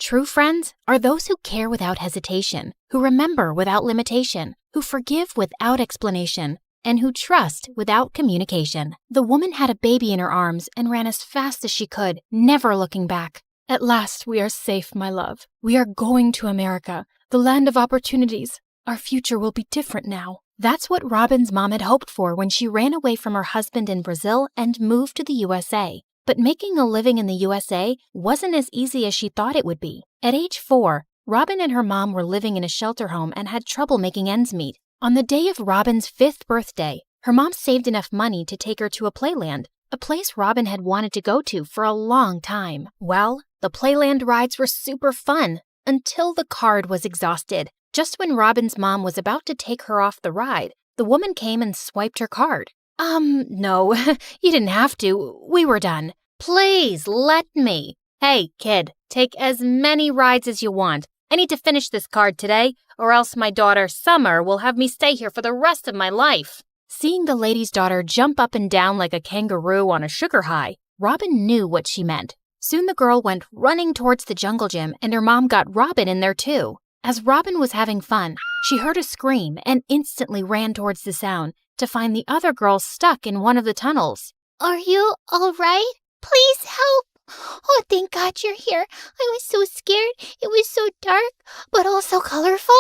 True friends are those who care without hesitation, who remember without limitation, who forgive without explanation, and who trust without communication. The woman had a baby in her arms and ran as fast as she could, never looking back. At last, we are safe, my love. We are going to America, the land of opportunities. Our future will be different now. That's what Robin's mom had hoped for when she ran away from her husband in Brazil and moved to the USA. But making a living in the USA wasn't as easy as she thought it would be. At age 4, Robin and her mom were living in a shelter home and had trouble making ends meet. On the day of Robin's 5th birthday, her mom saved enough money to take her to a playland, a place Robin had wanted to go to for a long time. Well, the playland rides were super fun until the card was exhausted. Just when Robin's mom was about to take her off the ride, the woman came and swiped her card. No, you didn't have to. We were done. Please, let me. Hey, kid, take as many rides as you want. I need to finish this card today, or else my daughter, Summer, will have me stay here for the rest of my life. Seeing the lady's daughter jump up and down like a kangaroo on a sugar high, Robin knew what she meant. Soon the girl went running towards the jungle gym, and her mom got Robin in there too. As Robin was having fun, she heard a scream and instantly ran towards the sound to find the other girl stuck in one of the tunnels. Are you all right? Please help. Oh, thank God you're here. I was so scared. It was so dark, but also colorful.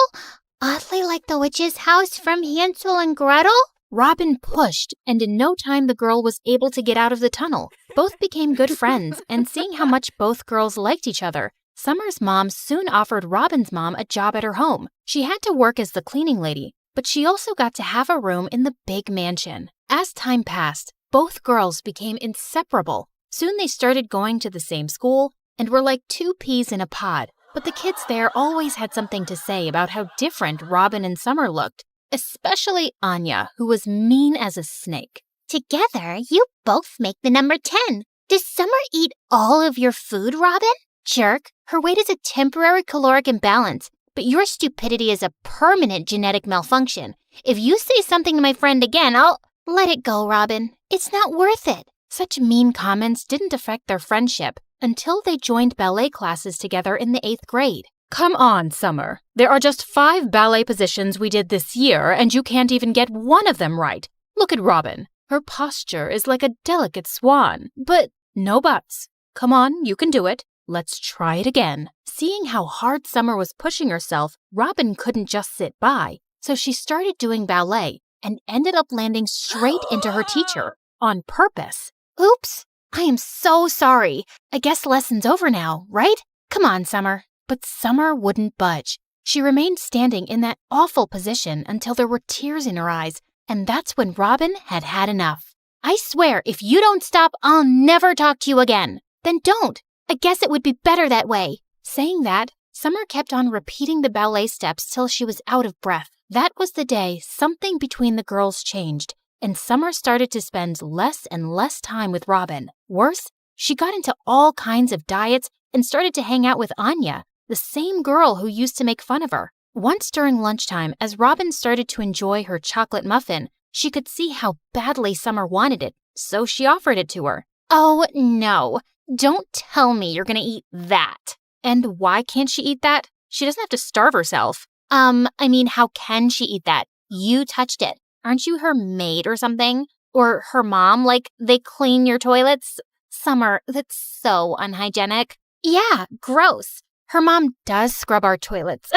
Oddly like the witch's house from Hansel and Gretel. Robin pushed, and in no time the girl was able to get out of the tunnel. Both became good friends, and seeing how much both girls liked each other, Summer's mom soon offered Robin's mom a job at her home. She had to work as the cleaning lady, but she also got to have a room in the big mansion. As time passed, both girls became inseparable. Soon they started going to the same school and were like two peas in a pod. But the kids there always had something to say about how different Robin and Summer looked, especially Anya, who was mean as a snake. Together, you both make the number 10. Does Summer eat all of your food, Robin? Jerk, her weight is a temporary caloric imbalance, but your stupidity is a permanent genetic malfunction. If you say something to my friend again, I'll... Let it go, Robin. It's not worth it. Such mean comments didn't affect their friendship until they joined ballet classes together in the 8th grade. Come on, Summer. There are just 5 ballet positions we did this year, and you can't even get one of them right. Look at Robin. Her posture is like a delicate swan. But no buts. Come on, you can do it. Let's try it again. Seeing how hard Summer was pushing herself, Robin couldn't just sit by, so she started doing ballet and ended up landing straight into her teacher on purpose. Oops. I am so sorry. I guess lesson's over now, right? Come on, Summer. But Summer wouldn't budge. She remained standing in that awful position until there were tears in her eyes, and that's when Robin had had enough. I swear, if you don't stop, I'll never talk to you again. Then don't. I guess it would be better that way. Saying that, Summer kept on repeating the ballet steps till she was out of breath. That was the day something between the girls changed, and Summer started to spend less and less time with Robin. Worse, she got into all kinds of diets and started to hang out with Anya, the same girl who used to make fun of her. Once during lunchtime, as Robin started to enjoy her chocolate muffin, she could see how badly Summer wanted it, so she offered it to her. Oh, no. Don't tell me you're gonna eat that. And why can't she eat that? She doesn't have to starve herself. How can she eat that? You touched it. Aren't you her maid or something? Or her mom, like they clean your toilets? Summer, that's so unhygienic. Yeah, gross. Her mom does scrub our toilets.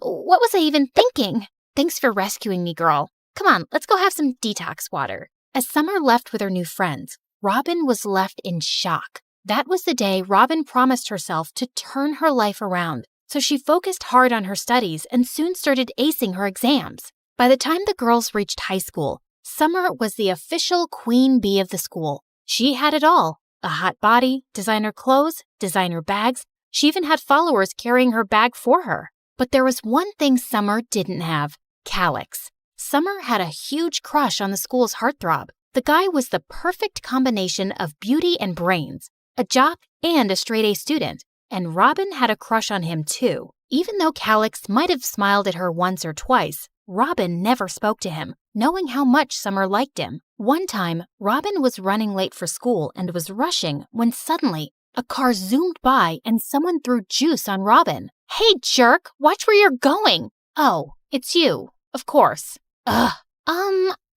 What was I even thinking? Thanks for rescuing me, girl. Come on, let's go have some detox water. As Summer left with her new friends, Robin was left in shock. That was the day Robin promised herself to turn her life around. So she focused hard on her studies and soon started acing her exams. By the time the girls reached high school, Summer was the official queen bee of the school. She had it all. A hot body, designer clothes, designer bags. She even had followers carrying her bag for her. But there was one thing Summer didn't have: Calix. Summer had a huge crush on the school's heartthrob. The guy was the perfect combination of beauty and brains, a jock and a straight-A student. And Robin had a crush on him too. Even though Calix might have smiled at her once or twice, Robin never spoke to him, knowing how much Summer liked him. One time, Robin was running late for school and was rushing when suddenly A car zoomed by and someone threw juice on Robin. "Hey, jerk, watch where you're going." "Oh, it's you. Of course." "Ugh.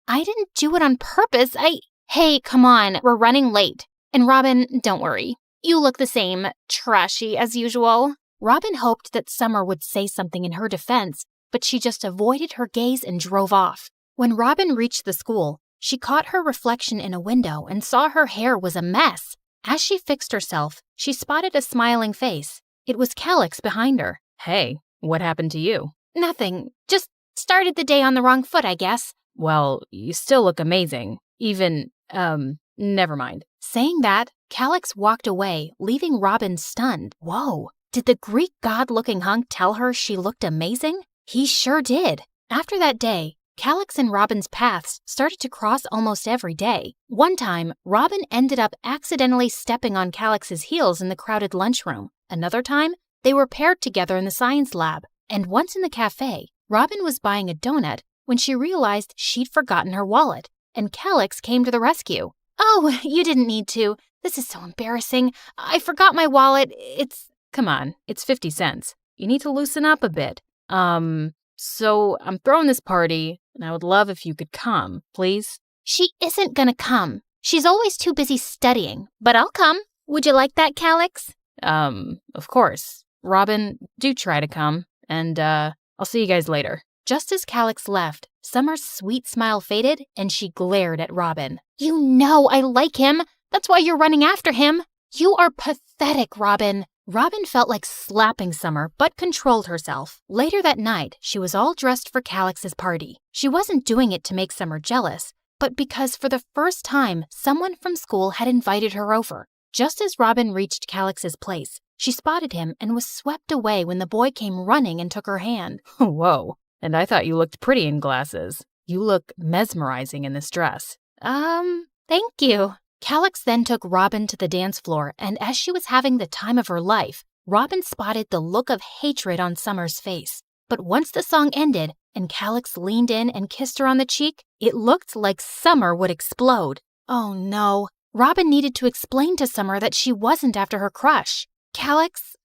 I didn't do it on purpose. Hey, come on, we're running late." And Robin, don't worry. You look the same trashy as usual. Robin hoped that Summer would say something in her defense, but she just avoided her gaze and drove off. When Robin reached the school, she caught her reflection in a window and saw her hair was a mess. As she fixed herself, she spotted a smiling face. It was Calix behind her. "Hey, what happened to you?" "Nothing. Just started the day on the wrong foot, I guess." "Well, you still look amazing. Even, never mind." Saying that, Calix walked away, leaving Robin stunned. Whoa, did the Greek god-looking hunk tell her she looked amazing? He sure did. After that day, Calix and Robin's paths started to cross almost every day. One time, Robin ended up accidentally stepping on Calix's heels in the crowded lunchroom. Another time, they were paired together in the science lab. And once in the cafe, Robin was buying a donut when she realized she'd forgotten her wallet, and Calix came to the rescue. "Oh, you didn't need to. This is so embarrassing. I forgot my wallet. Come on, it's 50 cents. You need to loosen up a bit. So I'm throwing this party, and I would love if you could come, please." "She isn't gonna come. She's always too busy studying, but I'll come. Would you like that, Calix?" Of course. Robin, do try to come, and, I'll see you guys later." Just as Calix left, Summer's sweet smile faded, and she glared at Robin. "You know I like him. That's why you're running after him. You are pathetic, Robin." Robin felt like slapping Summer, but controlled herself. Later that night, she was all dressed for Calix's party. She wasn't doing it to make Summer jealous, but because for the first time, someone from school had invited her over. Just as Robin reached Calix's place, she spotted him and was swept away when the boy came running and took her hand. "Whoa, and I thought you looked pretty in glasses. You look mesmerizing in this dress." Thank you." Calix then took Robin to the dance floor, and as she was having the time of her life, Robin spotted the look of hatred on Summer's face. But once the song ended and Calix leaned in and kissed her on the cheek, it looked like Summer would explode. Oh no, Robin needed to explain to Summer that she wasn't after her crush. "Calix,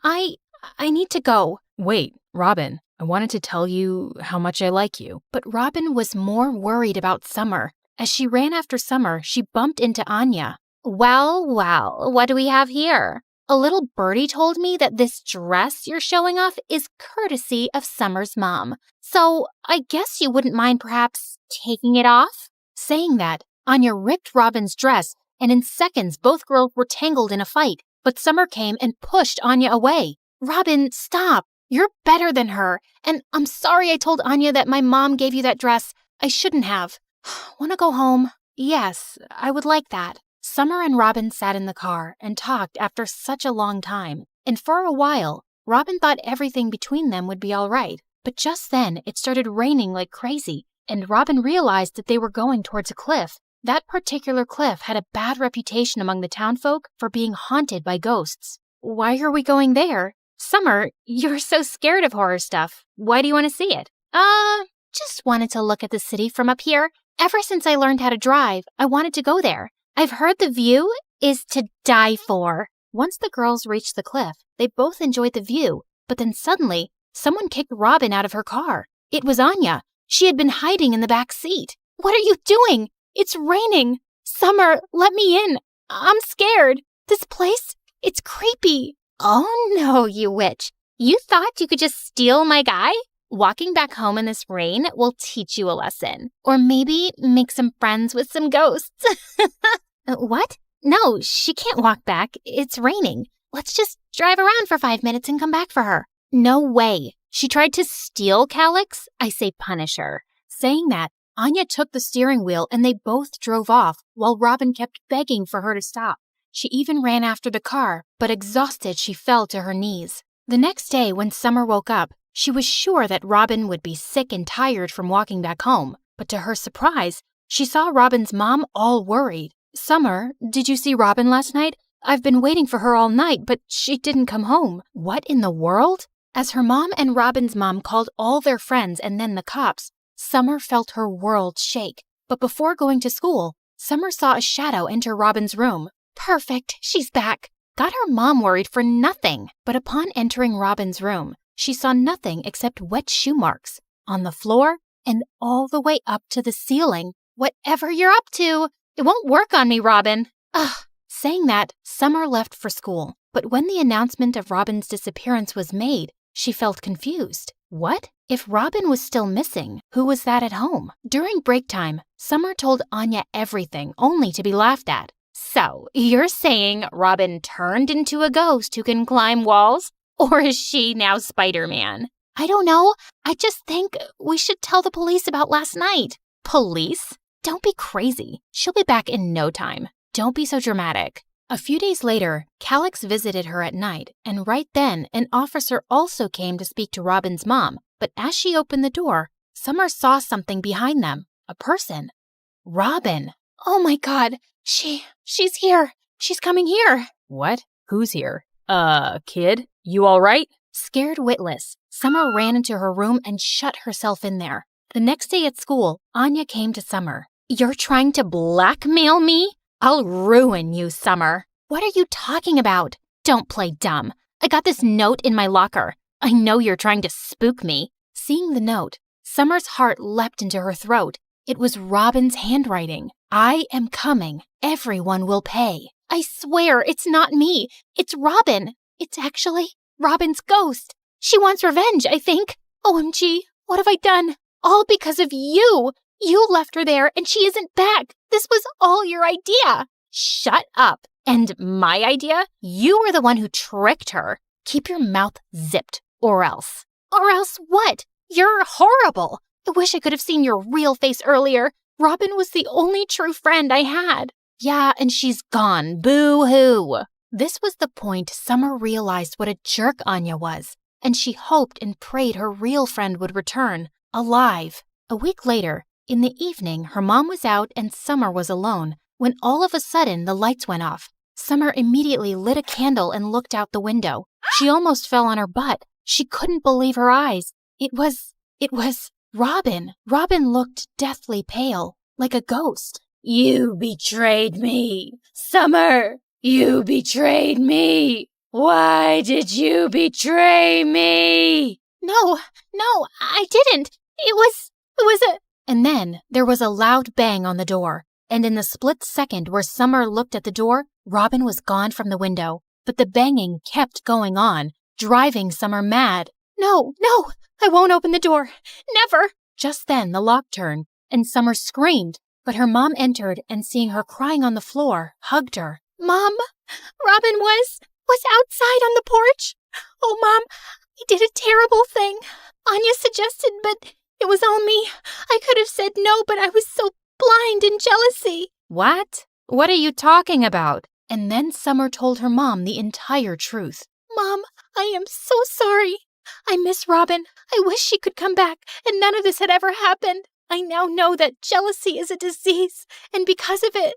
I need to go." "Wait, Robin, I wanted to tell you how much I like you." But Robin was more worried about Summer. As she ran after Summer, she bumped into Anya. Well, what do we have here?" "A little birdie told me that this dress you're showing off is courtesy of Summer's mom. So I guess you wouldn't mind perhaps taking it off?" Saying that, Anya ripped Robin's dress, and in seconds both girls were tangled in a fight. But Summer came and pushed Anya away. "Robin, stop. You're better than her. And I'm sorry I told Anya that my mom gave you that dress. I shouldn't have. Want to go home?" "Yes, I would like that." Summer and Robin sat in the car and talked after such a long time. And for a while, Robin thought everything between them would be all right. But just then, it started raining like crazy, and Robin realized that they were going towards a cliff. That particular cliff had a bad reputation among the townfolk for being haunted by ghosts. "Why are we going there?" "Summer, you're so scared of horror stuff. Why do you want to see it?" Just wanted to look at the city from up here. Ever since I learned how to drive, I wanted to go there. I've heard the view is to die for." Once the girls reached the cliff, they both enjoyed the view, but then suddenly, someone kicked Robin out of her car. It was Anya. She had been hiding in the back seat. "What are you doing? It's raining. Summer, let me in. I'm scared. This place, it's creepy." "Oh no, you witch. You thought you could just steal my guy? Walking back home in this rain will teach you a lesson. Or maybe make some friends with some ghosts." "What? No, she can't walk back. It's raining. Let's just drive around for 5 minutes and come back for her." "No way. She tried to steal Calix. I say punish her." Saying that, Anya took the steering wheel and they both drove off while Robin kept begging for her to stop. She even ran after the car, but exhausted, she fell to her knees. The next day, when Summer woke up, she was sure that Robin would be sick and tired from walking back home. But to her surprise, she saw Robin's mom all worried. "Summer, did you see Robin last night? I've been waiting for her all night, but she didn't come home." What in the world? As her mom and Robin's mom called all their friends and then the cops, Summer felt her world shake. But before going to school, Summer saw a shadow enter Robin's room. "Perfect, she's back. got her mom worried for nothing. But upon entering Robin's room, she saw nothing except wet shoe marks on the floor and all the way up to the ceiling. Whatever you're up to, it won't work on me, Robin. Ugh. Saying that, Summer left for school. But when the announcement of Robin's disappearance was made, she felt confused. What? If Robin was still missing, who was that at home? During break time, Summer told Anya everything, only to be laughed at. So, you're saying Robin turned into a ghost who can climb walls? Or is she now Spider-Man? I don't know. I just think we should tell the police about last night. Police? Don't be crazy. She'll be back in no time. Don't be so dramatic. A few days later, Calix visited her at night, and right then, an officer also came to speak to Robin's mom. But as she opened the door, Summer saw something behind them. A person. Robin. Oh my God. She's here. She's coming here. What? Who's here? Kid? You all right? Scared witless, Summer ran into her room and shut herself in there. The next day at school, Anya came to Summer. You're trying to blackmail me? I'll ruin you, Summer. What are you talking about? Don't play dumb. I got this note in my locker. I know you're trying to spook me. Seeing the note, Summer's heart leapt into her throat. It was Robin's handwriting. I am coming. Everyone will pay. I swear it's not me. It's Robin. It's actually Robin's ghost. She wants revenge, I think. OMG, what have I done? All because of you. You left her there and she isn't back. This was all your idea. Shut up. And my idea? You were the one who tricked her. Keep your mouth zipped, or else. Or else what? You're horrible. I wish I could have seen your real face earlier. Robin was the only true friend I had. Yeah, and she's gone. Boo-hoo. This was the point Summer realized what a jerk Anya was, and she hoped and prayed her real friend would return, alive. A week later, in the evening, her mom was out and Summer was alone, when all of a sudden the lights went off. Summer immediately lit a candle and looked out the window. She almost fell on her butt. She couldn't believe her eyes. It was Robin. Robin looked deathly pale, like a ghost. You betrayed me, Summer. You betrayed me. Why did you betray me? No, I didn't. It was a... And then there was a loud bang on the door. And in the split second where Summer looked at the door, Robin was gone from the window. But the banging kept going on, driving Summer mad. No, I won't open the door. Never. Just then the lock turned, and Summer screamed. But her mom entered and seeing her crying on the floor, hugged her. Mom, Robin was outside on the porch. Oh, Mom, I did a terrible thing. Anya suggested, but it was all me. I could have said no, but I was so blind in jealousy. What? What are you talking about? And then Summer told her mom the entire truth. Mom, I am so sorry. I miss Robin. I wish she could come back, and none of this had ever happened. I now know that jealousy is a disease, and because of it,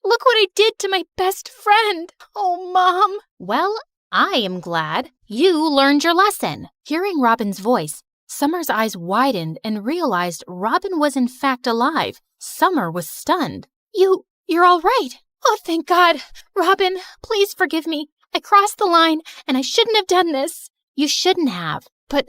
look what I did to my best friend. Oh, Mom. Well, I am glad you learned your lesson. Hearing Robin's voice, Summer's eyes widened and realized Robin was in fact alive. Summer was stunned. You're all right. Oh, thank God. Robin, please forgive me. I crossed the line, and I shouldn't have done this. You shouldn't have. But,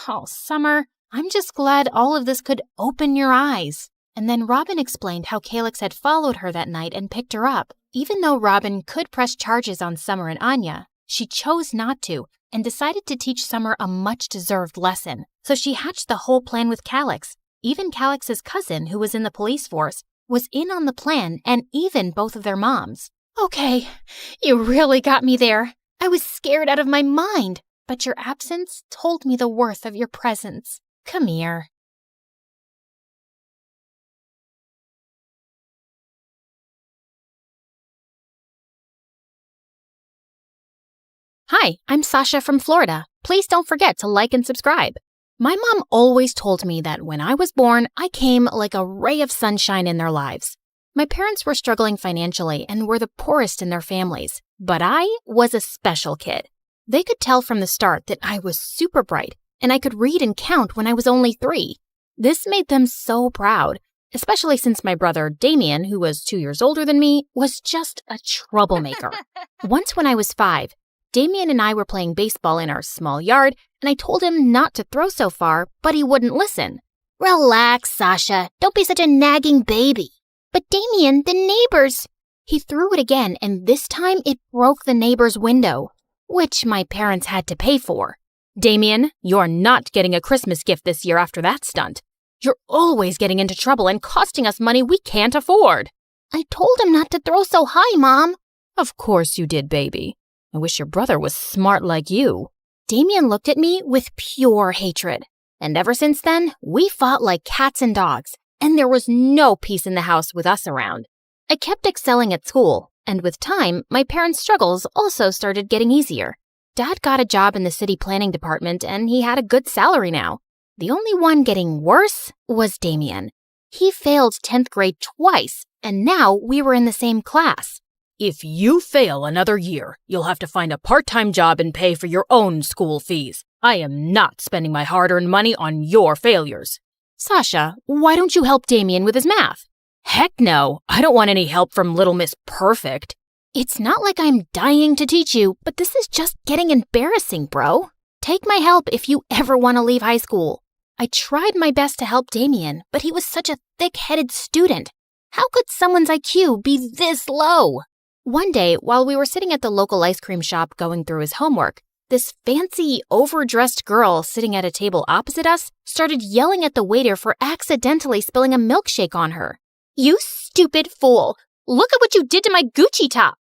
oh, Summer, I'm just glad all of this could open your eyes. And then Robin explained how Calix had followed her that night and picked her up. Even though Robin could press charges on Summer and Anya, she chose not to and decided to teach Summer a much-deserved lesson. So she hatched the whole plan with Calix. Even Calix's cousin, who was in the police force, was in on the plan, and even both of their moms. Okay, you really got me there. I was scared out of my mind, but your absence told me the worth of your presence. Come here. Hi, I'm Sasha from Florida. Please don't forget to like and subscribe. My mom always told me that when I was born, I came like a ray of sunshine in their lives. My parents were struggling financially and were the poorest in their families, but I was a special kid. They could tell from the start that I was super bright, and I could read and count when I was only 3. This made them so proud, especially since my brother Damien, who was 2 years older than me, was just a troublemaker. Once when I was 5, Damien and I were playing baseball in our small yard, and I told him not to throw so far, but he wouldn't listen. Relax, Sasha. Don't be such a nagging baby. But Damien, the neighbors. He threw it again, and this time it broke the neighbor's window, which my parents had to pay for. Damien, you're not getting a Christmas gift this year after that stunt. You're always getting into trouble and costing us money we can't afford. I told him not to throw so high, Mom. Of course you did, baby. I wish your brother was smart like you. Damien looked at me with pure hatred. And ever since then, we fought like cats and dogs, and there was no peace in the house with us around. I kept excelling at school, and with time, my parents' struggles also started getting easier. Dad got a job in the city planning department, and he had a good salary now. The only one getting worse was Damien. He failed 10th grade twice, and now we were in the same class. If you fail another year, you'll have to find a part-time job and pay for your own school fees. I am not spending my hard-earned money on your failures. Sasha, why don't you help Damien with his math? Heck no, I don't want any help from Little Miss Perfect. It's not like I'm dying to teach you, but this is just getting embarrassing, bro. Take my help if you ever want to leave high school. I tried my best to help Damien, but he was such a thick-headed student. How could someone's IQ be this low? One day, while we were sitting at the local ice cream shop going through his homework, this fancy, overdressed girl sitting at a table opposite us started yelling at the waiter for accidentally spilling a milkshake on her. You stupid fool! Look at what you did to my Gucci top!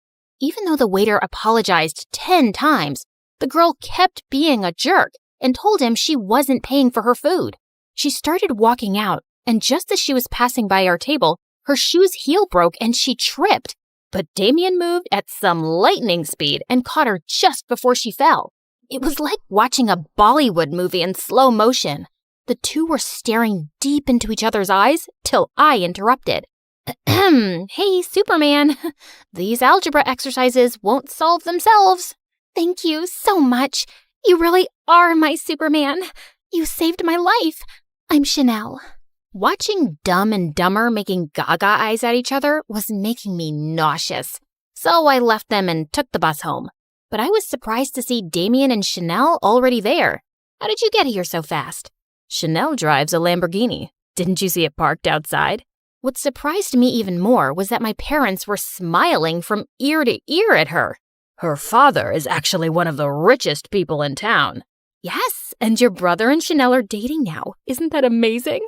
Even though the waiter apologized 10 times, the girl kept being a jerk and told him she wasn't paying for her food. She started walking out, and just as she was passing by our table, her shoe's heel broke and she tripped. But Damien moved at some lightning speed and caught her just before she fell. It was like watching a Bollywood movie in slow motion. The two were staring deep into each other's eyes till I interrupted. Hey, Superman, these algebra exercises won't solve themselves. Thank you so much. You really are my Superman. You saved my life. I'm Chanel. Watching Dumb and Dumber making gaga eyes at each other was making me nauseous. So I left them and took the bus home. But I was surprised to see Damien and Chanel already there. How did you get here so fast? Chanel drives a Lamborghini. Didn't you see it parked outside? What surprised me even more was that my parents were smiling from ear to ear at her. Her father is actually one of the richest people in town. Yes, and your brother and Chanel are dating now. Isn't that amazing?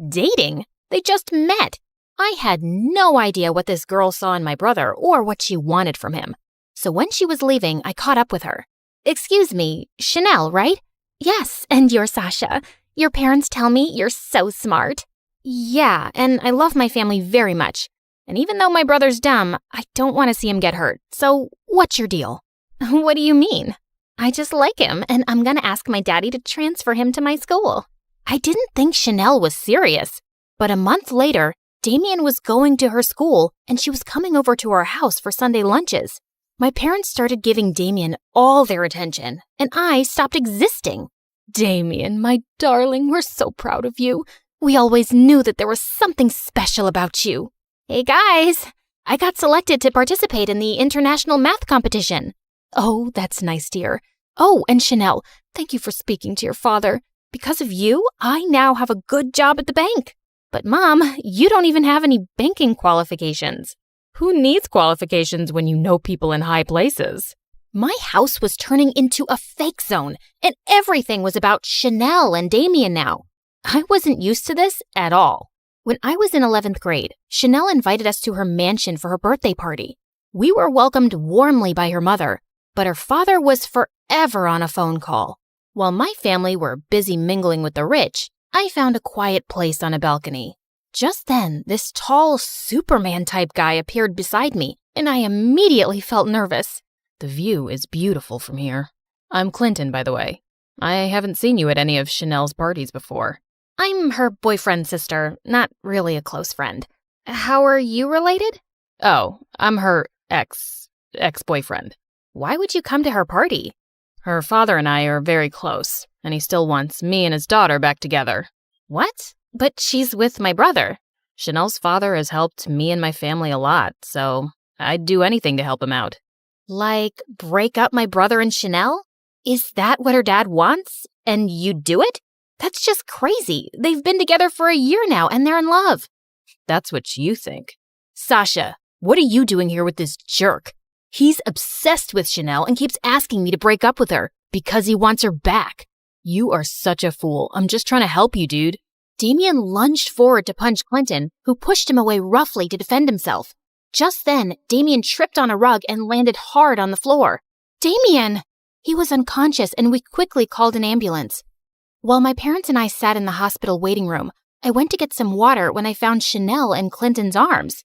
Dating? They just met. I had no idea what this girl saw in my brother or what she wanted from him. So when she was leaving, I caught up with her. Excuse me, Chanel, right? Yes, and you're Sasha. Your parents tell me you're so smart. Yeah, and I love my family very much. And even though my brother's dumb, I don't want to see him get hurt. So what's your deal? What do you mean? I just like him, and I'm going to ask my daddy to transfer him to my school. I didn't think Chanel was serious. But a month later, Damien was going to her school, and she was coming over to our house for Sunday lunches. My parents started giving Damien all their attention, and I stopped existing. Damien, my darling, we're so proud of you. We always knew that there was something special about you. Hey guys, I got selected to participate in the international math competition. Oh, that's nice, dear. Oh, and Chanel, thank you for speaking to your father. Because of you, I now have a good job at the bank. But Mom, you don't even have any banking qualifications. Who needs qualifications when you know people in high places? My house was turning into a fake zone, and everything was about Chanel and Damien now. I wasn't used to this at all. When I was in 11th grade, Chanel invited us to her mansion for her birthday party. We were welcomed warmly by her mother, but her father was forever on a phone call. While my family were busy mingling with the rich, I found a quiet place on a balcony. Just then, this tall Superman-type guy appeared beside me, and I immediately felt nervous. The view is beautiful from here. I'm Clinton, by the way. I haven't seen you at any of Chanel's parties before. I'm her boyfriend's sister, not really a close friend. How are you related? Oh, I'm her ex-boyfriend. Why would you come to her party? Her father and I are very close, and he still wants me and his daughter back together. What? But she's with my brother. Chanel's father has helped me and my family a lot, so I'd do anything to help him out. Like, break up my brother and Chanel? Is that what her dad wants? And you'd do it? That's just crazy. They've been together for a year now and they're in love. That's what you think. Sasha, what are you doing here with this jerk? He's obsessed with Chanel and keeps asking me to break up with her because he wants her back. You are such a fool. I'm just trying to help you, dude. Damien lunged forward to punch Clinton, who pushed him away roughly to defend himself. Just then, Damien tripped on a rug and landed hard on the floor. Damien! He was unconscious and we quickly called an ambulance. While my parents and I sat in the hospital waiting room, I went to get some water when I found Chanel in Clinton's arms.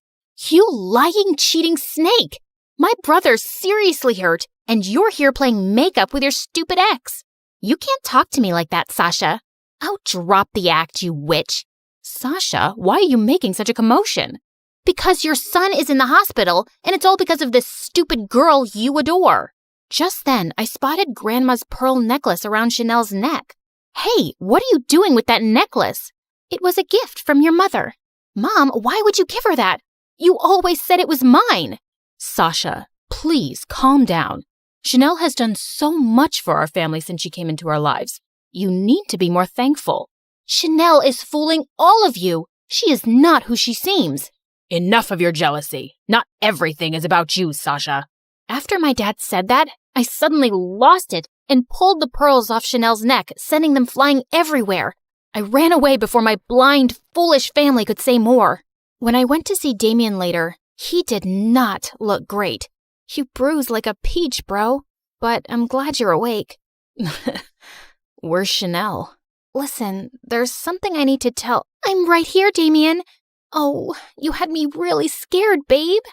You lying, cheating snake! My brother's seriously hurt, and you're here playing makeup with your stupid ex. You can't talk to me like that, Sasha. Oh, drop the act, you witch. Sasha, why are you making such a commotion? Because your son is in the hospital, and it's all because of this stupid girl you adore. Just then, I spotted Grandma's pearl necklace around Chanel's neck. Hey, what are you doing with that necklace? It was a gift from your mother. Mom, why would you give her that? You always said it was mine. Sasha, please calm down. Chanel has done so much for our family since she came into our lives. You need to be more thankful. Chanel is fooling all of you. She is not who she seems. Enough of your jealousy. Not everything is about you, Sasha. After my dad said that, I suddenly lost it and pulled the pearls off Chanel's neck, sending them flying everywhere. I ran away before my blind, foolish family could say more. When I went to see Damien later, he did not look great. You bruised like a peach, bro. But I'm glad you're awake. Where's Chanel? Listen, there's something I need to tell. I'm right here, Damien. Oh, you had me really scared, babe.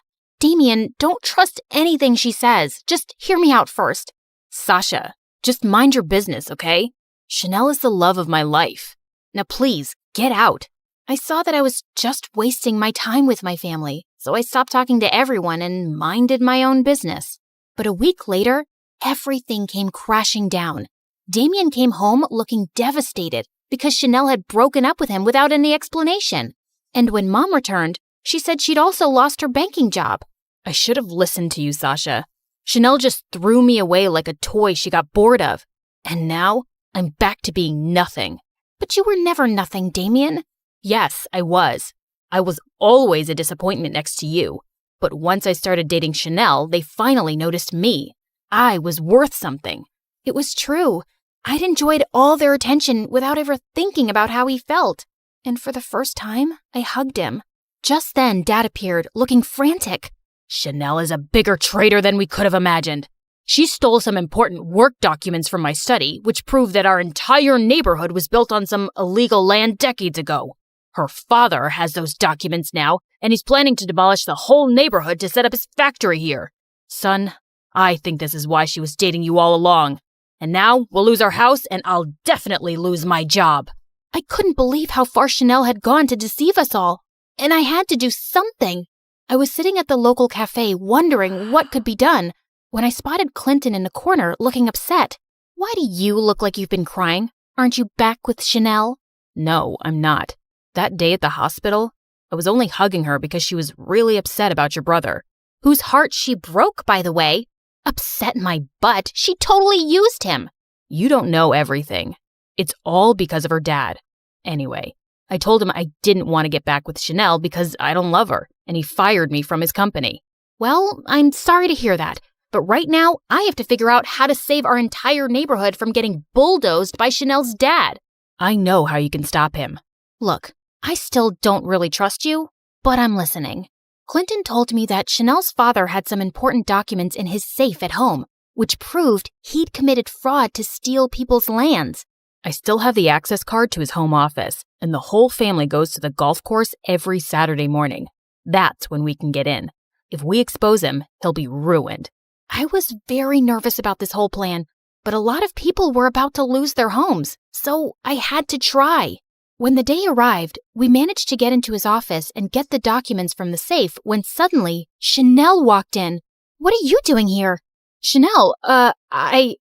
Damien, don't trust anything she says. Just hear me out first. Sasha, just mind your business, okay? Chanel is the love of my life. Now please, get out. I saw that I was just wasting my time with my family, so I stopped talking to everyone and minded my own business. But a week later, everything came crashing down. Damien came home looking devastated because Chanel had broken up with him without any explanation. And when Mom returned, she said she'd also lost her banking job. I should have listened to you, Sasha. Chanel just threw me away like a toy she got bored of. And now, I'm back to being nothing. But you were never nothing, Damien. Yes, I was. I was always a disappointment next to you. But once I started dating Chanel, they finally noticed me. I was worth something. It was true. I'd enjoyed all their attention without ever thinking about how he felt. And for the first time, I hugged him. Just then, Dad appeared, looking frantic. Chanel is a bigger traitor than we could have imagined. She stole some important work documents from my study, which prove that our entire neighborhood was built on some illegal land decades ago. Her father has those documents now, and he's planning to demolish the whole neighborhood to set up his factory here. Son, I think this is why she was dating you all along. And now we'll lose our house, and I'll definitely lose my job. I couldn't believe how far Chanel had gone to deceive us all, and I had to do something. I was sitting at the local cafe wondering what could be done when I spotted Clinton in the corner looking upset. Why do you look like you've been crying? Aren't you back with Chanel? No, I'm not. That day at the hospital, I was only hugging her because she was really upset about your brother. Whose heart she broke, by the way. Upset my butt. She totally used him. You don't know everything. It's all because of her dad. Anyway, I told him I didn't want to get back with Chanel because I don't love her, and he fired me from his company. Well, I'm sorry to hear that, but right now I have to figure out how to save our entire neighborhood from getting bulldozed by Chanel's dad. I know how you can stop him. Look, I still don't really trust you, but I'm listening. Clinton told me that Chanel's father had some important documents in his safe at home, which proved he'd committed fraud to steal people's lands. I still have the access card to his home office, and the whole family goes to the golf course every Saturday morning. That's when we can get in. If we expose him, he'll be ruined. I was very nervous about this whole plan, but a lot of people were about to lose their homes, so I had to try. When the day arrived, we managed to get into his office and get the documents from the safe when suddenly Chanel walked in. What are you doing here? Chanel, I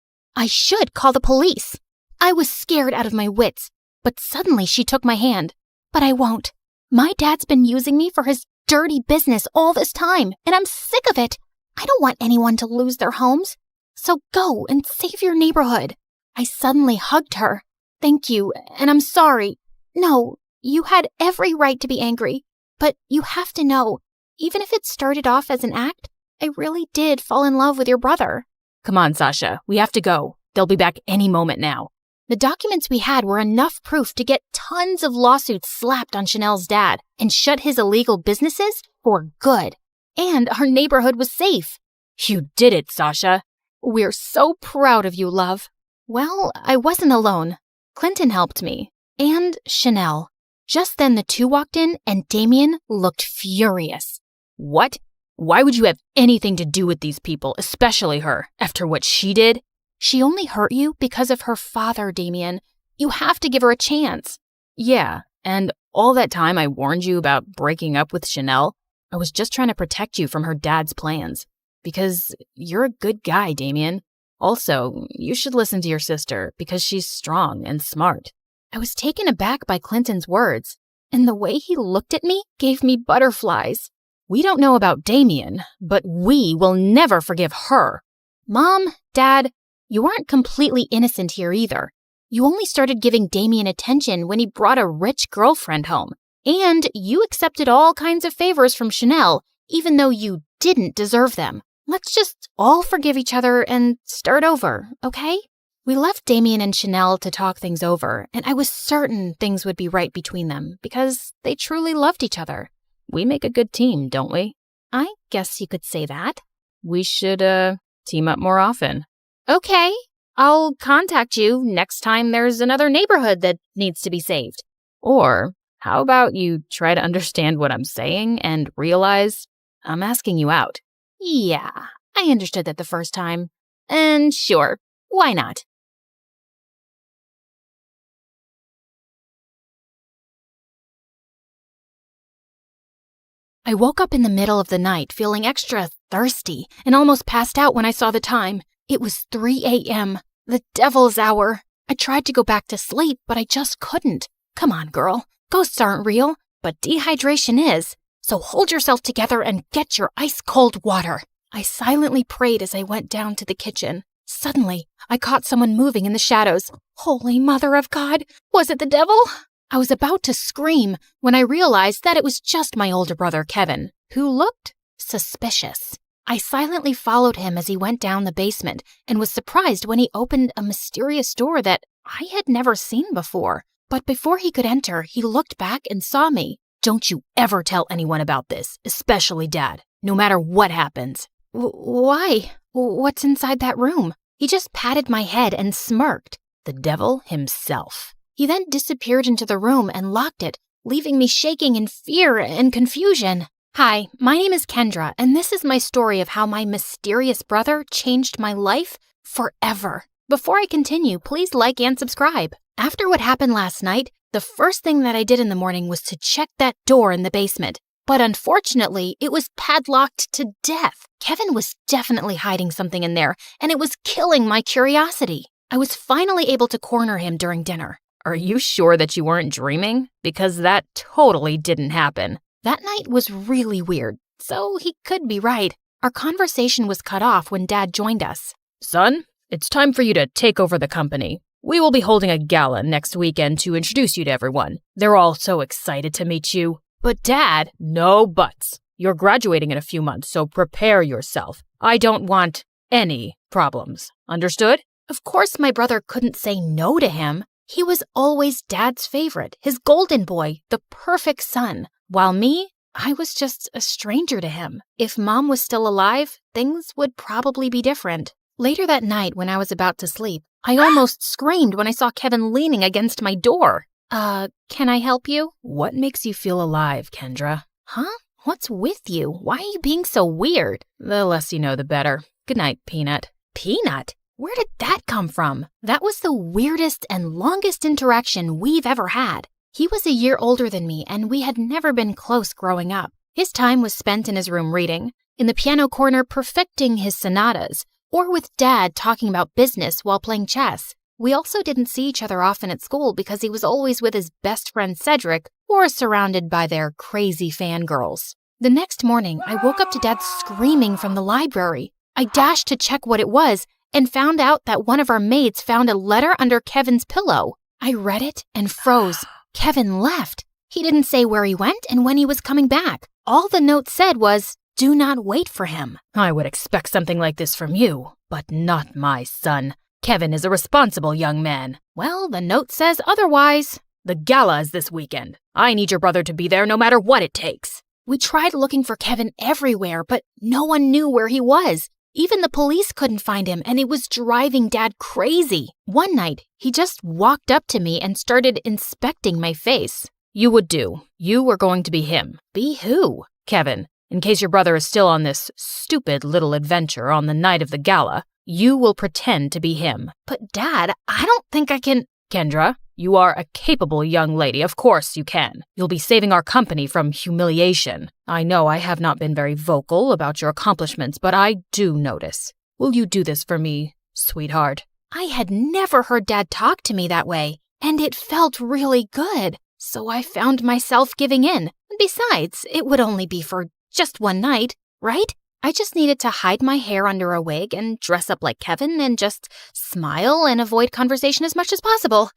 should call the police. I was scared out of my wits, but suddenly she took my hand. But I won't. My dad's been using me for his dirty business all this time, and I'm sick of it. I don't want anyone to lose their homes. So go and save your neighborhood. I suddenly hugged her. Thank you, and I'm sorry. No, you had every right to be angry. But you have to know, even if it started off as an act, I really did fall in love with your brother. Come on, Sasha. We have to go. They'll be back any moment now. The documents we had were enough proof to get tons of lawsuits slapped on Chanel's dad and shut his illegal businesses for good. And our neighborhood was safe. You did it, Sasha. We're so proud of you, love. Well, I wasn't alone. Clinton helped me. And Chanel. Just then the two walked in and Damien looked furious. What? Why would you have anything to do with these people, especially her, after what she did? She only hurt you because of her father, Damien. You have to give her a chance. Yeah, and all that time I warned you about breaking up with Chanel, I was just trying to protect you from her dad's plans. Because you're a good guy, Damien. Also, you should listen to your sister because she's strong and smart. I was taken aback by Clinton's words, and the way he looked at me gave me butterflies. We don't know about Damien, but we will never forgive her. Mom, Dad, you aren't completely innocent here either. You only started giving Damien attention when he brought a rich girlfriend home. And you accepted all kinds of favors from Chanel, even though you didn't deserve them. Let's just all forgive each other and start over, okay? We left Damien and Chanel to talk things over, and I was certain things would be right between them because they truly loved each other. We make a good team, don't we? I guess you could say that. We should, team up more often. Okay, I'll contact you next time there's another neighborhood that needs to be saved. Or how about you try to understand what I'm saying and realize I'm asking you out? Yeah, I understood that the first time. And sure, why not? I woke up in the middle of the night feeling extra thirsty and almost passed out when I saw the time. It was 3 a.m., the devil's hour. I tried to go back to sleep, but I just couldn't. Come on, girl. Ghosts aren't real, but dehydration is. So hold yourself together and get your ice-cold water. I silently prayed as I went down to the kitchen. Suddenly, I caught someone moving in the shadows. Holy Mother of God! Was it the devil? I was about to scream when I realized that it was just my older brother, Kevin, who looked suspicious. I silently followed him as he went down the basement and was surprised when he opened a mysterious door that I had never seen before. But before he could enter, he looked back and saw me. Don't you ever tell anyone about this, especially Dad, no matter what happens. Why? What's inside that room? He just patted my head and smirked. The devil himself. He then disappeared into the room and locked it, leaving me shaking in fear and confusion. Hi, my name is Kendra, and this is my story of how my mysterious brother changed my life forever. Before I continue, please like and subscribe. After what happened last night, the first thing that I did in the morning was to check that door in the basement. But unfortunately, it was padlocked to death. Kevin was definitely hiding something in there, and it was killing my curiosity. I was finally able to corner him during dinner. Are you sure that you weren't dreaming? Because that totally didn't happen. That night was really weird, so he could be right. Our conversation was cut off when Dad joined us. Son, it's time for you to take over the company. We will be holding a gala next weekend to introduce you to everyone. They're all so excited to meet you. But Dad, no buts. You're graduating in a few months, so prepare yourself. I don't want any problems. Understood? Of course my brother couldn't say no to him. He was always Dad's favorite, his golden boy, the perfect son. While me, I was just a stranger to him. If Mom was still alive, things would probably be different. Later that night, when I was about to sleep, I almost screamed when I saw Kevin leaning against my door. Can I help you? What makes you feel alive, Kendra? Huh? What's with you? Why are you being so weird? The less you know, the better. Good night, Peanut. Peanut? Where did that come from? That was the weirdest and longest interaction we've ever had. He was a year older than me, and we had never been close growing up. His time was spent in his room reading, in the piano corner perfecting his sonatas, or with Dad talking about business while playing chess. We also didn't see each other often at school because he was always with his best friend Cedric or surrounded by their crazy fangirls. The next morning, I woke up to Dad screaming from the library. I dashed to check what it was and found out that one of our maids found a letter under Kevin's pillow. I read it and froze. Kevin left. He didn't say where he went and when he was coming back. All the note said was, "Do not wait for him." I would expect something like this from you, but not my son. Kevin is a responsible young man. Well, the note says otherwise. The gala is this weekend. I need your brother to be there no matter what it takes. We tried looking for Kevin everywhere, but no one knew where he was. Even the police couldn't find him, and it was driving Dad crazy. One night, he just walked up to me and started inspecting my face. You would do. You were going to be him. Be who? Kevin. In case your brother is still on this stupid little adventure on the night of the gala, you will pretend to be him. But Dad, I don't think I can... Kendra, you are a capable young lady. Of course you can. You'll be saving our company from humiliation. I know I have not been very vocal about your accomplishments, but I do notice. Will you do this for me, sweetheart? I had never heard Dad talk to me that way, and it felt really good. So I found myself giving in. Besides, it would only be for just one night, right? I just needed to hide my hair under a wig and dress up like Kevin and just smile and avoid conversation as much as possible.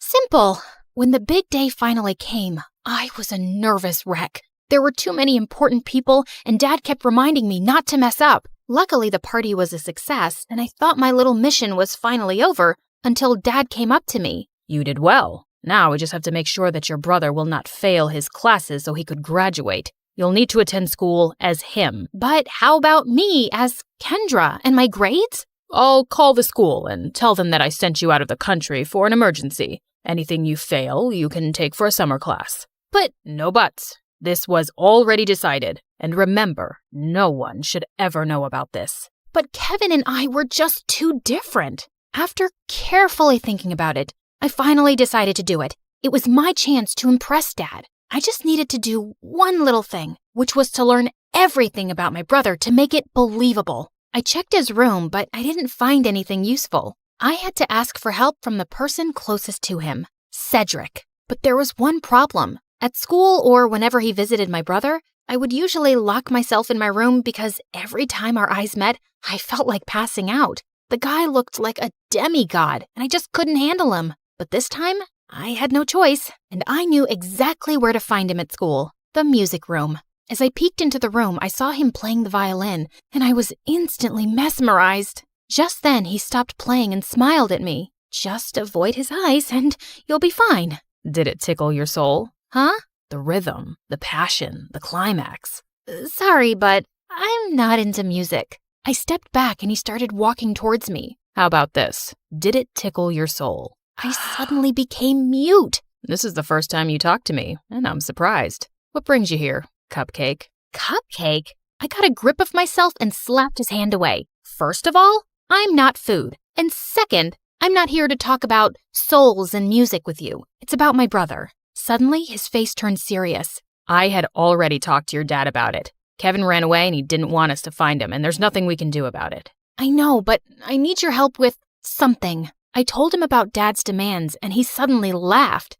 Simple. When the big day finally came, I was a nervous wreck. There were too many important people, and Dad kept reminding me not to mess up. Luckily, the party was a success, and I thought my little mission was finally over until Dad came up to me. You did well. Now we just have to make sure that your brother will not fail his classes so he could graduate. You'll need to attend school as him. But how about me as Kendra and my grades? I'll call the school and tell them that I sent you out of the country for an emergency. Anything you fail, you can take for a summer class. But no buts. This was already decided. And remember, no one should ever know about this. But Kevin and I were just too different. After carefully thinking about it, I finally decided to do it. It was my chance to impress Dad. I just needed to do one little thing, which was to learn everything about my brother to make it believable. I checked his room, but I didn't find anything useful. I had to ask for help from the person closest to him, Cedric. But there was one problem. At school or whenever he visited my brother, I would usually lock myself in my room because every time our eyes met, I felt like passing out. The guy looked like a demigod, and I just couldn't handle him. But this time, I had no choice, and I knew exactly where to find him at school, the music room. As I peeked into the room, I saw him playing the violin, and I was instantly mesmerized. Just then, he stopped playing and smiled at me. Just avoid his eyes, and you'll be fine. Did it tickle your soul? Huh? The rhythm, the passion, the climax. Sorry, but I'm not into music. I stepped back, and he started walking towards me. How about this? Did it tickle your soul? I suddenly became mute. This is the first time you talked to me, and I'm surprised. What brings you here, Cupcake? Cupcake? I got a grip of myself and slapped his hand away. First of all, I'm not food. And second, I'm not here to talk about souls and music with you. It's about my brother. Suddenly, his face turned serious. I had already talked to your dad about it. Kevin ran away and he didn't want us to find him, and there's nothing we can do about it. I know, but I need your help with something. I told him about Dad's demands, and he suddenly laughed.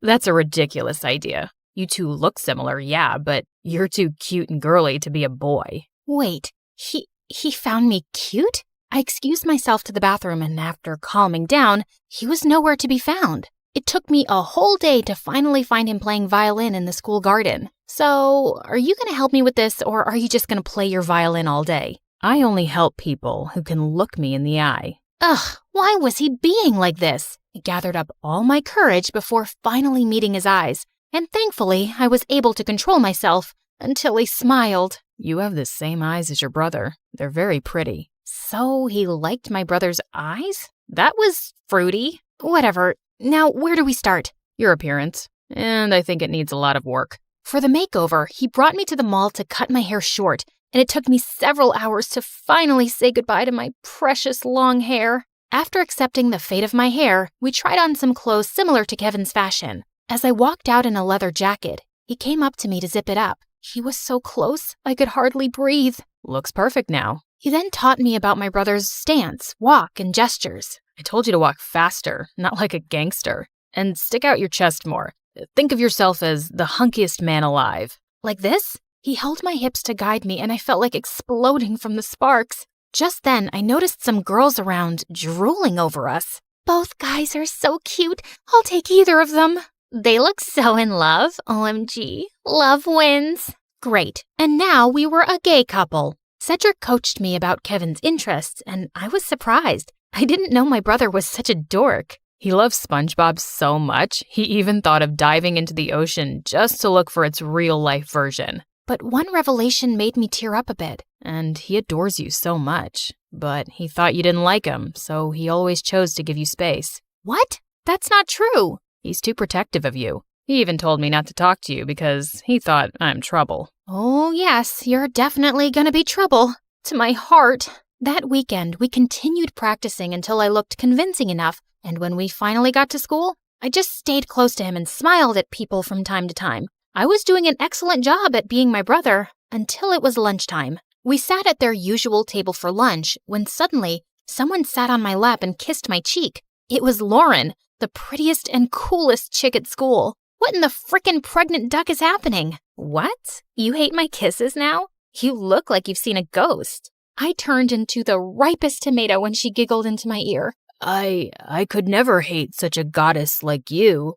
That's a ridiculous idea. You two look similar, yeah, but you're too cute and girly to be a boy. Wait, he found me cute? I excused myself to the bathroom, and after calming down, he was nowhere to be found. It took me a whole day to finally find him playing violin in the school garden. So, are you going to help me with this, or are you just going to play your violin all day? I only help people who can look me in the eye. Ugh, why was he being like this? I gathered up all my courage before finally meeting his eyes, and thankfully I was able to control myself until he smiled. You have the same eyes as your brother. They're very pretty. So he liked my brother's eyes? That was fruity. Whatever. Now, where do we start? Your appearance. And I think it needs a lot of work. For the makeover, he brought me to the mall to cut my hair short, and it took me several hours to finally say goodbye to my precious long hair. After accepting the fate of my hair, we tried on some clothes similar to Kevin's fashion. As I walked out in a leather jacket, he came up to me to zip it up. He was so close, I could hardly breathe. Looks perfect now. He then taught me about my brother's stance, walk, and gestures. I told you to walk faster, not like a gangster. And stick out your chest more. Think of yourself as the hunkiest man alive. Like this? He held my hips to guide me, and I felt like exploding from the sparks. Just then, I noticed some girls around drooling over us. Both guys are so cute. I'll take either of them. They look so in love. OMG. Love wins. Great. And now we were a gay couple. Cedric coached me about Kevin's interests, and I was surprised. I didn't know my brother was such a dork. He loves SpongeBob so much, he even thought of diving into the ocean just to look for its real-life version. But one revelation made me tear up a bit. And he adores you so much. But he thought you didn't like him, so he always chose to give you space. What? That's not true. He's too protective of you. He even told me not to talk to you because he thought I'm trouble. Oh, yes, you're definitely gonna be trouble. To my heart. That weekend, we continued practicing until I looked convincing enough, and when we finally got to school, I just stayed close to him and smiled at people from time to time. I was doing an excellent job at being my brother until it was lunchtime. We sat at their usual table for lunch when suddenly someone sat on my lap and kissed my cheek. It was Lauren, the prettiest and coolest chick at school. What in the frickin' pregnant duck is happening? What? You hate my kisses now? You look like you've seen a ghost. I turned into the ripest tomato when she giggled into my ear. I could never hate such a goddess like you.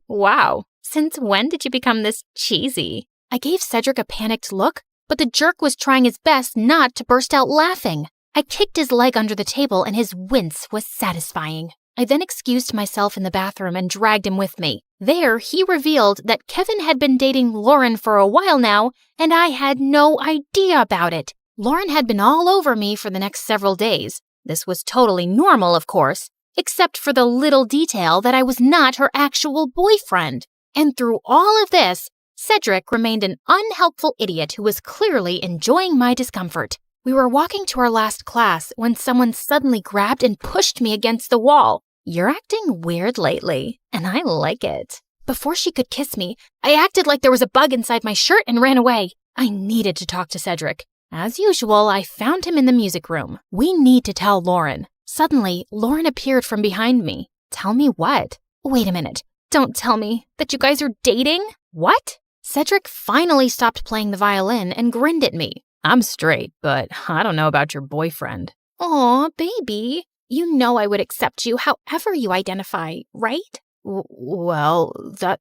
Wow. Since when did you become this cheesy? I gave Cedric a panicked look, but the jerk was trying his best not to burst out laughing. I kicked his leg under the table and his wince was satisfying. I then excused myself in the bathroom and dragged him with me. There, he revealed that Kevin had been dating Lauren for a while now, and I had no idea about it. Lauren had been all over me for the next several days. This was totally normal, of course, except for the little detail that I was not her actual boyfriend. And through all of this, Cedric remained an unhelpful idiot who was clearly enjoying my discomfort. We were walking to our last class when someone suddenly grabbed and pushed me against the wall. You're acting weird lately, and I like it. Before she could kiss me, I acted like there was a bug inside my shirt and ran away. I needed to talk to Cedric. As usual, I found him in the music room. We need to tell Lauren. Suddenly, Lauren appeared from behind me. Tell me what? Wait a minute. Don't tell me that you guys are dating? What? Cedric finally stopped playing the violin and grinned at me. I'm straight, but I don't know about your boyfriend. Aw, baby. You know I would accept you however you identify, right? Well,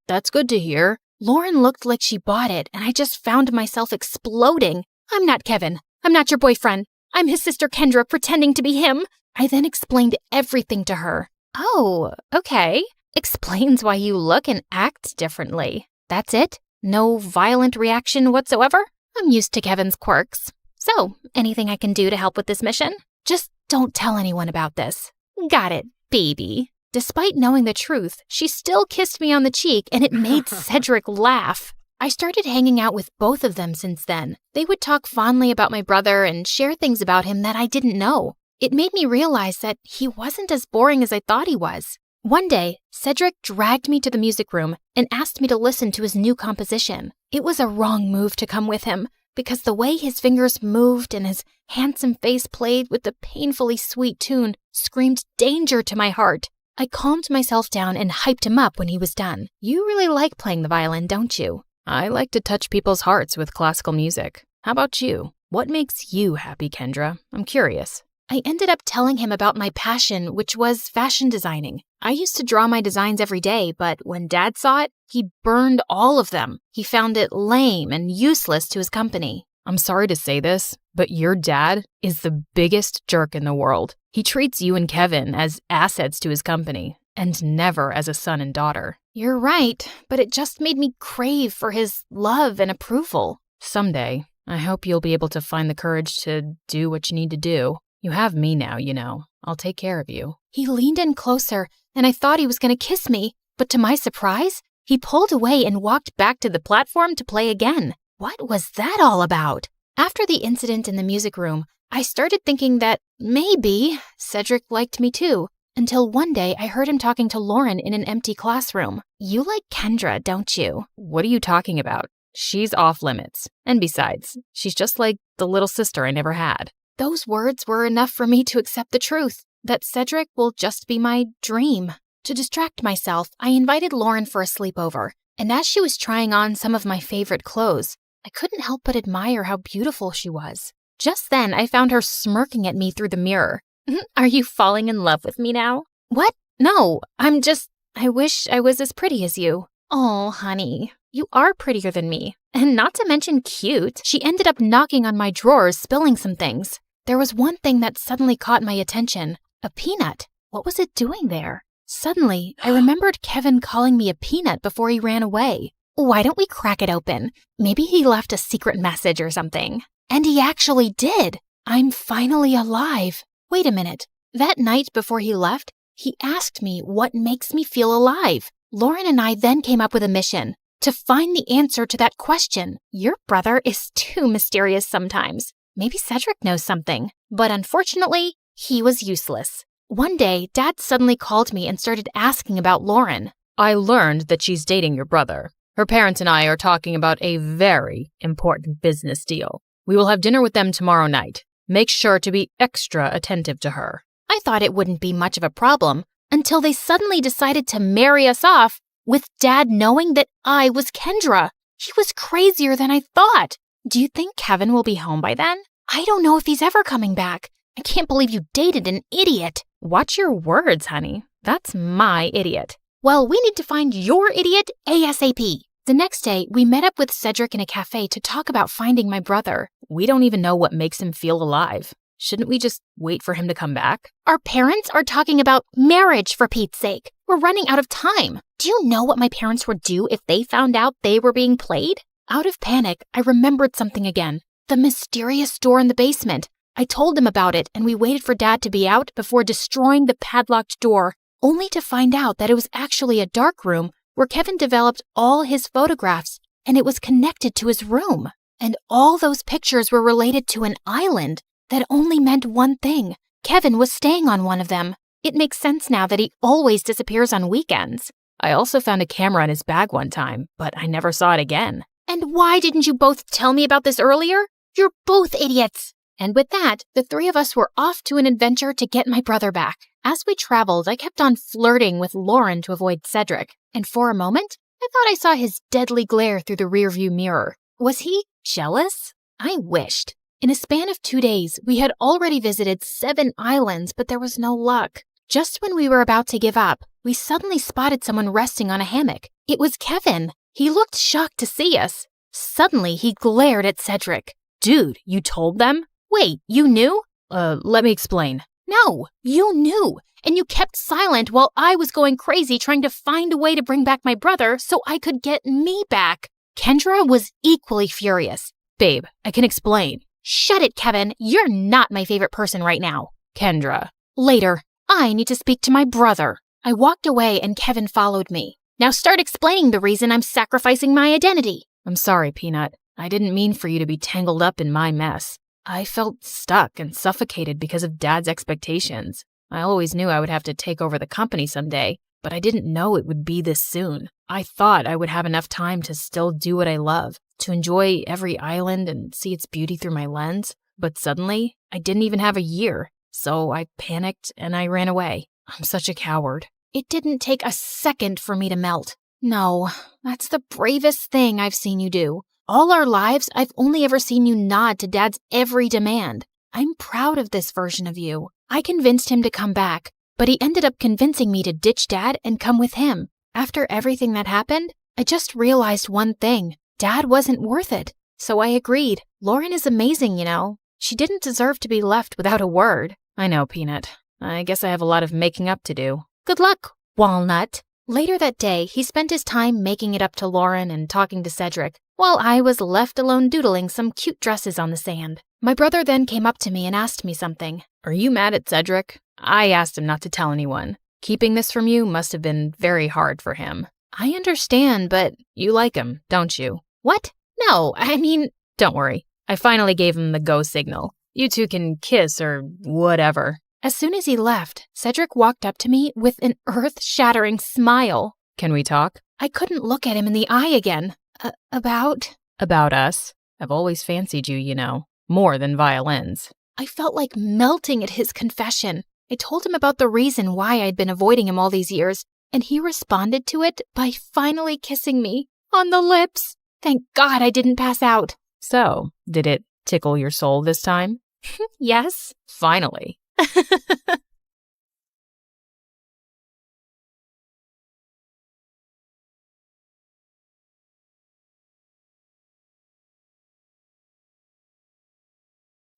that's good to hear. Lauren looked like she bought it, and I just found myself exploding. I'm not Kevin. I'm not your boyfriend. I'm his sister Kendra pretending to be him. I then explained everything to her. Oh, okay. Explains why you look and act differently. That's it? No violent reaction whatsoever? I'm used to Kevin's quirks. So, anything I can do to help with this mission? Just don't tell anyone about this. Got it, baby. Despite knowing the truth, she still kissed me on the cheek and it made Cedric laugh. I started hanging out with both of them since then. They would talk fondly about my brother and share things about him that I didn't know. It made me realize that he wasn't as boring as I thought he was. One day, Cedric dragged me to the music room and asked me to listen to his new composition. It was a wrong move to come with him, because the way his fingers moved and his handsome face played with the painfully sweet tune screamed danger to my heart. I calmed myself down and hyped him up when he was done. You really like playing the violin, don't you? I like to touch people's hearts with classical music. How about you? What makes you happy, Kendra? I'm curious. I ended up telling him about my passion, which was fashion designing. I used to draw my designs every day, but when Dad saw it, he burned all of them. He found it lame and useless to his company. I'm sorry to say this, but your dad is the biggest jerk in the world. He treats you and Kevin as assets to his company, and never as a son and daughter. You're right, but it just made me crave for his love and approval. Someday, I hope you'll be able to find the courage to do what you need to do. You have me now, you know. I'll take care of you. He leaned in closer, and I thought he was going to kiss me, but to my surprise, he pulled away and walked back to the platform to play again. What was that all about? After the incident in the music room, I started thinking that maybe Cedric liked me too, until one day I heard him talking to Lauren in an empty classroom. You like Kendra, don't you? What are you talking about? She's off limits. And besides, she's just like the little sister I never had. Those words were enough for me to accept the truth. that Cedric will just be my dream. To distract myself, I invited Lauren for a sleepover, and as she was trying on some of my favorite clothes, I couldn't help but admire how beautiful she was. Just then, I found her smirking at me through the mirror. Are you falling in love with me now? What? No, I wish I was as pretty as you. Oh, honey, you are prettier than me. And not to mention cute. She ended up knocking on my drawers, spilling some things. There was one thing that suddenly caught my attention. A peanut. What was it doing there? Suddenly, I remembered Kevin calling me a peanut before he ran away. Why don't we crack it open? Maybe he left a secret message or something. And he actually did. I'm finally alive. Wait a minute. That night before he left, he asked me what makes me feel alive. Lauren and I then came up with a mission to find the answer to that question. Your brother is too mysterious sometimes. Maybe Cedric knows something. But unfortunately, he was useless. One day, Dad suddenly called me and started asking about Lauren. I learned that she's dating your brother. Her parents and I are talking about a very important business deal. We will have dinner with them tomorrow night. Make sure to be extra attentive to her. I thought it wouldn't be much of a problem until they suddenly decided to marry us off with Dad knowing that I was Kendra. He was crazier than I thought. Do you think Kevin will be home by then? I don't know if he's ever coming back. I can't believe you dated an idiot. Watch your words, honey. That's my idiot. Well, we need to find your idiot ASAP. The next day, we met up with Cedric in a cafe to talk about finding my brother. We don't even know what makes him feel alive. Shouldn't we just wait for him to come back? Our parents are talking about marriage, for Pete's sake. We're running out of time. Do you know what my parents would do if they found out they were being played? Out of panic, I remembered something again. The mysterious door in the basement. I told them about it, and we waited for Dad to be out before destroying the padlocked door, only to find out that it was actually a dark room where Kevin developed all his photographs, and it was connected to his room. And all those pictures were related to an island that only meant one thing. Kevin was staying on one of them. It makes sense now that he always disappears on weekends. I also found a camera in his bag one time, but I never saw it again. And why didn't you both tell me about this earlier? You're both idiots. And with that, the three of us were off to an adventure to get my brother back. As we traveled, I kept on flirting with Lauren to avoid Cedric. And for a moment, I thought I saw his deadly glare through the rearview mirror. Was he jealous? I wished. In a span of 2 days, we had already visited 7 islands, but there was no luck. Just when we were about to give up, we suddenly spotted someone resting on a hammock. It was Kevin. He looked shocked to see us. Suddenly, he glared at Cedric. Dude, you told them? Wait, you knew? Let me explain. No, you knew. And you kept silent while I was going crazy trying to find a way to bring back my brother so I could get me back. Kendra was equally furious. Babe, I can explain. Shut it, Kevin. You're not my favorite person right now. Kendra. Later. I need to speak to my brother. I walked away and Kevin followed me. Now start explaining the reason I'm sacrificing my identity. I'm sorry, Peanut. I didn't mean for you to be tangled up in my mess. I felt stuck and suffocated because of Dad's expectations. I always knew I would have to take over the company someday, but I didn't know it would be this soon. I thought I would have enough time to still do what I love, to enjoy every island and see its beauty through my lens. But suddenly, I didn't even have a year, so I panicked and I ran away. I'm such a coward. It didn't take a second for me to melt. No, that's the bravest thing I've seen you do. All our lives, I've only ever seen you nod to Dad's every demand. I'm proud of this version of you. I convinced him to come back, but he ended up convincing me to ditch Dad and come with him. After everything that happened, I just realized one thing. Dad wasn't worth it. So I agreed. Lauren is amazing, you know. She didn't deserve to be left without a word. I know, Peanut. I guess I have a lot of making up to do. Good luck, Walnut. Later that day, he spent his time making it up to Lauren and talking to Cedric, while I was left alone doodling some cute dresses on the sand. My brother then came up to me and asked me something. Are you mad at Cedric? I asked him not to tell anyone. Keeping this from you must have been very hard for him. I understand, but... You like him, don't you? What? No, I mean... Don't worry. I finally gave him the go signal. You two can kiss or whatever. As soon as he left, Cedric walked up to me with an earth-shattering smile. Can we talk? I couldn't look at him in the eye again. About? About us. I've always fancied you, you know. More than violins. I felt like melting at his confession. I told him about the reason why I'd been avoiding him all these years, and he responded to it by finally kissing me on the lips. Thank God I didn't pass out. So, did it tickle your soul this time? Yes. Finally.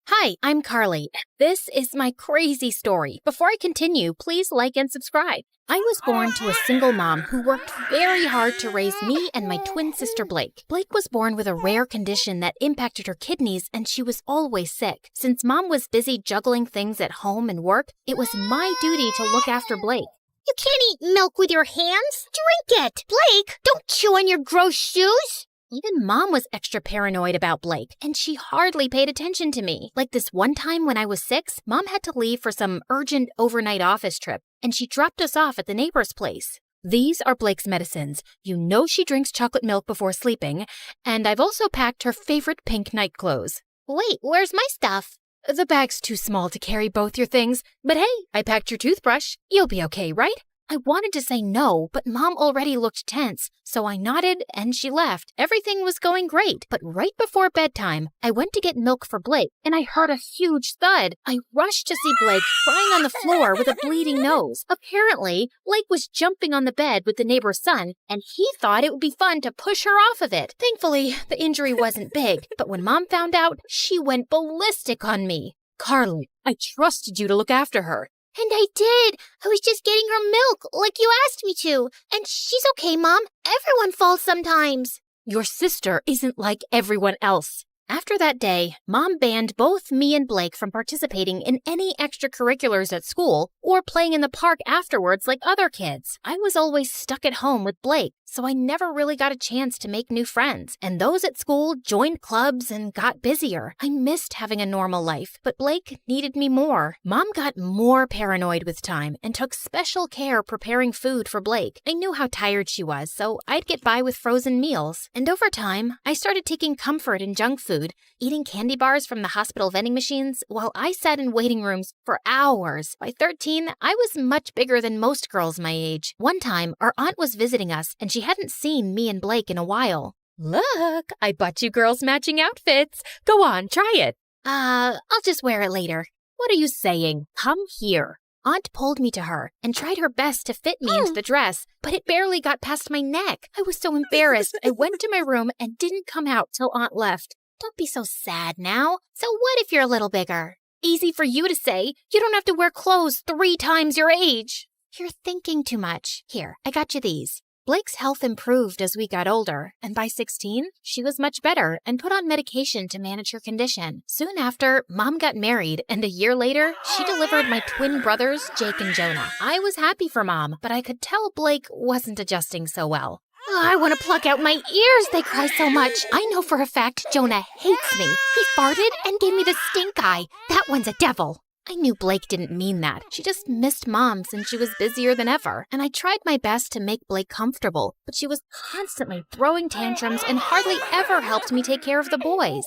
Hi, I'm Carly. This is my crazy story. Before I continue, please like and subscribe. I was born to a single mom who worked very hard to raise me and my twin sister Blake. Blake was born with a rare condition that impacted her kidneys, and she was always sick. Since Mom was busy juggling things at home and work, it was my duty to look after Blake. You can't eat milk with your hands. Drink it. Blake, don't chew on your gross shoes. Even Mom was extra paranoid about Blake, and she hardly paid attention to me. Like this one time when I was 6, Mom had to leave for some urgent overnight office trip, and she dropped us off at the neighbor's place. These are Blake's medicines. You know she drinks chocolate milk before sleeping, and I've also packed her favorite pink night clothes. Wait, where's my stuff? The bag's too small to carry both your things, but hey, I packed your toothbrush. You'll be okay, right? I wanted to say no, but Mom already looked tense, so I nodded and she left. Everything was going great, but right before bedtime, I went to get milk for Blake, and I heard a huge thud. I rushed to see Blake crying on the floor with a bleeding nose. Apparently, Blake was jumping on the bed with the neighbor's son, and he thought it would be fun to push her off of it. Thankfully, the injury wasn't big, but when Mom found out, she went ballistic on me. Carly, I trusted you to look after her. And I did. I was just getting her milk, like you asked me to. And she's okay, Mom. Everyone falls sometimes. Your sister isn't like everyone else. After that day, Mom banned both me and Blake from participating in any extracurriculars at school or playing in the park afterwards like other kids. I was always stuck at home with Blake, so I never really got a chance to make new friends. And those at school joined clubs and got busier. I missed having a normal life, but Blake needed me more. Mom got more paranoid with time and took special care preparing food for Blake. I knew how tired she was, so I'd get by with frozen meals. And over time, I started taking comfort in junk food, eating candy bars from the hospital vending machines while I sat in waiting rooms for hours. By 13, I was much bigger than most girls my age. One time, our aunt was visiting us, and she hadn't seen me and Blake in a while. Look, I bought you girls matching outfits. Go on, try it. I'll just wear it later. What are you saying? Come here. Aunt pulled me to her and tried her best to fit me into the dress, but it barely got past my neck. I was so embarrassed. I went to my room and didn't come out till Aunt left. Don't be so sad now. So what if you're a little bigger? Easy for you to say. You don't have to wear clothes 3 times your age. You're thinking too much. Here, I got you these. Blake's health improved as we got older, and by 16, she was much better and put on medication to manage her condition. Soon after, Mom got married, and a year later, she delivered my twin brothers, Jake and Jonah. I was happy for Mom, but I could tell Blake wasn't adjusting so well. I want to pluck out my ears, they cry so much. I know for a fact Jonah hates me. He farted and gave me the stink eye. That one's a devil. I knew Blake didn't mean that. She just missed Mom since she was busier than ever. And I tried my best to make Blake comfortable, but she was constantly throwing tantrums and hardly ever helped me take care of the boys.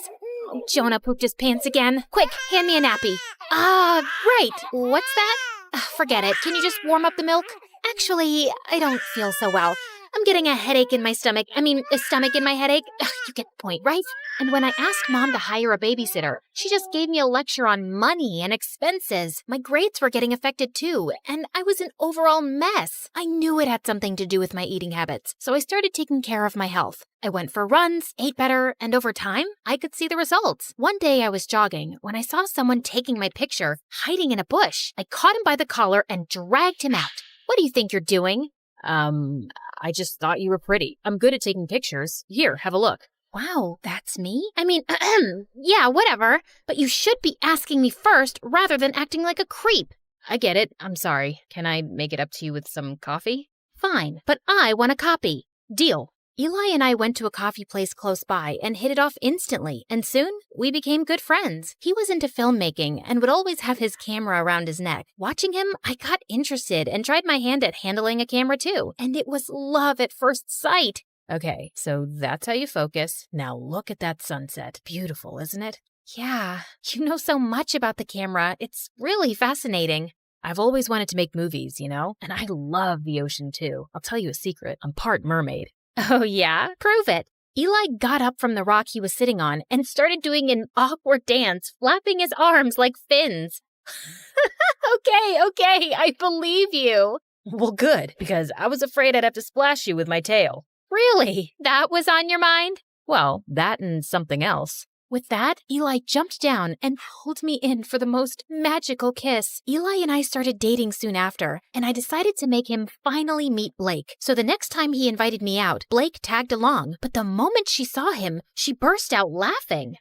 Oh, Jonah pooped his pants again. Quick, hand me a nappy. Right. What's that? Forget it. Can you just warm up the milk? Actually, I don't feel so well. I'm getting a headache in my stomach. A stomach in my headache. You get the point, right? And when I asked Mom to hire a babysitter, she just gave me a lecture on money and expenses. My grades were getting affected too, and I was an overall mess. I knew it had something to do with my eating habits, so I started taking care of my health. I went for runs, ate better, and over time, I could see the results. One day I was jogging when I saw someone taking my picture, hiding in a bush. I caught him by the collar and dragged him out. What do you think you're doing? I just thought you were pretty. I'm good at taking pictures. Here, have a look. Wow, that's me? Yeah, whatever. But you should be asking me first rather than acting like a creep. I get it. I'm sorry. Can I make it up to you with some coffee? Fine, but I want a copy. Deal. Eli and I went to a coffee place close by and hit it off instantly, and soon we became good friends. He was into filmmaking and would always have his camera around his neck. Watching him, I got interested and tried my hand at handling a camera too, and it was love at first sight. Okay, so that's how you focus. Now look at that sunset. Beautiful, isn't it? Yeah, you know so much about the camera. It's really fascinating. I've always wanted to make movies, and I love the ocean too. I'll tell you a secret. I'm part mermaid. Oh, yeah? Prove it. Eli got up from the rock he was sitting on and started doing an awkward dance, flapping his arms like fins. Okay, I believe you. Well, good, because I was afraid I'd have to splash you with my tail. Really? That was on your mind? Well, that and something else. With that, Eli jumped down and pulled me in for the most magical kiss. Eli and I started dating soon after, and I decided to make him finally meet Blake. So the next time he invited me out, Blake tagged along, but the moment she saw him, she burst out laughing.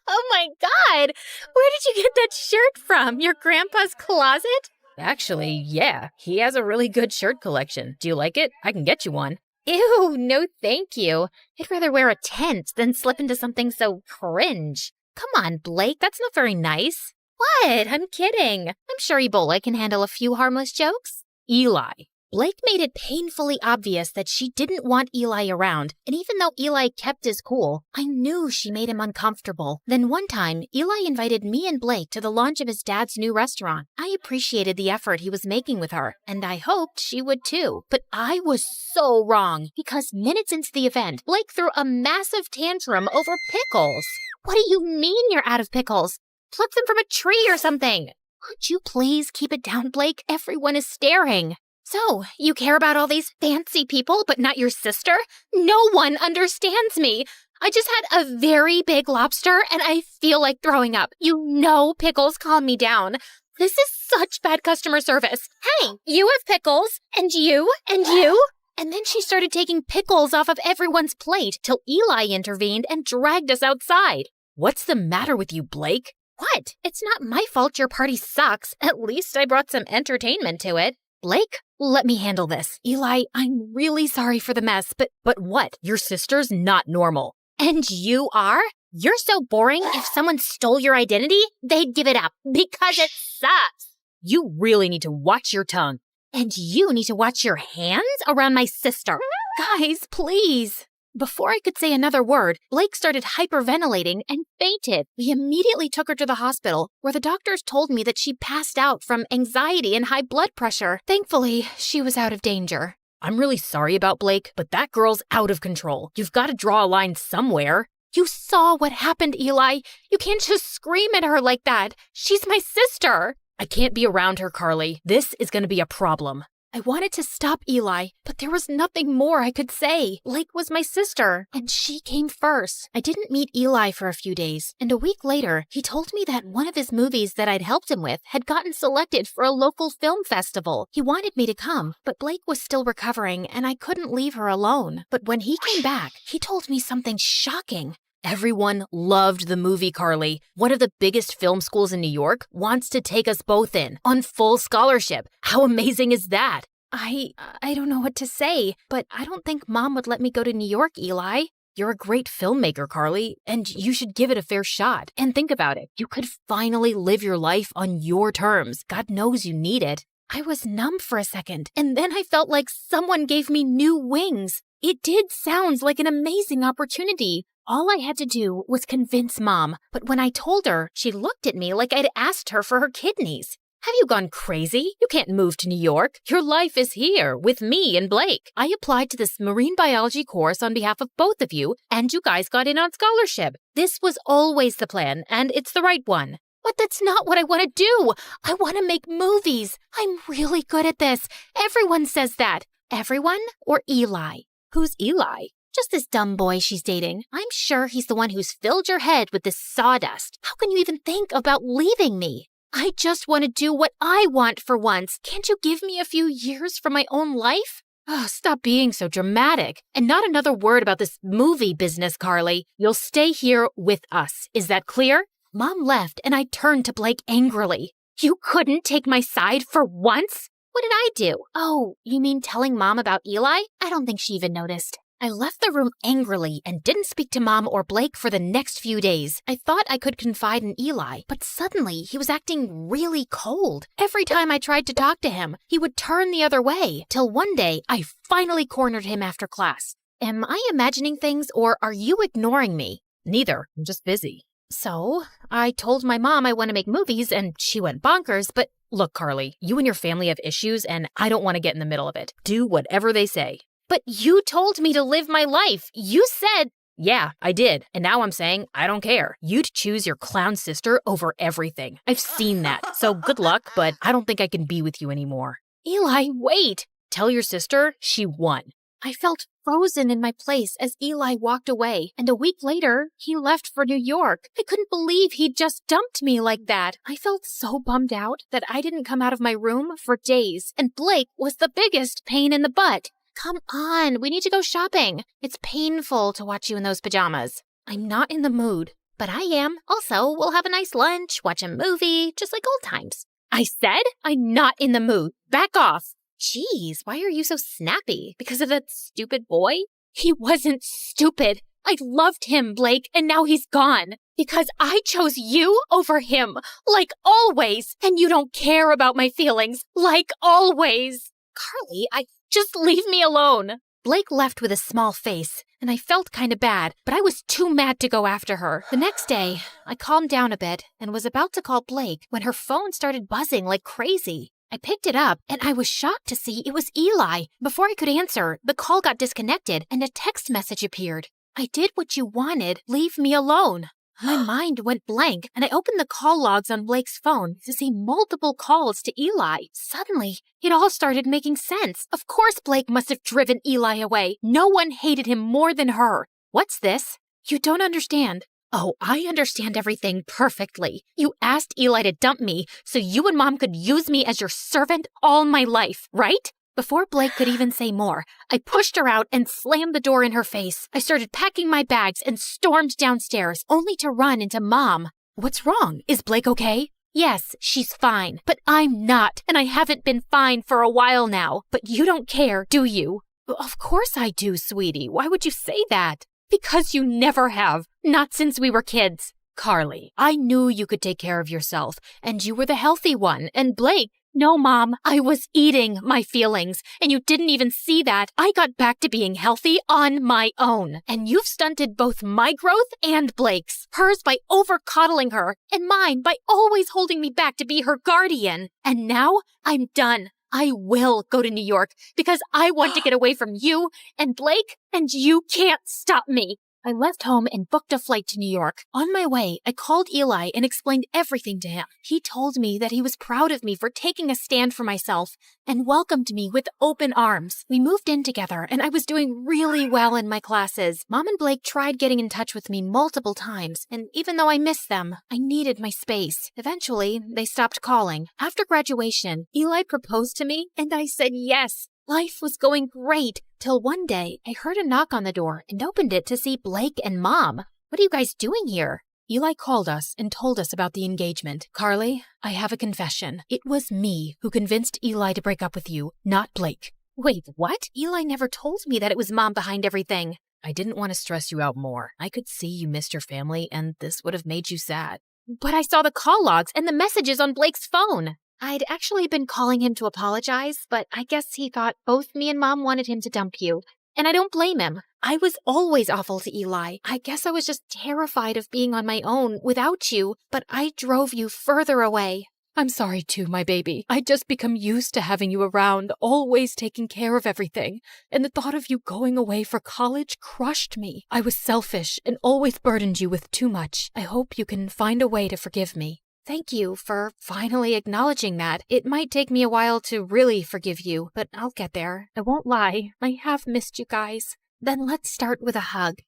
Oh my God! Where did you get that shirt from? Your grandpa's closet? Actually, yeah, he has a really good shirt collection. Do you like it? I can get you one. Ew, no thank you. I'd rather wear a tent than slip into something so cringe. Come on, Blake, that's not very nice. What? I'm kidding. I'm sure Ebola can handle a few harmless jokes. Eli. Blake made it painfully obvious that she didn't want Eli around, and even though Eli kept his cool, I knew she made him uncomfortable. Then one time, Eli invited me and Blake to the launch of his dad's new restaurant. I appreciated the effort he was making with her, and I hoped she would too. But I was so wrong, because minutes into the event, Blake threw a massive tantrum over pickles. What do you mean you're out of pickles? Pluck them from a tree or something. Could you please keep it down, Blake? Everyone is staring. So, you care about all these fancy people, but not your sister? No one understands me. I just had a very big lobster, and I feel like throwing up. You know pickles calm me down. This is such bad customer service. Hey, you have pickles, and you, and you. And then she started taking pickles off of everyone's plate till Eli intervened and dragged us outside. What's the matter with you, Blake? What? It's not my fault your party sucks. At least I brought some entertainment to it. Blake, let me handle this. Eli, I'm really sorry for the mess, but what? Your sister's not normal. And you are? You're so boring, if someone stole your identity, they'd give it up because it sucks. You really need to watch your tongue. And you need to watch your hands around my sister. Guys, please. Before I could say another word, Blake started hyperventilating and fainted. We immediately took her to the hospital, where the doctors told me that she passed out from anxiety and high blood pressure. Thankfully, she was out of danger. I'm really sorry about Blake, but that girl's out of control. You've got to draw a line somewhere. You saw what happened, Eli. You can't just scream at her like that. She's my sister. I can't be around her, Carly. This is going to be a problem. I wanted to stop Eli, but there was nothing more I could say. Blake was my sister, and she came first. I didn't meet Eli for a few days, and a week later, he told me that one of his movies that I'd helped him with had gotten selected for a local film festival. He wanted me to come, but Blake was still recovering, and I couldn't leave her alone. But when he came back, he told me something shocking. Everyone loved the movie, Carly. One of the biggest film schools in New York wants to take us both in on full scholarship. How amazing is that? I don't know what to say, but I don't think Mom would let me go to New York, Eli. You're a great filmmaker, Carly, and you should give it a fair shot. And think about it. You could finally live your life on your terms. God knows you need it. I was numb for a second, and then I felt like someone gave me new wings. It did sound like an amazing opportunity. All I had to do was convince Mom, but when I told her, she looked at me like I'd asked her for her kidneys. Have you gone crazy? You can't move to New York. Your life is here with me and Blake. I applied to this marine biology course on behalf of both of you, and you guys got in on scholarship. This was always the plan, and it's the right one. But that's not what I want to do. I want to make movies. I'm really good at this. Everyone says that. Everyone or Eli? Who's Eli? Just this dumb boy she's dating. I'm sure he's the one who's filled your head with this sawdust. How can you even think about leaving me? I just want to do what I want for once. Can't you give me a few years from my own life? Oh, stop being so dramatic. And not another word about this movie business, Carly. You'll stay here with us. Is that clear? Mom left and I turned to Blake angrily. You couldn't take my side for once? What did I do? Oh, you mean telling Mom about Eli? I don't think she even noticed. I left the room angrily and didn't speak to Mom or Blake for the next few days. I thought I could confide in Eli, but suddenly he was acting really cold. Every time I tried to talk to him, he would turn the other way, till one day I finally cornered him after class. Am I imagining things or are you ignoring me? Neither. I'm just busy. So, I told my mom I want to make movies and she went bonkers, but look, Carly, you and your family have issues and I don't want to get in the middle of it. Do whatever they say. But you told me to live my life. You said... Yeah, I did. And now I'm saying I don't care. You'd choose your clown sister over everything. I've seen that. So good luck, but I don't think I can be with you anymore. Eli, wait. Tell your sister she won. I felt frozen in my place as Eli walked away, and a week later, he left for New York. I couldn't believe he'd just dumped me like that. I felt so bummed out that I didn't come out of my room for days, and Blake was the biggest pain in the butt. Come on, we need to go shopping. It's painful to watch you in those pajamas. I'm not in the mood. But I am. Also, we'll have a nice lunch, watch a movie, just like old times. I said I'm not in the mood. Back off. Jeez, why are you so snappy? Because of that stupid boy? He wasn't stupid. I loved him, Blake, and now he's gone. Because I chose you over him, like always. And you don't care about my feelings, like always. Carly, just leave me alone. Blake left with a small face, and I felt kind of bad, but I was too mad to go after her. The next day, I calmed down a bit and was about to call Blake when her phone started buzzing like crazy. I picked it up, and I was shocked to see it was Eli. Before I could answer, the call got disconnected, and a text message appeared. I did what you wanted. Leave me alone. My mind went blank, and I opened the call logs on Blake's phone to see multiple calls to Eli. Suddenly, it all started making sense. Of course Blake must have driven Eli away. No one hated him more than her. What's this? You don't understand. Oh, I understand everything perfectly. You asked Eli to dump me so you and Mom could use me as your servant all my life, right? Before Blake could even say more, I pushed her out and slammed the door in her face. I started packing my bags and stormed downstairs, only to run into Mom. What's wrong? Is Blake okay? Yes, she's fine, but I'm not, and I haven't been fine for a while now. But you don't care, do you? Of course I do, sweetie. Why would you say that? Because you never have. Not since we were kids. Carly, I knew you could take care of yourself, and you were the healthy one, and Blake... No, Mom, I was eating my feelings, and you didn't even see that. I got back to being healthy on my own, and you've stunted both my growth and Blake's. Hers by over-coddling her, and mine by always holding me back to be her guardian. And now I'm done. I will go to New York because I want to get away from you and Blake, and you can't stop me. I left home and booked a flight to New York. On my way, I called Eli and explained everything to him. He told me that he was proud of me for taking a stand for myself and welcomed me with open arms. We moved in together, and I was doing really well in my classes. Mom and Blake tried getting in touch with me multiple times, and even though I missed them, I needed my space. Eventually, they stopped calling. After graduation, Eli proposed to me, and I said yes. Life was going great, till one day I heard a knock on the door and opened it to see Blake and Mom. What are you guys doing here? Eli called us and told us about the engagement. Carly, I have a confession. It was me who convinced Eli to break up with you, not Blake. Wait, what? Eli never told me that it was Mom behind everything. I didn't want to stress you out more. I could see you missed your family, and this would have made you sad. But I saw the call logs and the messages on Blake's phone. I'd actually been calling him to apologize, but I guess he thought both me and Mom wanted him to dump you. And I don't blame him. I was always awful to Eli. I guess I was just terrified of being on my own without you, but I drove you further away. I'm sorry too, my baby. I'd just become used to having you around, always taking care of everything. And the thought of you going away for college crushed me. I was selfish and always burdened you with too much. I hope you can find a way to forgive me. Thank you for finally acknowledging that. It might take me a while to really forgive you, but I'll get there. I won't lie. I have missed you guys. Then let's start with a hug.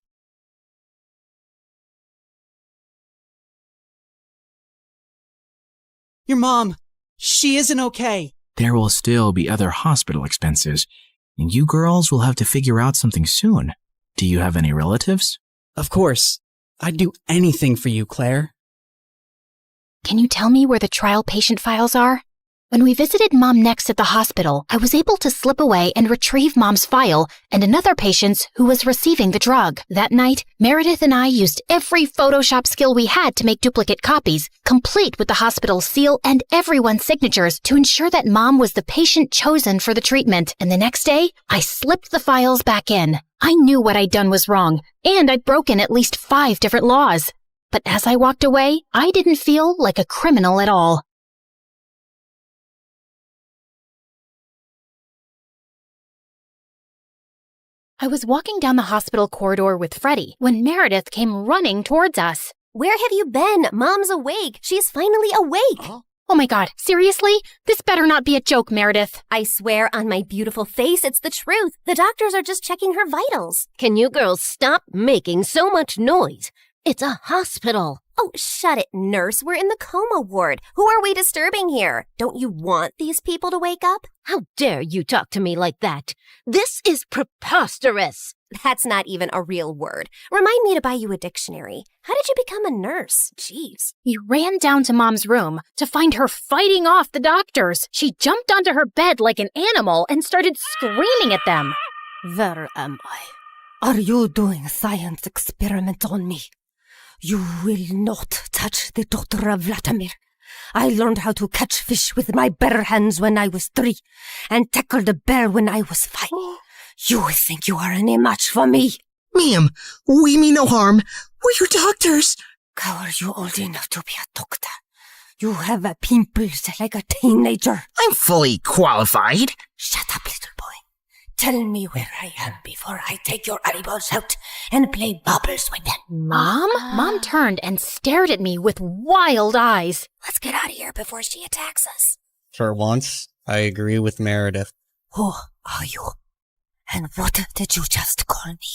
Your mom, she isn't okay. There will still be other hospital expenses, and you girls will have to figure out something soon. Do you have any relatives? Of course. I'd do anything for you, Claire. Can you tell me where the trial patient files are? When we visited Mom next at the hospital, I was able to slip away and retrieve Mom's file and another patient's who was receiving the drug. That night, Meredith and I used every Photoshop skill we had to make duplicate copies, complete with the hospital's seal and everyone's signatures to ensure that Mom was the patient chosen for the treatment. And the next day, I slipped the files back in. I knew what I'd done was wrong, and I'd broken at least 5 different laws. But as I walked away, I didn't feel like a criminal at all. I was walking down the hospital corridor with Freddie when Meredith came running towards us. Where have you been? Mom's awake. She's finally awake. Oh my God, seriously? This better not be a joke, Meredith. I swear on my beautiful face, it's the truth. The doctors are just checking her vitals. Can you girls stop making so much noise? It's a hospital. Oh, shut it, nurse. We're in the coma ward. Who are we disturbing here? Don't you want these people to wake up? How dare you talk to me like that? This is preposterous. That's not even a real word. Remind me to buy you a dictionary. How did you become a nurse? Jeez. You ran down to Mom's room to find her fighting off the doctors. She jumped onto her bed like an animal and started screaming at them. Where am I? Are you doing a science experiment on me? You will not touch the daughter of Vladimir. I learned how to catch fish with my bare hands when I was 3 and tackled a bear when I was 5. You think you are any match for me? Ma'am, we mean no harm. We're your doctors. How are you old enough to be a doctor? You have a pimples like a teenager. I'm fully qualified. Shut up, little boy. Tell me where I am before I take your eyeballs out and play bubbles with them. Mom? Mom turned and stared at me with wild eyes. Let's get out of here before she attacks us. For once, I agree with Meredith. Who are you? And what did you just call me?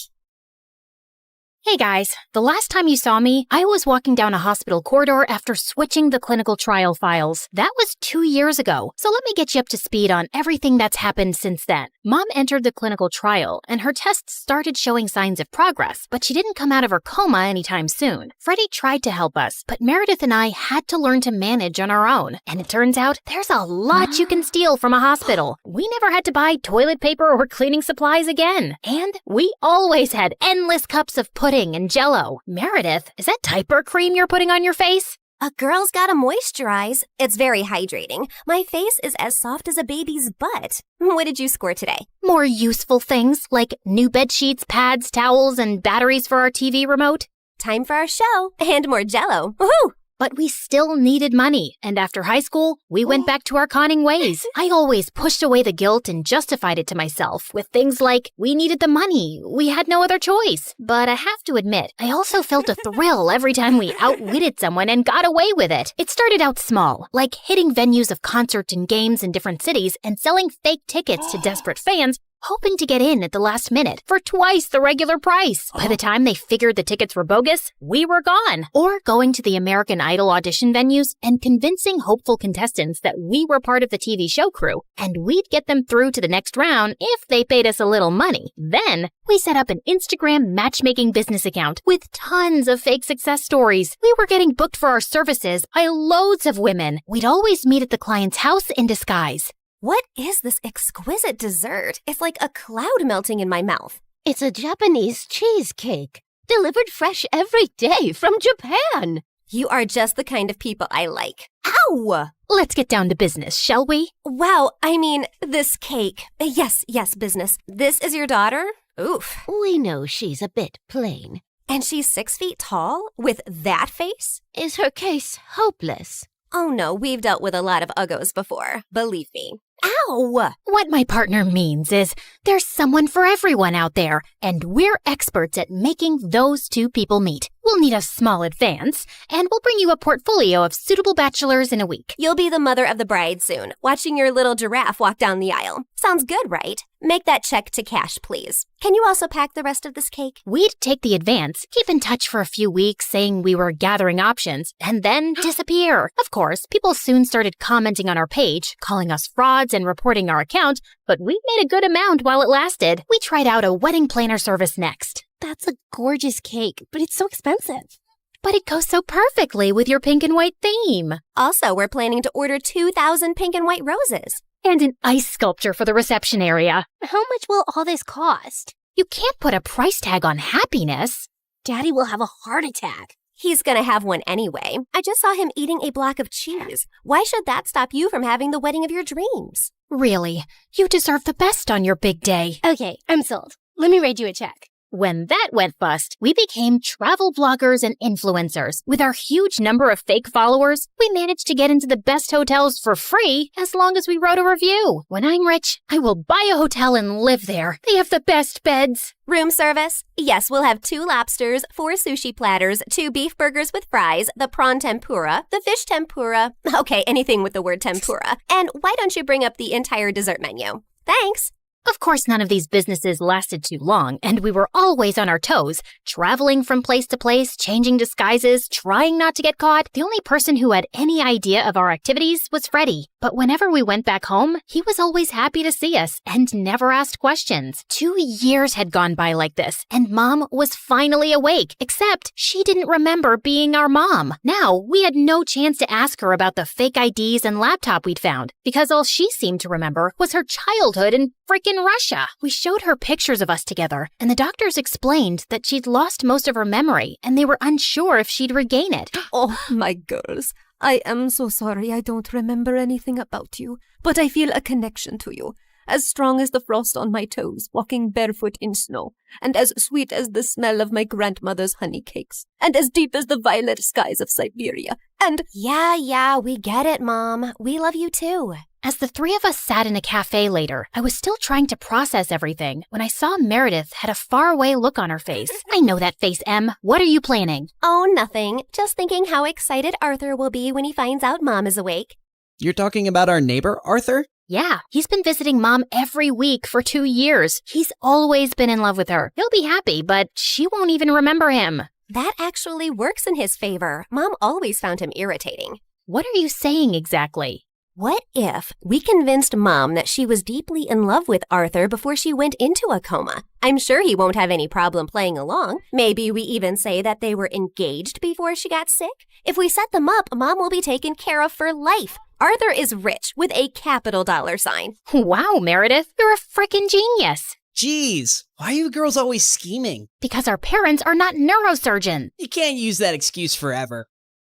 Hey guys, the last time you saw me, I was walking down a hospital corridor after switching the clinical trial files. That was 2 years ago, so let me get you up to speed on everything that's happened since then. Mom entered the clinical trial, and her tests started showing signs of progress, but she didn't come out of her coma anytime soon. Freddie tried to help us, but Meredith and I had to learn to manage on our own, and it turns out there's a lot you can steal from a hospital. We never had to buy toilet paper or cleaning supplies again, and we always had endless cups of pudding and Jell-O. Meredith, is that diaper cream you're putting on your face? A girl's gotta moisturize. It's very hydrating. My face is as soft as a baby's butt. What did you score today? More useful things like new bed sheets, pads, towels, and batteries for our TV remote. Time for our show and more Jell-O. Woohoo! But we still needed money, and after high school, we went back to our conning ways. I always pushed away the guilt and justified it to myself with things like, we needed the money, we had no other choice. But I have to admit, I also felt a thrill every time we outwitted someone and got away with it. It started out small, like hitting venues of concerts and games in different cities and selling fake tickets to desperate fans, hoping to get in at the last minute for twice the regular price. By the time they figured the tickets were bogus, we were gone. Or going to the American Idol audition venues and convincing hopeful contestants that we were part of the TV show crew, and we'd get them through to the next round if they paid us a little money. Then, we set up an Instagram matchmaking business account with tons of fake success stories. We were getting booked for our services by loads of women. We'd always meet at the client's house in disguise. What is this exquisite dessert? It's like a cloud melting in my mouth. It's a Japanese cheesecake, delivered fresh every day from Japan. You are just the kind of people I like. Ow! Let's get down to business, shall we? Wow, I mean, this cake. Yes, business. This is your daughter? Oof. We know she's a bit plain. And she's 6 feet tall? With that face? Is her case hopeless? Oh no, we've dealt with a lot of uggos before. Believe me. Ow! What my partner means is there's someone for everyone out there, and we're experts at making those two people meet. We'll need a small advance, and we'll bring you a portfolio of suitable bachelors in a week. You'll be the mother of the bride soon, watching your little giraffe walk down the aisle. Sounds good, right? Make that check to cash, please. Can you also pack the rest of this cake? We'd take the advance, keep in touch for a few weeks saying we were gathering options, and then disappear. Of course, people soon started commenting on our page, calling us frauds and reporting our account, but we made a good amount while it lasted. We tried out a wedding planner service next. That's a gorgeous cake, but it's so expensive. But it goes so perfectly with your pink and white theme. Also, we're planning to order 2,000 pink and white roses. And an ice sculpture for the reception area. How much will all this cost? You can't put a price tag on happiness. Daddy will have a heart attack. He's gonna have one anyway. I just saw him eating a block of cheese. Why should that stop you from having the wedding of your dreams? Really, you deserve the best on your big day. Okay, I'm sold. Let me write you a check. When that went bust, we became travel bloggers and influencers. With our huge number of fake followers, we managed to get into the best hotels for free as long as we wrote a review. When I'm rich, I will buy a hotel and live there. They have the best beds. Room service? Yes, we'll have 2 lobsters, 4 sushi platters, 2 beef burgers with fries, the prawn tempura, the fish tempura. Okay, anything with the word tempura. And why don't you bring up the entire dessert menu? Thanks. Of course, none of these businesses lasted too long, and we were always on our toes, traveling from place to place, changing disguises, trying not to get caught. The only person who had any idea of our activities was Freddie. But whenever we went back home, he was always happy to see us and never asked questions. 2 years had gone by like this, and Mom was finally awake, except she didn't remember being our mom. Now, we had no chance to ask her about the fake IDs and laptop we'd found, because all she seemed to remember was her childhood in frickin' Russia. We showed her pictures of us together, and the doctors explained that she'd lost most of her memory, and they were unsure if she'd regain it. Oh, my girls. I am so sorry I don't remember anything about you, but I feel a connection to you, as strong as the frost on my toes, walking barefoot in snow, and as sweet as the smell of my grandmother's honey cakes, and as deep as the violet skies of Siberia, and— Yeah, we get it, Mom. We love you too. As the 3 of us sat in a cafe later, I was still trying to process everything when I saw Meredith had a faraway look on her face. I know that face, Em. What are you planning? Oh, nothing. Just thinking how excited Arthur will be when he finds out Mom is awake. You're talking about our neighbor, Arthur? Yeah, he's been visiting Mom every week for 2 years. He's always been in love with her. He'll be happy, but she won't even remember him. That actually works in his favor. Mom always found him irritating. What are you saying exactly? What if we convinced Mom that she was deeply in love with Arthur before she went into a coma? I'm sure he won't have any problem playing along. Maybe we even say that they were engaged before she got sick. If we set them up, Mom will be taken care of for life. Arthur is rich with a capital $sign. Wow, Meredith, you're a frickin' genius. Jeez, why are you girls always scheming? Because our parents are not neurosurgeons. You can't use that excuse forever.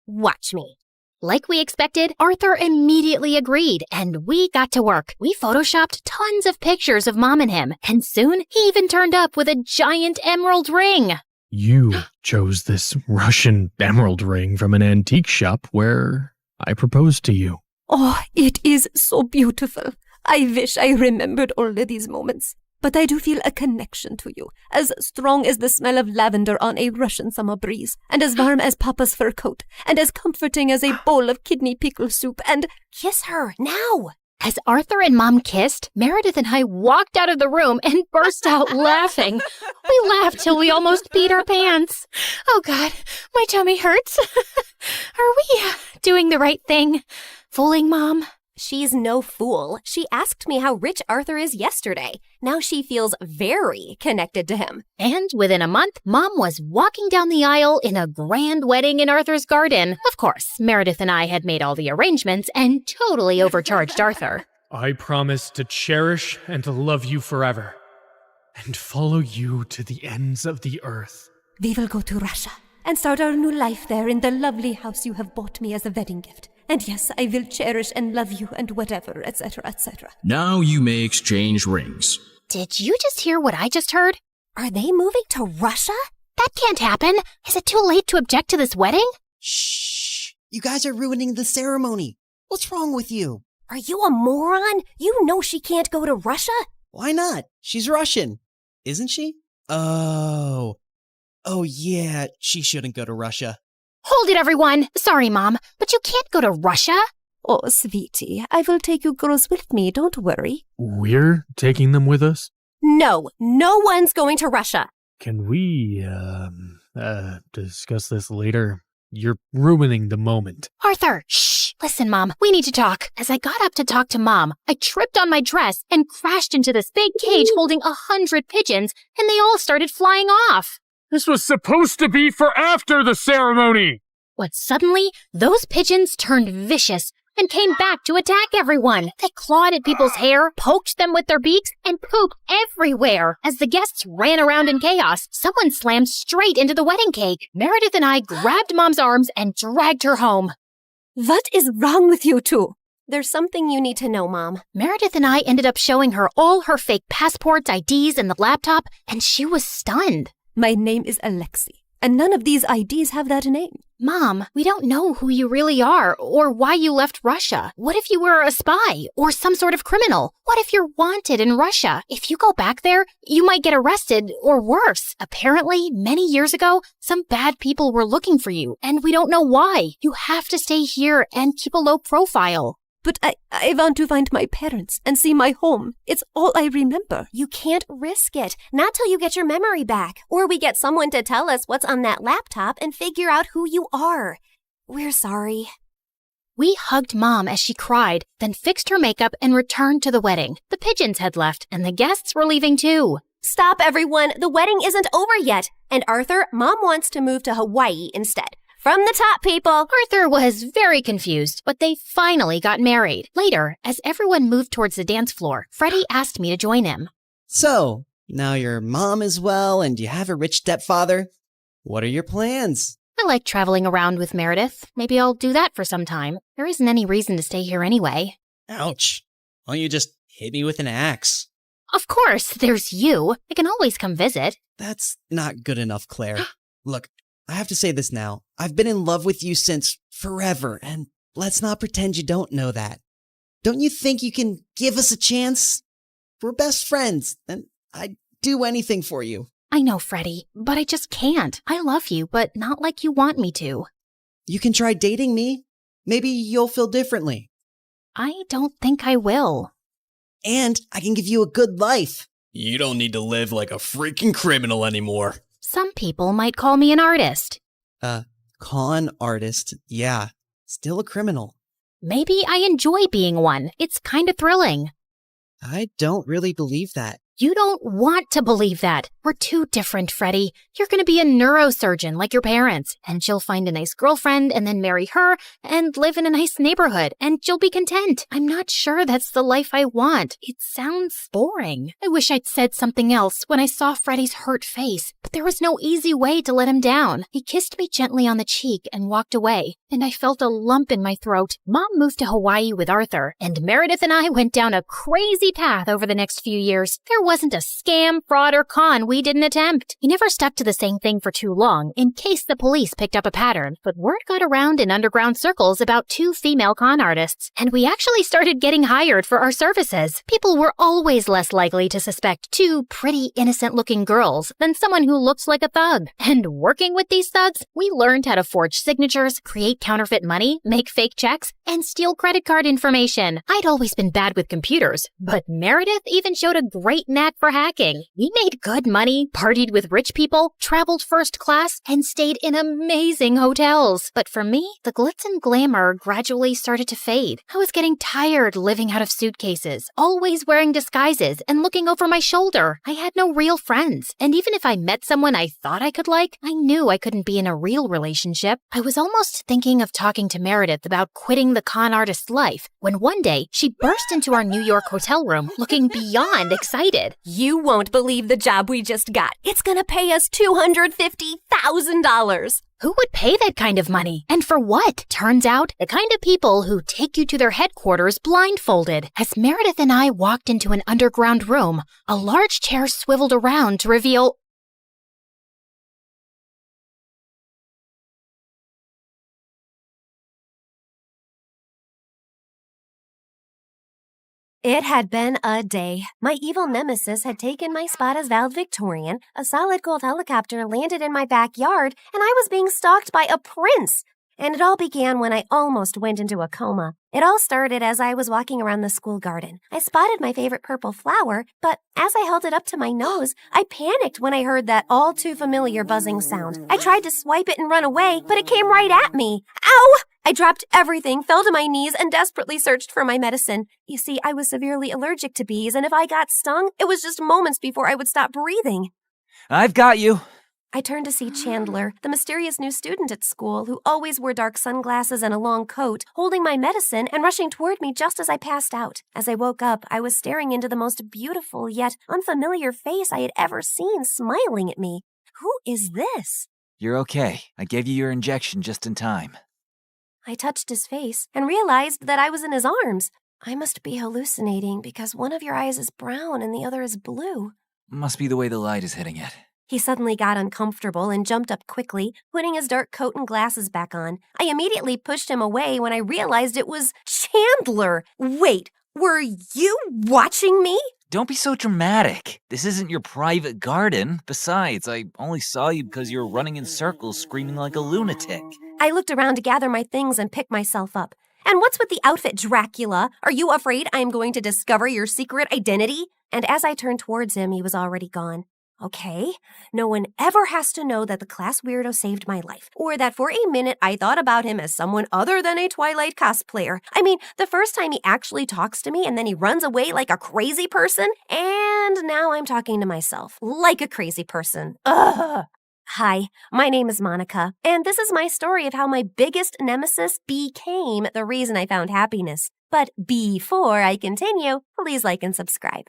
Watch me. Like we expected, Arthur immediately agreed, and we got to work. We photoshopped tons of pictures of Mom and him, and soon he even turned up with a giant emerald ring. You chose this Russian emerald ring from an antique shop where I proposed to you. Oh, it is so beautiful. I wish I remembered all of these moments. But I do feel a connection to you, as strong as the smell of lavender on a Russian summer breeze, and as warm as Papa's fur coat, and as comforting as a bowl of kidney pickle soup, and— Kiss her, now! As Arthur and Mom kissed, Meredith and I walked out of the room and burst out laughing. We laughed till we almost peed our pants. Oh God, my tummy hurts. Are we doing the right thing? Fooling Mom? She's no fool. She asked me how rich Arthur is yesterday. Now she feels very connected to him. And within a month, Mom was walking down the aisle in a grand wedding in Arthur's garden. Of course, Meredith and I had made all the arrangements and totally overcharged Arthur. I promise to cherish and to love you forever, and follow you to the ends of the earth. We will go to Russia and start our new life there in the lovely house you have bought me as a wedding gift. And yes, I will cherish and love you and whatever, etc., etc. Now you may exchange rings. Did you just hear what I just heard? Are they moving to Russia? That can't happen. Is it too late to object to this wedding? Shh! You guys are ruining the ceremony. What's wrong with you? Are you a moron? You know she can't go to Russia? Why not? She's Russian. Isn't she? Oh, yeah, she shouldn't go to Russia. Hold it, everyone. Sorry, Mom, but you can't go to Russia. Oh, sweetie, I will take you girls with me, don't worry. We're taking them with us? No one's going to Russia. Can we, discuss this later? You're ruining the moment. Arthur, shh. Listen, Mom, we need to talk. As I got up to talk to Mom, I tripped on my dress and crashed into this big cage holding 100 pigeons, and they all started flying off. This was supposed to be for after the ceremony! But suddenly, those pigeons turned vicious and came back to attack everyone. They clawed at people's hair, poked them with their beaks, and pooped everywhere. As the guests ran around in chaos, someone slammed straight into the wedding cake. Meredith and I grabbed Mom's arms and dragged her home. What is wrong with you two? There's something you need to know, Mom. Meredith and I ended up showing her all her fake passports, IDs, and the laptop, and she was stunned. My name is Alexei, and none of these IDs have that name. Mom, we don't know who you really are or why you left Russia. What if you were a spy or some sort of criminal? What if you're wanted in Russia? If you go back there, you might get arrested or worse. Apparently, many years ago, some bad people were looking for you, and we don't know why. You have to stay here and keep a low profile. But I want to find my parents and see my home. It's all I remember. You can't risk it. Not till you get your memory back. Or we get someone to tell us what's on that laptop and figure out who you are. We're sorry. We hugged Mom as she cried, then fixed her makeup and returned to the wedding. The pigeons had left, and the guests were leaving too. Stop, everyone. The wedding isn't over yet. And Arthur, Mom wants to move to Hawaii instead. From the top, people! Arthur was very confused, but they finally got married. Later, as everyone moved towards the dance floor, Freddie asked me to join him. So, now your mom is well and you have a rich stepfather. What are your plans? I like traveling around with Meredith. Maybe I'll do that for some time. There isn't any reason to stay here anyway. Ouch. Why don't you just hit me with an axe? Of course, there's you. I can always come visit. That's not good enough, Claire. Look, I have to say this now. I've been in love with you since forever, and let's not pretend you don't know that. Don't you think you can give us a chance? We're best friends, and I'd do anything for you. I know, Freddie, but I just can't. I love you, but not like you want me to. You can try dating me. Maybe you'll feel differently. I don't think I will. And I can give you a good life. You don't need to live like a freaking criminal anymore. Some people might call me an artist. Con artist, yeah. Still a criminal. Maybe I enjoy being one. It's kind of thrilling. I don't really believe that. You don't want to believe that. We're too different, Freddie. You're going to be a neurosurgeon like your parents, and she'll find a nice girlfriend and then marry her and live in a nice neighborhood, and you'll be content. I'm not sure that's the life I want. It sounds boring. I wish I'd said something else when I saw Freddie's hurt face, but there was no easy way to let him down. He kissed me gently on the cheek and walked away, and I felt a lump in my throat. Mom moved to Hawaii with Arthur, and Meredith and I went down a crazy path over the next few years. There wasn't a scam, fraud, or con we didn't attempt. We never stuck to the same thing for too long, in case the police picked up a pattern, but word got around in underground circles about 2 female con artists, and we actually started getting hired for our services. People were always less likely to suspect 2 pretty, innocent-looking girls than someone who looks like a thug. And working with these thugs, we learned how to forge signatures, create counterfeit money, make fake checks, and steal credit card information. I'd always been bad with computers, but Meredith even showed a great knack for hacking. We made good money, partied with rich people, traveled first class, and stayed in amazing hotels. But for me, the glitz and glamour gradually started to fade. I was getting tired living out of suitcases, always wearing disguises and looking over my shoulder. I had no real friends, and even if I met someone I thought I could like, I knew I couldn't be in a real relationship. I was almost thinking of talking to Meredith about quitting the con artist life, when one day she burst into our New York hotel room looking beyond excited. You won't believe the job we just got. It's gonna pay us $250,000. Who would pay that kind of money? And for what? Turns out, the kind of people who take you to their headquarters blindfolded. As Meredith and I walked into an underground room, a large chair swiveled around to reveal... It had been a day. My evil nemesis had taken my spot as valedictorian, a solid gold helicopter landed in my backyard, and I was being stalked by a prince. And it all began when I almost went into a coma. It all started as I was walking around the school garden. I spotted my favorite purple flower, but as I held it up to my nose, I panicked when I heard that all too familiar buzzing sound. I tried to swipe it and run away, but it came right at me. Ow! I dropped everything, fell to my knees, and desperately searched for my medicine. You see, I was severely allergic to bees, and if I got stung, it was just moments before I would stop breathing. I've got you. I turned to see Chandler, the mysterious new student at school who always wore dark sunglasses and a long coat, holding my medicine and rushing toward me just as I passed out. As I woke up, I was staring into the most beautiful yet unfamiliar face I had ever seen smiling at me. Who is this? You're okay. I gave you your injection just in time. I touched his face and realized that I was in his arms. I must be hallucinating because one of your eyes is brown and the other is blue. Must be the way the light is hitting it. He suddenly got uncomfortable and jumped up quickly, putting his dark coat and glasses back on. I immediately pushed him away when I realized it was Chandler. Wait, were you watching me? Don't be so dramatic. This isn't your private garden. Besides, I only saw you because you were running in circles screaming like a lunatic. I looked around to gather my things and pick myself up. And what's with the outfit, Dracula? Are you afraid I'm going to discover your secret identity? And as I turned towards him, he was already gone. Okay, no one ever has to know that the class weirdo saved my life, or that for a minute I thought about him as someone other than a Twilight cosplayer. I mean, the first time he actually talks to me and then he runs away like a crazy person, and now I'm talking to myself like a crazy person. Ugh. Hi, my name is Monica, and this is my story of how my biggest nemesis became the reason I found happiness. But before I continue, please like and subscribe.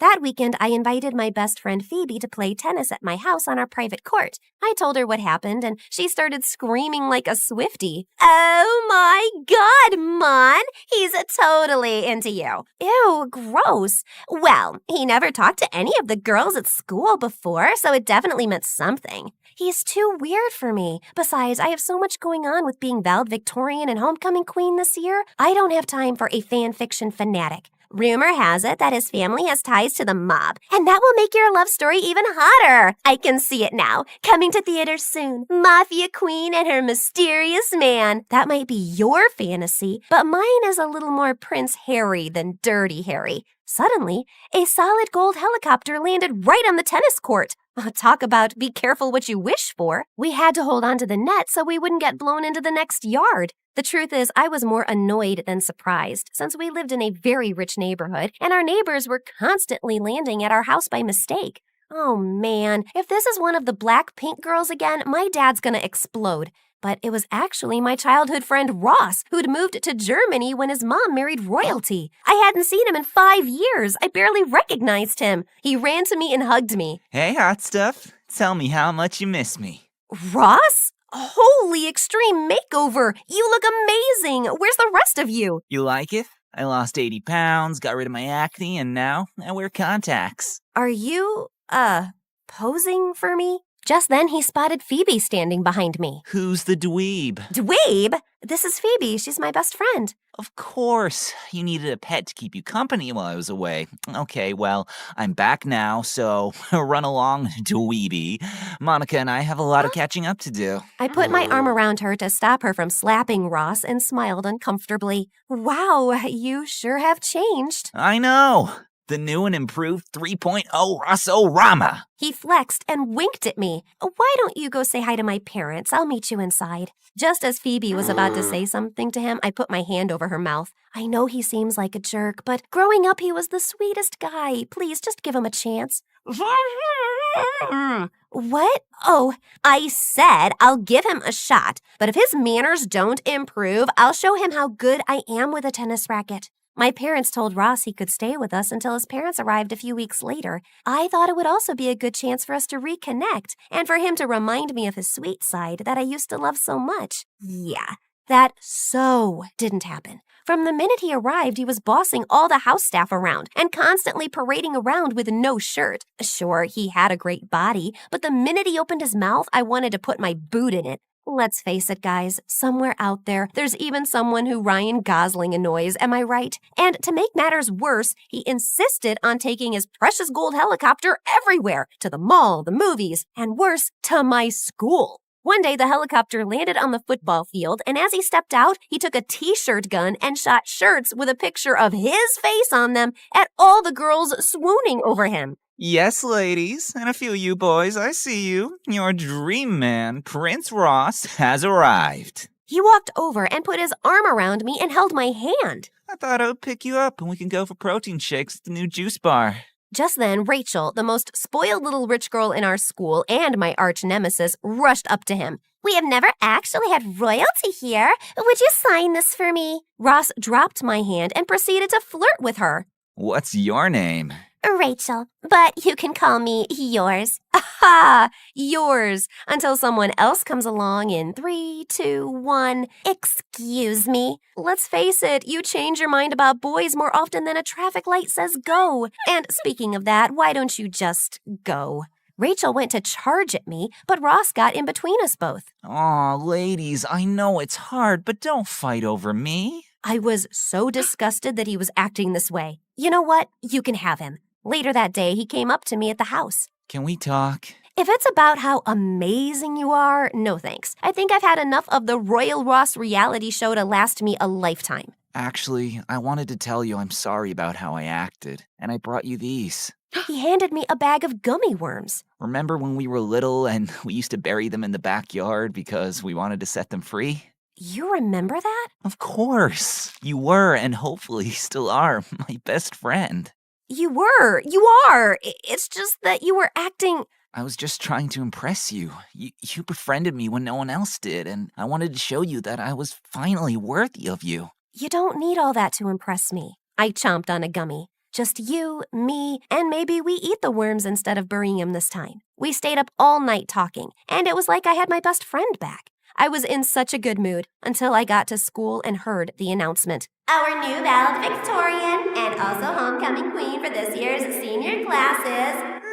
That weekend, I invited my best friend Phoebe to play tennis at my house on our private court. I told her what happened, and she started screaming like a Swiftie. Oh my God, Mon! He's totally into you. Ew, gross. Well, he never talked to any of the girls at school before, so it definitely meant something. He's too weird for me. Besides, I have so much going on with being valedictorian and homecoming queen this year. I don't have time for a fan fiction fanatic. Rumor has it that his family has ties to the mob, and that will make your love story even hotter. I can see it now. Coming to theaters soon. Mafia Queen and her mysterious man. That might be your fantasy, but mine is a little more Prince Harry than Dirty Harry. Suddenly, a solid gold helicopter landed right on the tennis court. Talk about be careful what you wish for. We had to hold on to the net so we wouldn't get blown into the next yard. The truth is, I was more annoyed than surprised, since we lived in a very rich neighborhood, and our neighbors were constantly landing at our house by mistake. Oh man, if this is one of the Blackpink girls again, my dad's gonna explode. But it was actually my childhood friend Ross, who'd moved to Germany when his mom married royalty. I hadn't seen him in 5 years. I barely recognized him. He ran to me and hugged me. Hey, hot stuff. Tell me how much you miss me. Ross? Holy extreme makeover! You look amazing! Where's the rest of you? You like it? I lost 80 pounds, got rid of my acne, and now I wear contacts. Are you, posing for me? Just then, he spotted Phoebe standing behind me. Who's the dweeb? Dweeb? This is Phoebe. She's my best friend. Of course. You needed a pet to keep you company while I was away. Okay, well, I'm back now, so run along, dweeby. Monica and I have a lot of catching up to do. I put my arm around her to stop her from slapping Ross and smiled uncomfortably. Wow, you sure have changed. I know. The new and improved 3.0 Ross-O-Rama. He flexed and winked at me. Why don't you go say hi to my parents? I'll meet you inside. Just as Phoebe was about to say something to him, I put my hand over her mouth. I know he seems like a jerk, but growing up, he was the sweetest guy. Please, just give him a chance. What? Oh, I said I'll give him a shot, but if his manners don't improve, I'll show him how good I am with a tennis racket. My parents told Ross he could stay with us until his parents arrived a few weeks later. I thought it would also be a good chance for us to reconnect and for him to remind me of his sweet side that I used to love so much. Yeah, that so didn't happen. From the minute he arrived, he was bossing all the house staff around and constantly parading around with no shirt. Sure, he had a great body, but the minute he opened his mouth, I wanted to put my boot in it. Let's face it, guys, somewhere out there, there's even someone who Ryan Gosling annoys, am I right? And to make matters worse, he insisted on taking his precious gold helicopter everywhere, to the mall, the movies, and worse, to my school. One day, the helicopter landed on the football field, and as he stepped out, he took a t-shirt gun and shot shirts with a picture of his face on them at all the girls swooning over him. Yes, ladies, and a few of you boys, I see you. Your dream man, Prince Ross, has arrived. He walked over and put his arm around me and held my hand. I thought I would pick you up and we can go for protein shakes at the new juice bar. Just then, Rachel, the most spoiled little rich girl in our school and my arch nemesis, rushed up to him. We have never actually had royalty here. Would you sign this for me? Ross dropped my hand and proceeded to flirt with her. What's your name? Rachel, but you can call me yours. Aha! Yours. Until someone else comes along in 3, 2, 1. Excuse me. Let's face it, you change your mind about boys more often than a traffic light says go. And speaking of that, why don't you just go? Rachel went to charge at me, but Ross got in between us both. Aw, ladies, I know it's hard, but don't fight over me. I was so disgusted that he was acting this way. You know what? You can have him. Later that day, he came up to me at the house. Can we talk? If it's about how amazing you are, no thanks. I think I've had enough of the Royal Ross reality show to last me a lifetime. Actually, I wanted to tell you I'm sorry about how I acted, and I brought you these. He handed me a bag of gummy worms. Remember when we were little and we used to bury them in the backyard because we wanted to set them free? You remember that? Of course. You were, and hopefully still are, my best friend. You were. You are. It's just that you were acting... I was just trying to impress you. You befriended me when no one else did, and I wanted to show you that I was finally worthy of you. You don't need all that to impress me. I chomped on a gummy. Just you, me, and maybe we eat the worms instead of burying him this time. We stayed up all night talking, and it was like I had my best friend back. I was in such a good mood until I got to school and heard the announcement. Our new valedictorian and also homecoming queen for this year's senior classes, Rachel.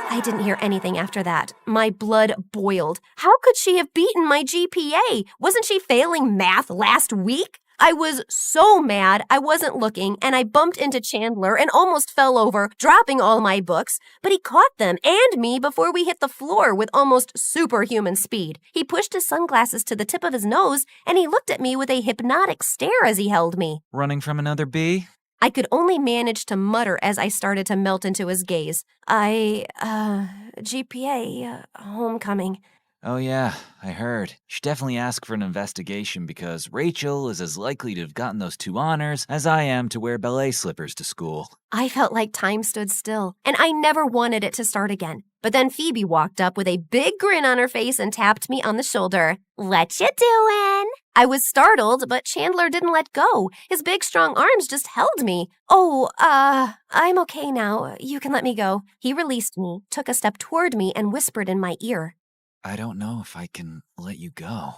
I didn't hear anything after that. My blood boiled. How could she have beaten my GPA? Wasn't she failing math last week? I was so mad I wasn't looking, and I bumped into Chandler and almost fell over, dropping all my books. But he caught them and me before we hit the floor with almost superhuman speed. He pushed his sunglasses to the tip of his nose, and he looked at me with a hypnotic stare as he held me. Running from another bee? I could only manage to mutter as I started to melt into his gaze. GPA, homecoming. Oh yeah, I heard. You should definitely ask for an investigation because Rachel is as likely to have gotten those 2 honors as I am to wear ballet slippers to school. I felt like time stood still, and I never wanted it to start again. But then Phoebe walked up with a big grin on her face and tapped me on the shoulder. What you doing? I was startled, but Chandler didn't let go. His big, strong arms just held me. I'm okay now. You can let me go. He released me, took a step toward me, and whispered in my ear. I don't know if I can let you go.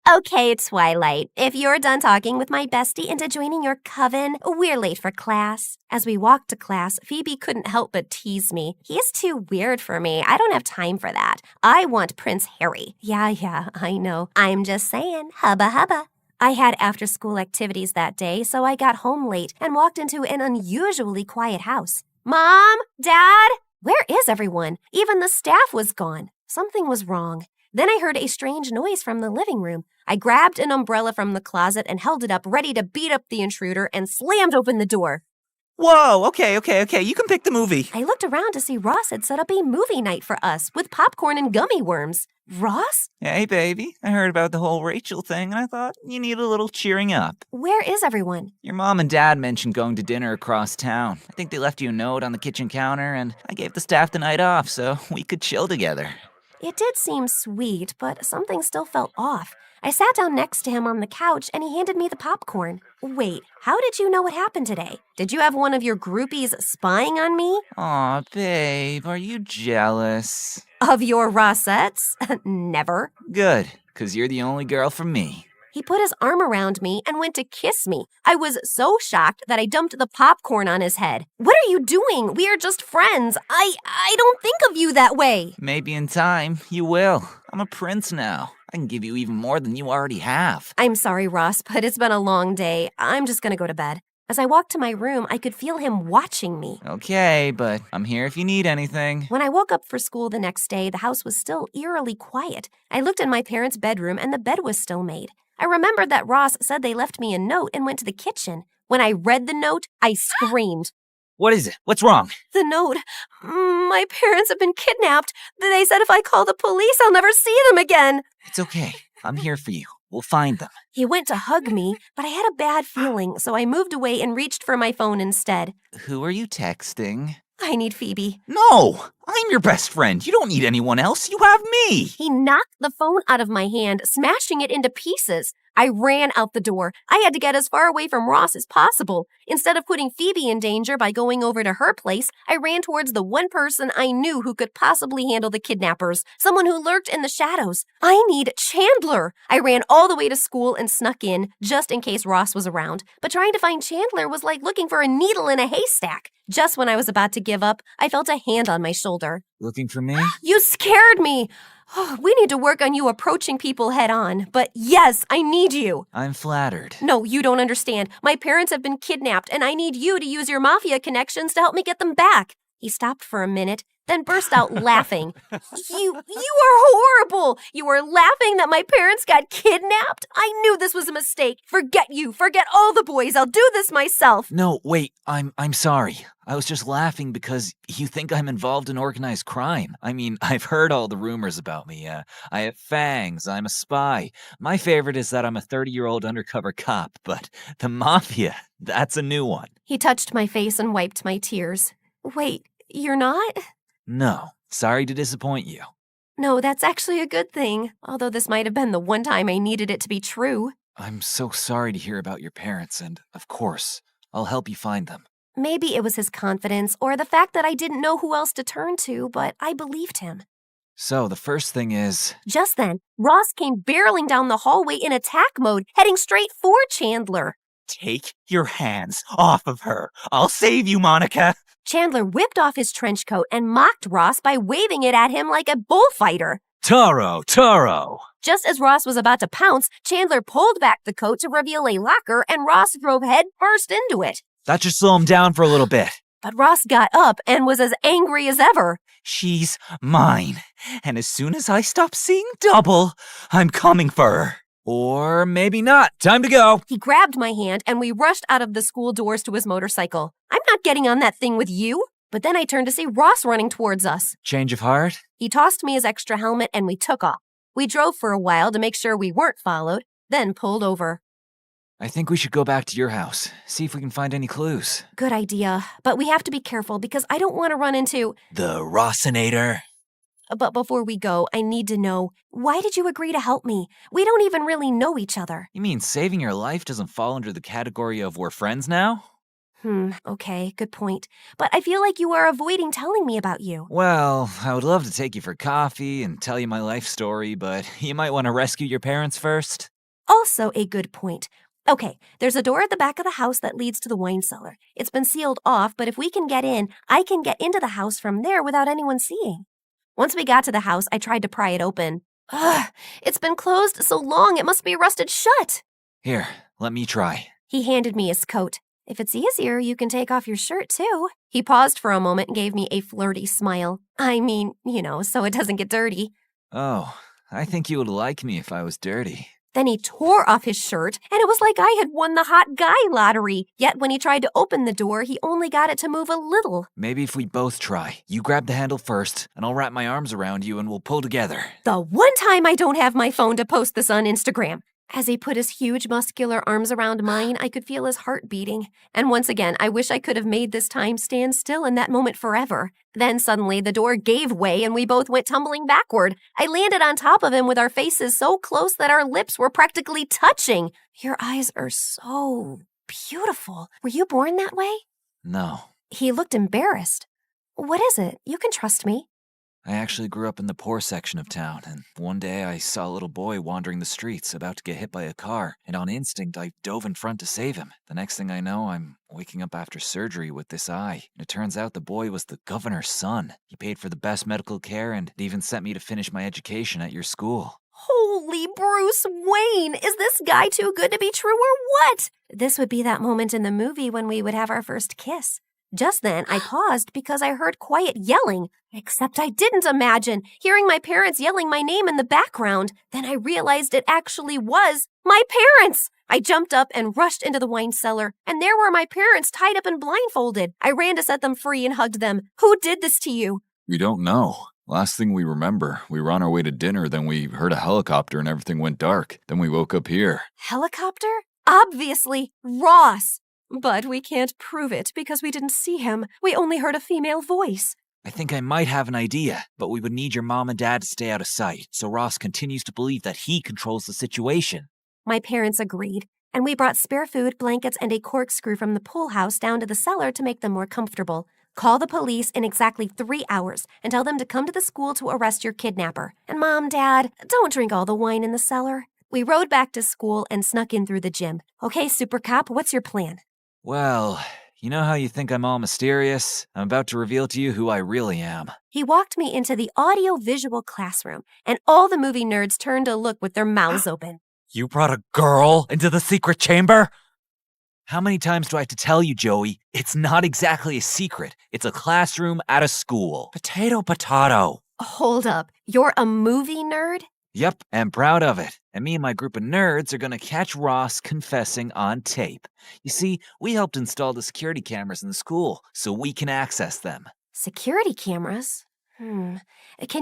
Okay, Twilight. If you're done talking with my bestie into joining your coven, we're late for class. As we walked to class, Phoebe couldn't help but tease me. He's too weird for me. I don't have time for that. I want Prince Harry. Yeah, I know. I'm just saying, hubba hubba. I had after-school activities that day, so I got home late and walked into an unusually quiet house. Mom? Dad? Where is everyone? Even the staff was gone. Something was wrong. Then I heard a strange noise from the living room. I grabbed an umbrella from the closet and held it up, ready to beat up the intruder, and slammed open the door. Whoa, okay, you can pick the movie. I looked around to see Ross had set up a movie night for us with popcorn and gummy worms. Ross? Hey, baby, I heard about the whole Rachel thing, and I thought you need a little cheering up. Where is everyone? Your mom and dad mentioned going to dinner across town. I think they left you a note on the kitchen counter, and I gave the staff the night off so we could chill together. It did seem sweet, but something still felt off. I sat down next to him on the couch, and he handed me the popcorn. Wait, how did you know what happened today? Did you have one of your groupies spying on me? Aw, babe, are you jealous? Of your Rossettes? Never. Good, 'cause you're the only girl for me. He put his arm around me and went to kiss me. I was so shocked that I dumped the popcorn on his head. What are you doing? We are just friends. I don't think of you that way. Maybe in time, you will. I'm a prince now. I can give you even more than you already have. I'm sorry, Ross, but it's been a long day. I'm just gonna go to bed. As I walked to my room, I could feel him watching me. Okay, but I'm here if you need anything. When I woke up for school the next day, the house was still eerily quiet. I looked in my parents' bedroom and the bed was still made. I remembered that Ross said they left me a note and went to the kitchen. When I read the note, I screamed. What is it? What's wrong? The note. My parents have been kidnapped. They said if I call the police, I'll never see them again. It's okay. I'm here for you. We'll find them. He went to hug me, but I had a bad feeling, so I moved away and reached for my phone instead. Who are you texting? I need Phoebe. No! I'm your best friend. You don't need anyone else. You have me. He knocked the phone out of my hand, smashing it into pieces. I ran out the door. I had to get as far away from Ross as possible. Instead of putting Phoebe in danger by going over to her place, I ran towards the one person I knew who could possibly handle the kidnappers, someone who lurked in the shadows. I need Chandler. I ran all the way to school and snuck in, just in case Ross was around. But trying to find Chandler was like looking for a needle in a haystack. Just when I was about to give up, I felt a hand on my shoulder. Looking for me? You scared me! Oh, we need to work on you approaching people head on. But yes, I need you. I'm flattered. No, you don't understand. My parents have been kidnapped, and I need you to use your mafia connections to help me get them back. He stopped for a minute, then burst out laughing. You are horrible! You are laughing that my parents got kidnapped? I knew this was a mistake. Forget you. Forget all the boys. I'll do this myself. No, wait. I'm sorry. I was just laughing because you think I'm involved in organized crime. I mean, I've heard all the rumors about me. I have fangs. I'm a spy. My favorite is that I'm a 30-year-old undercover cop, but the mafia, that's a new one. He touched my face and wiped my tears. Wait, you're not? No, sorry to disappoint you. No, that's actually a good thing, although this might have been the one time I needed it to be true. I'm so sorry to hear about your parents, and of course, I'll help you find them. Maybe it was his confidence or the fact that I didn't know who else to turn to, but I believed him. So, the first thing is... Just then, Ross came barreling down the hallway in attack mode, heading straight for Chandler. Take your hands off of her. I'll save you, Monica. Chandler whipped off his trench coat and mocked Ross by waving it at him like a bullfighter. Toro. Just as Ross was about to pounce, Chandler pulled back the coat to reveal a locker, and Ross drove head first into it. That should slow him down for a little bit. But Ross got up and was as angry as ever. She's mine. And as soon as I stop seeing double, I'm coming for her. Or maybe not. Time to go. He grabbed my hand and we rushed out of the school doors to his motorcycle. I'm not getting on that thing with you. But then I turned to see Ross running towards us. Change of heart? He tossed me his extra helmet and we took off. We drove for a while to make sure we weren't followed, then pulled over. I think we should go back to your house, see if we can find any clues. Good idea, but we have to be careful because I don't want to run into... the Rossinator. But before we go, I need to know, why did you agree to help me? We don't even really know each other. You mean saving your life doesn't fall under the category of we're friends now? Okay, good point. But I feel like you are avoiding telling me about you. Well, I would love to take you for coffee and tell you my life story, but you might want to rescue your parents first. Also a good point. Okay, there's a door at the back of the house that leads to the wine cellar. It's been sealed off, but if we can get in, I can get into the house from there without anyone seeing. Once we got to the house, I tried to pry it open. Ugh, it's been closed so long it must be rusted shut. Here, let me try. He handed me his coat. If it's easier, you can take off your shirt too. He paused for a moment and gave me a flirty smile. I mean, so it doesn't get dirty. Oh, I think you would like me if I was dirty. Then he tore off his shirt, and it was like I had won the hot guy lottery. Yet when he tried to open the door, he only got it to move a little. Maybe if we both try. You grab the handle first, and I'll wrap my arms around you and we'll pull together. The one time I don't have my phone to post this on Instagram. As he put his huge muscular arms around mine, I could feel his heart beating. And once again, I wish I could have made this time stand still in that moment forever. Then suddenly the door gave way and we both went tumbling backward. I landed on top of him with our faces so close that our lips were practically touching. Your eyes are so beautiful. Were you born that way? No. He looked embarrassed. What is it? You can trust me. I actually grew up in the poor section of town, and one day I saw a little boy wandering the streets about to get hit by a car, and on instinct I dove in front to save him. The next thing I know, I'm waking up after surgery with this eye. And it turns out the boy was the governor's son. He paid for the best medical care and even sent me to finish my education at your school. Holy Bruce Wayne! Is this guy too good to be true or what? This would be that moment in the movie when we would have our first kiss. Just then, I paused because I heard quiet yelling. Except I didn't imagine hearing my parents yelling my name in the background. Then I realized it actually was my parents! I jumped up and rushed into the wine cellar, and there were my parents tied up and blindfolded. I ran to set them free and hugged them. Who did this to you? We don't know. Last thing we remember, we were on our way to dinner, then we heard a helicopter and everything went dark. Then we woke up here. Helicopter? Obviously, Ross! But we can't prove it because we didn't see him. We only heard a female voice. I think I might have an idea, but we would need your mom and dad to stay out of sight, so Ross continues to believe that he controls the situation. My parents agreed, and we brought spare food, blankets, and a corkscrew from the pool house down to the cellar to make them more comfortable. Call the police in exactly 3 hours and tell them to come to the school to arrest your kidnapper. And Mom, Dad, don't drink all the wine in the cellar. We rode back to school and snuck in through the gym. Okay, Super Cop, what's your plan? Well, you know how you think I'm all mysterious? I'm about to reveal to you who I really am. He walked me into the audio-visual classroom, and all the movie nerds turned to look with their mouths open. You brought a girl into the secret chamber? How many times do I have to tell you, Joey? It's not exactly a secret. It's a classroom at a school. Potato. Hold up, you're a movie nerd? Yep, and proud of it. And me and my group of nerds are gonna catch Ross confessing on tape. You see, we helped install the security cameras in the school so we can access them. Security cameras? Can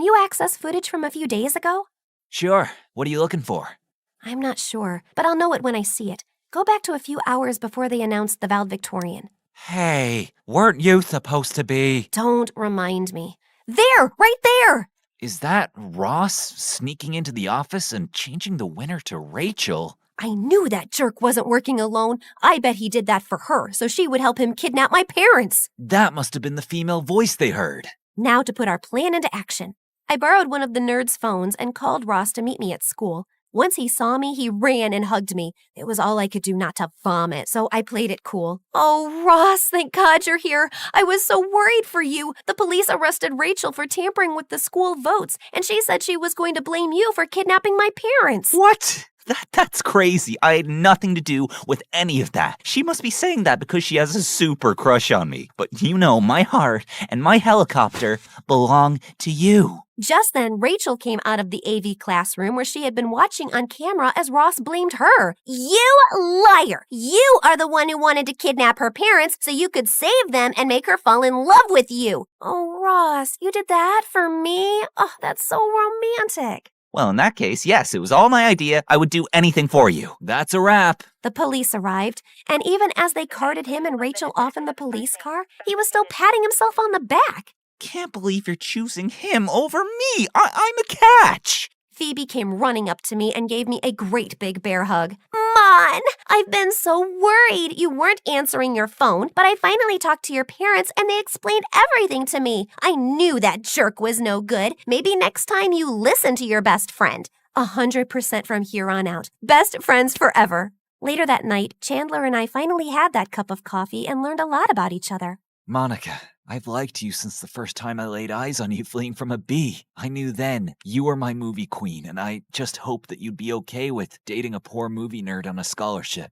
you access footage from a few days ago? Sure. What are you looking for? I'm not sure, but I'll know it when I see it. Go back to a few hours before they announced the valedictorian. Hey, weren't you supposed to be? Don't remind me. There! Right there! Is that Ross sneaking into the office and changing the winner to Rachel? I knew that jerk wasn't working alone. I bet he did that for her, so she would help him kidnap my parents. That must have been the female voice they heard. Now to put our plan into action. I borrowed one of the nerds' phones and called Ross to meet me at school. Once he saw me, he ran and hugged me. It was all I could do not to vomit, so I played it cool. Oh, Ross, thank God you're here. I was so worried for you. The police arrested Rachel for tampering with the school votes, and she said she was going to blame you for kidnapping my parents. What? That's crazy. I had nothing to do with any of that. She must be saying that because she has a super crush on me. But you know, my heart and my helicopter belong to you. Just then, Rachel came out of the AV classroom where she had been watching on camera as Ross blamed her. You liar! You are the one who wanted to kidnap her parents so you could save them and make her fall in love with you. Oh, Ross, you did that for me? Oh, that's so romantic. Well, in that case, yes, it was all my idea. I would do anything for you. That's a wrap. The police arrived, and even as they carted him and Rachel off in the police car, he was still patting himself on the back. Can't believe you're choosing him over me. I'm a catch. Phoebe came running up to me and gave me a great big bear hug. Mon, I've been so worried. You weren't answering your phone, but I finally talked to your parents and they explained everything to me. I knew that jerk was no good. Maybe next time you listen to your best friend. 100% from here on out. Best friends forever. Later that night, Chandler and I finally had that cup of coffee and learned a lot about each other. Monica, I've liked you since the first time I laid eyes on you fleeing from a bee. I knew then you were my movie queen, and I just hoped that you'd be okay with dating a poor movie nerd on a scholarship.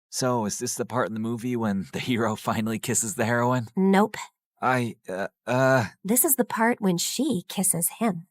So, is this the part in the movie when the hero finally kisses the heroine? Nope. This is the part when she kisses him.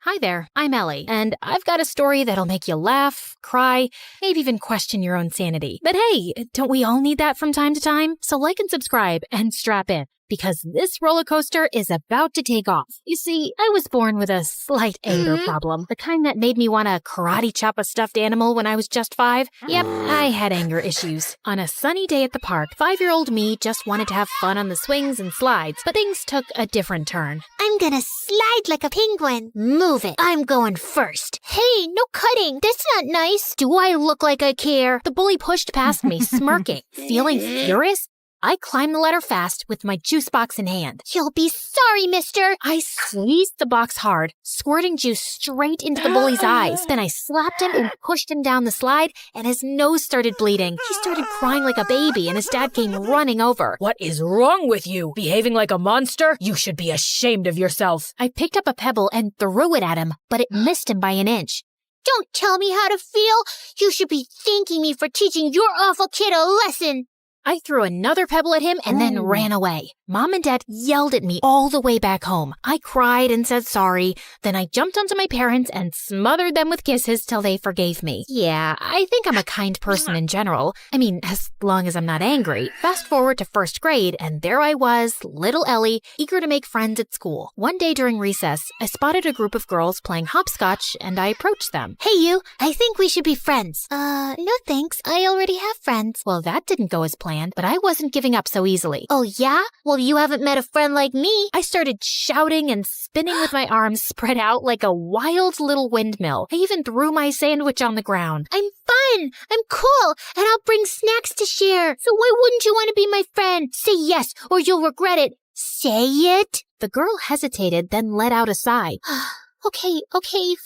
Hi there, I'm Ellie, and I've got a story that'll make you laugh, cry, maybe even question your own sanity. But hey, don't we all need that from time to time? So like and subscribe and strap in, because this roller coaster is about to take off. You see, I was born with a slight anger problem, the kind that made me want to karate chop a stuffed animal when I was just 5. Yep, I had anger issues. On a sunny day at the park, 5-year-old me just wanted to have fun on the swings and slides, but things took a different turn. I'm gonna slide like a penguin. Move it. I'm going first. Hey, no cutting. That's not nice. Do I look like I care? The bully pushed past me, smirking. Feeling furious, I climbed the ladder fast with my juice box in hand. You'll be sorry, mister. I squeezed the box hard, squirting juice straight into the bully's eyes. Then I slapped him and pushed him down the slide, and his nose started bleeding. He started crying like a baby, and his dad came running over. What is wrong with you? Behaving like a monster? You should be ashamed of yourself. I picked up a pebble and threw it at him, but it missed him by an inch. Don't tell me how to feel. You should be thanking me for teaching your awful kid a lesson. I threw another pebble at him and then ran away. Mom and Dad yelled at me all the way back home. I cried and said sorry. Then I jumped onto my parents and smothered them with kisses till they forgave me. Yeah, I think I'm a kind person in general. I mean, as long as I'm not angry. Fast forward to first grade, and there I was, little Ellie, eager to make friends at school. One day during recess, I spotted a group of girls playing hopscotch, and I approached them. Hey you, I think we should be friends. No thanks, I already have friends. Well, that didn't go as planned, but I wasn't giving up so easily. Oh yeah? Well, you haven't met a friend like me. I started shouting and spinning with my arms spread out like a wild little windmill. I even threw my sandwich on the ground. I'm fun, I'm cool, and I'll bring snacks to share. So why wouldn't you want to be my friend? Say yes, or you'll regret it. Say it. The girl hesitated, then let out a sigh. Okay,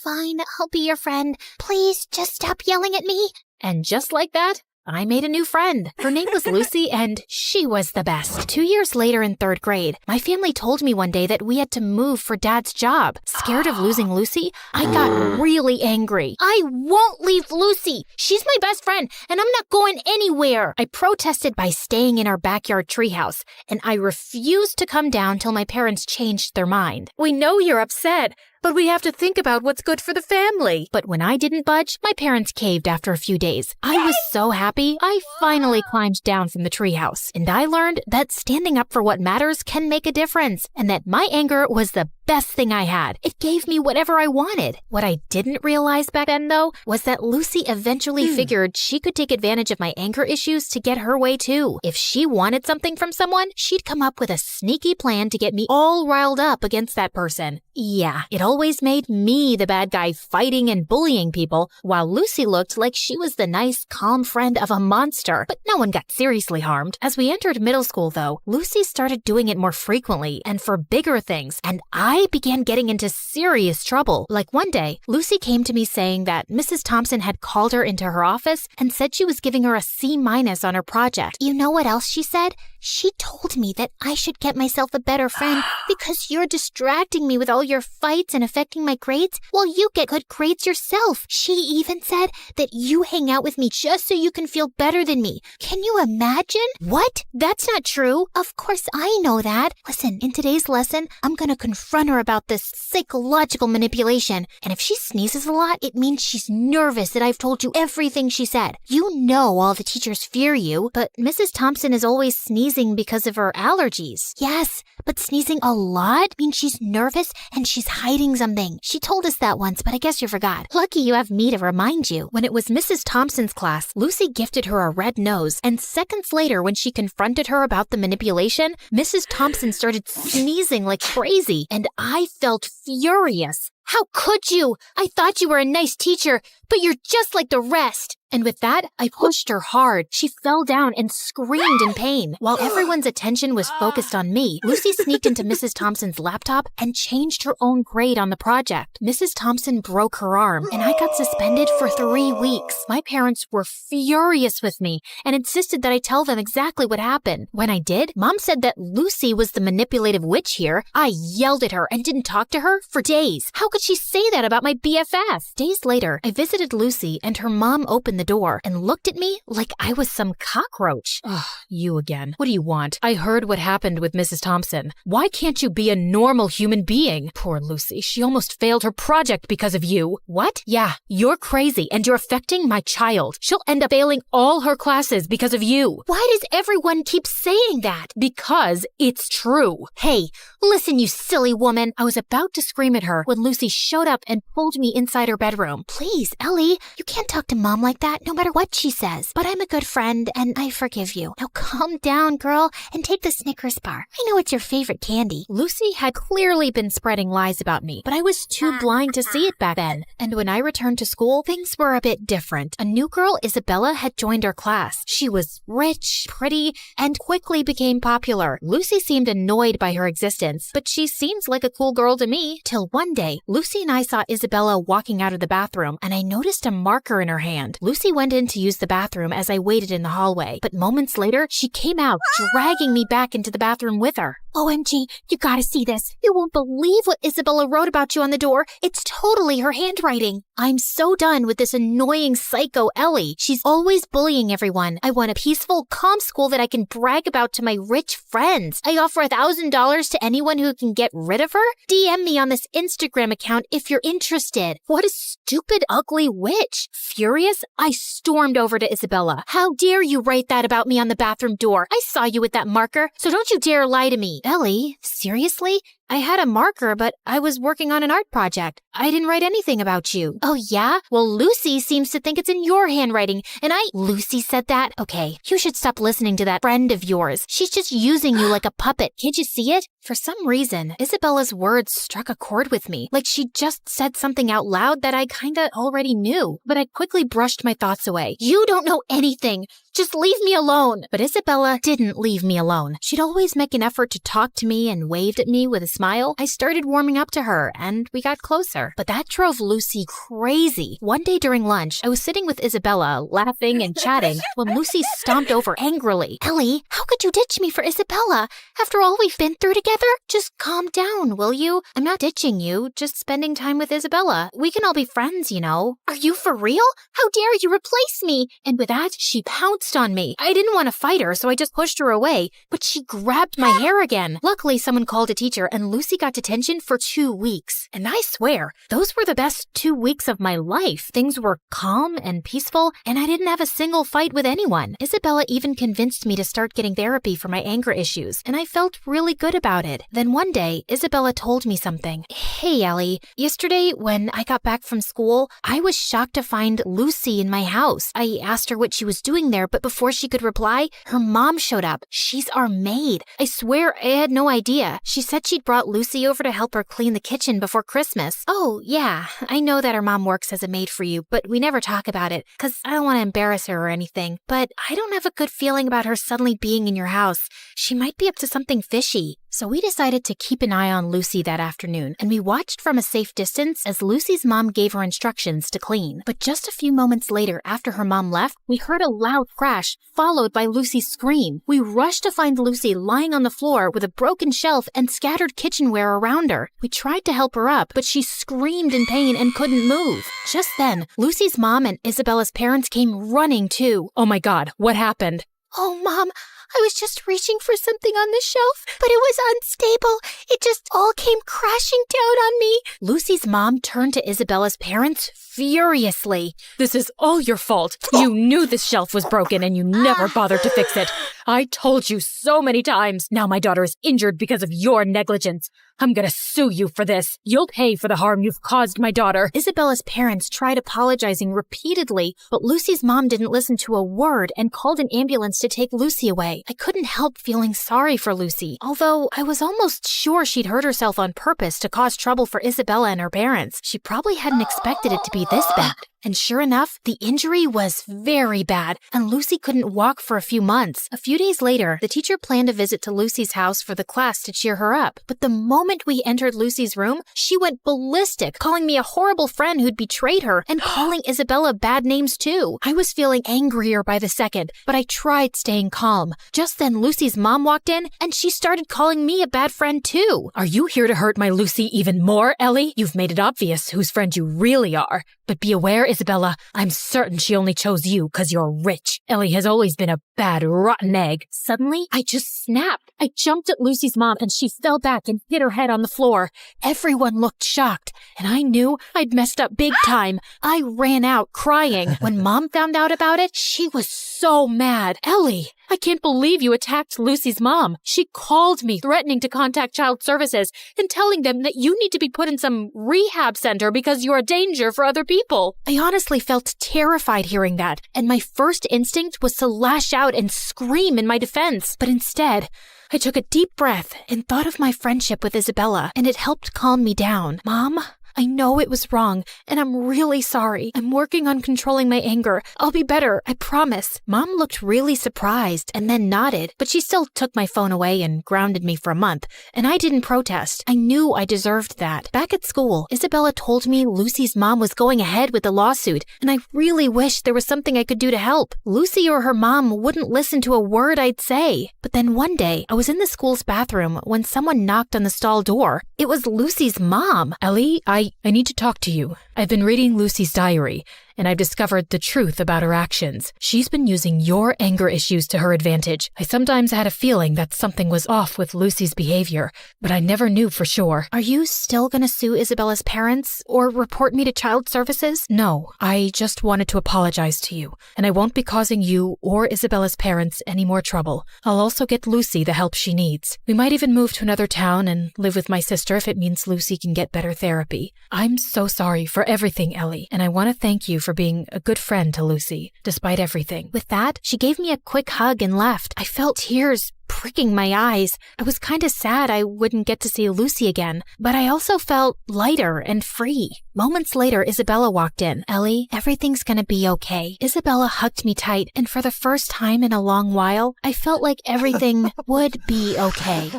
fine, I'll be your friend. Please, just stop yelling at me. And just like that, I made a new friend. Her name was Lucy, and she was the best. 2 years later in third grade, my family told me one day that we had to move for Dad's job. Scared of losing Lucy, I got really angry. I won't leave Lucy. She's my best friend, and I'm not going anywhere. I protested by staying in our backyard treehouse, and I refused to come down till my parents changed their mind. We know you're upset, but we have to think about what's good for the family. But when I didn't budge, my parents caved after a few days. I was so happy, I finally climbed down from the treehouse. And I learned that standing up for what matters can make a difference, and that my anger was the best thing I had. It gave me whatever I wanted. What I didn't realize back then, though, was that Lucy eventually figured she could take advantage of my anger issues to get her way too. If she wanted something from someone, she'd come up with a sneaky plan to get me all riled up against that person. Yeah, it always made me the bad guy fighting and bullying people, while Lucy looked like she was the nice, calm friend of a monster. But no one got seriously harmed. As we entered middle school, though, Lucy started doing it more frequently and for bigger things, and I began getting into serious trouble. Like one day, Lucy came to me saying that Mrs. Thompson had called her into her office and said she was giving her a C- on her project. You know what else she said? She told me that I should get myself a better friend because you're distracting me with all your fights and affecting my grades while you get good grades yourself. She even said that you hang out with me just so you can feel better than me. Can you imagine? What? That's not true. Of course I know that. Listen, in today's lesson, I'm going to confront her about this psychological manipulation. And if she sneezes a lot, it means she's nervous that I've told you everything she said. You know all the teachers fear you, but Mrs. Thompson is always sneezing because of her allergies. Yes, but sneezing a lot means she's nervous and she's hiding something. She told us that once, but I guess you forgot. Lucky you have me to remind you. When it was Mrs. Thompson's class, Lucy gifted her a red nose, and seconds later when she confronted her about the manipulation, Mrs. Thompson started sneezing like crazy, and I felt furious. How could you? I thought you were a nice teacher, but you're just like the rest. And with that, I pushed her hard. She fell down and screamed in pain. While everyone's attention was focused on me, Lucy sneaked into Mrs. Thompson's laptop and changed her own grade on the project. Mrs. Thompson broke her arm, and I got suspended for 3 weeks. My parents were furious with me and insisted that I tell them exactly what happened. When I did, Mom said that Lucy was the manipulative witch here. I yelled at her and didn't talk to her for days. How could she say that about my BFF? Days later, I visited Lucy, and her mom opened the door and looked at me like I was some cockroach. Ugh, you again. What do you want? I heard what happened with Mrs. Thompson. Why can't you be a normal human being? Poor Lucy, she almost failed her project because of you. What? Yeah, you're crazy and you're affecting my child. She'll end up failing all her classes because of you. Why does everyone keep saying that? Because it's true. Hey, listen, you silly woman. I was about to scream at her when Lucy showed up and pulled me inside her bedroom. Please, Ellie, you can't talk to Mom like that no matter what she says. But I'm a good friend and I forgive you. Now calm down, girl, and take the Snickers bar. I know it's your favorite candy. Lucy had clearly been spreading lies about me, but I was too blind to see it back then. And when I returned to school, things were a bit different. A new girl, Isabella, had joined our class. She was rich, pretty, and quickly became popular. Lucy seemed annoyed by her existence, but she seems like a cool girl to me. Till one day, Lucy and I saw Isabella walking out of the bathroom, and I noticed a marker in her hand. Lucy went in to use the bathroom as I waited in the hallway, but moments later, she came out, dragging me back into the bathroom with her. OMG, you gotta see this. You won't believe what Isabella wrote about you on the door. It's totally her handwriting. I'm so done with this annoying psycho Ellie. She's always bullying everyone. I want a peaceful, calm school that I can brag about to my rich friends. I offer $1,000 to anyone who can get rid of her. DM me on this Instagram account if you're interested. What a stupid, ugly witch. Furious, I stormed over to Isabella. How dare you write that about me on the bathroom door? I saw you with that marker, so don't you dare lie to me. Ellie, seriously? I had a marker, but I was working on an art project. I didn't write anything about you. Oh, yeah? Well, Lucy seems to think it's in your handwriting, and Lucy said that? Okay, you should stop listening to that friend of yours. She's just using you like a puppet. Can't you see it? For some reason, Isabella's words struck a chord with me, like she just said something out loud that I kinda already knew. But I quickly brushed my thoughts away. You don't know anything. Just leave me alone. But Isabella didn't leave me alone. She'd always make an effort to talk to me and waved at me with a smile. I started warming up to her, and we got closer. But that drove Lucy crazy. One day during lunch, I was sitting with Isabella, laughing and chatting, when Lucy stomped over angrily. Ellie, how could you ditch me for Isabella? After all we've been through together? Just calm down, will you? I'm not ditching you, just spending time with Isabella. We can all be friends, you know. Are you for real? How dare you replace me? And with that, she pounced on me. I didn't want to fight her, so I just pushed her away, but she grabbed my hair again. Luckily, someone called a teacher, and Lucy got detention for 2 weeks. And I swear, those were the best 2 weeks of my life. Things were calm and peaceful, and I didn't have a single fight with anyone. Isabella even convinced me to start getting therapy for my anger issues, and I felt really good about it. Then one day, Isabella told me something. Hey, Ellie, yesterday when I got back from school, I was shocked to find Lucy in my house. I asked her what she was doing there, but before she could reply, her mom showed up. She's our maid. I swear I had no idea. She said she'd brought Lucy over to help her clean the kitchen before Christmas. Oh, yeah, I know that her mom works as a maid for you, but we never talk about it, because I don't want to embarrass her or anything. But I don't have a good feeling about her suddenly being in your house. She might be up to something fishy. So we decided to keep an eye on Lucy that afternoon, and we watched from a safe distance as Lucy's mom gave her instructions to clean. But just a few moments later, after her mom left, we heard a loud crash, followed by Lucy's scream. We rushed to find Lucy lying on the floor with a broken shelf and scattered kitchenware around her. We tried to help her up, but she screamed in pain and couldn't move. Just then, Lucy's mom and Isabella's parents came running too. Oh my God, what happened? Oh, Mom, I was just reaching for something on the shelf, but it was unstable. It just all came crashing down on me. Lucy's mom turned to Isabella's parents furiously. This is all your fault. You knew this shelf was broken and you never bothered to fix it. I told you so many times. Now my daughter is injured because of your negligence. I'm gonna sue you for this. You'll pay for the harm you've caused my daughter. Isabella's parents tried apologizing repeatedly, but Lucy's mom didn't listen to a word and called an ambulance to take Lucy away. I couldn't help feeling sorry for Lucy, although I was almost sure she'd hurt herself on purpose to cause trouble for Isabella and her parents. She probably hadn't expected it to be this bad. And sure enough, the injury was very bad, and Lucy couldn't walk for a few months. A few days later, the teacher planned a visit to Lucy's house for the class to cheer her up. But the moment we entered Lucy's room, she went ballistic, calling me a horrible friend who'd betrayed her, and calling Isabella bad names too. I was feeling angrier by the second, but I tried staying calm. Just then, Lucy's mom walked in, and she started calling me a bad friend too. Are you here to hurt my Lucy even more, Ellie? You've made it obvious whose friend you really are. But be aware, Isabella, I'm certain she only chose you because you're rich. Ellie has always been a bad, rotten egg. Suddenly, I just snapped. I jumped at Lucy's mom and she fell back and hit her head on the floor. Everyone looked shocked, and I knew I'd messed up big time. I ran out crying. When Mom found out about it, she was so mad. Ellie, I can't believe you attacked Lucy's mom. She called me, threatening to contact child services and telling them that you need to be put in some rehab center because you're a danger for other people. I honestly felt terrified hearing that, and my first instinct was to lash out and scream in my defense. But instead, I took a deep breath and thought of my friendship with Isabella, and it helped calm me down. Mom, I know it was wrong, and I'm really sorry. I'm working on controlling my anger. I'll be better, I promise. Mom looked really surprised and then nodded, but she still took my phone away and grounded me for a month, and I didn't protest. I knew I deserved that. Back at school, Isabella told me Lucy's mom was going ahead with the lawsuit, and I really wished there was something I could do to help. Lucy or her mom wouldn't listen to a word I'd say. But then one day, I was in the school's bathroom when someone knocked on the stall door. It was Lucy's mom. Ellie, I need to talk to you. I've been reading Lucy's diary, and I've discovered the truth about her actions. She's been using your anger issues to her advantage. I sometimes had a feeling that something was off with Lucy's behavior, but I never knew for sure. Are you still gonna sue Isabella's parents or report me to child services? No, I just wanted to apologize to you, and I won't be causing you or Isabella's parents any more trouble. I'll also get Lucy the help she needs. We might even move to another town and live with my sister if it means Lucy can get better therapy. I'm so sorry for everything, Ellie, and I want to thank you for being a good friend to Lucy, despite everything. With that, she gave me a quick hug and left. I felt tears pricking my eyes. I was kind of sad I wouldn't get to see Lucy again, but I also felt lighter and free. Moments later, Isabella walked in. Ellie, everything's gonna be okay. Isabella hugged me tight, and for the first time in a long while, I felt like everything would be okay.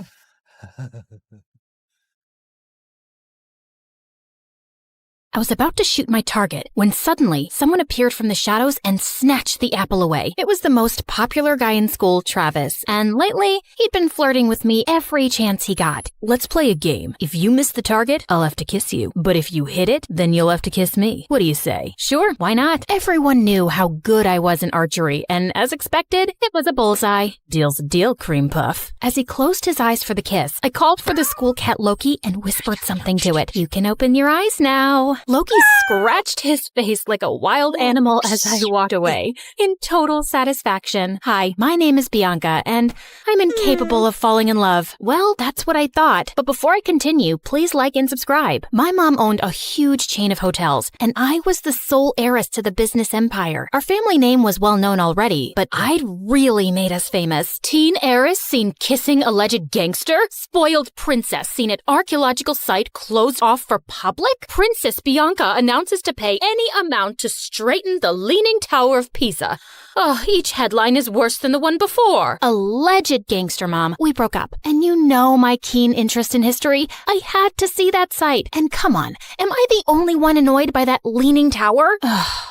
I was about to shoot my target when suddenly someone appeared from the shadows and snatched the apple away. It was the most popular guy in school, Travis, and lately he'd been flirting with me every chance he got. Let's play a game. If you miss the target, I'll have to kiss you. But if you hit it, then you'll have to kiss me. What do you say? Sure, why not? Everyone knew how good I was in archery, and as expected, it was a bullseye. Deal's a deal, cream puff. As he closed his eyes for the kiss, I called for the school cat Loki and whispered something to it. You can open your eyes now. Loki scratched his face like a wild animal as I walked away, in total satisfaction. Hi, my name is Bianca, and I'm incapable of falling in love. Well, that's what I thought. But before I continue, please like and subscribe. My mom owned a huge chain of hotels, and I was the sole heiress to the business empire. Our family name was well known already, but I'd really made us famous. Teen heiress seen kissing alleged gangster? Spoiled princess seen at archaeological site closed off for public? Princess Bianca announces to pay any amount to straighten the Leaning Tower of Pisa. Oh, each headline is worse than the one before. Alleged gangster, Mom. We broke up, and you know my keen interest in history. I had to see that site. And come on, am I the only one annoyed by that Leaning Tower?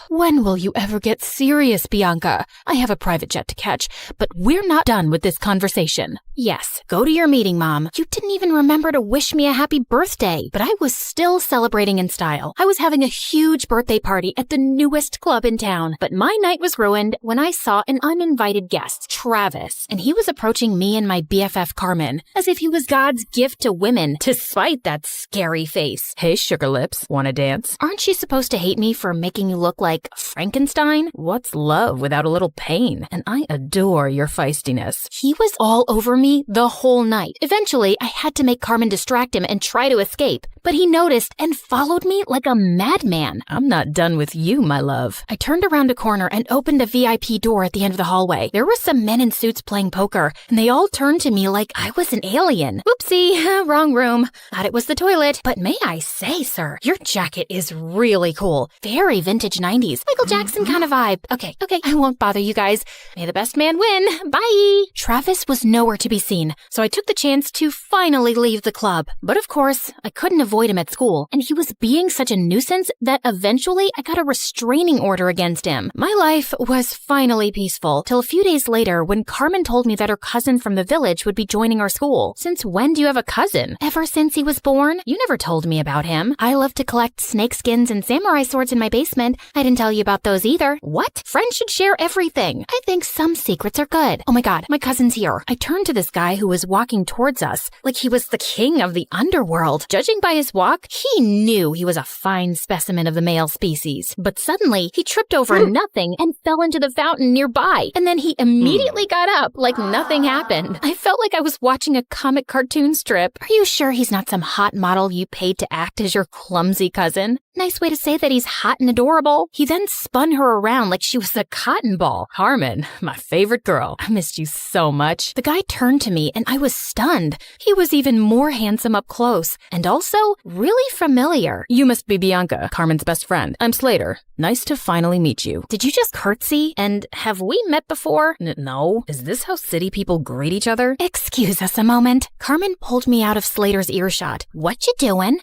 When will you ever get serious, Bianca? I have a private jet to catch, but we're not done with this conversation. Yes, go to your meeting, Mom. You didn't even remember to wish me a happy birthday, but I was still celebrating in style. I was having a huge birthday party at the newest club in town, but my night was ruined when I saw an uninvited guest, Travis, and he was approaching me and my BFF Carmen as if he was God's gift to women, despite that scary face. Hey, sugar lips, wanna dance? Aren't you supposed to hate me for making you look like Frankenstein? What's love without a little pain? And I adore your feistiness. He was all over me the whole night. Eventually, I had to make Carmen distract him and try to escape, but he noticed and followed me like a madman. I'm not done with you, my love. I turned around a corner and opened a VIP door at the end of the hallway. There were some men in suits playing poker, and they all turned to me like I was an alien. Oopsie, wrong room. Thought it was the toilet. But may I say, sir, your jacket is really cool. Very vintage 90s. Michael Jackson kind of vibe. Okay, I won't bother you guys. May the best man win. Bye. Travis was nowhere to be seen, so I took the chance to finally leave the club. But of course, I couldn't avoid him at school, and he was being such a nuisance that eventually I got a restraining order against him. My life was finally peaceful, till a few days later when Carmen told me that her cousin from the village would be joining our school. Since when do you have a cousin? Ever since he was born. You never told me about him. I love to collect snake skins and samurai swords in my basement. I didn't tell you about those either. What? Friends should share everything. I think some secrets are good. Oh my god, my cousin's here. I turned to this guy who was walking towards us like he was the king of the underworld. Judging by his walk, he knew he was a fine specimen of the male species. But suddenly, he tripped over nothing and fell into the fountain nearby. And then he immediately got up like nothing happened. I felt like I was watching a comic cartoon strip. Are you sure he's not some hot model you paid to act as your clumsy cousin? Nice way to say that he's hot and adorable. He then spun her around like she was a cotton ball. Carmen, my favorite girl. I missed you so much. The guy turned to me and I was stunned. He was even more handsome up close. And also, also really familiar. You must be Bianca, Carmen's best friend. I'm Slater. Nice to finally meet you. Did you just curtsy? And have we met before? No. Is this how city people greet each other? Excuse us a moment. Carmen pulled me out of Slater's earshot. What you doing?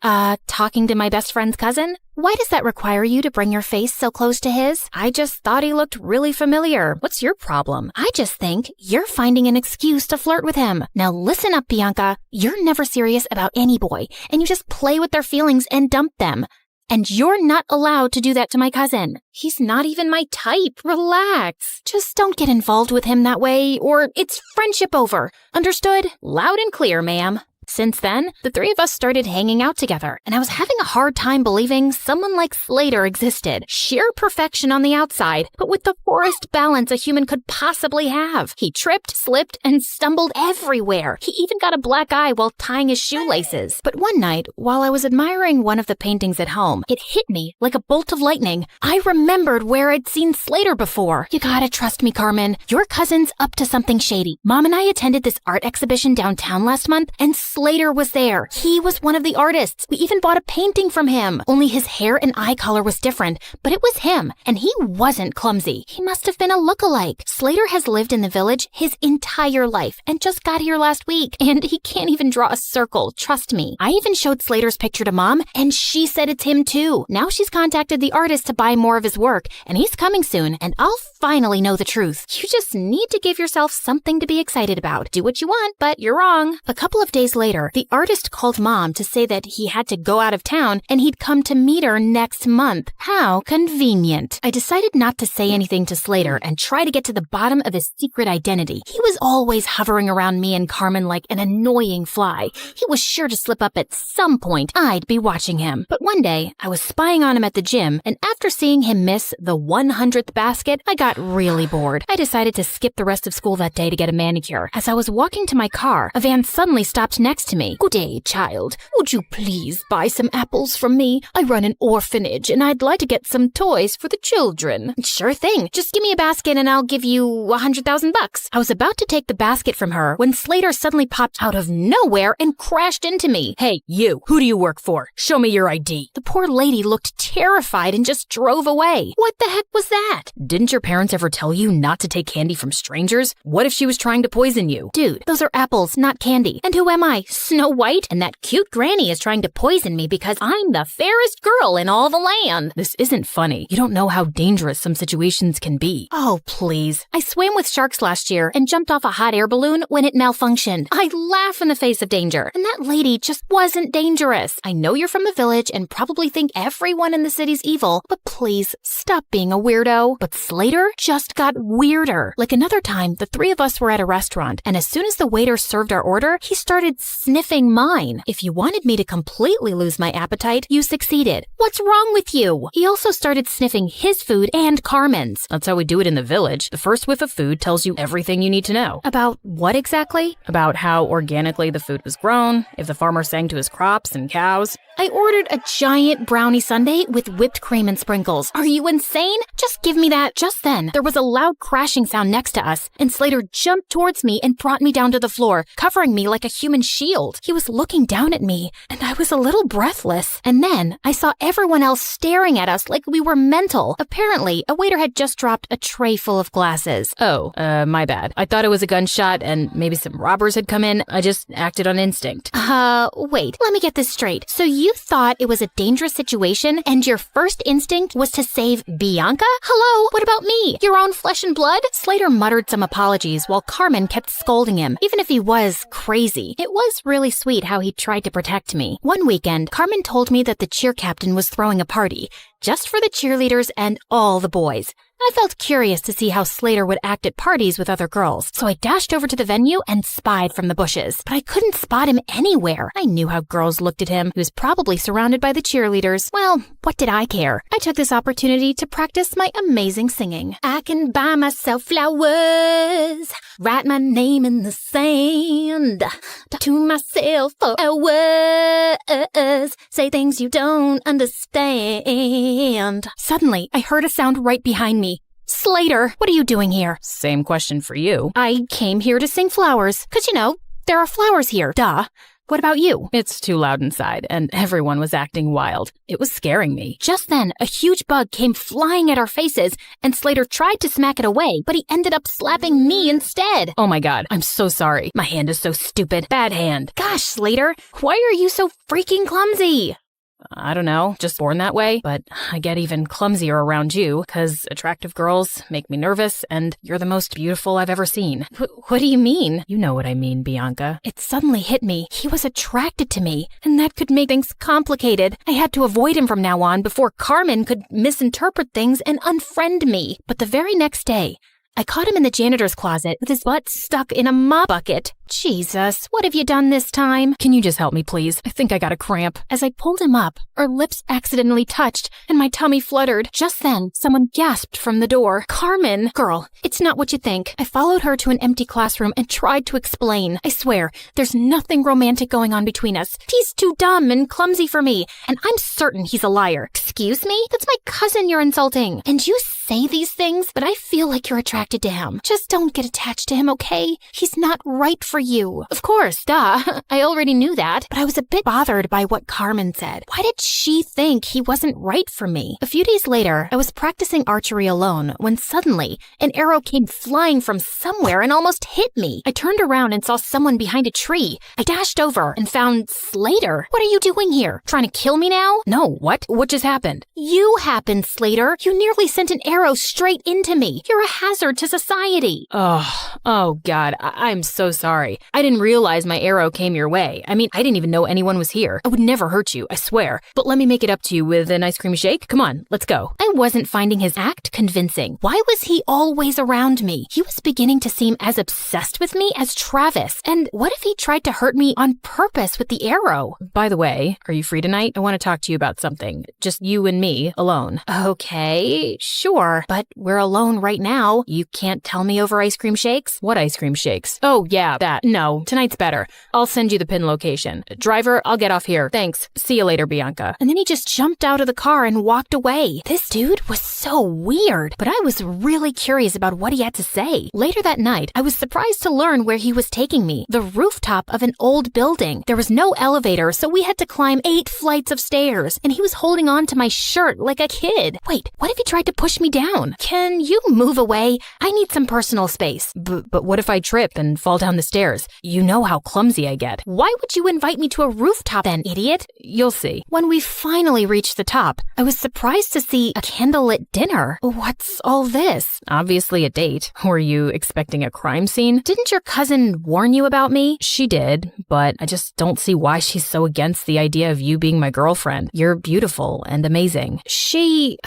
Talking to my best friend's cousin? Why does that require you to bring your face so close to his? I just thought he looked really familiar. What's your problem? I just think you're finding an excuse to flirt with him. Now listen up, Bianca. You're never serious about any boy, and you just play with their feelings and dump them. And you're not allowed to do that to my cousin. He's not even my type. Relax. Just don't get involved with him that way, or it's friendship over. Understood? Loud and clear, ma'am. Since then, the three of us started hanging out together, and I was having a hard time believing someone like Slater existed. Sheer perfection on the outside, but with the poorest balance a human could possibly have. He tripped, slipped, and stumbled everywhere. He even got a black eye while tying his shoelaces. But one night, while I was admiring one of the paintings at home, it hit me like a bolt of lightning. I remembered where I'd seen Slater before. You gotta trust me, Carmen. Your cousin's up to something shady. Mom and I attended this art exhibition downtown last month, and Slater was there. He was one of the artists. We even bought a painting from him. Only his hair and eye color was different, but it was him, and he wasn't clumsy. He must have been a look-alike. Slater has lived in the village his entire life and just got here last week, and he can't even draw a circle, trust me. I even showed Slater's picture to Mom, and she said it's him too. Now she's contacted the artist to buy more of his work, and he's coming soon, and I'll finally know the truth. You just need to give yourself something to be excited about. Do what you want, but you're wrong. A couple of days later, the artist called Mom to say that he had to go out of town and he'd come to meet her next month. How convenient. I decided not to say anything to Slater and try to get to the bottom of his secret identity. He was always hovering around me and Carmen like an annoying fly. He was sure to slip up at some point. I'd be watching him. But one day, I was spying on him at the gym, and after seeing him miss the 100th basket, I got really bored. I decided to skip the rest of school that day to get a manicure. As I was walking to my car, a van suddenly stopped next to me. Good day, child. Would you please buy some apples from me? I run an orphanage, and I'd like to get some toys for the children. Sure thing. Just give me a basket and I'll give you $100,000. I was about to take the basket from her when Slater suddenly popped out of nowhere and crashed into me. Hey, you. Who do you work for? Show me your ID. The poor lady looked terrified and just drove away. What the heck was that? Didn't your parents ever tell you not to take candy from strangers? What if she was trying to poison you? Dude, those are apples, not candy. And who am I? Snow White? And that cute granny is trying to poison me because I'm the fairest girl in all the land. This isn't funny. You don't know how dangerous some situations can be. Oh, please. I swam with sharks last year and jumped off a hot air balloon when it malfunctioned. I laugh in the face of danger. And that lady just wasn't dangerous. I know you're from the village and probably think everyone in the city's evil, but please stop being a weirdo. But Slater just got weirder. Like another time, the three of us were at a restaurant, and as soon as the waiter served our order, he started sniffing mine. If you wanted me to completely lose my appetite, you succeeded. What's wrong with you? He also started sniffing his food and Carmen's. That's how we do it in the village. The first whiff of food tells you everything you need to know. About what exactly? About how organically the food was grown, if the farmer sang to his crops and cows. I ordered a giant brownie sundae with whipped cream and sprinkles. Are you insane? Just give me that. Just then, there was a loud crashing sound next to us, and Slater jumped towards me and brought me down to the floor, covering me like a human shield. He was looking down at me, and I was a little breathless. And then I saw everyone else staring at us like we were mental. Apparently, a waiter had just dropped a tray full of glasses. Oh, my bad. I thought it was a gunshot and maybe some robbers had come in. I just acted on instinct. Wait, let me get this straight. So you thought it was a dangerous situation and your first instinct was to save Bianca? Hello, what about me? Your own flesh and blood? Slater muttered some apologies while Carmen kept scolding him, even if he was crazy. It was really sweet how he tried to protect me. One weekend, Carmen told me that the cheer captain was throwing a party, just for the cheerleaders and all the boys. I felt curious to see how Slater would act at parties with other girls, so I dashed over to the venue and spied from the bushes. But I couldn't spot him anywhere. I knew how girls looked at him. He was probably surrounded by the cheerleaders. Well, what did I care? I took this opportunity to practice my amazing singing. I can buy myself flowers, write my name in the sand, talk to myself for hours, say things you don't understand. Suddenly, I heard a sound right behind me. Slater, what are you doing here? Same question for you. I came here to sing flowers, 'cause you know, there are flowers here. Duh. What about you? It's too loud inside, and everyone was acting wild. It was scaring me. Just then, a huge bug came flying at our faces, and Slater tried to smack it away, but he ended up slapping me instead. Oh my god, I'm so sorry. My hand is so stupid. Bad hand. Gosh, Slater, why are you so freaking clumsy? I don't know, just born that way, but I get even clumsier around you, because attractive girls make me nervous, and you're the most beautiful I've ever seen. What do you mean? You know what I mean, Bianca. It suddenly hit me. He was attracted to me, and that could make things complicated. I had to avoid him from now on before Carmen could misinterpret things and unfriend me. But the very next day, I caught him in the janitor's closet with his butt stuck in a mop bucket. Jesus, what have you done this time? Can you just help me, please? I think I got a cramp. As I pulled him up, our lips accidentally touched, and my tummy fluttered. Just then, someone gasped from the door. Carmen! Girl, it's not what you think. I followed her to an empty classroom and tried to explain. I swear, there's nothing romantic going on between us. He's too dumb and clumsy for me, and I'm certain he's a liar. Excuse me? That's my cousin you're insulting. And you say these things, but I feel like you're attracted to him. Just don't get attached to him, okay? He's not right for you. Of course, duh. I already knew that, but I was a bit bothered by what Carmen said. Why did she think he wasn't right for me? A few days later, I was practicing archery alone when suddenly an arrow came flying from somewhere and almost hit me. I turned around and saw someone behind a tree. I dashed over and found Slater. What are you doing here? Trying to kill me now? No, what? What just happened? You happened, Slater. You nearly sent an arrow straight into me. You're a hazard to society. Oh God, I'm so sorry. I didn't realize my arrow came your way. I mean, I didn't even know anyone was here. I would never hurt you, I swear. But let me make it up to you with an ice cream shake. Come on, let's go. I wasn't finding his act convincing. Why was he always around me? He was beginning to seem as obsessed with me as Travis. And what if he tried to hurt me on purpose with the arrow? By the way, are you free tonight? I want to talk to you about something. Just you and me, alone. Okay, sure. But we're alone right now. You can't tell me over ice cream shakes? What ice cream shakes? Oh, yeah, that. No, tonight's better. I'll send you the pin location. Driver, I'll get off here. Thanks. See you later, Bianca. And then he just jumped out of the car and walked away. This dude was so weird, but I was really curious about what he had to say. Later that night, I was surprised to learn where he was taking me. The rooftop of an old building. There was no elevator, so we had to climb 8 flights of stairs, and he was holding on to my shirt like a kid. Wait, what if he tried to push me down? Can you move away? I need some personal space. But what if I trip and fall down the stairs? You know how clumsy I get. Why would you invite me to a rooftop then, idiot? You'll see. When we finally reached the top, I was surprised to see a candlelit dinner. What's all this? Obviously a date. Were you expecting a crime scene? Didn't your cousin warn you about me? She did, but I just don't see why she's so against the idea of you being my girlfriend. You're beautiful and amazing. She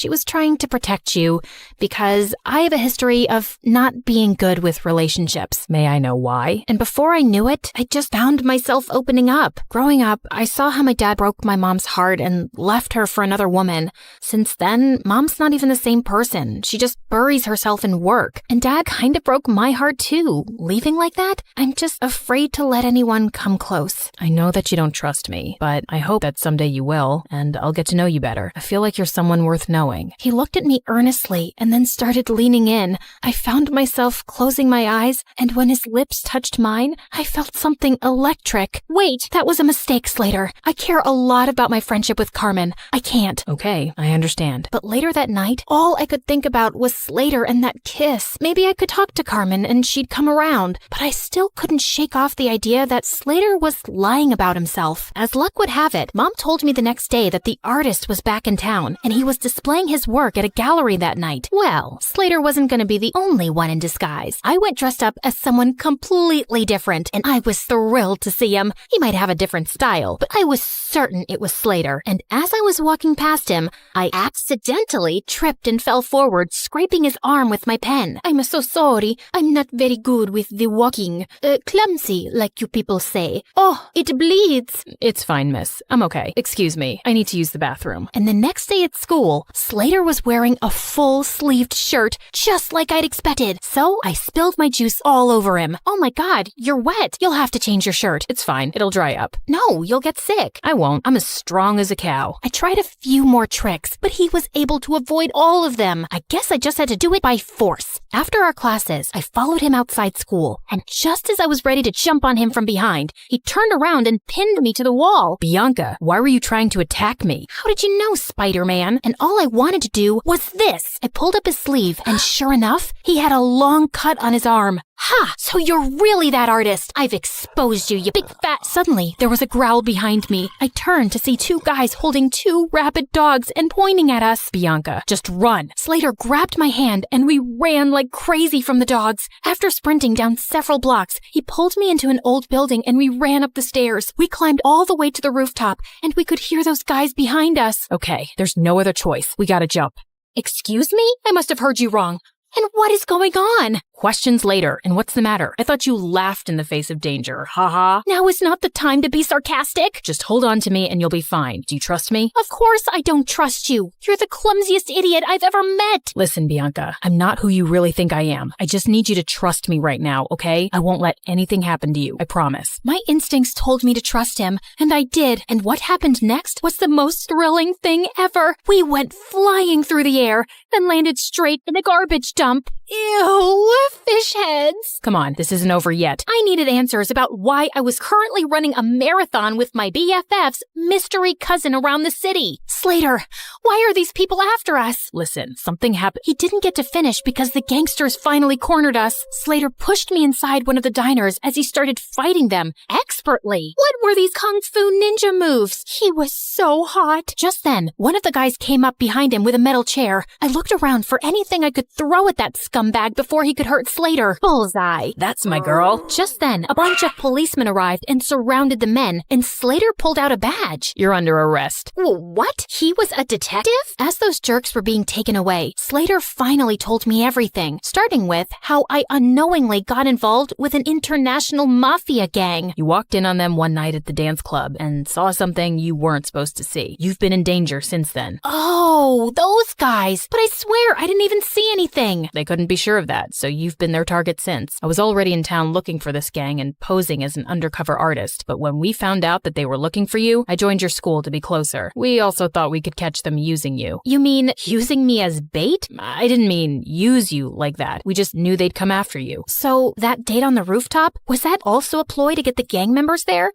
was trying to protect you because I have a history of not being good with relationships. May I know why? And before I knew it, I just found myself opening up. Growing up, I saw how my dad broke my mom's heart and left her for another woman. Since then, mom's not even the same person. She just buries herself in work. And dad kind of broke my heart too. Leaving like that? I'm just afraid to let anyone come close. I know that you don't trust me, but I hope that someday you will, and I'll get to know you better. I feel like you're someone worth knowing. He looked at me earnestly and then started leaning in. I found myself closing my eyes, and when his lips touched mine, I felt something electric. Wait, that was a mistake, Slater. I care a lot about my friendship with Carmen. I can't. Okay, I understand. But later that night, all I could think about was Slater and that kiss. Maybe I could talk to Carmen and she'd come around, but I still couldn't shake off the idea that Slater was lying about himself. As luck would have it, Mom told me the next day that the artist was back in town, and he was displaying his work at a gallery that night. Well, Slater wasn't going to be the only one in disguise. I went dressed up as someone completely different, and I was thrilled to see him. He might have a different style, but I was certain it was Slater. And as I was walking past him, I accidentally tripped and fell forward, scraping his arm with my pen. I'm so sorry. I'm not very good with the walking. Clumsy, like you people say. Oh, it bleeds. It's fine, miss. I'm okay. Excuse me. I need to use the bathroom. And the next day at school, Slater was wearing a full-sleeved shirt, just like I'd expected. So I spilled my juice all over him. Oh my God, you're wet. You'll have to change your shirt. It's fine. It'll dry up. No, you'll get sick. I won't. I'm as strong as a cow. I tried a few more tricks, but he was able to avoid all of them. I guess I just had to do it by force. After our classes, I followed him outside school, and just as I was ready to jump on him from behind, he turned around and pinned me to the wall. Bianca, why were you trying to attack me? How did you know, Spider-Man? And all I wanted to do was this. I pulled up his sleeve, and sure enough, he had a long cut on his arm. Ha! So you're really that artist. I've exposed you, you big fat... Suddenly, there was a growl behind me. I turned to see two guys holding two rabid dogs and pointing at us. Bianca, just run. Slater grabbed my hand and we ran like crazy from the dogs. After sprinting down several blocks, he pulled me into an old building and we ran up the stairs. We climbed all the way to the rooftop and we could hear those guys behind us. Okay, there's no other choice. We gotta jump. Excuse me? I must have heard you wrong. And what is going on? Questions later. And what's the matter? I thought you laughed in the face of danger. Ha. Now is not the time to be sarcastic. Just hold on to me and you'll be fine. Do you trust me? Of course I don't trust you. You're the clumsiest idiot I've ever met. Listen, Bianca, I'm not who you really think I am. I just need you to trust me right now, okay? I won't let anything happen to you. I promise. My instincts told me to trust him, and I did. And what happened next was the most thrilling thing ever. We went flying through the air, then landed straight in a garbage dump. Ew, fish heads. Come on, this isn't over yet. I needed answers about why I was currently running a marathon with my BFF's mystery cousin around the city. Slater, why are these people after us? Listen, something happened. He didn't get to finish because the gangsters finally cornered us. Slater pushed me inside one of the diners as he started fighting them expertly. What were these kung fu ninja moves? He was so hot. Just then, one of the guys came up behind him with a metal chair. I looked around for anything I could throw at that scumbag before he could hurt Slater. Bullseye. That's my girl. Just then, a bunch of policemen arrived and surrounded the men, and Slater pulled out a badge. You're under arrest. What? He was a detective? As those jerks were being taken away, Slater finally told me everything, starting with how I unknowingly got involved with an international mafia gang. You walked in on them one night at the dance club and saw something you weren't supposed to see. You've been in danger since then. Oh, those guys. But I swear I didn't even see anything. They couldn't be sure of that, so you've been their target since. I was already in town looking for this gang and posing as an undercover artist, but when we found out that they were looking for you, I joined your school to be closer. We also thought we could catch them using you. You mean using me as bait? I didn't mean use you like that. We just knew they'd come after you. So that date on the rooftop, was that also a ploy to get the gang members there?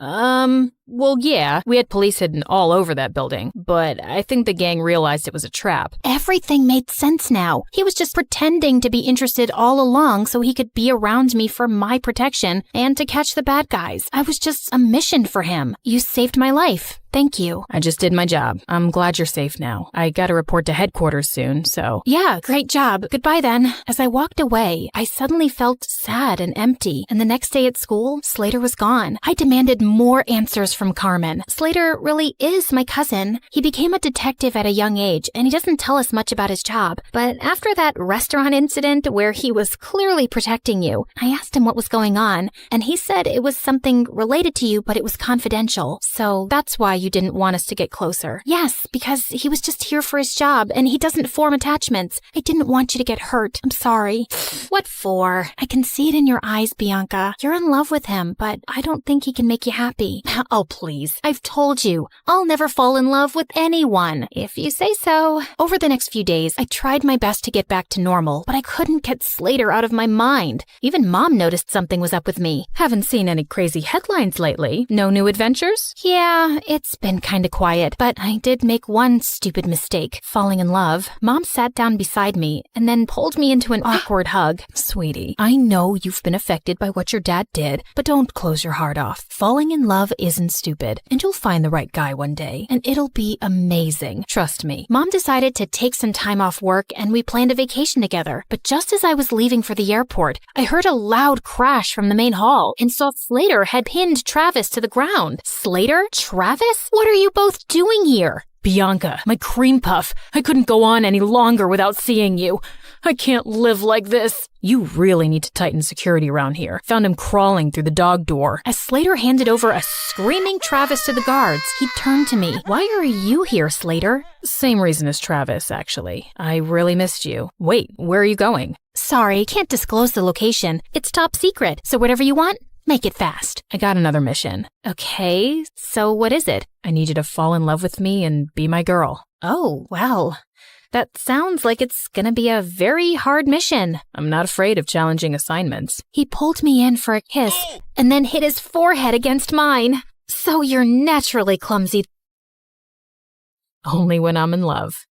Well, yeah, we had police hidden all over that building, but I think the gang realized it was a trap. Everything made sense now. He was just pretending to be interested all along so he could be around me for my protection and to catch the bad guys. I was just a mission for him. You saved my life. Thank you. I just did my job. I'm glad you're safe now. I gotta report to headquarters soon, so... Yeah, great job. Goodbye then. As I walked away, I suddenly felt sad and empty, and the next day at school, Slater was gone. I demanded more answers from Carmen. Slater really is my cousin. He became a detective at a young age, and he doesn't tell us much about his job. But after that restaurant incident where he was clearly protecting you, I asked him what was going on, and he said it was something related to you, but it was confidential. So that's why you didn't want us to get closer. Yes, because he was just here for his job, and he doesn't form attachments. I didn't want you to get hurt. I'm sorry. What for? I can see it in your eyes, Bianca. You're in love with him, but I don't think he can make you happy. Oh, please. I've told you. I'll never fall in love with anyone, if you say so. Over the next few days, I tried my best to get back to normal, but I couldn't get Slater out of my mind. Even Mom noticed something was up with me. Haven't seen any crazy headlines lately. No new adventures? Yeah, it's been kinda quiet, but I did make one stupid mistake, falling in love. Mom sat down beside me and then pulled me into an awkward hug. Sweetie, I know you've been affected by what your dad did, but don't close your heart off. Falling in love isn't stupid, and you'll find the right guy one day, and it'll be amazing. Trust me. Mom decided to take some time off work and we planned a vacation together, but just as I was leaving for the airport, I heard a loud crash from the main hall and saw Slater had pinned Travis to the ground. Slater? Travis? What are you both doing here? Bianca, my cream puff, I couldn't go on any longer without seeing you. I can't live like this. You really need to tighten security around here. Found him crawling through the dog door. As Slater handed over a screaming Travis to the guards, he turned to me. Why are you here, Slater? Same reason as Travis, actually. I really missed you. Wait, where are you going? Sorry, can't disclose the location. It's top secret, so whatever you want, make it fast. I got another mission. Okay, so what is it? I need you to fall in love with me and be my girl. Oh, well, that sounds like it's gonna be a very hard mission. I'm not afraid of challenging assignments. He pulled me in for a kiss and then hit his forehead against mine. So you're naturally clumsy. Only when I'm in love.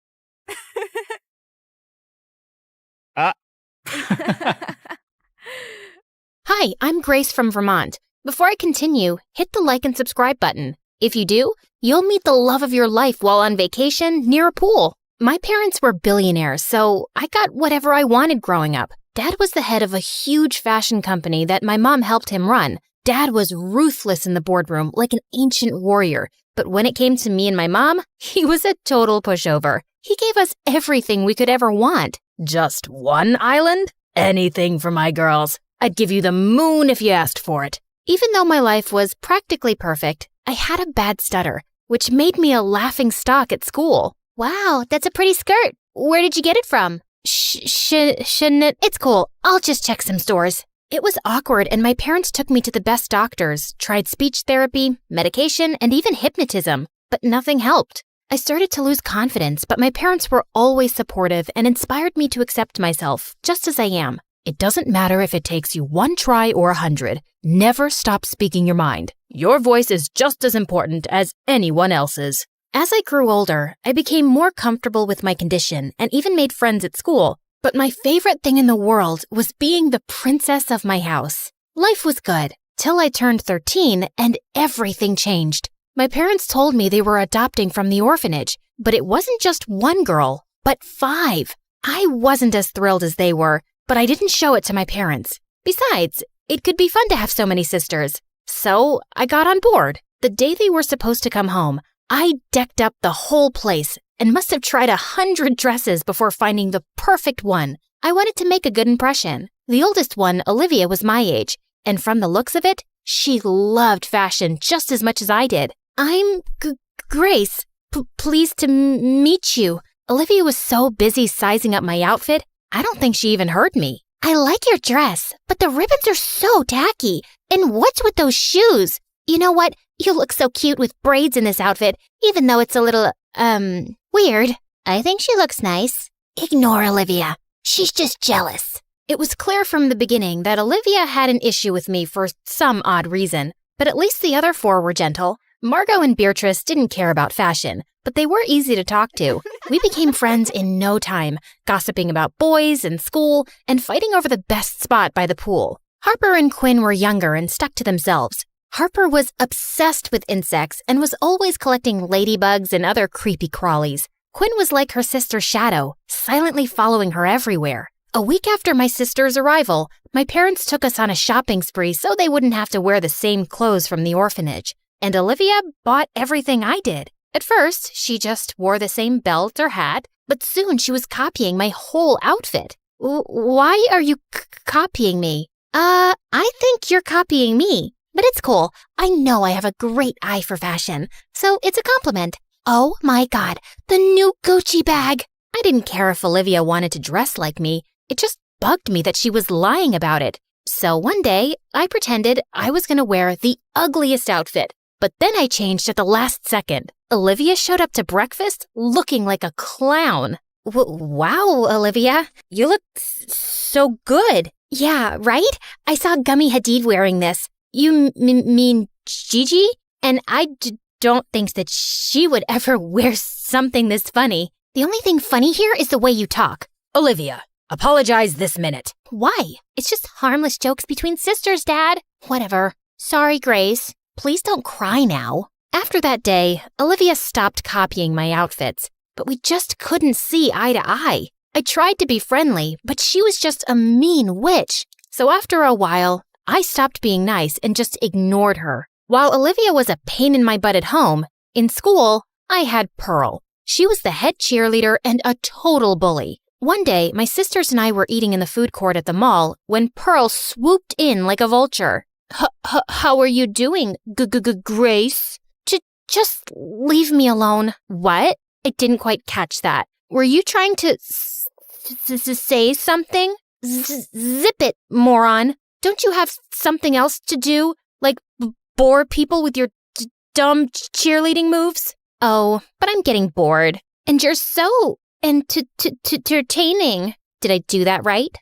Hi, I'm Grace from Vermont. Before I continue, hit the like and subscribe button. If you do, you'll meet the love of your life while on vacation near a pool. My parents were billionaires, so I got whatever I wanted growing up. Dad was the head of a huge fashion company that my mom helped him run. Dad was ruthless in the boardroom, like an ancient warrior. But when it came to me and my mom, he was a total pushover. He gave us everything we could ever want. Just one island? Anything for my girls. I'd give you the moon if you asked for it. Even though my life was practically perfect, I had a bad stutter, which made me a laughing stock at school. Wow, that's a pretty skirt. Where did you get it from? Shouldn't it? It's cool. I'll just check some stores. It was awkward, and my parents took me to the best doctors, tried speech therapy, medication, and even hypnotism, but nothing helped. I started to lose confidence, but my parents were always supportive and inspired me to accept myself, just as I am. It doesn't matter if it takes you 1 try or 100. Never stop speaking your mind. Your voice is just as important as anyone else's. As I grew older, I became more comfortable with my condition and even made friends at school. But my favorite thing in the world was being the princess of my house. Life was good, till I turned 13 and everything changed. My parents told me they were adopting from the orphanage, but it wasn't just 1 girl, but 5. I wasn't as thrilled as they were, but I didn't show it to my parents. Besides, it could be fun to have so many sisters. So I got on board. The day they were supposed to come home, I decked up the whole place and must have tried 100 dresses before finding the perfect one. I wanted to make a good impression. The oldest one, Olivia, was my age, and from the looks of it, she loved fashion just as much as I did. I'm Grace. Pleased to meet you. Olivia was so busy sizing up my outfit, I don't think she even heard me. I like your dress, but the ribbons are so tacky. And what's with those shoes? You know what? You look so cute with braids in this outfit, even though it's a little, weird. I think she looks nice. Ignore Olivia. She's just jealous. It was clear from the beginning that Olivia had an issue with me for some odd reason, but at least the other 4 were gentle. Margot and Beatrice didn't care about fashion, but they were easy to talk to. We became friends in no time, gossiping about boys and school and fighting over the best spot by the pool. Harper and Quinn were younger and stuck to themselves. Harper was obsessed with insects and was always collecting ladybugs and other creepy crawlies. Quinn was like her sister's shadow, silently following her everywhere. A week after my sister's arrival, my parents took us on a shopping spree so they wouldn't have to wear the same clothes from the orphanage. And Olivia bought everything I did. At first, she just wore the same belt or hat, but soon she was copying my whole outfit. Why are you copying me? I think you're copying me. But it's cool. I know I have a great eye for fashion, so it's a compliment. Oh my God, the new Gucci bag. I didn't care if Olivia wanted to dress like me. It just bugged me that she was lying about it. So one day, I pretended I was going to wear the ugliest outfit. But then I changed at the last second. Olivia showed up to breakfast looking like a clown. Wow, Olivia, you look so good. Yeah, right? I saw Gummy Hadid wearing this. You mean Gigi? And I don't think that she would ever wear something this funny. The only thing funny here is the way you talk. Olivia, apologize this minute. Why? It's just harmless jokes between sisters, Dad. Whatever. Sorry, Grace. Please don't cry now. After that day, Olivia stopped copying my outfits, but we just couldn't see eye to eye. I tried to be friendly, but she was just a mean witch. So after a while, I stopped being nice and just ignored her. While Olivia was a pain in my butt at home, in school, I had Pearl. She was the head cheerleader and a total bully. One day, my sisters and I were eating in the food court at the mall when Pearl swooped in like a vulture. How are you doing, Grace? Just leave me alone. What? I didn't quite catch that. Were you trying to say something? Zip it, moron. Don't you have something else to do? Like bore people with your dumb cheerleading moves? Oh, but I'm getting bored. And you're so entertaining. Did I do that right?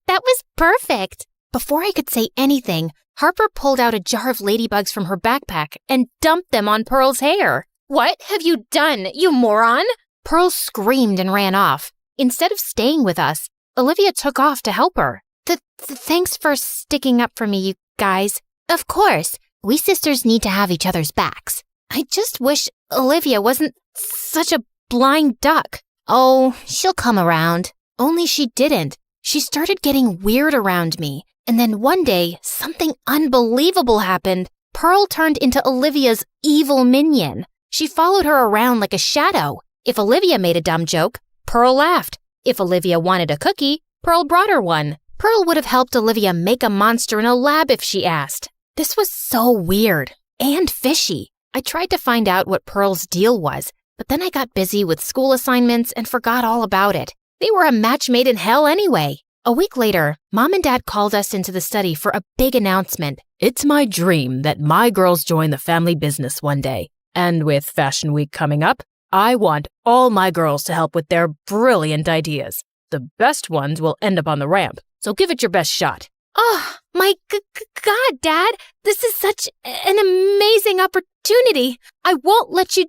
That was perfect. Before I could say anything, Harper pulled out a jar of ladybugs from her backpack and dumped them on Pearl's hair. What have you done, you moron? Pearl screamed and ran off. Instead of staying with us, Olivia took off to help her. Thanks for sticking up for me, you guys. Of course, we sisters need to have each other's backs. I just wish Olivia wasn't such a blind duck. Oh, she'll come around. Only she didn't. She started getting weird around me. And then one day, something unbelievable happened. Pearl turned into Olivia's evil minion. She followed her around like a shadow. If Olivia made a dumb joke, Pearl laughed. If Olivia wanted a cookie, Pearl brought her one. Pearl would have helped Olivia make a monster in a lab if she asked. This was so weird and fishy. I tried to find out what Pearl's deal was, but then I got busy with school assignments and forgot all about it. They were a match made in hell anyway. A week later, Mom and Dad called us into the study for a big announcement. It's my dream that my girls join the family business one day. And with Fashion Week coming up, I want all my girls to help with their brilliant ideas. The best ones will end up on the ramp, so give it your best shot. Oh, my God, Dad. This is such an amazing opportunity. I won't let you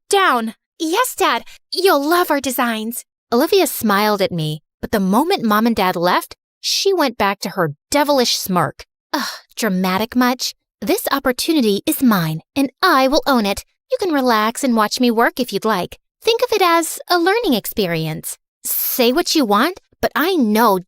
down. Yes, Dad. You'll love our designs. Olivia smiled at me, but the moment Mom and Dad left, she went back to her devilish smirk. Ugh, dramatic much? This opportunity is mine, and I will own it. You can relax and watch me work if you'd like. Think of it as a learning experience. Say what you want, but I know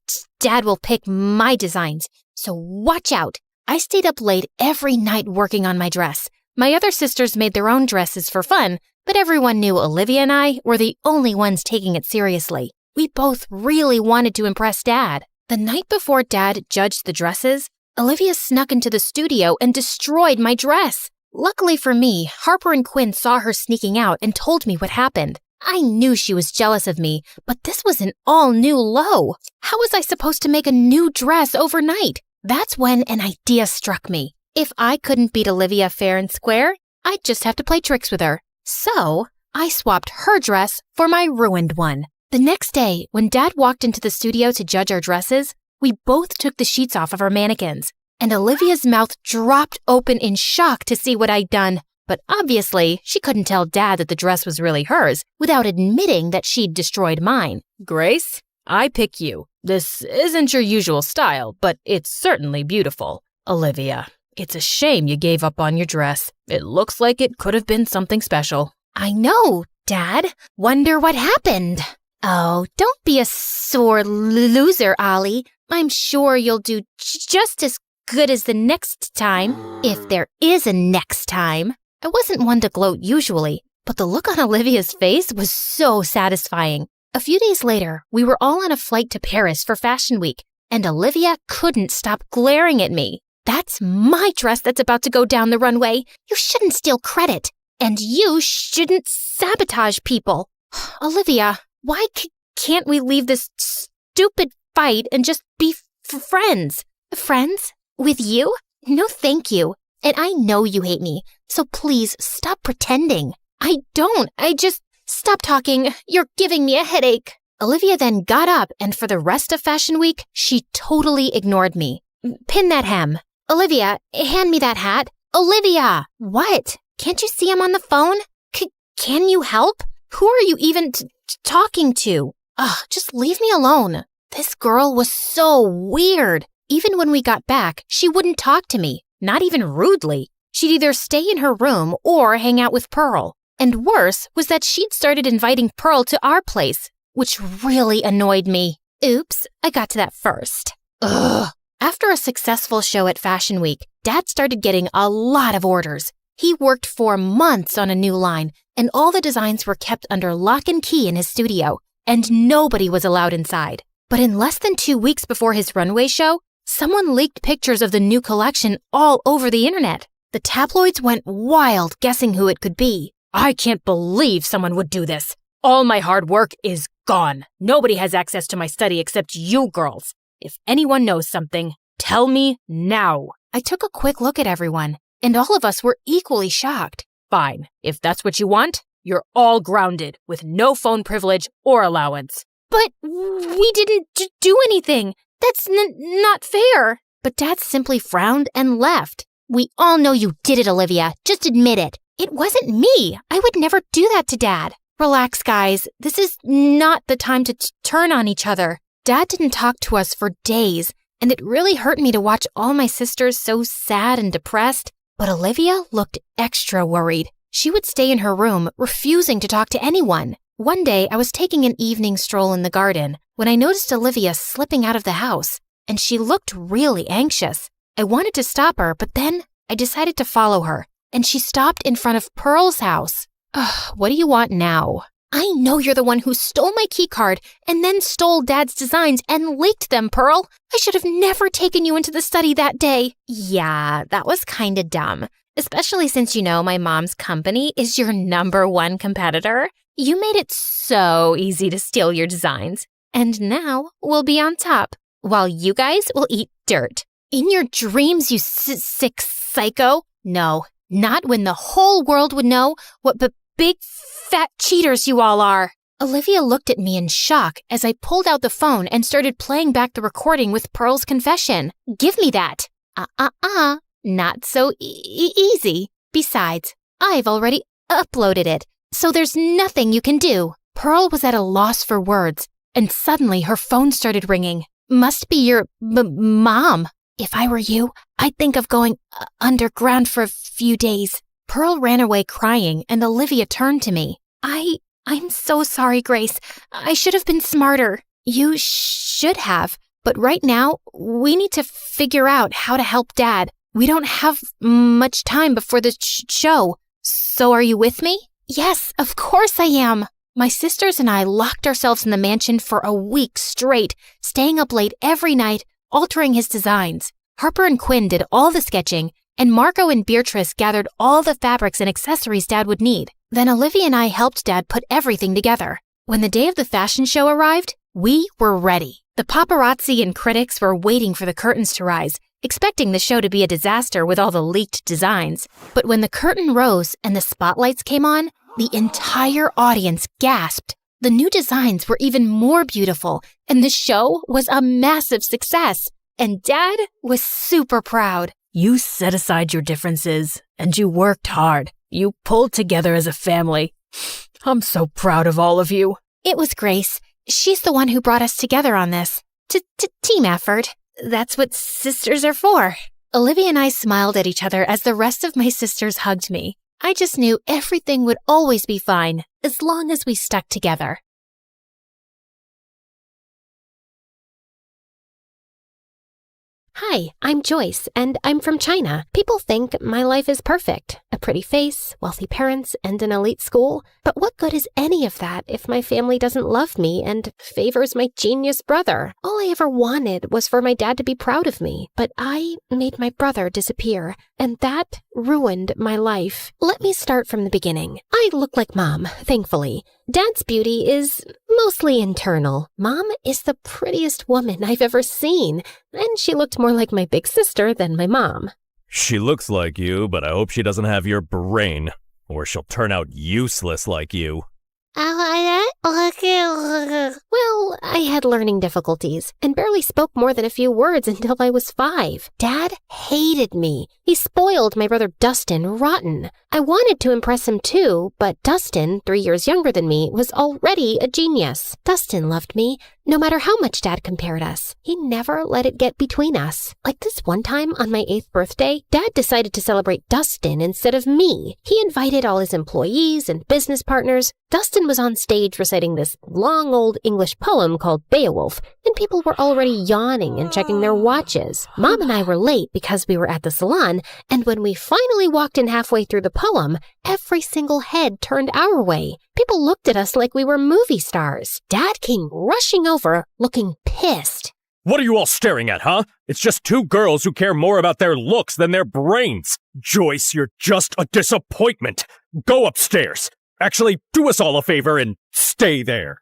Dad will pick my designs, so watch out. I stayed up late every night working on my dress. My other sisters made their own dresses for fun, but everyone knew Olivia and I were the only ones taking it seriously. We both really wanted to impress Dad. The night before Dad judged the dresses, Olivia snuck into the studio and destroyed my dress. Luckily for me, Harper and Quinn saw her sneaking out and told me what happened. I knew she was jealous of me, but this was an all-new low. How was I supposed to make a new dress overnight? That's when an idea struck me. If I couldn't beat Olivia fair and square, I'd just have to play tricks with her. So, I swapped her dress for my ruined one. The next day, when Dad walked into the studio to judge our dresses, we both took the sheets off of our mannequins, and Olivia's mouth dropped open in shock to see what I'd done. But obviously, she couldn't tell Dad that the dress was really hers without admitting that she'd destroyed mine. Grace, I pick you. This isn't your usual style, but it's certainly beautiful. Olivia, it's a shame you gave up on your dress. It looks like it could have been something special. I know, Dad. Wonder what happened. Oh, don't be a sore loser, Ollie. I'm sure you'll do just as good as the next time, if there is a next time. I wasn't one to gloat usually, but the look on Olivia's face was so satisfying. A few days later, we were all on a flight to Paris for Fashion Week, and Olivia couldn't stop glaring at me. That's my dress that's about to go down the runway. You shouldn't steal credit, and you shouldn't sabotage people. Olivia, why can't we leave this stupid fight and just be friends? Friends? With you? No, thank you. And I know you hate me, so please stop pretending. I don't. Stop talking. You're giving me a headache. Olivia then got up, and for the rest of Fashion Week, she totally ignored me. Pin that hem. Olivia, hand me that hat. Olivia! What? Can't you see I'm on the phone? Can you help? Who are you even talking to? Ugh, just leave me alone. This girl was so weird. Even when we got back, she wouldn't talk to me, not even rudely. She'd either stay in her room or hang out with Pearl. And worse was that she'd started inviting Pearl to our place, which really annoyed me. Oops, I got to that first. Ugh. After a successful show at Fashion Week, Dad started getting a lot of orders. He worked for months on a new line, and all the designs were kept under lock and key in his studio, and nobody was allowed inside. But in less than 2 weeks before his runway show, someone leaked pictures of the new collection all over the internet. The tabloids went wild guessing who it could be. I can't believe someone would do this. All my hard work is gone. Nobody has access to my study except you girls. If anyone knows something, tell me now. I took a quick look at everyone, and all of us were equally shocked. Fine. If that's what you want, you're all grounded with no phone privilege or allowance. But we didn't do anything. That's not fair. But Dad simply frowned and left. We all know you did it, Olivia. Just admit it. It wasn't me. I would never do that to Dad. Relax, guys. This is not the time to turn on each other. Dad didn't talk to us for days, and it really hurt me to watch all my sisters so sad and depressed. But Olivia looked extra worried. She would stay in her room, refusing to talk to anyone. One day, I was taking an evening stroll in the garden when I noticed Olivia slipping out of the house, and she looked really anxious. I wanted to stop her, but then I decided to follow her, and she stopped in front of Pearl's house. Ugh, what do you want now? I know you're the one who stole my keycard and then stole Dad's designs and leaked them, Pearl. I should have never taken you into the study that day. Yeah, that was kinda dumb, especially since you know my mom's company is your #1 competitor. You made it so easy to steal your designs. And now we'll be on top, while you guys will eat dirt. In your dreams, you sick psycho. No, not when the whole world would know what big fat cheaters you all are. Olivia looked at me in shock as I pulled out the phone and started playing back the recording with Pearl's confession. Give me that. Not so easy. Besides, I've already uploaded it, so there's nothing you can do. Pearl was at a loss for words, and suddenly her phone started ringing. Must be your mom. If I were you, I'd think of going underground for a few days. Pearl ran away crying, and Olivia turned to me. I'm so sorry, Grace. I should have been smarter. You should have. But right now, we need to figure out how to help Dad. We don't have much time before the show. So are you with me? Yes, of course I am. My sisters and I locked ourselves in the mansion for a week straight, staying up late every night, altering his designs. Harper and Quinn did all the sketching, and Marco and Beatrice gathered all the fabrics and accessories Dad would need. Then Olivia and I helped Dad put everything together. When the day of the fashion show arrived, we were ready. The paparazzi and critics were waiting for the curtains to rise, expecting the show to be a disaster with all the leaked designs. But when the curtain rose and the spotlights came on, the entire audience gasped. The new designs were even more beautiful, and the show was a massive success. And Dad was super proud. You set aside your differences, and you worked hard. You pulled together as a family. I'm so proud of all of you. It was Grace. She's the one who brought us together on this. Team effort. That's what sisters are for. Olivia and I smiled at each other as the rest of my sisters hugged me. I just knew everything would always be fine, as long as we stuck together. Hi, I'm Joyce, and I'm from China. People think my life is perfect. A pretty face, wealthy parents, and an elite school. But what good is any of that if my family doesn't love me and favors my genius brother? All I ever wanted was for my dad to be proud of me. But I made my brother disappear, and that ruined my life. Let me start from the beginning. I look like Mom, thankfully. Dad's beauty is mostly internal. Mom is the prettiest woman I've ever seen, and she looked more like my big sister than my mom. She looks like you, but I hope she doesn't have your brain, or she'll turn out useless like you. Well, I had learning difficulties and barely spoke more than a few words until I was 5. Dad hated me. He spoiled my brother Dustin rotten. I wanted to impress him too, but Dustin, 3 years younger than me, was already a genius. Dustin loved me, no matter how much Dad compared us. He never let it get between us. Like this one time on my 8th birthday, Dad decided to celebrate Dustin instead of me. He invited all his employees and business partners. Dustin was on stage reciting this long old English poem called Beowulf, and people were already yawning and checking their watches. Mom and I were late because we were at the salon, and when we finally walked in halfway through the poem, every single head turned our way. People looked at us like we were movie stars. Dad came rushing over, looking pissed. What are you all staring at, huh? It's just two girls who care more about their looks than their brains. Joyce, you're just a disappointment. Go upstairs. Actually, do us all a favor and stay there.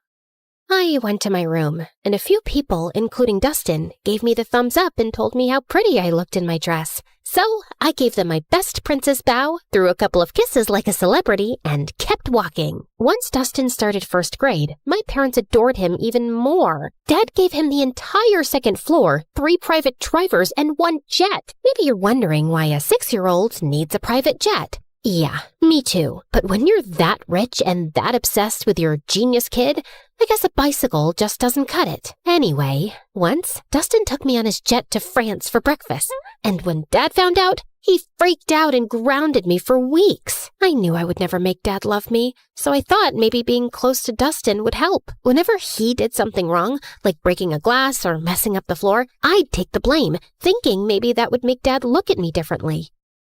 I went to my room, and a few people, including Dustin, gave me the thumbs up and told me how pretty I looked in my dress. So I gave them my best princess bow, threw a couple of kisses like a celebrity, and kept walking. Once Dustin started 1st grade, my parents adored him even more. Dad gave him the entire 2nd floor, 3 private drivers, and 1 jet. Maybe you're wondering why a 6-year-old needs a private jet. Yeah, me too. But when you're that rich and that obsessed with your genius kid, I guess a bicycle just doesn't cut it. Anyway, once, Dustin took me on his jet to France for breakfast. And when Dad found out, he freaked out and grounded me for weeks. I knew I would never make Dad love me, so I thought maybe being close to Dustin would help. Whenever he did something wrong, like breaking a glass or messing up the floor, I'd take the blame, thinking maybe that would make Dad look at me differently.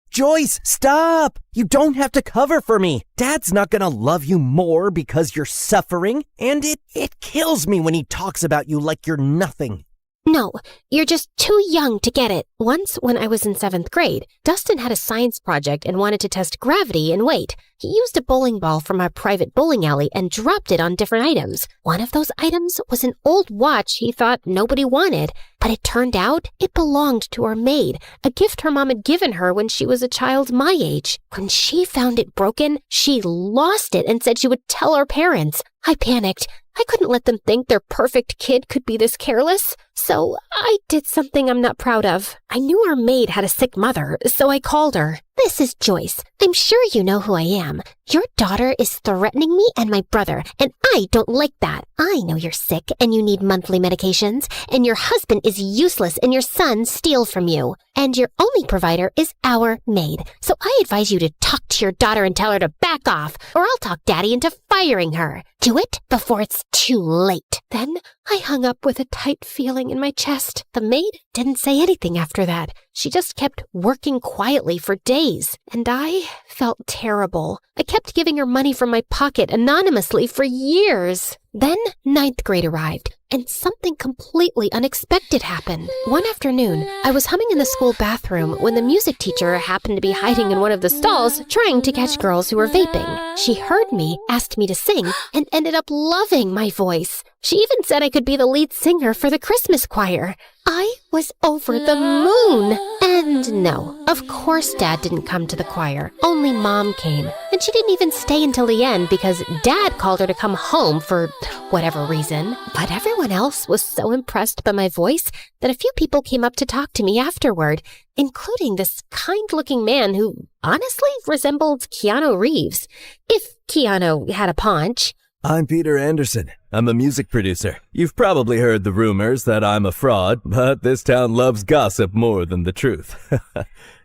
Joyce, stop! You don't have to cover for me. Dad's not gonna love you more because you're suffering, and it kills me when he talks about you like you're nothing. No, you're just too young to get it. Once, when I was in 7th grade, Dustin had a science project and wanted to test gravity and weight. He used a bowling ball from our private bowling alley and dropped it on different items. One of those items was an old watch he thought nobody wanted, but it turned out it belonged to our maid, a gift her mom had given her when she was a child my age. When she found it broken, she lost it and said she would tell our parents. I panicked. I couldn't let them think their perfect kid could be this careless. So I did something I'm not proud of. I knew our maid had a sick mother, so I called her. This is Joyce. I'm sure you know who I am. Your daughter is threatening me and my brother, and I don't like that. I know you're sick and you need monthly medications, and your husband is useless and your son steals from you. And your only provider is our maid. So I advise you to talk to your daughter and tell her to back off, or I'll talk Daddy into firing her. Do it before it's too late. Then I hung up with a tight feeling in my chest. The maid didn't say anything after that. She just kept working quietly for days, and I felt terrible. I kept giving her money from my pocket anonymously for years. Then 9th grade arrived, and something completely unexpected happened. One afternoon, I was humming in the school bathroom when the music teacher happened to be hiding in one of the stalls trying to catch girls who were vaping. She heard me, asked me to sing, and ended up loving my voice. She even said I could be the lead singer for the Christmas choir. I was over the moon. And no, of course Dad didn't come to the choir. Only Mom came. And she didn't even stay until the end because Dad called her to come home for whatever reason. But everyone else was so impressed by my voice that a few people came up to talk to me afterward, including this kind-looking man who honestly resembled Keanu Reeves, if Keanu had a paunch. I'm Peter Anderson. I'm a music producer. You've probably heard the rumors that I'm a fraud, but this town loves gossip more than the truth.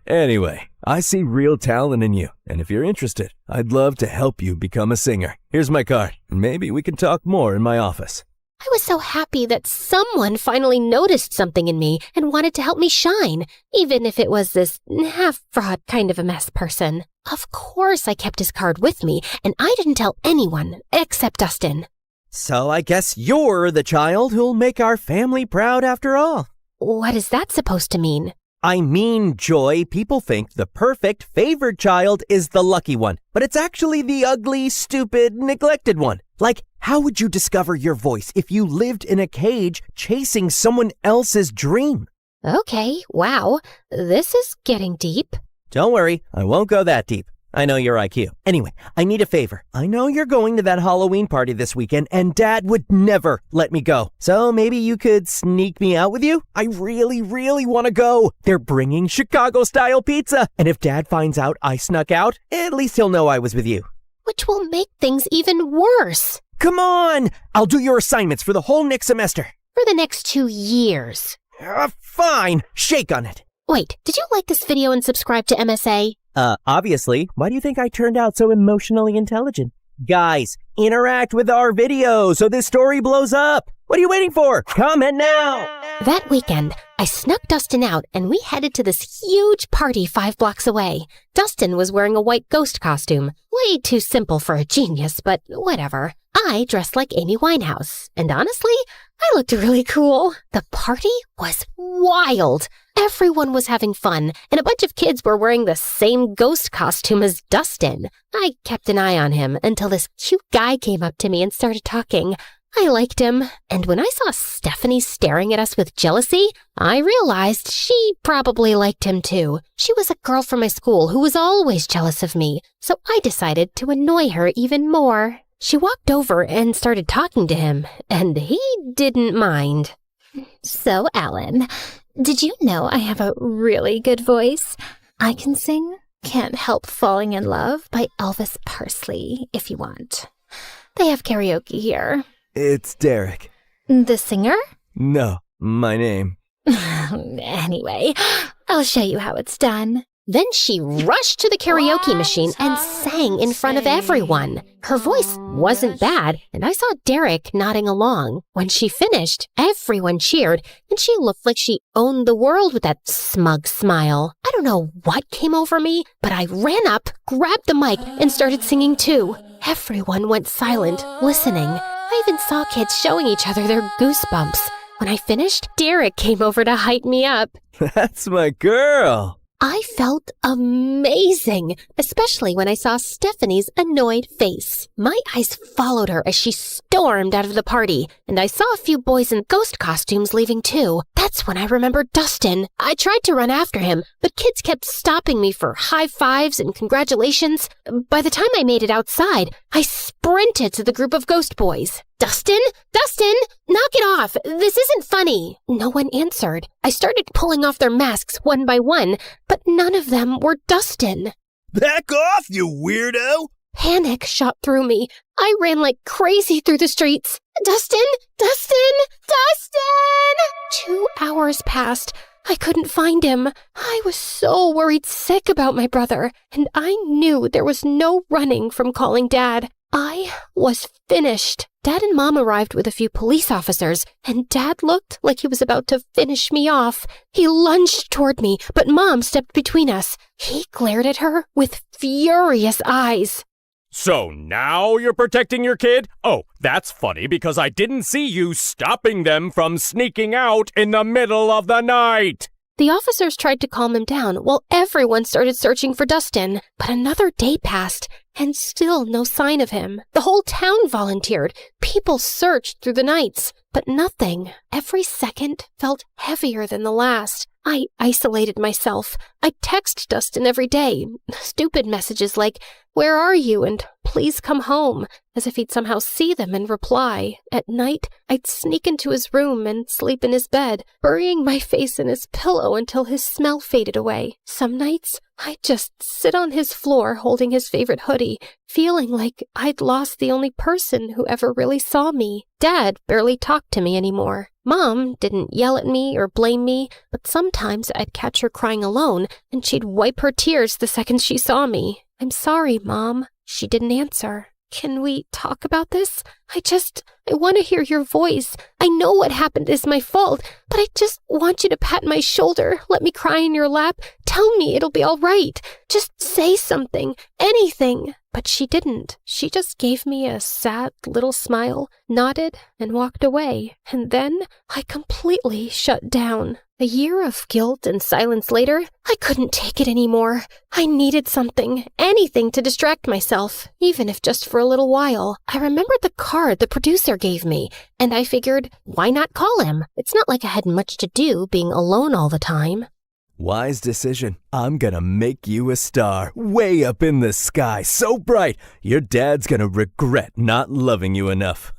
Anyway, I see real talent in you, and if you're interested, I'd love to help you become a singer. Here's my card, and maybe we can talk more in my office. I was so happy that someone finally noticed something in me and wanted to help me shine, even if it was this half-fraud kind of a mess person. Of course I kept his card with me, and I didn't tell anyone except Dustin. So I guess you're the child who'll make our family proud after all. What is that supposed to mean? I mean, Joy, people think the perfect, favored child is the lucky one, but it's actually the ugly, stupid, neglected one. Like, how would you discover your voice if you lived in a cage chasing someone else's dream? Okay, wow, this is getting deep. Don't worry, I won't go that deep. I know your IQ. Anyway, I need a favor. I know you're going to that Halloween party this weekend, and Dad would never let me go. So maybe you could sneak me out with you? I really, really want to go. They're bringing Chicago-style pizza. And if Dad finds out I snuck out, at least he'll know I was with you. Which will make things even worse. Come on! I'll do your assignments for the whole next semester. For the next 2 years. Fine. Shake on it. Wait, did you like this video and subscribe to MSA? Obviously. Why do you think I turned out so emotionally intelligent? Guys, interact with our video so this story blows up. What are you waiting for? Comment now! That weekend, I snuck Dustin out and we headed to this huge party 5 blocks away. Dustin was wearing a white ghost costume. Way too simple for a genius, but whatever. I dressed like Amy Winehouse, and honestly, I looked really cool. The party was wild. Everyone was having fun, and a bunch of kids were wearing the same ghost costume as Dustin. I kept an eye on him until this cute guy came up to me and started talking. I liked him, and when I saw Stephanie staring at us with jealousy, I realized she probably liked him too. She was a girl from my school who was always jealous of me, so I decided to annoy her even more. She walked over and started talking to him, and he didn't mind. So, Alan, did you know I have a really good voice? I can sing Can't Help Falling in Love by Elvis Presley, if you want. They have karaoke here. It's Derek. The singer? No, my name. Anyway, I'll show you how it's done. Then she rushed to the karaoke machine and sang in front of everyone. Her voice wasn't bad, and I saw Derek nodding along. When she finished, everyone cheered, and she looked like she owned the world with that smug smile. I don't know what came over me, but I ran up, grabbed the mic, and started singing too. Everyone went silent, listening. I even saw kids showing each other their goosebumps. When I finished, Derek came over to hype me up. That's my girl. I felt amazing, especially when I saw Stephanie's annoyed face. My eyes followed her as she stormed out of the party, and I saw a few boys in ghost costumes leaving too. That's when I remembered Dustin. I tried to run after him, but kids kept stopping me for high fives and congratulations. By the time I made it outside, I sprinted to the group of ghost boys. Dustin? Dustin! Knock it off! This isn't funny! No one answered. I started pulling off their masks one by one, but none of them were Dustin. Back off, you weirdo! Panic shot through me. I ran like crazy through the streets. Dustin! Dustin! Dustin! 2 hours passed. I couldn't find him. I was so worried sick about my brother, and I knew there was no running from calling Dad. I was finished. Dad and Mom arrived with a few police officers, and Dad looked like he was about to finish me off. He lunged toward me, but Mom stepped between us. He glared at her with furious eyes. So now you're protecting your kid? Oh, that's funny because I didn't see you stopping them from sneaking out in the middle of the night. The officers tried to calm him down while everyone started searching for Dustin. But another day passed, and still no sign of him. The whole town volunteered. People searched through the nights, but nothing. Every second felt heavier than the last. I isolated myself. I text Dustin every day. Stupid messages like, "Where are you?" and "Please come home," as if he'd somehow see them and reply. At night, I'd sneak into his room and sleep in his bed, burying my face in his pillow until his smell faded away. Some nights, I'd just sit on his floor holding his favorite hoodie, feeling like I'd lost the only person who ever really saw me. Dad barely talked to me anymore. Mom didn't yell at me or blame me, but sometimes I'd catch her crying alone, and she'd wipe her tears the second she saw me. "I'm sorry, Mom." She didn't answer. "Can we talk about this? I want to hear your voice. I know what happened is my fault, but I just want you to pat my shoulder, let me cry in your lap, tell me it'll be all right. Just say something, anything." But she didn't. She just gave me a sad little smile, nodded, and walked away. And then I completely shut down. A year of guilt and silence later, I couldn't take it anymore. I needed something, anything to distract myself, even if just for a little while. I remembered the card the producer gave me, and I figured, why not call him? It's not like I had much to do being alone all the time. Wise decision. I'm gonna make you a star, way up in the sky, so bright, your dad's gonna regret not loving you enough.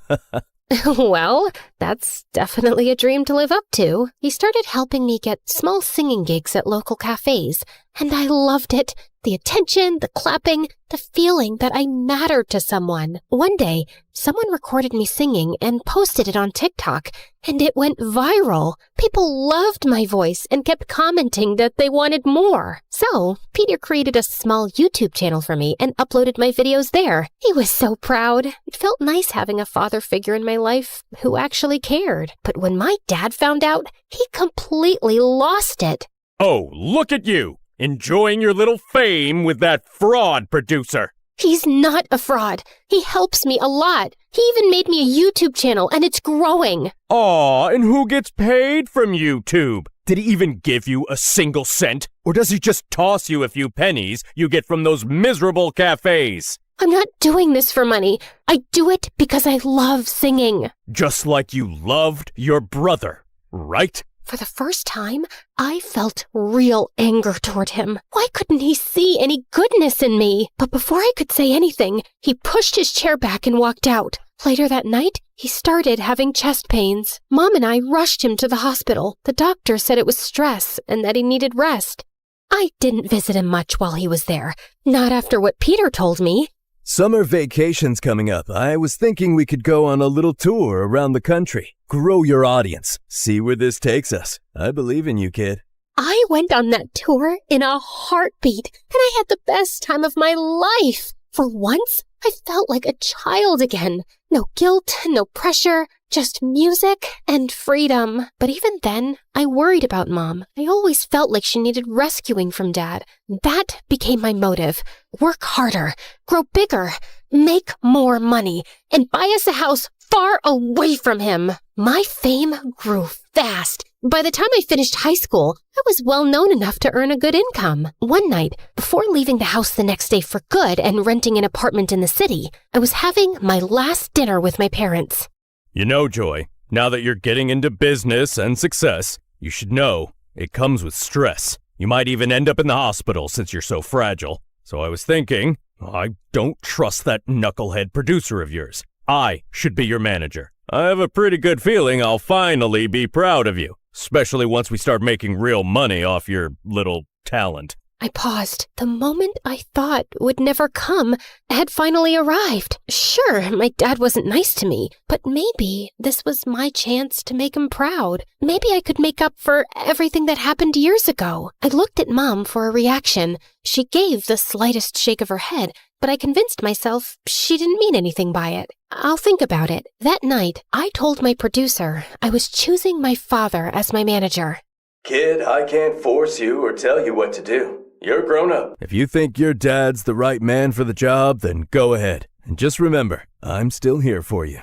Well, that's definitely a dream to live up to. He started helping me get small singing gigs at local cafes, and I loved it. The attention, the clapping, the feeling that I mattered to someone. One day, someone recorded me singing and posted it on TikTok, and it went viral. People loved my voice and kept commenting that they wanted more. So, Peter created a small YouTube channel for me and uploaded my videos there. He was so proud. It felt nice having a father figure in my life who actually cared. But when my dad found out, he completely lost it. Oh, look at you! Enjoying your little fame with that fraud producer. He's not a fraud. He helps me a lot. He even made me a YouTube channel, and it's growing. Aw, and who gets paid from YouTube? Did he even give you a single cent? Or does he just toss you a few pennies you get from those miserable cafes? I'm not doing this for money. I do it because I love singing. Just like you loved your brother, right? For the first time, I felt real anger toward him. Why couldn't he see any goodness in me? But before I could say anything, he pushed his chair back and walked out. Later that night, he started having chest pains. Mom and I rushed him to the hospital. The doctor said it was stress and that he needed rest. I didn't visit him much while he was there. Not after what Peter told me. Summer vacation's coming up. I was thinking we could go on a little tour around the country. Grow your audience. See where this takes us. I believe in you, kid. I went on that tour in a heartbeat, and I had the best time of my life. For once, I felt like a child again. No guilt, no pressure, just music and freedom. But even then, I worried about Mom. I always felt like she needed rescuing from Dad. That became my motive. Work harder, grow bigger, make more money, and buy us a house far away from him. My fame grew fast. By the time I finished high school, I was well known enough to earn a good income. One night, before leaving the house the next day for good and renting an apartment in the city, I was having my last dinner with my parents. You know, Joy, now that you're getting into business and success, you should know it comes with stress. You might even end up in the hospital since you're so fragile. So I was thinking, I don't trust that knucklehead producer of yours. I should be your manager. I have a pretty good feeling I'll finally be proud of you, especially once we start making real money off your little talent. I paused. The moment I thought would never come had finally arrived. Sure, my dad wasn't nice to me, but maybe this was my chance to make him proud. Maybe I could make up for everything that happened years ago. I looked at Mom for a reaction. She gave the slightest shake of her head, but I convinced myself she didn't mean anything by it. I'll think about it. That night, I told my producer I was choosing my father as my manager. Kid, I can't force you or tell you what to do. You're grown up. If you think your dad's the right man for the job, then go ahead. And just remember, I'm still here for you.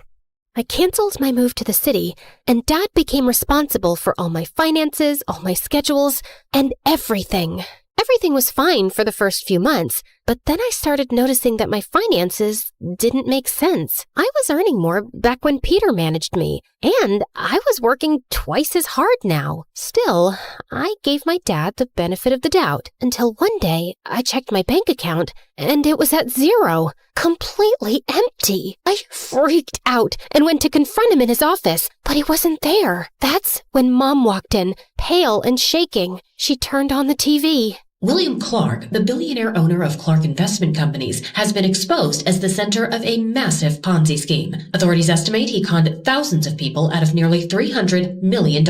I canceled my move to the city, and Dad became responsible for all my finances, all my schedules, and everything. Everything was fine for the first few months, but then I started noticing that my finances didn't make sense. I was earning more back when Peter managed me, and I was working twice as hard now. Still, I gave my dad the benefit of the doubt until one day I checked my bank account and it was at zero, completely empty. I freaked out and went to confront him in his office, but he wasn't there. That's when Mom walked in, pale and shaking. She turned on the TV. William Clark, the billionaire owner of Clark Investment Companies, has been exposed as the center of a massive Ponzi scheme. Authorities estimate he conned thousands of people out of nearly $300 million.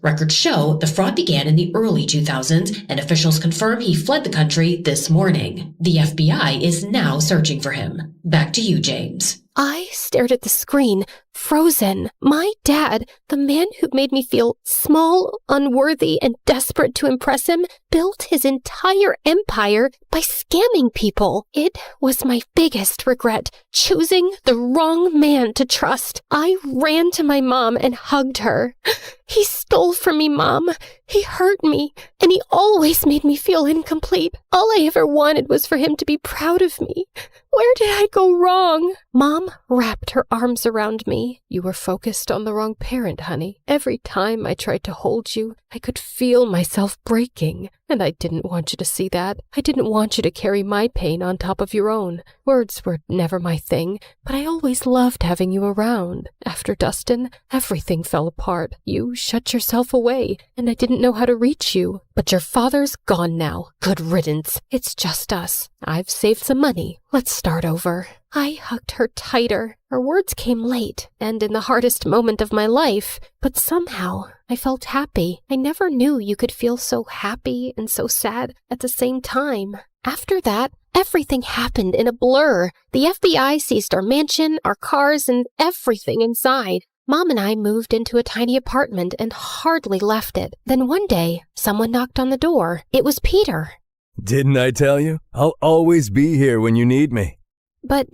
Records show the fraud began in the early 2000s, and officials confirm he fled the country this morning. The FBI is now searching for him. Back to you, James. I stared at the screen, frozen. My dad, the man who made me feel small, unworthy, and desperate to impress him, built his entire empire by scamming people. It was my biggest regret, choosing the wrong man to trust. I ran to my mom and hugged her. He stole from me, Mom. He hurt me, and he always made me feel incomplete. All I ever wanted was for him to be proud of me. Where did I go wrong? Mom wrapped her arms around me. me. You were focused on the wrong parent, honey. Every time I tried to hold you, I could feel myself breaking. And I didn't want you to see that. I didn't want you to carry my pain on top of your own. Words were never my thing, but I always loved having you around. After Dustin, everything fell apart. You shut yourself away, and I didn't know how to reach you. But your father's gone now. Good riddance. It's just us. I've saved some money. Let's start over. I hugged her tighter. Her words came late, and in the hardest moment of my life, but somehow I felt happy. I never knew you could feel so happy and so sad at the same time. After that, everything happened in a blur. The FBI seized our mansion, our cars, and everything inside. Mom and I moved into a tiny apartment and hardly left it. Then one day, someone knocked on the door. It was Peter. Didn't I tell you? I'll always be here when you need me. But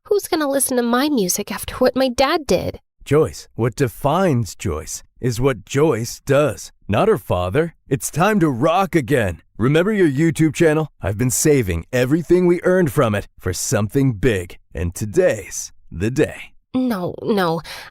who's gonna listen to my music after what my dad did? Joyce, what defines Joyce is what Joyce does, not her father. It's time to rock again. Remember your YouTube channel? I've been saving everything we earned from it for something big, and today's the day. No,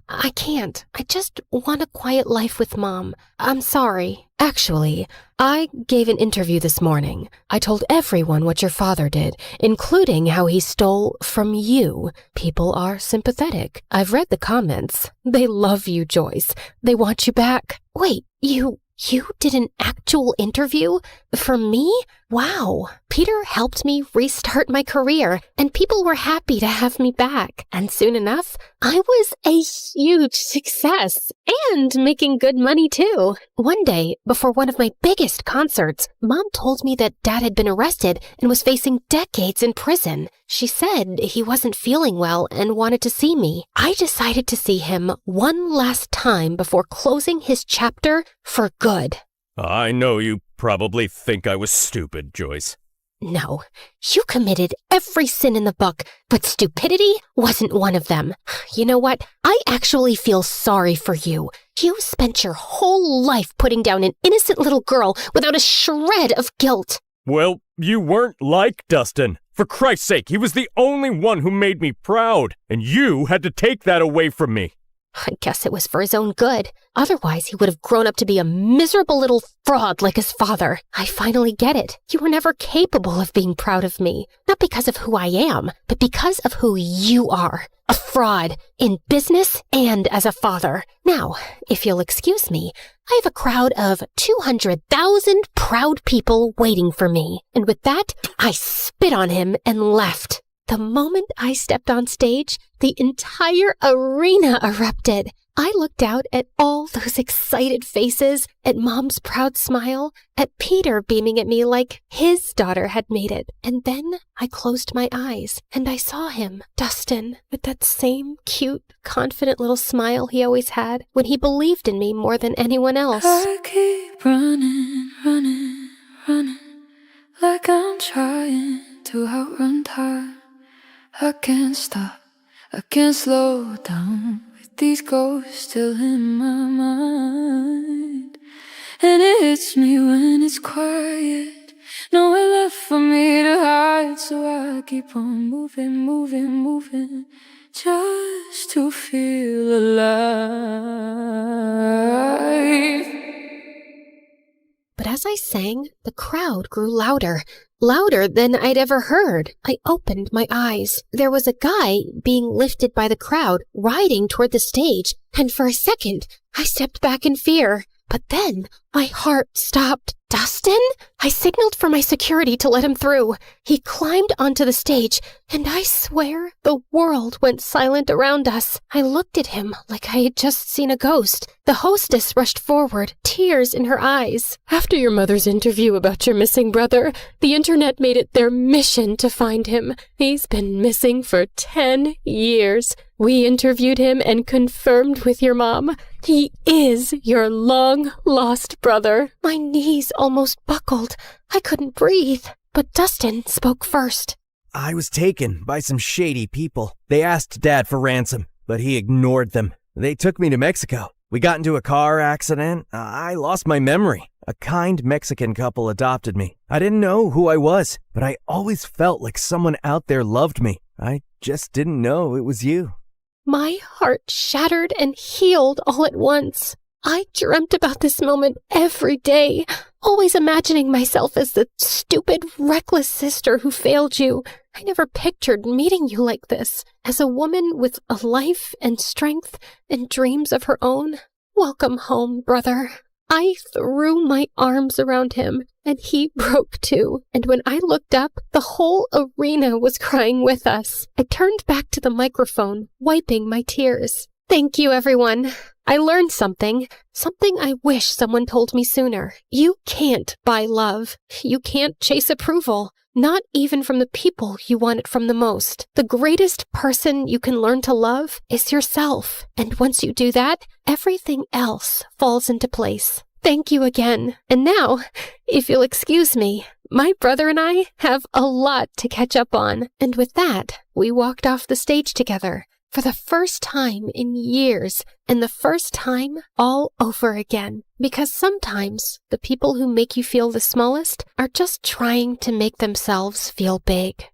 I can't. I just want a quiet life with Mom. I'm sorry. Actually, I gave an interview this morning. I told everyone what your father did, including how he stole from you. People are sympathetic. I've read the comments. They love you, Joyce. They want you back. Wait, you did an actual interview? For me? Wow. Peter helped me restart my career, and people were happy to have me back. And soon enough, I was a huge success and making good money too. One day, before one of my biggest concerts, Mom told me that Dad had been arrested and was facing decades in prison. She said he wasn't feeling well and wanted to see me. I decided to see him one last time before closing his chapter for good. I know you probably think I was stupid, Joyce. No, you committed every sin in the book, but stupidity wasn't one of them. You know what? I actually feel sorry for you. You spent your whole life putting down an innocent little girl without a shred of guilt. Well, you weren't like Dustin. For Christ's sake, he was the only one who made me proud, and you had to take that away from me. I guess it was for his own good. Otherwise, he would have grown up to be a miserable little fraud like his father. I finally get it. You were never capable of being proud of me. Not because of who I am, but because of who you are. A fraud, in business and as a father. Now, if you'll excuse me, I have a crowd of 200,000 proud people waiting for me. And with that, I spit on him and left. The moment I stepped on stage, the entire arena erupted. I looked out at all those excited faces, at Mom's proud smile, at Peter beaming at me like his daughter had made it. And then I closed my eyes, and I saw him, Dustin, with that same cute, confident little smile he always had when he believed in me more than anyone else. I keep running, like I'm trying to outrun time. I can't stop, I can't slow down with these ghosts still in my mind. And it hits me when it's quiet, nowhere left for me to hide. So I keep on moving, just to feel alive. But as I sang, the crowd grew louder than I'd ever heard. I opened my eyes. There was a guy being lifted by the crowd, riding toward the stage, and for a second, I stepped back in fear. But then, my heart stopped. Dustin? I signaled for my security to let him through. He climbed onto the stage, and I swear the world went silent around us. I looked at him like I had just seen a ghost. The hostess rushed forward, tears in her eyes. After your mother's interview about your missing brother, the internet made it their mission to find him. He's been missing for 10 years. We interviewed him and confirmed with your mom. He is your long-lost brother. My knees almost buckled. I couldn't breathe. But Dustin spoke first. I was taken by some shady people. They asked Dad for ransom, but he ignored them. They took me to Mexico. We got into a car accident. I lost my memory. A kind Mexican couple adopted me. I didn't know who I was, but I always felt like someone out there loved me. I just didn't know it was you. My heart shattered and healed all at once. I dreamt about this moment every day, always imagining myself as the stupid, reckless sister who failed you. I never pictured meeting you like this, as a woman with a life and strength and dreams of her own. Welcome home, brother. I threw my arms around him, and he broke too. And when I looked up, the whole arena was crying with us. I turned back to the microphone, wiping my tears. Thank you, everyone. I learned something I wish someone told me sooner. You can't buy love. You can't chase approval. Not even from the people you want it from the most. The greatest person you can learn to love is yourself. And once you do that, everything else falls into place. Thank you again. And now, if you'll excuse me, my brother and I have a lot to catch up on. And with that, we walked off the stage together for the first time in years, and the first time all over again. Because sometimes the people who make you feel the smallest are just trying to make themselves feel big.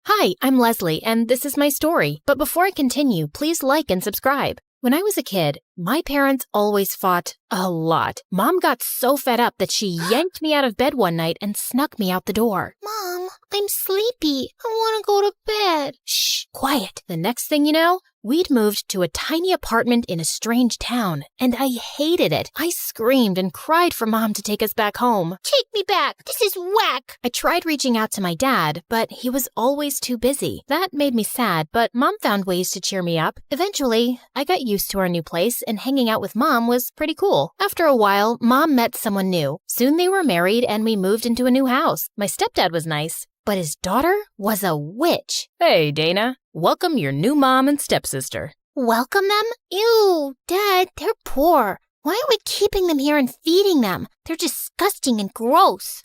Hi, I'm Leslie, and this is my story. But before I continue, please like and subscribe. When I was a kid, my parents always fought a lot. Mom got so fed up that she yanked me out of bed one night and snuck me out the door. Mom, I'm sleepy. I want to go to bed. Shh, quiet. The next thing you know, we'd moved to a tiny apartment in a strange town, and I hated it. I screamed and cried for Mom to take us back home. Take me back. This is whack. I tried reaching out to my dad, but he was always too busy. That made me sad, but Mom found ways to cheer me up. Eventually, I got used to our new place, and hanging out with Mom was pretty cool. After a while, Mom met someone new. Soon they were married, and we moved into a new house. My stepdad was nice, but his daughter was a witch. Hey, Dana. Welcome your new mom and stepsister. Welcome them? Ew, Dad, they're poor. Why are we keeping them here and feeding them? They're disgusting and gross.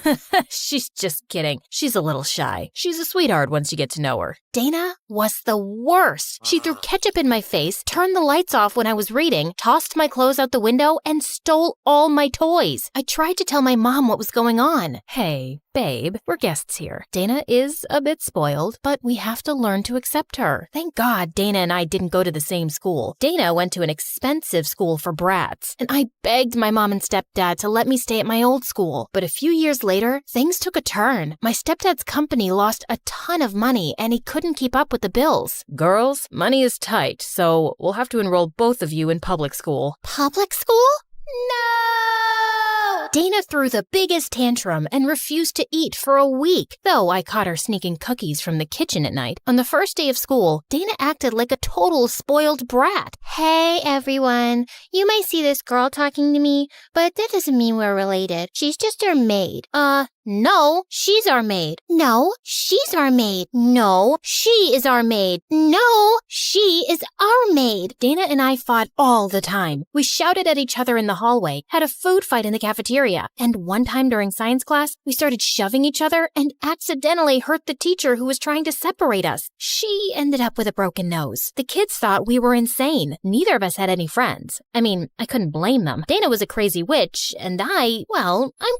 She's just kidding. She's a little shy. She's a sweetheart once you get to know her. Dana was the worst. She threw ketchup in my face, turned the lights off when I was reading, tossed my clothes out the window, and stole all my toys. I tried to tell my mom what was going on. Hey, babe, we're guests here. Dana is a bit spoiled, but we have to learn to accept her. Thank God Dana and I didn't go to the same school. Dana went to an expensive school for brats, and I begged my mom and stepdad to let me stay at my old school. But a few years later, things took a turn. My stepdad's company lost a ton of money, and he couldn't keep up with the bills. Girls, money is tight, so we'll have to enroll both of you in public school. Public school? No! Dana threw the biggest tantrum and refused to eat for a week, though I caught her sneaking cookies from the kitchen at night. On the first day of school, Dana acted like a total spoiled brat. Hey, everyone. You might see this girl talking to me, but that doesn't mean we're related. She's just our maid. No, she's our maid. No, she's our maid. No, she is our maid. No, she is our maid. Dana and I fought all the time. We shouted at each other in the hallway, had a food fight in the cafeteria, and one time during science class, we started shoving each other and accidentally hurt the teacher who was trying to separate us. She ended up with a broken nose. The kids thought we were insane. Neither of us had any friends. I mean, I couldn't blame them. Dana was a crazy witch, and I'm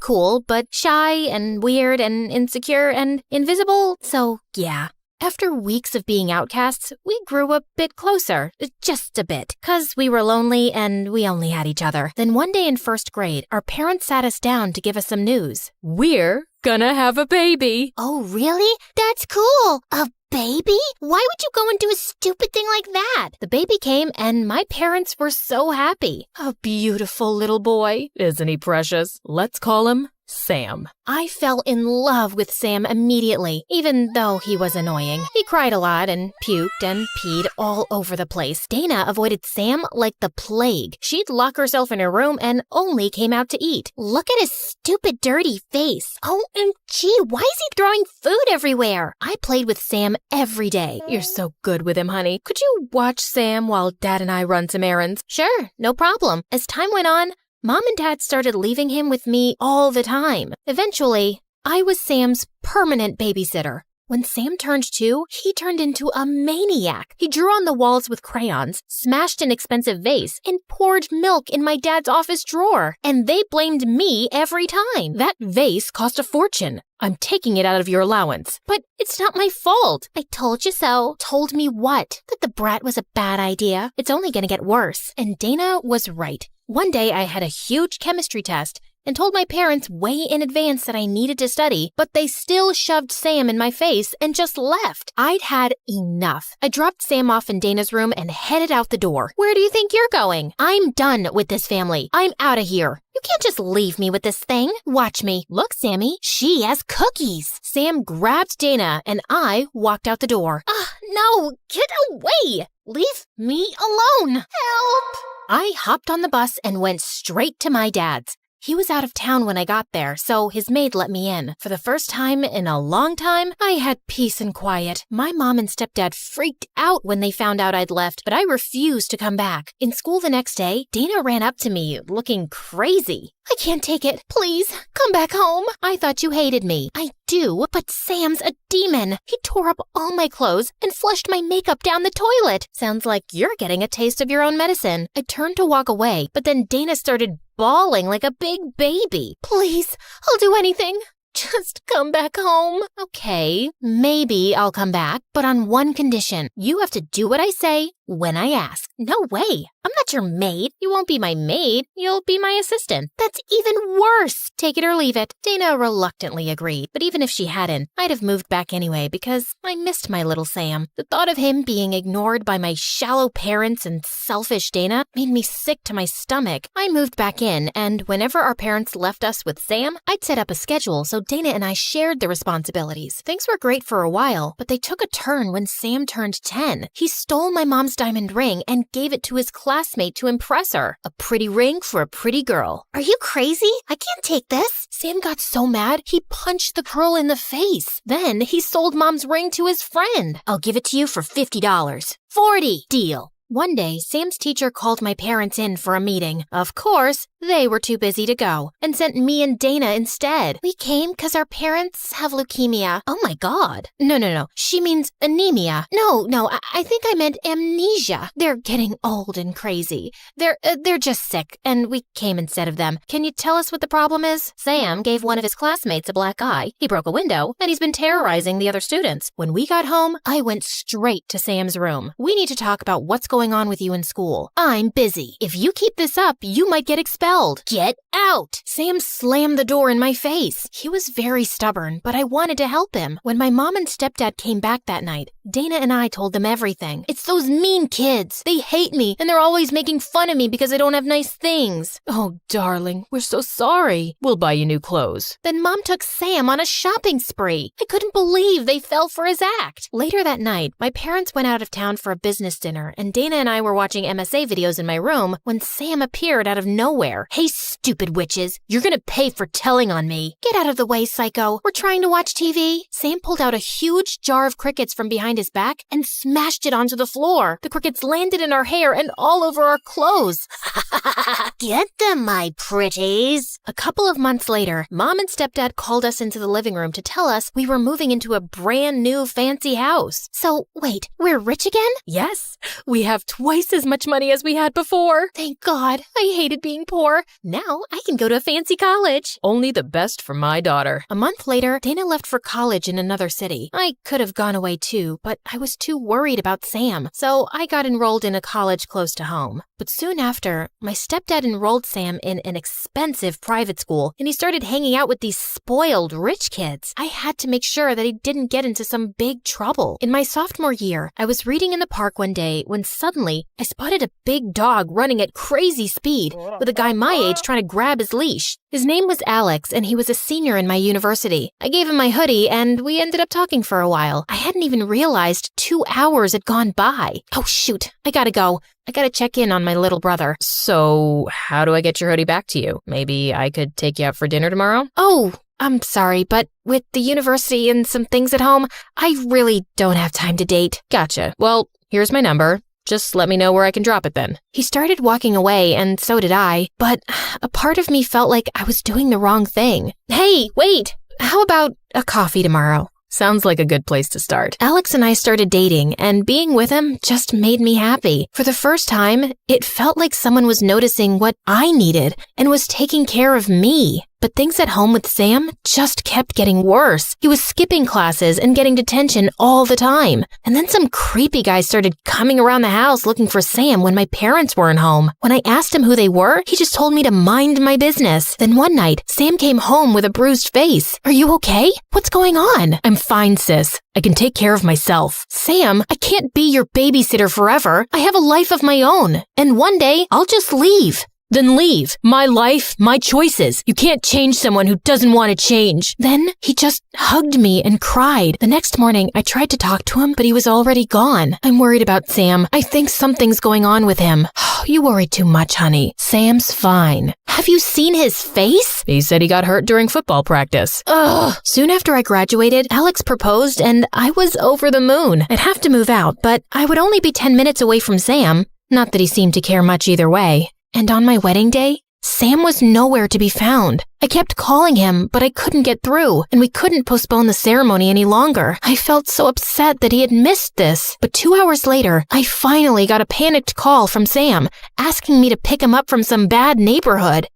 cool, but shy and weird and insecure and invisible, so yeah. After weeks of being outcasts, we grew a bit closer, just a bit, 'cause we were lonely and we only had each other. Then one day in first grade, our parents sat us down to give us some news. We're gonna have a baby. Oh, really? That's cool. A baby? Why would you go and do a stupid thing like that? The baby came and my parents were so happy. A beautiful little boy. Isn't he precious? Let's call him Sam. I fell in love with Sam immediately, even though he was annoying. He cried a lot and puked and peed all over the place. Dana avoided Sam like the plague. She'd lock herself in her room and only came out to eat. Look at his stupid, dirty face. OMG, why is he throwing food everywhere? I played with Sam every day. You're so good with him, honey. Could you watch Sam while Dad and I run some errands? Sure, no problem. As time went on, Mom and Dad started leaving him with me all the time. Eventually, I was Sam's permanent babysitter. When Sam turned 2, he turned into a maniac. He drew on the walls with crayons, smashed an expensive vase, and poured milk in my dad's office drawer. And they blamed me every time. That vase cost a fortune. I'm taking it out of your allowance. But it's not my fault. I told you so. Told me what? That the brat was a bad idea. It's only gonna get worse. And Dana was right. One day I had a huge chemistry test and told my parents way in advance that I needed to study, but they still shoved Sam in my face and just left. I'd had enough. I dropped Sam off in Dana's room and headed out the door. Where do you think you're going? I'm done with this family. I'm out of here. You can't just leave me with this thing. Watch me. Look, Sammy, she has cookies. Sam grabbed Dana and I walked out the door. No, get away. Leave me alone. Help. I hopped on the bus and went straight to my dad's. He was out of town when I got there, so his maid let me in. For the first time in a long time, I had peace and quiet. My mom and stepdad freaked out when they found out I'd left, but I refused to come back. In school the next day, Dana ran up to me, looking crazy. I can't take it. Please, come back home. I thought you hated me. I do, but Sam's a demon. He tore up all my clothes and flushed my makeup down the toilet. Sounds like you're getting a taste of your own medicine. I turned to walk away, but then Dana started bawling like a big baby. Please, I'll do anything. Just come back home. Okay, maybe I'll come back, but on one condition. You have to do what I say when I ask. No way. I'm not your maid. You won't be my maid. You'll be my assistant. That's even worse. Take it or leave it. Dana reluctantly agreed, but even if she hadn't, I'd have moved back anyway because I missed my little Sam. The thought of him being ignored by my shallow parents and selfish Dana made me sick to my stomach. I moved back in, and whenever our parents left us with Sam, I'd set up a schedule so Dana and I shared the responsibilities. Things were great for a while, but they took a turn when Sam turned 10. He stole my mom's diamond ring and gave it to his classmate to impress her. A pretty ring for a pretty girl. Are you crazy? I can't take this. Sam got so mad, he punched the girl in the face. Then he sold mom's ring to his friend. I'll give it to you for $50. $40. Deal. One day, Sam's teacher called my parents in for a meeting. Of course, they were too busy to go and sent me and Dana instead. We came because our parents have leukemia. Oh my God. No. She means anemia. No, I think I meant amnesia. They're getting old and crazy. They're just sick, and we came instead of them. Can you tell us what the problem is? Sam gave one of his classmates a black eye. He broke a window, and he's been terrorizing the other students. When we got home, I went straight to Sam's room. We need to talk about what's going on with you in school. I'm busy. If you keep this up, you might get expelled. Get out! Sam slammed the door in my face. He was very stubborn, but I wanted to help him. When my mom and stepdad came back that night, Dana and I told them everything. It's those mean kids. They hate me, and they're always making fun of me because I don't have nice things. Oh, darling, we're so sorry. We'll buy you new clothes. Then Mom took Sam on a shopping spree. I couldn't believe they fell for his act. Later that night, my parents went out of town for a business dinner, and Dana and I were watching MSA videos in my room when Sam appeared out of nowhere. Hey, stupid witches, you're gonna pay for telling on me. Get out of the way, psycho. We're trying to watch TV. Sam pulled out a huge jar of crickets from behind his back and smashed it onto the floor. The crickets landed in our hair and all over our clothes. Get them, my pretties. A couple of months later, Mom and Stepdad called us into the living room to tell us we were moving into a brand new fancy house. So, wait, we're rich again? Yes, we have twice as much money as we had before. Thank God, I hated being poor. Now I can go to a fancy college. Only the best for my daughter. A month later, Dana left for college in another city. I could have gone away too, but I was too worried about Sam, so I got enrolled in a college close to home. But soon after, my stepdad enrolled Sam in an expensive private school, and he started hanging out with these spoiled rich kids. I had to make sure that he didn't get into some big trouble. In my sophomore year, I was reading in the park one day when suddenly I spotted a big dog running at crazy speed with a guy my age trying to grab his leash. His name was Alex, and he was a senior in my university. I gave him my hoodie, and we ended up talking for a while. I hadn't even realized 2 hours had gone by. Oh, shoot. I gotta go. I gotta check in on my little brother. So, how do I get your hoodie back to you? Maybe I could take you out for dinner tomorrow? Oh, I'm sorry, but with the university and some things at home, I really don't have time to date. Gotcha. Well, here's my number. Just let me know where I can drop it then. He started walking away, and so did I, but a part of me felt like I was doing the wrong thing. Hey, wait! How about a coffee tomorrow? Sounds like a good place to start. Alex and I started dating, and being with him just made me happy. For the first time, it felt like someone was noticing what I needed and was taking care of me. But things at home with Sam just kept getting worse. He was skipping classes and getting detention all the time. And then some creepy guy started coming around the house looking for Sam when my parents weren't home. When I asked him who they were, he just told me to mind my business. Then one night, Sam came home with a bruised face. Are you okay? What's going on? I'm fine, sis. I can take care of myself. Sam, I can't be your babysitter forever. I have a life of my own. And one day, I'll just leave. Then leave. My life, my choices. You can't change someone who doesn't want to change. Then he just hugged me and cried. The next morning, I tried to talk to him, but he was already gone. I'm worried about Sam. I think something's going on with him. You worry too much, honey. Sam's fine. Have you seen his face? He said he got hurt during football practice. Ugh. Soon after I graduated, Alex proposed and I was over the moon. I'd have to move out, but I would only be 10 minutes away from Sam. Not that he seemed to care much either way. And on my wedding day, Sam was nowhere to be found. I kept calling him, but I couldn't get through, and we couldn't postpone the ceremony any longer. I felt so upset that he had missed this. But 2 hours later, I finally got a panicked call from Sam, asking me to pick him up from some bad neighborhood.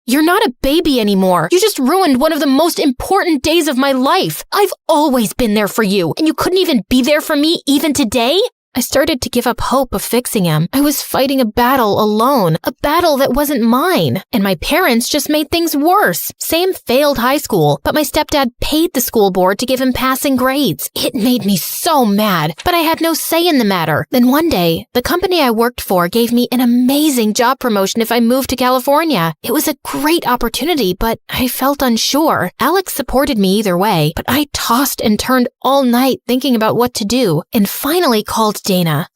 You're not a baby anymore. You just ruined one of the most important days of my life. I've always been there for you, and you couldn't even be there for me even today? I started to give up hope of fixing him. I was fighting a battle alone, a battle that wasn't mine. And my parents just made things worse. Sam failed high school, but my stepdad paid the school board to give him passing grades. It made me so mad, but I had no say in the matter. Then one day, the company I worked for gave me an amazing job promotion if I moved to California. It was a great opportunity, but I felt unsure. Alex supported me either way, but I tossed and turned all night thinking about what to do, and finally called Dana.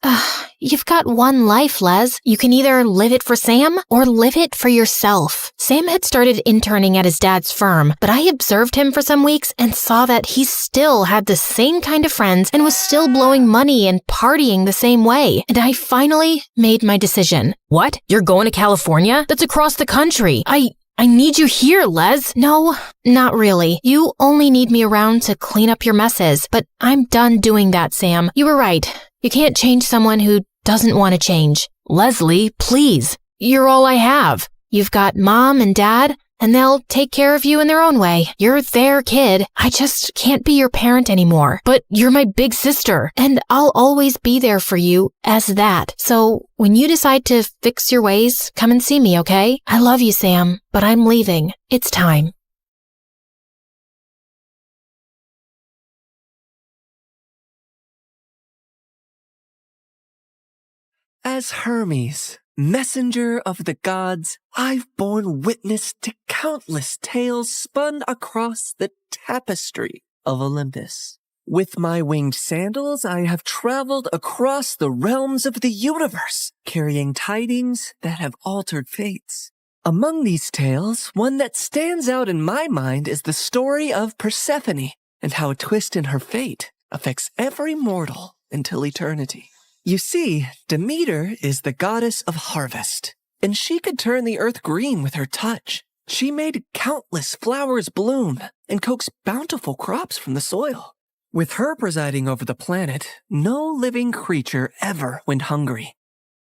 You've got one life, Les. You can either live it for Sam or live it for yourself. Sam had started interning at his dad's firm, but I observed him for some weeks and saw that he still had the same kind of friends and was still blowing money and partying the same way. And I finally made my decision. What? You're going to California? That's across the country. I need you here, Les. No, not really. You only need me around to clean up your messes, but I'm done doing that, Sam. You were right. You can't change someone who doesn't want to change. Leslie, please. You're all I have. You've got Mom and Dad, and they'll take care of you in their own way. You're their kid. I just can't be your parent anymore. But you're my big sister. And I'll always be there for you as that. So when you decide to fix your ways, come and see me, okay? I love you, Sam, but I'm leaving. It's time. As Hermes, messenger of the gods, I've borne witness to countless tales spun across the tapestry of Olympus. With my winged sandals, I have traveled across the realms of the universe, carrying tidings that have altered fates. Among these tales, one that stands out in my mind is the story of Persephone and how a twist in her fate affects every mortal until eternity. You see, Demeter is the goddess of harvest, and she could turn the earth green with her touch. She made countless flowers bloom and coaxed bountiful crops from the soil. With her presiding over the planet, no living creature ever went hungry.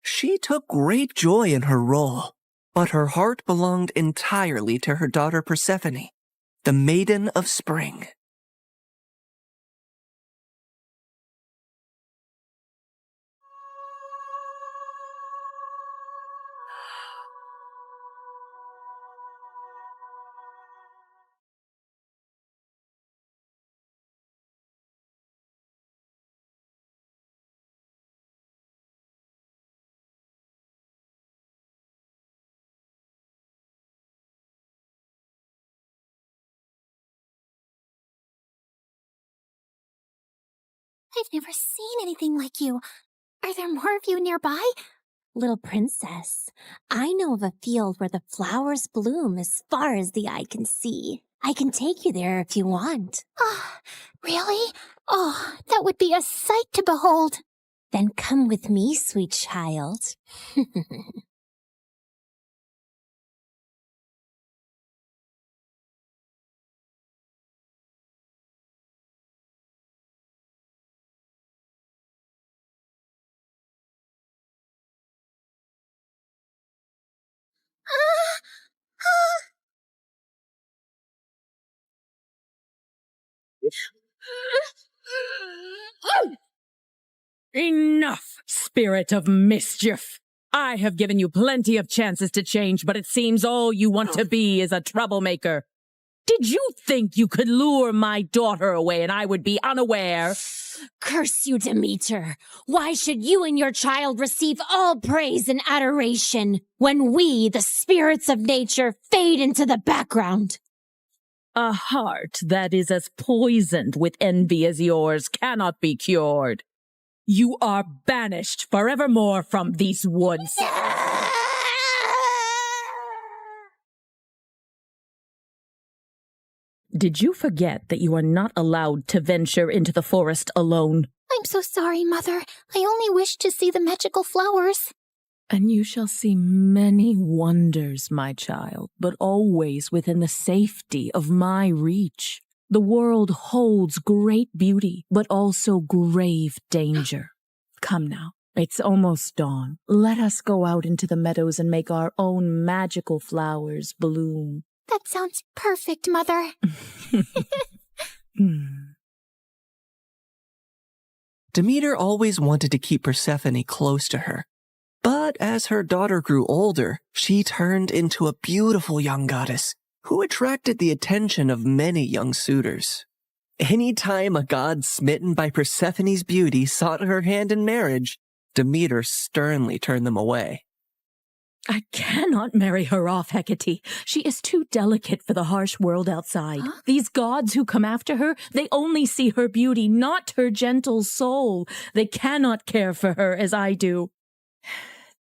She took great joy in her role, but her heart belonged entirely to her daughter Persephone, the Maiden of Spring. I've never seen anything like you. Are there more of you nearby? Little princess, I know of a field where the flowers bloom as far as the eye can see. I can take you there if you want. Really? Oh, that would be a sight to behold. Then come with me, sweet child. Enough, spirit of mischief! I have given you plenty of chances to change, but it seems all you want to be is a troublemaker. Did you think you could lure my daughter away and I would be unaware? Curse you, Demeter! Why should you and your child receive all praise and adoration when we, the spirits of nature, fade into the background? A heart that is as poisoned with envy as yours cannot be cured. You are banished forevermore from these woods. Did you forget that you are not allowed to venture into the forest alone? I'm so sorry, Mother. I only wished to see the magical flowers. And you shall see many wonders, my child, but always within the safety of my reach. The world holds great beauty, but also grave danger. Come now, it's almost dawn. Let us go out into the meadows and make our own magical flowers bloom. That sounds perfect, Mother. Demeter always wanted to keep Persephone close to her. But as her daughter grew older, she turned into a beautiful young goddess who attracted the attention of many young suitors. Anytime a god smitten by Persephone's beauty sought her hand in marriage, Demeter sternly turned them away. I cannot marry her off, Hecate. She is too delicate for the harsh world outside. Huh? These gods who come after her, they only see her beauty, not her gentle soul. They cannot care for her as I do.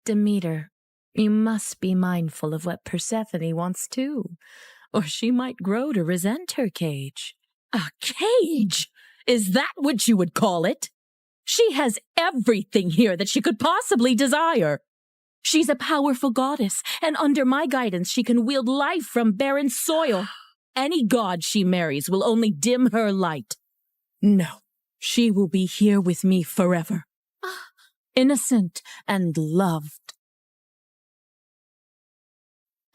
Demeter, you must be mindful of what Persephone wants too, or she might grow to resent her cage. A cage? Is that what you would call it? She has everything here that she could possibly desire. She's a powerful goddess, and under my guidance she can wield life from barren soil. Any god she marries will only dim her light. No, she will be here with me forever. Innocent and loved.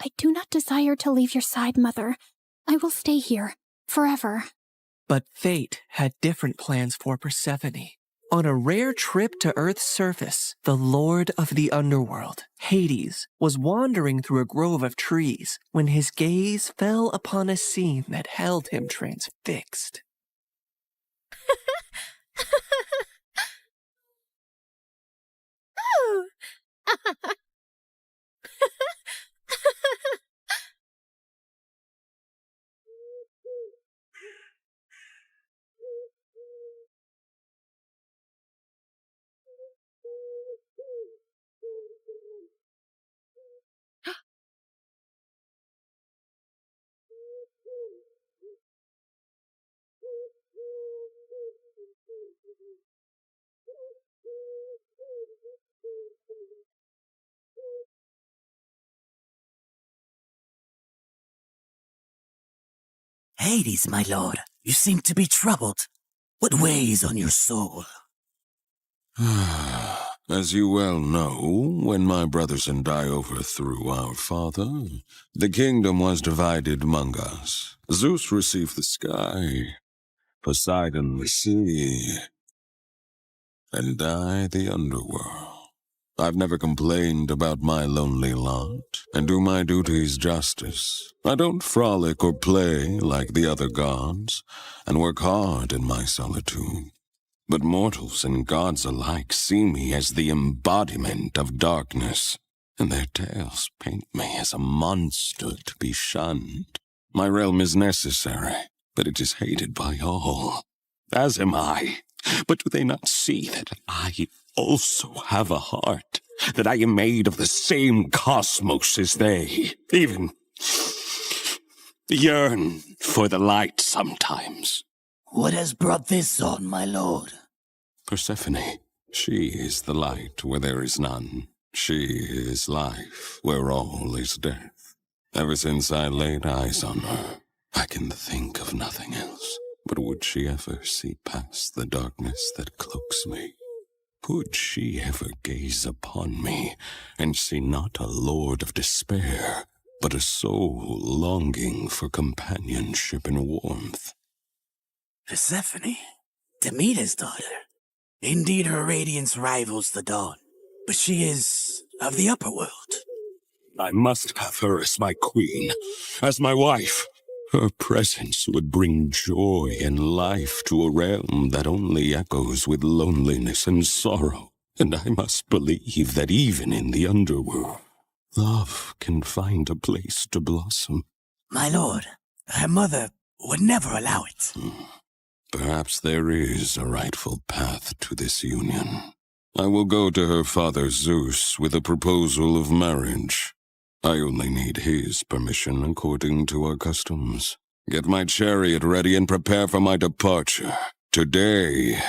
I do not desire to leave your side, Mother. I will stay here, forever. But fate had different plans for Persephone. On a rare trip to Earth's surface, the Lord of the Underworld, Hades, was wandering through a grove of trees when his gaze fell upon a scene that held him transfixed. Hades, my lord, you seem to be troubled. What weighs on your soul? As you well know, when my brothers and I overthrew our father, the kingdom was divided among us. Zeus received the sky, Poseidon the sea, and I the underworld. I've never complained about my lonely lot, and do my duties justice. I don't frolic or play like the other gods, and work hard in my solitude. But mortals and gods alike see me as the embodiment of darkness, and their tales paint me as a monster to be shunned. My realm is necessary, but it is hated by all, as am I. But do they not see that I also have a heart, that I am made of the same cosmos as they, even yearn for the light sometimes? What has brought this on, my lord? Persephone, she is the light where there is none. She is life where all is death. Ever since I laid eyes on her, I can think of nothing else. But would she ever see past the darkness that cloaks me? Would she ever gaze upon me and see not a lord of despair, but a soul longing for companionship and warmth? Persephone, Demeter's daughter. Indeed, her radiance rivals the dawn, but she is of the upper world. I must have her as my queen, as my wife. Her presence would bring joy and life to a realm that only echoes with loneliness and sorrow. And I must believe that even in the underworld, love can find a place to blossom. My lord, her mother would never allow it. Perhaps there is a rightful path to this union. I will go to her father Zeus with a proposal of marriage. I only need his permission according to our customs. Get my chariot ready and prepare for my departure. Today,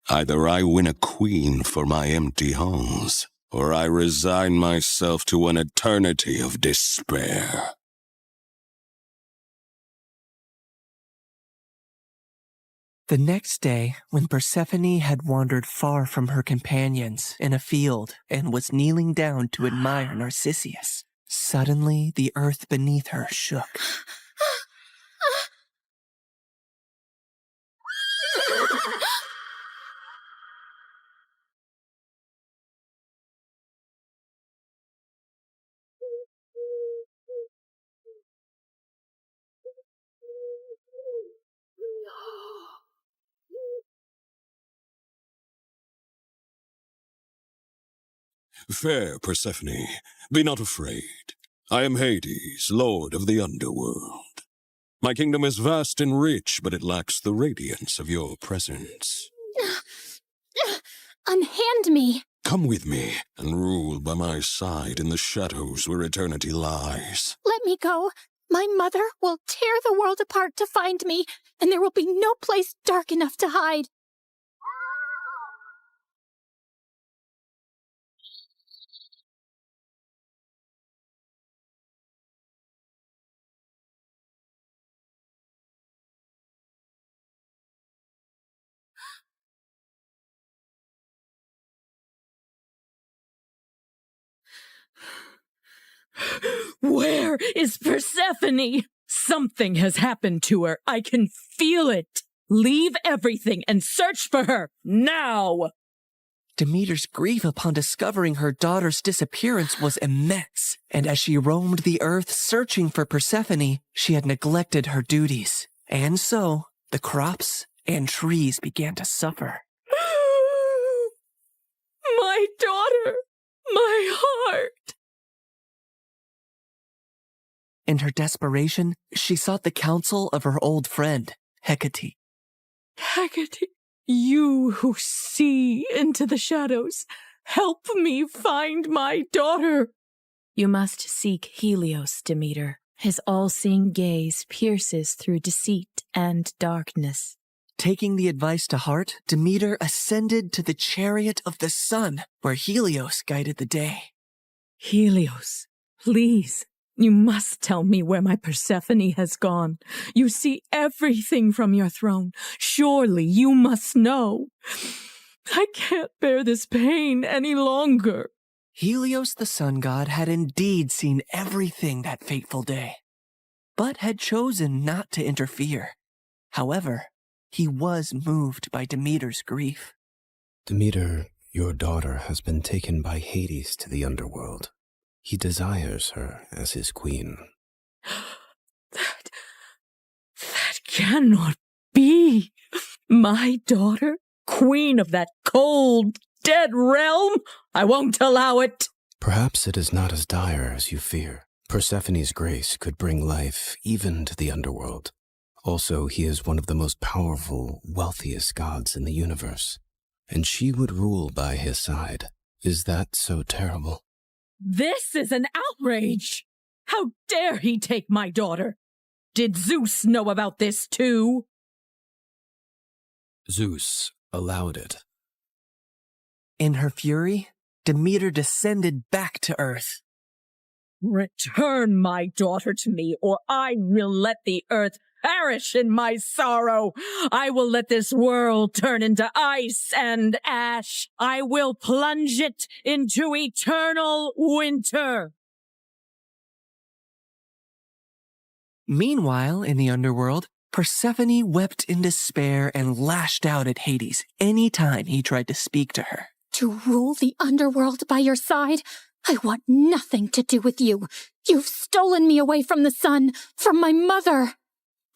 either I win a queen for my empty halls, or I resign myself to an eternity of despair. The next day, when Persephone had wandered far from her companions in a field and was kneeling down to admire Narcissus, suddenly the earth beneath her shook. Fair Persephone, be not afraid. I am Hades, lord of the underworld. My kingdom is vast and rich, but it lacks the radiance of your presence. Unhand me! Come with me and rule by my side in the shadows where eternity lies. Let me go. My mother will tear the world apart to find me, and there will be no place dark enough to hide. Where is Persephone? Something has happened to her. I can feel it. Leave everything and search for her now. Demeter's grief upon discovering her daughter's disappearance was immense, and as she roamed the earth searching for Persephone, she had neglected her duties. And so, the crops and trees began to suffer. My daughter! My heart! In her desperation, she sought the counsel of her old friend, Hecate. Hecate, you who see into the shadows, help me find my daughter. You must seek Helios, Demeter. His all-seeing gaze pierces through deceit and darkness. Taking the advice to heart, Demeter ascended to the chariot of the sun, where Helios guided the day. Helios, please. You must tell me where my Persephone has gone. You see everything from your throne. Surely you must know. I can't bear this pain any longer. Helios the sun god had indeed seen everything that fateful day, but had chosen not to interfere. However, he was moved by Demeter's grief. Demeter, your daughter has been taken by Hades to the underworld. He desires her as his queen. That cannot be. My daughter, queen of that cold, dead realm? I won't allow it. Perhaps it is not as dire as you fear. Persephone's grace could bring life even to the underworld. Also, he is one of the most powerful, wealthiest gods in the universe, and she would rule by his side. Is that so terrible? This is an outrage! How dare he take my daughter? Did Zeus know about this too? Zeus allowed it. In her fury, Demeter descended back to earth. Return my daughter to me, or I will let the earth perish in my sorrow. I will let this world turn into ice and ash. I will plunge it into eternal winter. Meanwhile, in the underworld, Persephone wept in despair and lashed out at Hades any time he tried to speak to her. To rule the underworld by your side? I want nothing to do with you. You've stolen me away from the sun, from my mother.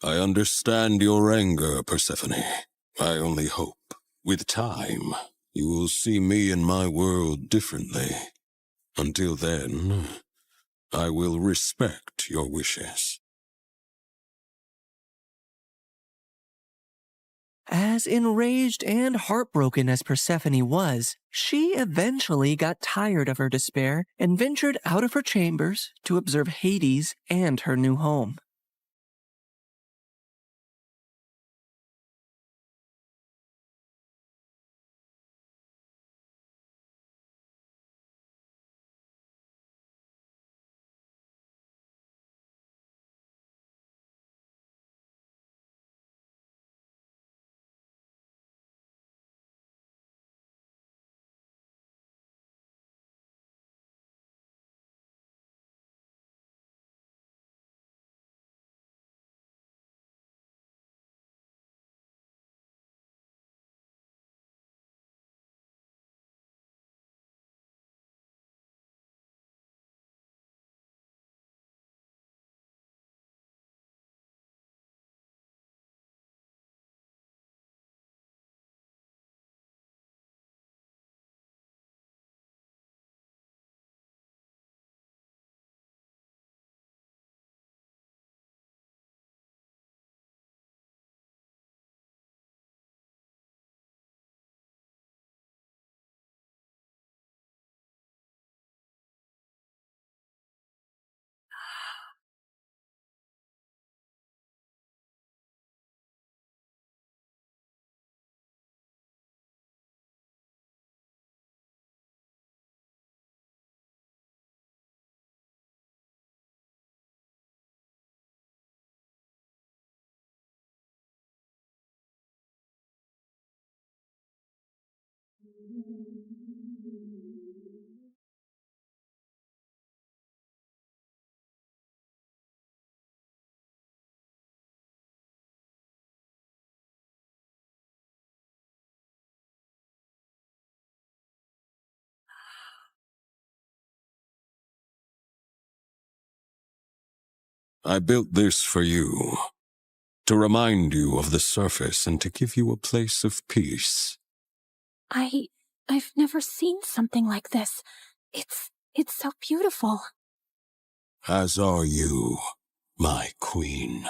I understand your anger, Persephone. I only hope, with time, you will see me and my world differently. Until then, I will respect your wishes. As enraged and heartbroken as Persephone was, she eventually got tired of her despair and ventured out of her chambers to observe Hades and her new home. I built this for you, to remind you of the surface and to give you a place of peace. I've never seen something like this. It's so beautiful. As are you, my queen.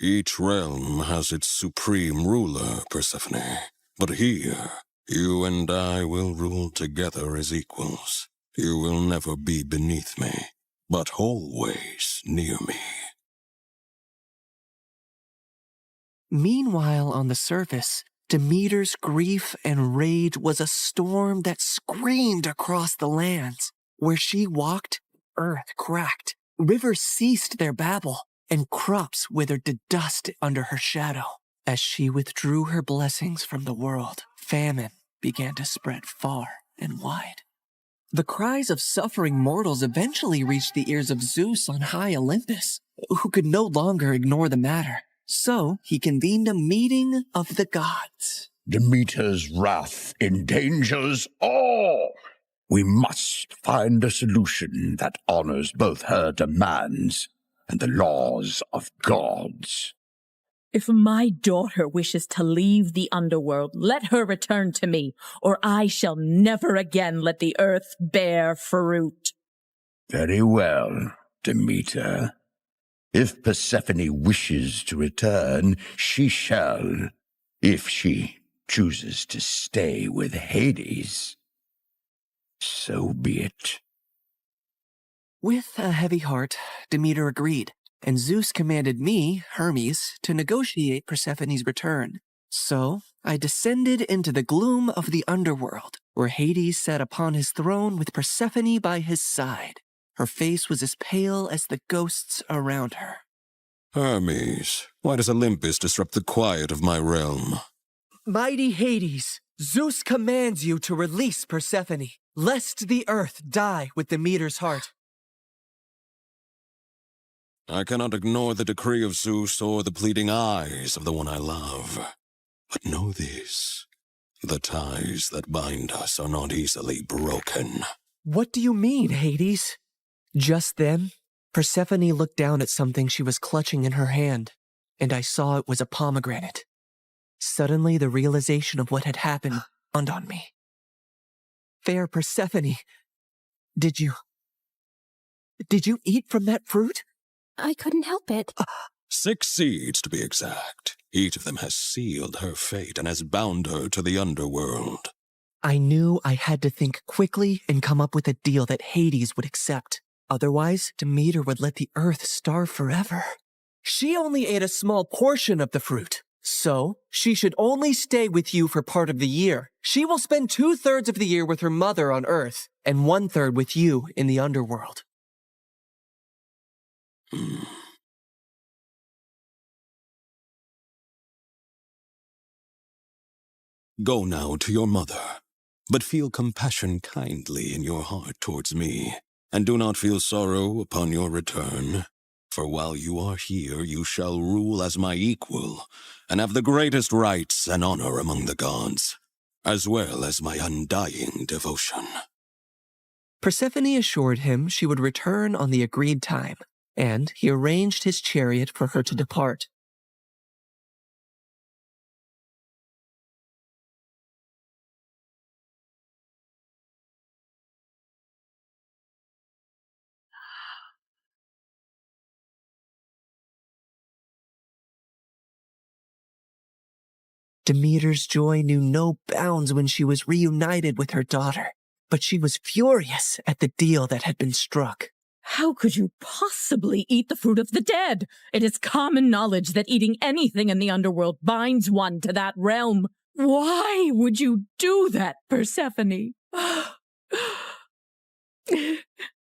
Each realm has its supreme ruler, Persephone. But here, you and I will rule together as equals. You will never be beneath me, but always near me. Meanwhile, on the surface, Demeter's grief and rage was a storm that screamed across the lands. Where she walked, earth cracked, rivers ceased their babble, and crops withered to dust under her shadow. As she withdrew her blessings from the world, famine began to spread far and wide. The cries of suffering mortals eventually reached the ears of Zeus on high Olympus, who could no longer ignore the matter. So he convened a meeting of the gods. Demeter's wrath endangers all. We must find a solution that honors both her demands and the laws of gods. If my daughter wishes to leave the underworld, let her return to me, or I shall never again let the earth bear fruit. Very well, Demeter. If Persephone wishes to return, she shall, if she chooses to stay with Hades. So be it. With a heavy heart, Demeter agreed, and Zeus commanded me, Hermes, to negotiate Persephone's return. So I descended into the gloom of the underworld, where Hades sat upon his throne with Persephone by his side. Her face was as pale as the ghosts around her. Hermes, why does Olympus disrupt the quiet of my realm? Mighty Hades, Zeus commands you to release Persephone, lest the earth die with Demeter's heart. I cannot ignore the decree of Zeus or the pleading eyes of the one I love. But know this, the ties that bind us are not easily broken. What do you mean, Hades? Just then, Persephone looked down at something she was clutching in her hand, and I saw it was a pomegranate. Suddenly, the realization of what had happened dawned on me. Fair Persephone, did you eat from that fruit? I couldn't help it. 6 seeds, to be exact. Each of them has sealed her fate and has bound her to the underworld. I knew I had to think quickly and come up with a deal that Hades would accept. Otherwise, Demeter would let the earth starve forever. She only ate a small portion of the fruit, so she should only stay with you for part of the year. She will spend 2/3 of the year with her mother on earth and 1/3 with you in the underworld. Go now to your mother, but feel compassion kindly in your heart towards me, and do not feel sorrow upon your return. For while you are here, you shall rule as my equal, and have the greatest rights and honor among the gods, as well as my undying devotion. Persephone assured him she would return on the agreed time, and he arranged his chariot for her to depart. Demeter's joy knew no bounds when she was reunited with her daughter, but she was furious at the deal that had been struck. How could you possibly eat the fruit of the dead? It is common knowledge that eating anything in the underworld binds one to that realm. Why would you do that, Persephone? It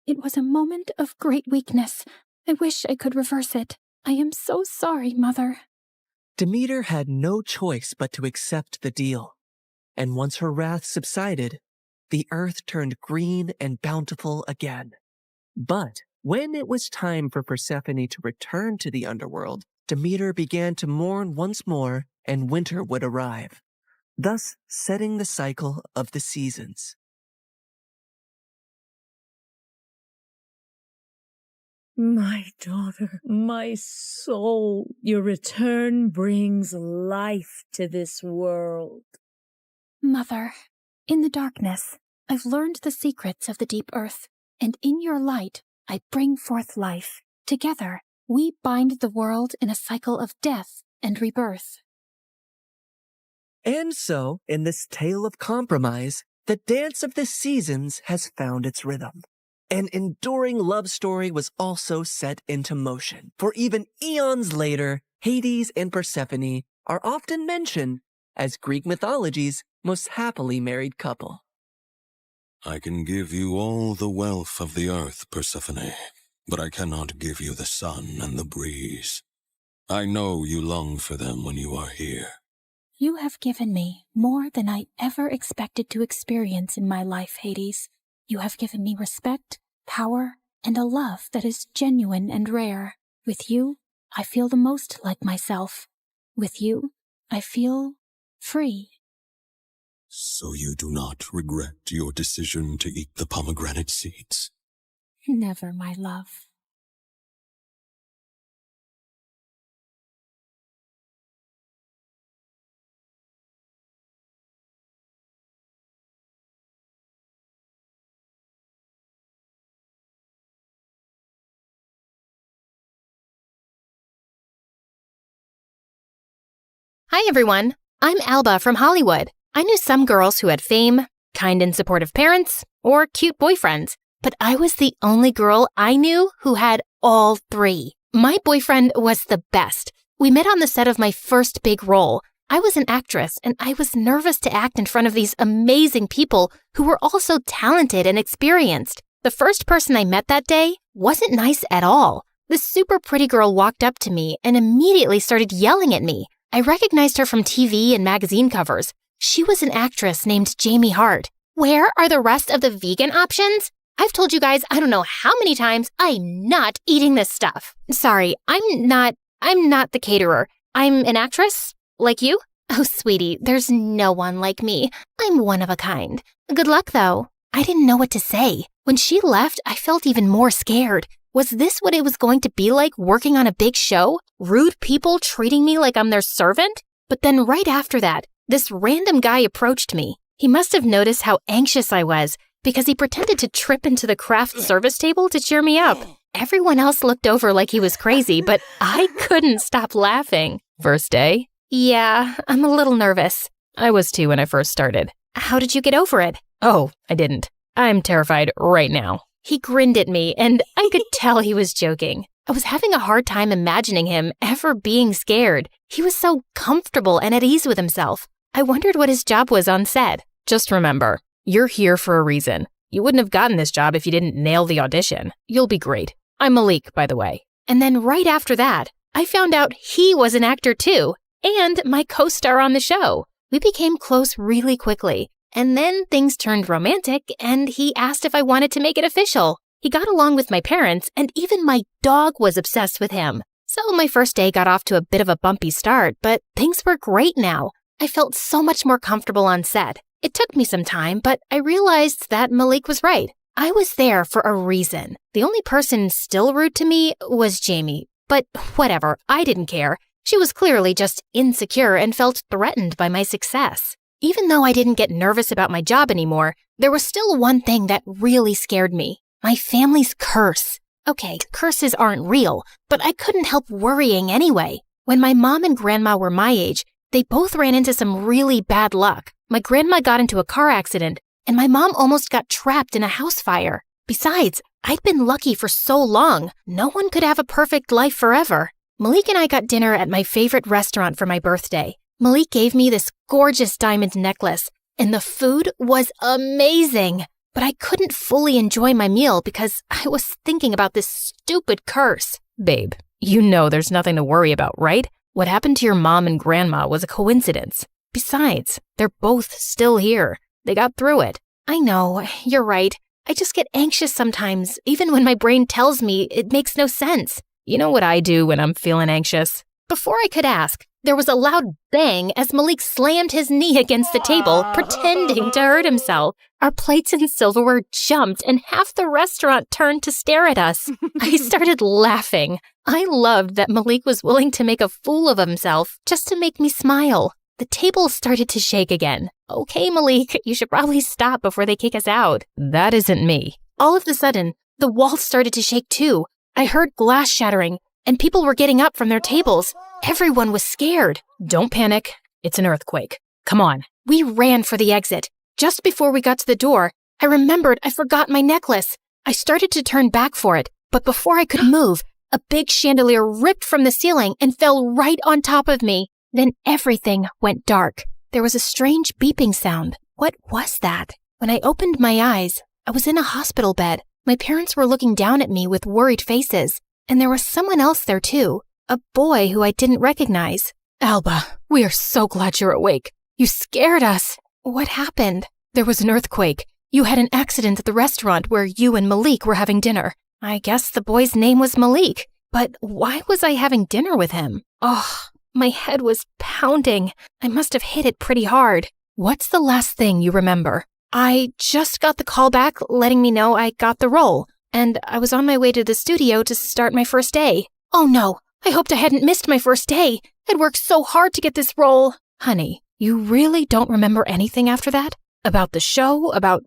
was a moment of great weakness. I wish I could reverse it. I am so sorry, Mother. Demeter had no choice but to accept the deal, and once her wrath subsided, the earth turned green and bountiful again. But when it was time for Persephone to return to the underworld, Demeter began to mourn once more, and winter would arrive, thus setting the cycle of the seasons. My daughter, my soul, your return brings life to this world. Mother, in the darkness, I've learned the secrets of the deep earth, and in your light, I bring forth life. Together, we bind the world in a cycle of death and rebirth. And so, in this tale of compromise, the dance of the seasons has found its rhythm. An enduring love story was also set into motion, for even eons later, Hades and Persephone are often mentioned as Greek mythology's most happily married couple. I can give you all the wealth of the earth, Persephone, but I cannot give you the sun and the breeze. I know you long for them when you are here. You have given me more than I ever expected to experience in my life, Hades. You have given me respect, power, and a love that is genuine and rare. With you, I feel the most like myself. With you, I feel free. So you do not regret your decision to eat the pomegranate seeds? Never, my love. Hi, everyone. I'm Alba from Hollywood. I knew some girls who had fame, kind and supportive parents, or cute boyfriends, but I was the only girl I knew who had all 3. My boyfriend was the best. We met on the set of my first big role. I was an actress, and I was nervous to act in front of these amazing people who were also talented and experienced. The first person I met that day wasn't nice at all. This super pretty girl walked up to me and immediately started yelling at me. I recognized her from TV and magazine covers. She was an actress named Jamie Hart. Where are the rest of the vegan options? I've told you guys I don't know how many times I'm not eating this stuff. Sorry, I'm not the caterer. I'm an actress, like you. Oh, sweetie, there's no one like me. I'm one of a kind. Good luck, though. I didn't know what to say. When she left, I felt even more scared. Was this what it was going to be like working on a big show? Rude people treating me like I'm their servant? But then right after that, this random guy approached me. He must have noticed how anxious I was because he pretended to trip into the craft service table to cheer me up. Everyone else looked over like he was crazy, but I couldn't stop laughing. First day? Yeah, I'm a little nervous. I was too when I first started. How did you get over it? Oh, I didn't. I'm terrified right now. He grinned at me, and I could tell he was joking. I was having a hard time imagining him ever being scared. He was so comfortable and at ease with himself. I wondered what his job was on set. Just remember, you're here for a reason. You wouldn't have gotten this job if you didn't nail the audition. You'll be great. I'm Malik, by the way. And then right after that, I found out he was an actor too, and my co-star on the show. We became close really quickly, and then things turned romantic, and he asked if I wanted to make it official. He got along with my parents, and even my dog was obsessed with him. So my first day got off to a bit of a bumpy start, but things were great now. I felt so much more comfortable on set. It took me some time, but I realized that Malik was right. I was there for a reason. The only person still rude to me was Jamie. But whatever, I didn't care. She was clearly just insecure and felt threatened by my success. Even though I didn't get nervous about my job anymore, there was still one thing that really scared me. My family's curse. Okay, curses aren't real, but I couldn't help worrying anyway. When my mom and grandma were my age, they both ran into some really bad luck. My grandma got into a car accident, and my mom almost got trapped in a house fire. Besides, I'd been lucky for so long. No one could have a perfect life forever. Malik and I got dinner at my favorite restaurant for my birthday. Malik gave me this gorgeous diamond necklace, and the food was amazing. But I couldn't fully enjoy my meal because I was thinking about this stupid curse. Babe, you know there's nothing to worry about, right? What happened to your mom and grandma was a coincidence. Besides, they're both still here. They got through it. I know, you're right. I just get anxious sometimes, even when my brain tells me it makes no sense. You know what I do when I'm feeling anxious? Before I could ask, there was a loud bang as Malik slammed his knee against the table, pretending to hurt himself. Our plates and silverware jumped, and half the restaurant turned to stare at us. I started laughing. I loved that Malik was willing to make a fool of himself just to make me smile. The table started to shake again. Okay, Malik, you should probably stop before they kick us out. That isn't me. All of a sudden, the walls started to shake too. I heard glass shattering, and people were getting up from their tables. Everyone was scared. Don't panic. It's an earthquake. Come on. We ran for the exit. Just before we got to the door, I remembered I forgot my necklace. I started to turn back for it, but before I could move, a big chandelier ripped from the ceiling and fell right on top of me. Then everything went dark. There was a strange beeping sound. What was that? When I opened my eyes, I was in a hospital bed. My parents were looking down at me with worried faces, and there was someone else there too, a boy who I didn't recognize. Alba, we are so glad you're awake. You scared us. What happened? There was an earthquake. You had an accident at the restaurant where you and Malik were having dinner. I guess the boy's name was Malik, but why was I having dinner with him? Oh, my head was pounding. I must have hit it pretty hard. What's the last thing you remember? I just got the call back letting me know I got the role, and I was on my way to the studio to start my first day. Oh no, I hoped I hadn't missed my first day. I'd worked so hard to get this role. Honey, you really don't remember anything after that? About the show? About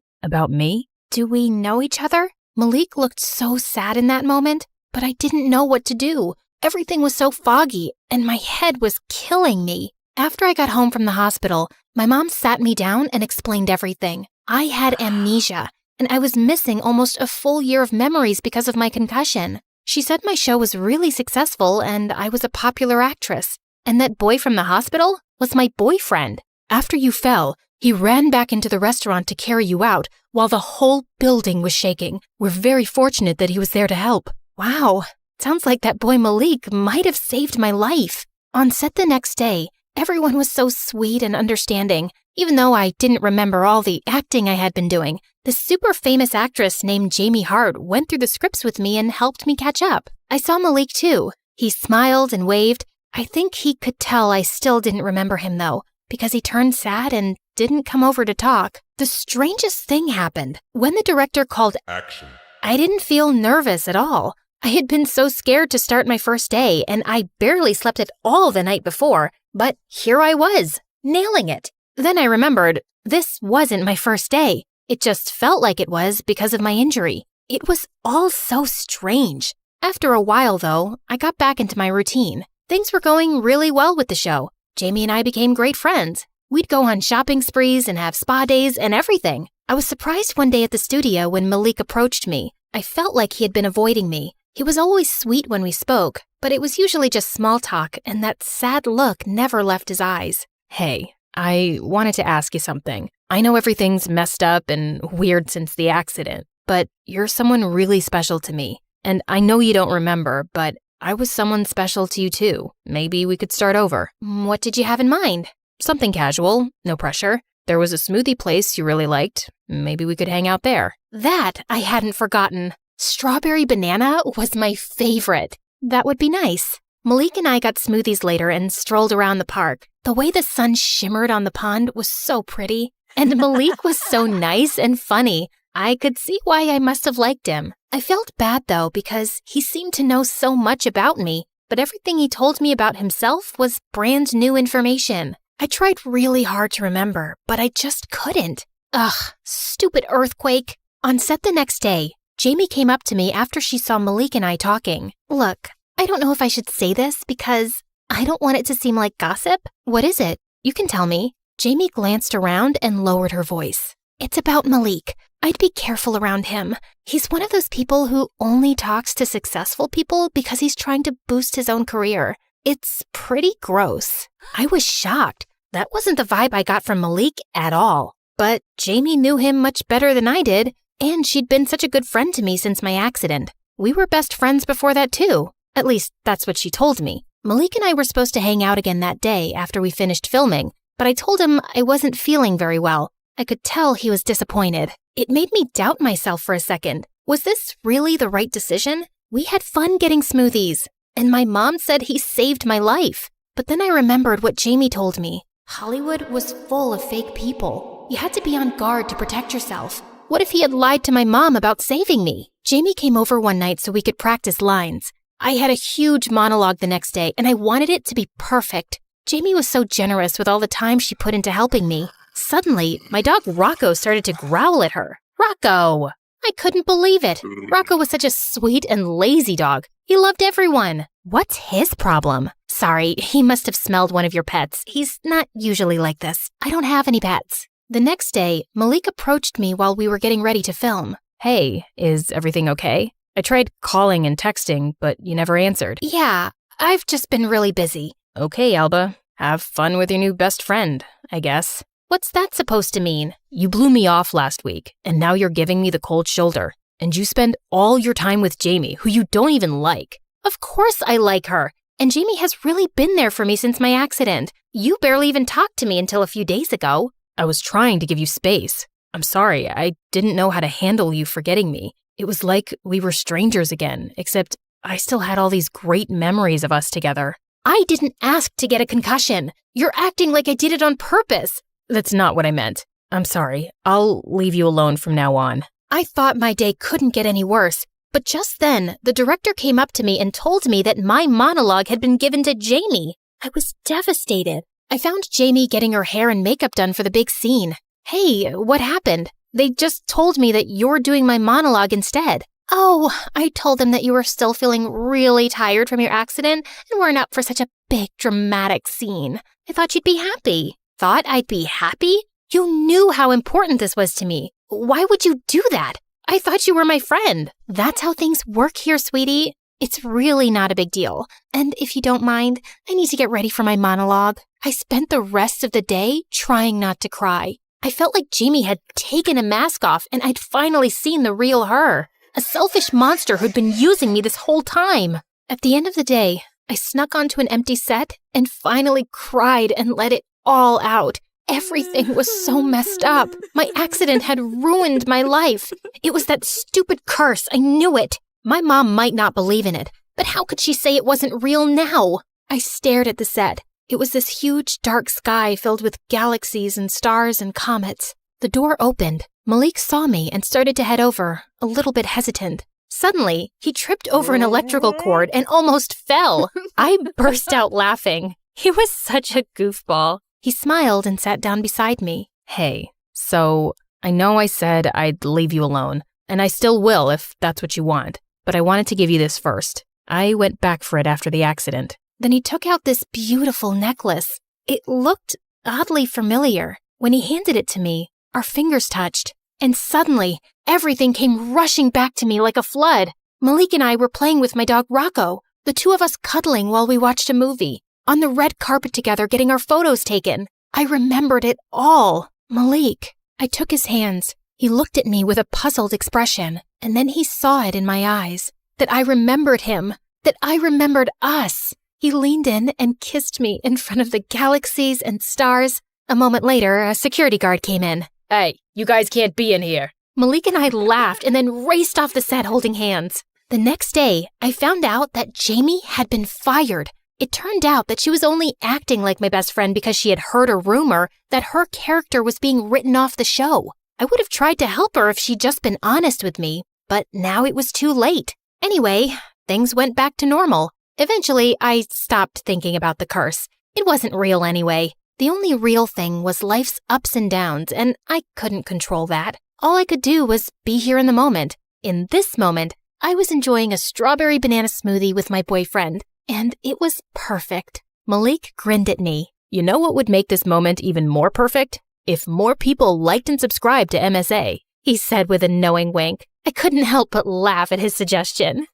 me? Do we know each other? Malik looked so sad in that moment, but I didn't know what to do. Everything was so foggy, and my head was killing me. After I got home from the hospital, my mom sat me down and explained everything. I had amnesia, and I was missing almost a full year of memories because of my concussion. She said my show was really successful and I was a popular actress, and that boy from the hospital was my boyfriend. After you fell, he ran back into the restaurant to carry you out while the whole building was shaking. We're very fortunate that he was there to help. Wow, sounds like that boy Malik might have saved my life. On set the next day, Everyone was so sweet and understanding. Even though I didn't remember all the acting I had been doing, the super famous actress named Jamie Hart went through the scripts with me and helped me catch up. I saw Malik too. He smiled and waved. I think he could tell I still didn't remember him though, because he turned sad and didn't come over to talk. The strangest thing happened. When the director called action, I didn't feel nervous at all. I had been so scared to start my first day, and I barely slept at all the night before, but here I was, nailing it. Then I remembered, this wasn't my first day. It just felt like it was because of my injury. It was all so strange. After a while, though, I got back into my routine. Things were going really well with the show. Jamie and I became great friends. We'd go on shopping sprees and have spa days and everything. I was surprised one day at the studio when Malik approached me. I felt like he had been avoiding me. He was always sweet when we spoke, but it was usually just small talk, and that sad look never left his eyes. Hey, I wanted to ask you something. I know everything's messed up and weird since the accident, but you're someone really special to me. And I know you don't remember, but I was someone special to you too. Maybe we could start over. What did you have in mind? Something casual, no pressure. There was a smoothie place you really liked. Maybe we could hang out there. That I hadn't forgotten. Strawberry banana was my favorite. That would be nice. Malik and I got smoothies later and strolled around the park. The way the sun shimmered on the pond was so pretty. And Malik was so nice and funny. I could see why I must have liked him. I felt bad though because he seemed to know so much about me, but everything he told me about himself was brand new information. I tried really hard to remember, but I just couldn't. Ugh, stupid earthquake. On set the next day, Jamie came up to me after she saw Malik and I talking. Look, I don't know if I should say this because I don't want it to seem like gossip. What is it? You can tell me. Jamie glanced around and lowered her voice. It's about Malik. I'd be careful around him. He's one of those people who only talks to successful people because he's trying to boost his own career. It's pretty gross. I was shocked. That wasn't the vibe I got from Malik at all. But Jamie knew him much better than I did, and she'd been such a good friend to me since my accident. We were best friends before that too. At least, that's what she told me. Malik and I were supposed to hang out again that day after we finished filming, but I told him I wasn't feeling very well. I could tell he was disappointed. It made me doubt myself for a second. Was this really the right decision? We had fun getting smoothies, and my mom said he saved my life. But then I remembered what Jamie told me. Hollywood was full of fake people. You had to be on guard to protect yourself. What if he had lied to my mom about saving me? Jamie came over one night so we could practice lines. I had a huge monologue the next day, and I wanted it to be perfect. Jamie was so generous with all the time she put into helping me. Suddenly, my dog Rocco started to growl at her. Rocco! I couldn't believe it. Rocco was such a sweet and lazy dog. He loved everyone. What's his problem? Sorry, he must have smelled one of your pets. He's not usually like this. I don't have any pets. The next day, Malik approached me while we were getting ready to film. Hey, is everything okay? I tried calling and texting, but you never answered. Yeah, I've just been really busy. Okay, Alba. Have fun with your new best friend, I guess. What's that supposed to mean? You blew me off last week, and now you're giving me the cold shoulder. And you spend all your time with Jamie, who you don't even like. Of course I like her. And Jamie has really been there for me since my accident. You barely even talked to me until a few days ago. I was trying to give you space. I'm sorry, I didn't know how to handle you forgetting me. It was like we were strangers again, except I still had all these great memories of us together. I didn't ask to get a concussion. You're acting like I did it on purpose. That's not what I meant. I'm sorry. I'll leave you alone from now on. I thought my day couldn't get any worse, but just then, the director came up to me and told me that my monologue had been given to Jamie. I was devastated. I found Jamie getting her hair and makeup done for the big scene. Hey, what happened? They just told me that you're doing my monologue instead. Oh, I told them that you were still feeling really tired from your accident and weren't up for such a big dramatic scene. I thought you'd be happy. Thought I'd be happy? You knew how important this was to me. Why would you do that? I thought you were my friend. That's how things work here, sweetie. It's really not a big deal. And if you don't mind, I need to get ready for my monologue. I spent the rest of the day trying not to cry. I felt like Jamie had taken a mask off and I'd finally seen the real her. A selfish monster who'd been using me this whole time. At the end of the day, I snuck onto an empty set and finally cried and let it all out. Everything was so messed up. My accident had ruined my life. It was that stupid curse. I knew it. My mom might not believe in it, but how could she say it wasn't real now? I stared at the set. It was this huge dark sky filled with galaxies and stars and comets. The door opened. Malik saw me and started to head over, a little bit hesitant. Suddenly, he tripped over an electrical cord and almost fell. I burst out laughing. He was such a goofball. He smiled and sat down beside me. Hey, so I know I said I'd leave you alone, and I still will if that's what you want, but I wanted to give you this first. I went back for it after the accident. Then he took out this beautiful necklace. It looked oddly familiar. When he handed it to me, our fingers touched, and suddenly, everything came rushing back to me like a flood. Malik and I were playing with my dog Rocco, the two of us cuddling while we watched a movie, on the red carpet together getting our photos taken. I remembered it all. Malik. I took his hands. He looked at me with a puzzled expression, and then he saw it in my eyes. That I remembered him. That I remembered us. He leaned in and kissed me in front of the galaxies and stars. A moment later, a security guard came in. Hey, you guys can't be in here. Malik and I laughed and then raced off the set holding hands. The next day, I found out that Jamie had been fired. It turned out that she was only acting like my best friend because she had heard a rumor that her character was being written off the show. I would have tried to help her if she'd just been honest with me, but now it was too late. Anyway, things went back to normal. Eventually, I stopped thinking about the curse. It wasn't real anyway. The only real thing was life's ups and downs, and I couldn't control that. All I could do was be here in the moment. In this moment, I was enjoying a strawberry banana smoothie with my boyfriend, and it was perfect. Malik grinned at me. You know what would make this moment even more perfect? If more people liked and subscribed to MSA, he said with a knowing wink. I couldn't help but laugh at his suggestion.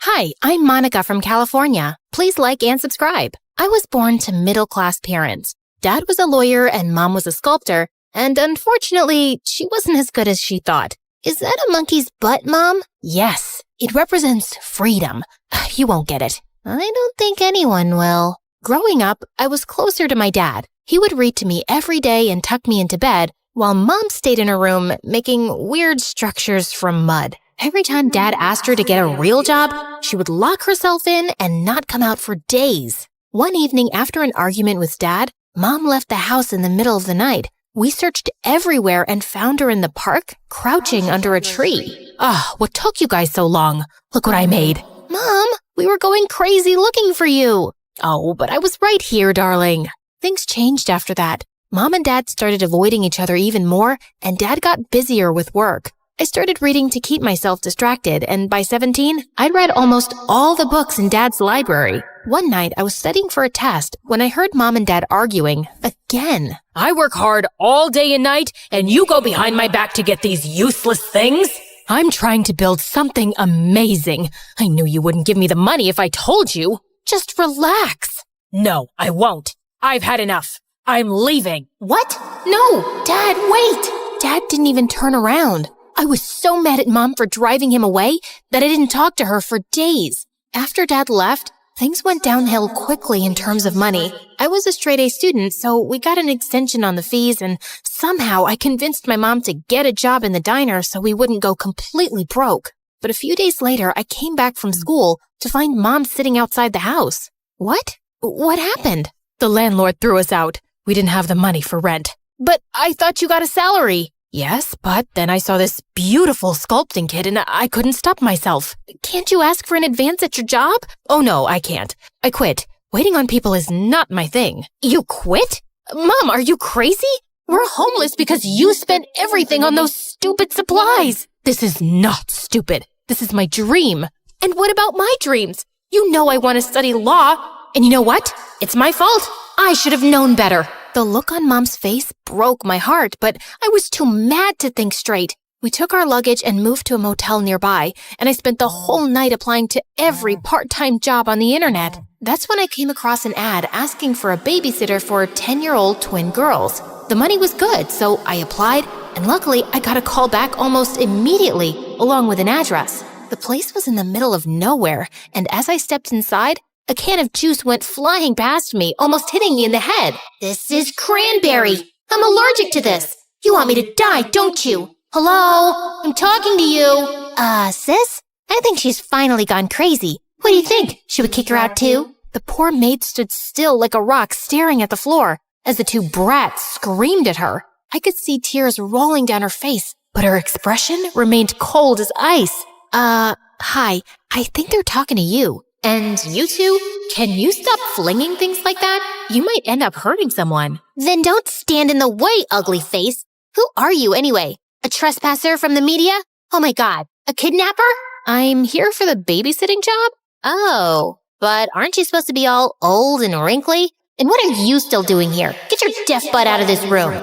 Hi, I'm Monica from California. Please like and subscribe. I was born to middle-class parents. Dad was a lawyer and Mom was a sculptor, and unfortunately, she wasn't as good as she thought. Is that a monkey's butt, Mom? Yes, it represents freedom. You won't get it. I don't think anyone will. Growing up, I was closer to my dad. He would read to me every day and tuck me into bed, while Mom stayed in her room making weird structures from mud. Every time Dad asked her to get a real job, she would lock herself in and not come out for days. One evening after an argument with Dad, Mom left the house in the middle of the night. We searched everywhere and found her in the park, crouching under a tree. What took you guys so long? Look what I made. Mom, we were going crazy looking for you. Oh, but I was right here, darling. Things changed after that. Mom and Dad started avoiding each other even more, and Dad got busier with work. I started reading to keep myself distracted, and by 17, I'd read almost all the books in Dad's library. One night, I was studying for a test when I heard Mom and Dad arguing again. I work hard all day and night, and you go behind my back to get these useless things? I'm trying to build something amazing. I knew you wouldn't give me the money if I told you. Just relax. No, I won't. I've had enough. I'm leaving. What? No, Dad, wait. Dad didn't even turn around. I was so mad at Mom for driving him away that I didn't talk to her for days. After Dad left, things went downhill quickly in terms of money. I was a straight-A student, so we got an extension on the fees, and somehow I convinced my mom to get a job in the diner so we wouldn't go completely broke. But a few days later, I came back from school to find Mom sitting outside the house. What? What happened? The landlord threw us out. We didn't have the money for rent. But I thought you got a salary. Yes, but then I saw this beautiful sculpting kit and I couldn't stop myself. Can't you ask for an advance at your job? Oh no, I can't. I quit. Waiting on people is not my thing. You quit? Mom, are you crazy? We're homeless because you spent everything on those stupid supplies. This is not stupid. This is my dream. And what about my dreams? You know I want to study law. And you know what? It's my fault. I should have known better. The look on Mom's face broke my heart, but I was too mad to think straight. We took our luggage and moved to a motel nearby, and I spent the whole night applying to every part-time job on the internet. That's when I came across an ad asking for a babysitter for 10-year-old twin girls. The money was good, so I applied, and luckily I got a call back almost immediately, along with an address. The place was in the middle of nowhere, and as I stepped inside, a can of juice went flying past me, almost hitting me in the head. This is cranberry. I'm allergic to this. You want me to die, don't you? Hello? I'm talking to you. Sis? I think she's finally gone crazy. What do you think? Should we kick her out too? The poor maid stood still like a rock, staring at the floor, as the two brats screamed at her. I could see tears rolling down her face, but her expression remained cold as ice. Hi, I think they're talking to you. And you two, can you stop flinging things like that? You might end up hurting someone. Then don't stand in the way, ugly face. Who are you anyway? A trespasser from the media? Oh my god, a kidnapper? I'm here for the babysitting job? Oh, but aren't you supposed to be all old and wrinkly? And what are you still doing here? Get your deaf butt out of this room.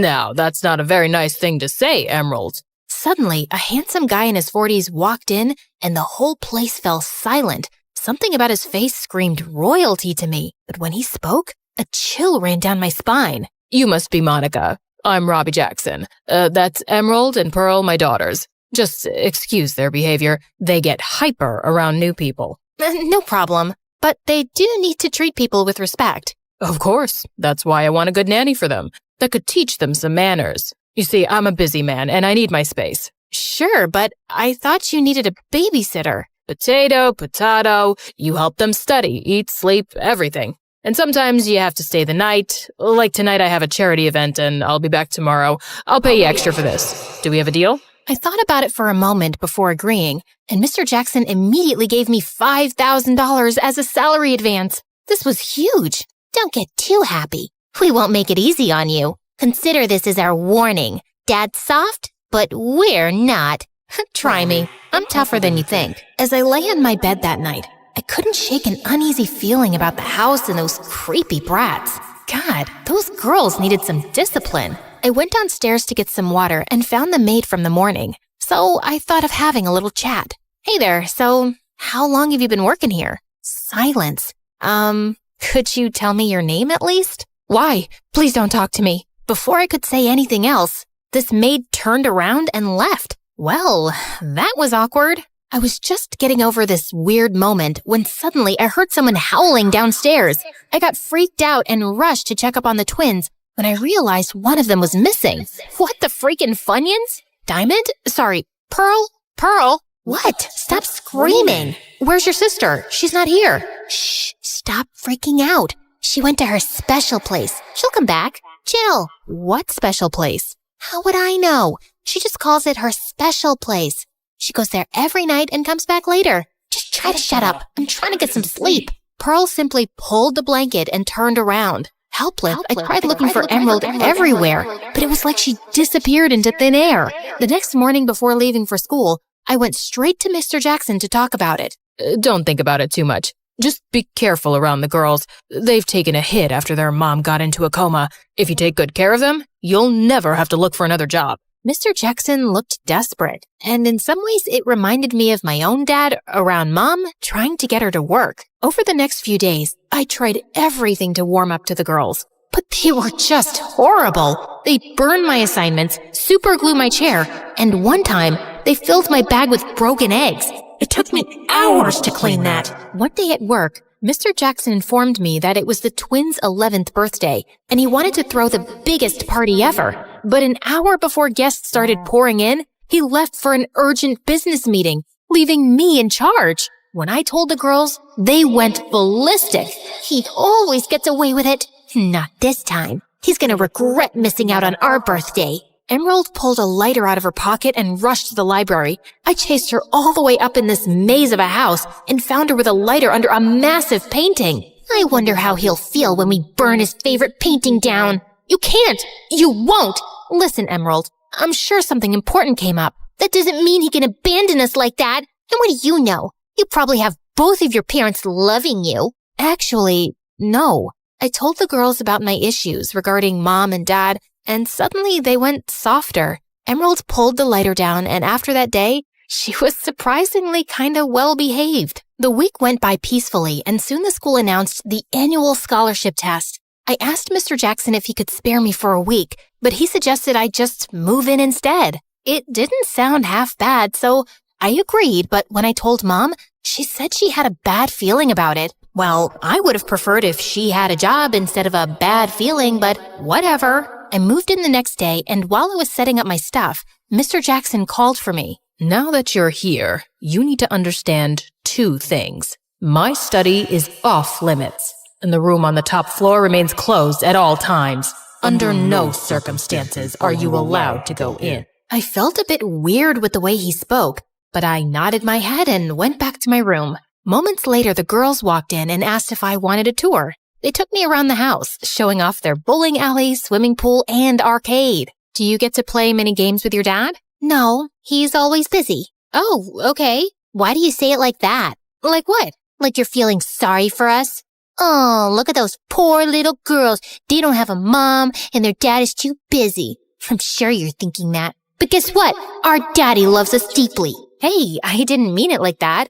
Now, that's not a very nice thing to say, Emerald. Suddenly, a handsome guy in his 40s walked in, and the whole place fell silent. Something about his face screamed royalty to me, but when he spoke, a chill ran down my spine. You must be Monica. I'm Robbie Jackson. That's Emerald and Pearl, my daughters. Just excuse their behavior. They get hyper around new people. No problem, but they do need to treat people with respect. Of course. That's why I want a good nanny for them that could teach them some manners. You see, I'm a busy man and I need my space. Sure, but I thought you needed a babysitter. Potato, potato. You help them study, eat, sleep, everything. And sometimes you have to stay the night. Like tonight I have a charity event and I'll be back tomorrow. I'll pay you extra for this. Do we have a deal? I thought about it for a moment before agreeing, and Mr. Jackson immediately gave me $5,000 as a salary advance. This was huge. Don't get too happy. We won't make it easy on you. Consider this as our warning. Dad's soft, but we're not. Try me. I'm tougher than you think. As I lay on my bed that night, I couldn't shake an uneasy feeling about the house and those creepy brats. God, those girls needed some discipline. I went downstairs to get some water and found the maid from the morning. So I thought of having a little chat. Hey there, so how long have you been working here? Silence. Could you tell me your name at least? Why? Please don't talk to me. Before I could say anything else, this maid turned around and left. Well, that was awkward. I was just getting over this weird moment when suddenly I heard someone howling downstairs. I got freaked out and rushed to check up on the twins when I realized one of them was missing. What the freaking Funyuns? Diamond? Sorry, Pearl? Pearl? What? Stop screaming. Where's your sister? She's not here. Shh, stop freaking out. She went to her special place. She'll come back. Chill. What special place? How would I know? She just calls it her special place. She goes there every night and comes back later. Just try to shut up. I'm trying to get some sleep. Pearl simply pulled the blanket and turned around. Helpless, I tried looking for Emerald everywhere, but it was like she disappeared into thin air. The next morning before leaving for school, I went straight to Mr. Jackson to talk about it. Don't think about it too much. Just be careful around the girls. They've taken a hit after their mom got into a coma. If you take good care of them, you'll never have to look for another job. Mr. Jackson looked desperate, and in some ways it reminded me of my own dad around Mom trying to get her to work. Over the next few days, I tried everything to warm up to the girls, but they were just horrible. They burned my assignments, superglued my chair, and one time they filled my bag with broken eggs. It took me hours to clean that. One day at work, Mr. Jackson informed me that it was the twins' 11th birthday, and he wanted to throw the biggest party ever. But an hour before guests started pouring in, he left for an urgent business meeting, leaving me in charge. When I told the girls, they went ballistic. He always gets away with it. Not this time. He's gonna regret missing out on our birthday. Emerald pulled a lighter out of her pocket and rushed to the library. I chased her all the way up in this maze of a house and found her with a lighter under a massive painting. I wonder how he'll feel when we burn his favorite painting down. You can't! You won't! Listen, Emerald, I'm sure something important came up. That doesn't mean he can abandon us like that. And what do you know? You probably have both of your parents loving you. Actually, no. I told the girls about my issues regarding Mom and Dad, and suddenly they went softer. Emerald pulled the lighter down, and after that day, she was surprisingly kinda well-behaved. The week went by peacefully, and soon the school announced the annual scholarship test. I asked Mr. Jackson if he could spare me for a week, but he suggested I just move in instead. It didn't sound half bad, so I agreed, but when I told Mom, she said she had a bad feeling about it. Well, I would have preferred if she had a job instead of a bad feeling, but whatever. I moved in the next day, and while I was setting up my stuff, Mr. Jackson called for me. Now that you're here, you need to understand 2 things. My study is off limits, and the room on the top floor remains closed at all times. Under no circumstances are you allowed to go in. I felt a bit weird with the way he spoke, but I nodded my head and went back to my room. Moments later, the girls walked in and asked if I wanted a tour. They took me around the house, showing off their bowling alley, swimming pool, and arcade. Do you get to play many games with your dad? No, he's always busy. Oh, okay. Why do you say it like that? Like what? Like you're feeling sorry for us? Oh, look at those poor little girls. They don't have a mom, and their dad is too busy. I'm sure you're thinking that. But guess what? Our daddy loves us deeply. Hey, I didn't mean it like that.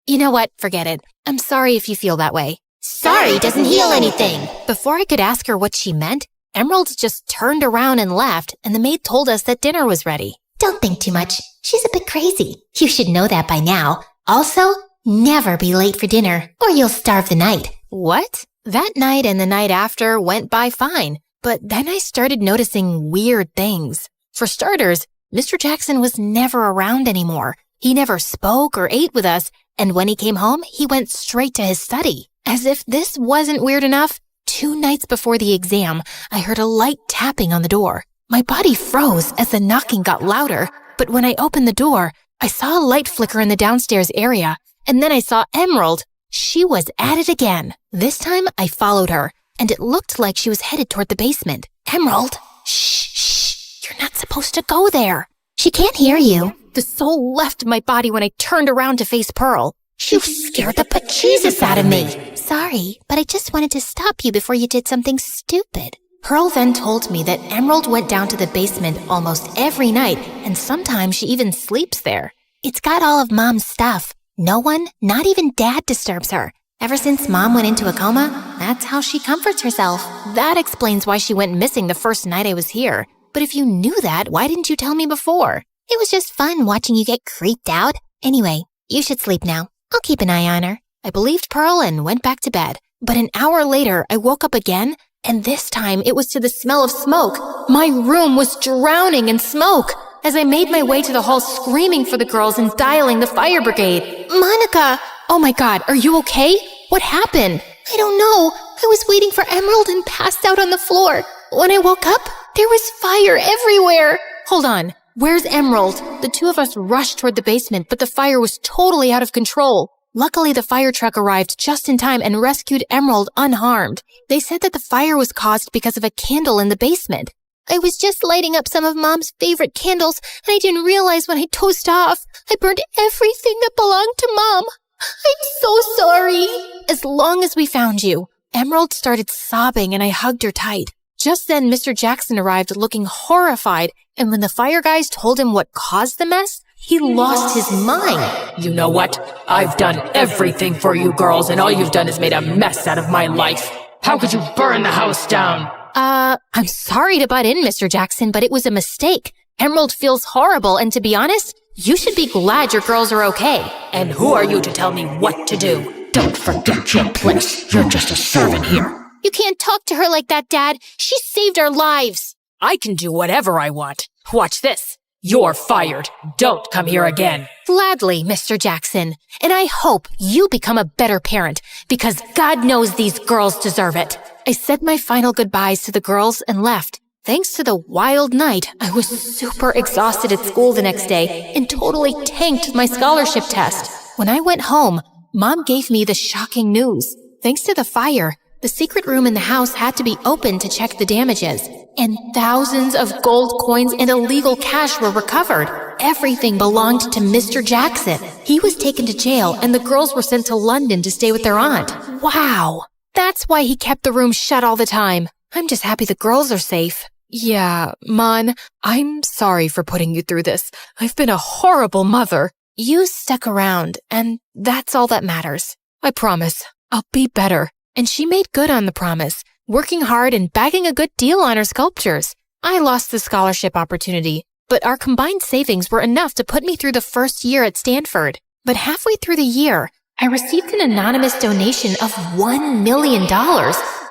You know what? Forget it. I'm sorry if you feel that way. Sorry doesn't heal anything. Before I could ask her what she meant, Emerald just turned around and left, and the maid told us that dinner was ready. Don't think too much. She's a bit crazy. You should know that by now. Also, never be late for dinner, or you'll starve the night. What? That night and the night after went by fine, but then I started noticing weird things. For starters, Mr. Jackson was never around anymore. He never spoke or ate with us, and when he came home, he went straight to his study. As if this wasn't weird enough, 2 nights before the exam, I heard a light tapping on the door. My body froze as the knocking got louder, but when I opened the door, I saw a light flicker in the downstairs area, and then I saw Emerald. She was at it again. This time, I followed her, and it looked like she was headed toward the basement. Emerald, shh, you're not supposed to go there. She can't hear you. The soul left my body when I turned around to face Pearl. You scared the bejesus out of me. Sorry, but I just wanted to stop you before you did something stupid. Pearl then told me that Emerald went down to the basement almost every night, and sometimes she even sleeps there. It's got all of Mom's stuff. No one, not even Dad, disturbs her. Ever since Mom went into a coma, that's how she comforts herself. That explains why she went missing the first night I was here. But if you knew that, why didn't you tell me before? It was just fun watching you get creeped out. Anyway, you should sleep now. I'll keep an eye on her. I believed Pearl and went back to bed. But an hour later, I woke up again, and this time it was to the smell of smoke. My room was drowning in smoke. As I made my way to the hall screaming for the girls and dialing the fire brigade. Monica! Oh my God, are you okay? What happened? I don't know. I was waiting for Emerald and passed out on the floor. When I woke up, there was fire everywhere. Hold on. Where's Emerald? The 2 of us rushed toward the basement, but the fire was totally out of control. Luckily, the fire truck arrived just in time and rescued Emerald unharmed. They said that the fire was caused because of a candle in the basement. I was just lighting up some of Mom's favorite candles, and I didn't realize when I dozed off, I burned everything that belonged to Mom. I'm so sorry. As long as we found you. Emerald started sobbing, and I hugged her tight. Just then, Mr. Jackson arrived looking horrified, and when the fire guys told him what caused the mess, he lost his mind. You know what? I've done everything for you girls, and all you've done is made a mess out of my life. How could you burn the house down? I'm sorry to butt in, Mr. Jackson, but it was a mistake. Emerald feels horrible, and to be honest, you should be glad your girls are okay. And who are you to tell me what to do? Don't forget your place. You're just a servant here. You can't talk to her like that, Dad. She saved our lives. I can do whatever I want. Watch this. You're fired. Don't come here again. Gladly, Mr. Jackson. And I hope you become a better parent, because God knows these girls deserve it. I said my final goodbyes to the girls and left. Thanks to the wild night, I was super exhausted at school the next day and totally tanked my scholarship test. When I went home, Mom gave me the shocking news. Thanks to the fire, the secret room in the house had to be opened to check the damages, and thousands of gold coins and illegal cash were recovered. Everything belonged to Mr. Jackson. He was taken to jail, and the girls were sent to London to stay with their aunt. Wow! That's why he kept the room shut all the time. I'm just happy the girls are safe. Yeah, Mon, I'm sorry for putting you through this. I've been a horrible mother. You stuck around, and that's all that matters. I promise, I'll be better. And she made good on the promise, working hard and bagging a good deal on her sculptures. I lost the scholarship opportunity, but our combined savings were enough to put me through the first year at Stanford. But halfway through the year, I received an anonymous donation of $1 million.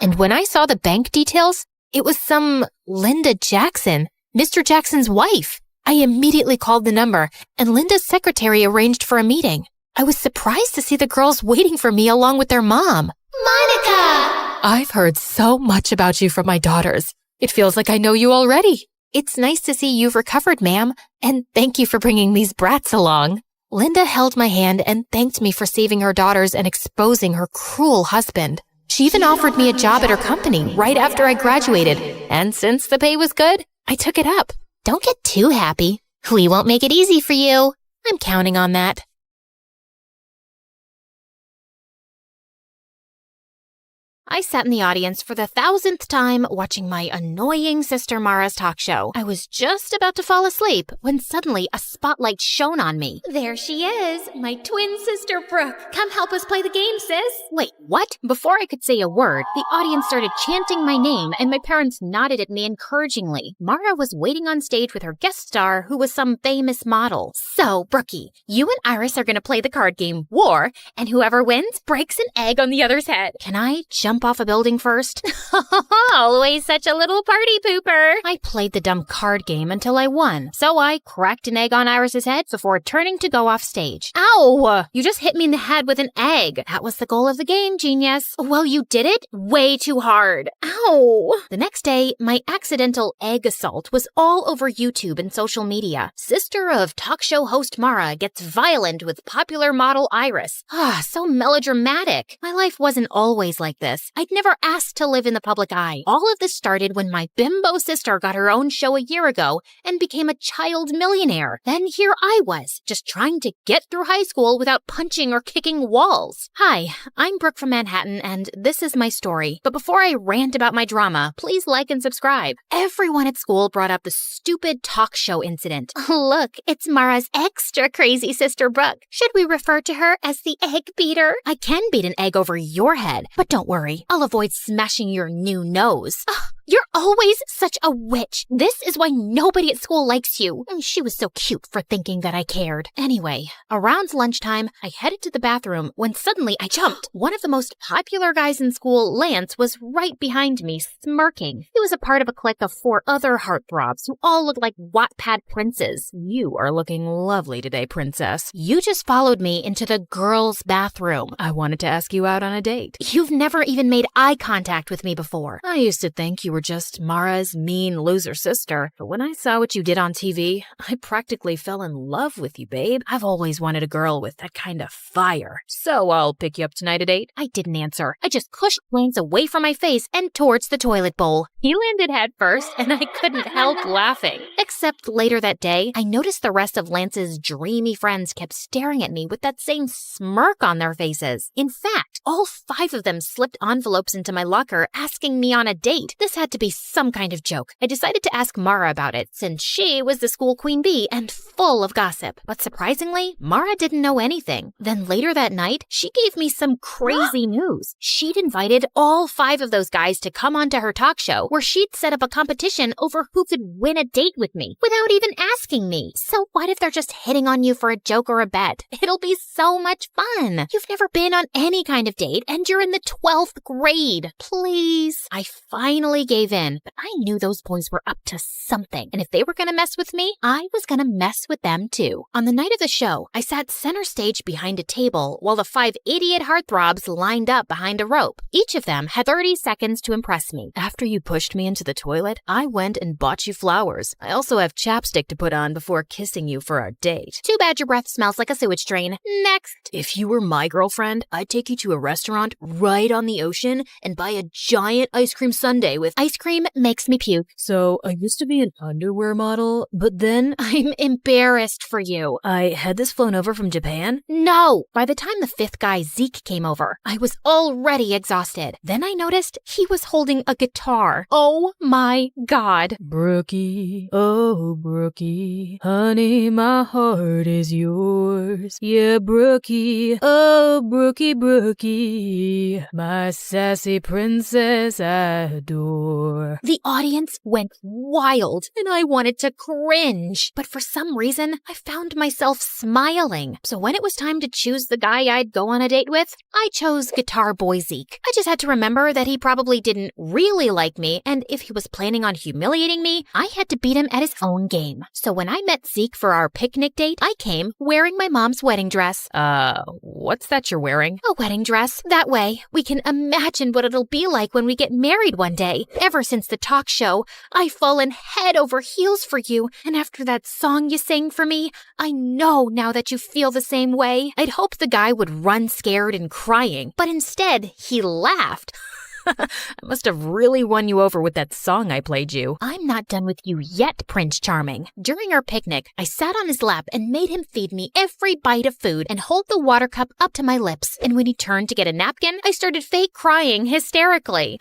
And when I saw the bank details, it was some Linda Jackson, Mr. Jackson's wife. I immediately called the number, and Linda's secretary arranged for a meeting. I was surprised to see the girls waiting for me along with their mom. Monica! I've heard so much about you from my daughters. It feels like I know you already. It's nice to see you've recovered, ma'am, and thank you for bringing these brats along. Linda held my hand and thanked me for saving her daughters and exposing her cruel husband. She even offered me a job at her company right after I graduated, and since the pay was good, I took it up. Don't get too happy. We won't make it easy for you. I'm counting on that. I sat in the audience for the 1,000th time watching my annoying sister Mara's talk show. I was just about to fall asleep when suddenly a spotlight shone on me. There she is, my twin sister Brooke. Come help us play the game, sis. Wait, what? Before I could say a word, the audience started chanting my name and my parents nodded at me encouragingly. Mara was waiting on stage with her guest star, who was some famous model. So, Brookie, you and Iris are going to play the card game War, and whoever wins breaks an egg on the other's head. Can I jump off a building first? Always such a little party pooper. I played the dumb card game until I won, so I cracked an egg on Iris's head before turning to go off stage. Ow! You just hit me in the head with an egg. That was the goal of the game, genius. Well, you did it way too hard. Ow! The next day, my accidental egg assault was all over YouTube and social media. Sister of talk show host Mara gets violent with popular model Iris. So melodramatic. My life wasn't always like this. I'd never asked to live in the public eye. All of this started when my bimbo sister got her own show a year ago and became a child millionaire. Then here I was, just trying to get through high school without punching or kicking walls. Hi, I'm Brooke from Manhattan, and this is my story. But before I rant about my drama, please like and subscribe. Everyone at school brought up the stupid talk show incident. Look, it's Mara's extra crazy sister Brooke. Should we refer to her as the egg beater? I can beat an egg over your head, but don't worry. I'll avoid smashing your new nose. You're always such a witch. This is why nobody at school likes you. She was so cute for thinking that I cared. Anyway, around lunchtime, I headed to the bathroom when suddenly I jumped. One of the most popular guys in school, Lance, was right behind me, smirking. He was a part of a clique of 4 other heartthrobs who all looked like Wattpad princes. You are looking lovely today, princess. You just followed me into the girls' bathroom. I wanted to ask you out on a date. You've never even made eye contact with me before. I used to think you were just Mara's mean loser sister, but when I saw what you did on TV, I practically fell in love with you, babe. I've always wanted a girl with that kind of fire. So I'll pick you up tonight at 8. I didn't answer. I just pushed Lance away from my face and towards the toilet bowl. He landed head first, and I couldn't help laughing. Except later that day, I noticed the rest of Lance's dreamy friends kept staring at me with that same smirk on their faces. In fact, all 5 of them slipped envelopes into my locker asking me on a date. This had to be some kind of joke. I decided to ask Mara about it, since she was the school queen bee and full of gossip. But surprisingly, Mara didn't know anything. Then later that night, she gave me some crazy news. She'd invited all 5 of those guys to come onto her talk show, where she'd set up a competition over who could win a date with me, without even asking me. So what if they're just hitting on you for a joke or a bet? It'll be so much fun. You've never been on any kind of date, and you're in the 12th grade. Please. I finally gave in, but I knew those boys were up to something, and if they were gonna mess with me, I was gonna mess with them too. On the night of the show, I sat center stage behind a table while the 5 idiot heartthrobs lined up behind a rope. Each of them had 30 seconds to impress me. After you pushed me into the toilet, I went and bought you flowers. I also have chapstick to put on before kissing you for our date. Too bad your breath smells like a sewage drain. Next. If you were my girlfriend, I'd take you to a restaurant right on the ocean and buy a giant ice cream sundae with Ice cream makes me puke. So, I used to be an underwear model, but then I'm embarrassed for you. I had this flown over from Japan. No! By the time the fifth guy, Zeke, came over, I was already exhausted. Then I noticed he was holding a guitar. Oh my God. Brookie, oh Brookie, honey, my heart is yours. Yeah, Brookie, oh Brookie, Brookie, my sassy princess I adore. The audience went wild, and I wanted to cringe. But for some reason, I found myself smiling. So when it was time to choose the guy I'd go on a date with, I chose Guitar Boy Zeke. I just had to remember that he probably didn't really like me, and if he was planning on humiliating me, I had to beat him at his own game. So when I met Zeke for our picnic date, I came wearing my mom's wedding dress. What's that you're wearing? A wedding dress. That way, we can imagine what it'll be like when we get married one day. Ever since the talk show, I've fallen head over heels for you, and after that song you sang for me, I know now that you feel the same way. I'd hoped the guy would run scared and crying, but instead, he laughed. I must have really won you over with that song I played you. I'm not done with you yet, Prince Charming. During our picnic, I sat on his lap and made him feed me every bite of food and hold the water cup up to my lips. And when he turned to get a napkin, I started fake crying hysterically.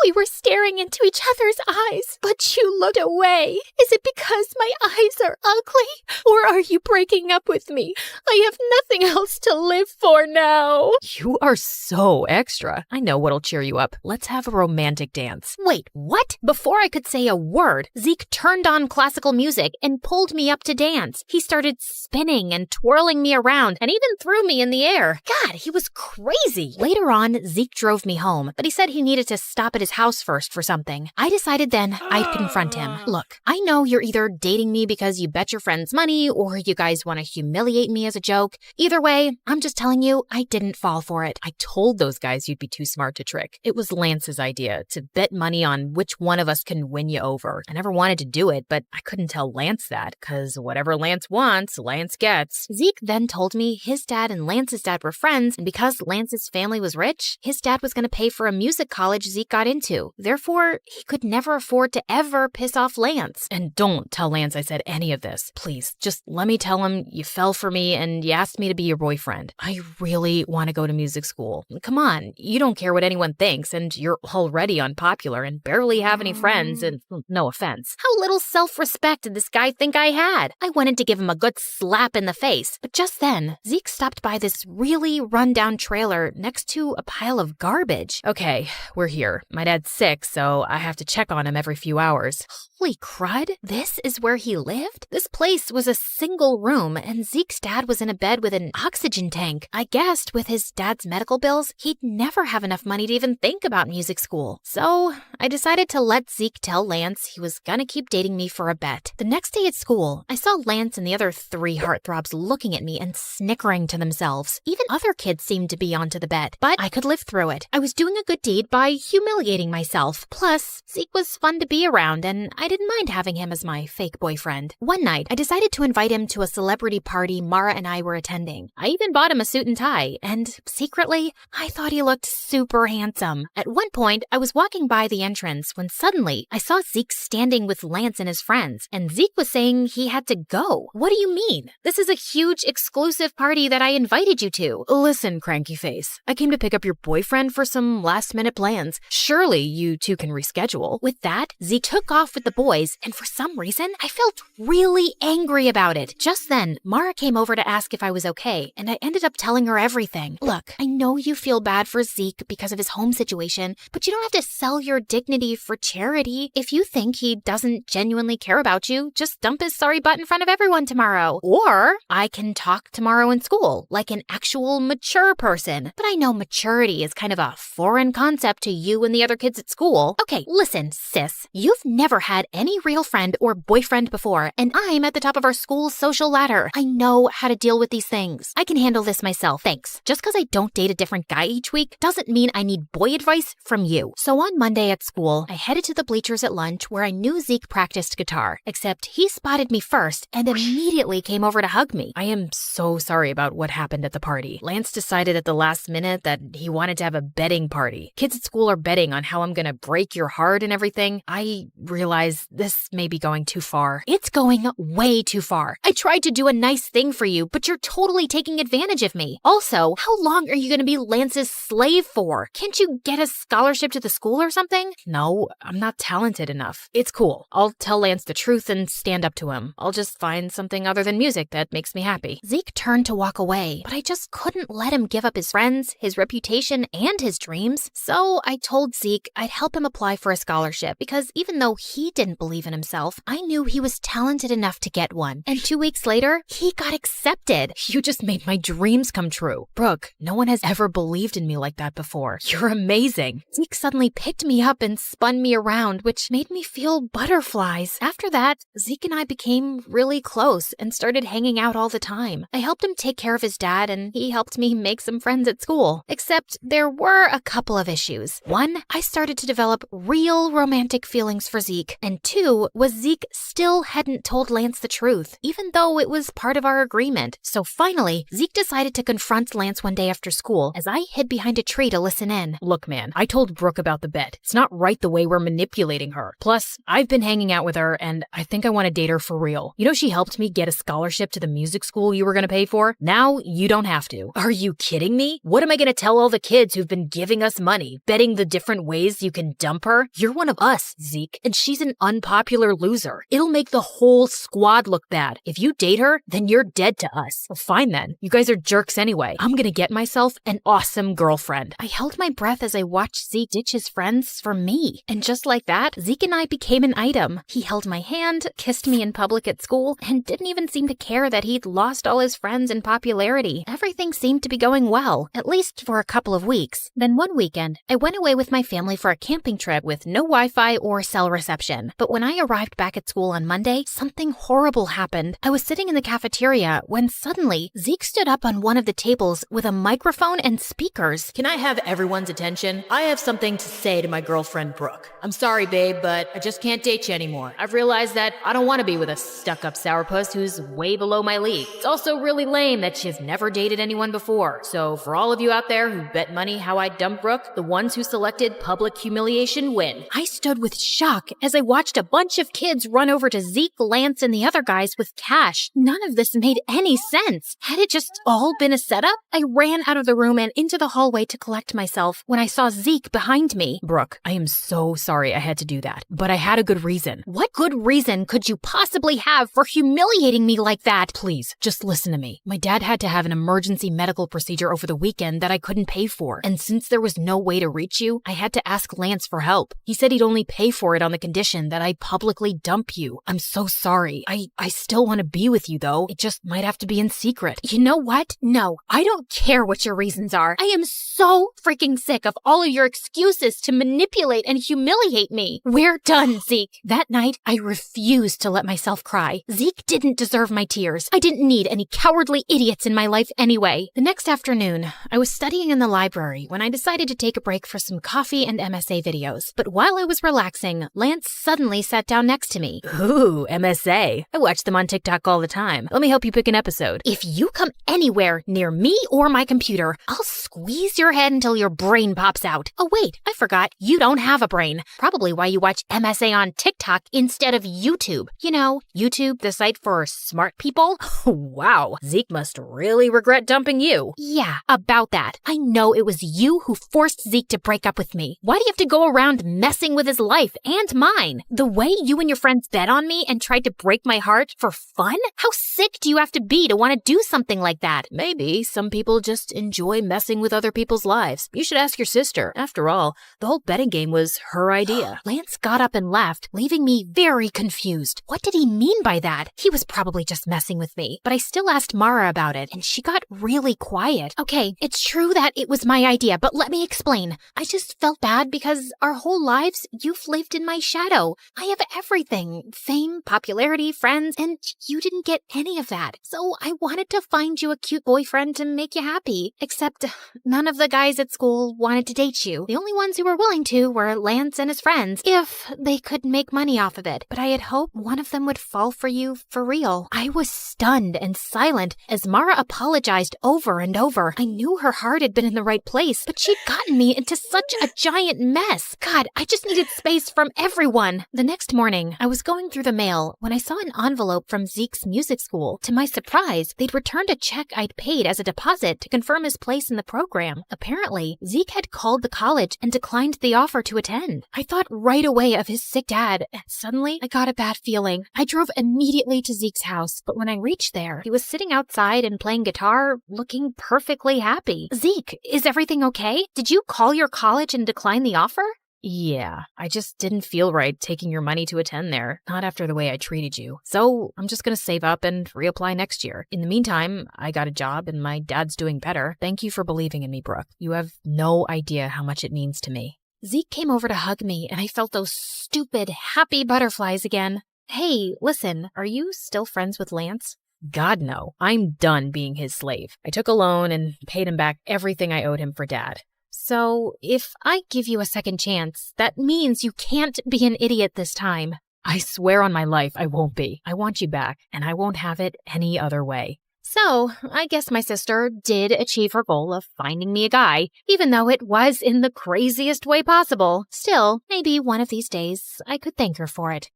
We were staring into each other's eyes, but you looked away. Is it because my eyes are ugly? Or are you breaking up with me? I have nothing else to live for now. You are so extra. I know what'll cheer you up. Let's have a romantic dance. Wait, what? Before I could say a word, Zeke turned on classical music and pulled me up to dance. He started spinning and twirling me around and even threw me in the air. God, he was crazy. Later on, Zeke drove me home, but he said he needed to stop at his house first for something. I decided then I'd confront him. Look, I know you're either dating me because you bet your friends money or you guys want to humiliate me as a joke. Either way, I'm just telling you, I didn't fall for it. I told those guys you'd be too smart to trick. It was Lance's idea to bet money on which one of us can win you over. I never wanted to do it, but I couldn't tell Lance that because whatever Lance wants, Lance gets. Zeke then told me his dad and Lance's dad were friends, and because Lance's family was rich, his dad was going to pay for a music college Zeke got into. Therefore, he could never afford to ever piss off Lance. And don't tell Lance I said any of this. Please, just let me tell him you fell for me and you asked me to be your boyfriend. I really want to go to music school. Come on, you don't care what anyone thinks, and you're already unpopular and barely have any friends, and no offense. How little self-respect did this guy think I had? I wanted to give him a good slap in the face, but just then, Zeke stopped by this really run-down trailer next to a pile of garbage. Okay, we're here. My dad's sick, so I have to check on him every few hours. Holy crud, this is where he lived? This place was a single room, and Zeke's dad was in a bed with an oxygen tank. I guessed with his dad's medical bills, he'd never have enough money to even think about music school. So I decided to let Zeke tell Lance he was gonna keep dating me for a bet. The next day at school, I saw Lance and the other 3 heartthrobs looking at me and snickering to themselves. Even other kids seemed to be onto the bet, but I could live through it. I was doing a good deed by humiliating myself. Plus, Zeke was fun to be around, and I didn't mind having him as my fake boyfriend. One night, I decided to invite him to a celebrity party Mara and I were attending. I even bought him a suit and tie, and secretly, I thought he looked super handsome. At one point, I was walking by the entrance when suddenly I saw Zeke standing with Lance and his friends, and Zeke was saying he had to go. What do you mean? This is a huge exclusive party that I invited you to. Listen, cranky face. I came to pick up your boyfriend for some last-minute plans. Surely you two can reschedule. With that, Zeke took off with the boys, and for some reason, I felt really angry about it. Just then, Mara came over to ask if I was okay, and I ended up telling her everything. Look, I know you feel bad for Zeke because of his home situation, but you don't have to sell your dignity for charity. If you think he doesn't genuinely care about you, just dump his sorry butt in front of everyone tomorrow. Or I can talk tomorrow in school, like an actual mature person. But I know maturity is kind of a foreign concept to you and the other kids at school. Okay, listen, sis. You've never had any real friend or boyfriend before, and I'm at the top of our school's social ladder. I know how to deal with these things. I can handle this myself, thanks. Just because I don't date a different guy each week doesn't mean I need boy advice from you. So on Monday at school, I headed to the bleachers at lunch where I knew Zeke practiced guitar, except he spotted me first and immediately came over to hug me. I am so sorry about what happened at the party. Lance decided at the last minute that he wanted to have a betting party. Kids at school are betting on how I'm gonna break your heart and everything, I realize this may be going too far. It's going way too far. I tried to do a nice thing for you, but you're totally taking advantage of me. Also, how long are you gonna be Lance's slave for? Can't you get a scholarship to the school or something? No, I'm not talented enough. It's cool. I'll tell Lance the truth and stand up to him. I'll just find something other than music that makes me happy. Zeke turned to walk away, but I just couldn't let him give up his friends, his reputation, and his dreams. So I told Zeke I'd help him apply for a scholarship because even though he didn't believe in himself, I knew he was talented enough to get one. And 2 weeks later, he got accepted. You just made my dreams come true. Brooke, no one has ever believed in me like that before. You're amazing. Zeke suddenly picked me up and spun me around, which made me feel butterflies. After that, Zeke and I became really close and started hanging out all the time. I helped him take care of his dad, and he helped me make some friends at school. Except there were a couple of issues. One, I started to develop real romantic feelings for Zeke. And two, was Zeke still hadn't told Lance the truth, even though it was part of our agreement. So finally, Zeke decided to confront Lance one day after school as I hid behind a tree to listen in. Look, man, I told Brooke about the bet. It's not right the way we're manipulating her. Plus, I've been hanging out with her, and I think I want to date her for real. You know, she helped me get a scholarship to the music school you were going to pay for. Now, you don't have to. Are you kidding me? What am I going to tell all the kids who've been giving us money, betting the different ways you can dump her? You're one of us, Zeke, and she's an unpopular loser. It'll make the whole squad look bad. If you date her, then you're dead to us. Well, fine then. You guys are jerks anyway. I'm going to get myself an awesome girlfriend. I held my breath as I watched Zeke ditch his friends for me. And just like that, Zeke and I became an item. He held my hand, kissed me in public at school, and didn't even seem to care that he'd lost all his friends in popularity. Everything seemed to be going well, at least for a couple of weeks. Then one weekend, I went away with my family for a camping trip with no Wi-Fi or cell reception. But when I arrived back at school on Monday, something horrible happened. I was sitting in the cafeteria when suddenly Zeke stood up on one of the tables with a microphone and speakers. Can I have everyone's attention? I have something to say to my girlfriend, Brooke. I'm sorry, babe, but I just can't date you anymore. I've realized that I don't want to be with a stuck-up sourpuss who's way below my league. It's also really lame that she's never dated anyone before. So for all of you out there who bet money how I dump Brooke, the ones who selected public humiliation win. I stood with shock as I watched a bunch of kids run over to Zeke, Lance, and the other guys with cash. None of this made any sense. Had it just all been a setup? I ran out of the room and into the hallway to collect myself when I saw Zeke behind me. Brooke, I am so sorry I had to do that, but I had a good reason. What good reason could you possibly have for humiliating me like that? Please, just listen to me. My dad had to have an emergency medical procedure over the weekend that I couldn't pay for, and since there was no way to reach you, I had to ask Lance for help. He said he'd only pay for it on the condition that I publicly dump you. I'm so sorry. I still want to be with you, though. It just might have to be in secret. You know what? No, I don't care what your reasons are. I am so freaking sick of all of your excuses to manipulate and humiliate me. We're done, Zeke. That night, I refused to let myself cry. Zeke didn't deserve my tears. I didn't need any cowardly idiots in my life anyway. The next afternoon, I was studying in the library when I decided to take a break for some coffee and MSA videos. But while I was relaxing, Lance suddenly sat down next to me. Ooh, MSA. I watch them on TikTok all the time. Let me help you pick an episode. If you come anywhere near me or my computer, I'll squeeze your head until your brain pops out. Oh wait, I forgot. You don't have a brain. Probably why you watch MSA on TikTok instead of YouTube. You know, YouTube, the site for smart people. Wow, Zeke must really regret dumping you. Yeah, about that. I know it was you who forced Zeke to break up with me. Why do you have to go around messing with his life and mine? The way you and your friends bet on me and tried to break my heart for fun? How sick do you have to be to want to do something like that? Maybe some people just enjoy messing with other people's lives. You should ask your sister. After all, the whole betting game was her idea. Lance got up and left, leaving me very confused. What did he mean by that? He was probably just messing with me, but I still asked Mara about it, and she got really quiet. Okay, it's true that it was my idea, but let me explain. I just felt bad because our whole lives, you've lived in my shadow. I have everything. Fame, popularity, friends, and you didn't get any of that. So I wanted to find you a cute boyfriend to make you happy. Except none of the guys at school wanted to date you. The only ones who were willing to were Lance and his friends, if they could make money off of it. But I had hoped one of them would fall for you for real. I was stunned and silent as Mara apologized over and over. I knew her heart had been in the right place, but she'd gotten me into such such a giant mess. God, I just needed space from everyone. The next morning, I was going through the mail when I saw an envelope from Zeke's music school. To my surprise, they'd returned a check I'd paid as a deposit to confirm his place in the program. Apparently, Zeke had called the college and declined the offer to attend. I thought right away of his sick dad, and suddenly I got a bad feeling. I drove immediately to Zeke's house, but when I reached there, he was sitting outside and playing guitar, looking perfectly happy. Zeke, is everything okay? Did you call your college and decline the offer? Yeah, I just didn't feel right taking your money to attend there, not after the way I treated you. So I'm just gonna save up and reapply next year. In the meantime, I got a job and my dad's doing better. Thank you for believing in me, Brooke. You have no idea how much it means to me. Zeke came over to hug me, and I felt those stupid, happy butterflies again. Hey, listen, are you still friends with Lance? God, no. I'm done being his slave. I took a loan and paid him back everything I owed him for Dad. So, if I give you a second chance, that means you can't be an idiot this time. I swear on my life I won't be. I want you back, and I won't have it any other way. So, I guess my sister did achieve her goal of finding me a guy, even though it was in the craziest way possible. Still, maybe one of these days I could thank her for it.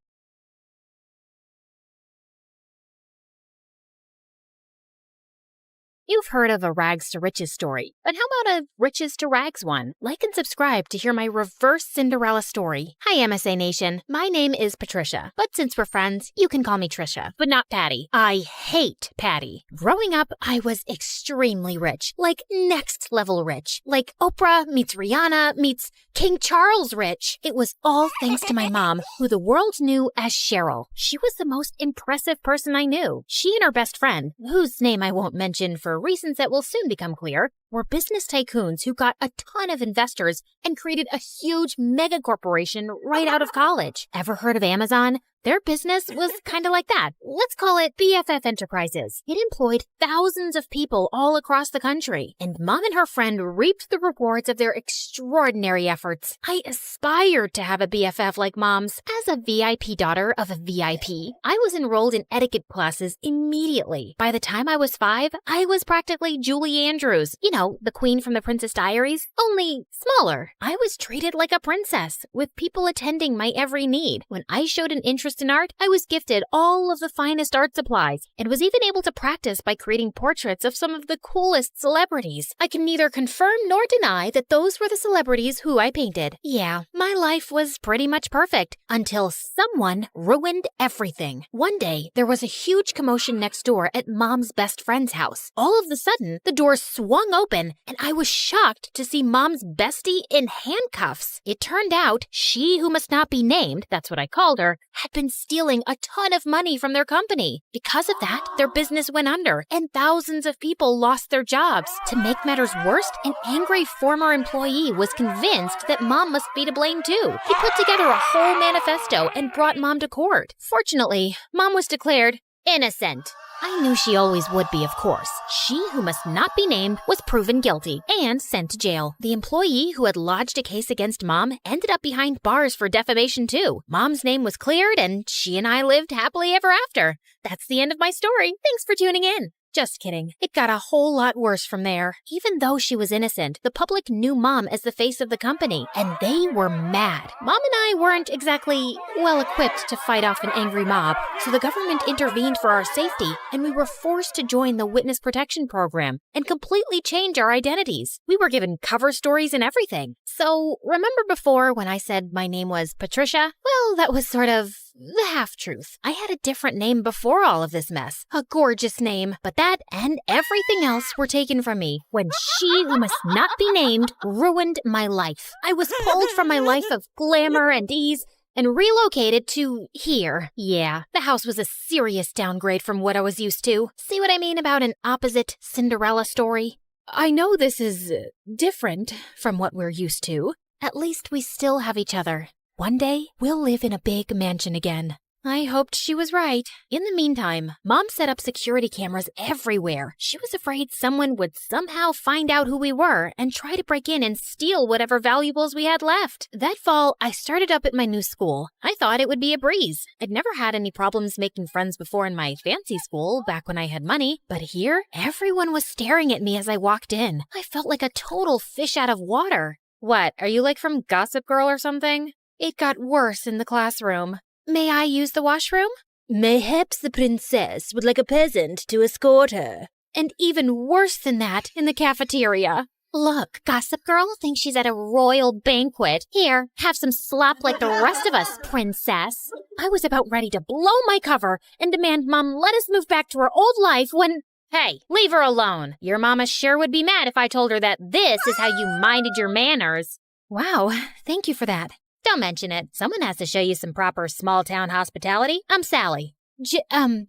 You've heard of a rags to riches story, but how about a riches to rags one? Like and subscribe to hear my reverse Cinderella story. Hi, MSA Nation. My name is Patricia, but since we're friends, you can call me Trisha, but not Patty. I hate Patty. Growing up, I was extremely rich, like next level rich, like Oprah meets Rihanna meets King Charles rich. It was all thanks to my mom, who the world knew as Cheryl. She was the most impressive person I knew. She and her best friend, whose name I won't mention for reasons that will soon become clear, were business tycoons who got a ton of investors and created a huge mega corporation right out of college. Ever heard of Amazon? Their business was kind of like that. Let's call it BFF Enterprises. It employed thousands of people all across the country, and Mom and her friend reaped the rewards of their extraordinary efforts. I aspired to have a BFF like Mom's. As a VIP daughter of a VIP, I was enrolled in etiquette classes immediately. By the time I was 5, I was practically Julie Andrews. You know, the queen from the Princess Diaries, only smaller. I was treated like a princess, with people attending my every need. When I showed an interest in art, I was gifted all of the finest art supplies and was even able to practice by creating portraits of some of the coolest celebrities. I can neither confirm nor deny that those were the celebrities who I painted. Yeah, my life was pretty much perfect until someone ruined everything. One day, there was a huge commotion next door at Mom's best friend's house. All of a sudden, the door swung open and I was shocked to see Mom's bestie in handcuffs. It turned out she who must not be named, that's what I called her, had been stealing a ton of money from their company. Because of that, their business went under and thousands of people lost their jobs. To make matters worse, an angry former employee was convinced that Mom must be to blame too. He put together a whole manifesto and brought Mom to court. Fortunately, Mom was declared innocent. I knew she always would be, of course. She who must not be named was proven guilty and sent to jail. The employee who had lodged a case against Mom ended up behind bars for defamation too. Mom's name was cleared and she and I lived happily ever after. That's the end of my story. Thanks for tuning in. Just kidding. It got a whole lot worse from there. Even though she was innocent, the public knew Mom as the face of the company, and they were mad. Mom and I weren't exactly well-equipped to fight off an angry mob, so the government intervened for our safety, and we were forced to join the Witness Protection Program and completely change our identities. We were given cover stories and everything. So, remember before when I said my name was Patricia? Well, that was sort of the half-truth. I had a different name before all of this mess. A gorgeous name. But that and everything else were taken from me when she who must not be named ruined my life. I was pulled from my life of glamour and ease and relocated to here. Yeah, the house was a serious downgrade from what I was used to. See what I mean about an opposite Cinderella story? I know this is different from what we're used to. At least we still have each other. One day, we'll live in a big mansion again. I hoped she was right. In the meantime, Mom set up security cameras everywhere. She was afraid someone would somehow find out who we were and try to break in and steal whatever valuables we had left. That fall, I started up at my new school. I thought it would be a breeze. I'd never had any problems making friends before in my fancy school, back when I had money. But here, everyone was staring at me as I walked in. I felt like a total fish out of water. What, are you like from Gossip Girl or something? It got worse in the classroom. May I use the washroom? Mayhaps the princess would like a peasant to escort her. And even worse than that, in the cafeteria. Look, Gossip Girl thinks she's at a royal banquet. Here, have some slop like the rest of us, princess. I was about ready to blow my cover and demand Mom let us move back to her old life when... Hey, leave her alone. Your mama sure would be mad if I told her that this is how you minded your manners. Wow, thank you for that. Don't mention it. Someone has to show you some proper small-town hospitality. I'm Sally.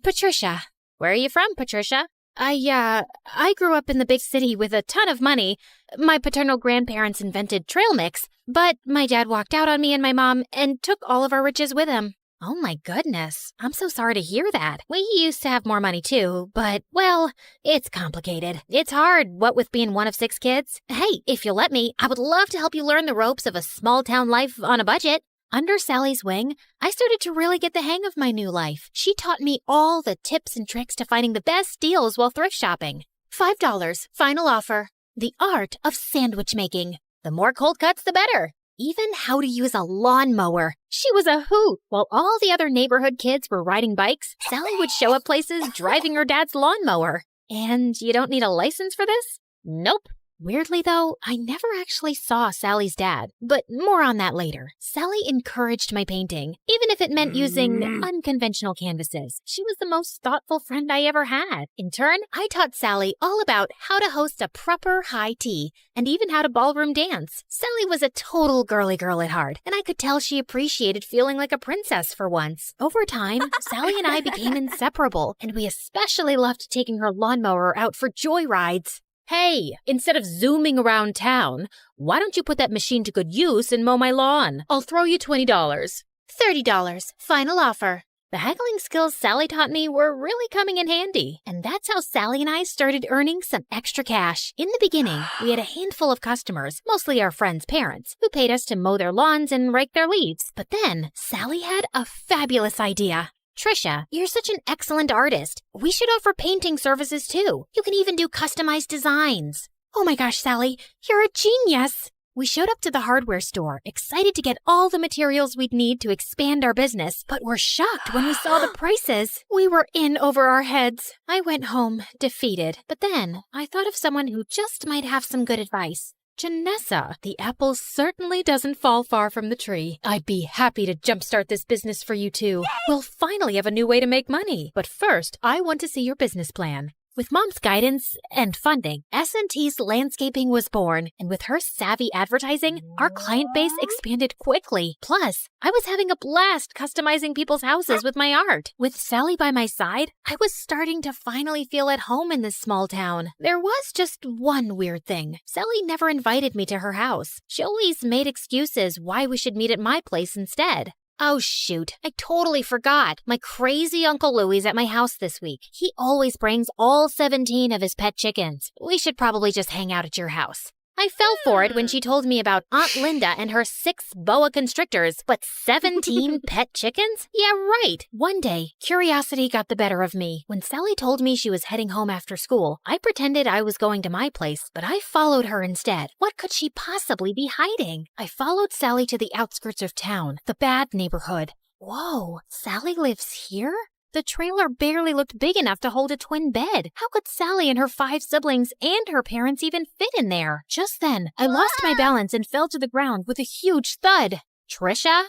Patricia. Where are you from, Patricia? I grew up in the big city with a ton of money. My paternal grandparents invented trail mix, but my dad walked out on me and my mom and took all of our riches with him. Oh my goodness. I'm so sorry to hear that. We used to have more money too, but, well, it's complicated. It's hard, what with being one of 6 kids. Hey, if you'll let me, I would love to help you learn the ropes of a small-town life on a budget. Under Sally's wing, I started to really get the hang of my new life. She taught me all the tips and tricks to finding the best deals while thrift shopping. $5, final offer. The art of sandwich making. The more cold cuts, the better. Even how to use a lawnmower. She was a hoot. While all the other neighborhood kids were riding bikes, Sally would show up places driving her dad's lawnmower. And you don't need a license for this? Nope. Weirdly, though, I never actually saw Sally's dad, but more on that later. Sally encouraged my painting, even if it meant using unconventional canvases. She was the most thoughtful friend I ever had. In turn, I taught Sally all about how to host a proper high tea and even how to ballroom dance. Sally was a total girly girl at heart, and I could tell she appreciated feeling like a princess for once. Over time, Sally and I became inseparable, and we especially loved taking her lawnmower out for joy rides. Hey, instead of zooming around town, why don't you put that machine to good use and mow my lawn? I'll throw you $20. $30, final offer. The haggling skills Sally taught me were really coming in handy, and that's how Sally and I started earning some extra cash. In the beginning, we had a handful of customers, mostly our friends' parents, who paid us to mow their lawns and rake their leaves. But then, Sally had a fabulous idea. Trisha, you're such an excellent artist. We should offer painting services too. You can even do customized designs. Oh my gosh, Sally, you're a genius. We showed up to the hardware store, excited to get all the materials we'd need to expand our business, but were shocked when we saw the prices. We were in over our heads. I went home, defeated, but then I thought of someone who just might have some good advice. Janessa, the apple certainly doesn't fall far from the tree. I'd be happy to jumpstart this business for you too. We'll finally have a new way to make money. But first, I want to see your business plan. With Mom's guidance and funding, S&T's Landscaping was born, and with her savvy advertising, our client base expanded quickly. Plus, I was having a blast customizing people's houses with my art. With Sally by my side, I was starting to finally feel at home in this small town. There was just one weird thing. Sally never invited me to her house. She always made excuses why we should meet at my place instead. Oh shoot, I totally forgot. My crazy Uncle Louie's at my house this week. He always brings all 17 of his pet chickens. We should probably just hang out at your house. I fell for it when she told me about Aunt Linda and her 6 boa constrictors, but 17 pet chickens? Yeah, right. One day, curiosity got the better of me. When Sally told me she was heading home after school, I pretended I was going to my place, but I followed her instead. What could she possibly be hiding? I followed Sally to the outskirts of town, the bad neighborhood. Whoa, Sally lives here? The trailer barely looked big enough to hold a twin bed. How could Sally and her 5 siblings and her parents even fit in there? Just then, I lost my balance and fell to the ground with a huge thud. Trisha?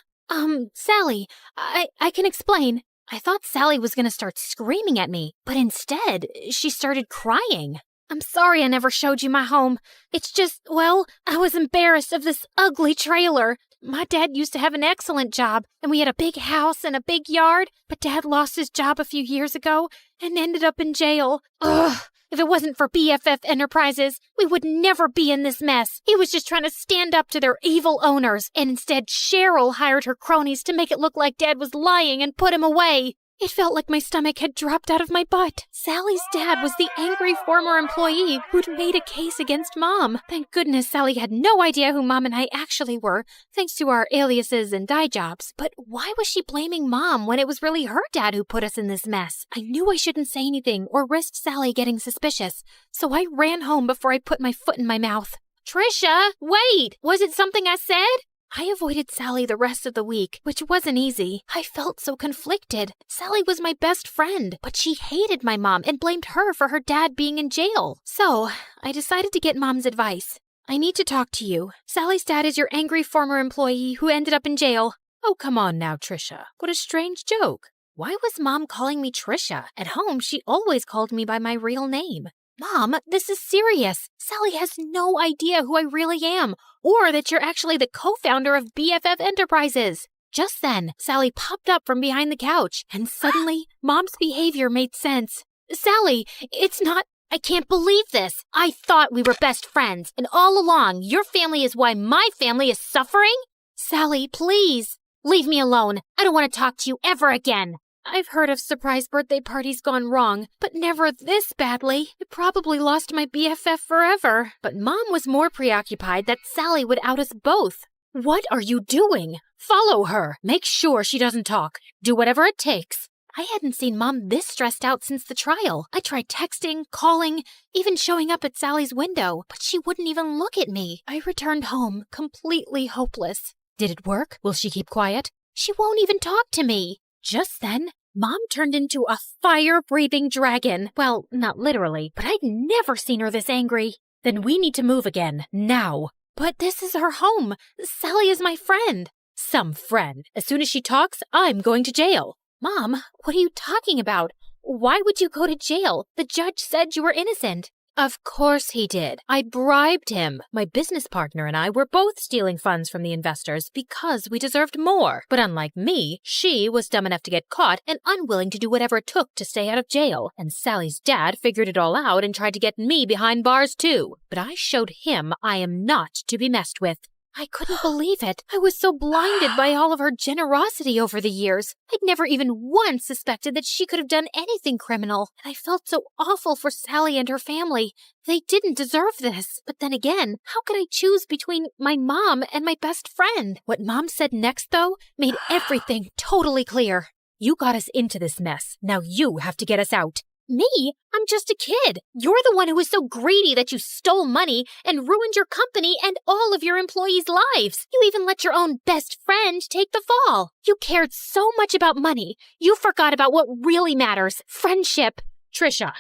Sally, I can explain. I thought Sally was gonna start screaming at me, but instead, she started crying. I'm sorry I never showed you my home. It's just, well, I was embarrassed of this ugly trailer. My dad used to have an excellent job, and we had a big house and a big yard, but Dad lost his job a few years ago and ended up in jail. Ugh! If it wasn't for BFF Enterprises, we would never be in this mess. He was just trying to stand up to their evil owners, and instead Cheryl hired her cronies to make it look like Dad was lying and put him away. It felt like my stomach had dropped out of my butt. Sally's dad was the angry former employee who'd made a case against Mom. Thank goodness Sally had no idea who Mom and I actually were, thanks to our aliases and dye jobs. But why was she blaming Mom when it was really her dad who put us in this mess? I knew I shouldn't say anything or risk Sally getting suspicious, so I ran home before I put my foot in my mouth. Trisha, wait! Was it something I said? I avoided Sally the rest of the week, which wasn't easy. I felt so conflicted. Sally was my best friend, but she hated my mom and blamed her for her dad being in jail. So, I decided to get Mom's advice. I need to talk to you. Sally's dad is your angry former employee who ended up in jail. Oh, come on now, Trisha. What a strange joke. Why was Mom calling me Trisha? At home, she always called me by my real name. Mom, this is serious. Sally has no idea who I really am, or that you're actually the co-founder of BFF Enterprises. Just then, Sally popped up from behind the couch, and suddenly, Mom's behavior made sense. Sally, it's not... I can't believe this. I thought we were best friends, and all along, your family is why my family is suffering? Sally, please, leave me alone. I don't want to talk to you ever again. I've heard of surprise birthday parties gone wrong, but never this badly. I probably lost my BFF forever. But Mom was more preoccupied that Sally would out us both. What are you doing? Follow her. Make sure she doesn't talk. Do whatever it takes. I hadn't seen Mom this stressed out since the trial. I tried texting, calling, even showing up at Sally's window, but she wouldn't even look at me. I returned home, completely hopeless. Did it work? Will she keep quiet? She won't even talk to me. Just then, Mom turned into a fire-breathing dragon. Well, not literally, but I'd never seen her this angry. Then we need to move again, now. But this is her home. Sally is my friend. Some friend. As soon as she talks, I'm going to jail. Mom, what are you talking about? Why would you go to jail? The judge said you were innocent. Of course he did. I bribed him. My business partner and I were both stealing funds from the investors because we deserved more. But unlike me, she was dumb enough to get caught and unwilling to do whatever it took to stay out of jail. And Sally's dad figured it all out and tried to get me behind bars too. But I showed him I am not to be messed with. I couldn't believe it. I was so blinded by all of her generosity over the years. I'd never even once suspected that she could have done anything criminal. And I felt so awful for Sally and her family. They didn't deserve this. But then again, how could I choose between my mom and my best friend? What Mom said next, though, made everything totally clear. You got us into this mess. Now you have to get us out. Me? I'm just a kid. You're the one who was so greedy that you stole money and ruined your company and all of your employees' lives. You even let your own best friend take the fall. You cared so much about money. You forgot about what really matters, friendship. Trisha,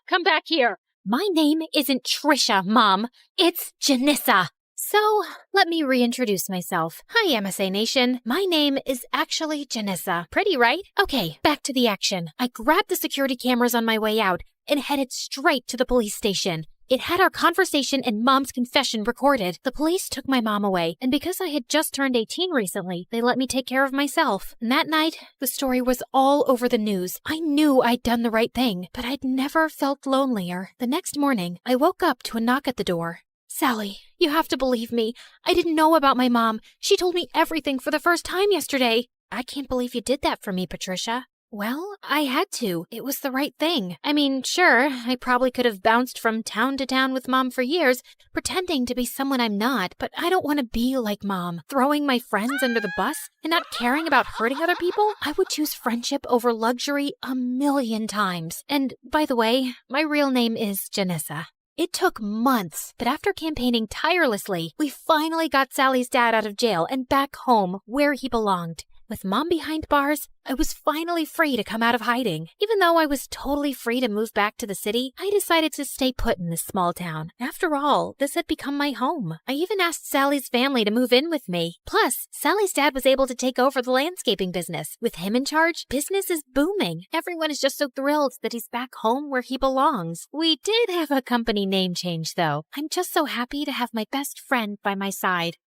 come back here. My name isn't Trisha, Mom. It's Janissa. So, let me reintroduce myself. Hi, MSA Nation. My name is actually Janissa. Pretty, right? Okay, back to the action. I grabbed the security cameras on my way out and headed straight to the police station. It had our conversation and Mom's confession recorded. The police took my mom away, and because I had just turned 18 recently, they let me take care of myself. And that night, the story was all over the news. I knew I'd done the right thing, but I'd never felt lonelier. The next morning, I woke up to a knock at the door. Sally, you have to believe me. I didn't know about my mom. She told me everything for the first time yesterday. I can't believe you did that for me, Patricia. Well, I had to. It was the right thing. I mean, sure, I probably could have bounced from town to town with Mom for years, pretending to be someone I'm not, but I don't want to be like Mom, throwing my friends under the bus and not caring about hurting other people. I would choose friendship over luxury 1,000,000 times. And, by the way, my real name is Janissa. It took months, but after campaigning tirelessly, we finally got Sally's dad out of jail and back home where he belonged. With Mom behind bars, I was finally free to come out of hiding. Even though I was totally free to move back to the city, I decided to stay put in this small town. After all, this had become my home. I even asked Sally's family to move in with me. Plus, Sally's dad was able to take over the landscaping business. With him in charge, business is booming. Everyone is just so thrilled that he's back home where he belongs. We did have a company name change, though. I'm just so happy to have my best friend by my side.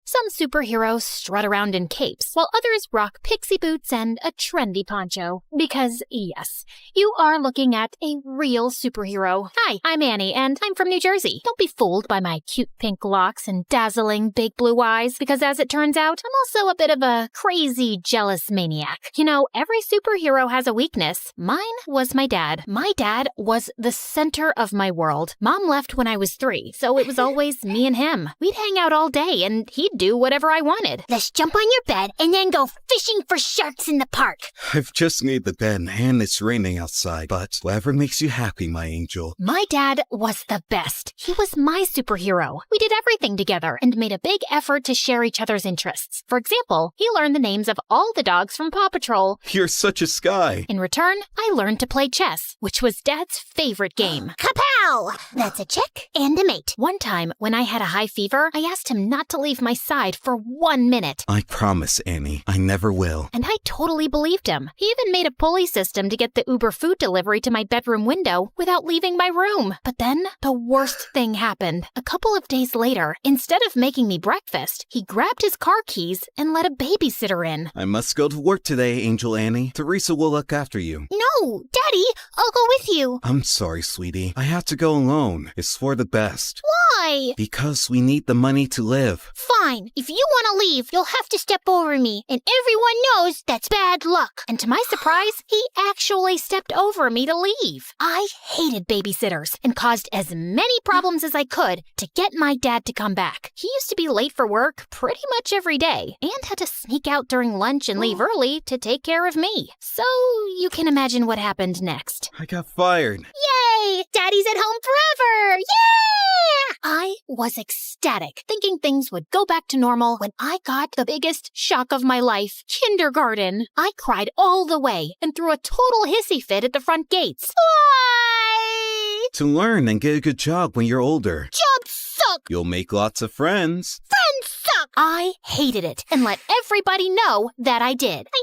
Some superheroes strut around in capes, while others rock pixie boots and a trendy poncho. Because, yes, you are looking at a real superhero. Hi, I'm Annie, and I'm from New Jersey. Don't be fooled by my cute pink locks and dazzling big blue eyes, because as it turns out, I'm also a bit of a crazy, jealous maniac. You know, every superhero has a weakness. Mine was my dad. My dad was the center of my world. Mom left when I was 3, so it was always me and him. We'd hang out all day, and he'd do whatever I wanted. Let's jump on your bed and then go fishing for sharks in the park. I've just made the bed and it's raining outside, but whatever makes you happy, my angel. My dad was the best. He was my superhero. We did everything together and made a big effort to share each other's interests. For example, he learned the names of all the dogs from Paw Patrol. You're such a Sky. In return, I learned to play chess, which was Dad's favorite game. Kapow! That's a chick and a mate. One time, when I had a high fever, I asked him not to leave my side for 1 minute. I promise, Annie, I never will. And I totally believed him. He even made a pulley system to get the Uber food delivery to my bedroom window without leaving my room. But then, the worst thing happened. A couple of days later, instead of making me breakfast, he grabbed his car keys and let a babysitter in. I must go to work today, Angel Annie. Teresa will look after you. No, Daddy, I'll go with you. I'm sorry, sweetie. I have to go alone. It's for the best. Why? Because we need the money to live. Fine. If you want to leave, you'll have to step over me. And everyone knows that's bad luck. And to my surprise, he actually stepped over me to leave. I hated babysitters and caused as many problems as I could to get my dad to come back. He used to be late for work pretty much every day and had to sneak out during lunch and leave early to take care of me. So you can imagine what happened next. I got fired. Yay! Daddy's at home forever! Yeah! I was ecstatic, thinking things would go back to normal when I got the biggest shock of my life, kindergarten. I cried all the way and threw a total hissy fit at the front gates. Why? To learn and get a good job when you're older. Jobs suck! You'll make lots of friends. Friends suck! I hated it and let everybody know that I did. I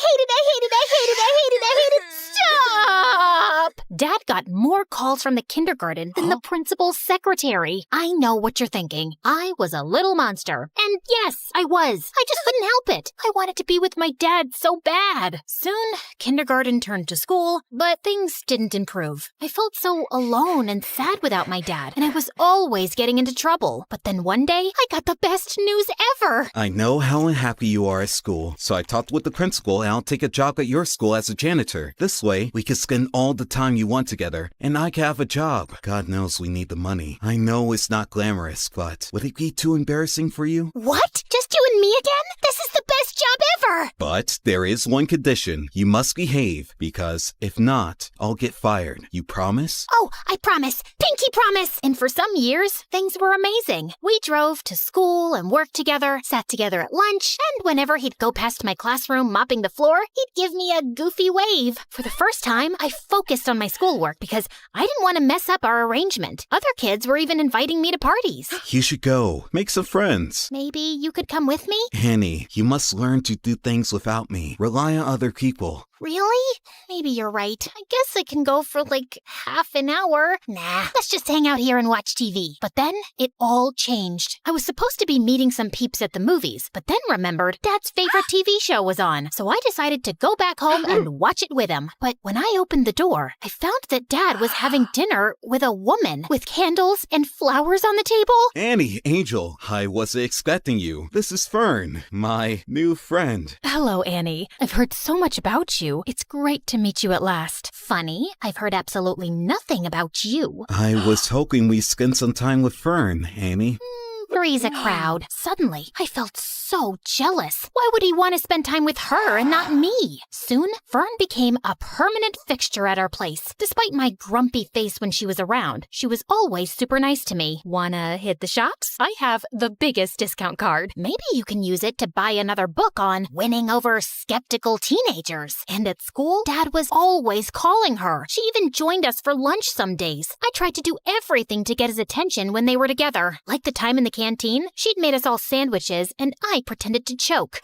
hated it! Stop! Dad got more calls from the kindergarten than the principal's secretary. I know what you're thinking. I was a little monster. And yes, I was. I just couldn't help it. I wanted to be with my dad so bad. Soon, kindergarten turned to school, but things didn't improve. I felt so alone and sad without my dad, and I was always getting into trouble. But then one day, I got the best news ever. I know how unhappy you are at school, so I talked with the principal and I'll take a job at your school as a janitor. This way, we can spend all the time you want together, and I can have a job. God knows we need the money. I know it's not glamorous, but would it be too embarrassing for you? What? Just you and me again? This is the best job ever! But there is one condition. You must behave, because if not, I'll get fired. You promise? Oh, I promise. Pinky promise! And for some years, things were amazing. We drove to school and worked together, sat together at lunch, and whenever he'd go past my classroom mopping the floor, he'd give me a goofy wave. For the first time, I focused on my schoolwork because I didn't want to mess up our arrangement. Other kids were even inviting me to parties. You should go. Make some friends. Maybe you could come with me? Annie, you must learn to do things without me. Rely on other people. Really? Maybe you're right. I guess I can go for like half an hour. Nah, let's just hang out here and watch TV. But then it all changed. I was supposed to be meeting some peeps at the movies, but then remembered Dad's favorite TV show was on. So I decided to go back home and watch it with him. But when I opened the door, I found that Dad was having dinner with a woman with candles and flowers on the table. Annie, Angel, I wasn't expecting you. This is Fern, my new friend. Hello, Annie. I've heard so much about you. It's great to meet you at last. Funny, I've heard absolutely nothing about you. I was hoping we'd spend some time with Fern, Annie. Three's a crowd. Suddenly, I felt so jealous. Why would he want to spend time with her and not me? Soon, Fern became a permanent fixture at our place. Despite my grumpy face when she was around, she was always super nice to me. Wanna hit the shops? I have the biggest discount card. Maybe you can use it to buy another book on winning over skeptical teenagers. And at school, Dad was always calling her. She even joined us for lunch some days. I tried to do everything to get his attention when they were together. Like the time in the canteen, she'd made us all sandwiches, and I pretended to choke.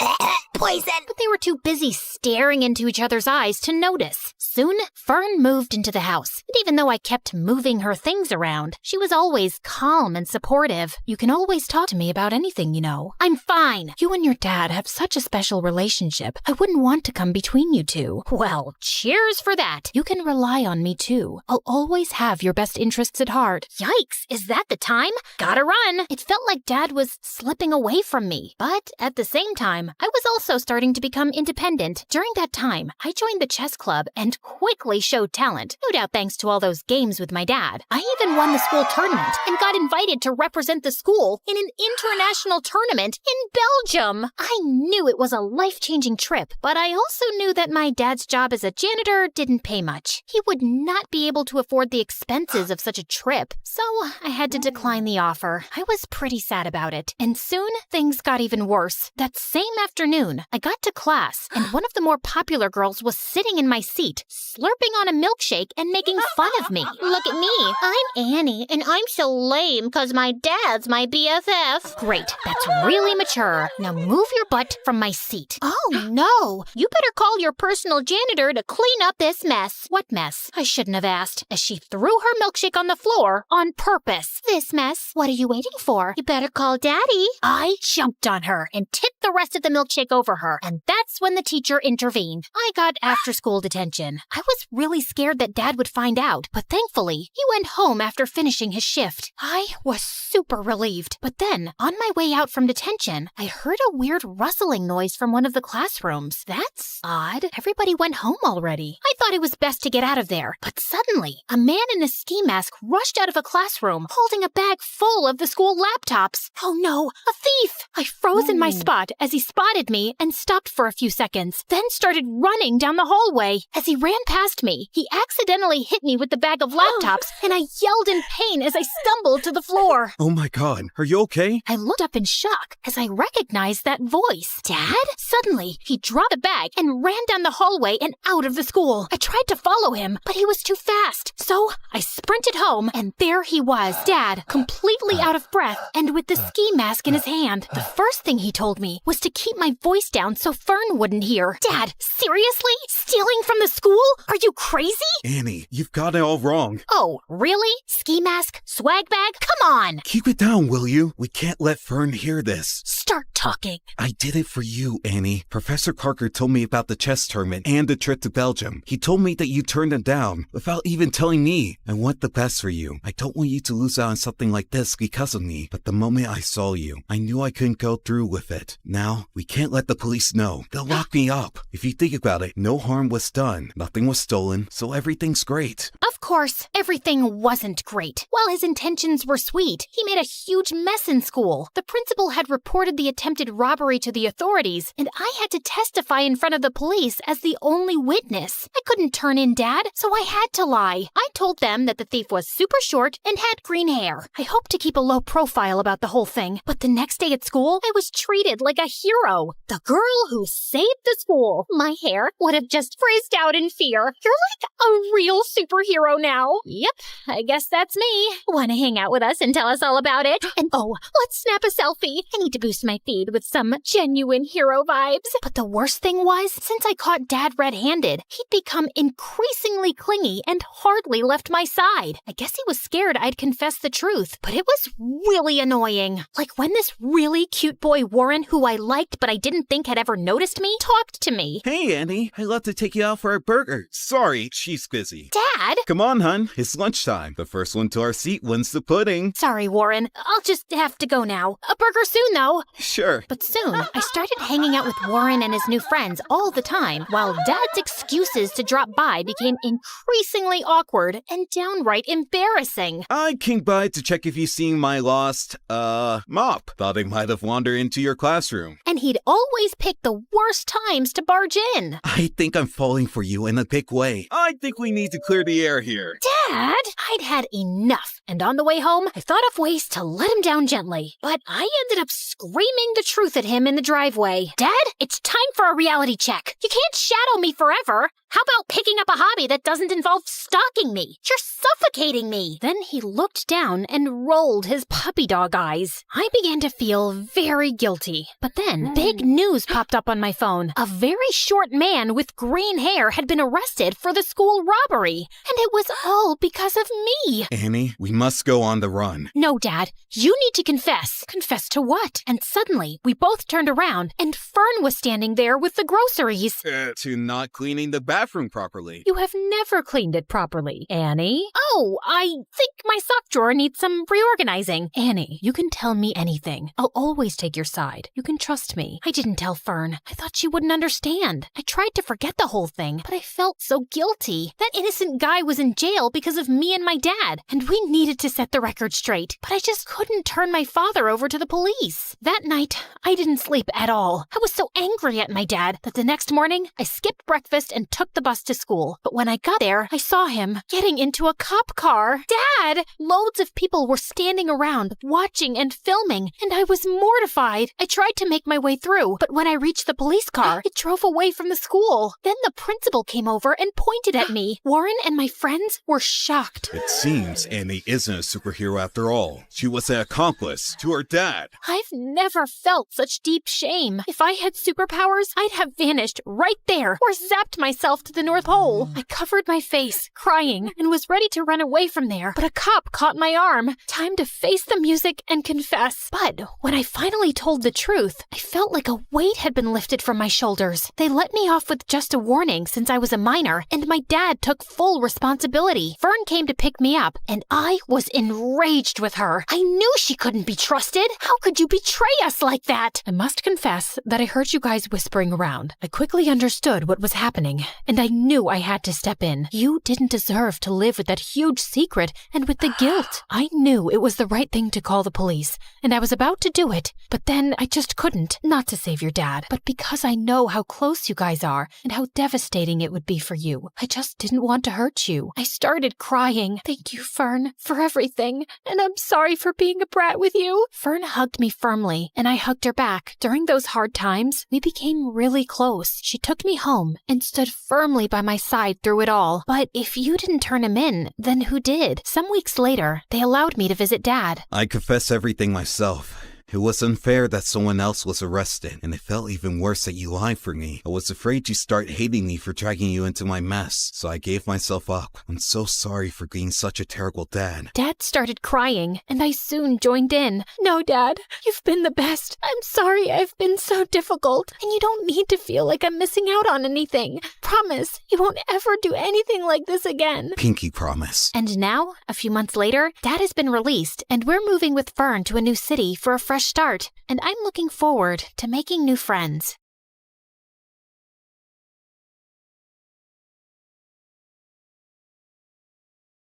Poison! But they were too busy staring into each other's eyes to notice. Soon, Fern moved into the house, and even though I kept moving her things around, she was always calm and supportive. You can always talk to me about anything, you know. I'm fine. You and your dad have such a special relationship. I wouldn't want to come between you two. Well, cheers for that. You can rely on me too. I'll always have your best interests at heart. Yikes, is that the time? Gotta run. It felt like Dad was slipping away from me, but But at the same time, I was also starting to become independent. During that time, I joined the chess club and quickly showed talent, no doubt thanks to all those games with my dad. I even won the school tournament and got invited to represent the school in an international tournament in Belgium. I knew it was a life-changing trip, but I also knew that my dad's job as a janitor didn't pay much. He would not be able to afford the expenses of such a trip, so I had to decline the offer. I was pretty sad about it, and soon things got even worse. That same afternoon, I got to class, and one of the more popular girls was sitting in my seat, slurping on a milkshake and making fun of me. Look at me. I'm Annie, and I'm so lame because my dad's my BFF. Great, that's really mature. Now move your butt from my seat. Oh, no. You better call your personal janitor to clean up this mess. What mess? I shouldn't have asked, as she threw her milkshake on the floor on purpose. This mess. What are you waiting for? You better call Daddy. I jumped on her and tipped the rest of the milkshake over her, and that's when the teacher intervened. I got after-school detention. I was really scared that Dad would find out, but thankfully, he went home after finishing his shift. I was super relieved. But then, on my way out from detention, I heard a weird rustling noise from one of the classrooms. That's odd. Everybody went home already. I thought it was best to get out of there. But suddenly, a man in a ski mask rushed out of a classroom, holding a bag full of the school laptops. Oh no, a thief! I froze in my spot as he spotted me and stopped for a few seconds, then started running down the hallway. As he ran past me, he accidentally hit me with the bag of laptops, and I yelled in pain as I stumbled to the floor. Oh my god, are you okay? I looked up in shock as I recognized that voice. Dad? Suddenly, he dropped the bag and ran down the hallway and out of the school. I tried to follow him, but he was too fast. So I sprinted home, and there he was, Dad, completely out of breath and with the ski mask in his hand. The first thing he told me was to keep my voice down so Fern wouldn't hear. Dad, seriously? Stealing from the school? Are you crazy? Annie, you've got it all wrong. Oh, really? Ski mask? Swag bag? Come on! Keep it down, will you? We can't let Fern hear this. Start talking. I did it for you, Annie. Professor Parker told me about the chess tournament and the trip to Belgium. He told me that you turned him down without even telling me. I want the best for you. I don't want you to lose out on something like this because of me. But the moment I saw you, I knew I couldn't go through with it. Now, we can't let the police know. They'll lock me up. If you think about it, no harm was done. Nothing was stolen, so everything's great. Of course, everything wasn't great. While his intentions were sweet, he made a huge mess in school. The principal had reported the attempted robbery to the authorities, and I had to testify in front of the police as the only witness. I couldn't turn in Dad, so I had to lie. I told them that the thief was super short and had green hair. I hoped to keep a low profile about the whole thing, but the next day at school, I was treated like a hero. The girl who saved the school. My hair would have just frizzed out in fear. You're like a real superhero now. Yep, I guess that's me. Want to hang out with us and tell us all about it? And oh, let's snap a selfie. I need to boost my feed with some genuine hero vibes. But the worst thing was, since I caught Dad red-handed, he'd become increasingly clingy and hardly left my side. I guess he was scared I'd confess the truth, but it was really annoying. Like when this really cute boy Warren, who I liked but I didn't think had ever noticed me, talked to me. Hey, Annie, I'd love to take you out for a burger. Sorry, she's busy. Dad? Come on, hun. It's lunchtime. The first one to our seat wins the pudding. Sorry, Warren. I'll just have to go now. A burger soon, though. Sure. But soon, I started hanging out with Warren and his new friends all the time, while Dad's excuses to drop by became increasingly awkward and downright embarrassing. I came by to check if you've seen my lost, mop. Thought I might have wandered into your classroom. And he'd always pick the worst times to barge in. I think I'm falling for you in a big way. I think we need to clear the air here. Dad! I'd had enough, and on the way home, I thought of ways to let him down gently. But I ended up screaming the truth at him in the driveway. Dad, it's time for a reality check. You can't shadow me forever. How about picking up a hobby that doesn't involve stalking me? You're suffocating me. Then he looked down and rolled his puppy dog eyes. I began to feel very guilty. But then, big news popped up on my phone. A very short man with green hair had been arrested for the school robbery. And it was all because of me. Annie, we must go on the run. No, Dad. You need to confess. Confess to what? And suddenly, we both turned around, and Fern was standing there with the groceries. To not cleaning the bathroom properly. You have never cleaned it properly, Annie. Oh, I think my sock drawer needs some reorganizing. Annie, you can tell me anything. I'll always take your side. You can trust embarrassed me. I didn't tell Fern. I thought she wouldn't understand. I tried to forget the whole thing, but I felt so guilty. That innocent guy was in jail because of me and my dad, and we needed to set the record straight. But I just couldn't turn my father over to the police. That night, I didn't sleep at all. I was so angry at my dad that the next morning, I skipped breakfast and took the bus to school. But when I got there, I saw him getting into a cop car. Dad! Loads of people were standing around, watching and filming, and I was mortified. I tried to make my way through, but when I reached the police car, it drove away from the school. Then the principal came over and pointed at me. Warren and my friends were shocked. It seems Annie isn't a superhero after all. She was an accomplice to her dad. I've never felt such deep shame. If I had superpowers, I'd have vanished right there or zapped myself to the North Pole. I covered my face, crying, and was ready to run away from there, but a cop caught my arm. Time to face the music and confess. But when I finally told the truth, I felt like a weight had been lifted from my shoulders. They let me off with just a warning since I was a minor, and my dad took full responsibility. Fern came to pick me up, and I was enraged with her. I knew she couldn't be trusted. How could you betray us like that? I must confess that I heard you guys whispering around. I quickly understood what was happening, and I knew I had to step in. You didn't deserve to live with that huge secret and with the guilt. I knew it was the right thing to call the police, and I was about to do it, but then I just couldn't. Not to save your dad, but because I know how close you guys are and how devastating it would be for you. I just didn't want to hurt you. I started crying. Thank you, Fern, for everything, and I'm sorry for being a brat with you. Fern hugged me firmly, and I hugged her back. During those hard times, we became really close. She took me home and stood firmly by my side through it all. But if you didn't turn him in, then who did? Some weeks later, they allowed me to visit Dad. I confess everything myself. It was unfair that someone else was arrested, and it felt even worse that you lied for me. I was afraid you'd start hating me for dragging you into my mess, so I gave myself up. I'm so sorry for being such a terrible dad. Dad started crying, and I soon joined in. No, Dad, you've been the best. I'm sorry I've been so difficult, and you don't need to feel like I'm missing out on anything. Promise, you won't ever do anything like this again. Pinky promise. And now, a few months later, Dad has been released, and we're moving with Fern to a new city for a fresh start, and I'm looking forward to making new friends.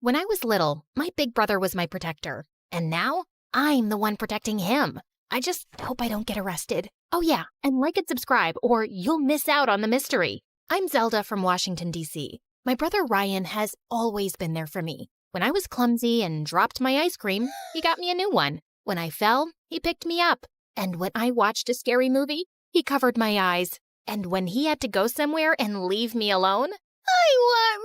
When I was little, my big brother was my protector, and now I'm the one protecting him. I just hope I don't get arrested. Oh yeah, and like and subscribe or you'll miss out on the mystery. I'm Zelda from Washington, D.C. My brother Ryan has always been there for me. When I was clumsy and dropped my ice cream, he got me a new one. When I fell, he picked me up. And when I watched a scary movie, he covered my eyes. And when he had to go somewhere and leave me alone, I want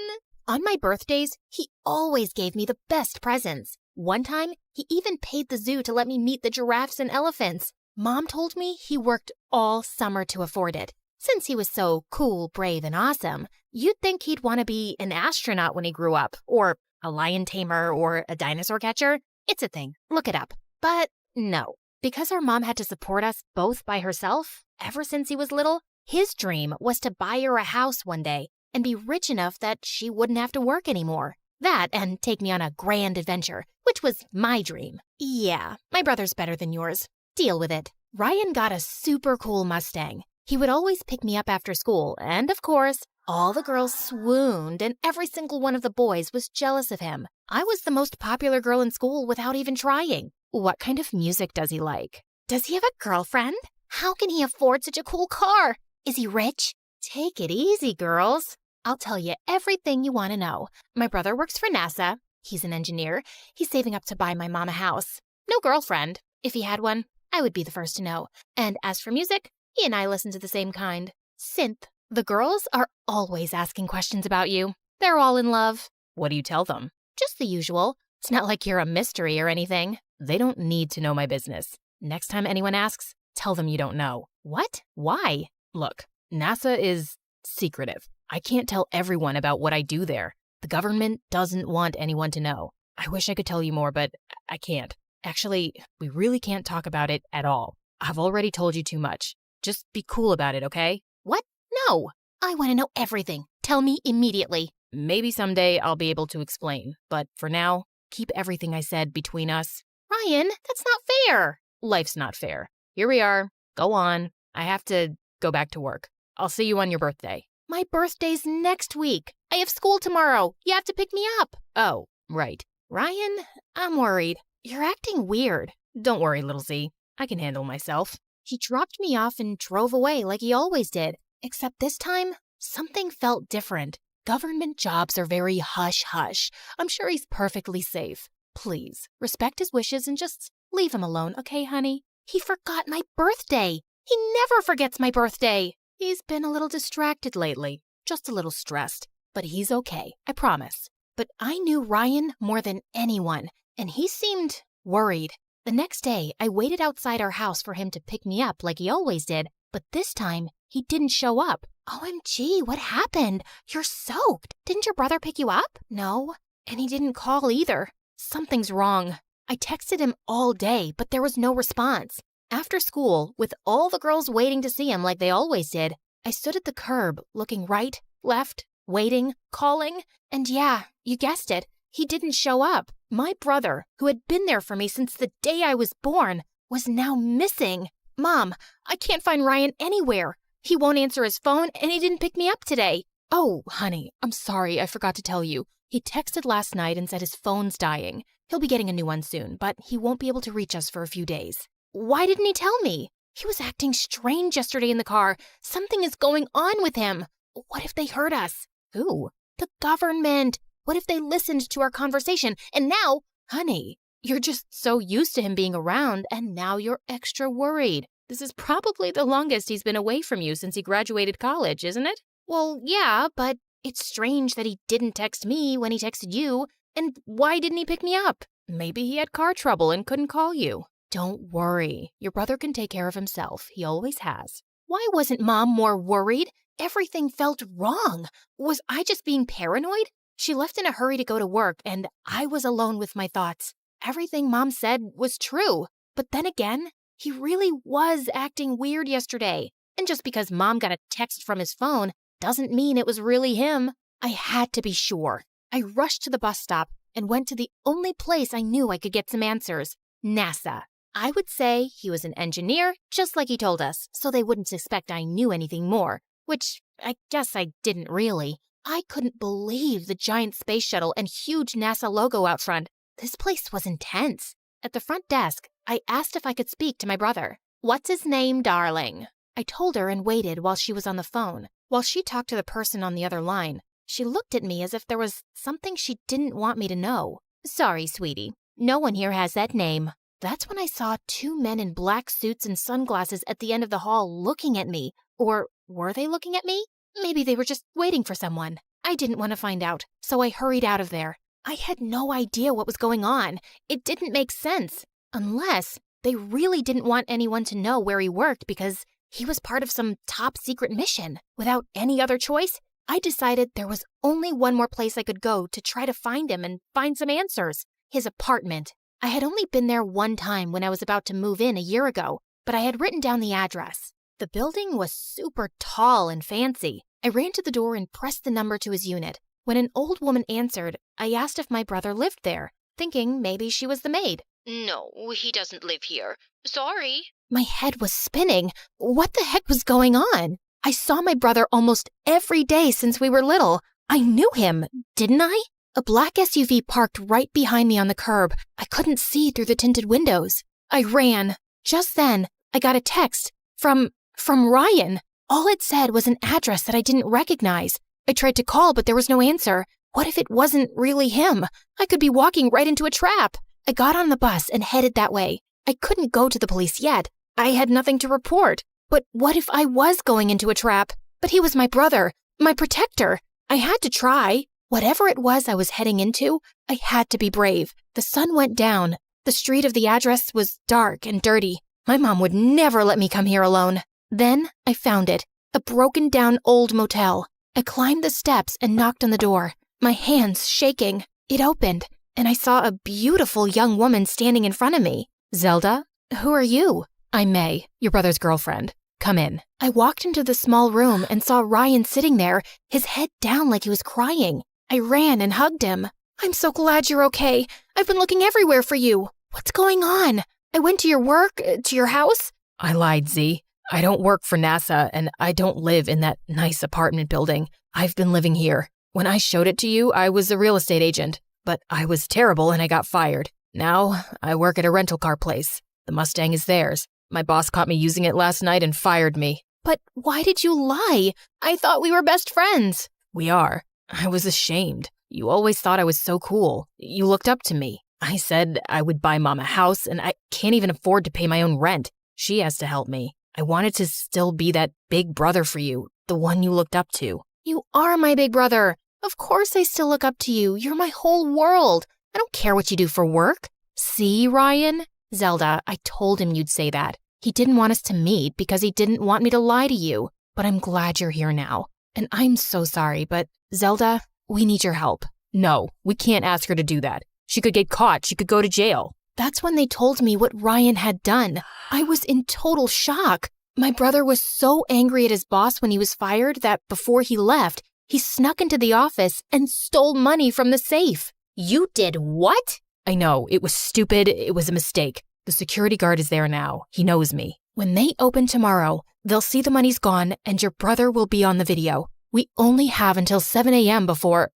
Ryan! On my birthdays, he always gave me the best presents. One time, he even paid the zoo to let me meet the giraffes and elephants. Mom told me he worked all summer to afford it. Since he was so cool, brave, and awesome, you'd think he'd want to be an astronaut when he grew up, or a lion tamer, or a dinosaur catcher. It's a thing. Look it up. But no. Because our mom had to support us both by herself, ever since he was little, his dream was to buy her a house one day and be rich enough that she wouldn't have to work anymore. That and take me on a grand adventure, which was my dream. Yeah, my brother's better than yours. Deal with it. Ryan got a super cool Mustang. He would always pick me up after school, and of course, all the girls swooned, and every single one of the boys was jealous of him. I was the most popular girl in school without even trying. What kind of music does he like? Does he have a girlfriend? How can he afford such a cool car? Is he rich? Take it easy, girls. I'll tell you everything you want to know. My brother works for NASA. He's an engineer. He's saving up to buy my mom a house. No girlfriend. If he had one, I would be the first to know. And as for music, he and I listen to the same kind. Synth. The girls are always asking questions about you. They're all in love. What do you tell them? Just the usual. It's not like you're a mystery or anything. They don't need to know my business. Next time anyone asks, tell them you don't know. What? Why? Look, NASA is secretive. I can't tell everyone about what I do there. The government doesn't want anyone to know. I wish I could tell you more, but I can't. Actually, we really can't talk about it at all. I've already told you too much. Just be cool about it, okay? What? No. I want to know everything. Tell me immediately. Maybe someday I'll be able to explain, but for now, keep everything I said between us. Ryan, that's not fair. Life's not fair. Here we are. Go on. I have to go back to work. I'll see you on your birthday. My birthday's next week. I have school tomorrow. You have to pick me up. Oh, right. Ryan, I'm worried. You're acting weird. Don't worry, little Z. I can handle myself. He dropped me off and drove away like he always did. Except this time, something felt different. Government jobs are very hush-hush. I'm sure he's perfectly safe. Please, respect his wishes and just leave him alone, okay, honey? He forgot my birthday. He never forgets my birthday. He's been a little distracted lately, just a little stressed. But he's okay, I promise. But I knew Ryan more than anyone, and he seemed worried. The next day, I waited outside our house for him to pick me up like he always did, but this time, he didn't show up. OMG, what happened? You're soaked. Didn't your brother pick you up? No, and he didn't call either. Something's wrong. I texted him all day, but there was no response. After school, with all the girls waiting to see him like they always did, I stood at the curb, looking right, left, waiting, calling, and yeah, you guessed it, he didn't show up. My brother, who had been there for me since the day I was born, was now missing. Mom, I can't find Ryan anywhere. He won't answer his phone, and he didn't pick me up today. Oh, honey, I'm sorry, I forgot to tell you. He texted last night and said his phone's dying. He'll be getting a new one soon, but he won't be able to reach us for a few days. Why didn't he tell me? He was acting strange yesterday in the car. Something is going on with him. What if they heard us? Who? The government. What if they listened to our conversation? And now, honey, you're just so used to him being around, and now you're extra worried. This is probably the longest he's been away from you since he graduated college, isn't it? Well, yeah, but it's strange that he didn't text me when he texted you. And why didn't he pick me up? Maybe he had car trouble and couldn't call you. Don't worry. Your brother can take care of himself. He always has. Why wasn't Mom more worried? Everything felt wrong. Was I just being paranoid? She left in a hurry to go to work, and I was alone with my thoughts. Everything Mom said was true. But then again, he really was acting weird yesterday. And just because Mom got a text from his phone doesn't mean it was really him. I had to be sure. I rushed to the bus stop and went to the only place I knew I could get some answers, NASA. I would say he was an engineer, just like he told us, so they wouldn't suspect I knew anything more, which I guess I didn't really. I couldn't believe the giant space shuttle and huge NASA logo out front. This place was intense. At the front desk, I asked if I could speak to my brother. What's his name, darling? I told her and waited while she was on the phone. While she talked to the person on the other line, she looked at me as if there was something she didn't want me to know. Sorry, sweetie. No one here has that name. That's when I saw two men in black suits and sunglasses at the end of the hall looking at me. Or were they looking at me? Maybe they were just waiting for someone. I didn't want to find out, so I hurried out of there. I had no idea what was going on. It didn't make sense. Unless they really didn't want anyone to know where he worked because he was part of some top secret mission. Without any other choice, I decided there was only one more place I could go to try to find him and find some answers. His apartment. I had only been there one time when I was about to move in a year ago, but I had written down the address. The building was super tall and fancy. I ran to the door and pressed the number to his unit. When an old woman answered, I asked if my brother lived there, thinking maybe she was the maid. No, he doesn't live here. Sorry. My head was spinning. What the heck was going on? I saw my brother almost every day since we were little. I knew him, didn't I? A black SUV parked right behind me on the curb. I couldn't see through the tinted windows. I ran. Just then, I got a text from Ryan. All it said was an address that I didn't recognize. I tried to call, but there was no answer. What if it wasn't really him? I could be walking right into a trap. I got on the bus and headed that way. I couldn't go to the police yet. I had nothing to report. But what if I was going into a trap? But he was my brother, my protector. I had to try. Whatever it was I was heading into, I had to be brave. The sun went down. The street of the address was dark and dirty. My mom would never let me come here alone. Then I found it, a broken down old motel. I climbed the steps and knocked on the door, my hands shaking. It opened, and I saw a beautiful young woman standing in front of me. Zelda, who are you? I'm May, your brother's girlfriend. Come in. I walked into the small room and saw Ryan sitting there, his head down like he was crying. I ran and hugged him. I'm so glad you're okay. I've been looking everywhere for you. What's going on? I went to your work, to your house. I lied, Z. I don't work for NASA, and I don't live in that nice apartment building. I've been living here. When I showed it to you, I was a real estate agent, but I was terrible and I got fired. Now, I work at a rental car place. The Mustang is theirs. My boss caught me using it last night and fired me. But why did you lie? I thought we were best friends. We are. I was ashamed. You always thought I was so cool. You looked up to me. I said I would buy Mom a house, and I can't even afford to pay my own rent. She has to help me. I wanted to still be that big brother for you, the one you looked up to. You are my big brother. Of course I still look up to you. You're my whole world. I don't care what you do for work. See, Ryan? Zelda, I told him you'd say that. He didn't want us to meet because he didn't want me to lie to you. But I'm glad you're here now. And I'm so sorry, but Zelda, we need your help. No, we can't ask her to do that. She could get caught. She could go to jail. That's when they told me what Ryan had done. I was in total shock. My brother was so angry at his boss when he was fired that before he left, he snuck into the office and stole money from the safe. You did what? I know, it was stupid. It was a mistake. The security guard is there now. He knows me. When they open tomorrow, they'll see the money's gone and your brother will be on the video. We only have until 7 a.m. before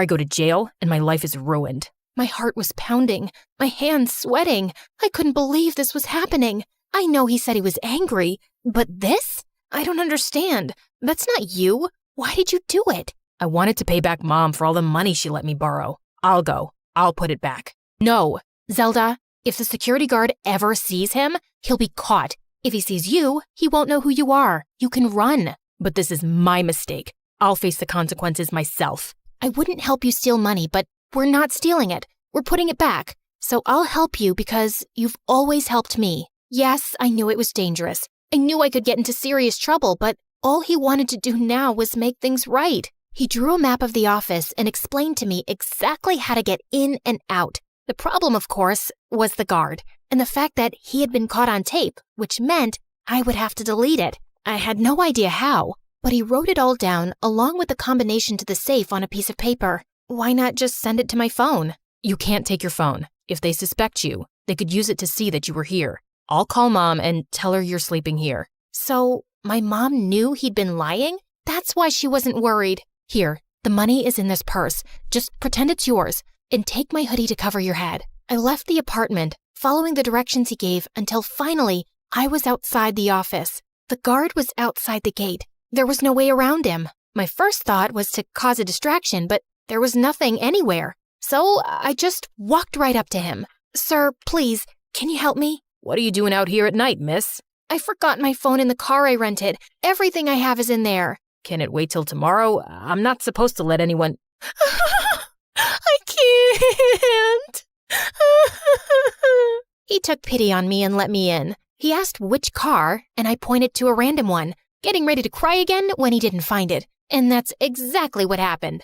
I go to jail and my life is ruined. My heart was pounding, my hands sweating. I couldn't believe this was happening. I know he said he was angry, but this? I don't understand. That's not you. Why did you do it? I wanted to pay back Mom for all the money she let me borrow. I'll go. I'll put it back. No. Zelda, if the security guard ever sees him, he'll be caught. If he sees you, he won't know who you are. You can run. But this is my mistake. I'll face the consequences myself. I wouldn't help you steal money, but we're not stealing it. We're putting it back. So I'll help you because you've always helped me. Yes, I knew it was dangerous. I knew I could get into serious trouble, but all he wanted to do now was make things right. He drew a map of the office and explained to me exactly how to get in and out. The problem, of course, was the guard and the fact that he had been caught on tape, which meant I would have to delete it. I had no idea how, but he wrote it all down along with the combination to the safe on a piece of paper. Why not just send it to my phone? You can't take your phone. If they suspect you, they could use it to see that you were here. I'll call Mom and tell her you're sleeping here. So my mom knew he'd been lying? That's why she wasn't worried. Here, the money is in this purse. Just pretend it's yours and take my hoodie to cover your head. I left the apartment, following the directions he gave until finally I was outside the office. The guard was outside the gate. There was no way around him. My first thought was to cause a distraction, but there was nothing anywhere. So I just walked right up to him. Sir, please, can you help me? What are you doing out here at night, miss? I forgot my phone in the car I rented. Everything I have is in there. Can it wait till tomorrow? I'm not supposed to let anyone... I can't. He took pity on me and let me in. He asked which car, and I pointed to a random one, getting ready to cry again when he didn't find it. And that's exactly what happened.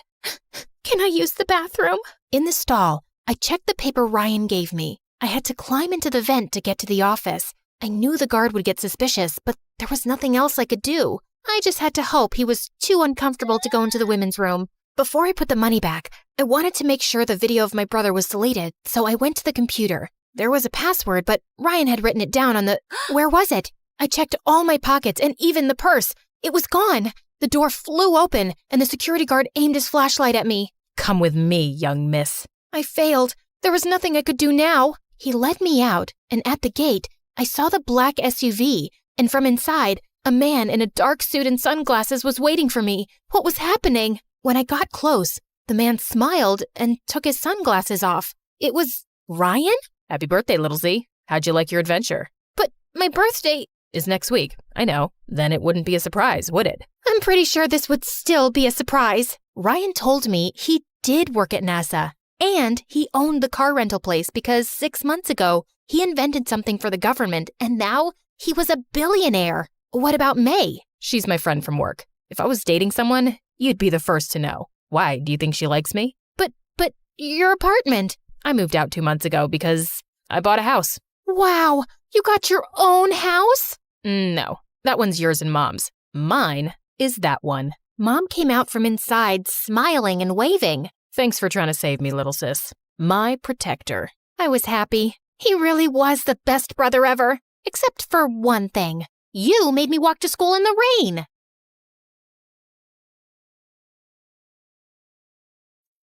Can I use the bathroom? In the stall, I checked the paper Ryan gave me. I had to climb into the vent to get to the office. I knew the guard would get suspicious, but there was nothing else I could do. I just had to hope he was too uncomfortable to go into the women's room. Before I put the money back, I wanted to make sure the video of my brother was deleted, so I went to the computer. There was a password, but Ryan had written it down on the... Where was it? I checked all my pockets and even the purse. It was gone. The door flew open, and the security guard aimed his flashlight at me. Come with me, young miss. I failed. There was nothing I could do now. He led me out, and at the gate, I saw the black SUV, and from inside, a man in a dark suit and sunglasses was waiting for me. What was happening? When I got close, the man smiled and took his sunglasses off. It was Ryan? Happy birthday, little Z. How'd you like your adventure? But my birthday is next week. I know. Then it wouldn't be a surprise, would it? I'm pretty sure this would still be a surprise. Ryan told me he did work at NASA, and he owned the car rental place because 6 months ago, he invented something for the government, and now he was a billionaire. What about May? She's my friend from work. If I was dating someone, you'd be the first to know. Why? Do you think she likes me? But your apartment. I moved out 2 months ago because I bought a house. Wow, you got your own house? No, that one's yours and Mom's. Mine is that one. Mom came out from inside, smiling and waving. Thanks for trying to save me, little sis. My protector. I was happy. He really was the best brother ever, except for one thing. You made me walk to school in the rain.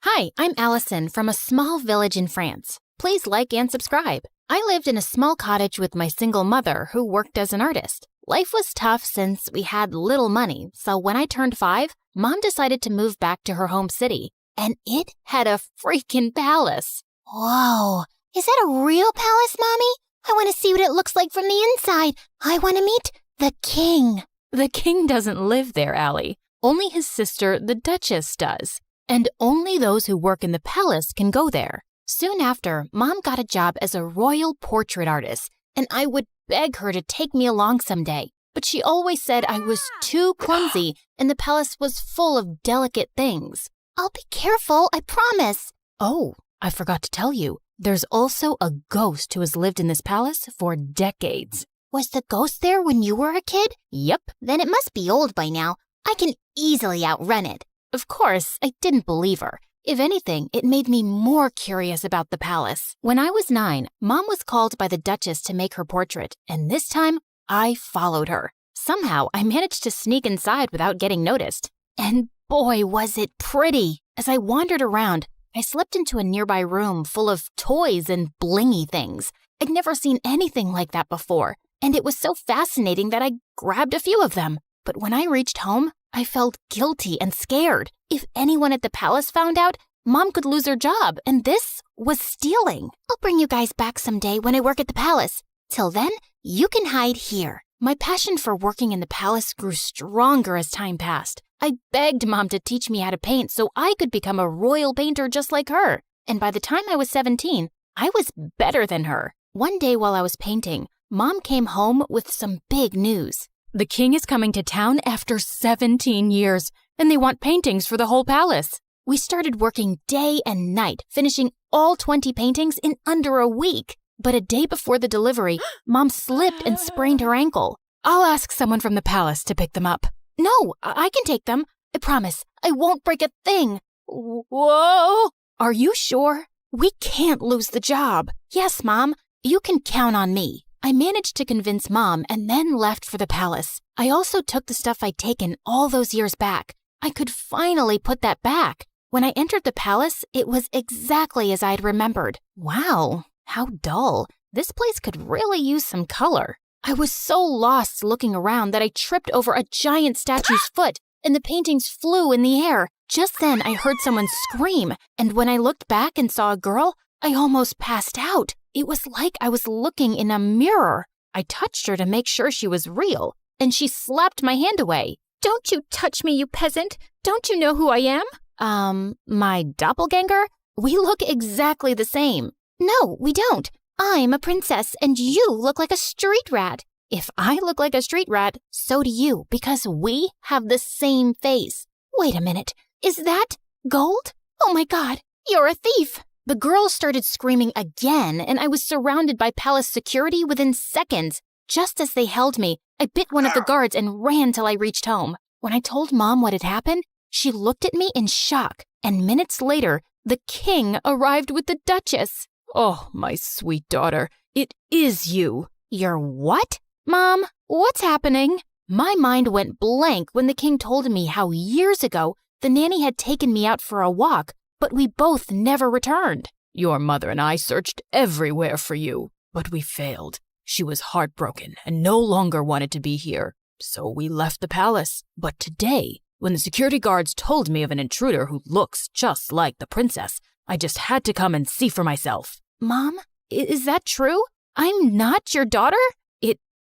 Hi, I'm Allison from a small village in France. Please like and subscribe. I lived in a small cottage with my single mother who worked as an artist. Life was tough since we had little money, so when I turned 5, Mom decided to move back to her home city, and it had a freaking palace. Whoa, is that a real palace, Mommy? I want to see what it looks like from the inside. I want to meet the king. The king doesn't live there, Allie. Only his sister, the Duchess, does. And only those who work in the palace can go there. Soon after, Mom got a job as a royal portrait artist, and I would beg her to take me along someday. But she always said I was too clumsy and the palace was full of delicate things. I'll be careful, I promise. Oh, I forgot to tell you. There's also a ghost who has lived in this palace for decades. Was the ghost there when you were a kid? Yep. Then it must be old by now. I can easily outrun it. Of course, I didn't believe her. If anything, it made me more curious about the palace. When I was 9, Mom was called by the Duchess to make her portrait, and this time, I followed her. Somehow, I managed to sneak inside without getting noticed. And boy, was it pretty! As I wandered around, I slipped into a nearby room full of toys and blingy things. I'd never seen anything like that before, and it was so fascinating that I grabbed a few of them. But when I reached home, I felt guilty and scared. If anyone at the palace found out, Mom could lose her job, and this was stealing. I'll bring you guys back someday when I work at the palace. Till then, you can hide here. My passion for working in the palace grew stronger as time passed. I begged Mom to teach me how to paint so I could become a royal painter just like her. And by the time I was 17, I was better than her. One day while I was painting, Mom came home with some big news. The king is coming to town after 17 years, and they want paintings for the whole palace. We started working day and night, finishing all 20 paintings in under a week. But a day before the delivery, Mom slipped and sprained her ankle. I'll ask someone from the palace to pick them up. No, I can take them. I promise. I won't break a thing. Whoa! Are you sure? We can't lose the job. Yes, Mom. You can count on me. I managed to convince Mom and then left for the palace. I also took the stuff I'd taken all those years back. I could finally put that back. When I entered the palace, it was exactly as I'd remembered. Wow, how dull. This place could really use some color. I was so lost looking around that I tripped over a giant statue's foot, and the paintings flew in the air. Just then, I heard someone scream, and when I looked back and saw a girl, I almost passed out. It was like I was looking in a mirror. I touched her to make sure she was real, and she slapped my hand away. Don't you touch me, you peasant. Don't you know who I am? My doppelganger? We look exactly the same. No, we don't. I'm a princess, and you look like a street rat. If I look like a street rat, so do you, because we have the same face. Wait a minute. Is that gold? Oh my God, you're a thief. The girl started screaming again, and I was surrounded by palace security within seconds. Just as they held me, I bit one of the guards and ran till I reached home. When I told Mom what had happened, she looked at me in shock, and minutes later, the king arrived with the Duchess. Oh, my sweet daughter, it is you. You're what? Mom, what's happening? My mind went blank when the king told me how years ago the nanny had taken me out for a walk, but we both never returned. Your mother and I searched everywhere for you, but we failed. She was heartbroken and no longer wanted to be here, so we left the palace. But today, when the security guards told me of an intruder who looks just like the princess, I just had to come and see for myself. Mom, is that true? I'm not your daughter?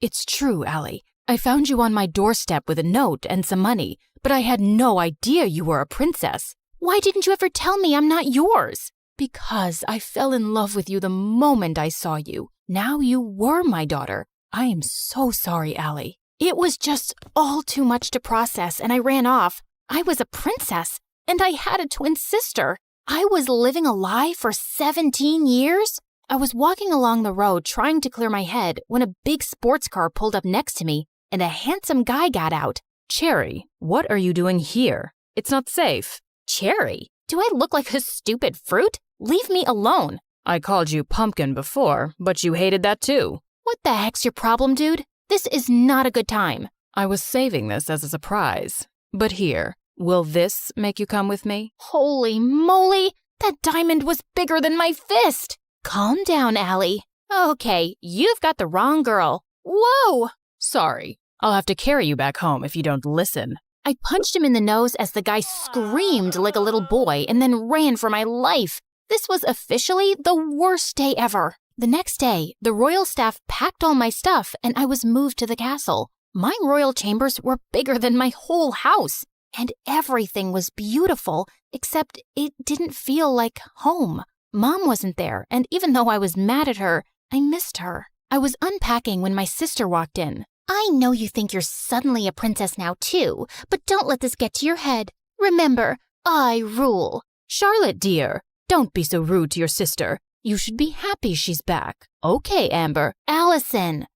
It's true, Allie. I found you on my doorstep with a note and some money, but I had no idea you were a princess. Why didn't you ever tell me I'm not yours? Because I fell in love with you the moment I saw you. Now you were my daughter. I am so sorry, Allie. It was just all too much to process, and I ran off. I was a princess, and I had a twin sister. I was living a lie for 17 years? I was walking along the road trying to clear my head when a big sports car pulled up next to me, and a handsome guy got out. Cherry, what are you doing here? It's not safe. Cherry? Do I look like a stupid fruit? Leave me alone. I called you pumpkin before, but you hated that too. What the heck's your problem, dude? This is not a good time. I was saving this as a surprise. But here, will this make you come with me? Holy moly! That diamond was bigger than my fist! Calm down, Allie. Okay, you've got the wrong girl. Whoa! Sorry. I'll have to carry you back home if you don't listen. I punched him in the nose as the guy screamed like a little boy and then ran for my life. This was officially the worst day ever. The next day, the royal staff packed all my stuff and I was moved to the castle. My royal chambers were bigger than my whole house, and everything was beautiful, except it didn't feel like home. Mom wasn't there, and even though I was mad at her, I missed her. I was unpacking when my sister walked in. I know you think you're suddenly a princess now too, but don't let this get to your head. Remember, I rule. Charlotte, dear, don't be so rude to your sister. You should be happy she's back. Okay, Amber. Allison,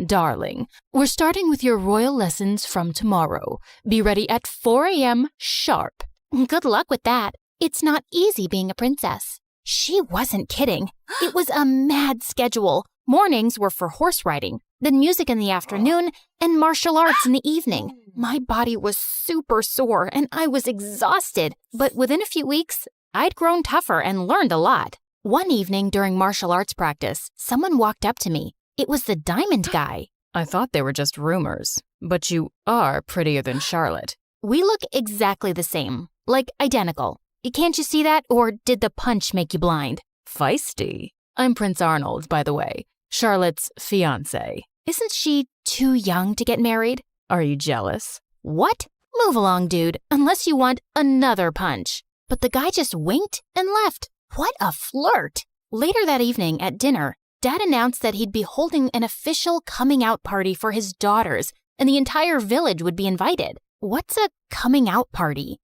darling, we're starting with your royal lessons from tomorrow. Be ready at 4 a.m. sharp. Good luck with that. It's not easy being a princess. She wasn't kidding. It was a mad schedule. Mornings were for horse riding, then music in the afternoon, and martial arts in the evening. My body was super sore and I was exhausted, but within a few weeks, I'd grown tougher and learned a lot. One evening during martial arts practice, someone walked up to me. It was the diamond guy. I thought they were just rumors, but you are prettier than Charlotte. We look exactly the same, like identical. Can't you see that, or did the punch make you blind? Feisty. I'm Prince Arnold, by the way, Charlotte's fiancé. Isn't she too young to get married? Are you jealous? What? Move along, dude, unless you want another punch. But the guy just winked and left. What a flirt! Later that evening at dinner, Dad announced that he'd be holding an official coming out party for his daughters, and the entire village would be invited. What's a coming out party?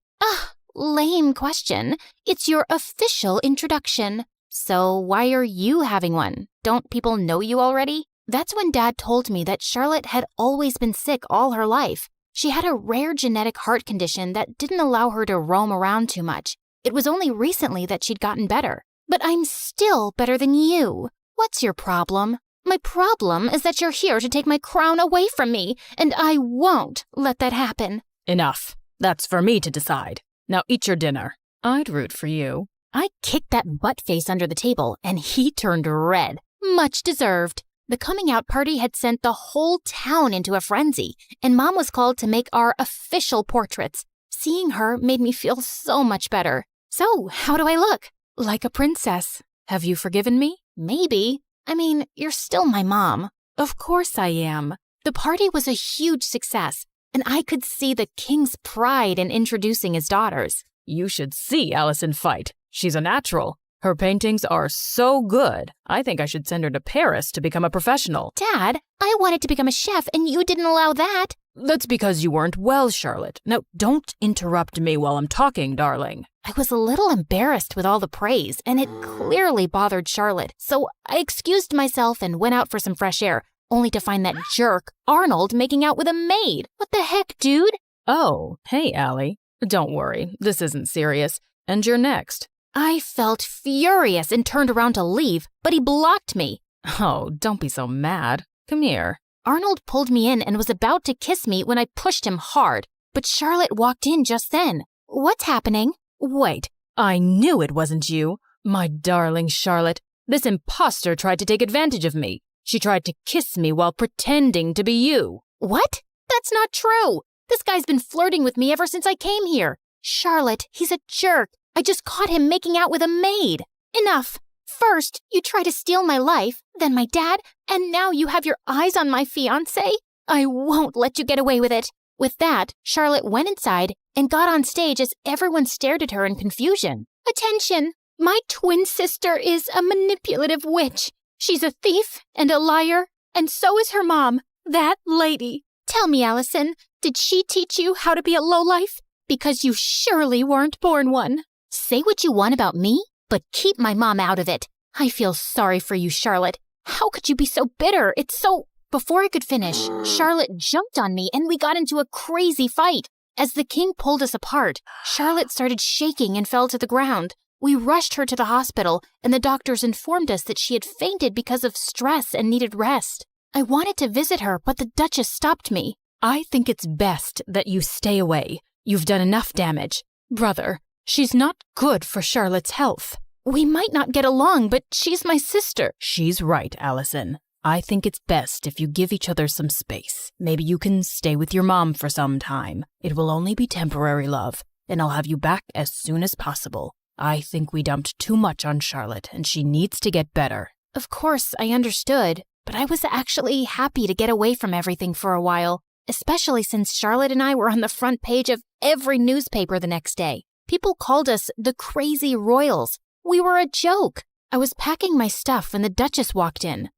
Lame question. It's your official introduction. So why are you having one? Don't people know you already? That's when Dad told me that Charlotte had always been sick all her life. She had a rare genetic heart condition that didn't allow her to roam around too much. It was only recently that she'd gotten better. But I'm still better than you. What's your problem? My problem is that you're here to take my crown away from me, and I won't let that happen. Enough. That's for me to decide. Now eat your dinner. I'd root for you. I kicked that butt-face under the table, and he turned red. Much deserved. The coming out party had sent the whole town into a frenzy, and Mom was called to make our official portraits. Seeing her made me feel so much better. So, how do I look? Like a princess. Have you forgiven me? Maybe. I mean, you're still my mom. Of course I am. The party was a huge success, and I could see the king's pride in introducing his daughters. You should see Allison fight. She's a natural. Her paintings are so good. I think I should send her to Paris to become a professional. Dad, I wanted to become a chef, and you didn't allow that. That's because you weren't well, Charlotte. Now, don't interrupt me while I'm talking, darling. I was a little embarrassed with all the praise, and it clearly bothered Charlotte. So I excused myself and went out for some fresh air, only to find that jerk, Arnold, making out with a maid. What the heck, dude? Oh, hey, Allie. Don't worry, this isn't serious. And you're next. I felt furious and turned around to leave, but he blocked me. Oh, don't be so mad. Come here. Arnold pulled me in and was about to kiss me when I pushed him hard, but Charlotte walked in just then. What's happening? Wait, I knew it wasn't you. My darling Charlotte, this imposter tried to take advantage of me. She tried to kiss me while pretending to be you. What? That's not true. This guy's been flirting with me ever since I came here. Charlotte, he's a jerk. I just caught him making out with a maid. Enough. First, you try to steal my life, then my dad, and now you have your eyes on my fiancé? I won't let you get away with it. With that, Charlotte went inside and got on stage as everyone stared at her in confusion. Attention! My twin sister is a manipulative witch. She's a thief and a liar, and so is her mom, that lady. Tell me, Allison, did she teach you how to be a lowlife? Because you surely weren't born one. Say what you want about me, but keep my mom out of it. I feel sorry for you, Charlotte. How could you be so bitter? It's so... Before I could finish, Charlotte jumped on me and we got into a crazy fight. As the king pulled us apart, Charlotte started shaking and fell to the ground. We rushed her to the hospital, and the doctors informed us that she had fainted because of stress and needed rest. I wanted to visit her, but the Duchess stopped me. I think it's best that you stay away. You've done enough damage. Brother, she's not good for Charlotte's health. We might not get along, but she's my sister. She's right, Allison. I think it's best if you give each other some space. Maybe you can stay with your mom for some time. It will only be temporary, love, and I'll have you back as soon as possible. I think we dumped too much on Charlotte, and she needs to get better. Of course, I understood, but I was actually happy to get away from everything for a while, especially since Charlotte and I were on the front page of every newspaper the next day. People called us the Crazy Royals. We were a joke. I was packing my stuff when the Duchess walked in.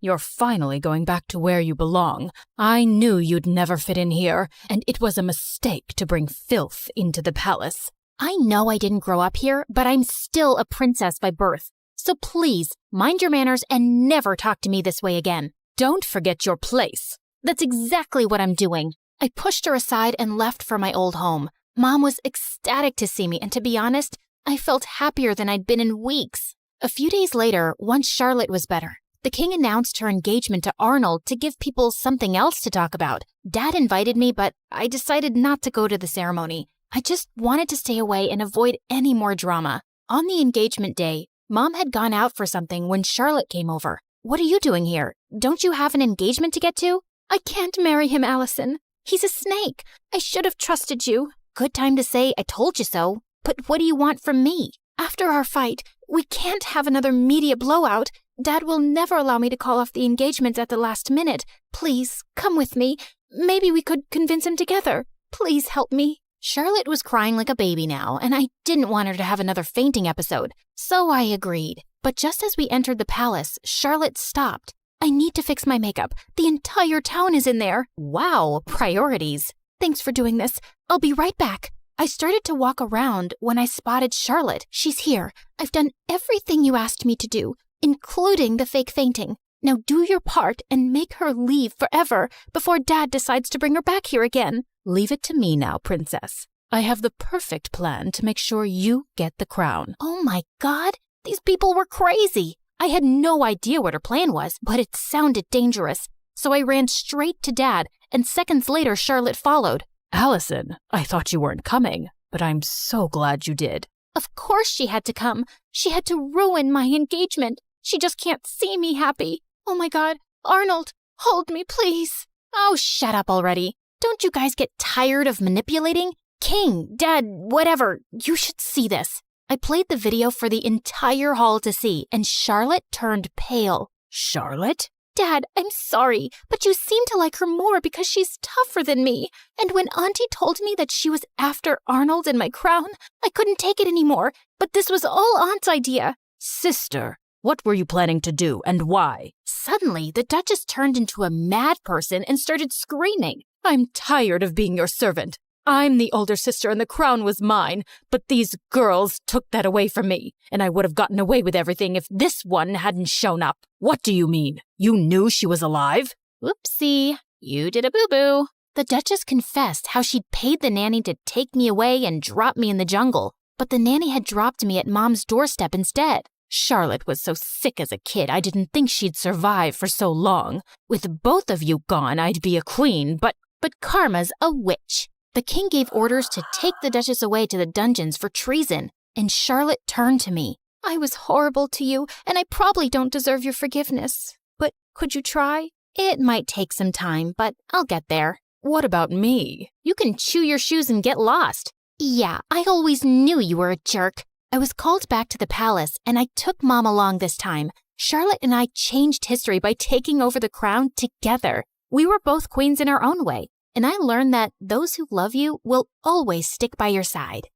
You're finally going back to where you belong. I knew you'd never fit in here, and it was a mistake to bring filth into the palace. I know I didn't grow up here, but I'm still a princess by birth. So please, mind your manners and never talk to me this way again. Don't forget your place. That's exactly what I'm doing. I pushed her aside and left for my old home. Mom was ecstatic to see me, and to be honest, I felt happier than I'd been in weeks. A few days later, once Charlotte was better, the king announced her engagement to Arnold to give people something else to talk about. Dad invited me, but I decided not to go to the ceremony. I just wanted to stay away and avoid any more drama. On the engagement day, Mom had gone out for something when Charlotte came over. What are you doing here? Don't you have an engagement to get to? I can't marry him, Allison. He's a snake. I should have trusted you. Good time to say I told you so. But what do you want from me? After our fight, we can't have another media blowout. Dad will never allow me to call off the engagement at the last minute. Please, come with me. Maybe we could convince him together. Please help me. Charlotte was crying like a baby now, and I didn't want her to have another fainting episode, so I agreed. But just as we entered the palace, Charlotte stopped. I need to fix my makeup. The entire town is in there. Wow, priorities. Thanks for doing this. I'll be right back. I started to walk around when I spotted Charlotte. She's here. I've done everything you asked me to do, including the fake fainting. Now do your part and make her leave forever before Dad decides to bring her back here again. Leave it to me now, princess. I have the perfect plan to make sure you get the crown. Oh my God, these people were crazy. I had no idea what her plan was, but it sounded dangerous. So I ran straight to Dad, and seconds later Charlotte followed. Allison, I thought you weren't coming, but I'm so glad you did. Of course she had to come. She had to ruin my engagement. She just can't see me happy. Oh my God, Arnold, hold me, please. Oh, shut up already. Don't you guys get tired of manipulating? King, Dad, whatever, you should see this. I played the video for the entire hall to see, and Charlotte turned pale. Charlotte? Dad, I'm sorry, but you seem to like her more because she's tougher than me. And when Auntie told me that she was after Arnold and my crown, I couldn't take it anymore. But this was all Aunt's idea. Sister, what were you planning to do and why? Suddenly, the Duchess turned into a mad person and started screaming. I'm tired of being your servant. I'm the older sister and the crown was mine, but these girls took that away from me, and I would have gotten away with everything if this one hadn't shown up. What do you mean? You knew she was alive? Whoopsie, you did a boo-boo. The Duchess confessed how she'd paid the nanny to take me away and drop me in the jungle, but the nanny had dropped me at Mom's doorstep instead. Charlotte was so sick as a kid, I didn't think she'd survive for so long. With both of you gone, I'd be a queen, but Karma's a witch. The king gave orders to take the Duchess away to the dungeons for treason, and Charlotte turned to me. I was horrible to you, and I probably don't deserve your forgiveness. But could you try? It might take some time, but I'll get there. What about me? You can chew your shoes and get lost. Yeah, I always knew you were a jerk. I was called back to the palace, and I took Mom along this time. Charlotte and I changed history by taking over the crown together. We were both queens in our own way. And I learned that those who love you will always stick by your side.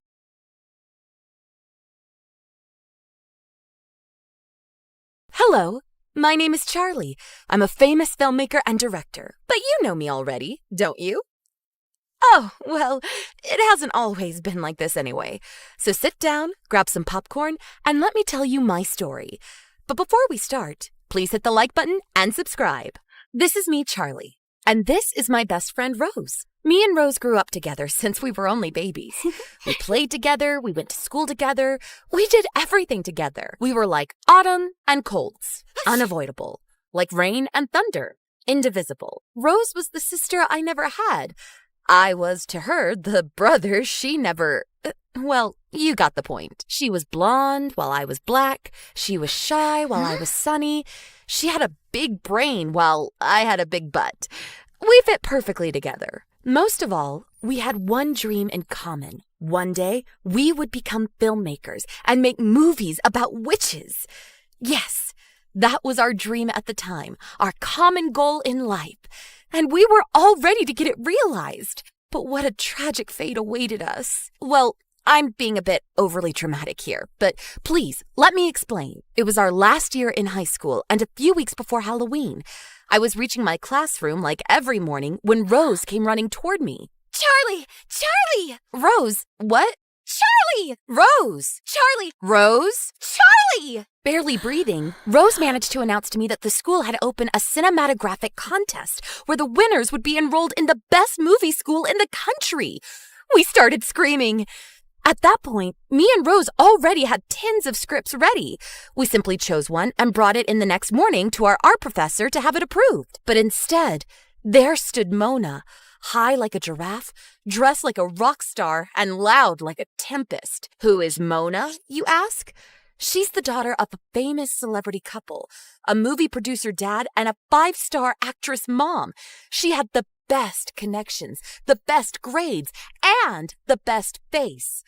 Hello, my name is Charlie. I'm a famous filmmaker and director, but you know me already, don't you? Oh, well, it hasn't always been like this anyway. So sit down, grab some popcorn, and let me tell you my story. But before we start, please hit the like button and subscribe. This is me, Charlie. And this is my best friend, Rose. Me and Rose grew up together since we were only babies. We played together, we went to school together, we did everything together. We were like autumn and colds, unavoidable, like rain and thunder, indivisible. Rose was the sister I never had. I was to her the brother she never... Well, you got the point. She was blonde while I was black. She was shy while I was sunny. She had a big brain while I had a big butt. We fit perfectly together. Most of all, we had one dream in common. One day, we would become filmmakers and make movies about witches. Yes, that was our dream at the time, our common goal in life. And we were all ready to get it realized. But what a tragic fate awaited us. Well, I'm being a bit overly dramatic here, but please, let me explain. It was our last year in high school and a few weeks before Halloween. I was reaching my classroom like every morning when Rose came running toward me. Charlie! Charlie! Rose, what? Charlie! Rose! Charlie! Rose! Charlie! Barely breathing, Rose managed to announce to me that the school had opened a cinematographic contest where the winners would be enrolled in the best movie school in the country. We started screaming. At that point, me and Rose already had tins of scripts ready. We simply chose one and brought it in the next morning to our art professor to have it approved. But instead, there stood Mona, high like a giraffe, dressed like a rock star, and loud like a tempest. Who is Mona, you ask? She's the daughter of a famous celebrity couple, a movie producer dad, and a 5-star actress mom. She had the best connections, the best grades, and the best face.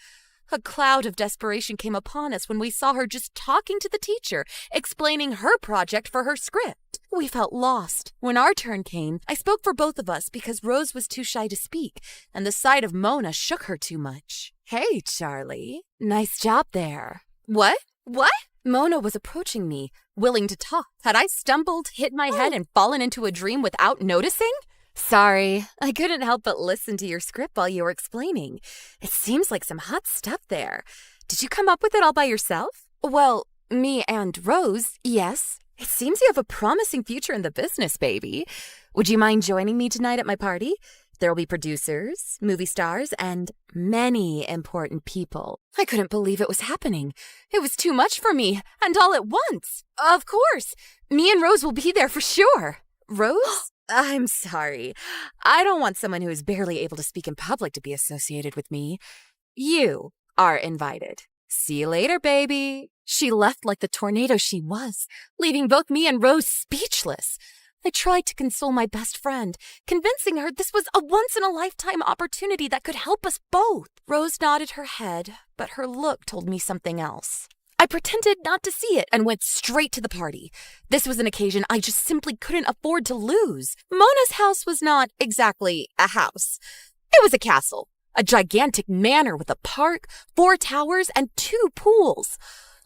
A cloud of desperation came upon us when we saw her just talking to the teacher, explaining her project for her script. We felt lost. When our turn came, I spoke for both of us because Rose was too shy to speak, and the sight of Mona shook her too much. Hey, Charlie. Nice job there. What? What? Mona was approaching me, willing to talk. Had I stumbled, hit my head, and fallen into a dream without noticing? Sorry, I couldn't help but listen to your script while you were explaining. It seems like some hot stuff there. Did you come up with it all by yourself? Well, me and Rose, yes. It seems you have a promising future in the business, baby. Would you mind joining me tonight at my party? There will be producers, movie stars, and many important people. I couldn't believe it was happening. It was too much for me, and all at once. Of course, me and Rose will be there for sure. Rose? I'm sorry. I don't want someone who is barely able to speak in public to be associated with me. You are invited. See you later, baby. She left like the tornado she was, leaving both me and Rose speechless. I tried to console my best friend, convincing her this was a once-in-a-lifetime opportunity that could help us both. Rose nodded her head, but her look told me something else. I pretended not to see it and went straight to the party. This was an occasion I just simply couldn't afford to lose. Mona's house was not exactly a house. It was a castle, a gigantic manor with a park, 4 towers, and 2 pools.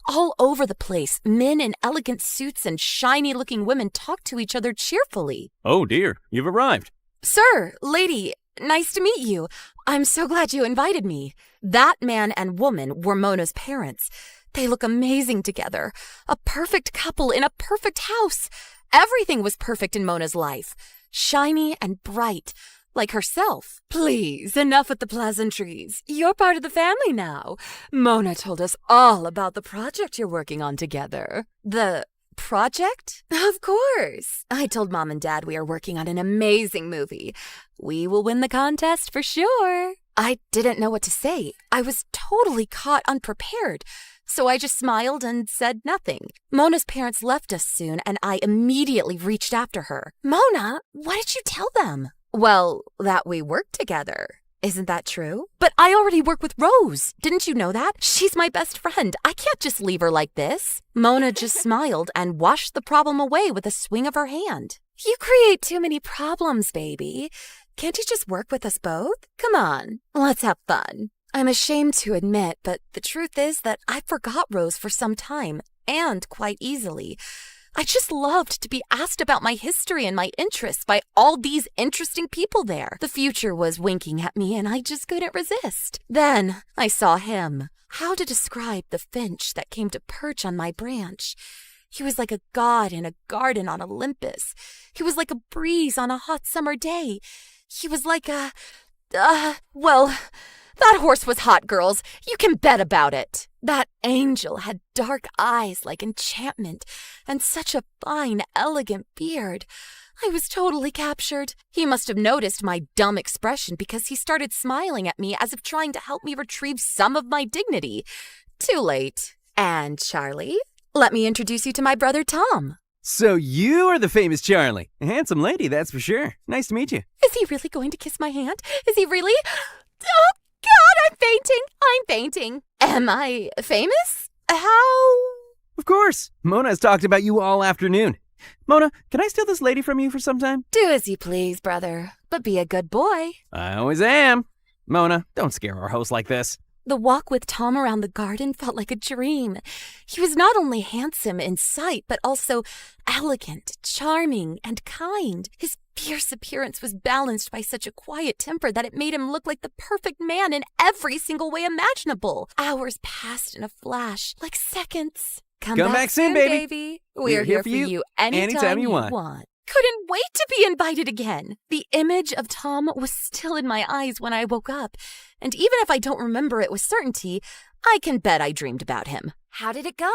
All over the place, men in elegant suits and shiny-looking women talked to each other cheerfully. Oh dear, you've arrived. Sir, lady, nice to meet you. I'm so glad you invited me. That man and woman were Mona's parents. They look amazing together. A perfect couple in a perfect house. Everything was perfect in Mona's life. Shiny and bright, like herself. Please, enough with the pleasantries. You're part of the family now. Mona told us all about the project you're working on together. The project? Of course. I told Mom and Dad we are working on an amazing movie. We will win the contest for sure. I didn't know what to say. I was totally caught unprepared. So I just smiled and said nothing. Mona's parents left us soon, and I immediately reached after her. Mona, what did you tell them? Well, that we work together. Isn't that true? But I already work with Rose. Didn't you know that? She's my best friend. I can't just leave her like this. Mona just smiled and washed the problem away with a swing of her hand. You create too many problems, baby. Can't you just work with us both? Come on, let's have fun. I'm ashamed to admit, but the truth is that I forgot Rose for some time, and quite easily. I just loved to be asked about my history and my interests by all these interesting people there. The future was winking at me, and I just couldn't resist. Then I saw him. How to describe the finch that came to perch on my branch? He was like a god in a garden on Olympus. He was like a breeze on a hot summer day. He was like a... well, that horse was hot, girls. You can bet about it. That angel had dark eyes like enchantment and such a fine, elegant beard. I was totally captured. He must have noticed my dumb expression because he started smiling at me as if trying to help me retrieve some of my dignity. Too late. And Charlie, let me introduce you to my brother Tom. So you are the famous Charlie. A handsome lady, that's for sure. Nice to meet you. Is he really going to kiss my hand? Is he really? Oh, God, I'm fainting. Am I famous? How? Of course. Mona has talked about you all afternoon. Mona, can I steal this lady from you for some time? Do as you please, brother, but be a good boy. I always am. Mona, don't scare our host like this. The walk with Tom around the garden felt like a dream. He was not only handsome in sight, but also elegant, charming, and kind. His fierce appearance was balanced by such a quiet temper that it made him look like the perfect man in every single way imaginable. Hours passed in a flash, like seconds. Come back soon, baby. We're here for you anytime you want. Couldn't wait to be invited again. The image of Tom was still in my eyes when I woke up, and even if I don't remember it with certainty, I can bet I dreamed about him. How did it go?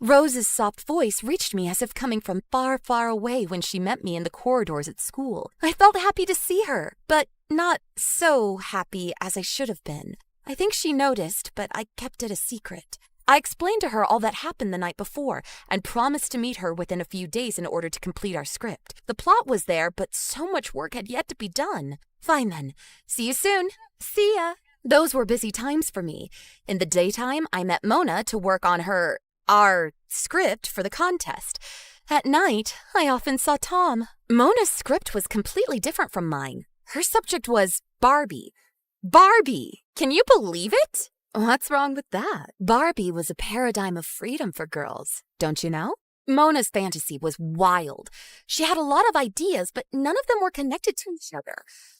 Rose's soft voice reached me as if coming from far, far away when she met me in the corridors at school. I felt happy to see her, but not so happy as I should have been. I think she noticed, but I kept it a secret. I explained to her all that happened the night before and promised to meet her within a few days in order to complete our script. The plot was there, but so much work had yet to be done. Fine then. See you soon. See ya. Those were busy times for me. In the daytime, I met Mona to work on our script for the contest. At night, I often saw Tom. Mona's script was completely different from mine. Her subject was Barbie. Barbie! Can you believe it? What's wrong with that? Barbie was a paradigm of freedom for girls, don't you know? Mona's fantasy was wild. She had a lot of ideas, but none of them were connected to each other.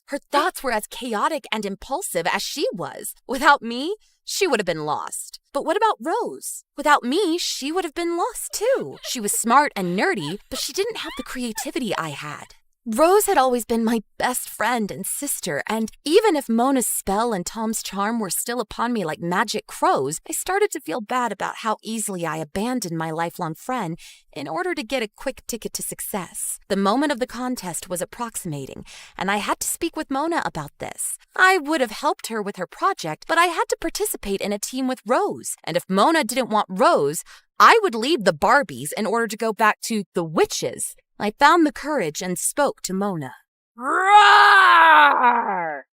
Her thoughts were as chaotic and impulsive as she was. Without me, she would have been lost. But what about Rose? Without me, she would have been lost too. She was smart and nerdy, but she didn't have the creativity I had. Rose had always been my best friend and sister, and even if Mona's spell and Tom's charm were still upon me like magic crows, I started to feel bad about how easily I abandoned my lifelong friend in order to get a quick ticket to success. The moment of the contest was approximating, and I had to speak with Mona about this. I would have helped her with her project, but I had to participate in a team with Rose, and if Mona didn't want Rose, I would leave the Barbies in order to go back to the witches. I found the courage and spoke to Mona. Roar!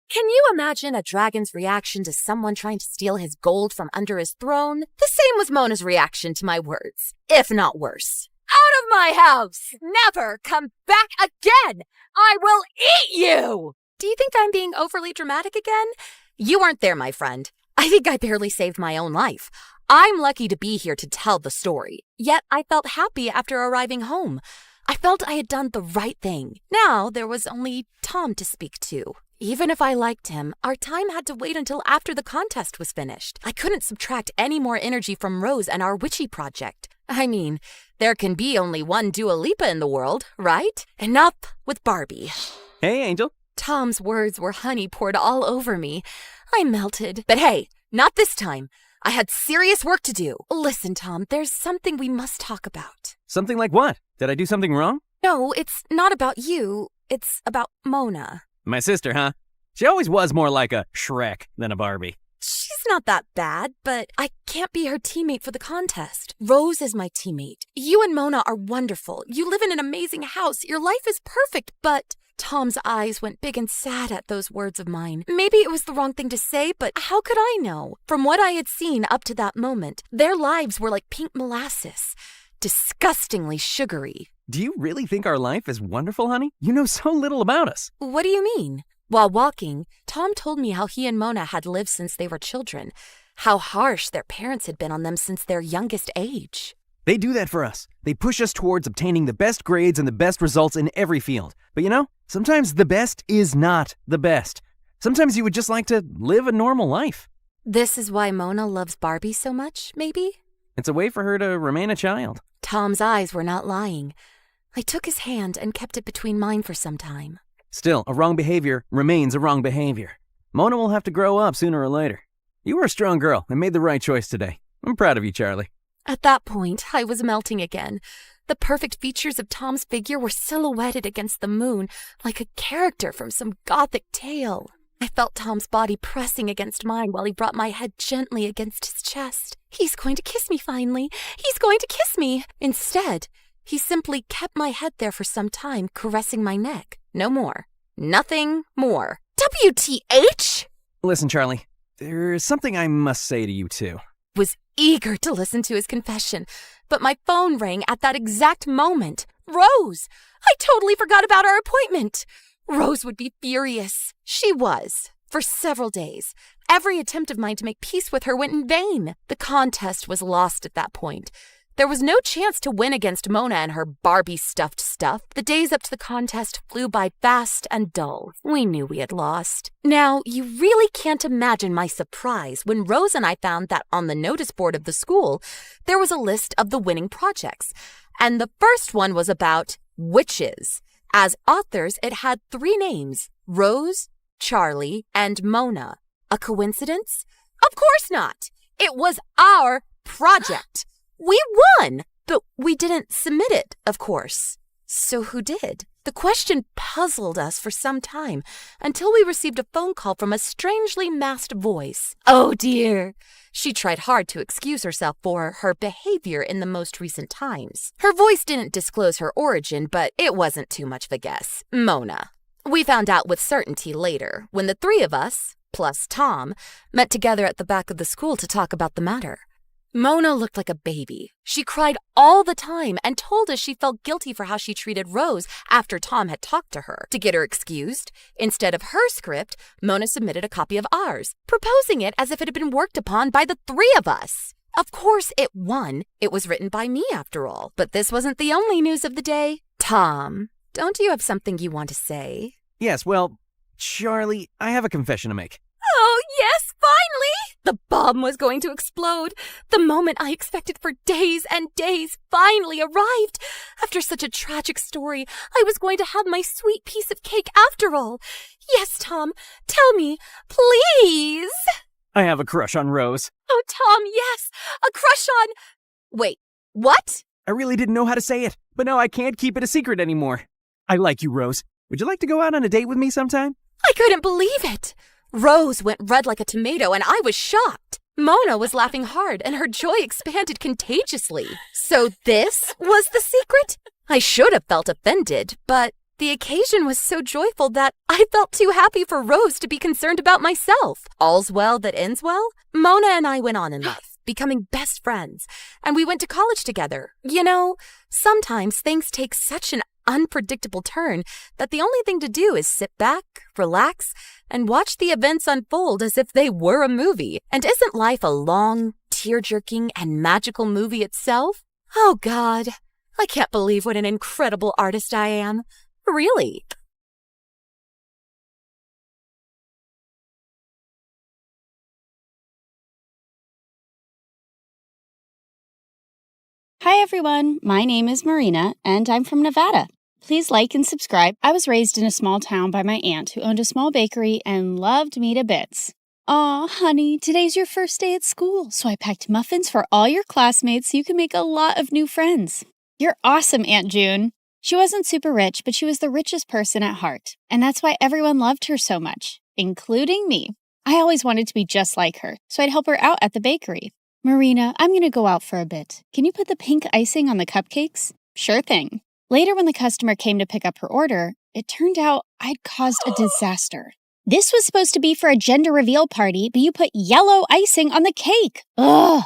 Can you imagine a dragon's reaction to someone trying to steal his gold from under his throne? The same was Mona's reaction to my words, if not worse. Out of my house! Never come back again! I will eat you! Do you think I'm being overly dramatic again? You weren't there, my friend. I think I barely saved my own life. I'm lucky to be here to tell the story. Yet I felt happy after arriving home. I felt I had done the right thing. Now there was only Tom to speak to. Even if I liked him, our time had to wait until after the contest was finished. I couldn't subtract any more energy from Rose and our witchy project. I mean, there can be only one Dua Lipa in the world, right? Enough with Barbie. Hey, Angel. Tom's words were honey poured all over me. I melted. But hey, not this time. I had serious work to do. Listen, Tom, there's something we must talk about. Something like what? Did I do something wrong? No, it's not about you. It's about Mona. My sister, huh? She always was more like a Shrek than a Barbie. She's not that bad, but I can't be her teammate for the contest. Rose is my teammate. You and Mona are wonderful. You live in an amazing house. Your life is perfect, but... Tom's eyes went big and sad at those words of mine. Maybe it was the wrong thing to say, but how could I know? From what I had seen up to that moment, their lives were like pink molasses. Disgustingly sugary. Do you really think our life is wonderful, honey? You know so little about us. What do you mean? While walking, Tom told me how he and Mona had lived since they were children, how harsh their parents had been on them since their youngest age. They do that for us. They push us towards obtaining the best grades and the best results in every field. But you know, sometimes the best is not the best. Sometimes you would just like to live a normal life. This is why Mona loves Barbie so much, maybe? It's a way for her to remain a child. Tom's eyes were not lying. I took his hand and kept it between mine for some time. Still, a wrong behavior remains a wrong behavior. Mona will have to grow up sooner or later. You were a strong girl and made the right choice today. I'm proud of you, Charlie. At that point, I was melting again. The perfect features of Tom's figure were silhouetted against the moon, like a character from some gothic tale. I felt Tom's body pressing against mine while he brought my head gently against his chest. He's going to kiss me finally. He's going to kiss me. Instead, he simply kept my head there for some time, caressing my neck. No more. Nothing more. WTH? Listen, Charlie, there's something I must say to you, too. Was eager to listen to his confession, but my phone rang at that exact moment. Rose! I totally forgot about our appointment. Rose would be furious. She was. For several days. Every attempt of mine to make peace with her went in vain. The contest was lost at that point. There was no chance to win against Mona and her Barbie-stuffed stuff. The days up to the contest flew by fast and dull. We knew we had lost. Now, you really can't imagine my surprise when Rose and I found that on the notice board of the school, there was a list of the winning projects. And the first one was about witches. As authors, it had 3 names: Rose, Charlie, and Mona. A coincidence? Of course not. It was our project. We won, but we didn't submit it, of course. So who did? The question puzzled us for some time until we received a phone call from a strangely masked voice. Oh dear! She tried hard to excuse herself for her behavior in the most recent times. Her voice didn't disclose her origin, but it wasn't too much of a guess. Mona. We found out with certainty later, when the 3 of us, plus Tom, met together at the back of the school to talk about the matter. Mona looked like a baby. She cried all the time and told us she felt guilty for how she treated Rose after Tom had talked to her. To get her excused, instead of her script, Mona submitted a copy of ours, proposing it as if it had been worked upon by the 3 of us. Of course it won. It was written by me after all. But this wasn't the only news of the day. Tom, don't you have something you want to say? Yes, well, Charlie, I have a confession to make. Oh, yes, finally! The bomb was going to explode. The moment I expected for days and days finally arrived. After such a tragic story, I was going to have my sweet piece of cake after all. Yes, Tom, tell me, please. I have a crush on Rose. Oh, Tom, yes, a crush on... Wait, what? I really didn't know how to say it, but now I can't keep it a secret anymore. I like you, Rose. Would you like to go out on a date with me sometime? I couldn't believe it. Rose went red like a tomato, and I was shocked. Mona was laughing hard, and her joy expanded contagiously. So this was the secret? I should have felt offended, but the occasion was so joyful that I felt too happy for Rose to be concerned about myself. All's well that ends well. Mona and I went on in life, becoming best friends, and we went to college together. You know, sometimes things take such an unpredictable turn that the only thing to do is sit back, relax, and watch the events unfold as if they were a movie. And isn't life a long, tear-jerking, and magical movie itself? Oh God, I can't believe what an incredible artist I am. Really. Hi everyone, my name is Marina, and I'm from Nevada. Please like and subscribe. I was raised in a small town by my aunt who owned a small bakery and loved me to bits. Aw, honey, today's your first day at school, so I packed muffins for all your classmates so you can make a lot of new friends. You're awesome, Aunt June. She wasn't super rich, but she was the richest person at heart, and that's why everyone loved her so much, including me. I always wanted to be just like her, so I'd help her out at the bakery. Marina, I'm going to go out for a bit. Can you put the pink icing on the cupcakes? Sure thing. Later, when the customer came to pick up her order, it turned out I'd caused a disaster. This was supposed to be for a gender reveal party, but you put yellow icing on the cake. Ugh!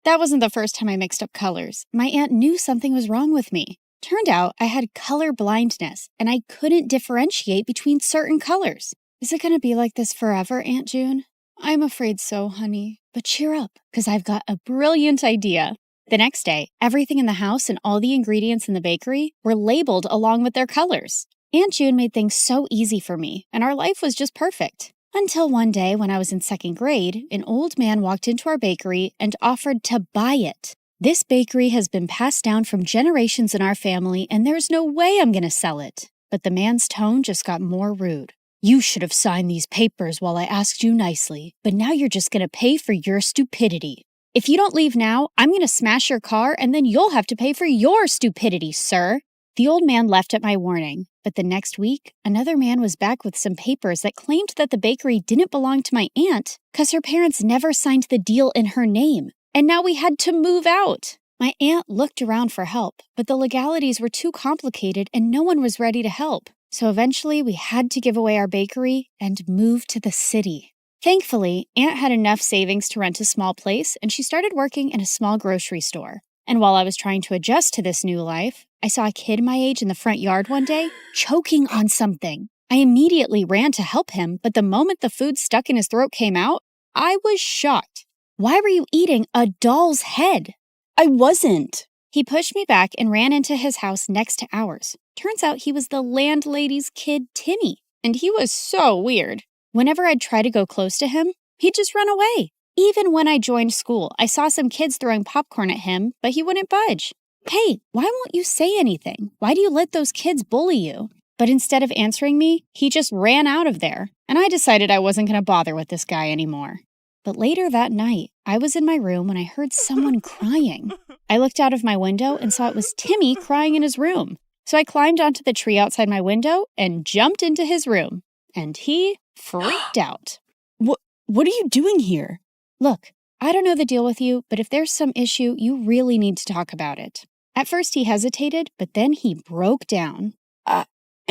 That wasn't the first time I mixed up colors. My aunt knew something was wrong with me. Turned out I had color blindness, and I couldn't differentiate between certain colors. Is it going to be like this forever, Aunt June? I'm afraid so, honey. But cheer up, because I've got a brilliant idea. The next day, everything in the house and all the ingredients in the bakery were labeled along with their colors. Aunt June made things so easy for me, and our life was just perfect. Until one day when I was in second grade, an old man walked into our bakery and offered to buy it. This bakery has been passed down from generations in our family, and there's no way I'm going to sell it. But the man's tone just got more rude. You should have signed these papers while I asked you nicely, but now you're just going to pay for your stupidity. If you don't leave now, I'm going to smash your car, and then you'll have to pay for your stupidity, sir. The old man left at my warning, but the next week, another man was back with some papers that claimed that the bakery didn't belong to my aunt because her parents never signed the deal in her name, and now we had to move out. My aunt looked around for help, but the legalities were too complicated and no one was ready to help. So eventually we had to give away our bakery and move to the city. Thankfully, Aunt had enough savings to rent a small place, and she started working in a small grocery store. And while I was trying to adjust to this new life, I saw a kid my age in the front yard one day, choking on something. I immediately ran to help him, but the moment the food stuck in his throat came out, I was shocked. Why were you eating a doll's head? I wasn't. He pushed me back and ran into his house next to ours. Turns out he was the landlady's kid, Timmy, and he was so weird. Whenever I'd try to go close to him, he'd just run away. Even when I joined school, I saw some kids throwing popcorn at him, but he wouldn't budge. Hey, why won't you say anything? Why do you let those kids bully you? But instead of answering me, he just ran out of there, and I decided I wasn't going to bother with this guy anymore. But later that night, I was in my room when I heard someone crying. I looked out of my window and saw it was Timmy crying in his room. So I climbed onto the tree outside my window and jumped into his room. And he freaked out. What are you doing here? Look, I don't know the deal with you, but if there's some issue, you really need to talk about it. At first he hesitated, but then he broke down. I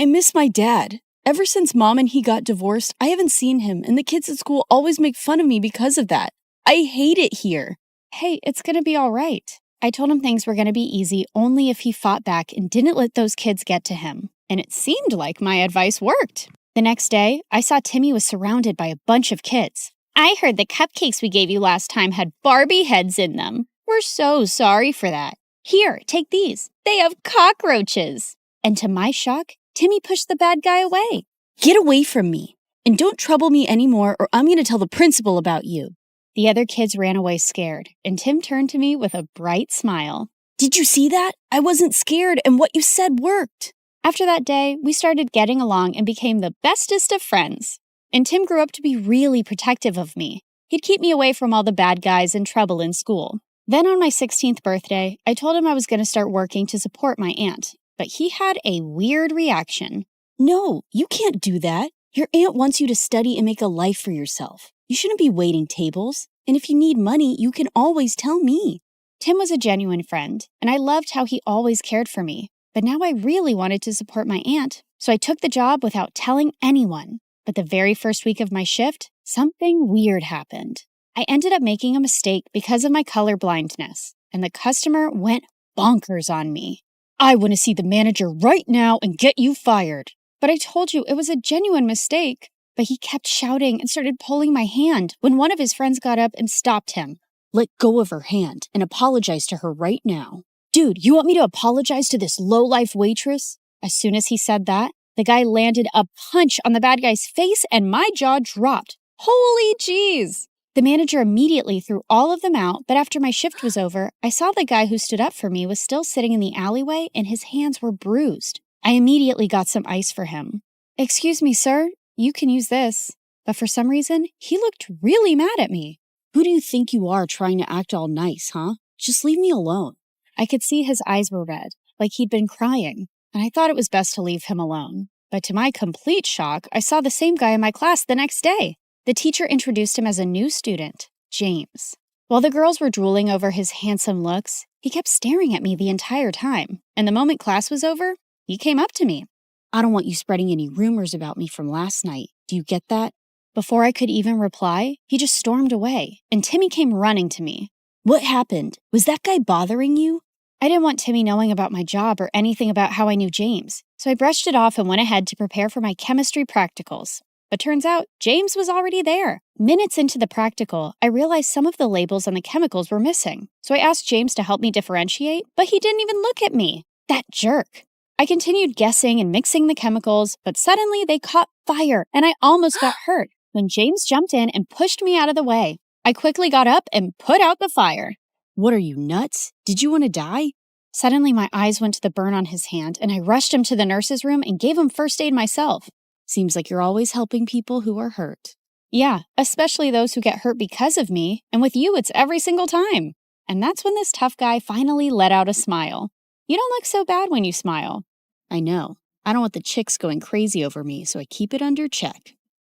miss my dad. Ever since Mom and he got divorced, I haven't seen him, and the kids at school always make fun of me because of that. I hate it here. Hey, it's gonna be all right. I told him things were gonna be easy only if he fought back and didn't let those kids get to him. And it seemed like my advice worked. The next day, I saw Timmy was surrounded by a bunch of kids. I heard the cupcakes we gave you last time had Barbie heads in them. We're so sorry for that. Here, take these. They have cockroaches. And to my shock, Timmy pushed the bad guy away. Get away from me. And don't trouble me anymore or I'm going to tell the principal about you. The other kids ran away scared, and Tim turned to me with a bright smile. Did you see that? I wasn't scared, and what you said worked. After that day, we started getting along and became the bestest of friends. And Tim grew up to be really protective of me. He'd keep me away from all the bad guys and trouble in school. Then on my 16th birthday, I told him I was going to start working to support my aunt. But he had a weird reaction. No, you can't do that. Your aunt wants you to study and make a life for yourself. You shouldn't be waiting tables. And if you need money, you can always tell me. Tim was a genuine friend, and I loved how he always cared for me. But now I really wanted to support my aunt, so I took the job without telling anyone. But the very first week of my shift, something weird happened. I ended up making a mistake because of my color blindness, and the customer went bonkers on me. I want to see the manager right now and get you fired. But I told you it was a genuine mistake. But he kept shouting and started pulling my hand when one of his friends got up and stopped him. Let go of her hand and apologize to her right now. Dude, you want me to apologize to this low-life waitress? As soon as he said that, the guy landed a punch on the bad guy's face and my jaw dropped. Holy jeez! The manager immediately threw all of them out, but after my shift was over, I saw the guy who stood up for me was still sitting in the alleyway and his hands were bruised. I immediately got some ice for him. Excuse me, sir, you can use this. But for some reason, he looked really mad at me. Who do you think you are trying to act all nice, huh? Just leave me alone. I could see his eyes were red, like he'd been crying, and I thought it was best to leave him alone. But to my complete shock, I saw the same guy in my class the next day. The teacher introduced him as a new student, James. While the girls were drooling over his handsome looks, he kept staring at me the entire time, and the moment class was over, he came up to me. I don't want you spreading any rumors about me from last night. Do you get that? Before I could even reply, he just stormed away, and Timmy came running to me. What happened? Was that guy bothering you? I didn't want Timmy knowing about my job or anything about how I knew James, so I brushed it off and went ahead to prepare for my chemistry practicals. But turns out, James was already there. Minutes into the practical, I realized some of the labels on the chemicals were missing, so I asked James to help me differentiate, but he didn't even look at me. That jerk. I continued guessing and mixing the chemicals, but suddenly they caught fire, and I almost got hurt when James jumped in and pushed me out of the way. I quickly got up and put out the fire. What are you, nuts? Did you want to die? Suddenly, my eyes went to the burn on his hand, and I rushed him to the nurse's room and gave him first aid myself. Seems like you're always helping people who are hurt. Yeah, especially those who get hurt because of me, and with you, it's every single time. And that's when this tough guy finally let out a smile. You don't look so bad when you smile. I know. I don't want the chicks going crazy over me, so I keep it under check.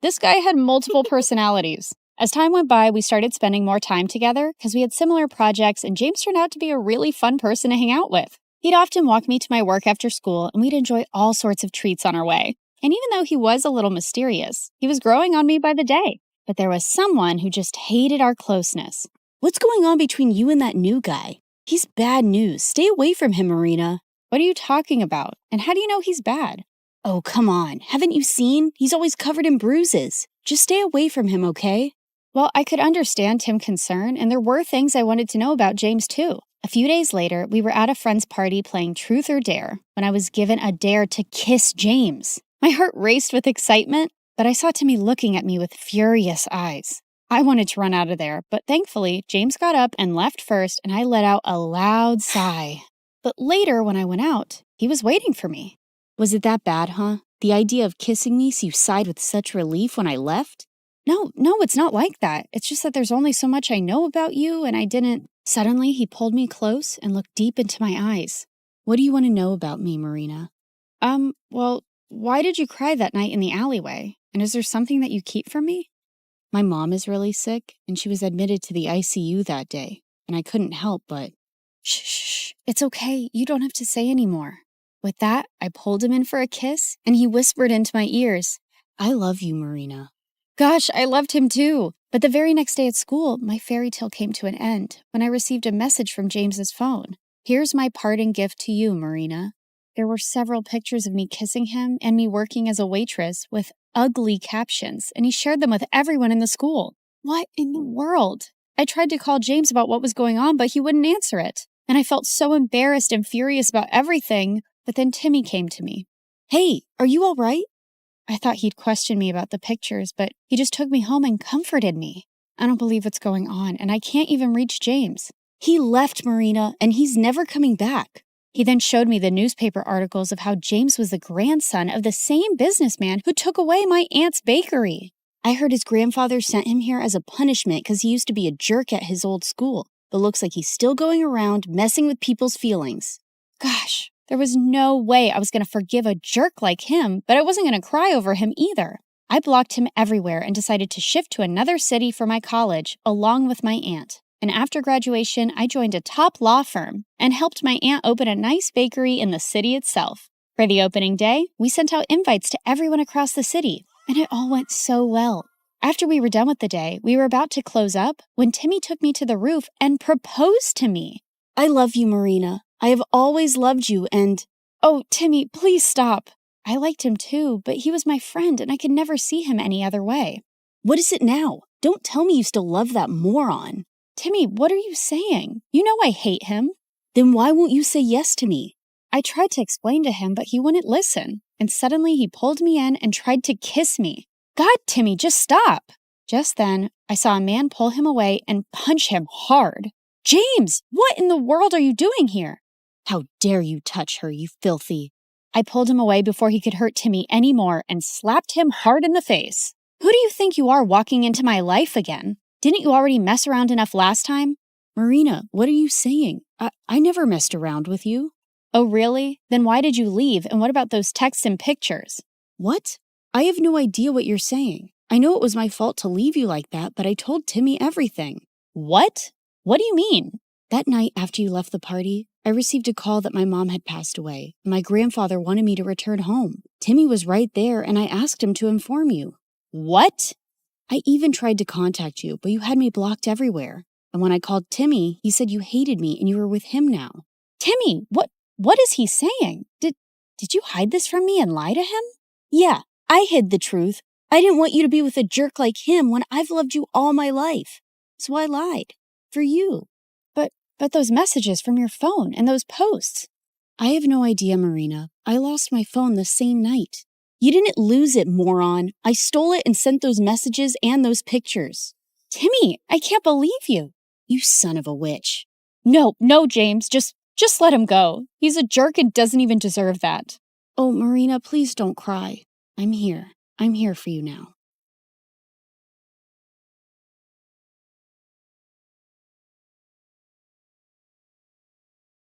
This guy had multiple personalities. As time went by, we started spending more time together because we had similar projects, and James turned out to be a really fun person to hang out with. He'd often walk me to my work after school, and we'd enjoy all sorts of treats on our way. And even though he was a little mysterious, he was growing on me by the day. But there was someone who just hated our closeness. What's going on between you and that new guy? He's bad news. Stay away from him, Marina. What are you talking about? And how do you know he's bad? Oh, come on. Haven't you seen? He's always covered in bruises. Just stay away from him, okay? Well, I could understand Tim's concern, and there were things I wanted to know about James, too. A few days later, we were at a friend's party playing Truth or Dare when I was given a dare to kiss James. My heart raced with excitement, but I saw Timmy looking at me with furious eyes. I wanted to run out of there, but thankfully, James got up and left first, and I let out a loud sigh. But later, when I went out, he was waiting for me. Was it that bad, huh? The idea of kissing me so you sighed with such relief when I left? No, it's not like that. It's just that there's only so much I know about you, and I didn't... Suddenly, he pulled me close and looked deep into my eyes. What do you want to know about me, Marina? Well, why did you cry that night in the alleyway? And is there something that you keep from me? My mom is really sick, and she was admitted to the ICU that day, and I couldn't help but... Shh, it's okay. You don't have to say anymore. With that, I pulled him in for a kiss, and he whispered into my ears, I love you, Marina. Gosh, I loved him too. But the very next day at school, my fairy tale came to an end when I received a message from James's phone. Here's my parting gift to you, Marina. There were several pictures of me kissing him and me working as a waitress with ugly captions, and he shared them with everyone in the school. What in the world? I tried to call James about what was going on, but he wouldn't answer it. And I felt so embarrassed and furious about everything, but then Timmy came to me. Hey, are you all right? I thought he'd question me about the pictures, but he just took me home and comforted me. I don't believe what's going on, and I can't even reach James. He left, Marina, and he's never coming back. He then showed me the newspaper articles of how James was the grandson of the same businessman who took away my aunt's bakery. I heard his grandfather sent him here as a punishment because he used to be a jerk at his old school, but looks like he's still going around messing with people's feelings. Gosh. There was no way I was going to forgive a jerk like him, but I wasn't going to cry over him either. I blocked him everywhere and decided to shift to another city for my college, along with my aunt. And after graduation, I joined a top law firm and helped my aunt open a nice bakery in the city itself. For the opening day, we sent out invites to everyone across the city, and it all went so well. After we were done with the day, we were about to close up when Timmy took me to the roof and proposed to me. I love you, Marina. I have always loved you and... Oh, Timmy, please stop. I liked him too, but he was my friend and I could never see him any other way. What is it now? Don't tell me you still love that moron. Timmy, what are you saying? You know I hate him. Then why won't you say yes to me? I tried to explain to him, but he wouldn't listen. And suddenly he pulled me in and tried to kiss me. God, Timmy, just stop. Just then, I saw a man pull him away and punch him hard. James, what in the world are you doing here? How dare you touch her, you filthy. I pulled him away before he could hurt Timmy anymore and slapped him hard in the face. Who do you think you are walking into my life again? Didn't you already mess around enough last time? Marina, what are you saying? I never messed around with you. Oh, really? Then why did you leave? And what about those texts and pictures? What? I have no idea what you're saying. I know it was my fault to leave you like that, but I told Timmy everything. What? What do you mean? That night after you left the party, I received a call that my mom had passed away. My grandfather wanted me to return home. Timmy was right there, and I asked him to inform you. What? I even tried to contact you, but you had me blocked everywhere. And when I called Timmy, he said you hated me and you were with him now. Timmy, what is he saying? Did you hide this from me and lie to him? Yeah, I hid the truth. I didn't want you to be with a jerk like him when I've loved you all my life. So I lied. For you. But those messages from your phone and those posts. I have no idea, Marina. I lost my phone the same night. You didn't lose it, moron. I stole it and sent those messages and those pictures. Timmy, I can't believe you. You son of a witch. No, James, just let him go. He's a jerk and doesn't even deserve that. Oh, Marina, please don't cry. I'm here. I'm here for you now.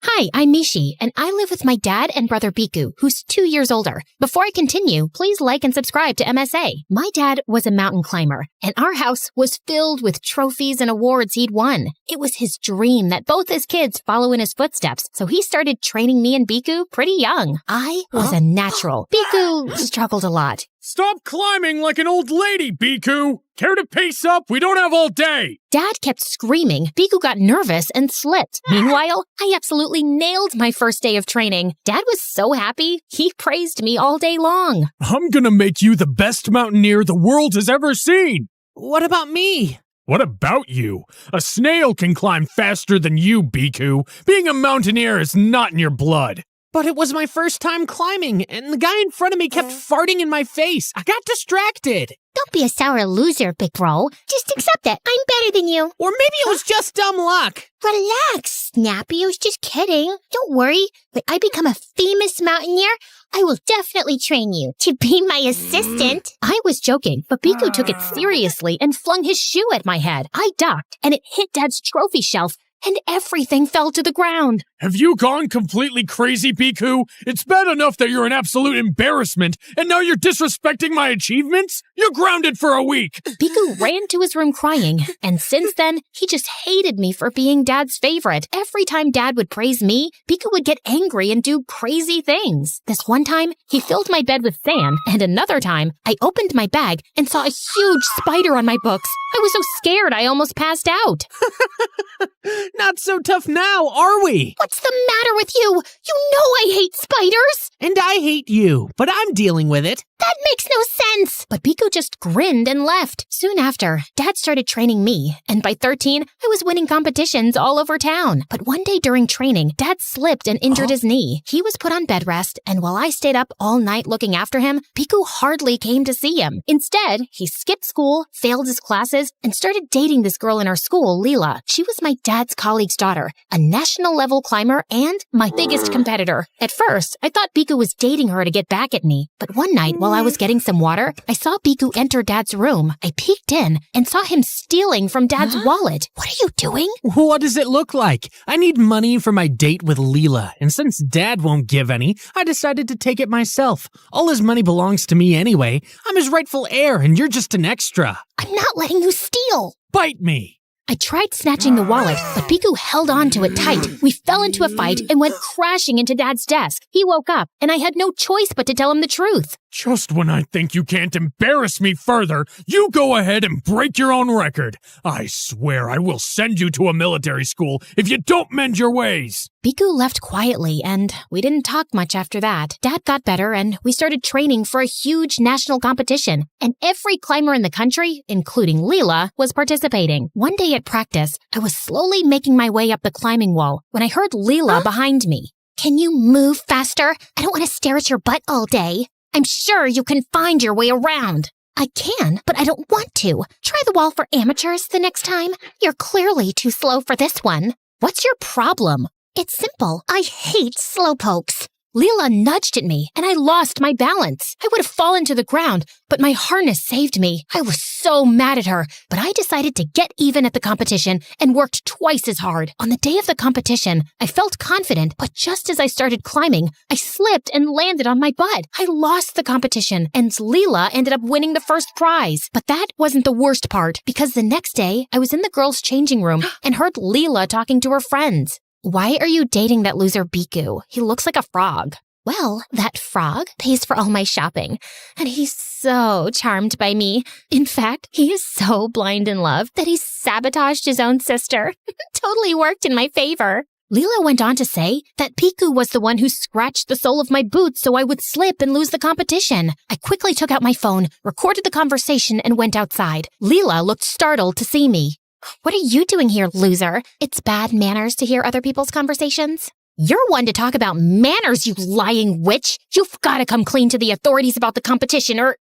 Hi, I'm Mishi, and I live with my dad and brother Biku, who's 2 years older. Before I continue, please like and subscribe to MSA. My dad was a mountain climber, and our house was filled with trophies and awards he'd won. It was his dream that both his kids follow in his footsteps, so he started training me and Biku pretty young. I was a natural. Biku struggled a lot. Stop climbing like an old lady, Biku! Care to pace up? We don't have all day! Dad kept screaming. Biku got nervous and slipped. Meanwhile, I absolutely nailed my first day of training. Dad was so happy, he praised me all day long. I'm gonna make you the best mountaineer the world has ever seen! What about me? What about you? A snail can climb faster than you, Biku. Being a mountaineer is not in your blood. But it was my first time climbing, and the guy in front of me kept farting in my face. I got distracted. Don't be a sour loser, big bro. Just accept it. I'm better than you. Or maybe it was just dumb luck. Relax, Snappy. I was just kidding. Don't worry. When I become a famous mountaineer, I will definitely train you to be my assistant. I was joking, but Biku took it seriously and flung his shoe at my head. I ducked, and it hit Dad's trophy shelf, and everything fell to the ground. Have you gone completely crazy, Biku? It's bad enough that you're an absolute embarrassment, and now you're disrespecting my achievements? You're grounded for a week! Biku ran to his room crying, and since then, he just hated me for being Dad's favorite. Every time Dad would praise me, Biku would get angry and do crazy things. This one time, he filled my bed with sand, and another time, I opened my bag and saw a huge spider on my books. I was so scared I almost passed out. Not so tough now, are we? What's the matter with you? You know I hate spiders. And I hate you, but I'm dealing with it. That makes no sense. But Biku just grinned and left. Soon after, Dad started training me, and by 13, I was winning competitions all over town. But one day during training, Dad slipped and injured his knee. He was put on bed rest, and while I stayed up all night looking after him, Biku hardly came to see him. Instead, he skipped school, failed his classes, and started dating this girl in our school, Leela. She was my dad's colleague's daughter, a national-level climber, and my biggest competitor. At first, I thought Biku was dating her to get back at me, but one night while I was getting some water, I saw Biku enter Dad's room. I peeked in and saw him stealing from Dad's wallet. What are you doing? What does it look like? I need money for my date with Leela, and since Dad won't give any, I decided to take it myself. All his money belongs to me anyway. I'm his rightful heir, and you're just an extra. I'm not letting you steal. Bite me. I tried snatching the wallet, but Biku held on to it tight. We fell into a fight and went crashing into Dad's desk. He woke up, and I had no choice but to tell him the truth. Just when I think you can't embarrass me further, you go ahead and break your own record. I swear I will send you to a military school if you don't mend your ways. Biku left quietly, and we didn't talk much after that. Dad got better, and we started training for a huge national competition, and every climber in the country, including Leela, was participating. One day at practice, I was slowly making my way up the climbing wall when I heard Leela behind me. Can you move faster? I don't want to stare at your butt all day. I'm sure you can find your way around. I can, but I don't want to. Try the wall for amateurs the next time. You're clearly too slow for this one. What's your problem? It's simple. I hate slowpokes. Leela nudged at me, and I lost my balance. I would have fallen to the ground, but my harness saved me. I was so mad at her, but I decided to get even at the competition and worked twice as hard. On the day of the competition, I felt confident, but just as I started climbing, I slipped and landed on my butt. I lost the competition, and Leela ended up winning the first prize. But that wasn't the worst part, because the next day, I was in the girls' changing room and heard Leela talking to her friends. Why are you dating that loser Biku? He looks like a frog. Well, that frog pays for all my shopping, and he's so charmed by me. In fact, he is so blind in love that he sabotaged his own sister. Totally worked in my favor. Leela went on to say that Biku was the one who scratched the sole of my boot so I would slip and lose the competition. I quickly took out my phone, recorded the conversation, and went outside. Leela looked startled to see me. What are you doing here, loser? It's bad manners to hear other people's conversations. You're one to talk about manners, you lying witch. You've got to come clean to the authorities about the competition or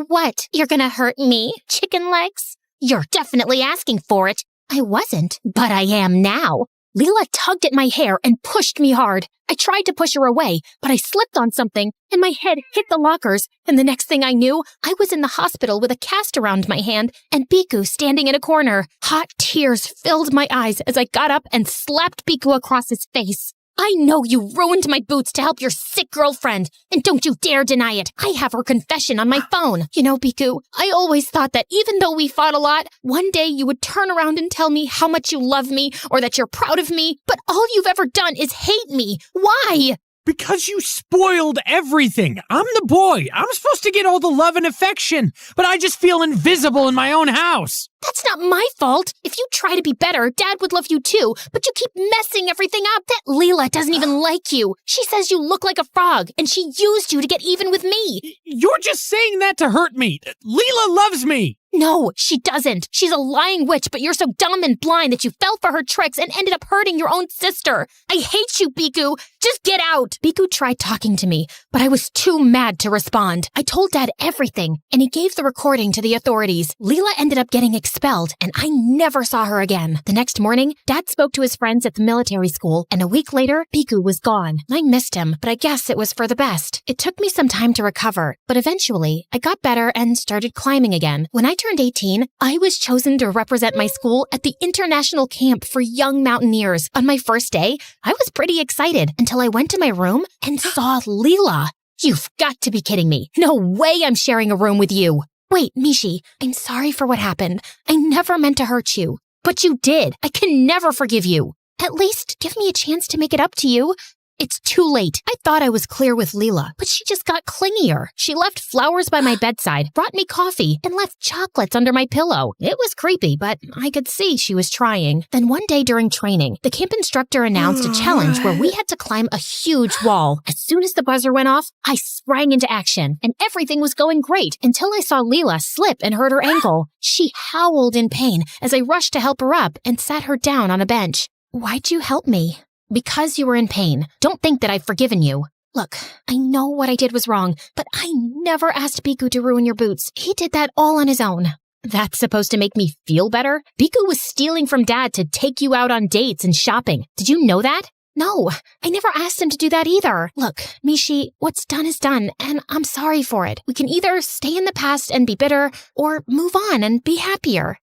what? You're gonna hurt me, chicken legs? You're definitely asking for it. I wasn't, but I am now. Leela tugged at my hair and pushed me hard. I tried to push her away, but I slipped on something and my head hit the lockers. And the next thing I knew, I was in the hospital with a cast around my hand and Biku standing in a corner. Hot tears filled my eyes as I got up and slapped Biku across his face. I know you ruined my boots to help your sick girlfriend, and don't you dare deny it. I have her confession on my phone. You know, Biku, I always thought that even though we fought a lot, one day you would turn around and tell me how much you love me or that you're proud of me, but all you've ever done is hate me. Why? Because you spoiled everything. I'm the boy. I'm supposed to get all the love and affection, but I just feel invisible in my own house. That's not my fault. If you try to be better, Dad would love you too, but you keep messing everything up. That Leela doesn't even like you. She says you look like a frog, and she used you to get even with me. You're just saying that to hurt me. Leela loves me. No, she doesn't. She's a lying witch, but you're so dumb and blind that you fell for her tricks and ended up hurting your own sister. I hate you, Biku. Just get out. Biku tried talking to me, but I was too mad to respond. I told Dad everything, and he gave the recording to the authorities. Leela ended up getting expelled, and I never saw her again. The next morning, Dad spoke to his friends at the military school, and a week later, Biku was gone. I missed him, but I guess it was for the best. It took me some time to recover, but eventually, I got better and started climbing again. When I turned 18, I was chosen to represent my school at the International Camp for Young Mountaineers. On my first day, I was pretty excited until I went to my room and saw Leela. You've got to be kidding me. No way I'm sharing a room with you. Wait, Mishi, I'm sorry for what happened. I never meant to hurt you. But you did. I can never forgive you. At least give me a chance to make it up to you. It's too late. I thought I was clear with Leela, but she just got clingier. She left flowers by my bedside, brought me coffee, and left chocolates under my pillow. It was creepy, but I could see she was trying. Then one day during training, the camp instructor announced a challenge where we had to climb a huge wall. As soon as the buzzer went off, I sprang into action, and everything was going great until I saw Leela slip and hurt her ankle. She howled in pain as I rushed to help her up and sat her down on a bench. Why'd you help me? Because you were in pain. Don't think that I've forgiven you. Look, I know what I did was wrong, but I never asked Biku to ruin your boots. He did that all on his own. That's supposed to make me feel better? Biku was stealing from Dad to take you out on dates and shopping. Did you know that? No, I never asked him to do that either. Look, Mishi, what's done is done, and I'm sorry for it. We can either stay in the past and be bitter, or move on and be happier.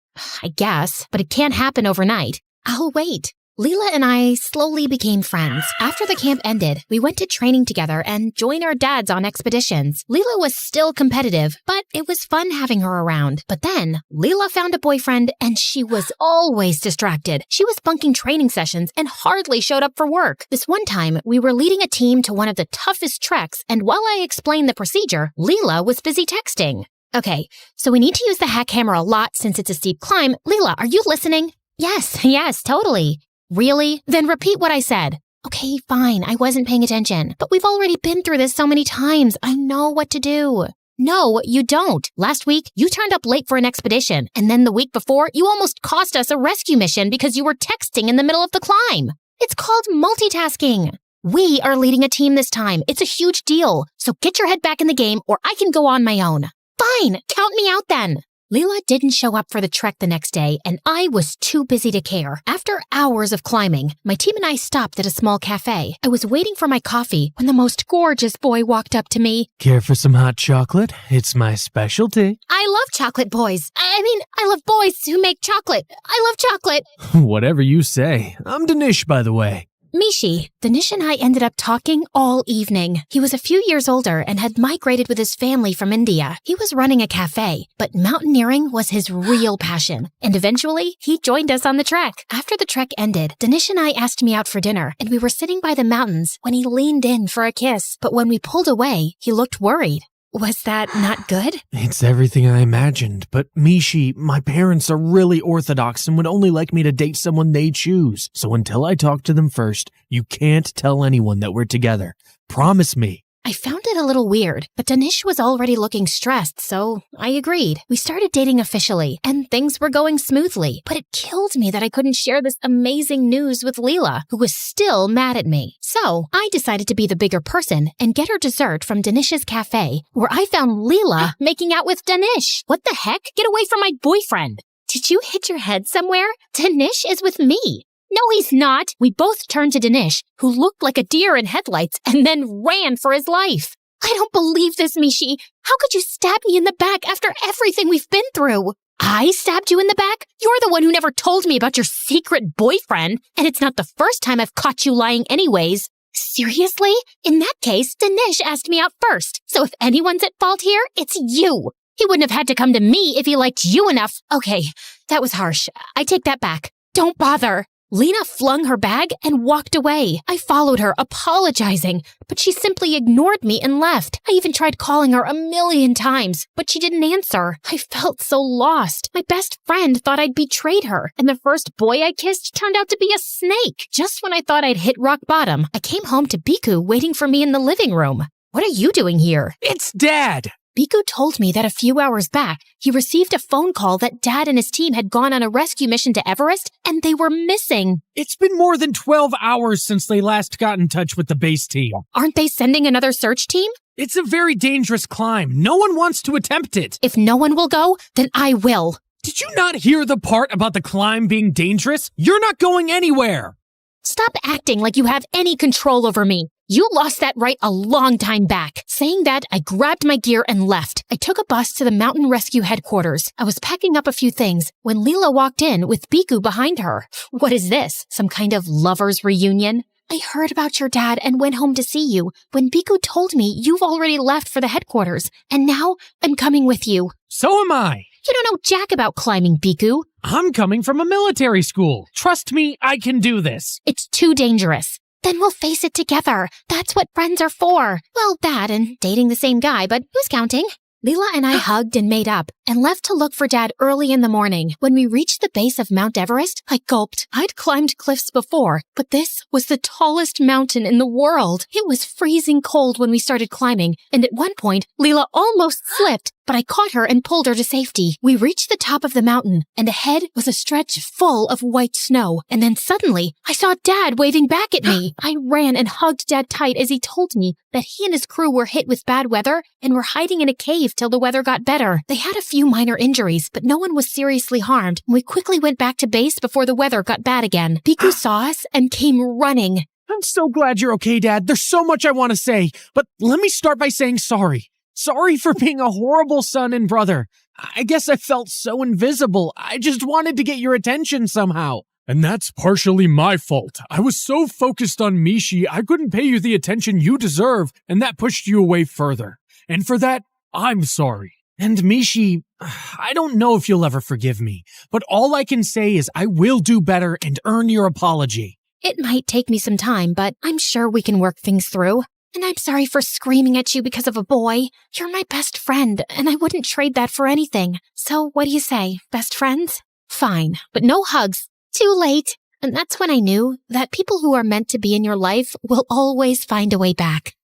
I guess, but it can't happen overnight. I'll wait. Leela and I slowly became friends. After the camp ended, we went to training together and joined our dads on expeditions. Leela was still competitive, but it was fun having her around. But then, Leela found a boyfriend and she was always distracted. She was bunking training sessions and hardly showed up for work. This one time, we were leading a team to one of the toughest treks, and while I explained the procedure, Leela was busy texting. Okay, so we need to use the hack hammer a lot since it's a steep climb. Leela, are you listening? Yes, totally. Really? Then repeat what I said. Okay, fine, I wasn't paying attention. But we've already been through this so many times. I know what to do. No, you don't. Last week, you turned up late for an expedition. And then the week before, you almost cost us a rescue mission because you were texting in the middle of the climb. It's called multitasking. We are leading a team this time. It's a huge deal. So get your head back in the game or I can go on my own. Fine, count me out then. Leela didn't show up for the trek the next day, and I was too busy to care. After hours of climbing, my team and I stopped at a small cafe. I was waiting for my coffee when the most gorgeous boy walked up to me. Care for some hot chocolate? It's my specialty. I love chocolate boys. I love boys who make chocolate. I love chocolate. Whatever you say. I'm Danish, by the way. Mishi, Danish and I ended up talking all evening. He was a few years older and had migrated with his family from India. He was running a cafe, but mountaineering was his real passion. And eventually, he joined us on the trek. After the trek ended, Danish and I asked me out for dinner, and we were sitting by the mountains when he leaned in for a kiss. But when we pulled away, he looked worried. Was that not good? It's everything I imagined, but Mishi, my parents are really orthodox and would only like me to date someone they choose. So until I talk to them first, you can't tell anyone that we're together. Promise me. I found it a little weird, but Danish was already looking stressed, so I agreed. We started dating officially, and things were going smoothly, but it killed me that I couldn't share this amazing news with Leela, who was still mad at me. So I decided to be the bigger person and get her dessert from Danish's cafe, where I found Leela making out with Danish. What the heck? Get away from my boyfriend! Did you hit your head somewhere? Danish is with me. No, he's not. We both turned to Dinesh, who looked like a deer in headlights, and then ran for his life. I don't believe this, Mishi. How could you stab me in the back after everything we've been through? I stabbed you in the back? You're the one who never told me about your secret boyfriend, and it's not the first time I've caught you lying anyways. Seriously? In that case, Dinesh asked me out first, so if anyone's at fault here, it's you. He wouldn't have had to come to me if he liked you enough. Okay, that was harsh. I take that back. Don't bother. Lena flung her bag and walked away. I followed her, apologizing, but she simply ignored me and left. I even tried calling her 1,000,000 times, but she didn't answer. I felt so lost. My best friend thought I'd betrayed her, and the first boy I kissed turned out to be a snake. Just when I thought I'd hit rock bottom, I came home to Biku waiting for me in the living room. What are you doing here? It's Dad! Biku told me that a few hours back, he received a phone call that Dad and his team had gone on a rescue mission to Everest, and they were missing. It's been more than 12 hours since they last got in touch with the base team. Aren't they sending another search team? It's a very dangerous climb. No one wants to attempt it. If no one will go, then I will. Did you not hear the part about the climb being dangerous? You're not going anywhere. Stop acting like you have any control over me. You lost that right a long time back. Saying that, I grabbed my gear and left. I took a bus to the mountain rescue headquarters. I was packing up a few things when Leela walked in with Biku behind her. What is this? Some kind of lover's reunion? I heard about your dad and went home to see you when Biku told me you've already left for the headquarters, and now I'm coming with you. So am I. You don't know jack about climbing, Biku. I'm coming from a military school. Trust me, I can do this. It's too dangerous. Then we'll face it together. That's what friends are for. Well, that and dating the same guy, but who's counting? Leela and I hugged and made up and left to look for Dad early in the morning. When we reached the base of Mount Everest, I gulped. I'd climbed cliffs before, but this was the tallest mountain in the world. It was freezing cold when we started climbing, and at one point, Leela almost slipped, but I caught her and pulled her to safety. We reached the top of the mountain, and ahead was a stretch full of white snow. And then suddenly, I saw Dad waving back at me. I ran and hugged Dad tight as he told me that he and his crew were hit with bad weather and were hiding in a cave till the weather got better. They had a few minor injuries, but no one was seriously harmed. We quickly went back to base before the weather got bad again. Biku saw us and came running. I'm so glad you're okay, Dad. There's so much I want to say, but let me start by saying sorry. Sorry for being a horrible son and brother. I guess I felt so invisible. I just wanted to get your attention somehow. And that's partially my fault. I was so focused on Mishi, I couldn't pay you the attention you deserve, and that pushed you away further. And for that, I'm sorry. And Mishi, I don't know if you'll ever forgive me, but all I can say is I will do better and earn your apology. It might take me some time, but I'm sure we can work things through. And I'm sorry for screaming at you because of a boy. You're my best friend, and I wouldn't trade that for anything. So what do you say, best friends? Fine, but no hugs. Too late. And that's when I knew that people who are meant to be in your life will always find a way back.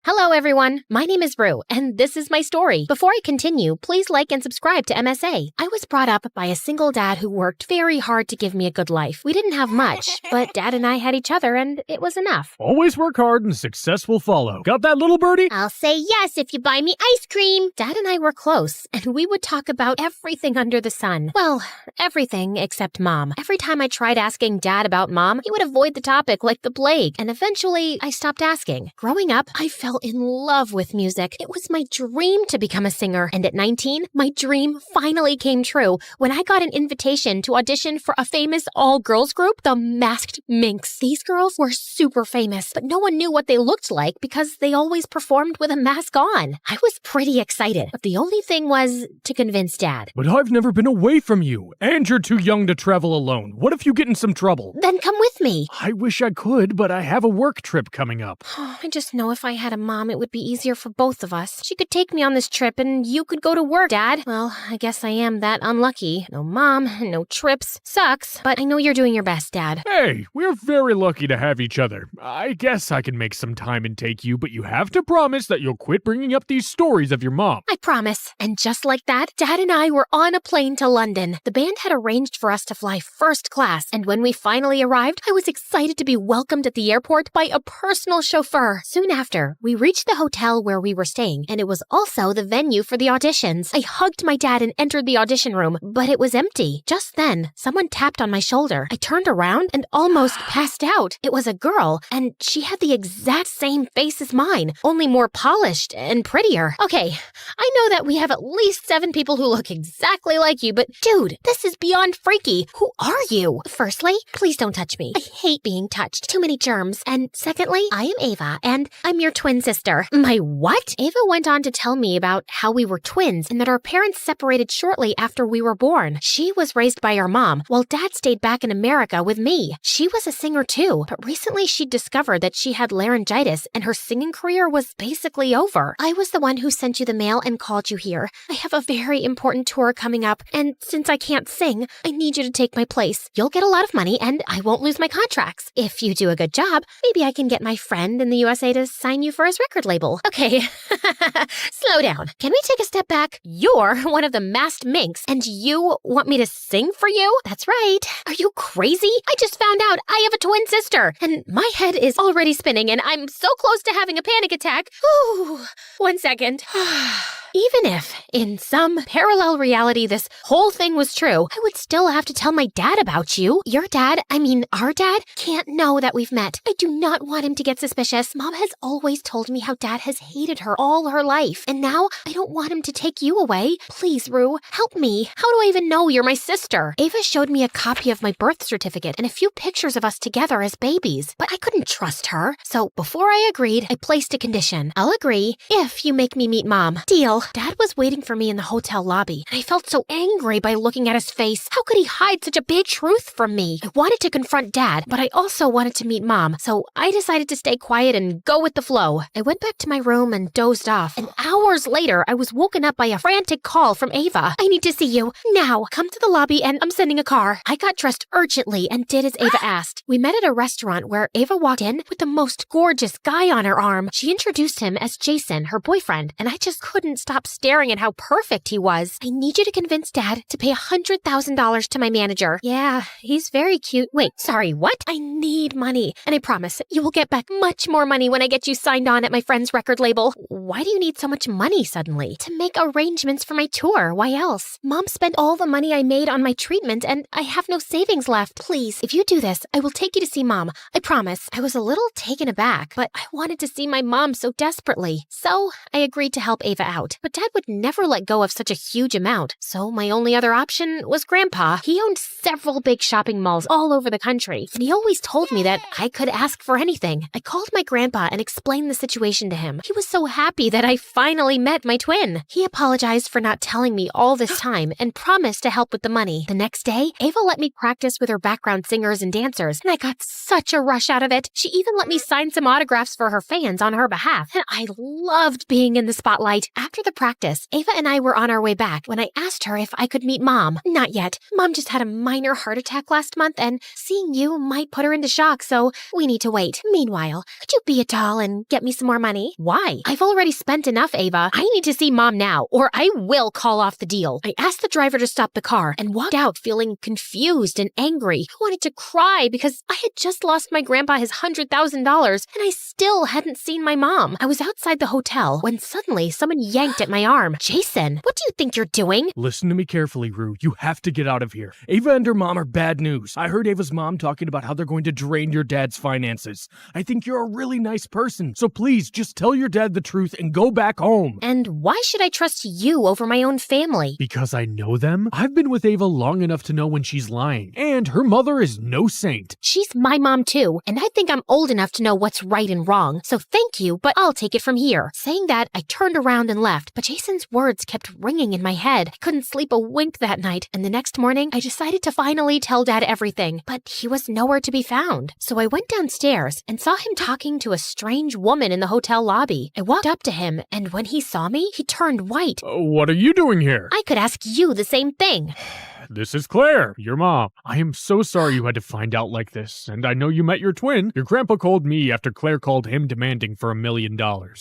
Hello, everyone. My name is Rue, and this is my story. Before I continue, please like and subscribe to MSA. I was brought up by a single dad who worked very hard to give me a good life. We didn't have much, but Dad and I had each other, and it was enough. Always work hard and success will follow. Got that, little birdie? I'll say yes if you buy me ice cream. Dad and I were close, and we would talk about everything under the sun. Well, everything except Mom. Every time I tried asking Dad about Mom, he would avoid the topic like the plague, and eventually I stopped asking. Growing up, I fell in love with music. It was my dream to become a singer, and at 19, my dream finally came true when I got an invitation to audition for a famous all-girls group, the Masked Minx. These girls were super famous, but no one knew what they looked like because they always performed with a mask on. I was pretty excited, but the only thing was to convince Dad. But I've never been away from you, and you're too young to travel alone. What if you get in some trouble? Then come with me. I wish I could, but I have a work trip coming up. I just know if I had a mom, it would be easier for both of us. She could take me on this trip and you could go to work, Dad. Well, I guess I am that unlucky. No mom, no trips. Sucks, but I know you're doing your best, Dad. Hey, we're very lucky to have each other. I guess I can make some time and take you, but you have to promise that you'll quit bringing up these stories of your mom. I promise. And just like that, Dad and I were on a plane to London. The band had arranged for us to fly first class, and when we finally arrived, I I was excited to be welcomed at the airport by a personal chauffeur. Soon after, we reached the hotel where we were staying, and it was also the venue for the auditions. I hugged my dad and entered the audition room, but it was empty. Just then, someone tapped on my shoulder. I turned around and almost passed out. It was a girl, and she had the exact same face as mine, only more polished and prettier. Okay, I know that we have at least 7 people who look exactly like you, but dude, this is beyond freaky. Who are you? Firstly, please don't touch me. I hate being touched. Too many germs. And secondly, I am Ava, and I'm your twin sister. My what? Ava went on to tell me about how we were twins and that our parents separated shortly after we were born. She was raised by our mom, while dad stayed back in America with me. She was a singer too, but recently she discovered that she had laryngitis and her singing career was basically over. I was the one who sent you the mail and called you here. I have a very important tour coming up, and since I can't sing, I need you to take my place. You'll get a lot of money, and I won't lose my contracts. If you do a good job, maybe I can get my friend in the USA to sign you for his record label. Okay, slow down. Can we take a step back? You're one of the masked minks, and you want me to sing for you? That's right. Are you crazy? I just found out I have a twin sister, and my head is already spinning, and I'm so close to having a panic attack. Ooh, 1 second. Even if, in some parallel reality, this whole thing was true, I would still have to tell my dad about you. Your dad, our dad, can't know that we've met. I do not want him to get suspicious. Mom has always told me how dad has hated her all her life, and now I don't want him to take you away. Please, Rue, help me. How do I even know you're my sister? Ava showed me a copy of my birth certificate and a few pictures of us together as babies, but I couldn't trust her. So before I agreed, I placed a condition. I'll agree if you make me meet Mom. Deal. Dad was waiting for me in the hotel lobby, and I felt so angry by looking at his face. How could he hide such a big truth from me? I wanted to confront Dad, but I also wanted to meet Mom, so I decided to stay quiet and go with the flow. I went back to my room and dozed off, and hours later, I was woken up by a frantic call from Ava. I need to see you. Now, come to the lobby and I'm sending a car. I got dressed urgently and did as Ava asked. We met at a restaurant where Ava walked in with the most gorgeous guy on her arm. She introduced him as Jason, her boyfriend, and I just couldn't stop staring at how perfect he was. I need you to convince Dad to pay $100,000 to my manager. Yeah, he's very cute. Wait, sorry, what? I need money, and I promise you will get back much more money when I get you signed on at my friend's record label. Why do you need so much money suddenly? To make arrangements for my tour. Why else? Mom spent all the money I made on my treatment, and I have no savings left. Please, if you do this, I will take you to see Mom. I promise. I was a little taken aback, but I wanted to see my mom so desperately. So I agreed to help Ava out. But Dad would never let go of such a huge amount, so my only other option was Grandpa. He owned several big shopping malls all over the country, and he always told me that I could ask for anything. I called my grandpa and explained the situation to him. He was so happy that I finally met my twin. He apologized for not telling me all this time and promised to help with the money. The next day, Ava let me practice with her background singers and dancers, and I got such a rush out of it. She even let me sign some autographs for her fans on her behalf, and I loved being in the spotlight. After the practice, Ava and I were on our way back when I asked her if I could meet Mom. Not yet. Mom just had a minor heart attack last month, and seeing you might put her into shock, so we need to wait. Meanwhile, could you be a doll and get me some more money? Why? I've already spent enough, Ava. I need to see Mom now, or I will call off the deal. I asked the driver to stop the car and walked out feeling confused and angry. I wanted to cry because I had just lost my grandpa his $100,000, and I still hadn't seen my mom. I was outside the hotel when suddenly someone yanked at my arm. Jason, what do you think you're doing? Listen to me carefully, Rue. You have to get out of here. Ava and her mom are bad news. I heard Ava's mom talking about how they're going to drain your dad's finances. I think you're a really nice person, so please just tell your dad the truth and go back home. And why should I trust you over my own family? Because I know them? I've been with Ava long enough to know when she's lying, and her mother is no saint. She's my mom too, and I think I'm old enough to know what's right and wrong, so thank you, but I'll take it from here. Saying that, I turned around and left, but Jason's words kept ringing in my head. I couldn't sleep a wink that night, and the next morning, I decided to finally tell Dad everything, but he was nowhere to be found. So I went downstairs and saw him talking to a strange woman in the hotel lobby. I walked up to him, and when he saw me, he turned white. What are you doing here? I could ask you the same thing. this is Claire, your mom. I am so sorry you had to find out like this, and I know you met your twin. Your grandpa called me after Claire called him demanding for $1 million.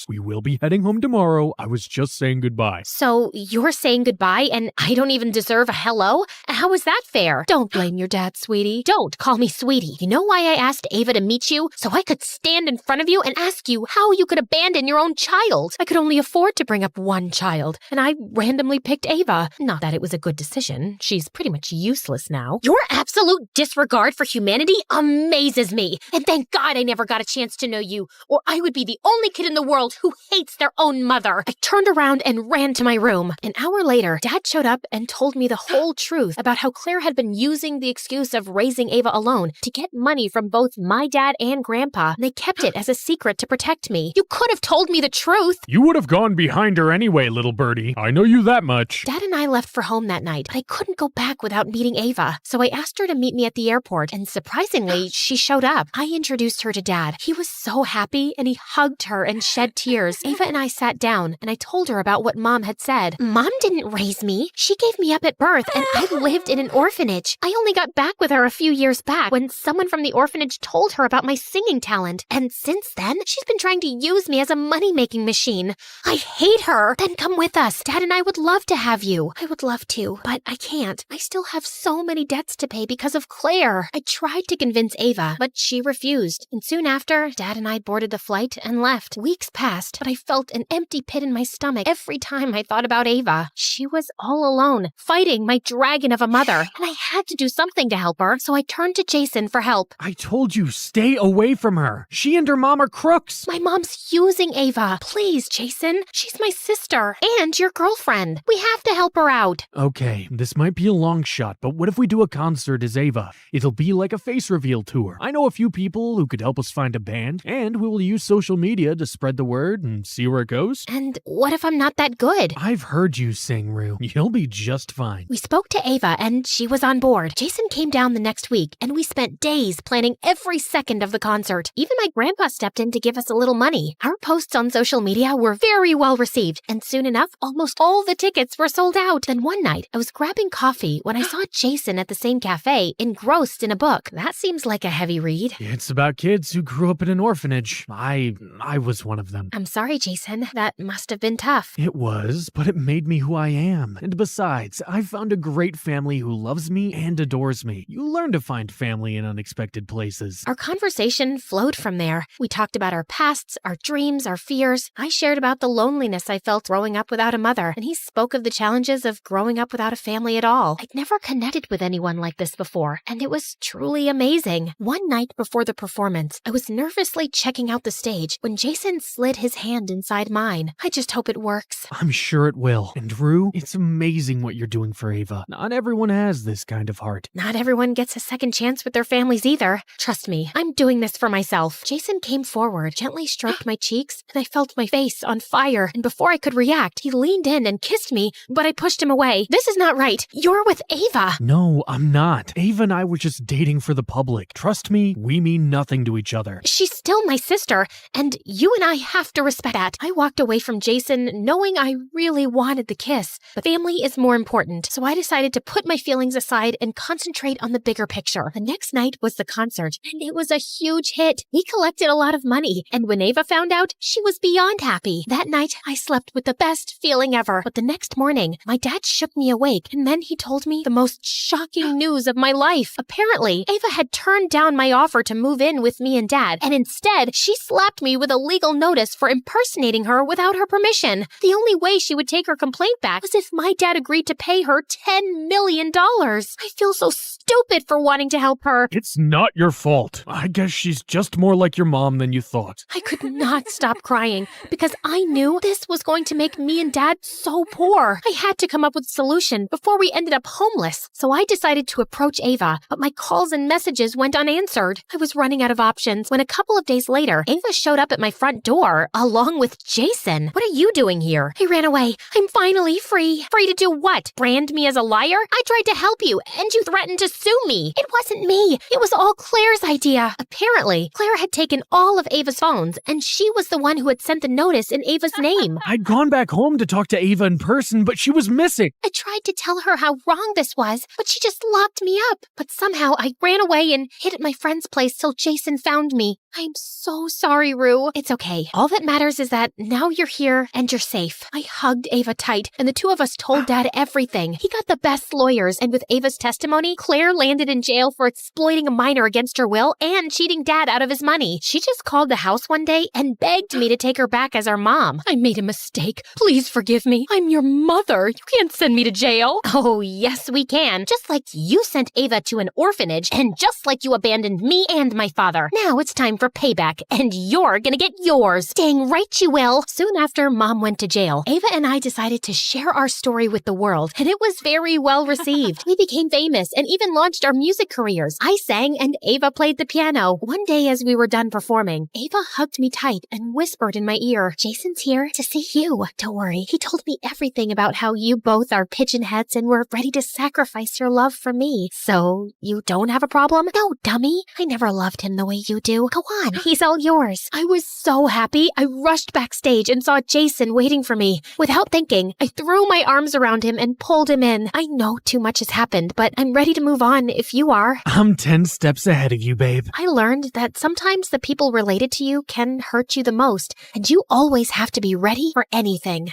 We will be heading home tomorrow. I was just saying goodbye. So you're saying goodbye and I don't even deserve a hello? How is that fair? Don't blame your dad, sweetie. Don't call me sweetie. You know why I asked Ava to meet you? So I could stand in front of you and ask you how you could abandon your own child. I could only afford to bring up one child, and I randomly picked Ava. Not that it was a good decision. She's pretty much useless now. Your absolute disregard for humanity amazes me. And thank God I never got a chance to know you, or I would be the only kid in the world who hates their own mother. I turned around and ran to my room. An hour later, Dad showed up and told me the whole truth about how Claire had been using the excuse of raising Ava alone to get money from both my dad and Grandpa, and they kept it as a secret to protect me. You could have told me the truth. You would have gone behind her anyway, little birdie. I know you that much. Dad and I left for home that night, but I couldn't go back without meeting Ava, so I asked her to meet me at the airport, and surprisingly, she showed up. I introduced her to Dad. He was so happy, and he hugged her and shed tears. Ava and I sat down, and I told her about what Mom had said. Mom didn't raise me. She gave me up at birth, and I lived in an orphanage. I only got back with her a few years back when someone from the orphanage told her about my singing talent, and since then, she's been trying to use me as a money-making machine. I hate her. Then come with us. Dad and I would love to have you. I would love to, but I can't. I still have so many debts to pay because of Claire. I tried to convince Ava, but she refused. And soon after, Dad and I boarded the flight and left. Weeks passed, but I felt an empty pit in my stomach every time I thought about Ava. She was all alone, fighting my dragon of a mother, and I had to do something to help her, so I turned to Jason for help. I told you, stay away from her. She and her mom are crooks. My mom's using Ava. Please, Jason. She's my sister and your girlfriend. We have to help her out. Okay, this might be a long shot, but what if we do a concert as Ava? It'll be like a face reveal tour. I know a few people who could help us find a band, and we will use social media to spread the word and see where it goes. And what if I'm not that good? I've heard you sing, Rue. You'll be just fine. We spoke to Ava, and she was on board. Jason came down the next week, and we spent days planning every second of the concert. Even my grandpa stepped in to give us a little money. Our posts on social media were very well received, and soon enough, almost all the tickets were sold out. Then one night, I was grabbing coffee when I saw Jason at the same cafe, engrossed in a book. That seems like a heavy read. It's about kids who grew up in an orphanage. I was one of them. I'm sorry, Jason. That must have been tough. It was, but it made me who I am. And besides, I found a great family who loves me and adores me. You learn to find family in unexpected places. Our conversation flowed from there. We talked about our pasts, our dreams, our fears. I shared about the loneliness I felt growing up without a mother, and he spoke of the challenges of growing up without a family at all. I'd never connected with anyone like this before, and it was truly amazing. One night before the performance, I was nervously checking out the stage when Jason slid his hand inside mine. I just hope it works. I'm sure it will. And Rue, it's amazing what you're doing for Ava. Not everyone has this kind of heart. Not everyone gets a second chance with their families either. Trust me, I'm doing this for myself. Jason came forward, gently stroked my cheeks, and I felt my face on fire. And before I could react, he leaned in and kissed me, but I pushed him away. This is not right. You're with Ava. No, I'm not. Ava and I were just dating for the public. Trust me, we mean nothing to each other. She's still my sister, and you and I have to respect that. I walked away from Jason knowing I really wanted the kiss, but family is more important, so I decided to put my feelings aside and concentrate on the bigger picture. The next night was the concert, and it was a huge hit. We collected a lot of money, and when Ava found out, she was beyond happy. That night, I slept with the best feeling ever, but the next morning, my dad shook me awake, and then he told me the most shocking news of my life. Apparently, Ava had turned down my offer to move in with me and Dad, and instead, she slapped me with a legal notice for impersonating her without her permission. The only way she would take her complaint back was if my dad agreed to pay her $10 million. I feel so stupid for wanting to help her. It's not your fault. I guess she's just more like your mom than you thought. I could not stop crying because I knew this was going to make me and Dad so poor. I had to come up with a solution before we ended up homeless. So I decided to approach Ava, but my calls and messages went unanswered. I was running out of options when a couple of days later, Ava showed up at my front door along with Jason. What are you doing here? I ran away. I'm finally free. Free to do what? Brand me as a liar? I tried to help you, and you threatened to sue me. It wasn't me. It was all Claire's idea. Apparently, Claire had taken all of Ava's phones, and she was the one who had sent the notice in Ava's name. I'd gone back home to talk to Ava in person, but she was missing. I tried to tell her how wrong strong this was, but she just locked me up. But somehow I ran away and hid at my friend's place till Jason found me. I'm so sorry, Rue. It's okay. All that matters is that now you're here and you're safe. I hugged Ava tight, and the two of us told Dad everything. He got the best lawyers, and with Ava's testimony, Claire landed in jail for exploiting a minor against her will and cheating Dad out of his money. She just called the house one day and begged me to take her back as our mom. I made a mistake. Please forgive me. I'm your mother. You can't send me to jail. Oh, yes, we can. Just like you sent Ava to an orphanage, and just like you abandoned me and my father. Now it's time for payback, and you're gonna get yours. Dang right you will. Soon after Mom went to jail, Ava and I decided to share our story with the world, and it was very well received. We became famous and even launched our music careers. I sang and Ava played the piano. One day as we were done performing, Ava hugged me tight and whispered in my ear, "Jason's here to see you. Don't worry. He told me everything about how you both are pigeon heads and were ready to sacrifice your love for me. So you don't have a problem?" "No, dummy. I never loved him the way you do. Go on. He's all yours." I was so happy. I rushed backstage and saw Jason waiting for me. Without thinking, I threw my arms around him and pulled him in. I know too much has happened, but I'm ready to move on if you are. I'm 10 steps ahead of you, babe. I learned that sometimes the people related to you can hurt you the most, and you always have to be ready for anything.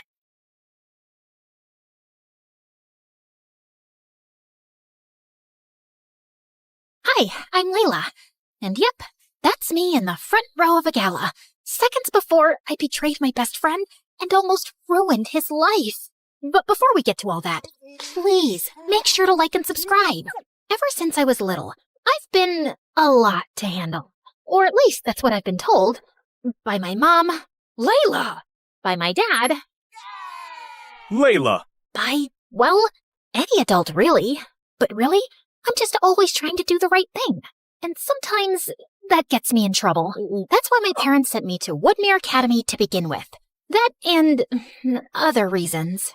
Hi, I'm Layla. And yep, that's me in the front row of a gala. Seconds before, I betrayed my best friend and almost ruined his life. But before we get to all that, please make sure to like and subscribe. Ever since I was little, I've been a lot to handle. Or at least that's what I've been told. By my mom, Layla. By my dad. Layla. By, well, any adult really. But really, I'm just always trying to do the right thing. And sometimes that gets me in trouble. That's why my parents sent me to Woodmere Academy to begin with. That and other reasons.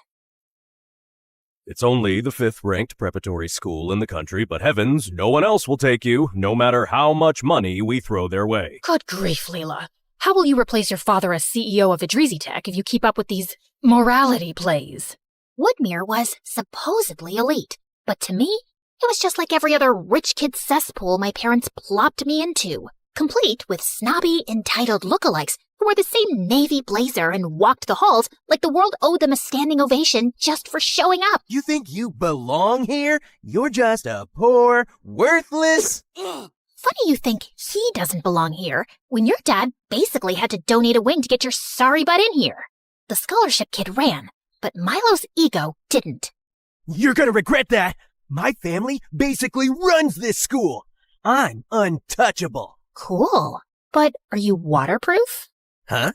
It's only the 5th-ranked preparatory school in the country, but heavens, no one else will take you, no matter how much money we throw their way. Good grief, Layla. How will you replace your father as CEO of Idrizi Tech if you keep up with these morality plays? Woodmere was supposedly elite, but to me, it was just like every other rich kid cesspool my parents plopped me into, complete with snobby, entitled lookalikes who wore the same navy blazer and walked the halls like the world owed them a standing ovation just for showing up. You think you belong here? You're just a poor, worthless... Funny you think he doesn't belong here when your dad basically had to donate a wing to get your sorry butt in here. The scholarship kid ran, but Milo's ego didn't. You're gonna regret that! My family basically runs this school. I'm untouchable. Cool. But are you waterproof? Huh?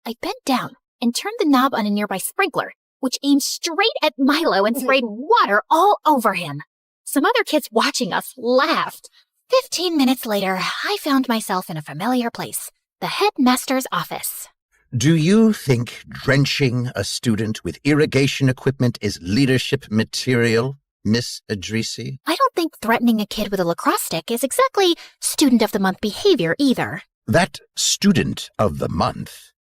I bent down and turned the knob on a nearby sprinkler, which aimed straight at Milo and sprayed water all over him. Some other kids watching us laughed. 15 minutes later, I found myself in a familiar place, the headmaster's office. Do you think drenching a student with irrigation equipment is leadership material, Miss Idrizi? I don't think threatening a kid with a lacrosse stick is exactly student of the month behavior either. That student of the month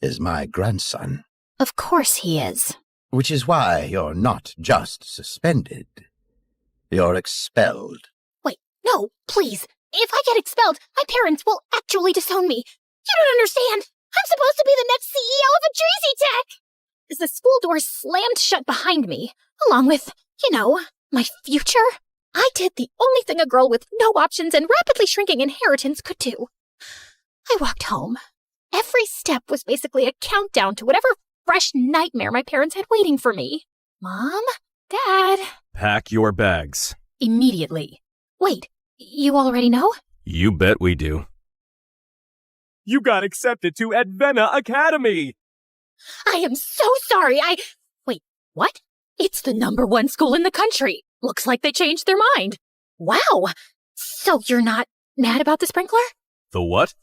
is my grandson. Of course he is. Which is why you're not just suspended. You're expelled. Wait, no, please. If I get expelled, my parents will actually disown me. You don't understand. I'm supposed to be the next CEO of Idrizi Tech. As the school doors slammed shut behind me, along with, my future, I did the only thing a girl with no options and rapidly shrinking inheritance could do. I walked home. Every step was basically a countdown to whatever fresh nightmare my parents had waiting for me. Mom? Dad? Pack your bags. Immediately. Wait, you already know? You bet we do. You got accepted to Advena Academy! I am so sorry, Wait, what? It's the #1 school in the country. Looks like they changed their mind. Wow! So you're not mad about the sprinkler? The what?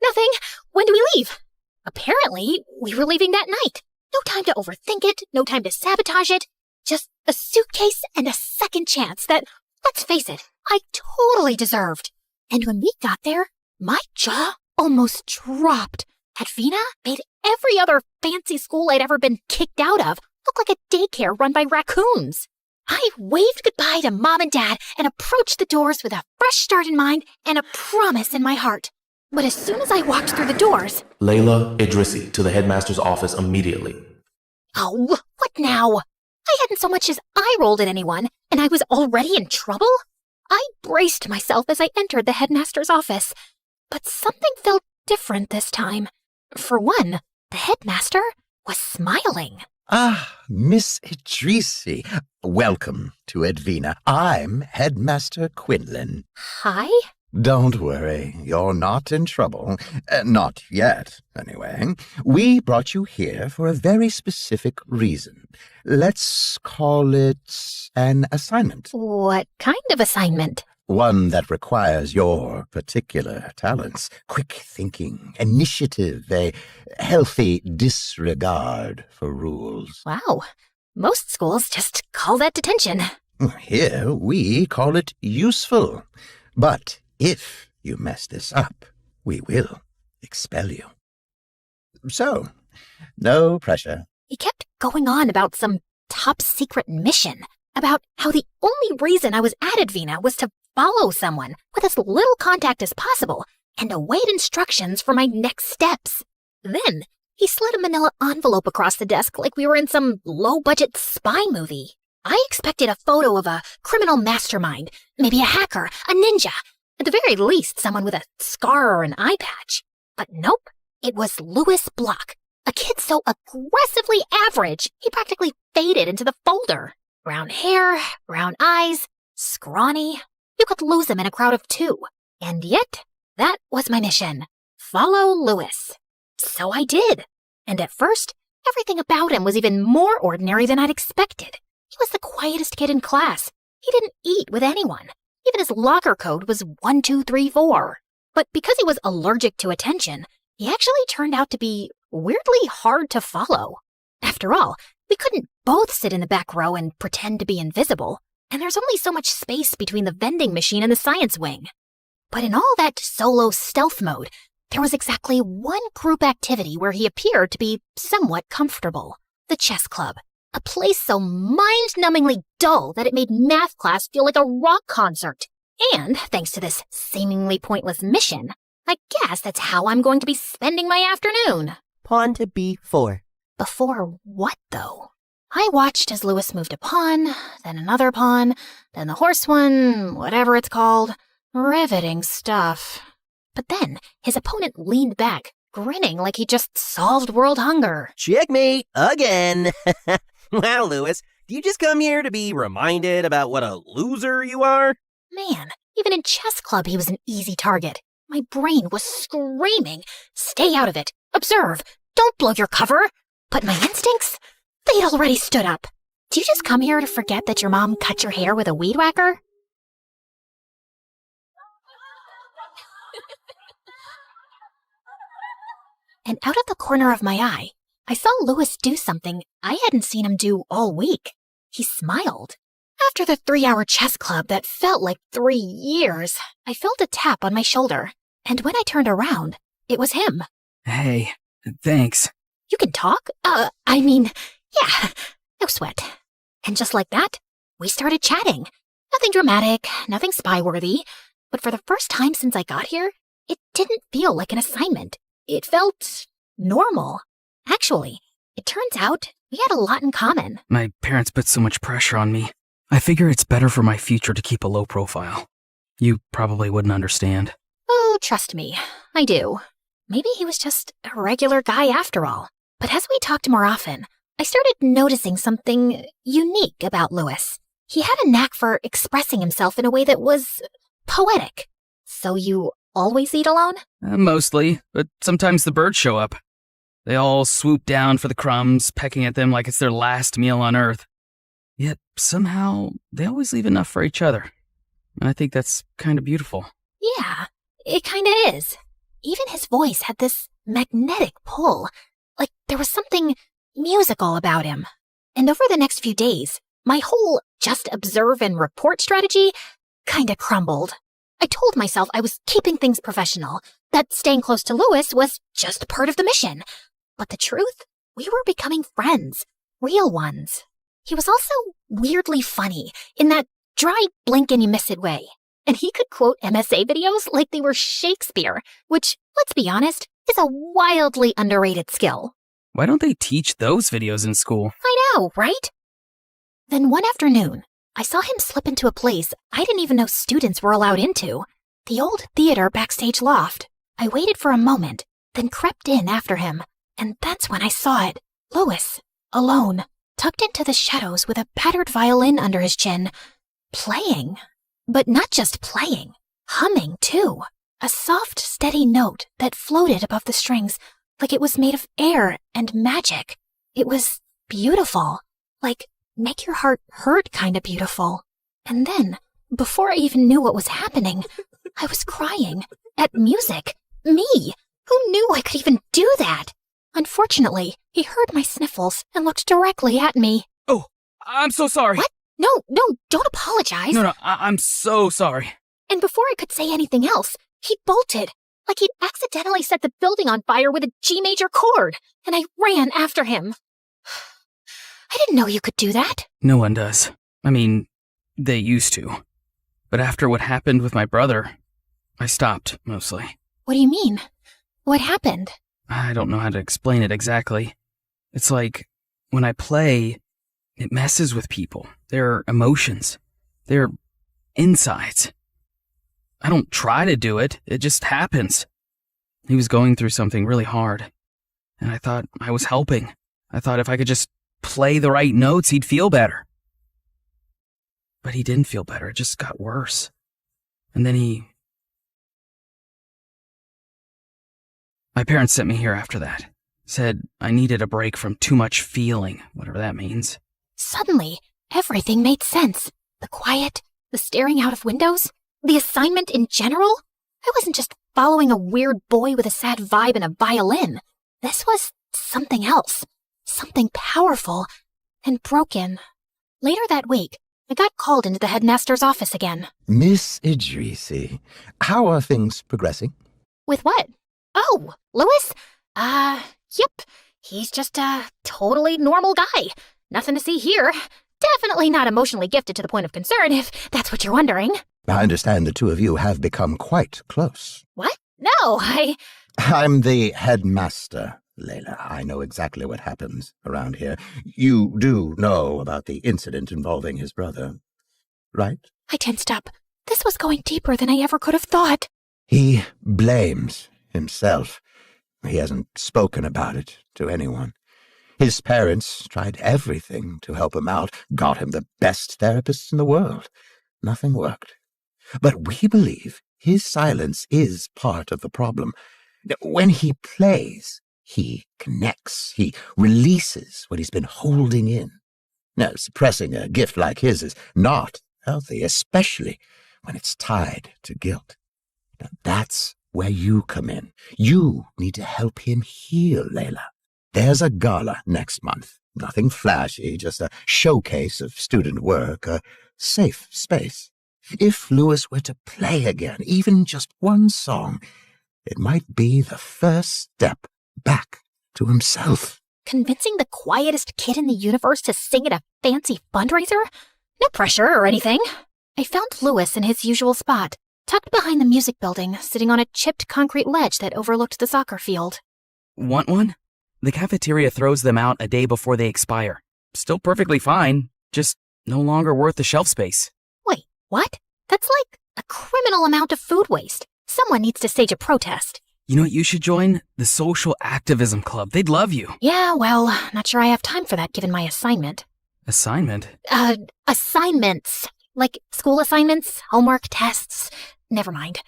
Nothing. When do we leave? Apparently, we were leaving that night. No time to overthink it, no time to sabotage it. Just a suitcase and a second chance that, let's face it, I totally deserved. And when we got there, my jaw almost dropped. Advena made every other fancy school I'd ever been kicked out of look like a daycare run by raccoons. I waved goodbye to Mom and Dad and approached the doors with a fresh start in mind and a promise in my heart. But as soon as I walked through the doors... Layla Idrissi to the headmaster's office immediately. Oh, what now? I hadn't so much as eye-rolled at anyone, and I was already in trouble? I braced myself as I entered the headmaster's office. But something felt different this time. For one, the headmaster was smiling. Ah, Miss Idrissi. Welcome to Edvina. I'm Headmaster Quinlan. Hi? Don't worry, you're not in trouble. Not yet, anyway. We brought you here for a very specific reason. Let's call it an assignment. What kind of assignment? One that requires your particular talents. Quick thinking, initiative, a healthy disregard for rules. Wow, most schools just call that detention. Here we call it useful. But if you mess this up, we will expel you. So, no pressure. He kept going on about some top-secret mission, about how the only reason I was at Edvina was to follow someone with as little contact as possible and await instructions for my next steps. Then, he slid a manila envelope across the desk like we were in some low-budget spy movie. I expected a photo of a criminal mastermind, maybe a hacker, a ninja, at the very least someone with a scar or an eye patch. But nope, it was Louis Block, a kid so aggressively average he practically faded into the folder. Brown hair, brown eyes, scrawny. You could lose him in a crowd of two. And yet, that was my mission. Follow Louis. So I did. And at first, everything about him was even more ordinary than I'd expected. He was the quietest kid in class. He didn't eat with anyone. Even his locker code was 1, 2, 3, 4. But because he was allergic to attention, he actually turned out to be weirdly hard to follow. After all, we couldn't both sit in the back row and pretend to be invisible. And there's only so much space between the vending machine and the science wing. But in all that solo stealth mode, there was exactly one group activity where he appeared to be somewhat comfortable. The chess club. A place so mind-numbingly dull that it made math class feel like a rock concert. And, thanks to this seemingly pointless mission, I guess that's how I'm going to be spending my afternoon. Pawn to b4. Before what, though? I watched as Louis moved a pawn, then another pawn, then the horse one, whatever it's called. Riveting stuff. But then his opponent leaned back, grinning like he just solved world hunger. Checkmate again. Wow, Louis, do you just come here to be reminded about what a loser you are? Man, even in chess club he was an easy target. My brain was screaming, stay out of it, observe, don't blow your cover. But my instincts? They'd already stood up. Do you just come here to forget that your mom cut your hair with a weed whacker? And out of the corner of my eye, I saw Louis do something I hadn't seen him do all week. He smiled. After the 3-hour chess club that felt like 3 years, I felt a tap on my shoulder. And when I turned around, it was him. Hey, thanks. You can talk? Yeah, no sweat. And just like that, we started chatting. Nothing dramatic, nothing spy-worthy. But for the first time since I got here, it didn't feel like an assignment. It felt normal. Actually, it turns out we had a lot in common. My parents put so much pressure on me. I figure it's better for my future to keep a low profile. You probably wouldn't understand. Oh, trust me, I do. Maybe he was just a regular guy after all. But as we talked more often, I started noticing something unique about Louis. He had a knack for expressing himself in a way that was poetic. So you always eat alone? Mostly, but sometimes the birds show up. They all swoop down for the crumbs, pecking at them like it's their last meal on Earth. Yet, somehow, they always leave enough for each other. And I think that's kind of beautiful. Yeah, it kind of is. Even his voice had this magnetic pull, like there was something musical about him. And over the next few days, my whole just observe and report strategy kind of crumbled. I told myself I was keeping things professional, that staying close to Louis was just part of the mission. But the truth? We were becoming friends, real ones. He was also weirdly funny in that dry blink-and-you-miss-it way. And he could quote MSA videos like they were Shakespeare, which, let's be honest, is a wildly underrated skill. Why don't they teach those videos in school? I know, right? Then one afternoon, I saw him slip into a place I didn't even know students were allowed into. The old theater backstage loft. I waited for a moment, then crept in after him. And that's when I saw it. Louis, alone, tucked into the shadows with a battered violin under his chin. Playing. But not just playing. Humming, too. A soft, steady note that floated above the strings like it was made of air and magic. It was beautiful. Like, make your heart hurt kind of beautiful. And then, before I even knew what was happening, I was crying. At music. Me. Who knew I could even do that? Unfortunately, he heard my sniffles and looked directly at me. Oh, I'm so sorry. What? No, don't apologize. No, I'm so sorry. And before I could say anything else, he bolted. Like he'd accidentally set the building on fire with a G major chord. And I ran after him. I didn't know you could do that. No one does. I mean, they used to. But after what happened with my brother, I stopped, mostly. What do you mean? What happened? I don't know how to explain it exactly. It's like, when I play, it messes with people. Their emotions. Their insides. I don't try to do it. It just happens. He was going through something really hard. And I thought I was helping. I thought if I could just play the right notes, he'd feel better. But he didn't feel better. It just got worse. And then My parents sent me here after that. Said I needed a break from too much feeling, whatever that means. Suddenly, everything made sense. The quiet, the staring out of windows, the assignment in general. I wasn't just following a weird boy with a sad vibe and a violin. This was something else. Something powerful and broken. Later that week, I got called into the headmaster's office again. Miss Idrisi, how are things progressing? With what? Oh, Louis? Yep. He's just a totally normal guy. Nothing to see here. Definitely not emotionally gifted to the point of concern, if that's what you're wondering. I understand the two of you have become quite close. What? No, I'm the headmaster, Layla. I know exactly what happens around here. You do know about the incident involving his brother, right? I tensed up. This was going deeper than I ever could have thought. He blames himself. He hasn't spoken about it to anyone. His parents tried everything to help him out, got him the best therapists in the world. Nothing worked. But we believe his silence is part of the problem. When he plays, he connects. He releases what he's been holding in. Now, suppressing a gift like his is not healthy, especially when it's tied to guilt. Now, that's where you come in. You need to help him heal, Layla. There's a gala next month. Nothing flashy, just a showcase of student work, a safe space. If Louis were to play again, even just one song, it might be the first step back to himself. Convincing the quietest kid in the universe to sing at a fancy fundraiser? No pressure or anything. I found Louis in his usual spot, tucked behind the music building, sitting on a chipped concrete ledge that overlooked the soccer field. Want one? The cafeteria throws them out a day before they expire. Still perfectly fine, just no longer worth the shelf space. Wait, what? That's like a criminal amount of food waste. Someone needs to stage a protest. You know what you should join? The Social Activism Club. They'd love you. Yeah, well, not sure I have time for that given my assignment. Assignment? Assignments. Like school assignments, homework, tests. Never mind.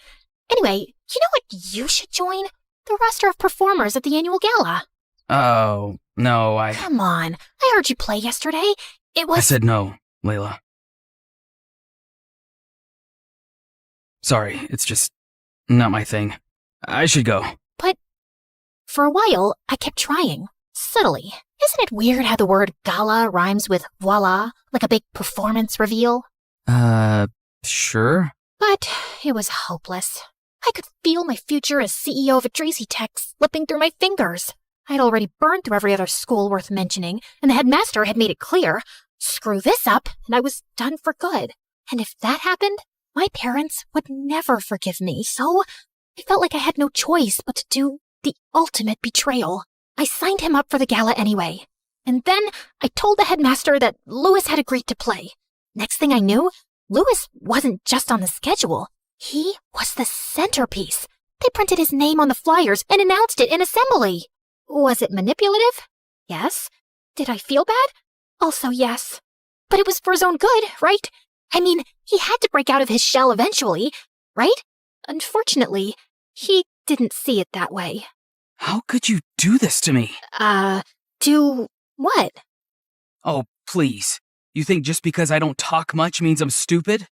Anyway, you know what you should join? The roster of performers at the annual gala. Oh, no, Come on. I heard you play yesterday. It was... I said no, Layla. Sorry, it's just not my thing. I should go. But for a while, I kept trying. Subtly. Isn't it weird how the word gala rhymes with voila, like a big performance reveal? Sure. But it was hopeless. I could feel my future as CEO of a Tracy Tech slipping through my fingers. I had already burned through every other school worth mentioning, and the headmaster had made it clear screw this up, and I was done for good. And if that happened, my parents would never forgive me, so I felt like I had no choice but to do the ultimate betrayal. I signed him up for the gala anyway. And then I told the headmaster that Louis had agreed to play. Next thing I knew, Louis wasn't just on the schedule. He was the centerpiece. They printed his name on the flyers and announced it in assembly. Was it manipulative? Yes. Did I feel bad? Also yes. But it was for his own good, right? I mean, he had to break out of his shell eventually, right? Unfortunately, he didn't see it that way. How could you do this to me? Do what? Oh, please. You think just because I don't talk much means I'm stupid?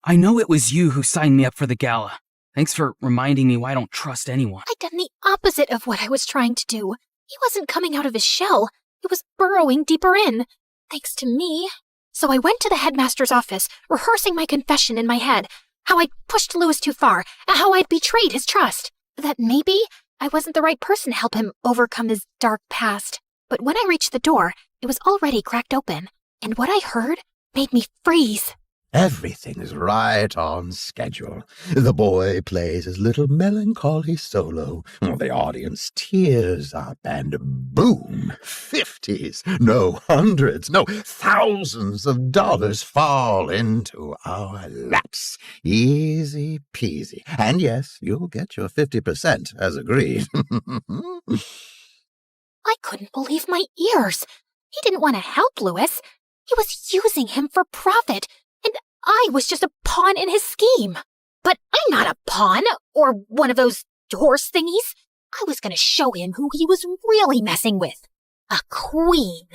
I know it was you who signed me up for the gala. Thanks for reminding me why I don't trust anyone. I'd done the opposite of what I was trying to do. He wasn't coming out of his shell. He was burrowing deeper in. Thanks to me. So I went to the headmaster's office, rehearsing my confession in my head. How I'd pushed Louis too far, and how I'd betrayed his trust. That maybe I wasn't the right person to help him overcome his dark past. But when I reached the door, it was already cracked open. And what I heard made me freeze. Everything's right on schedule. The boy plays his little melancholy solo. The audience tears up and boom, 50s, no hundreds, no thousands of dollars fall into our laps. Easy peasy. And yes, you'll get your 50% as agreed. I couldn't believe my ears. He didn't want to help Louis. He was using him for profit. And I was just a pawn in his scheme. But I'm not a pawn, or one of those horse thingies. I was going to show him who he was really messing with. A queen.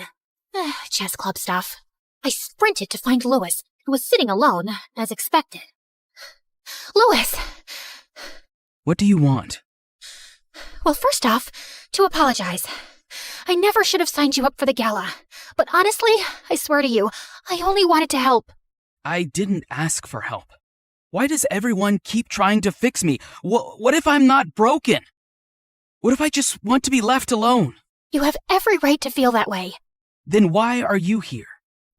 Chess club stuff. I sprinted to find Louis, who was sitting alone, as expected. Louis! What do you want? Well, first off, to apologize. I never should have signed you up for the gala. But honestly, I swear to you, I only wanted to help. I didn't ask for help. Why does everyone keep trying to fix me? What if I'm not broken? What if I just want to be left alone? You have every right to feel that way. Then why are you here?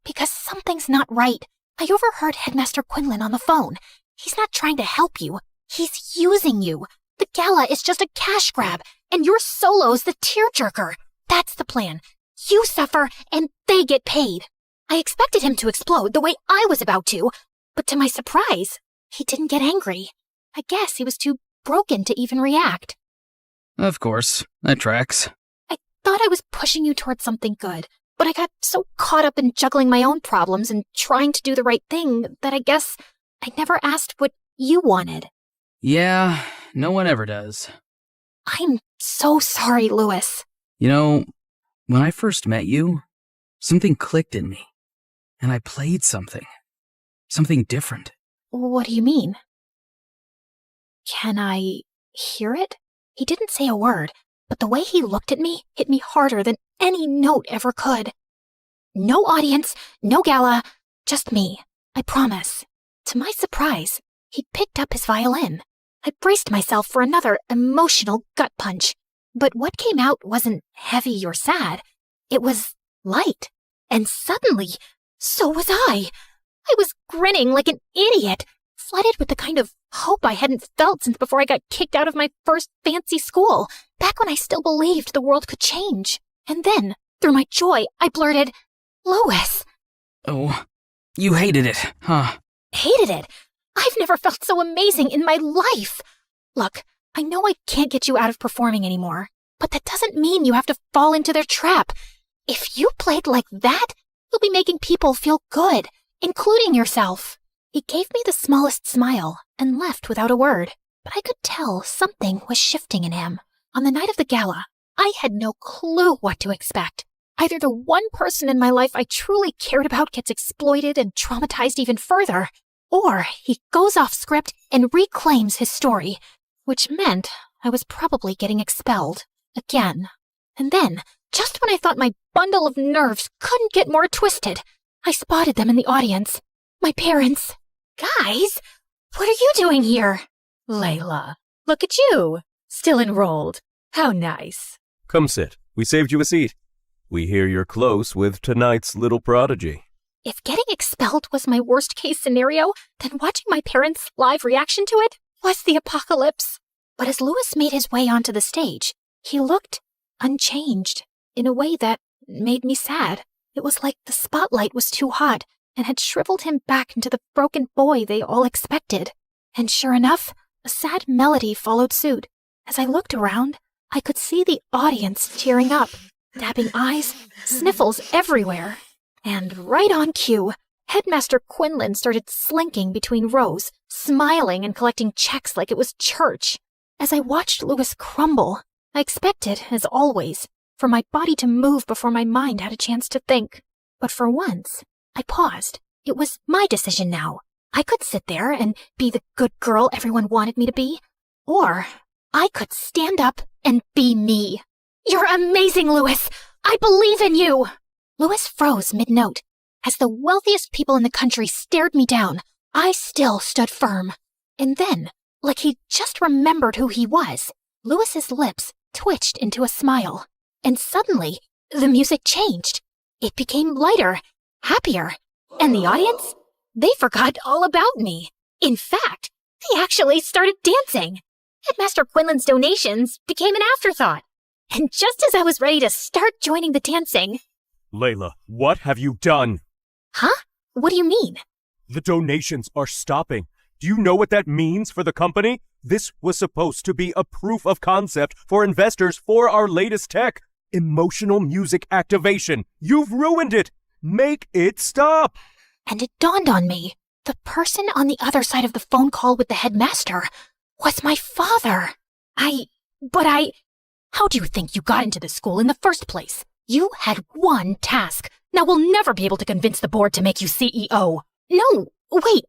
Because something's not right. I overheard Headmaster Quinlan on the phone. He's not trying to help you. He's using you. The gala is just a cash grab, and your solo's the tearjerker. That's the plan. You suffer, and they get paid. I expected him to explode the way I was about to, but to my surprise, he didn't get angry. I guess he was too broken to even react. Of course, that tracks. I thought I was pushing you towards something good, but I got so caught up in juggling my own problems and trying to do the right thing that I guess I never asked what you wanted. Yeah, no one ever does. I'm so sorry, Louis. You know, when I first met you, something clicked in me. And I played something different. What do you mean? Can I hear it? He didn't say a word, but the way he looked at me hit me harder than any note ever could. No audience, no gala, just me, I promise. To my surprise, he picked up his violin. I braced myself for another emotional gut punch. But what came out wasn't heavy or sad. It was light. And suddenly, so was I. I was grinning like an idiot, flooded with the kind of hope I hadn't felt since before I got kicked out of my first fancy school, back when I still believed the world could change. And then, through my joy, I blurted, "Louis." Oh, you hated it, huh? Hated it? I've never felt so amazing in my life. Look, I know I can't get you out of performing anymore, but that doesn't mean you have to fall into their trap. If you played like that, you'll be making people feel good, including yourself. He gave me the smallest smile and left without a word, but I could tell something was shifting in him. On the night of the gala, I had no clue what to expect. Either the one person in my life I truly cared about gets exploited and traumatized even further, or he goes off script and reclaims his story, which meant I was probably getting expelled again. And then, just when I thought my bundle of nerves couldn't get more twisted, I spotted them in the audience. My parents. Guys, what are you doing here? Layla, look at you. Still enrolled. How nice. Come sit. We saved you a seat. We hear you're close with tonight's little prodigy. If getting expelled was my worst case scenario, then watching my parents' live reaction to it was the apocalypse. But as Louis made his way onto the stage, he looked unchanged in a way that made me sad. It was like the spotlight was too hot and had shriveled him back into the broken boy they all expected. And sure enough, a sad melody followed suit. As I looked around, I could see the audience tearing up, dabbing eyes, sniffles everywhere. And right on cue, Headmaster Quinlan started slinking between rows, smiling and collecting checks like it was church. As I watched Louis crumble, I expected, as always, for my body to move before my mind had a chance to think. But for once, I paused. It was my decision now. I could sit there and be the good girl everyone wanted me to be, or I could stand up and be me. You're amazing, Louis! I believe in you! Louis froze mid-note. As the wealthiest people in the country stared me down, I still stood firm. And then, like he'd just remembered who he was, Louis's lips twitched into a smile. And suddenly, the music changed. It became lighter, happier, and the audience, they forgot all about me. In fact, they actually started dancing. Headmaster Quinlan's donations became an afterthought. And just as I was ready to start joining the dancing... Layla, what have you done? Huh? What do you mean? The donations are stopping. Do you know what that means for the company? This was supposed to be a proof of concept for investors for our latest tech. Emotional music activation. You've ruined it. Make it stop. And it dawned on me. The person on the other side of the phone call with the headmaster was my father. How do you think you got into the school in the first place? You had one task. Now we'll never be able to convince the board to make you CEO. No, wait,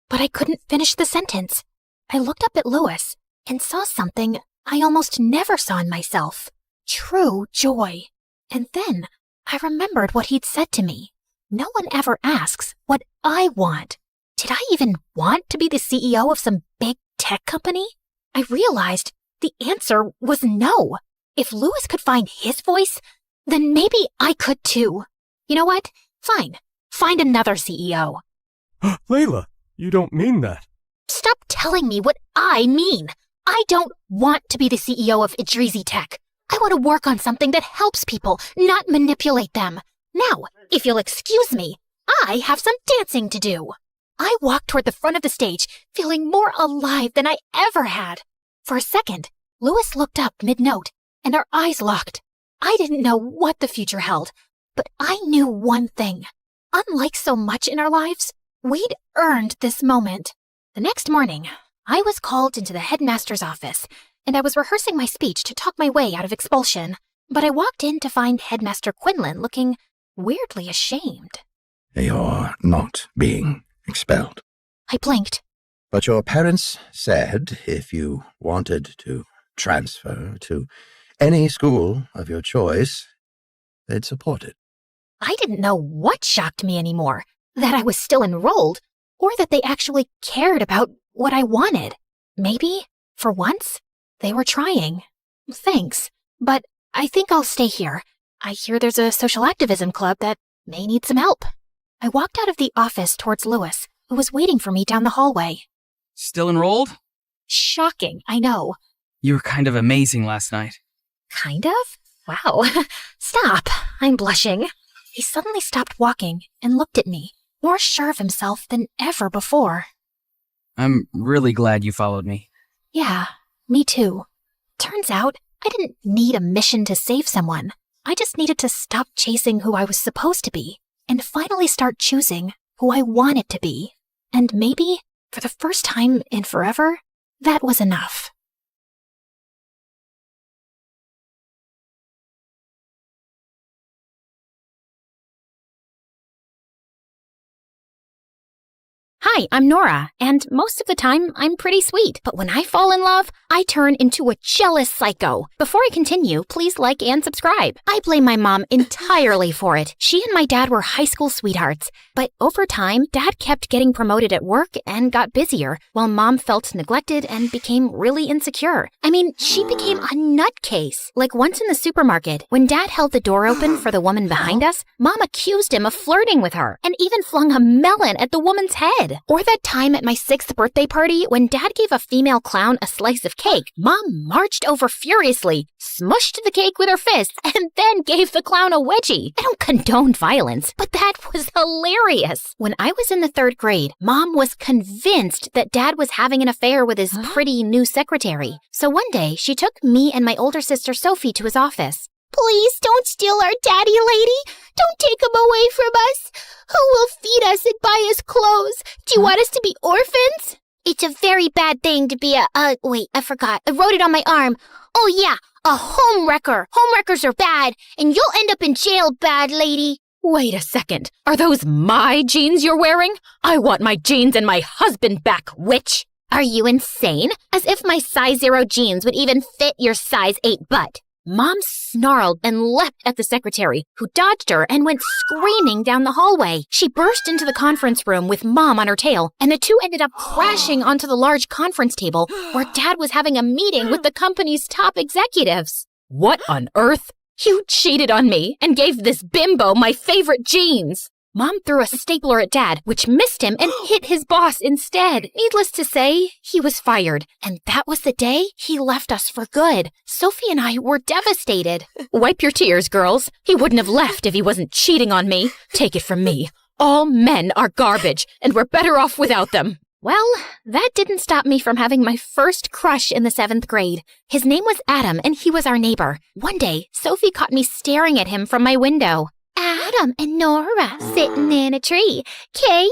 But I couldn't finish the sentence. I looked up at Louis and saw something I almost never saw in myself. True joy. And then I remembered what he'd said to me. No one ever asks what I want. Did I even want to be the CEO of some big tech company? I realized the answer was no. If Louis could find his voice, then maybe I could too. You know what? Fine. Find another CEO. Layla, you don't mean that. Stop telling me what I mean. I don't want to be the CEO of Idrizi Tech. I want to work on something that helps people, not manipulate them. Now, if you'll excuse me, I have some dancing to do. I walked toward the front of the stage, feeling more alive than I ever had. For a second, Louis looked up mid-note, and our eyes locked. I didn't know what the future held, but I knew one thing. Unlike so much in our lives, we'd earned this moment. The next morning, I was called into the headmaster's office, and I was rehearsing my speech to talk my way out of expulsion. But I walked in to find Headmaster Quinlan looking weirdly ashamed. You're not being expelled. I blinked. But your parents said if you wanted to transfer to any school of your choice, they'd support it. I didn't know what shocked me anymore, that I was still enrolled, or that they actually cared about what I wanted. Maybe, for once, they were trying. Thanks, but I think I'll stay here. I hear there's a social activism club that may need some help. I walked out of the office towards Louis, who was waiting for me down the hallway. Still enrolled? Shocking, I know. You were kind of amazing last night. Kind of? Wow. Stop. I'm blushing. He suddenly stopped walking and looked at me, more sure of himself than ever before. I'm really glad you followed me. Yeah, me too. Turns out, I didn't need a mission to save someone. I just needed to stop chasing who I was supposed to be and finally start choosing who I wanted to be. And maybe, for the first time in forever, that was enough. Hi, I'm Nora, and most of the time, I'm pretty sweet. But when I fall in love, I turn into a jealous psycho. Before I continue, please like and subscribe. I blame my mom entirely for it. She and my dad were high school sweethearts. But over time, Dad kept getting promoted at work and got busier, while Mom felt neglected and became really insecure. I mean, she became a nutcase. Like once in the supermarket, when Dad held the door open for the woman behind us, Mom accused him of flirting with her and even flung a melon at the woman's head. Or that time at my 6th birthday party when Dad gave a female clown a slice of cake, Mom marched over furiously, smushed the cake with her fists, and then gave the clown a wedgie. I don't condone violence, but that was hilarious. When I was in the 3rd grade, Mom was convinced that Dad was having an affair with his pretty new secretary. So one day, she took me and my older sister Sophie to his office. Please don't steal our daddy, lady. Don't take him away from us. Who will feed us and buy us clothes? Do you want us to be orphans? It's a very bad thing to be wait, I forgot. I wrote it on my arm. Oh yeah, a homewrecker. Homewreckers are bad, and you'll end up in jail, bad lady. Wait a second. Are those my jeans you're wearing? I want my jeans and my husband back, witch. Are you insane? As if my size 0 jeans would even fit your size 8 butt. Mom snarled and leapt at the secretary, who dodged her and went screaming down the hallway. She burst into the conference room with Mom on her tail, and the two ended up crashing onto the large conference table where Dad was having a meeting with the company's top executives. What on earth? You cheated on me and gave this bimbo my favorite jeans. Mom threw a stapler at Dad, which missed him and hit his boss instead. Needless to say, he was fired. And that was the day he left us for good. Sophie and I were devastated. Wipe your tears, girls. He wouldn't have left if he wasn't cheating on me. Take it from me. All men are garbage, and we're better off without them. Well, that didn't stop me from having my first crush in the 7th grade. His name was Adam, and he was our neighbor. One day, Sophie caught me staring at him from my window. Adam and Nora sitting in a tree. Kissing.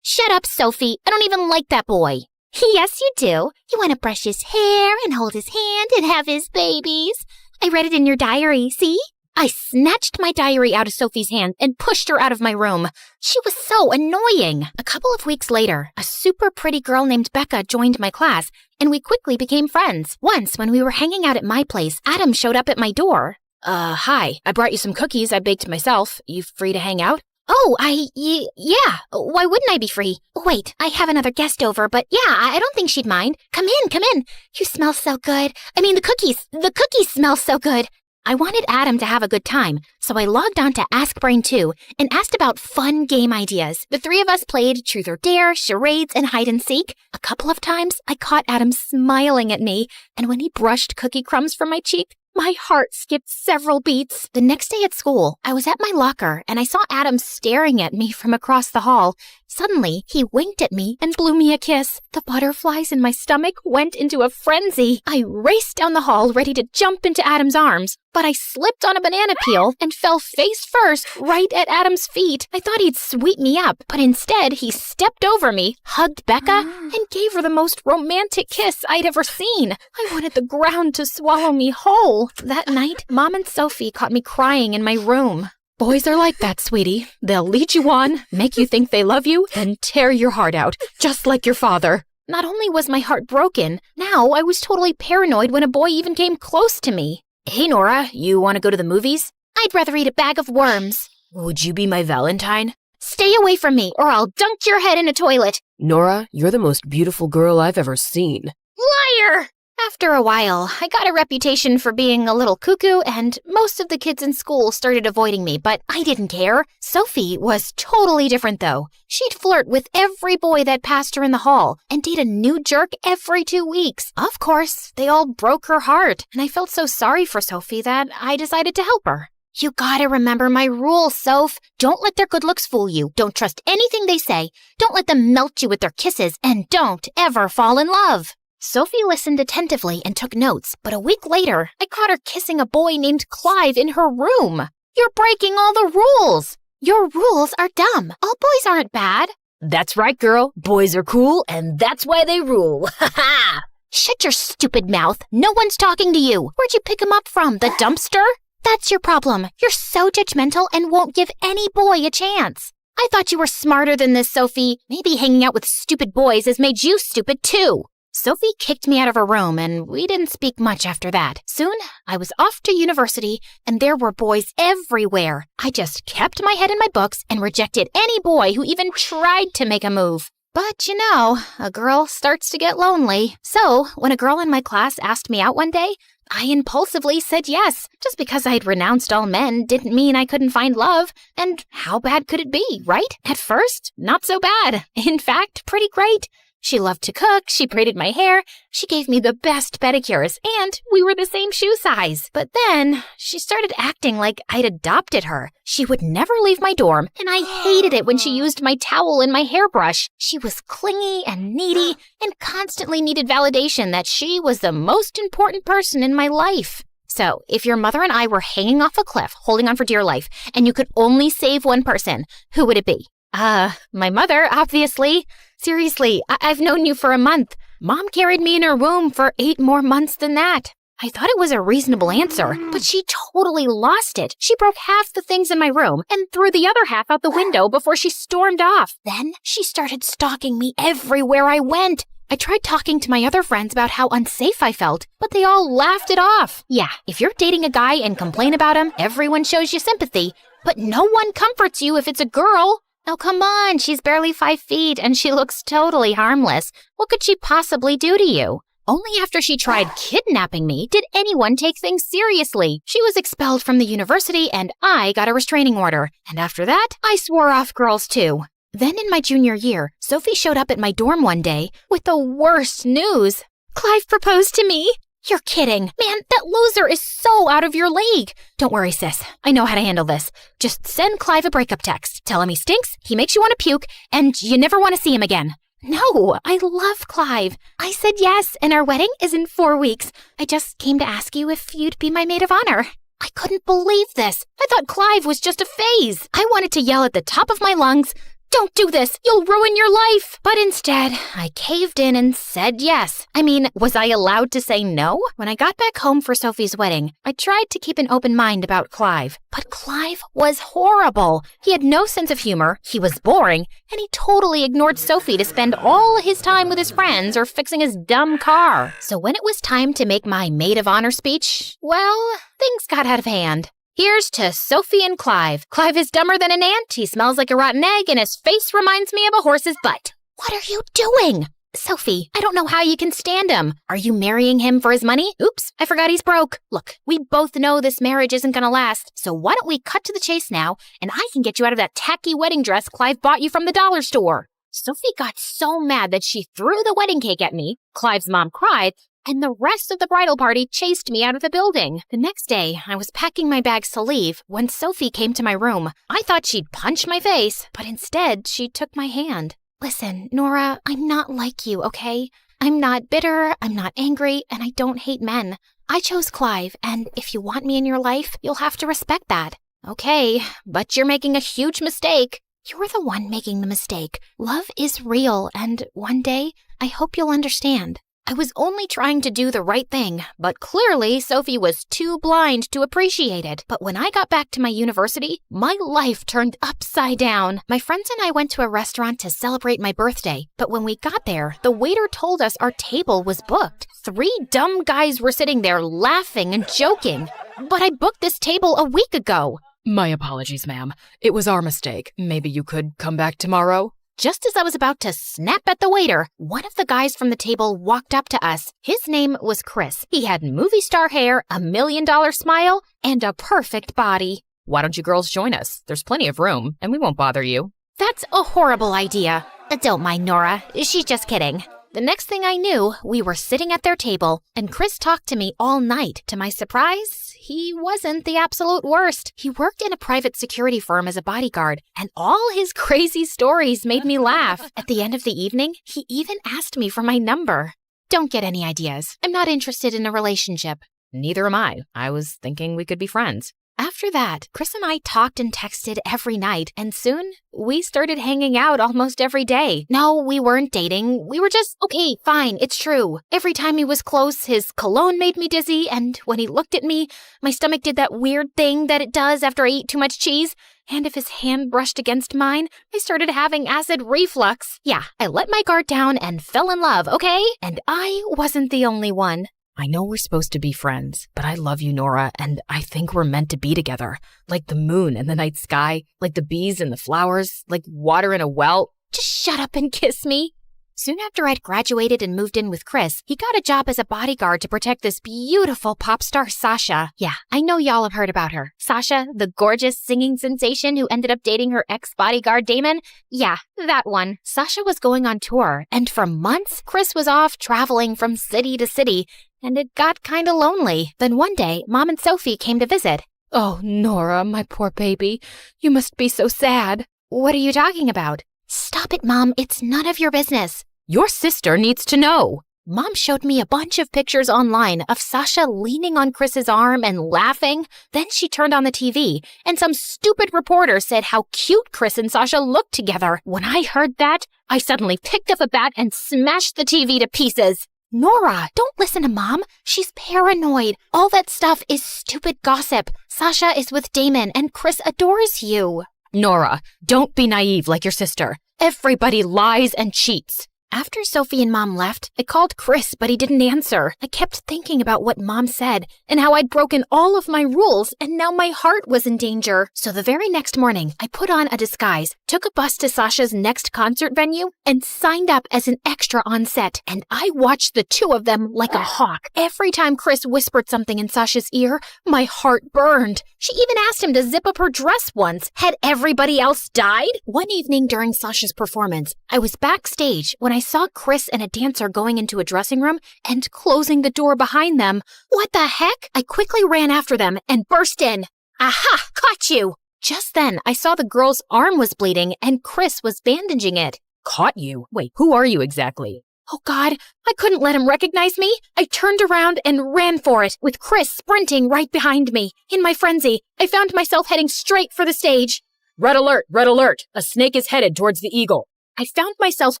Shut up, Sophie. I don't even like that boy. Yes, you do. You want to brush his hair and hold his hand and have his babies. I read it in your diary, see? I snatched my diary out of Sophie's hand and pushed her out of my room. She was so annoying. A couple of weeks later, a super pretty girl named Becca joined my class, and we quickly became friends. Once, when we were hanging out at my place, Adam showed up at my door. Hi. I brought you some cookies I baked myself. You free to hang out? Oh, yeah. Why wouldn't I be free? Wait, I have another guest over, but yeah, I don't think she'd mind. Come in. You smell so good. I mean, the cookies smell so good. I wanted Adam to have a good time, so I logged on to Ask Brain 2 and asked about fun game ideas. The three of us played Truth or Dare, charades, and hide and seek. A couple of times, I caught Adam smiling at me, and when he brushed cookie crumbs from my cheek, my heart skipped several beats. The next day at school, I was at my locker and I saw Adam staring at me from across the hall. Suddenly, he winked at me and blew me a kiss. The butterflies in my stomach went into a frenzy. I raced down the hall ready to jump into Adam's arms, but I slipped on a banana peel and fell face first right at Adam's feet. I thought he'd sweep me up, but instead he stepped over me, hugged Becca, and gave her the most romantic kiss I'd ever seen. I wanted the ground to swallow me whole. That night, Mom and Sophie caught me crying in my room. Boys are like that, sweetie. They'll lead you on, make you think they love you, then tear your heart out, just like your father. Not only was my heart broken, now I was totally paranoid when a boy even came close to me. Hey, Nora, you want to go to the movies? I'd rather eat a bag of worms. Would you be my Valentine? Stay away from me, or I'll dunk your head in a toilet. Nora, you're the most beautiful girl I've ever seen. Liar! After a while, I got a reputation for being a little cuckoo, and most of the kids in school started avoiding me, but I didn't care. Sophie was totally different, though. She'd flirt with every boy that passed her in the hall and date a new jerk every 2 weeks. Of course, they all broke her heart, and I felt so sorry for Sophie that I decided to help her. You gotta remember my rules, Soph. Don't let their good looks fool you. Don't trust anything they say. Don't let them melt you with their kisses, and don't ever fall in love. Sophie listened attentively and took notes, but a week later, I caught her kissing a boy named Clive in her room. You're breaking all the rules. Your rules are dumb. All boys aren't bad. That's right, girl. Boys are cool, and that's why they rule. Ha ha! Shut your stupid mouth. No one's talking to you. Where'd you pick him up from? The dumpster? That's your problem. You're so judgmental and won't give any boy a chance. I thought you were smarter than this, Sophie. Maybe hanging out with stupid boys has made you stupid too. Sophie kicked me out of her room, and we didn't speak much after that. Soon, I was off to university, and there were boys everywhere. I just kept my head in my books and rejected any boy who even tried to make a move. But you know, a girl starts to get lonely. So, when a girl in my class asked me out one day, I impulsively said yes. Just because I'd renounced all men didn't mean I couldn't find love. And how bad could it be, right? At first, not so bad. In fact, pretty great. She loved to cook, she braided my hair, she gave me the best pedicures, and we were the same shoe size. But then, she started acting like I'd adopted her. She would never leave my dorm, and I hated it when she used my towel and my hairbrush. She was clingy and needy, and constantly needed validation that she was the most important person in my life. So, if your mother and I were hanging off a cliff, holding on for dear life, and you could only save one person, who would it be? My mother, obviously. Seriously, I've known you for a month. Mom carried me in her womb for 8 more months than that. I thought it was a reasonable answer, but she totally lost it. She broke half the things in my room and threw the other half out the window before she stormed off. Then she started stalking me everywhere I went. I tried talking to my other friends about how unsafe I felt, but they all laughed it off. Yeah, if you're dating a guy and complain about him, everyone shows you sympathy, but no one comforts you if it's a girl. Now come on, she's barely 5 feet and she looks totally harmless. What could she possibly do to you? Only after she tried kidnapping me did anyone take things seriously. She was expelled from the university and I got a restraining order. And after that, I swore off girls too. Then in my junior year, Sophie showed up at my dorm one day with the worst news. Clive proposed to me. You're kidding. Man, that loser is so out of your league. Don't worry, sis. I know how to handle this. Just send Clive a breakup text. Tell him he stinks, he makes you want to puke, and you never want to see him again. No, I love Clive. I said yes, and our wedding is in 4 weeks. I just came to ask you if you'd be my maid of honor. I couldn't believe this. I thought Clive was just a phase. I wanted to yell at the top of my lungs, "Don't do this! You'll ruin your life!" But instead, I caved in and said yes. I mean, was I allowed to say no? When I got back home for Sophie's wedding, I tried to keep an open mind about Clive. But Clive was horrible. He had no sense of humor, he was boring, and he totally ignored Sophie to spend all his time with his friends or fixing his dumb car. So when it was time to make my maid of honor speech, well, things got out of hand. Here's to Sophie and Clive. Clive is dumber than an ant, he smells like a rotten egg, and his face reminds me of a horse's butt. What are you doing? Sophie, I don't know how you can stand him. Are you marrying him for his money? Oops, I forgot he's broke. Look, we both know this marriage isn't gonna last, so why don't we cut to the chase now, and I can get you out of that tacky wedding dress Clive bought you from the dollar store. Sophie got so mad that she threw the wedding cake at me. Clive's mom cried, and the rest of the bridal party chased me out of the building. The next day, I was packing my bags to leave when Sophie came to my room. I thought she'd punch my face, but instead, she took my hand. Listen, Nora, I'm not like you, okay? I'm not bitter, I'm not angry, and I don't hate men. I chose Clive, and if you want me in your life, you'll have to respect that. Okay, but you're making a huge mistake. You're the one making the mistake. Love is real, and one day, I hope you'll understand. I was only trying to do the right thing, but clearly Sophie was too blind to appreciate it. But when I got back to my university, my life turned upside down. My friends and I went to a restaurant to celebrate my birthday, but when we got there, the waiter told us our table was booked. 3 dumb guys were sitting there laughing and joking. But I booked this table a week ago. My apologies, ma'am. It was our mistake. Maybe you could come back tomorrow? Just as I was about to snap at the waiter, one of the guys from the table walked up to us. His name was Chris. He had movie star hair, a $1 million smile, and a perfect body. Why don't you girls join us? There's plenty of room, and we won't bother you. That's a horrible idea. Don't mind Nora. She's just kidding. The next thing I knew, we were sitting at their table, and Chris talked to me all night. To my surprise, he wasn't the absolute worst. He worked in a private security firm as a bodyguard, and all his crazy stories made me laugh. At the end of the evening, he even asked me for my number. Don't get any ideas. I'm not interested in a relationship. Neither am I. I was thinking we could be friends. After that, Chris and I talked and texted every night, and soon we started hanging out almost every day. No, we weren't dating. We were just, okay, fine, it's true. Every time he was close, his cologne made me dizzy, and when he looked at me, my stomach did that weird thing that it does after I eat too much cheese, and if his hand brushed against mine, I started having acid reflux. Yeah, I let my guard down and fell in love, okay? And I wasn't the only one. I know we're supposed to be friends, but I love you, Nora, and I think we're meant to be together. Like the moon and the night sky, like the bees and the flowers, like water in a well. Just shut up and kiss me. Soon after I'd graduated and moved in with Chris, he got a job as a bodyguard to protect this beautiful pop star Sasha. Yeah, I know y'all have heard about her. Sasha, the gorgeous singing sensation who ended up dating her ex-bodyguard Damon? Yeah, that one. Sasha was going on tour, and for months, Chris was off traveling from city to city, and it got kinda lonely. Then one day, Mom and Sophie came to visit. Oh, Nora, my poor baby. You must be so sad. What are you talking about? Stop it, Mom. It's none of your business. Your sister needs to know. Mom showed me a bunch of pictures online of Sasha leaning on Chris's arm and laughing. Then she turned on the TV, and some stupid reporter said how cute Chris and Sasha looked together. When I heard that, I suddenly picked up a bat and smashed the TV to pieces. Nora, don't listen to Mom. She's paranoid. All that stuff is stupid gossip. Sasha is with Damon, and Chris adores you. Nora, don't be naive like your sister. Everybody lies and cheats. After Sophie and Mom left, I called Chris, but he didn't answer. I kept thinking about what Mom said and how I'd broken all of my rules and now my heart was in danger. So the very next morning, I put on a disguise, took a bus to Sasha's next concert venue, and signed up as an extra on set. And I watched the two of them like a hawk. Every time Chris whispered something in Sasha's ear, my heart burned. She even asked him to zip up her dress once. Had everybody else died? One evening during Sasha's performance, I was backstage when I saw Chris and a dancer going into a dressing room and closing the door behind them. What the heck? I quickly ran after them and burst in. Aha! Caught you! Just then, I saw the girl's arm was bleeding and Chris was bandaging it. Caught you? Wait, who are you exactly? Oh God, I couldn't let him recognize me. I turned around and ran for it, with Chris sprinting right behind me. In my frenzy, I found myself heading straight for the stage. Red alert, red alert. A snake is headed towards the eagle. I found myself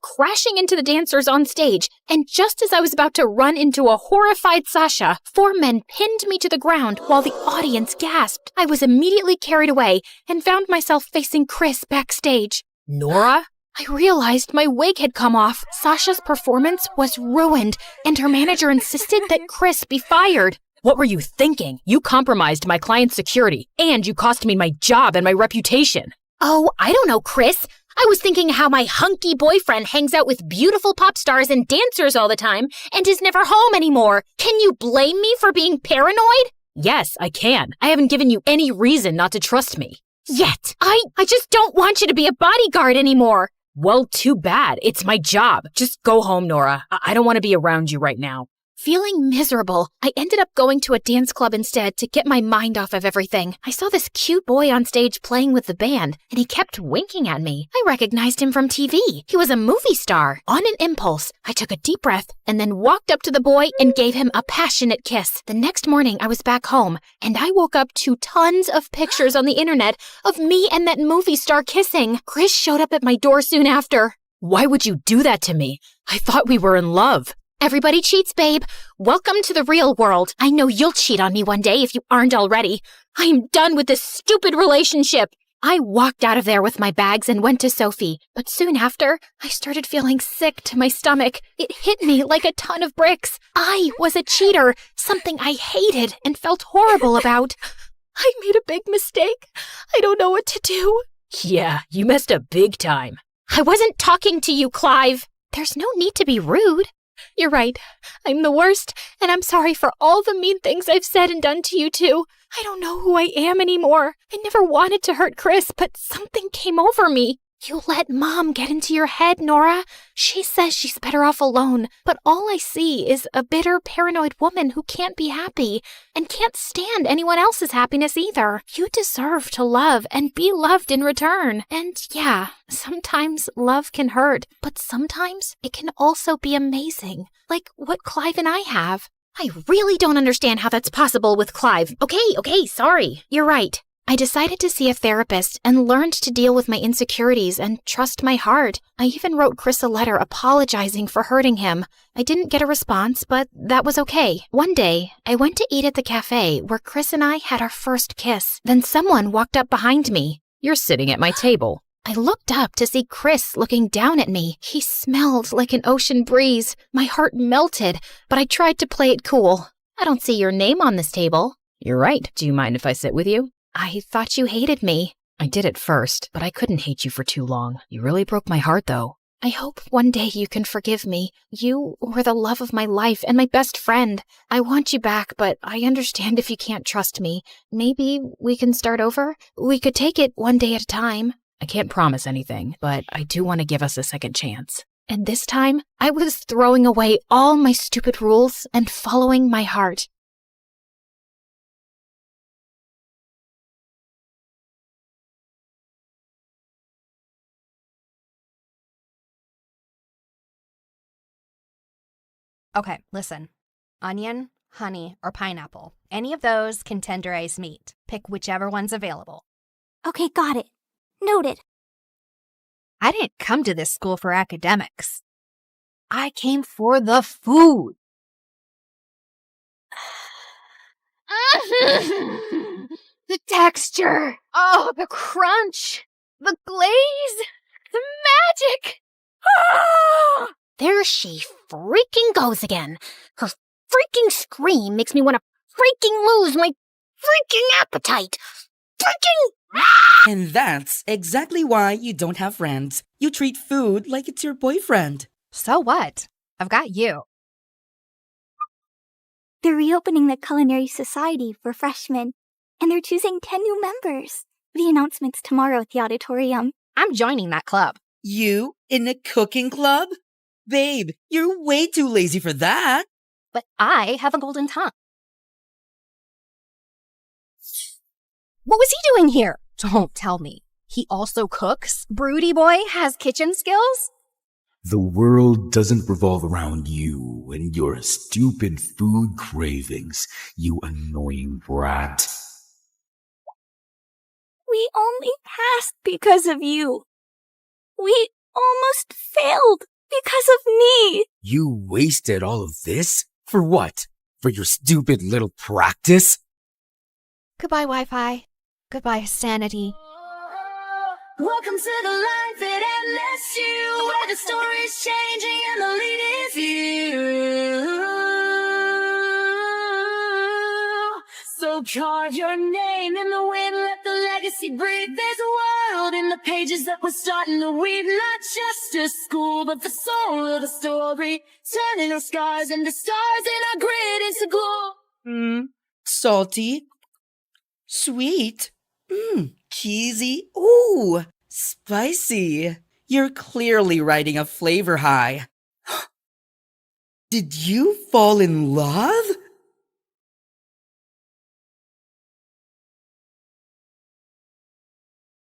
crashing into the dancers on stage, and just as I was about to run into a horrified Sasha, 4 men pinned me to the ground while the audience gasped. I was immediately carried away and found myself facing Chris backstage. Nora? I realized my wig had come off. Sasha's performance was ruined, and her manager insisted that Chris be fired. What were you thinking? You compromised my client's security, and you cost me my job and my reputation. Oh, I don't know, Chris. I was thinking how my hunky boyfriend hangs out with beautiful pop stars and dancers all the time and is never home anymore. Can you blame me for being paranoid? Yes, I can. I haven't given you any reason not to trust me. Yet. I just don't want you to be a bodyguard anymore. Well, too bad. It's my job. Just go home, Nora. I don't want to be around you right now. Feeling miserable, I ended up going to a dance club instead to get my mind off of everything. I saw this cute boy on stage playing with the band, and he kept winking at me. I recognized him from TV. He was a movie star. On an impulse, I took a deep breath and then walked up to the boy and gave him a passionate kiss. The next morning, I was back home, and I woke up to tons of pictures on the internet of me and that movie star kissing. Chris showed up at my door soon after. Why would you do that to me? I thought we were in love. Everybody cheats, babe. Welcome to the real world. I know you'll cheat on me one day if you aren't already. I'm done with this stupid relationship. I walked out of there with my bags and went to Sophie, but soon after, I started feeling sick to my stomach. It hit me like a ton of bricks. I was a cheater, something I hated and felt horrible about. I made a big mistake. I don't know what to do. Yeah, you messed up big time. I wasn't talking to you, Clive. There's no need to be rude. You're right. I'm the worst, and I'm sorry for all the mean things I've said and done to you too. I don't know who I am anymore. I never wanted to hurt Chris, but something came over me. You let Mom get into your head, Nora. She says she's better off alone, but all I see is a bitter, paranoid woman who can't be happy and can't stand anyone else's happiness either. You deserve to love and be loved in return. And yeah, sometimes love can hurt, but sometimes it can also be amazing, like what Clive and I have. I really don't understand how that's possible with Clive. Okay, sorry. You're right. I decided to see a therapist and learned to deal with my insecurities and trust my heart. I even wrote Chris a letter apologizing for hurting him. I didn't get a response, but that was okay. One day, I went to eat at the cafe where Chris and I had our first kiss. Then someone walked up behind me. You're sitting at my table. I looked up to see Chris looking down at me. He smelled like an ocean breeze. My heart melted, but I tried to play it cool. I don't see your name on this table. You're right. Do you mind if I sit with you? I thought you hated me. I did at first, but I couldn't hate you for too long. You really broke my heart, though. I hope one day you can forgive me. You were the love of my life and my best friend. I want you back, but I understand if you can't trust me. Maybe we can start over? We could take it one day at a time. I can't promise anything, but I do want to give us a second chance. And this time, I was throwing away all my stupid rules and following my heart. Okay, listen. Onion, honey, or pineapple. Any of those can tenderize meat. Pick whichever one's available. Okay, got it. Noted. I didn't come to this school for academics. I came for the food. The texture. Oh, the crunch. The glaze. The magic. Ah! There she freaking goes again. Her freaking scream makes me want to freaking lose my freaking appetite. Freaking... And that's exactly why you don't have friends. You treat food like it's your boyfriend. So what? I've got you. They're reopening the Culinary Society for freshmen, and they're choosing 10 new members. The announcement's tomorrow at the auditorium. I'm joining that club. You in a cooking club? Babe, you're way too lazy for that. But I have a golden tongue. What was he doing here? Don't tell me. He also cooks? Broody boy has kitchen skills? The world doesn't revolve around you and your stupid food cravings, you annoying brat. We only passed because of you. We almost failed because of me. You wasted all of this? For what? For your stupid little practice? Goodbye, Wi-Fi. Goodbye, sanity. Welcome to the life at MSU, where the story's changing and the lead is you. So carve your name in the wind, let the legacy breathe. There's a world in the pages that we're starting to weave. Not just a school, but the soul of the story. Turning our scars into stars and our grit into glory. Salty. Sweet. Cheesy. Ooh, spicy. You're clearly riding a flavor high. Did you fall in love?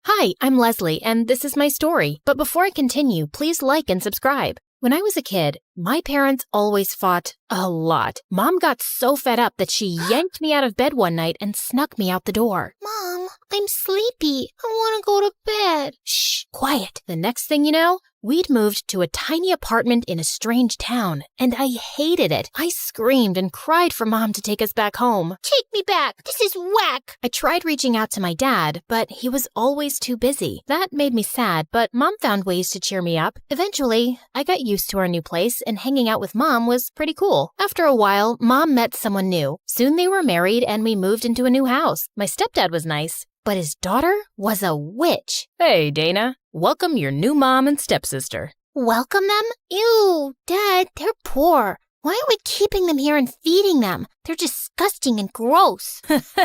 Hi, I'm Leslie, and this is my story. But before I continue, please like and subscribe. When I was a kid, my parents always fought a lot. Mom got so fed up that she yanked me out of bed one night and snuck me out the door. Mom, I'm sleepy. I want to go to bed. Shh, quiet. The next thing you know, we'd moved to a tiny apartment in a strange town, and I hated it. I screamed and cried for Mom to take us back home. Take me back. This is whack. I tried reaching out to my dad, but he was always too busy. That made me sad, but Mom found ways to cheer me up. Eventually, I got used to our new place, and hanging out with Mom was pretty cool. After a while, Mom met someone new. Soon they were married, and we moved into a new house. My stepdad was nice, but his daughter was a witch. Hey, Dana. Welcome your new mom and stepsister. Welcome them? Ew, Dad, they're poor. Why are we keeping them here and feeding them? They're disgusting and gross.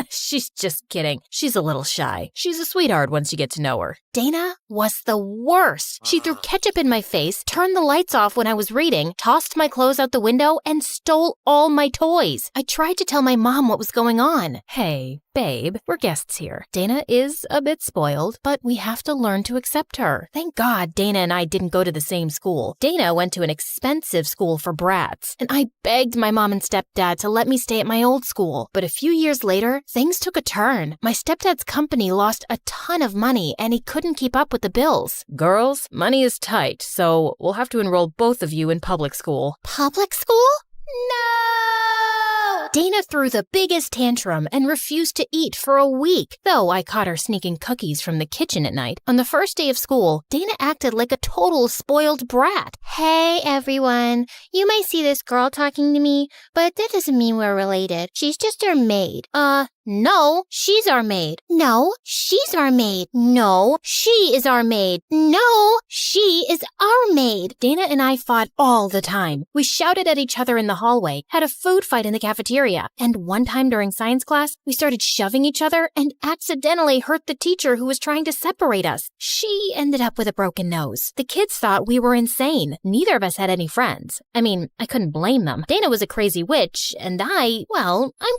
She's just kidding. She's a little shy. She's a sweetheart once you get to know her. Dana was the worst. She threw ketchup in my face, turned the lights off when I was reading, tossed my clothes out the window, and stole all my toys. I tried to tell my mom what was going on. Hey, babe, we're guests here. Dana is a bit spoiled, but we have to learn to accept her. Thank God Dana and I didn't go to the same school. Dana went to an expensive school for brats, and I begged my mom and stepdad to let me stay at my old school. But a few years later, things took a turn. My stepdad's company lost a ton of money, and he couldn't keep up with the bills. Girls, money is tight, so we'll have to enroll both of you in public school. Public school? No! Dana threw the biggest tantrum and refused to eat for a week, though I caught her sneaking cookies from the kitchen at night. On the first day of school, Dana acted like a total spoiled brat. Hey, everyone. You might see this girl talking to me, but that doesn't mean we're related. She's just our maid. No, she's our maid. No, she's our maid. No, she is our maid. No, she is our maid. Dana and I fought all the time. We shouted at each other in the hallway, had a food fight in the cafeteria, and one time during science class, we started shoving each other and accidentally hurt the teacher who was trying to separate us. She ended up with a broken nose. The kids thought we were insane. Neither of us had any friends. I mean, I couldn't blame them. Dana was a crazy witch, and I'm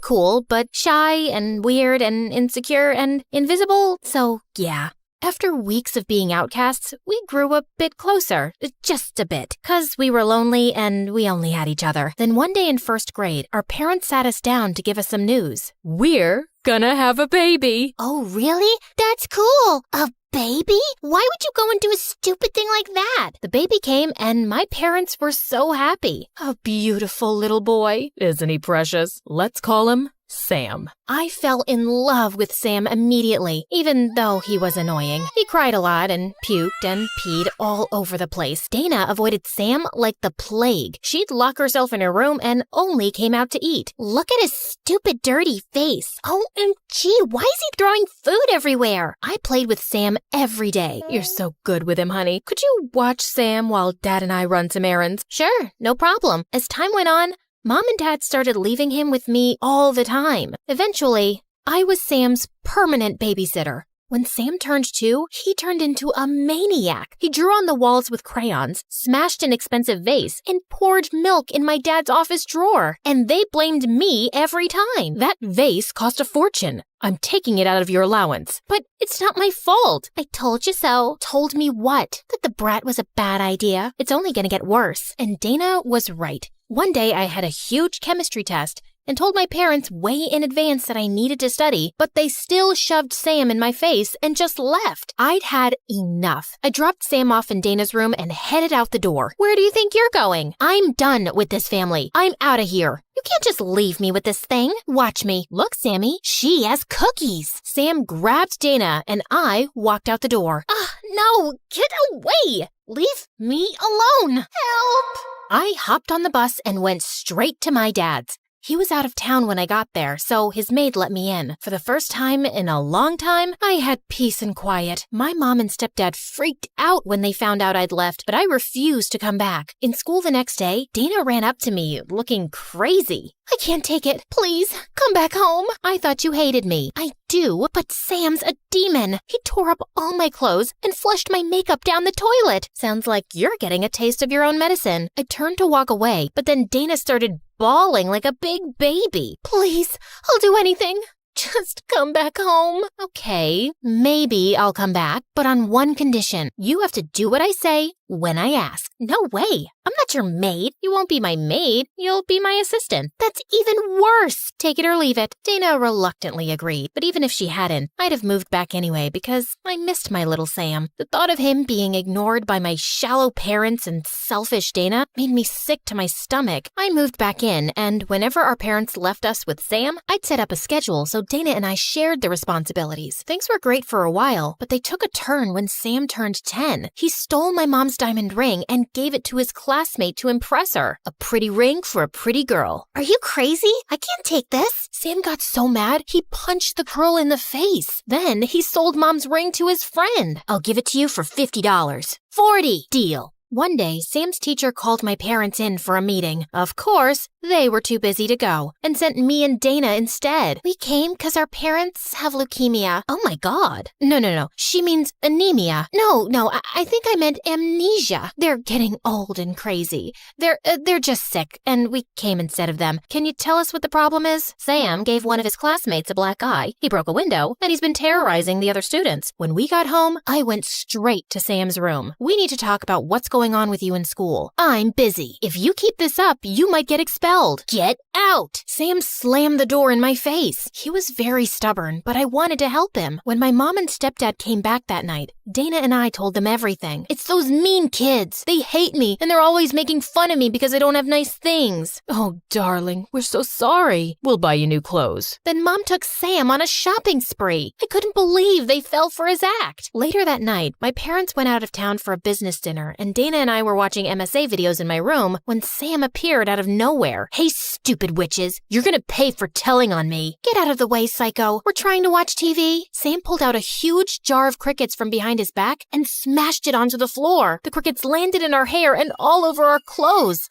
cool, but shy and weird and insecure and invisible, so yeah. After weeks of being outcasts, we grew a bit closer, just a bit, 'cause we were lonely and we only had each other. Then one day in first grade, our parents sat us down to give us some news. We're gonna have a baby. Oh, really? That's cool. A baby? Why would you go and do a stupid thing like that? The baby came and my parents were so happy. A beautiful little boy. Isn't he precious? Let's call him Sam. I fell in love with Sam immediately, even though he was annoying. He cried a lot and puked and peed all over the place. Dana avoided Sam like the plague. She'd lock herself in her room and only came out to eat. Look at his stupid, dirty face. OMG, why is he throwing food everywhere? I played with Sam every day. You're so good with him, honey. Could you watch Sam while Dad and I run some errands? Sure, no problem. As time went on, Mom and Dad started leaving him with me all the time. Eventually, I was Sam's permanent babysitter. When Sam turned 2, he turned into a maniac. He drew on the walls with crayons, smashed an expensive vase, and poured milk in my dad's office drawer. And they blamed me every time. That vase cost a fortune. I'm taking it out of your allowance. But it's not my fault. I told you so. Told me what? That the brat was a bad idea. It's only gonna get worse. And Dana was right. One day I had a huge chemistry test and told my parents way in advance that I needed to study, but they still shoved Sam in my face and just left. I'd had enough. I dropped Sam off in Dana's room and headed out the door. Where do you think you're going? I'm done with this family. I'm out of here. You can't just leave me with this thing. Watch me. Look, Sammy, she has cookies. Sam grabbed Dana and I walked out the door. No, get away. Leave me alone. Help. I hopped on the bus and went straight to my dad's. He was out of town when I got there, so his maid let me in. For the first time in a long time, I had peace and quiet. My mom and stepdad freaked out when they found out I'd left, but I refused to come back. In school the next day, Dana ran up to me, looking crazy. I can't take it. Please, come back home. I thought you hated me. I do, but Sam's a demon. He tore up all my clothes and flushed my makeup down the toilet. Sounds like you're getting a taste of your own medicine. I turned to walk away, but then Dana started bawling like a big baby. Please, I'll do anything. Just come back home. Okay, maybe I'll come back, but on one condition. You have to do what I say when I ask. No way. I'm not your maid. You won't be my maid. You'll be my assistant. That's even worse. Take it or leave it. Dana reluctantly agreed, but even if she hadn't, I'd have moved back anyway because I missed my little Sam. The thought of him being ignored by my shallow parents and selfish Dana made me sick to my stomach. I moved back in, and whenever our parents left us with Sam, I'd set up a schedule so Dana and I shared the responsibilities. Things were great for a while, but they took a turn when Sam turned 10. He stole my mom's diamond ring and gave it to his classmate to impress her. A pretty ring for a pretty girl. Are you crazy? I can't take this. Sam got so mad, he punched the girl in the face. Then he sold mom's ring to his friend. I'll give it to you for $50. 40. Deal. One day, Sam's teacher called my parents in for a meeting. Of course, they were too busy to go and sent me and Dana instead. We came because our parents have leukemia. Oh my God. No. She means anemia. No, I think I meant amnesia. They're getting old and crazy. They're just sick, and we came instead of them. Can you tell us what the problem is? Sam gave one of his classmates a black eye. He broke a window, and he's been terrorizing the other students. When we got home, I went straight to Sam's room. We need to talk about what's going on with you in school. I'm busy. If you keep this up, you might get expelled. Get out! Sam slammed the door in my face. He was very stubborn, but I wanted to help him. When my mom and stepdad came back that night, Dana and I told them everything. It's those mean kids. They hate me, and they're always making fun of me because I don't have nice things. Oh, darling, we're so sorry. We'll buy you new clothes. Then Mom took Sam on a shopping spree. I couldn't believe they fell for his act. Later that night, my parents went out of town for a business dinner, and Dana and I were watching MSA videos in my room when Sam appeared out of nowhere. Hey, stupid witches, you're gonna pay for telling on me. Get out of the way, psycho. We're trying to watch TV. Sam pulled out a huge jar of crickets from behind his back and smashed it onto the floor. The crickets landed in our hair and all over our clothes.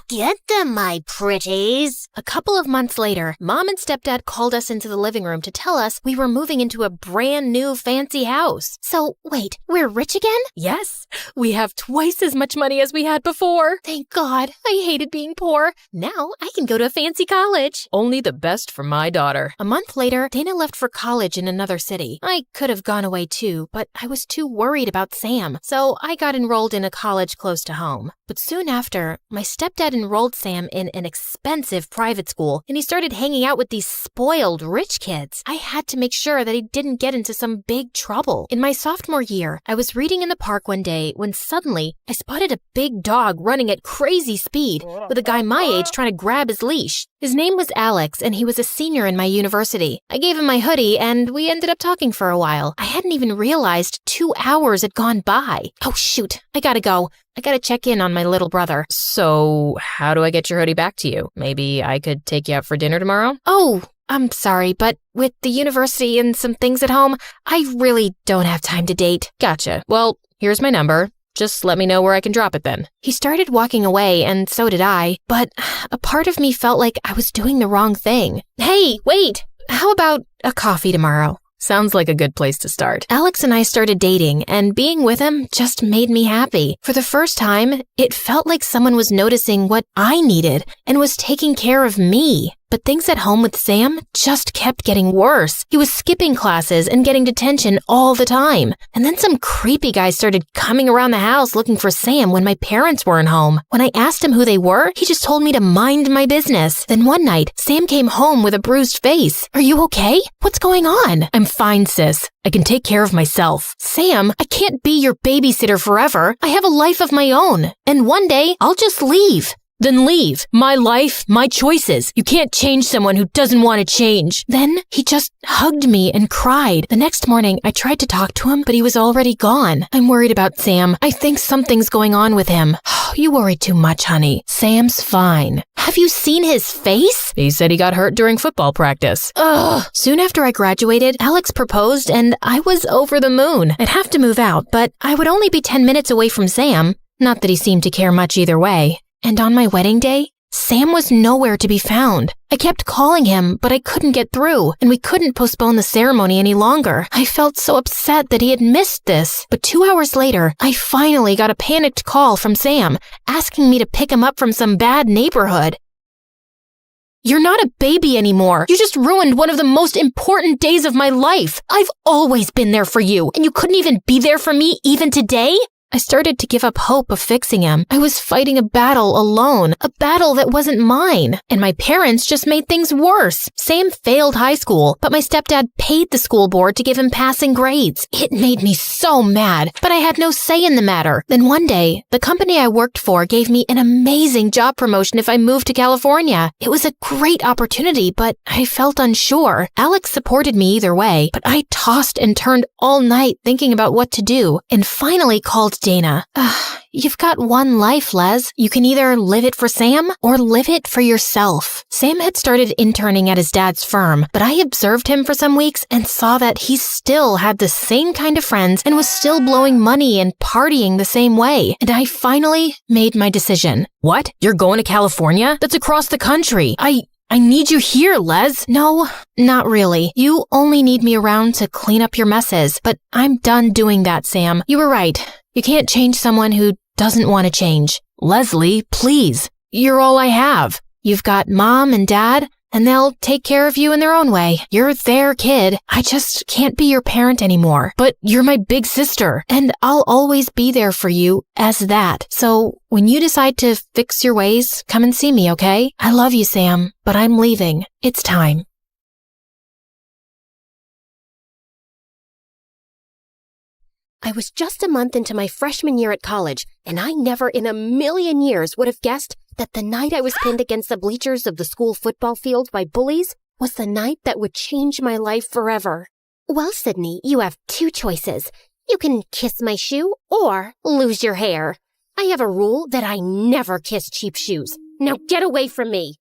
Get them, my pretties. A couple of months later, Mom and Stepdad called us into the living room to tell us we were moving into a brand new fancy house. So, wait, we're rich again? Yes, we have twice as much money as we had before. Thank God. I hated being poor. Now I can go to a fancy college. Only the best for my daughter. A month later, Dana left for college in another city. I could have gone away too, but I was too worried about Sam, so I got enrolled in a college close to home. But soon after, my stepdad enrolled Sam in an expensive private school, and he started hanging out with these spoiled rich kids. I had to make sure that he didn't get into some big trouble. In my sophomore year, I was reading in the park one day when suddenly I spotted a big dog running at crazy speed with a guy my age trying to grab his leash. His name was Alex, and he was a senior in my university. I gave him my hoodie, and we ended up talking for a while. I hadn't even realized 2 hours had gone by. Oh, shoot. I gotta go. I gotta check in on my little brother. So, how do I get your hoodie back to you? Maybe I could take you out for dinner tomorrow? Oh, I'm sorry, but with the university and some things at home, I really don't have time to date. Gotcha. Well, here's my number. Just let me know where I can drop it then. He started walking away, and so did I, but a part of me felt like I was doing the wrong thing. Hey, wait! How about a coffee tomorrow? Sounds like a good place to start. Alex and I started dating, and being with him just made me happy. For the first time, it felt like someone was noticing what I needed and was taking care of me. But things at home with Sam just kept getting worse. He was skipping classes and getting detention all the time. And then some creepy guys started coming around the house looking for Sam when my parents weren't home. When I asked him who they were, he just told me to mind my business. Then one night, Sam came home with a bruised face. Are you okay? What's going on? I'm fine, sis. I can take care of myself. Sam, I can't be your babysitter forever. I have a life of my own. And one day, I'll just leave. Then leave. My life, my choices. You can't change someone who doesn't want to change. Then he just hugged me and cried. The next morning, I tried to talk to him, but he was already gone. I'm worried about Sam. I think something's going on with him. You worry too much, honey. Sam's fine. Have you seen his face? He said he got hurt during football practice. Ugh. Soon after I graduated, Alex proposed, and I was over the moon. I'd have to move out, but I would only be 10 minutes away from Sam. Not that he seemed to care much either way. And on my wedding day, Sam was nowhere to be found. I kept calling him, but I couldn't get through, and we couldn't postpone the ceremony any longer. I felt so upset that he had missed this. But 2 hours later, I finally got a panicked call from Sam, asking me to pick him up from some bad neighborhood. You're not a baby anymore. You just ruined one of the most important days of my life. I've always been there for you, and you couldn't even be there for me even today? I started to give up hope of fixing him. I was fighting a battle alone, a battle that wasn't mine. And my parents just made things worse. Sam failed high school, but my stepdad paid the school board to give him passing grades. It made me so mad, but I had no say in the matter. Then one day, the company I worked for gave me an amazing job promotion if I moved to California. It was a great opportunity, but I felt unsure. Alex supported me either way, but I tossed and turned all night thinking about what to do, and finally called Dana. You've got one life, Les. You can either live it for Sam or live it for yourself. Sam had started interning at his dad's firm, but I observed him for some weeks and saw that he still had the same kind of friends and was still blowing money and partying the same way. And I finally made my decision. What? You're going to California? That's across the country. I need you here, Les. No, not really. You only need me around to clean up your messes, but I'm done doing that, Sam. You were right. You can't change someone who doesn't want to change. Leslie, please. You're all I have. You've got Mom and Dad, and they'll take care of you in their own way. You're their kid. I just can't be your parent anymore. But you're my big sister. And I'll always be there for you as that. So when you decide to fix your ways, come and see me, okay? I love you, Sam, but I'm leaving. It's time. I was just a month into my freshman year at college, and I never in a million years would have guessed that the night I was pinned against the bleachers of the school football field by bullies was the night that would change my life forever. Well, Sydney, you have two choices. You can kiss my shoe or lose your hair. I have a rule that I never kiss cheap shoes. Now get away from me.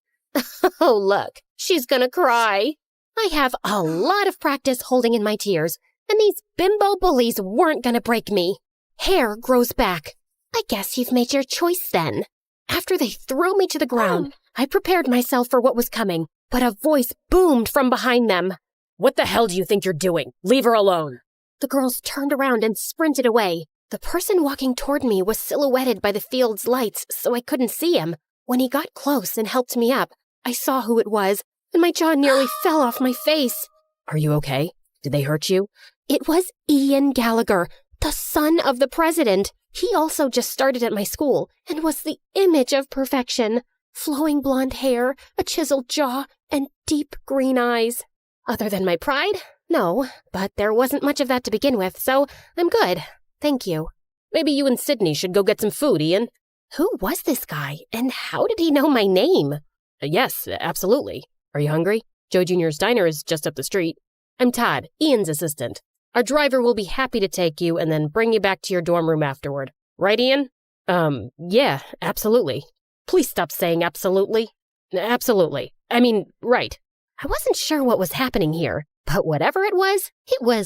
Oh, look, she's gonna cry. I have a lot of practice holding in my tears, and these bimbo bullies weren't gonna break me. Hair grows back. I guess you've made your choice then. After they threw me to the ground, I prepared myself for what was coming, but a voice boomed from behind them. What the hell do you think you're doing? Leave her alone. The girls turned around and sprinted away. The person walking toward me was silhouetted by the field's lights, so I couldn't see him. When he got close and helped me up, I saw who it was, and my jaw nearly fell off my face. Are you okay? Did they hurt you? It was Ian Gallagher, the son of the president. He also just started at my school and was the image of perfection. Flowing blonde hair, a chiseled jaw, and deep green eyes. Other than my pride? No, but there wasn't much of that to begin with, so I'm good. Thank you. Maybe you and Sydney should go get some food, Ian. Who was this guy, and how did he know my name? Yes, absolutely. Are you hungry? Joe Jr.'s Diner is just up the street. I'm Todd, Ian's assistant. Our driver will be happy to take you and then bring you back to your dorm room afterward. Right, Ian? Yeah, absolutely. Please stop saying absolutely. Absolutely. I mean, right. I wasn't sure what was happening here, but whatever it was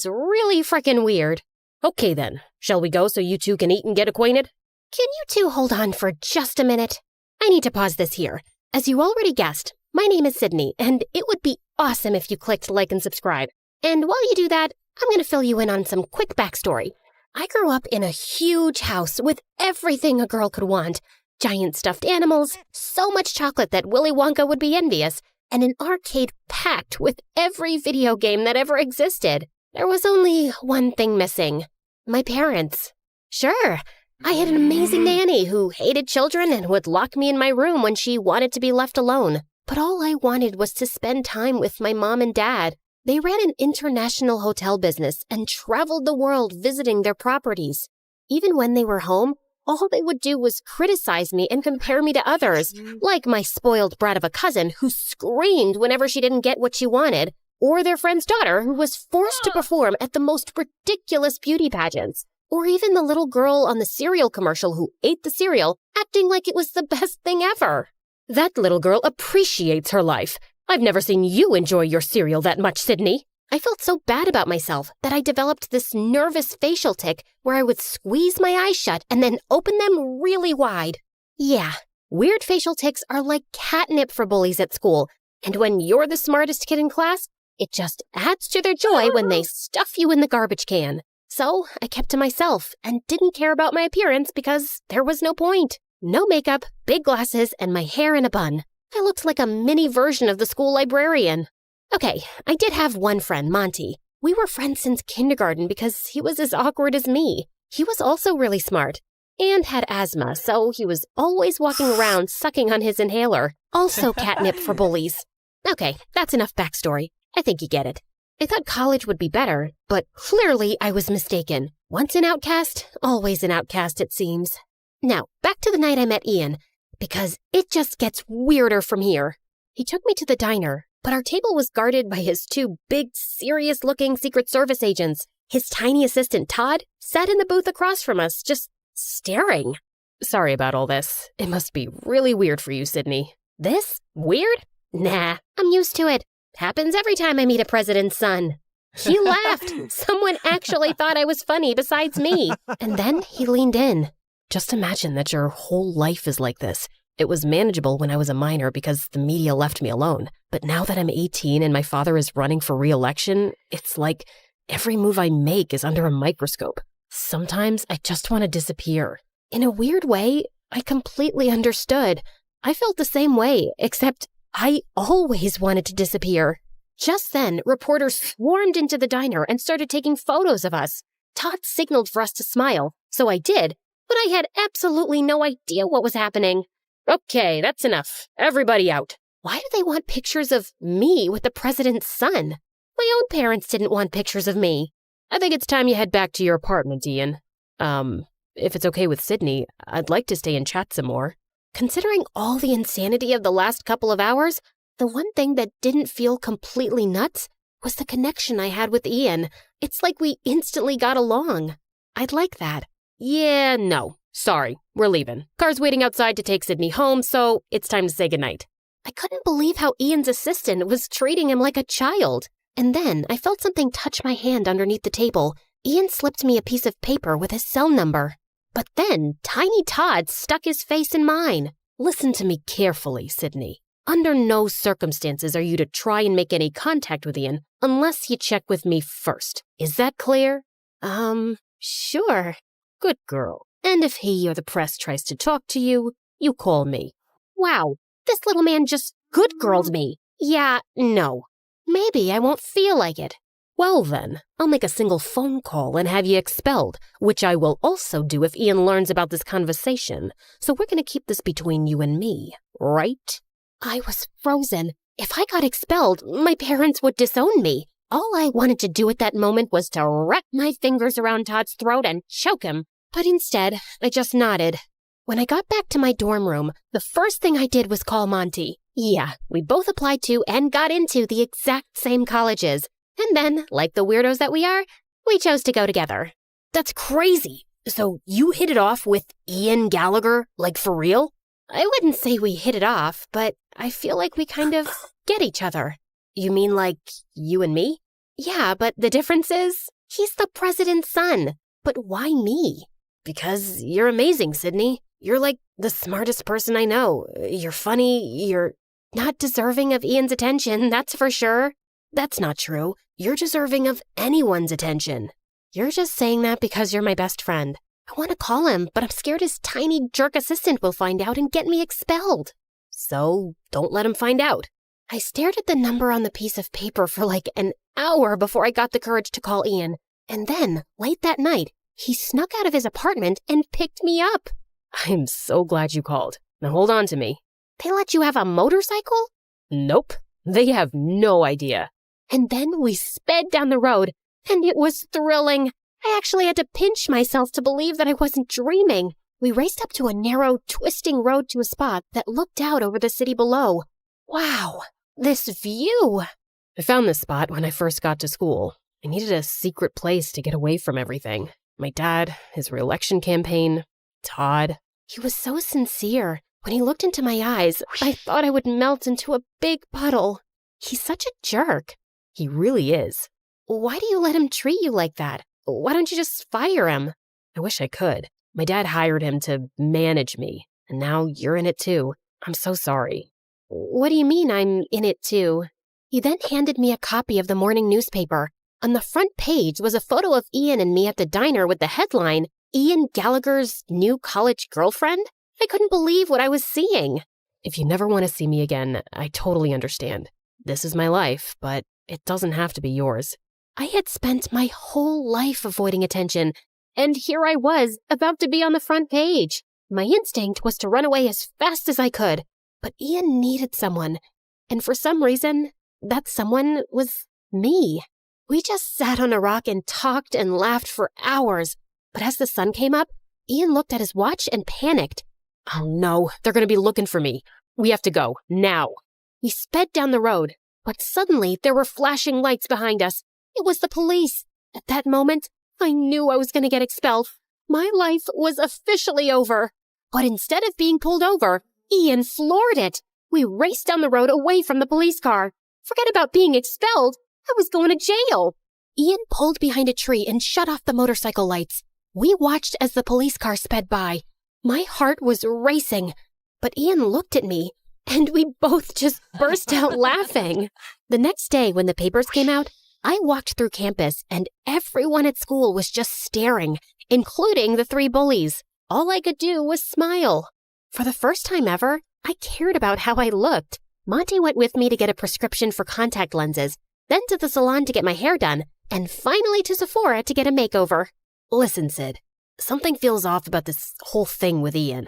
really frickin' weird. Okay then, shall we go so you two can eat and get acquainted? Can you two hold on for just a minute? I need to pause this here. As you already guessed, my name is Sydney, and it would be awesome if you clicked like and subscribe. And while you do that, I'm going to fill you in on some quick backstory. I grew up in a huge house with everything a girl could want. Giant stuffed animals, so much chocolate that Willy Wonka would be envious, and an arcade packed with every video game that ever existed. There was only one thing missing. My parents. Sure, I had an amazing nanny who hated children and would lock me in my room when she wanted to be left alone. But all I wanted was to spend time with my mom and dad. They ran an international hotel business and traveled the world visiting their properties. Even when they were home, all they would do was criticize me and compare me to others, like my spoiled brat of a cousin who screamed whenever she didn't get what she wanted, or their friend's daughter who was forced to perform at the most ridiculous beauty pageants, or even the little girl on the cereal commercial who ate the cereal, acting like it was the best thing ever. That little girl appreciates her life. I've never seen you enjoy your cereal that much, Sydney. I felt so bad about myself that I developed this nervous facial tic where I would squeeze my eyes shut and then open them really wide. Yeah, weird facial tics are like catnip for bullies at school, and when you're the smartest kid in class, it just adds to their joy when they stuff you in the garbage can. So I kept to myself and didn't care about my appearance because there was no point. No makeup, big glasses, and my hair in a bun. I looked like a mini version of the school librarian. Okay, I did have one friend, Monty. We were friends since kindergarten because he was as awkward as me. He was also really smart and had asthma, so he was always walking around sucking on his inhaler. Also catnip for bullies. Okay, that's enough backstory. I think you get it. I thought college would be better, but clearly I was mistaken. Once an outcast, always an outcast, it seems. Now, back to the night I met Ian, because it just gets weirder from here. He took me to the diner, but our table was guarded by his two big, serious-looking Secret Service agents. His tiny assistant, Todd, sat in the booth across from us, just staring. Sorry about all this. It must be really weird for you, Sydney. This? Weird? Nah, I'm used to it. Happens every time I meet a president's son. He laughed. Someone actually thought I was funny besides me. And then he leaned in. Just imagine that your whole life is like this. It was manageable when I was a minor because the media left me alone. But now that I'm 18 and my father is running for re-election, it's like every move I make is under a microscope. Sometimes I just want to disappear. In a weird way, I completely understood. I felt the same way, except I always wanted to disappear. Just then, reporters swarmed into the diner and started taking photos of us. Todd signaled for us to smile, so I did, but I had absolutely no idea what was happening. Okay, that's enough. Everybody out. Why do they want pictures of me with the president's son? My own parents didn't want pictures of me. I think it's time you head back to your apartment, Ian. If it's okay with Sydney, I'd like to stay and chat some more. Considering all the insanity of the last couple of hours, the one thing that didn't feel completely nuts was the connection I had with Ian. It's like we instantly got along. I'd like that. Yeah, no. Sorry, we're leaving. Car's waiting outside to take Sydney home, so it's time to say goodnight. I couldn't believe how Ian's assistant was treating him like a child. And then I felt something touch my hand underneath the table. Ian slipped me a piece of paper with his cell number. But then Tiny Todd stuck his face in mine. Listen to me carefully, Sydney. Under no circumstances are you to try and make any contact with Ian unless you check with me first. Is that clear? Sure. Good girl. And if he or the press tries to talk to you, you call me. Wow, this little man just good girled me. Yeah, no. Maybe I won't feel like it. Well then, I'll make a single phone call and have you expelled, which I will also do if Ian learns about this conversation. So we're going to keep this between you and me, right? I was frozen. If I got expelled, my parents would disown me. All I wanted to do at that moment was to wrap my fingers around Todd's throat and choke him. But instead, I just nodded. When I got back to my dorm room, the first thing I did was call Monty. Yeah, we both applied to and got into the exact same colleges. And then, like the weirdos that we are, we chose to go together. That's crazy. So you hit it off with Ian Gallagher, like for real? I wouldn't say we hit it off, but I feel like we kind of get each other. You mean like you and me? Yeah, but the difference is, he's the president's son. But why me? Because you're amazing, Sydney. You're like the smartest person I know. You're funny, you're not deserving of Ian's attention, that's for sure. That's not true. You're deserving of anyone's attention. You're just saying that because you're my best friend. I want to call him, but I'm scared his tiny jerk assistant will find out and get me expelled. So don't let him find out. I stared at the number on the piece of paper for like an hour before I got the courage to call Ian. And then, late that night, he snuck out of his apartment and picked me up. I'm so glad you called. Now hold on to me. They let you have a motorcycle? Nope. They have no idea. And then we sped down the road, and it was thrilling. I actually had to pinch myself to believe that I wasn't dreaming. We raced up to a narrow, twisting road to a spot that looked out over the city below. Wow, this view! I found this spot when I first got to school. I needed a secret place to get away from everything. My dad, his re-election campaign, Todd. He was so sincere. When he looked into my eyes, I thought I would melt into a big puddle. He's such a jerk. He really is. Why do you let him treat you like that? Why don't you just fire him? I wish I could. My dad hired him to manage me, and now you're in it too. I'm so sorry. What do you mean I'm in it too? He then handed me a copy of the morning newspaper. On the front page was a photo of Ian and me at the diner with the headline, Ian Gallagher's new college girlfriend? I couldn't believe what I was seeing. If you never want to see me again, I totally understand. This is my life, but it doesn't have to be yours. I had spent my whole life avoiding attention, and here I was, about to be on the front page. My instinct was to run away as fast as I could, but Ian needed someone, and for some reason, that someone was me. We just sat on a rock and talked and laughed for hours, but as the sun came up, Ian looked at his watch and panicked. Oh no, they're going to be looking for me. We have to go, now. We sped down the road, but suddenly there were flashing lights behind us. It was the police. At that moment, I knew I was going to get expelled. My life was officially over. But instead of being pulled over, Ian floored it. We raced down the road away from the police car. Forget about being expelled. I was going to jail. Ian pulled behind a tree and shut off the motorcycle lights. We watched as the police car sped by. My heart was racing, but Ian looked at me, and we both just burst out laughing. The next day, when the papers came out, I walked through campus, and everyone at school was just staring, including the 3 bullies. All I could do was smile. For the first time ever, I cared about how I looked. Monty went with me to get a prescription for contact lenses, then to the salon to get my hair done, and finally to Sephora to get a makeover. Listen, Sid, something feels off about this whole thing with Ian.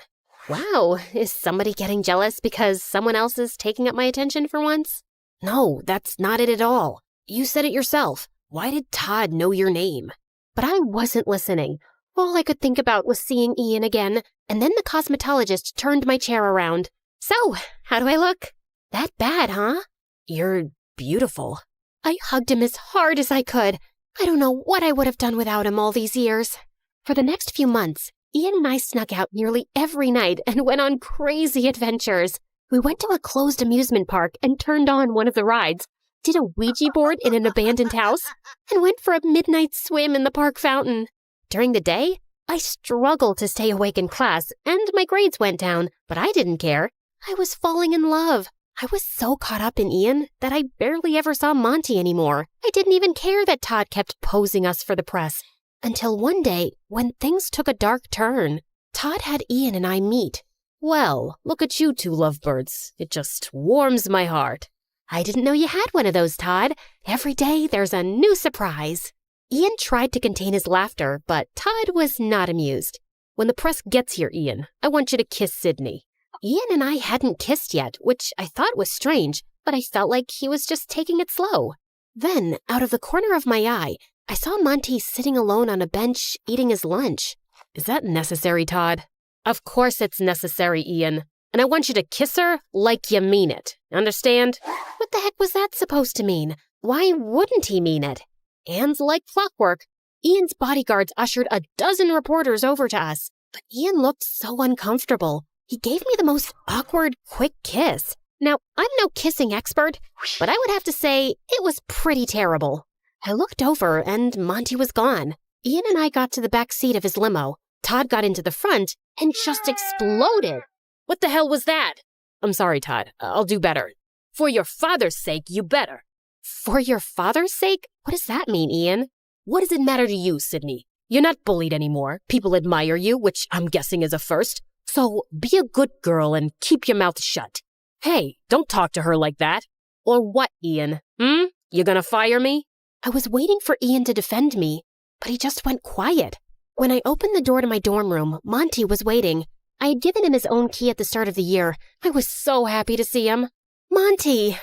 Wow, is somebody getting jealous because someone else is taking up my attention for once? No, that's not it at all. You said it yourself. Why did Todd know your name? But I wasn't listening. All I could think about was seeing Ian again, and then the cosmetologist turned my chair around. So, how do I look? That bad, huh? You're beautiful. I hugged him as hard as I could. I don't know what I would have done without him all these years. For the next few months, Ian and I snuck out nearly every night and went on crazy adventures. We went to a closed amusement park and turned on one of the rides, did a Ouija board in an abandoned house, and went for a midnight swim in the park fountain. During the day, I struggled to stay awake in class, and my grades went down, but I didn't care. I was falling in love. I was so caught up in Ian that I barely ever saw Monty anymore. I didn't even care that Todd kept posing us for the press. Until one day, when things took a dark turn, Todd had Ian and I meet. Well, look at you two lovebirds. It just warms my heart. I didn't know you had one of those, Todd. Every day there's a new surprise. Ian tried to contain his laughter, but Todd was not amused. When the press gets here, Ian, I want you to kiss Sydney. Ian and I hadn't kissed yet, which I thought was strange, but I felt like he was just taking it slow. Then, out of the corner of my eye, I saw Monty sitting alone on a bench eating his lunch. Is that necessary, Todd? Of course it's necessary, Ian. And I want you to kiss her like you mean it. Understand? What the heck was that supposed to mean? Why wouldn't he mean it? And like clockwork, Ian's bodyguards ushered a dozen reporters over to us. But Ian looked so uncomfortable. He gave me the most awkward, quick kiss. Now, I'm no kissing expert, but I would have to say it was pretty terrible. I looked over and Monty was gone. Ian and I got to the back seat of his limo. Todd got into the front and just exploded. What the hell was that? I'm sorry, Todd. I'll do better. For your father's sake, you better. For your father's sake? What does that mean, Ian? What does it matter to you, Sydney? You're not bullied anymore. People admire you, which I'm guessing is a first. So be a good girl and keep your mouth shut. Hey, don't talk to her like that. Or what, Ian? You gonna fire me? I was waiting for Ian to defend me, but he just went quiet. When I opened the door to my dorm room, Monty was waiting. I had given him his own key at the start of the year. I was so happy to see him. Monty!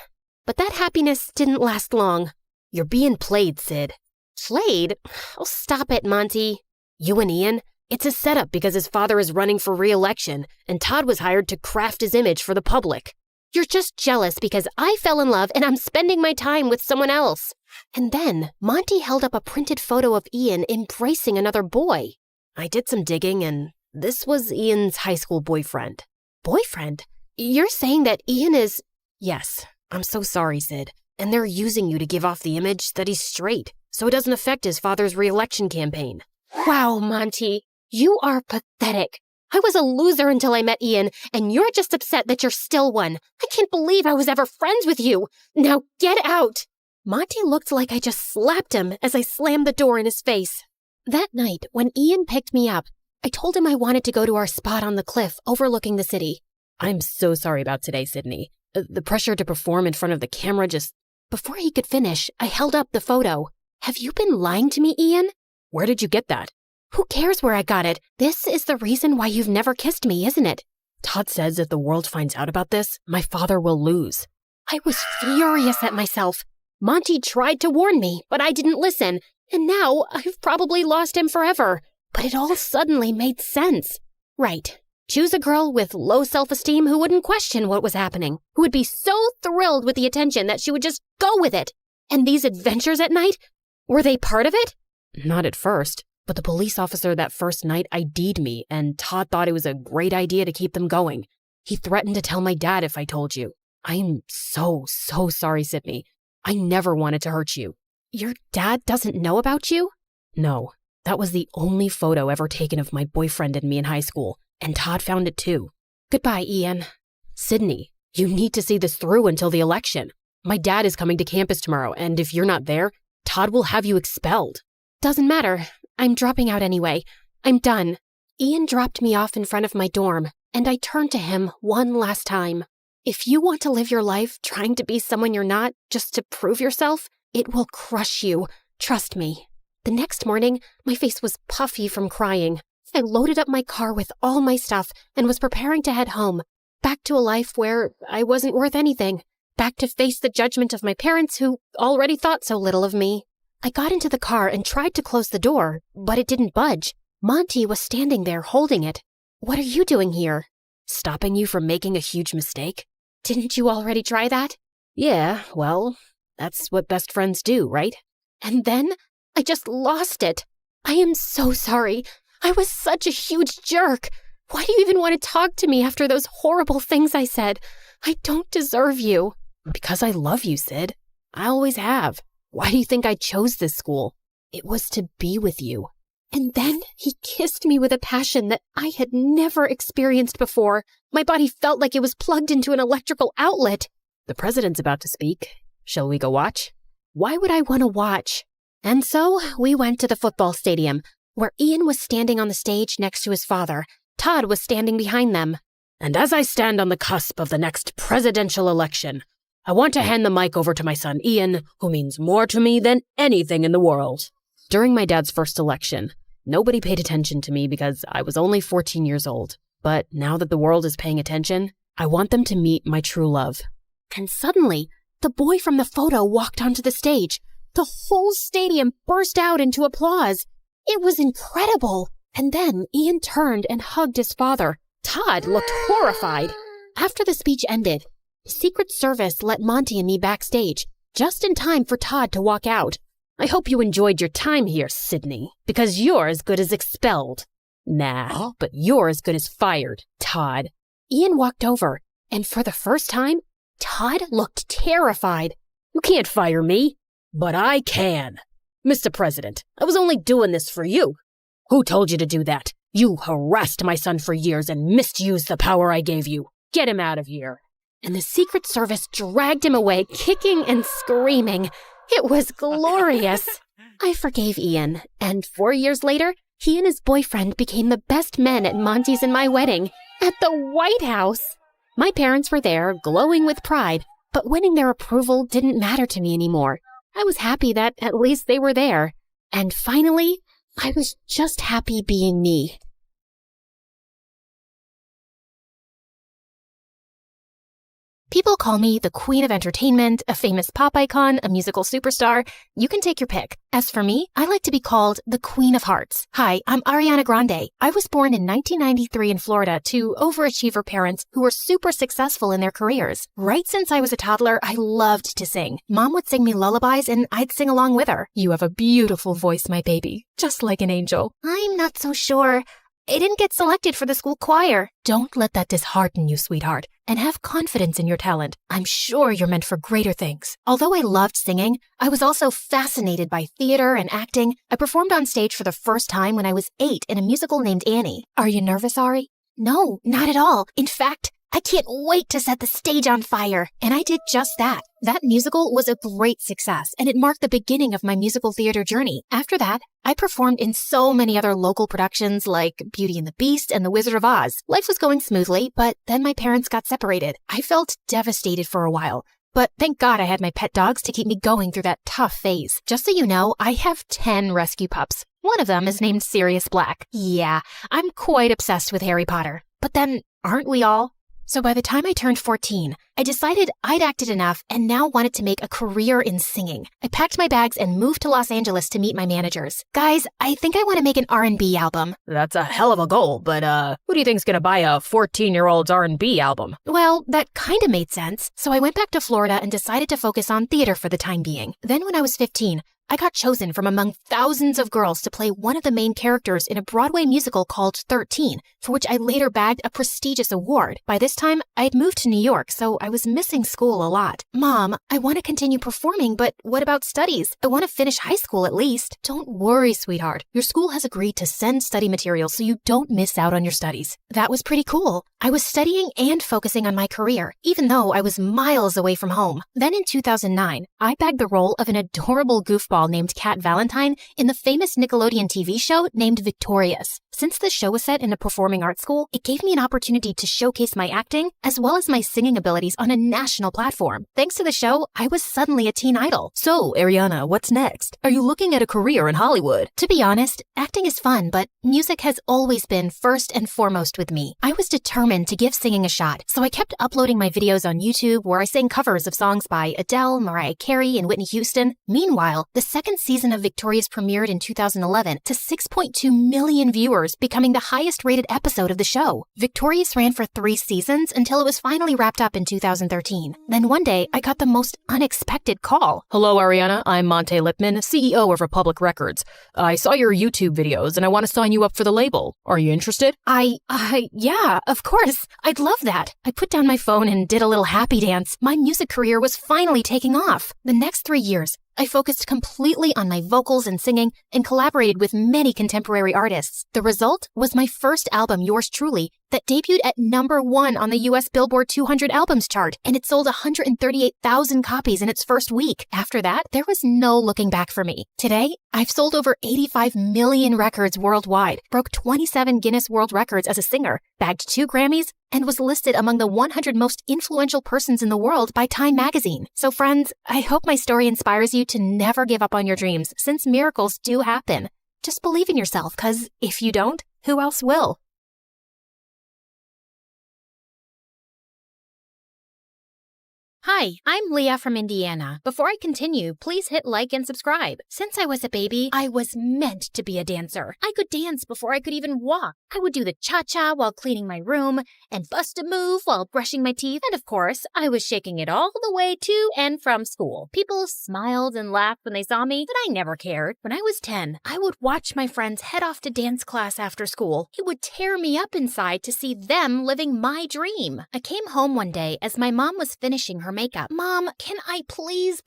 But that happiness didn't last long. You're being played, Sid. Played? Oh, stop it, Monty. You and Ian? It's a setup because his father is running for re-election, and Todd was hired to craft his image for the public. You're just jealous because I fell in love and I'm spending my time with someone else. And then Monty held up a printed photo of Ian embracing another boy. I did some digging and this was Ian's high school boyfriend. Boyfriend? You're saying that Ian is... Yes, I'm so sorry, Sid. And they're using you to give off the image that he's straight, so it doesn't affect his father's re-election campaign. Wow, Monty, you are pathetic. I was a loser until I met Ian, and you're just upset that you're still one. I can't believe I was ever friends with you. Now get out. Monty looked like I just slapped him as I slammed the door in his face. That night, when Ian picked me up, I told him I wanted to go to our spot on the cliff overlooking the city. I'm so sorry about today, Sydney. The pressure to perform in front of the camera just... Before he could finish, I held up the photo. Have you been lying to me, Ian? Where did you get that? Who cares where I got it? This is the reason why you've never kissed me, isn't it? Todd says if the world finds out about this, my father will lose. I was furious at myself. Monty tried to warn me, but I didn't listen. And now I've probably lost him forever. But it all suddenly made sense. Right. Choose a girl with low self-esteem who wouldn't question what was happening, who would be so thrilled with the attention that she would just go with it. And these adventures at night, were they part of it? Not at first, but the police officer that first night ID'd me, and Todd thought it was a great idea to keep them going. He threatened to tell my dad if I told you. I'm so sorry, Sydney. I never wanted to hurt you. Your dad doesn't know about you? No, that was the only photo ever taken of my boyfriend and me in high school. And Todd found it too. Goodbye, Ian. Sydney, you need to see this through until the election. My dad is coming to campus tomorrow, and if you're not there, Todd will have you expelled. Doesn't matter. I'm dropping out anyway. I'm done. Ian dropped me off in front of my dorm, and I turned to him one last time. If you want to live your life trying to be someone you're not just to prove yourself, it will crush you. Trust me. The next morning, my face was puffy from crying. I loaded up my car with all my stuff and was preparing to head home, back to a life where I wasn't worth anything, back to face the judgment of my parents who already thought so little of me. I got into the car and tried to close the door, but it didn't budge. Monty was standing there holding it. What are you doing here? Stopping you from making a huge mistake? Didn't you already try that? Yeah, well, that's what best friends do, right? And then I just lost it. I am so sorry. I was such a huge jerk. Why do you even want to talk to me after those horrible things I said? I don't deserve you. Because I love you, Sid. I always have. Why do you think I chose this school? It was to be with you. And then he kissed me with a passion that I had never experienced before. My body felt like it was plugged into an electrical outlet. The president's about to speak. Shall we go watch? Why would I want to watch? And so we went to the football stadium, where Ian was standing on the stage next to his father. Todd was standing behind them. And as I stand on the cusp of the next presidential election, I want to hand the mic over to my son Ian, who means more to me than anything in the world. During my dad's first election, nobody paid attention to me because I was only 14 years old. But now that the world is paying attention, I want them to meet my true love. And suddenly, the boy from the photo walked onto the stage. The whole stadium burst out into applause. It was incredible. And then Ian turned and hugged his father. Todd looked horrified. After the speech ended, Secret Service let Monty and me backstage, just in time for Todd to walk out. I hope you enjoyed your time here, Sydney, because you're as good as expelled. Nah, but you're as good as fired, Todd. Ian walked over, and for the first time, Todd looked terrified. You can't fire me, but I can. Mr. President, I was only doing this for you. Who told you to do that? You harassed my son for years and misused the power I gave you. Get him out of here. And the Secret Service dragged him away, kicking and screaming. It was glorious. I forgave Ian, and 4 years later, he and his boyfriend became the best men at Monty's and my wedding, at the White House. My parents were there, glowing with pride, but winning their approval didn't matter to me anymore. I was happy that at least they were there. And finally, I was just happy being me. People call me the Queen of Entertainment, a famous pop icon, a musical superstar. You can take your pick. As for me, I like to be called the Queen of Hearts. Hi, I'm Ariana Grande. I was born in 1993 in Florida to overachiever parents who were super successful in their careers. Right since I was a toddler, I loved to sing. Mom would sing me lullabies and I'd sing along with her. You have a beautiful voice, my baby. Just like an angel. I'm not so sure. I didn't get selected for the school choir. Don't let that dishearten you, sweetheart, and have confidence in your talent. I'm sure you're meant for greater things. Although I loved singing, I was also fascinated by theater and acting. I performed on stage for the first time when I was 8 in a musical named Annie. Are you nervous, Ari? No, not at all. In fact, I can't wait to set the stage on fire. And I did just that. That musical was a great success, and it marked the beginning of my musical theater journey. After that, I performed in so many other local productions like Beauty and the Beast and The Wizard of Oz. Life was going smoothly, but then my parents got separated. I felt devastated for a while, but thank God I had my pet dogs to keep me going through that tough phase. Just so you know, I have 10 rescue pups. One of them is named Sirius Black. Yeah, I'm quite obsessed with Harry Potter. But then, aren't we all? So by the time I turned 14, I decided I'd acted enough and now wanted to make a career in singing. I packed my bags and moved to Los Angeles to meet my managers. Guys, I think I want to make an R&B album. That's a hell of a goal, but who do you think's gonna buy a 14-year-old's R&B album? Well, that kind of made sense. So I went back to Florida and decided to focus on theater for the time being. Then when I was 15, I got chosen from among thousands of girls to play one of the main characters in a Broadway musical called 13, for which I later bagged a prestigious award. By this time, I had moved to New York, so I was missing school a lot. Mom, I want to continue performing, but what about studies? I want to finish high school at least. Don't worry, sweetheart. Your school has agreed to send study materials so you don't miss out on your studies. That was pretty cool. I was studying and focusing on my career, even though I was miles away from home. Then in 2009, I bagged the role of an adorable goofball named Kat Valentine in the famous Nickelodeon TV show named Victorious. Since the show was set in a performing arts school, it gave me an opportunity to showcase my acting as well as my singing abilities on a national platform. Thanks to the show, I was suddenly a teen idol. So, Ariana, what's next? Are you looking at a career in Hollywood? To be honest, acting is fun, but music has always been first and foremost with me. I was determined to give singing a shot, so I kept uploading my videos on YouTube where I sang covers of songs by Adele, Mariah Carey, and Whitney Houston. Meanwhile, the second season of Victorious premiered in 2011 to 6.2 million viewers, becoming the highest-rated episode of the show. Victorious ran for 3 seasons until it was finally wrapped up in 2013. Then one day, I got the most unexpected call. Hello, Ariana. I'm Monte Lipman, CEO of Republic Records. I saw your YouTube videos and I want to sign you up for the label. Are you interested? Yeah, of course. I'd love that. I put down my phone and did a little happy dance. My music career was finally taking off. The next 3 years, I focused completely on my vocals and singing and collaborated with many contemporary artists. The result was my first album, Yours Truly, that debuted at #1 on the US Billboard 200 albums chart, and it sold 138,000 copies in its first week. After that, there was no looking back for me. Today, I've sold over 85 million records worldwide, broke 27 Guinness World Records as a singer, bagged 2 Grammys, and was listed among the 100 most influential persons in the world by Time magazine. So friends, I hope my story inspires you to never give up on your dreams, since miracles do happen. Just believe in yourself, because if you don't, who else will? Hi, I'm Leah from Indiana. Before I continue, please hit like and subscribe. Since I was a baby, I was meant to be a dancer. I could dance before I could even walk. I would do the cha-cha while cleaning my room, and bust a move while brushing my teeth, and of course, I was shaking it all the way to and from school. People smiled and laughed when they saw me, but I never cared. When I was 10, I would watch my friends head off to dance class after school. It would tear me up inside to see them living my dream. I came home one day as my mom was finishing her makeup. Mom, can I please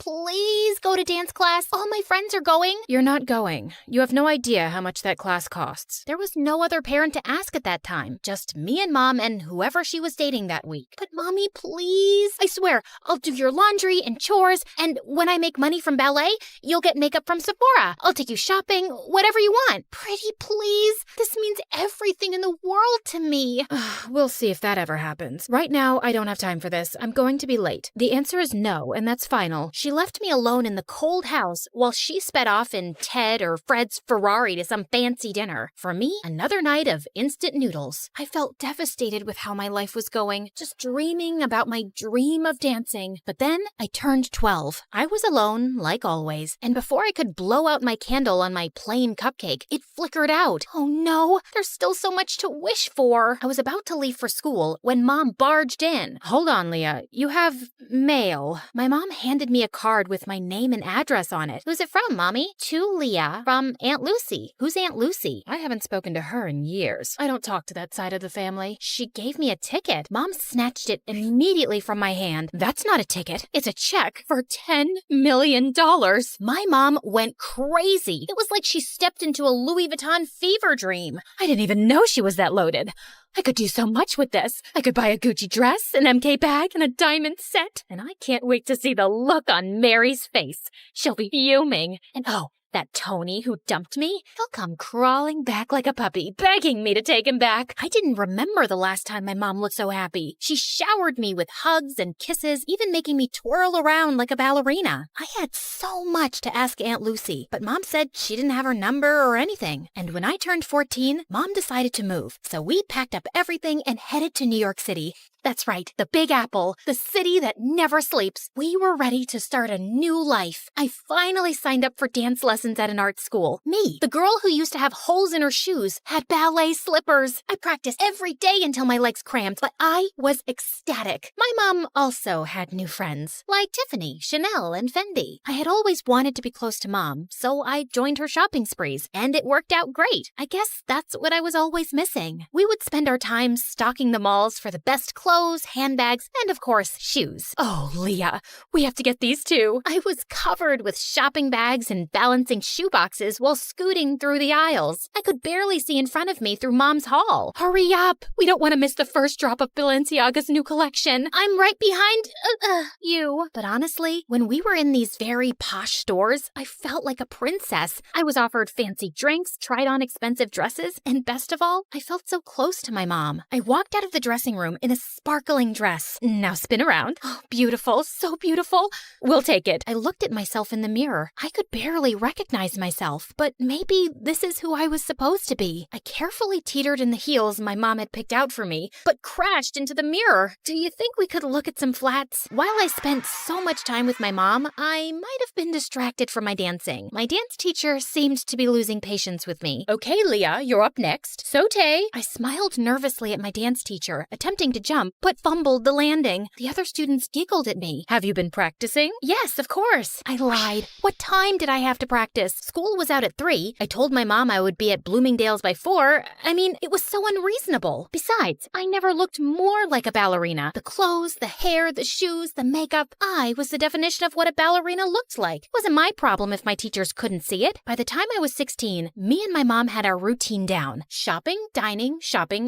go to dance class? All my friends are going. You're not going. You have no idea how much that class costs. There was no other parent to ask at that time. Just me and Mom and whoever she was dating that week. But Mommy, please. I swear, I'll do your laundry and chores, and when I make money from ballet, you'll get makeup from Sephora. I'll take you shopping, whatever you want. Pretty please. This means everything in the world to me. We'll see if that ever happens. Right now, I don't have time for this. I'm going to be late. The answer is no, and that's final. She left me alone in the cold house while she sped off in Ted or Fred's Ferrari to some fancy dinner. For me, another night of instant noodles. I felt devastated with how my life was going, just dreaming about my dream of dancing. But then I turned 12. I was alone, like always, and before I could blow out my candle on my plain cupcake, it flickered out. Oh no, there's still so much to wish for. I was about to leave for school when Mom barged in. Hold on, Leah. You have mail. My mom handed me a card with my name and address on it. Who's it from, Mommy? To Leah from Aunt Lucy. Who's Aunt Lucy? I haven't spoken to her in years. I don't talk to that side of the family. She gave me a ticket. Mom snatched it immediately from my hand. That's not a ticket. It's a check for $10 million. My mom went crazy. It was like she stepped into a Louis Vuitton fever dream. I didn't even know she was that loaded. I could do so much with this. I could buy a Gucci dress, an MK bag, and a diamond set. And I can't wait to see the look on Mary's face. She'll be fuming. And oh, that Tony who dumped me, he'll come crawling back like a puppy, begging me to take him back. I didn't remember the last time my mom looked so happy. She showered me with hugs and kisses, even making me twirl around like a ballerina. I had so much to ask Aunt Lucy, but Mom said she didn't have her number or anything. And when I turned 14, Mom decided to move. So we packed up everything and headed to New York City. That's right, the Big Apple, the city that never sleeps. We were ready to start a new life. I finally signed up for dance lessons at an art school. Me, the girl who used to have holes in her shoes, had ballet slippers. I practiced every day until my legs cramped, but I was ecstatic. My mom also had new friends, like Tiffany, Chanel, and Fendi. I had always wanted to be close to Mom, so I joined her shopping sprees, and it worked out great. I guess that's what I was always missing. We would spend our time stocking the malls for the best clothes clothes, handbags, and of course, shoes. Oh, Leah, we have to get these too. I was covered with shopping bags and balancing shoeboxes while scooting through the aisles. I could barely see in front of me through Mom's haul. Hurry up. We don't want to miss the first drop of Balenciaga's new collection. I'm right behind you. But honestly, when we were in these very posh stores, I felt like a princess. I was offered fancy drinks, tried on expensive dresses, and best of all, I felt so close to my mom. I walked out of the dressing room in a sparkling dress. Now spin around. Oh, beautiful, so beautiful. We'll take it. I looked at myself in the mirror. I could barely recognize myself, but maybe this is who I was supposed to be. I carefully teetered in the heels my mom had picked out for me, but crashed into the mirror. Do you think we could look at some flats? While I spent so much time with my mom, I might have been distracted from my dancing. My dance teacher seemed to be losing patience with me. Okay, Leah, you're up next. Saute. I smiled nervously at my dance teacher, attempting to jump, but fumbled the landing. The other students giggled at me. Have you been practicing? Yes, of course. I lied. What time did I have to practice? School was out at 3. I told my mom I would be at Bloomingdale's by 4. I mean, it was so unreasonable. Besides, I never looked more like a ballerina. The clothes, the hair, the shoes, the makeup. I was the definition of what a ballerina looked like. It wasn't my problem if my teachers couldn't see it. By the time I was 16, me and my mom had our routine down. Shopping, dining,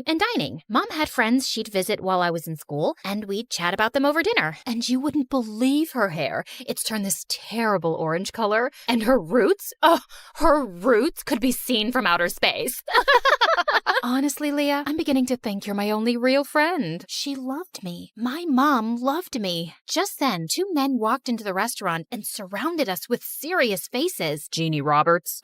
and dining. Mom had friends she'd visit while I was in school, and we'd chat about them over dinner. And you wouldn't believe her hair. It's turned this terrible orange color. And her roots? Oh, her roots could be seen from outer space. Honestly, Leah, I'm beginning to think you're my only real friend. She loved me. My mom loved me. Just then, 2 men walked into the restaurant and surrounded us with serious faces. Jeannie Roberts?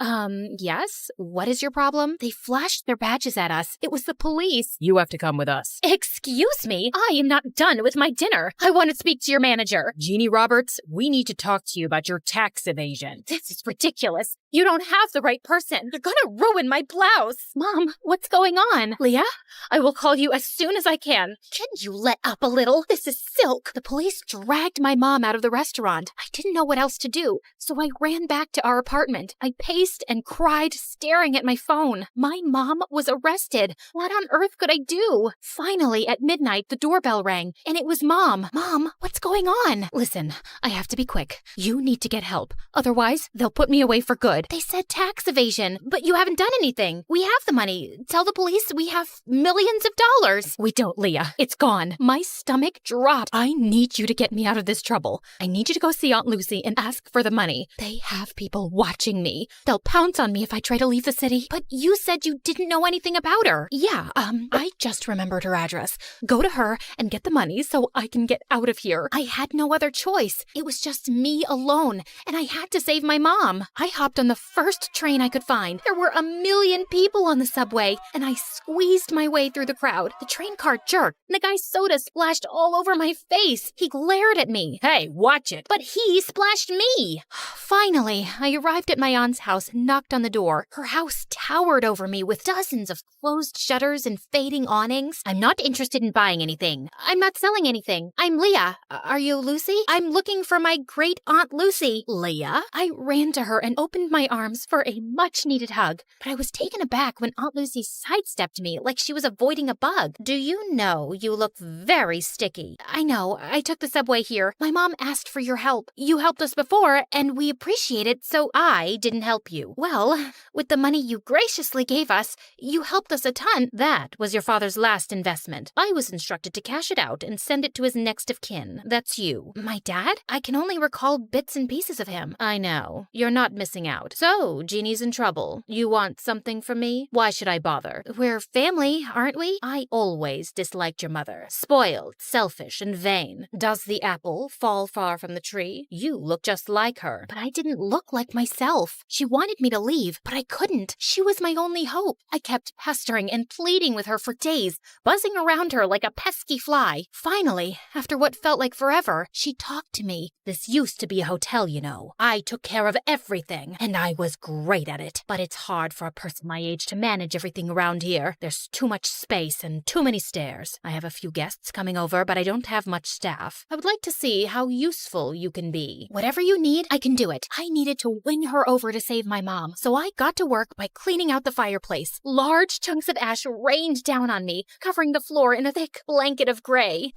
Yes? What is your problem? They flashed their badges at us. It was the police. You have to come with us. Excuse me? I am not done with my dinner. I want to speak to your manager. Jeannie Roberts, we need to talk to you about your tax evasion. This is ridiculous. You don't have the right person. You're gonna ruin my blouse. Mom, what's going on? Leah, I will call you as soon as I can. Can you let up a little? This is silk. The police dragged my mom out of the restaurant. I didn't know what else to do, so I ran back to our apartment. I paced and cried, staring at my phone. My mom was arrested. What on earth could I do? Finally, at midnight, the doorbell rang, and it was Mom. Mom, what's going on? Listen, I have to be quick. You need to get help. Otherwise, they'll put me away for good. They said tax evasion, but you haven't done anything. We have the money. Tell the police we have millions of dollars. We don't, Leah. It's gone. My stomach dropped. I need you to get me out of this trouble. I need you to go see Aunt Lucy and ask for the money. They have people watching me. They'll pounce on me if I try to leave the city. But you said you didn't know anything about her. Yeah, I just remembered her address. Go to her and get the money so I can get out of here. I had no other choice. It was just me alone, and I had to save my mom. I hopped on the first train I could find. There were 1 million people on the subway, and I squeezed my way through the crowd. The train car jerked, and the guy's soda splashed all over my face. He glared at me. Hey, watch it. But he splashed me. Finally, I arrived at my aunt's house and knocked on the door. Her house towered over me with dozens of closed shutters and fading awnings. I'm not interested in buying anything. I'm not selling anything. I'm Leah. Are you Lucy? I'm looking for my great aunt Lucy. Leah? I ran to her and opened my arms for a much-needed hug, but I was taken aback when Aunt Lucy sidestepped me like she was avoiding a bug. Do you know you look very sticky? I know. I took the subway here. My mom asked for your help. You helped us before, and we appreciate it, so I didn't help you. Well, with the money you graciously gave us, you helped us a ton. That was your father's last investment. I was instructed to cash it out and send it to his next of kin. That's you. My dad? I can only recall bits and pieces of him. I know. You're not missing out. So, Jeannie's in trouble. You want something from me? Why should I bother? We're family, aren't we? I always disliked your mother. Spoiled, selfish, and vain. Does the apple fall far from the tree? You look just like her. But I didn't look like myself. She wanted me to leave, but I couldn't. She was my only hope. I kept pestering and pleading with her for days, buzzing around her like a pesky fly. Finally, after what felt like forever, she talked to me. This used to be a hotel, you know. I took care of everything, and and I was great at it. But it's hard for a person my age to manage everything around here. There's too much space and too many stairs. I have a few guests coming over, but I don't have much staff. I would like to see how useful you can be. Whatever you need, I can do it. I needed to win her over to save my mom, so I got to work by cleaning out the fireplace. Large chunks of ash rained down on me, covering the floor in a thick blanket of gray.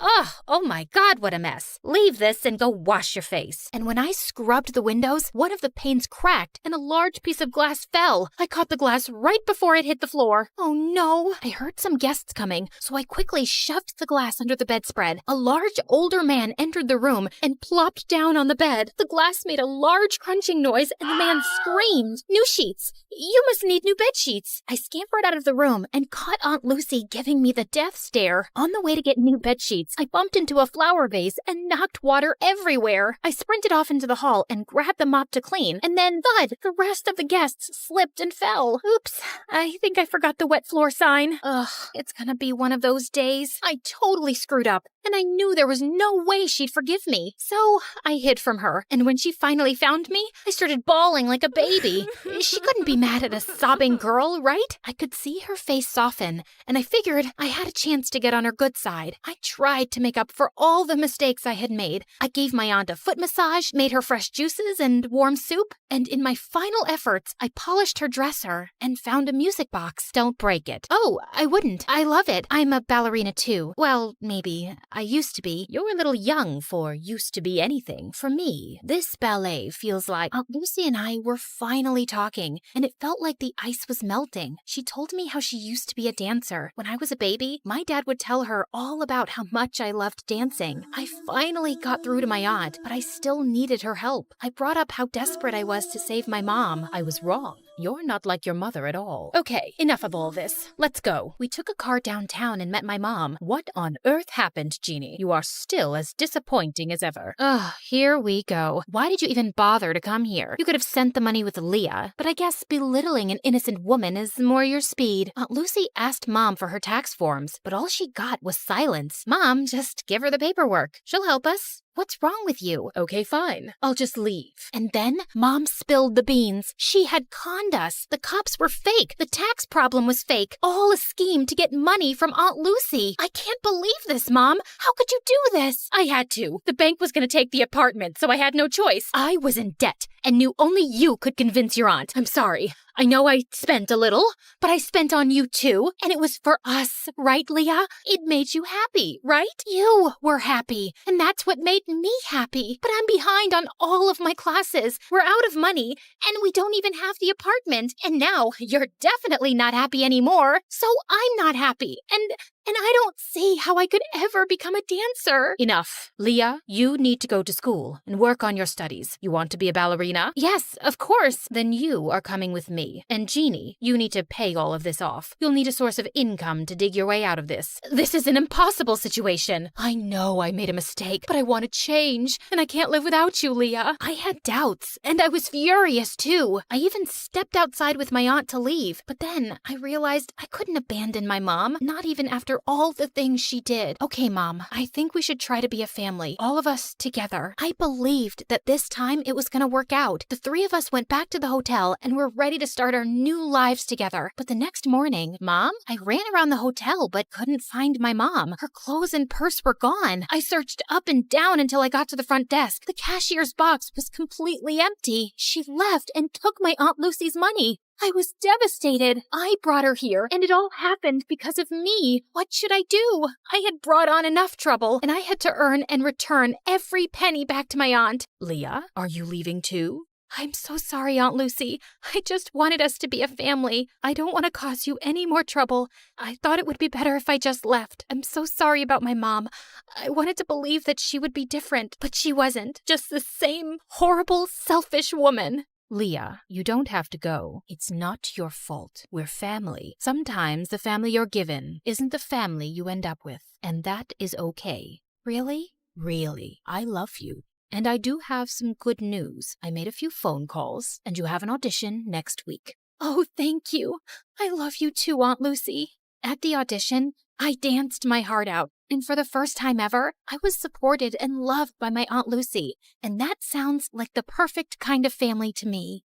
Oh my God, what a mess. Leave this and go wash your face. And when I scrubbed the windows, one of the panes cracked and a large piece of glass fell. I caught the glass right before it hit the floor. Oh no! I heard some guests coming, so I quickly shoved the glass under the bedspread. A large older man entered the room and plopped down on the bed. The glass made a large crunching noise and the man screamed, "New sheets! You must need new bed sheets!" I scampered out of the room and caught Aunt Lucy giving me the death stare. On the way to get new bed sheets, I bumped into a flower vase and knocked water everywhere. I sprinted off into the hall and grabbed the mop to clean, and then thud! The rest of the guests slipped and fell. Oops, I think I forgot the wet floor sign. Ugh, it's gonna be one of those days. I totally screwed up, and I knew there was no way she'd forgive me. So I hid from her, and when she finally found me, I started bawling like a baby. She couldn't be mad at a sobbing girl, right? I could see her face soften, and I figured I had a chance to get on her good side. I tried to make up for all the mistakes I had made. I gave my aunt a foot massage, made her fresh juices and warm soup, and in my final efforts, I polished her dresser and found a music box. Don't break it. Oh, I wouldn't. I love it. I'm a ballerina too. Well, maybe. I used to be. You're a little young for used to be anything. For me, this ballet feels like... Aunt Lucy and I were finally talking, and it felt like the ice was melting. She told me how she used to be a dancer. When I was a baby, my dad would tell her all about how much I loved dancing. I finally got through to my aunt, but I still needed her help. I brought up how desperate I was to save my mom. I was wrong. You're not like your mother at all. Okay, enough of all this. Let's go. We took a car downtown and met my mom. What on earth happened, Jeannie? You are still as disappointing as ever. Ugh, here we go. Why did you even bother to come here? You could have sent the money with Leah, but I guess belittling an innocent woman is more your speed. Aunt Lucy asked Mom for her tax forms, but all she got was silence. Mom, just give her the paperwork. She'll help us. What's wrong with you? Okay, fine. I'll just leave. And then Mom spilled the beans. She had conned us. The cops were fake. The tax problem was fake. All a scheme to get money from Aunt Lucy. I can't believe this, Mom. How could you do this? I had to. The bank was going to take the apartment, so I had no choice. I was in debt and knew only you could convince your aunt. I'm sorry. I know I spent a little, but I spent on you too, and it was for us, right, Leah? It made you happy, right? You were happy, and that's what made me happy. But I'm behind on all of my classes. We're out of money, and we don't even have the apartment. And now you're definitely not happy anymore, so I'm not happy. And I don't see how I could ever become a dancer. Enough. Leah, you need to go to school and work on your studies. You want to be a ballerina? Yes, of course. Then you are coming with me. And Jeannie, you need to pay all of this off. You'll need a source of income to dig your way out of this. This is an impossible situation. I know I made a mistake, but I want to change, and I can't live without you, Leah. I had doubts, and I was furious too. I even stepped outside with my aunt to leave, but then I realized I couldn't abandon my mom, not even after all the things she did. Okay, Mom, I think we should try to be a family, all of us together. I believed that this time it was going to work out. The three of us went back to the hotel and were ready to start our new lives together. But the next morning, Mom, I ran around the hotel but couldn't find my mom. Her clothes and purse were gone. I searched up and down until I got to the front desk. The cashier's box was completely empty. She left and took my Aunt Lucy's money. I was devastated. I brought her here, and it all happened because of me. What should I do? I had brought on enough trouble, and I had to earn and return every penny back to my aunt. Leah, are you leaving too? I'm so sorry, Aunt Lucy. I just wanted us to be a family. I don't want to cause you any more trouble. I thought it would be better if I just left. I'm so sorry about my mom. I wanted to believe that she would be different, but she wasn't. Just the same horrible, selfish woman. Leah, you don't have to go. It's not your fault. We're family. Sometimes the family you're given isn't the family you end up with, and that is okay. Really? Really. I love you. And I do have some good news. I made a few phone calls, and you have an audition next week. Oh, thank you. I love you too, Aunt Lucy. At the audition, I danced my heart out, and for the first time ever, I was supported and loved by my Aunt Lucy, and that sounds like the perfect kind of family to me.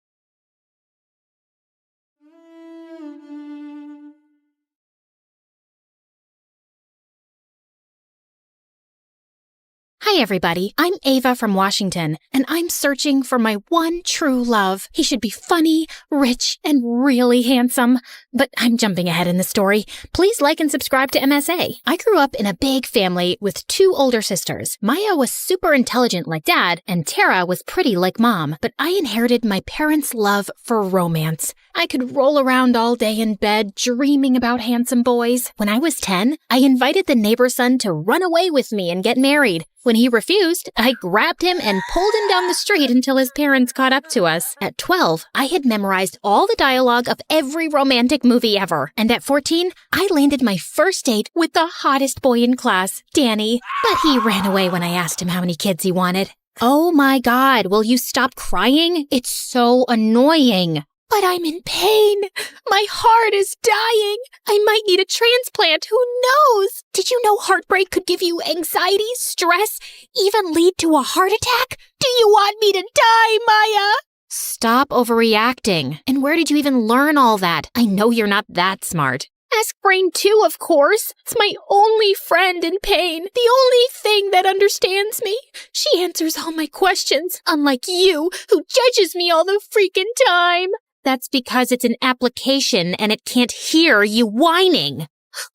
Hi, everybody. I'm Ava from Washington, and I'm searching for my one true love. He should be funny, rich, and really handsome. But I'm jumping ahead in the story. Please like and subscribe to MSA. I grew up in a big family with 2 older sisters. Maya was super intelligent like Dad, and Tara was pretty like Mom. But I inherited my parents' love for romance. I could roll around all day in bed dreaming about handsome boys. When I was 10, I invited the neighbor's son to run away with me and get married. When he refused, I grabbed him and pulled him down the street until his parents caught up to us. At 12, I had memorized all the dialogue of every romantic movie ever. And at 14, I landed my first date with the hottest boy in class, Danny. But he ran away when I asked him how many kids he wanted. Oh my God, will you stop crying? It's so annoying. But I'm in pain. My heart is dying. I might need a transplant. Who knows? Did you know heartbreak could give you anxiety, stress, even lead to a heart attack? Do you want me to die, Maya? Stop overreacting. And where did you even learn all that? I know you're not that smart. Ask Brain 2, of course. It's my only friend in pain. The only thing that understands me. She answers all my questions, unlike you, who judges me all the freaking time. That's because it's an application and it can't hear you whining.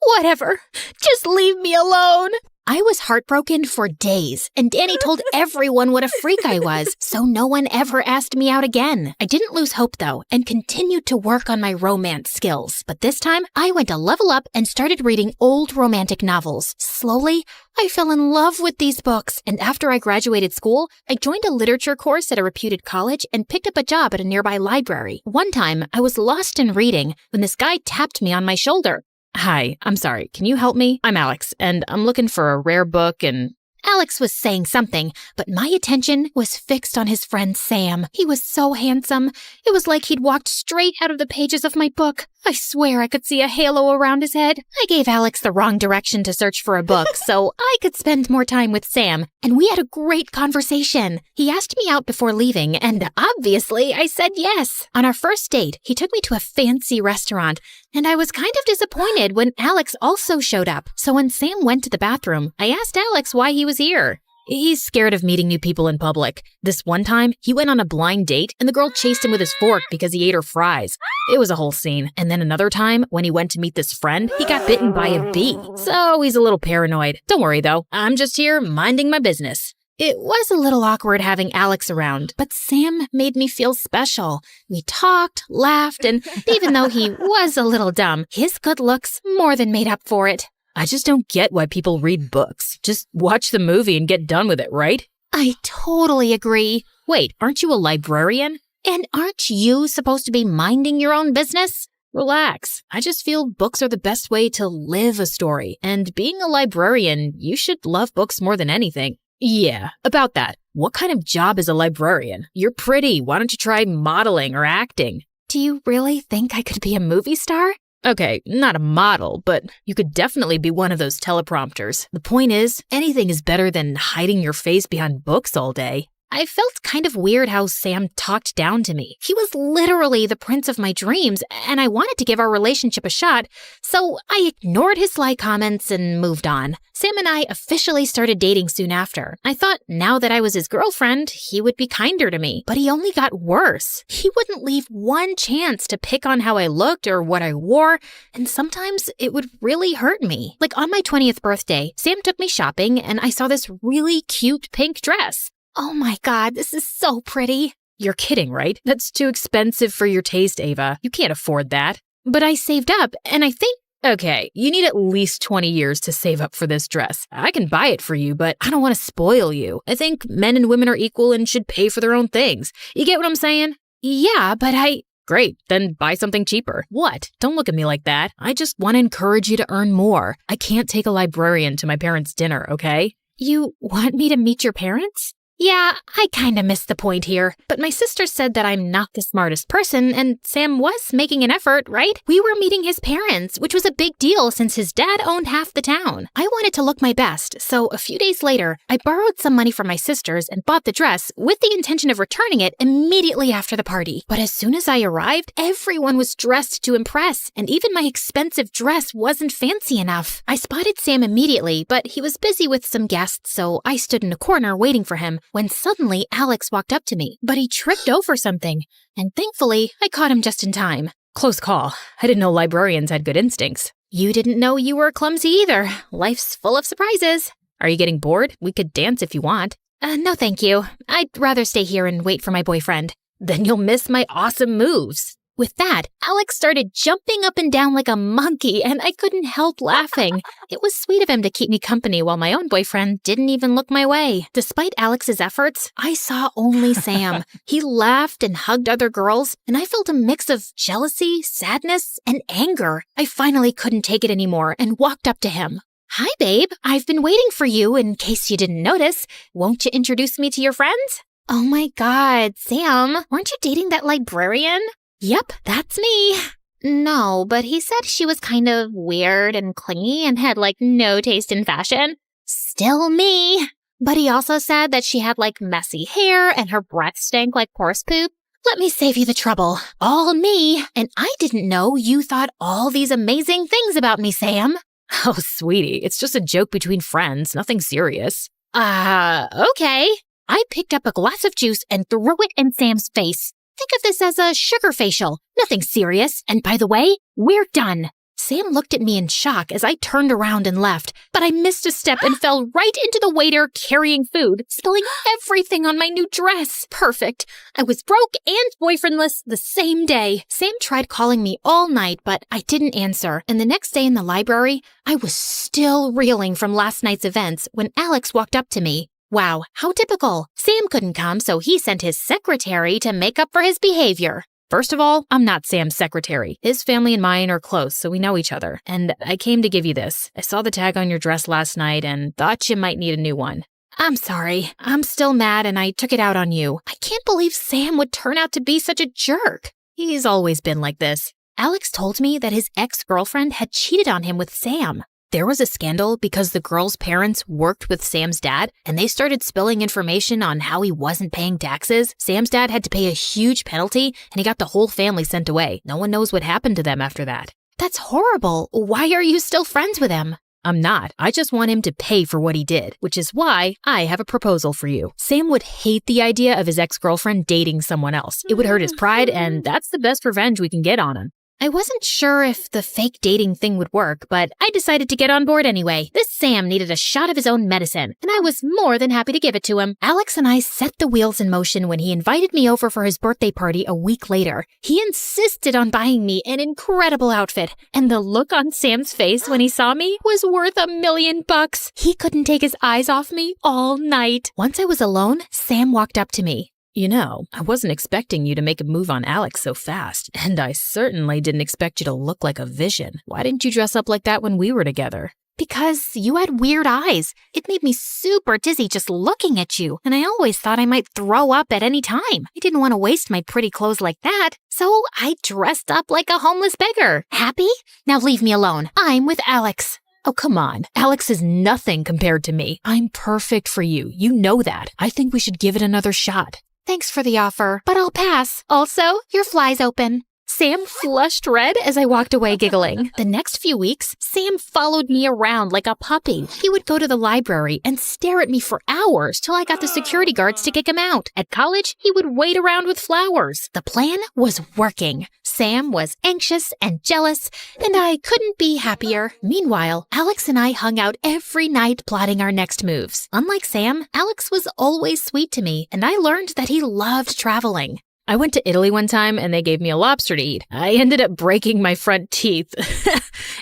Whatever. Just leave me alone. I was heartbroken for days, and Danny told everyone what a freak I was, so no one ever asked me out again. I didn't lose hope, though, and continued to work on my romance skills. But this time, I went a level up and started reading old romantic novels. Slowly, I fell in love with these books, and after I graduated school, I joined a literature course at a reputed college and picked up a job at a nearby library. One time, I was lost in reading when this guy tapped me on my shoulder. Hi, I'm sorry. Can you help me? I'm Alex, and I'm looking for a rare book and... Alex was saying something, but my attention was fixed on his friend Sam. He was so handsome. It was like he'd walked straight out of the pages of my book. I swear I could see a halo around his head. I gave Alex the wrong direction to search for a book so I could spend more time with Sam, and we had a great conversation. He asked me out before leaving, and obviously I said yes. On our first date, he took me to a fancy restaurant, and I was kind of disappointed when Alex also showed up. So when Sam went to the bathroom, I asked Alex why he was here. He's scared of meeting new people in public. This one time, he went on a blind date and the girl chased him with his fork because he ate her fries. It was a whole scene. And then another time, when he went to meet this friend, he got bitten by a bee. So he's a little paranoid. Don't worry though, I'm just here minding my business. It was a little awkward having Alex around, but Sam made me feel special. We talked, laughed, and even though he was a little dumb, his good looks more than made up for it. I just don't get why people read books. Just watch the movie and get done with it, right? I totally agree. Wait, aren't you a librarian? And aren't you supposed to be minding your own business? Relax. I just feel books are the best way to live a story. And being a librarian, you should love books more than anything. Yeah, about that. What kind of job is a librarian? You're pretty. Why don't you try modeling or acting? Do you really think I could be a movie star? Okay, not a model, but you could definitely be one of those teleprompters. The point is, anything is better than hiding your face behind books all day. I felt kind of weird how Sam talked down to me. He was literally the prince of my dreams, and I wanted to give our relationship a shot, so I ignored his sly comments and moved on. Sam and I officially started dating soon after. I thought now that I was his girlfriend, he would be kinder to me, but he only got worse. He wouldn't leave one chance to pick on how I looked or what I wore, and sometimes it would really hurt me. Like on my 20th birthday, Sam took me shopping, and I saw this really cute pink dress. Oh my God, this is so pretty. You're kidding, right? That's too expensive for your taste, Ava. You can't afford that. But I saved up, and I think... Okay, you need at least 20 years to save up for this dress. I can buy it for you, but I don't want to spoil you. I think men and women are equal and should pay for their own things. You get what I'm saying? Yeah, but Great, then buy something cheaper. What? Don't look at me like that. I just want to encourage you to earn more. I can't take a librarian to my parents' dinner, okay? You want me to meet your parents? Yeah, I kinda missed the point here, but my sister said that I'm not the smartest person, and Sam was making an effort, right? We were meeting his parents, which was a big deal since his dad owned half the town. I wanted to look my best, so a few days later, I borrowed some money from my sisters and bought the dress with the intention of returning it immediately after the party. But as soon as I arrived, everyone was dressed to impress, and even my expensive dress wasn't fancy enough. I spotted Sam immediately, but he was busy with some guests, so I stood in a corner waiting for him, when suddenly Alex walked up to me, but he tripped over something, and thankfully, I caught him just in time. Close call. I didn't know librarians had good instincts. You didn't know you were clumsy either. Life's full of surprises. Are you getting bored? We could dance if you want. No thank you. I'd rather stay here and wait for my boyfriend. Then you'll miss my awesome moves. With that, Alex started jumping up and down like a monkey, and I couldn't help laughing. It was sweet of him to keep me company while my own boyfriend didn't even look my way. Despite Alex's efforts, I saw only Sam. He laughed and hugged other girls, and I felt a mix of jealousy, sadness, and anger. I finally couldn't take it anymore and walked up to him. Hi, babe. I've been waiting for you in case you didn't notice. Won't you introduce me to your friends? Oh my God, Sam, weren't you dating that librarian? Yep, that's me. No, but he said she was kind of weird and clingy and had no taste in fashion. Still me. But he also said that she had messy hair and her breath stank like horse poop. Let me save you the trouble. All me. And I didn't know you thought all these amazing things about me, Sam. Oh, sweetie, it's just a joke between friends, nothing serious. Okay. I picked up a glass of juice and threw it in Sam's face. Think of this as a sugar facial. Nothing serious. And by the way, we're done. Sam looked at me in shock as I turned around and left, but I missed a step and fell right into the waiter carrying food, spilling everything on my new dress. Perfect. I was broke and boyfriendless the same day. Sam tried calling me all night, but I didn't answer. And the next day in the library, I was still reeling from last night's events when Alex walked up to me. Wow, how typical. Sam couldn't come, so he sent his secretary to make up for his behavior. First of all, I'm not Sam's secretary. His family and mine are close, so we know each other. And I came to give you this. I saw the tag on your dress last night and thought you might need a new one. I'm sorry. I'm still mad and I took it out on you. I can't believe Sam would turn out to be such a jerk. He's always been like this. Alex told me that his ex-girlfriend had cheated on him with Sam. There was a scandal because the girl's parents worked with Sam's dad, and they started spilling information on how he wasn't paying taxes. Sam's dad had to pay a huge penalty, and he got the whole family sent away. No one knows what happened to them after that. That's horrible. Why are you still friends with him? I'm not. I just want him to pay for what he did, which is why I have a proposal for you. Sam would hate the idea of his ex-girlfriend dating someone else. It would hurt his pride, and that's the best revenge we can get on him. I wasn't sure if the fake dating thing would work, but I decided to get on board anyway. This Sam needed a shot of his own medicine, and I was more than happy to give it to him. Alex and I set the wheels in motion when he invited me over for his birthday party a week later. He insisted on buying me an incredible outfit, and the look on Sam's face when he saw me was worth $1 million. He couldn't take his eyes off me all night. Once I was alone, Sam walked up to me. You know, I wasn't expecting you to make a move on Alex so fast, and I certainly didn't expect you to look like a vision. Why didn't you dress up like that when we were together? Because you had weird eyes. It made me super dizzy just looking at you, and I always thought I might throw up at any time. I didn't want to waste my pretty clothes like that, so I dressed up like a homeless beggar. Happy? Now leave me alone. I'm with Alex. Oh, come on. Alex is nothing compared to me. I'm perfect for you. You know that. I think we should give it another shot. Thanks for the offer, but I'll pass. Also, your fly's open. Sam flushed red as I walked away giggling. The next few weeks, Sam followed me around like a puppy. He would go to the library and stare at me for hours till I got the security guards to kick him out. At college, he would wait around with flowers. The plan was working. Sam was anxious and jealous, and I couldn't be happier. Meanwhile, Alex and I hung out every night plotting our next moves. Unlike Sam, Alex was always sweet to me, and I learned that he loved traveling. I went to Italy one time and they gave me a lobster to eat. I ended up breaking my front teeth.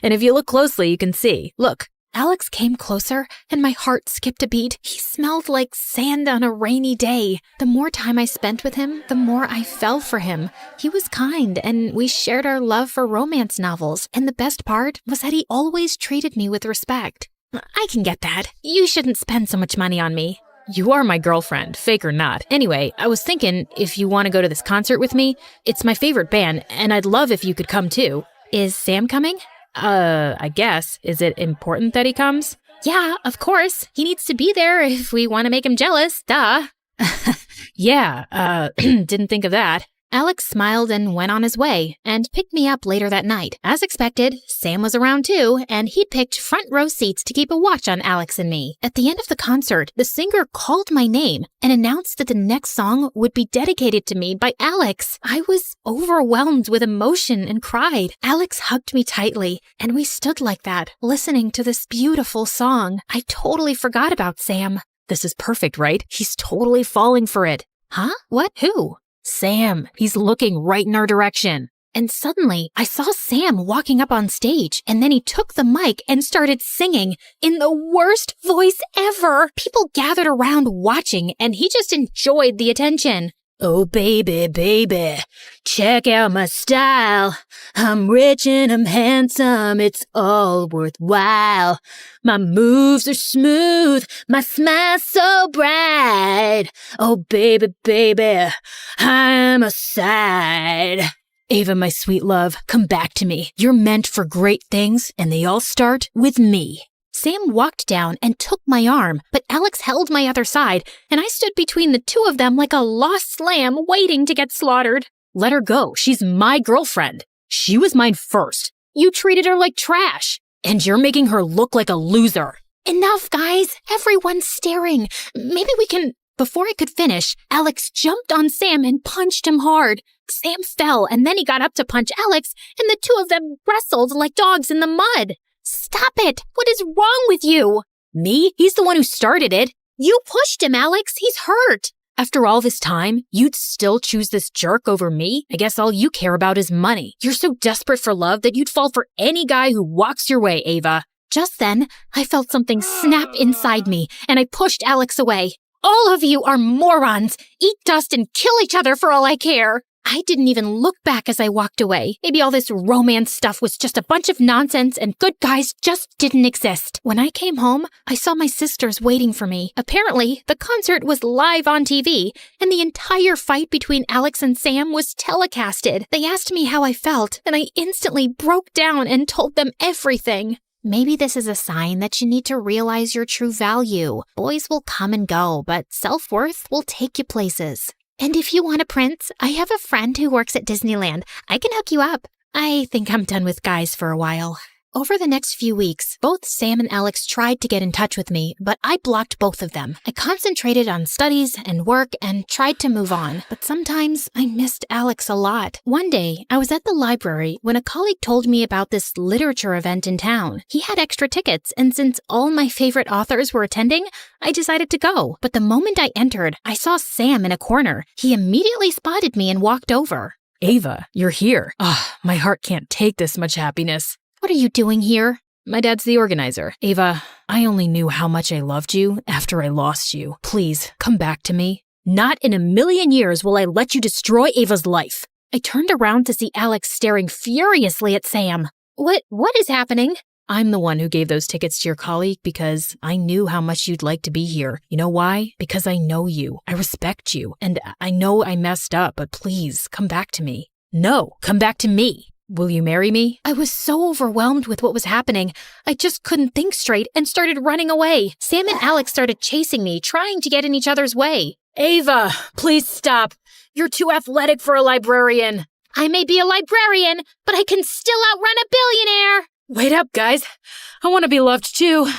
And if you look closely, you can see. Look. Alex came closer and my heart skipped a beat. He smelled like sand on a rainy day. The more time I spent with him, the more I fell for him. He was kind and we shared our love for romance novels. And the best part was that he always treated me with respect. I can get that. You shouldn't spend so much money on me. You are my girlfriend, fake or not. Anyway, I was thinking if you want to go to this concert with me, it's my favorite band, and I'd love if you could come too. Is Sam coming? I guess. Is it important that he comes? Yeah, of course. He needs to be there if we want to make him jealous. Duh. Yeah, didn't think of that. Alex smiled and went on his way, and picked me up later that night. As expected, Sam was around too, and he'd picked front row seats to keep a watch on Alex and me. At the end of the concert, the singer called my name and announced that the next song would be dedicated to me by Alex. I was overwhelmed with emotion and cried. Alex hugged me tightly, and we stood like that, listening to this beautiful song. I totally forgot about Sam. This is perfect, right? He's totally falling for it. Huh? What? Who? Sam. He's looking right in our direction. And suddenly, I saw Sam walking up on stage, and then he took the mic and started singing in the worst voice ever. People gathered around watching, and he just enjoyed the attention. Oh, baby, baby, check out my style. I'm rich and I'm handsome, it's all worthwhile. My moves are smooth, my smile's so bright. Oh, baby, baby, I'm a sight. Ava, my sweet love, come back to me. You're meant for great things, and they all start with me. Sam walked down and took my arm, but Alex held my other side, and I stood between the two of them like a lost lamb waiting to get slaughtered. Let her go. She's my girlfriend. She was mine first. You treated her like trash, and you're making her look like a loser. Enough, guys. Everyone's staring. Maybe we can... Before I could finish, Alex jumped on Sam and punched him hard. Sam fell, and then he got up to punch Alex, and the two of them wrestled like dogs in the mud. Stop it! What is wrong with you? Me? He's the one who started it. You pushed him, Alex. He's hurt. After all this time, you'd still choose this jerk over me? I guess all you care about is money. You're so desperate for love that you'd fall for any guy who walks your way, Ava. Just then, I felt something snap inside me, and I pushed Alex away. All of you are morons. Eat dust and kill each other for all I care. I didn't even look back as I walked away. Maybe all this romance stuff was just a bunch of nonsense and good guys just didn't exist. When I came home, I saw my sisters waiting for me. Apparently, the concert was live on TV, and the entire fight between Alex and Sam was telecasted. They asked me how I felt, and I instantly broke down and told them everything. Maybe this is a sign that you need to realize your true value. Boys will come and go, but self-worth will take you places. And if you want a prince, I have a friend who works at Disneyland. I can hook you up. I think I'm done with guys for a while. Over the next few weeks, both Sam and Alex tried to get in touch with me, but I blocked both of them. I concentrated on studies and work and tried to move on, but sometimes I missed Alex a lot. One day, I was at the library when a colleague told me about this literature event in town. He had extra tickets, and since all my favorite authors were attending, I decided to go. But the moment I entered, I saw Sam in a corner. He immediately spotted me and walked over. Ava, you're here. My heart can't take this much happiness. What are you doing here? My dad's the organizer. Ava, I only knew how much I loved you after I lost you. Please, come back to me. Not in a million years will I let you destroy Ava's life. I turned around to see Alex staring furiously at Sam. What is happening? I'm the one who gave those tickets to your colleague because I knew how much you'd like to be here. You know why? Because I know you. I respect you. And I know I messed up, but please, come back to me. No, come back to me. Will you marry me? I was so overwhelmed with what was happening. I just couldn't think straight and started running away. Sam and Alex started chasing me, trying to get in each other's way. Ava, please stop. You're too athletic for a librarian. I may be a librarian, but I can still outrun a billionaire. Wait up, guys. I want to be loved too.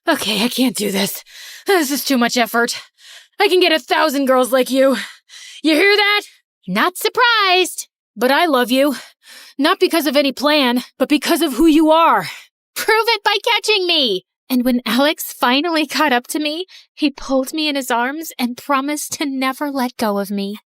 Okay, I can't do this. This is too much effort. I can get 1,000 girls like you. You hear that? Not surprised. But I love you. Not because of any plan, but because of who you are. Prove it by catching me. And when Alex finally caught up to me, he pulled me in his arms and promised to never let go of me.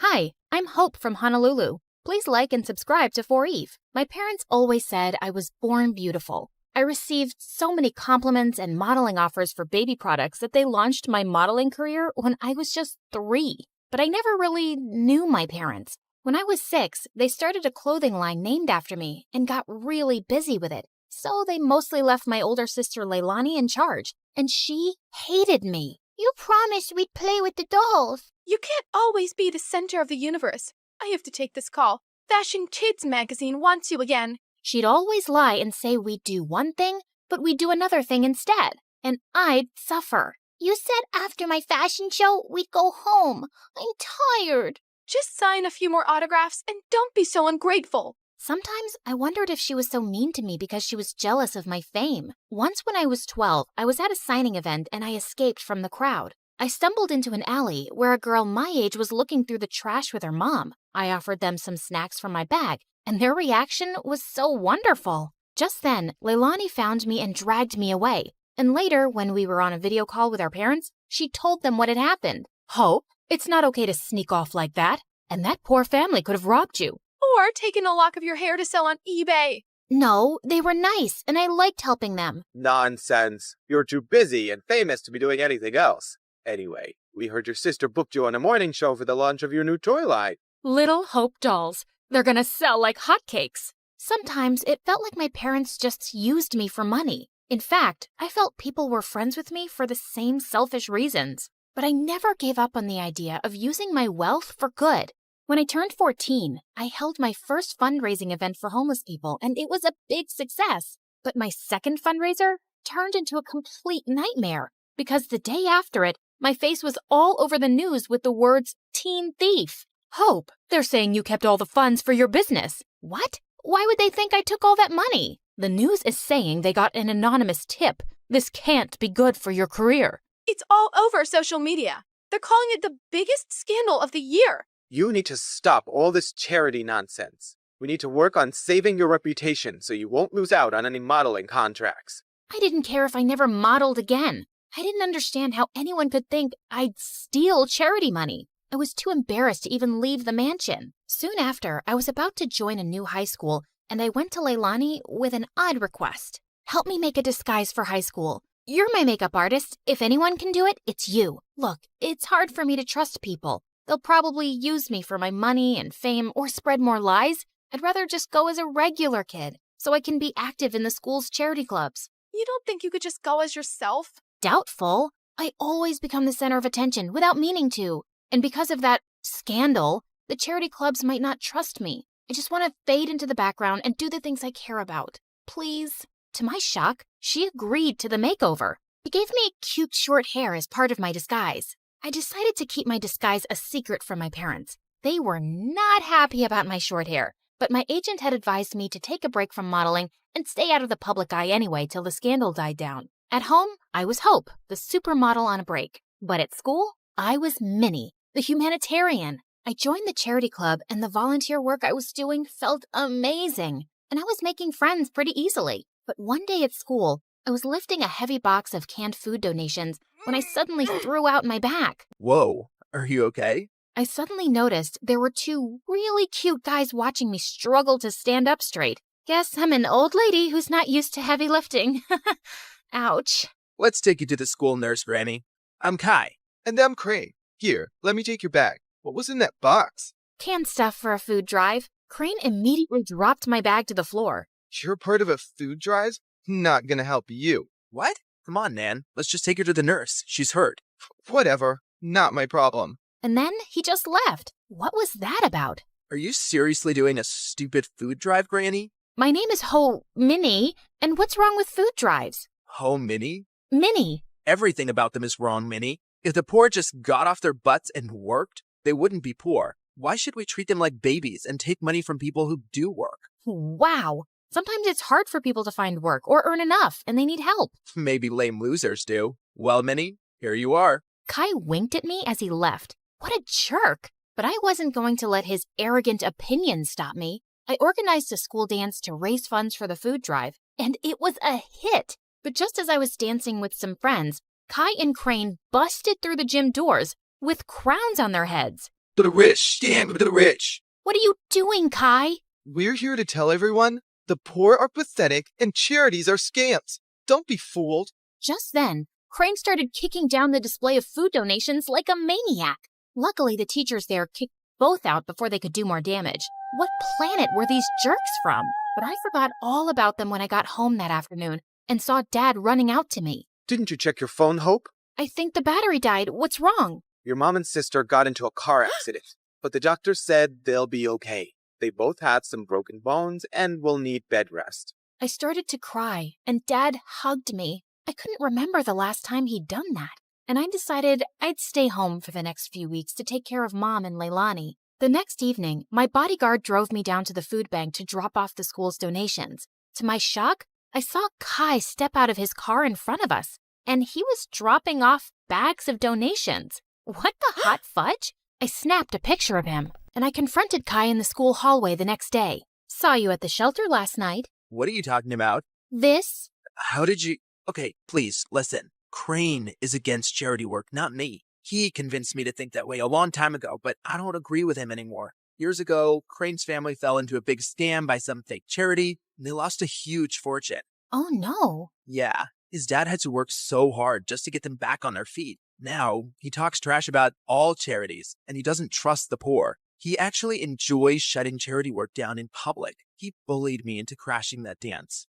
Hi, I'm Hope from Honolulu. Please like and subscribe to 4Eve. My parents always said I was born beautiful. I received so many compliments and modeling offers for baby products that they launched my modeling career when I was just 3. But I never really knew my parents. When I was 6, they started a clothing line named after me and got really busy with it. So they mostly left my older sister Leilani in charge, and she hated me. You promised we'd play with the dolls. You can't always be the center of the universe. I have to take this call. Fashion Kids magazine wants you again. She'd always lie and say we'd do one thing, but we'd do another thing instead, and I'd suffer. You said after my fashion show, we'd go home. I'm tired. Just sign a few more autographs and don't be so ungrateful. Sometimes I wondered if she was so mean to me because she was jealous of my fame. Once when I was 12, I was at a signing event and I escaped from the crowd. I stumbled into an alley where a girl my age was looking through the trash with her mom. I offered them some snacks from my bag, and their reaction was so wonderful. Just then, Leilani found me and dragged me away. And later, when we were on a video call with our parents, she told them what had happened. Hope, it's not okay to sneak off like that. And that poor family could have robbed you. Or taken a lock of your hair to sell on eBay. No, they were nice, and I liked helping them. Nonsense. You're too busy and famous to be doing anything else. Anyway, we heard your sister booked you on a morning show for the launch of your new toy line. Little Hope dolls. They're gonna sell like hotcakes. Sometimes it felt like my parents just used me for money. In fact, I felt people were friends with me for the same selfish reasons. But I never gave up on the idea of using my wealth for good. When I turned 14, I held my first fundraising event for homeless people, and it was a big success. But my second fundraiser turned into a complete nightmare, because the day after it, my face was all over the news with the words, "Teen Thief." Hope, they're saying you kept all the funds for your business. What? Why would they think I took all that money? The news is saying they got an anonymous tip. This can't be good for your career. It's all over social media. They're calling it the biggest scandal of the year. You need to stop all this charity nonsense. We need to work on saving your reputation so you won't lose out on any modeling contracts. I didn't care if I never modeled again. I didn't understand how anyone could think I'd steal charity money. I was too embarrassed to even leave the mansion. Soon after, I was about to join a new high school, and I went to Leilani with an odd request. Help me make a disguise for high school. You're my makeup artist. If anyone can do it, it's you. Look, it's hard for me to trust people. They'll probably use me for my money and fame or spread more lies. I'd rather just go as a regular kid so I can be active in the school's charity clubs. You don't think you could just go as yourself? Doubtful. I always become the center of attention without meaning to. And because of that scandal, the charity clubs might not trust me. I just want to fade into the background and do the things I care about. Please. To my shock, she agreed to the makeover. She gave me cute short hair as part of my disguise. I decided to keep my disguise a secret from my parents. They were not happy about my short hair, but my agent had advised me to take a break from modeling and stay out of the public eye anyway till the scandal died down. At home, I was Hope, the supermodel on a break. But at school, I was Minnie, the humanitarian. I joined the charity club, and the volunteer work I was doing felt amazing. And I was making friends pretty easily. But one day at school, I was lifting a heavy box of canned food donations when I suddenly threw out my back. Whoa, are you okay? I suddenly noticed there were two really cute guys watching me struggle to stand up straight. Guess I'm an old lady who's not used to heavy lifting. Ouch. Let's take you to the school nurse, Granny. I'm Kai. And I'm Crane. Here, let me take your bag. What was in that box? Canned stuff for a food drive. Crane immediately dropped my bag to the floor. You're part of a food drive? Not gonna help you. What? Come on, Nan. Let's just take her to the nurse. She's hurt. Whatever. Not my problem. And then he just left. What was that about? Are you seriously doing a stupid food drive, Granny? My name is Minnie, and what's wrong with food drives? Minnie? Minnie. Everything about them is wrong, Minnie. If the poor just got off their butts and worked, they wouldn't be poor. Why should we treat them like babies and take money from people who do work? Wow. Sometimes it's hard for people to find work or earn enough, and they need help. Maybe lame losers do. Well, Minnie, here you are. Kai winked at me as he left. What a jerk. But I wasn't going to let his arrogant opinions stop me. I organized a school dance to raise funds for the food drive, and it was a hit. But just as I was dancing with some friends, Kai and Crane busted through the gym doors with crowns on their heads. To the rich, stand with the rich. What are you doing, Kai? We're here to tell everyone the poor are pathetic and charities are scams. Don't be fooled. Just then, Crane started kicking down the display of food donations like a maniac. Luckily, the teachers there kicked both out before they could do more damage. What planet were these jerks from? But I forgot all about them when I got home that afternoon and saw Dad running out to me. Didn't you check your phone, Hope? I think the battery died. What's wrong? Your mom and sister got into a car accident, but the doctor said they'll be okay. They both had some broken bones and will need bed rest. I started to cry, and Dad hugged me. I couldn't remember the last time he'd done that, and I decided I'd stay home for the next few weeks to take care of Mom and Leilani. The next evening, my bodyguard drove me down to the food bank to drop off the school's donations. To my shock, I saw Kai step out of his car in front of us, and he was dropping off bags of donations. What the hot fudge? I snapped a picture of him, and I confronted Kai in the school hallway the next day. Saw you at the shelter last night. What are you talking about? This? How did you... Okay, please, listen. Crane is against charity work, not me. He convinced me to think that way a long time ago, but I don't agree with him anymore. Years ago, Crane's family fell into a big scam by some fake charity, and they lost a huge fortune. Oh no. Yeah, his dad had to work so hard just to get them back on their feet. Now, he talks trash about all charities, and he doesn't trust the poor. He actually enjoys shutting charity work down in public. He bullied me into crashing that dance.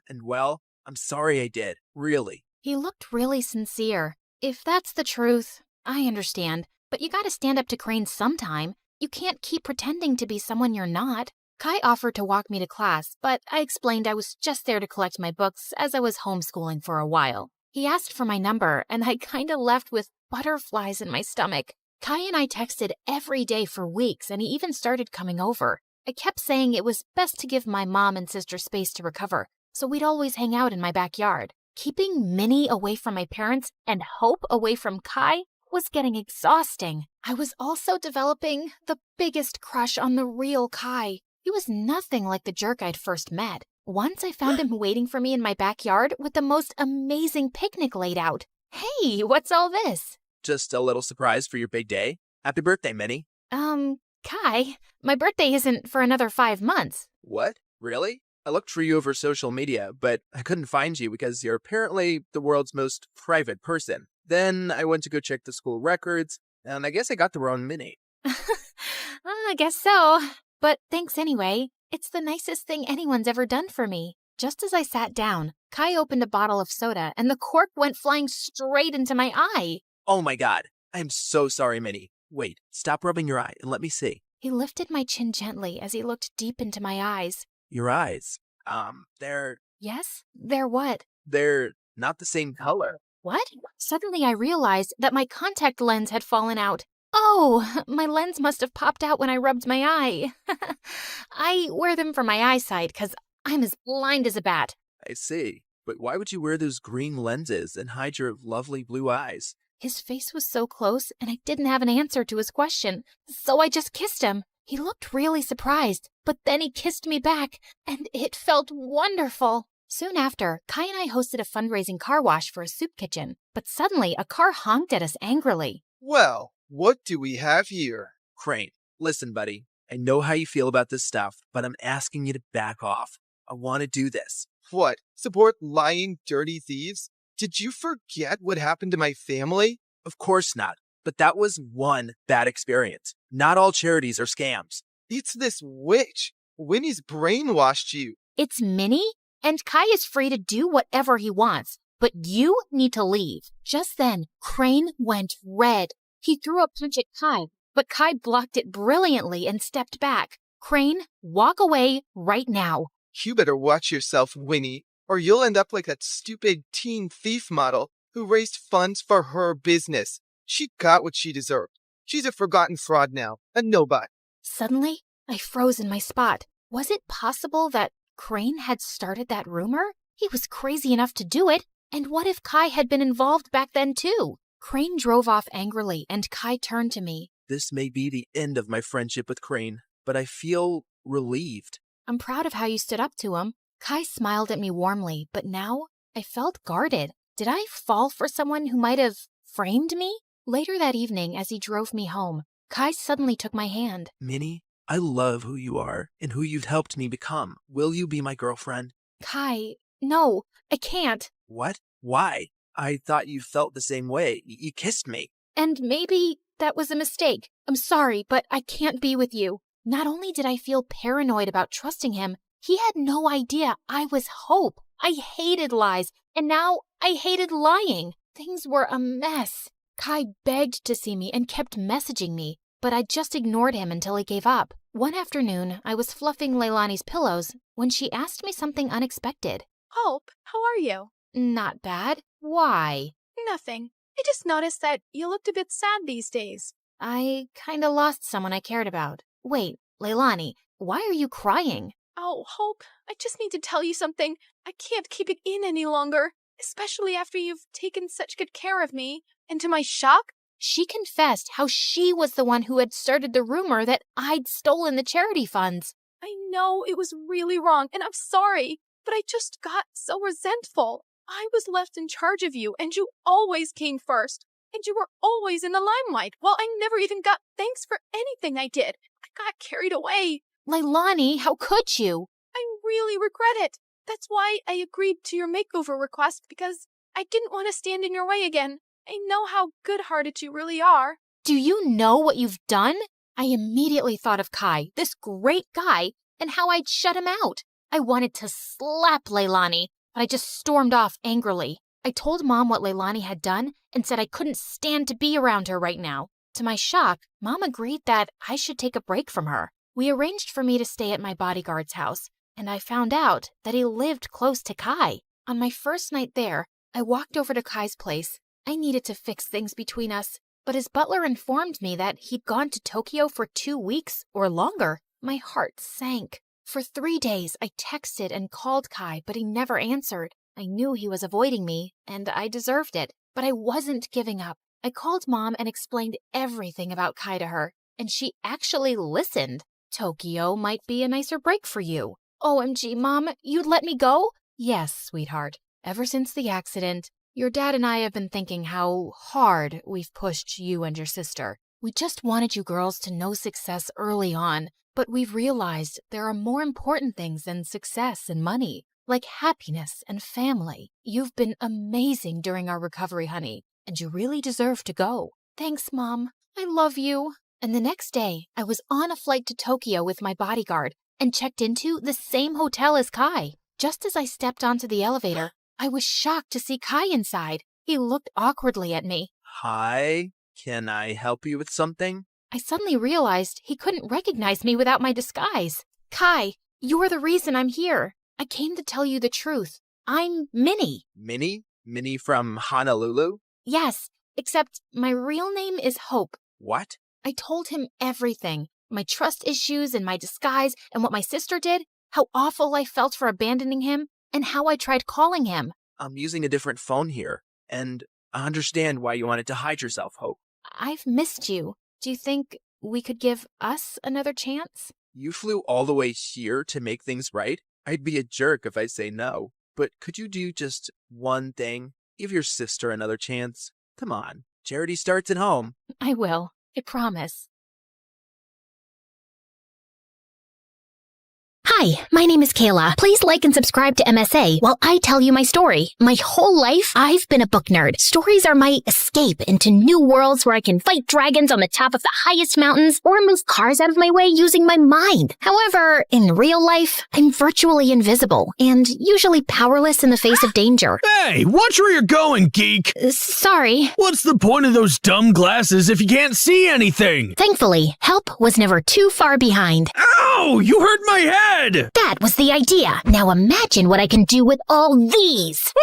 And well, I'm sorry I did, really. He looked really sincere. If that's the truth, I understand. But you gotta stand up to Crane sometime. You can't keep pretending to be someone you're not. Kai offered to walk me to class, but I explained I was just there to collect my books as I was homeschooling for a while. He asked for my number, and I kinda left with butterflies in my stomach. Kai and I texted every day for weeks, and he even started coming over. I kept saying it was best to give my mom and sister space to recover, so we'd always hang out in my backyard. Keeping Minnie away from my parents and Hope away from Kai was getting exhausting. I was also developing the biggest crush on the real Kai. He was nothing like the jerk I'd first met. Once I found him waiting for me in my backyard with the most amazing picnic laid out. Hey, what's all this? Just a little surprise for your big day. Happy birthday, Minnie. Kai, my birthday isn't for another 5 months. What? Really? I looked for you over social media, but I couldn't find you because you're apparently the world's most private person. Then I went to go check the school records, and I guess I got the wrong Minnie. I guess so. But thanks anyway. It's the nicest thing anyone's ever done for me. Just as I sat down, Kai opened a bottle of soda, and the cork went flying straight into my eye. Oh my god. I am so sorry, Minnie. Wait, stop rubbing your eye and let me see. He lifted my chin gently as he looked deep into my eyes. Your eyes. They're... Yes? They're what? They're not the same color. What? Suddenly I realized that my contact lens had fallen out. Oh, my lens must have popped out when I rubbed my eye. I wear them for my eyesight because I'm as blind as a bat. I see. But why would you wear those green lenses and hide your lovely blue eyes? His face was so close, and I didn't have an answer to his question, so I just kissed him. He looked really surprised, but then he kissed me back, and it felt wonderful. Soon after, Kai and I hosted a fundraising car wash for a soup kitchen, but suddenly a car honked at us angrily. Well, what do we have here? Crane, listen, buddy. I know how you feel about this stuff, but I'm asking you to back off. I want to do this. What? Support lying, dirty thieves? Did you forget what happened to my family? Of course not. But that was one bad experience. Not all charities are scams. It's this witch. Winnie's brainwashed you. It's Minnie? And Kai is free to do whatever he wants. But you need to leave. Just then, Crane went red. He threw a punch at Kai, but Kai blocked it brilliantly and stepped back. Crane, walk away right now. You better watch yourself, Winnie, or you'll end up like that stupid teen thief model who raised funds for her business. She got what she deserved. She's a forgotten fraud now, a nobody. Suddenly, I froze in my spot. Was it possible that Crane had started that rumor? He was crazy enough to do it. And what if Kai had been involved back then too? Crane drove off angrily, and Kai turned to me. This may be the end of my friendship with Crane, but I feel relieved. I'm proud of how you stood up to him. Kai smiled at me warmly, but now I felt guarded. Did I fall for someone who might have framed me? Later that evening, as he drove me home, Kai suddenly took my hand. Minnie, I love who you are and who you've helped me become. Will you be my girlfriend? Kai, no, I can't. What? Why? I thought you felt the same way. You kissed me. And maybe That was a mistake. I'm sorry, but I can't be with you. Not only did I feel paranoid about trusting him, he had no idea I was Hope. I hated lies, and now I hated lying. Things were a mess. Kai begged to see me and kept messaging me, but I just ignored him until he gave up. One afternoon, I was fluffing Leilani's pillows when she asked me something unexpected. Hope, how are you? Not bad. Why? Nothing. I just noticed that you looked a bit sad these days. I kinda lost someone I cared about. Wait, Leilani, why are you crying? Oh, Hope, I just need to tell you something. I can't keep it in any longer, especially after you've taken such good care of me. And to my shock, she confessed how she was the one who had started the rumor that I'd stolen the charity funds. I know it was really wrong, and I'm sorry, but I just got so resentful. I was left in charge of you, and you always came first. And you were always in the limelight, while I never even got thanks for anything I did. I got carried away. Leilani, how could you? I really regret it. That's why I agreed to your makeover request, because I didn't want to stand in your way again. I know how good-hearted you really are. Do you know what you've done? I immediately thought of Kai, this great guy, and how I'd shut him out. I wanted to slap Leilani, but I just stormed off angrily. I told Mom what Leilani had done and said I couldn't stand to be around her right now. To my shock, Mom agreed that I should take a break from her. We arranged for me to stay at my bodyguard's house, and I found out that he lived close to Kai. On my first night there, I walked over to Kai's place. I needed to fix things between us, but his butler informed me that he'd gone to Tokyo for 2 weeks or longer. My heart sank. For 3 days, I texted and called Kai, but he never answered. I knew he was avoiding me, and I deserved it, but I wasn't giving up. I called Mom and explained everything about Kai to her, and she actually listened. Tokyo might be a nicer break for you. OMG, Mom, you'd let me go? Yes, sweetheart. Ever since the accident, your dad and I have been thinking how hard we've pushed you and your sister. We just wanted you girls to know success early on, but we've realized there are more important things than success and money, like happiness and family. You've been amazing during our recovery, honey, and you really deserve to go. Thanks, Mom. I love you. And the next day, I was on a flight to Tokyo with my bodyguard and checked into the same hotel as Kai. Just as I stepped onto the elevator, I was shocked to see Kai inside. He looked awkwardly at me. Hi, can I help you with something? I suddenly realized he couldn't recognize me without my disguise. Kai, you're the reason I'm here. I came to tell you the truth. I'm Minnie. Minnie? Minnie from Honolulu? Yes, except my real name is Hope. What? I told him everything. My trust issues and my disguise and what my sister did, how awful I felt for abandoning him, and how I tried calling him. I'm using a different phone here, and I understand why you wanted to hide yourself, Hope. I've missed you. Do you think we could give us another chance? You flew all the way here to make things right? I'd be a jerk if I say no. But could you do just one thing? Give your sister another chance. Come on. Charity starts at home. I will. I promise. Hi, my name is Kayla. Please like and subscribe to MSA while I tell you my story. My whole life, I've been a book nerd. Stories are my escape into new worlds where I can fight dragons on the top of the highest mountains or move cars out of my way using my mind. However, in real life, I'm virtually invisible and usually powerless in the face of danger. Hey, watch where you're going, geek! Sorry. What's the point of those dumb glasses if you can't see anything? Thankfully, help was never too far behind. Ow! You hurt my head! That was the idea. Now imagine what I can do with all these.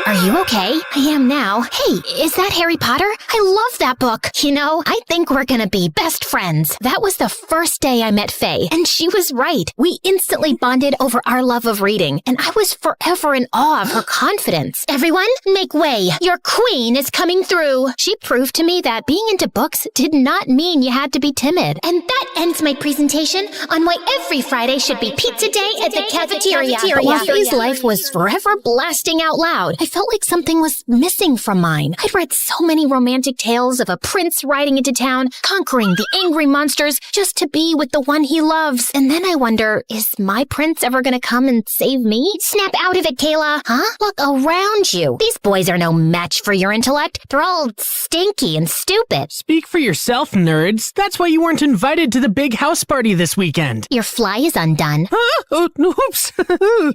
Are you okay? I am now. Hey, is that Harry Potter? I love that book. You know, I think we're gonna be best friends. That was the first day I met Faye, and she was right. We instantly bonded over our love of reading, and I was forever in awe of her confidence. Everyone, make way. Your queen is coming through. She proved to me that being into books did not mean you had to be timid. And that ends my presentation on why every Friday should be pizza day at the cafeteria. While Faye's life was forever blasting out loud, I felt felt like something was missing from mine. I'd read so many romantic tales of a prince riding into town, conquering the angry monsters just to be with the one he loves. And then I wonder, is my prince ever gonna come and save me? Snap out of it, Kayla. Huh? Look around you. These boys are no match for your intellect. They're all stinky and stupid. Speak for yourself, nerds. That's why you weren't invited to the big house party this weekend. Your fly is undone. Huh? Oh, oops.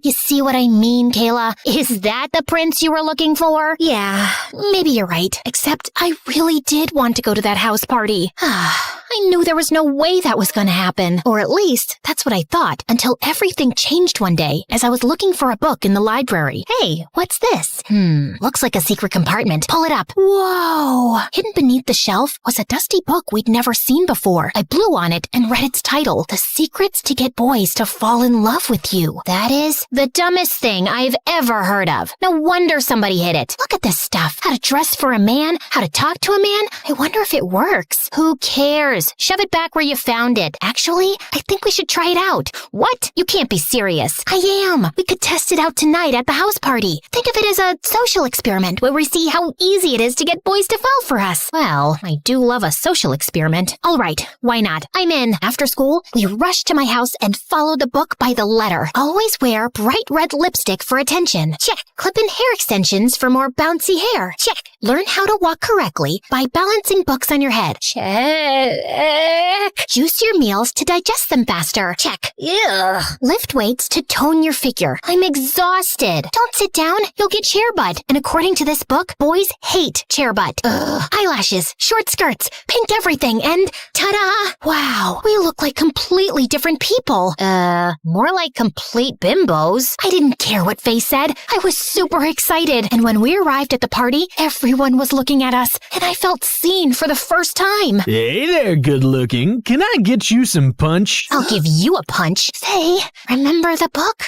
You see what I mean, Kayla? Is that the prince you were looking for? Yeah, maybe you're right. Except I really did want to go to that house party. I knew there was no way that was going to happen. Or at least, that's what I thought, until everything changed one day as I was looking for a book in the library. Hey, what's this? Looks like a secret compartment. Pull it up. Whoa! Hidden beneath the shelf was a dusty book we'd never seen before. I blew on it and read its title, The Secrets to Get Boys to Fall in Love with You. That is the dumbest thing I've ever heard of. No wonder somebody hid it. Look at this stuff. How to dress for a man, how to talk to a man. I wonder if it works. Who cares? Shove it back where you found it. Actually, I think we should try it out. What? You can't be serious. I am. We could test it out tonight at the house party. Think of it as a social experiment where we see how easy it is to get boys to fall for us. Well, I do love a social experiment. All right, why not? I'm in. After school, we rush to my house and follow the book by the letter. Always wear bright red lipstick for attention. Check. Clip in hair extensions for more bouncy hair. Check. Learn how to walk correctly by balancing books on your head. Check. Juice your meals to digest them faster. Check. Ew. Lift weights to tone your figure. I'm exhausted. Don't sit down. You'll get chair butt. And according to this book, boys hate chair butt. Ugh. Eyelashes, short skirts, pink everything, and ta-da! Wow, we look like completely different people. More like complete bimbos. I didn't care what Faye said. I was super excited. And when we arrived at the party, everyone was looking at us, and I felt seen for the first time. Hey there, good looking. Can I get you some punch? I'll give you a punch. Faye, remember the book?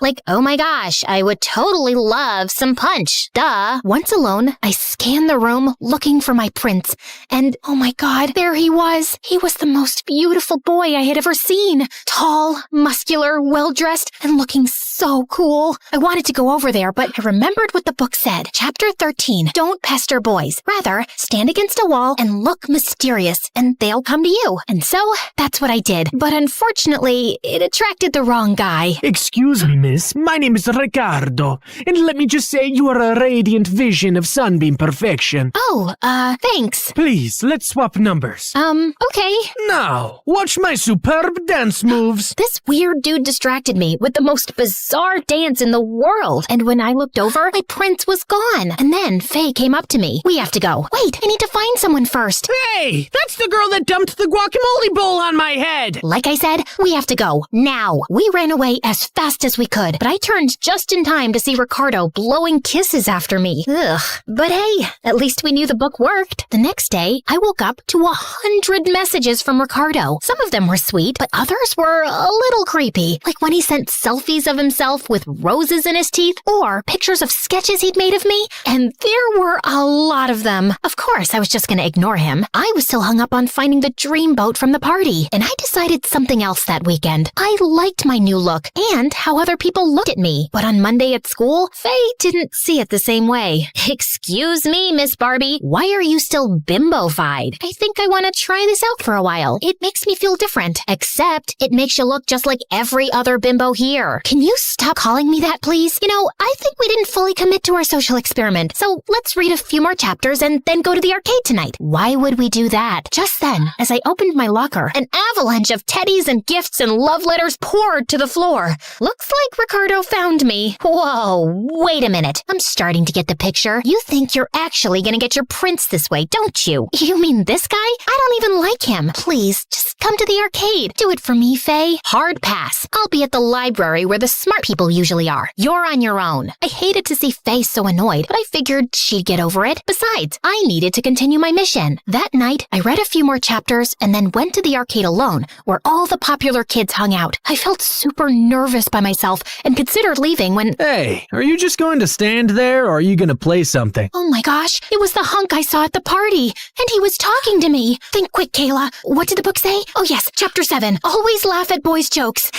Like, oh my gosh, I would totally love some punch. Duh. Once alone, I scanned the room looking for my prince. And oh my god, there he was. He was the most beautiful boy I had ever seen. Tall, muscular, well-dressed, and looking so cool. I wanted to go over there, but I remembered what the book said. Chapter 13, don't pester boys. Rather, stand against a wall and look mysterious, and they'll come to you. And so, that's what I did. But unfortunately, it attracted the wrong guy. Excuse me, miss. My name is Ricardo. And let me just say you are a radiant vision of sunbeam perfection. Oh, thanks. Please, let's swap numbers. Okay. Now, watch my superb dance moves. This weird dude distracted me with the most bizarre dance in the world. And when I looked over, my prince was gone. And then Faye came up to me. We have to go. Wait, I need to find someone first. Hey, that's the girl that dumped the guacamole bowl on my head. Like I said, we have to go. Now. We ran away as fast as we could, but I turned just in time to see Ricardo blowing kisses after me. Ugh. But hey, at least we knew the book worked. The next day, I woke up to 100 messages from Ricardo. Some of them were sweet, but others were a little creepy. Like when he sent selfies of himself with roses in his teeth, or pictures of sketches he'd made of me. And there were a lot of them. Of course, I was just gonna ignore him. I was still hung up on finding the dream boat from the party, and I decided something else that weekend. I liked my new look and how other people looked at me. But on Monday at school, Faye didn't see it the same way. Excuse me, Miss Barbie, why are you still bimbo-fied? I think I want to try this out for a while. It makes me feel different, except it makes you look just like every other bimbo here. Can you stop calling me that, please? You know, I think we didn't fully commit to our social experiment, so let's read a few more chapters and then go to the arcade tonight. Why would we do that? Just then, as I opened my locker, an avalanche of teddies and gifts and love letters poured to the floor. Looks like Ricardo found me. Whoa, wait a minute. I'm starting to get the picture. You think you're actually gonna get your prince this way, don't you? You mean this guy? I don't even like him. Please, just come to the arcade. Do it for me, Faye. Hard pass. I'll be at the library where the smart people usually are. You're on your own. I hated to see Faye so annoyed, but I figured she'd get over it. Besides, I needed to continue my mission. That night, I read a few more more chapters and then went to the arcade alone, where all the popular kids hung out. I felt super nervous by myself and considered leaving when... Hey, are you just going to stand there, or are you going to play something? Oh my gosh, it was the hunk I saw at the party, and he was talking to me. Think quick, Kayla. What did the book say? Oh yes, chapter 7. Always laugh at boys' jokes.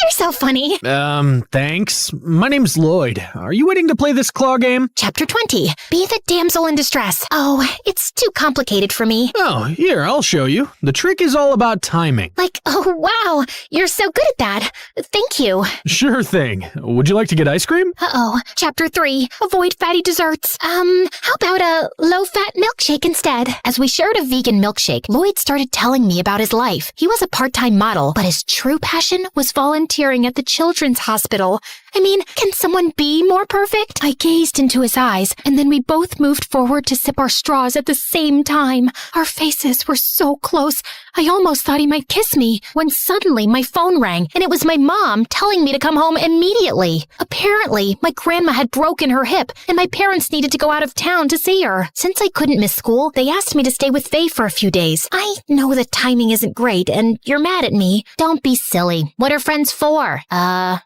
You're so funny. Thanks. My name's Lloyd. Are you waiting to play this claw game? Chapter 20. Be the damsel in distress. Oh, it's too complicated for me. Oh, here, I'll show you. The trick is all about timing. Like, oh wow, you're so good at that. Thank you. Sure thing. Would you like to get ice cream? Uh-oh. Chapter 3. Avoid fatty desserts. How about a low-fat milkshake instead? As we shared a vegan milkshake, Lloyd started telling me about his life. He was a part-time model, but his true passion was volunteering at the children's hospital. I mean, can someone be more perfect? I gazed into his eyes, and then we both moved forward to sip our straws at the same time. Our faces were so close, I almost thought he might kiss me, when suddenly my phone rang, and it was my mom telling me to come home immediately. Apparently, my grandma had broken her hip, and my parents needed to go out of town to see her. Since I couldn't miss school, they asked me to stay with Faye for a few days. I know the timing isn't great, and you're mad at me. Don't be silly. What are friends for?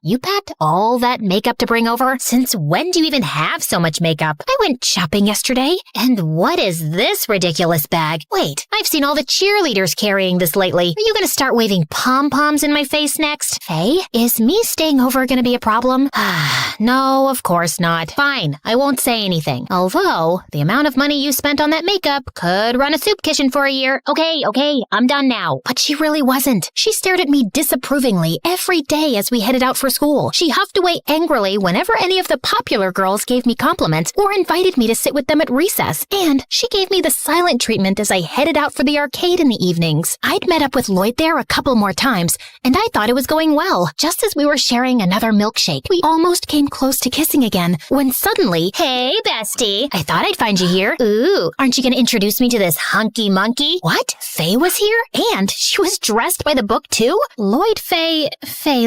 You packed all that makeup to bring over? Since when do you even have so much makeup? I went shopping yesterday, and what is this ridiculous bag? Wait, I've seen all the cheerleaders carrying this lately. Are you gonna start waving pom-poms in my face next? Faye, is me staying over gonna be a problem? No, of course not. Fine, I won't say anything. Although, the amount of money you spent on that makeup could run a soup kitchen for a year. Okay, I'm done now. But she really wasn't. She stared at me disapprovingly every day as we headed out for school. She huffed away angrily whenever any of the popular girls gave me compliments or invited me to sit with them at recess. And she gave me the silent treatment as I headed out for the arcade in the evenings. I'd met up with Lloyd there a couple more times, and I thought it was going well. Just as we were sharing another milkshake, we almost came close to kissing again, when suddenly, hey, bestie, I thought I'd find you here. Ooh, aren't you gonna introduce me to this hunky monkey? What? Faye was here? And she was dressed by the book too? Lloyd Faye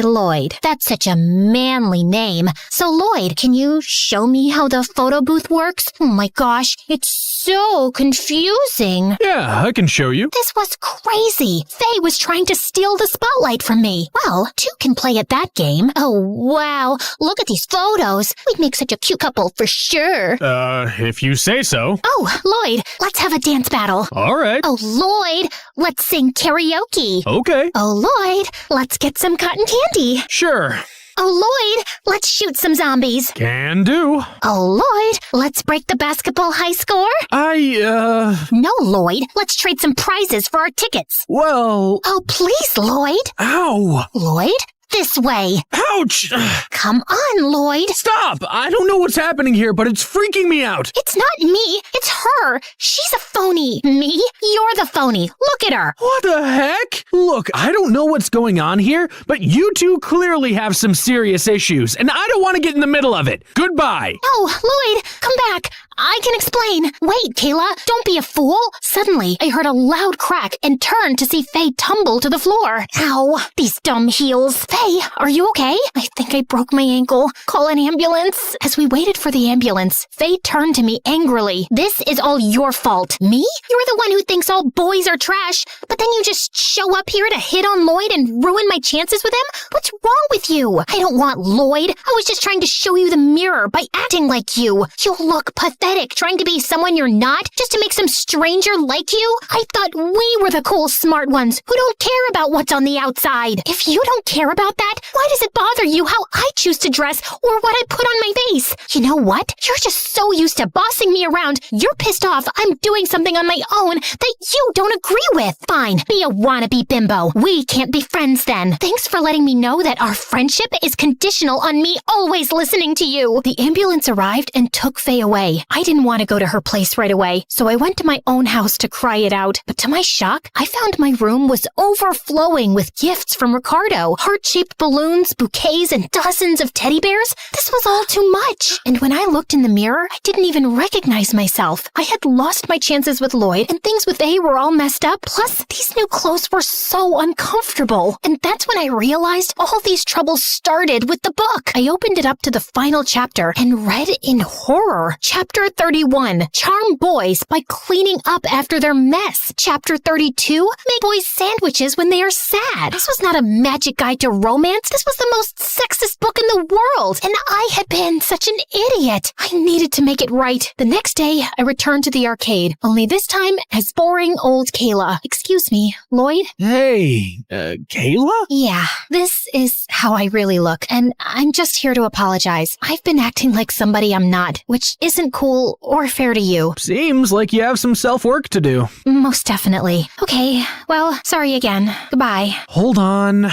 Lloyd. That's such a manly name. So Lloyd, can you show me how the photo booth works? Oh my gosh, it's so confusing. Yeah, I can show you. This was crazy. Faye was trying to steal the spotlight from me. Well, two can play at that game. Oh, wow. Look at these photos. We'd make such a cute couple for sure. If you say so. Oh, Lloyd, let's have a dance battle. All right. Oh, Lloyd, let's sing karaoke. Okay. Oh, Lloyd, let's get some cotton candy. Sure. Oh, Lloyd, let's shoot some zombies. Can do. Oh, Lloyd, let's break the basketball high score. No, Lloyd, let's trade some prizes for our tickets. Well... Oh, please, Lloyd. Ow. Lloyd, this way. Ouch! Come on, Lloyd. Stop! I don't know what's happening here, but it's freaking me out. It's not me. It's her. She's a phony. Me? You're the phony. Look at her. What the heck? Look, I don't know what's going on here, but you two clearly have some serious issues, and I don't want to get in the middle of it. Goodbye. No, Lloyd, come back. I can explain. Wait, Kayla, don't be a fool. Suddenly, I heard a loud crack and turned to see Faye tumble to the floor. Ow, these dumb heels. Faye, are you okay? I think I broke my ankle. Call an ambulance. As we waited for the ambulance, Faye turned to me angrily. This is all your fault. Me? You're the one who thinks all boys are trash, but then you just show up here to hit on Lloyd and ruin my chances with him? What's wrong with you? I don't want Lloyd. I was just trying to show you the mirror by acting like you. You look pathetic trying to be someone you're not just to make some stranger like you. I thought we were the cool, smart ones who don't care about what's on the outside. If you don't care about that, why does it bother you how I choose to dress or what I put on my face? You know what? You're just so used to bossing me around, you're pissed off I'm doing something on my own that you don't agree with. Fine, be a wannabe bimbo. We can't be friends then. Thanks for letting me know that our friendship is conditional on me always listening to you. The ambulance arrived and took Faye away. I didn't want to go to her place right away, so I went to my own house to cry it out. But to my shock, I found my room was overflowing with gifts from Ricardo. Heart heart-shaped balloons, bouquets, and dozens of teddy bears. This was all too much. And when I looked in the mirror, I didn't even recognize myself. I had lost my chances with Lloyd, and things with A were all messed up. Plus, these new clothes were so uncomfortable. And that's when I realized all these troubles started with the book. I opened it up to the final chapter and read in horror. Chapter 31, Charm Boys by cleaning up after their mess. Chapter 32, make boys sandwiches when they are sad. This was not a magic guide to romance. This was the most sexist book in the world. And I had been such an idiot. I needed to make it right. The next day, I returned to the arcade, only this time as boring old Kayla. Excuse me, Lloyd? Hey, Kayla? Yeah, this is how I really look, and I'm just here to apologize. I've been acting like somebody I'm not, which isn't cool or fair to you. Seems like you have some self-work to do. Most definitely. Okay, well, sorry again. Goodbye. Hold on.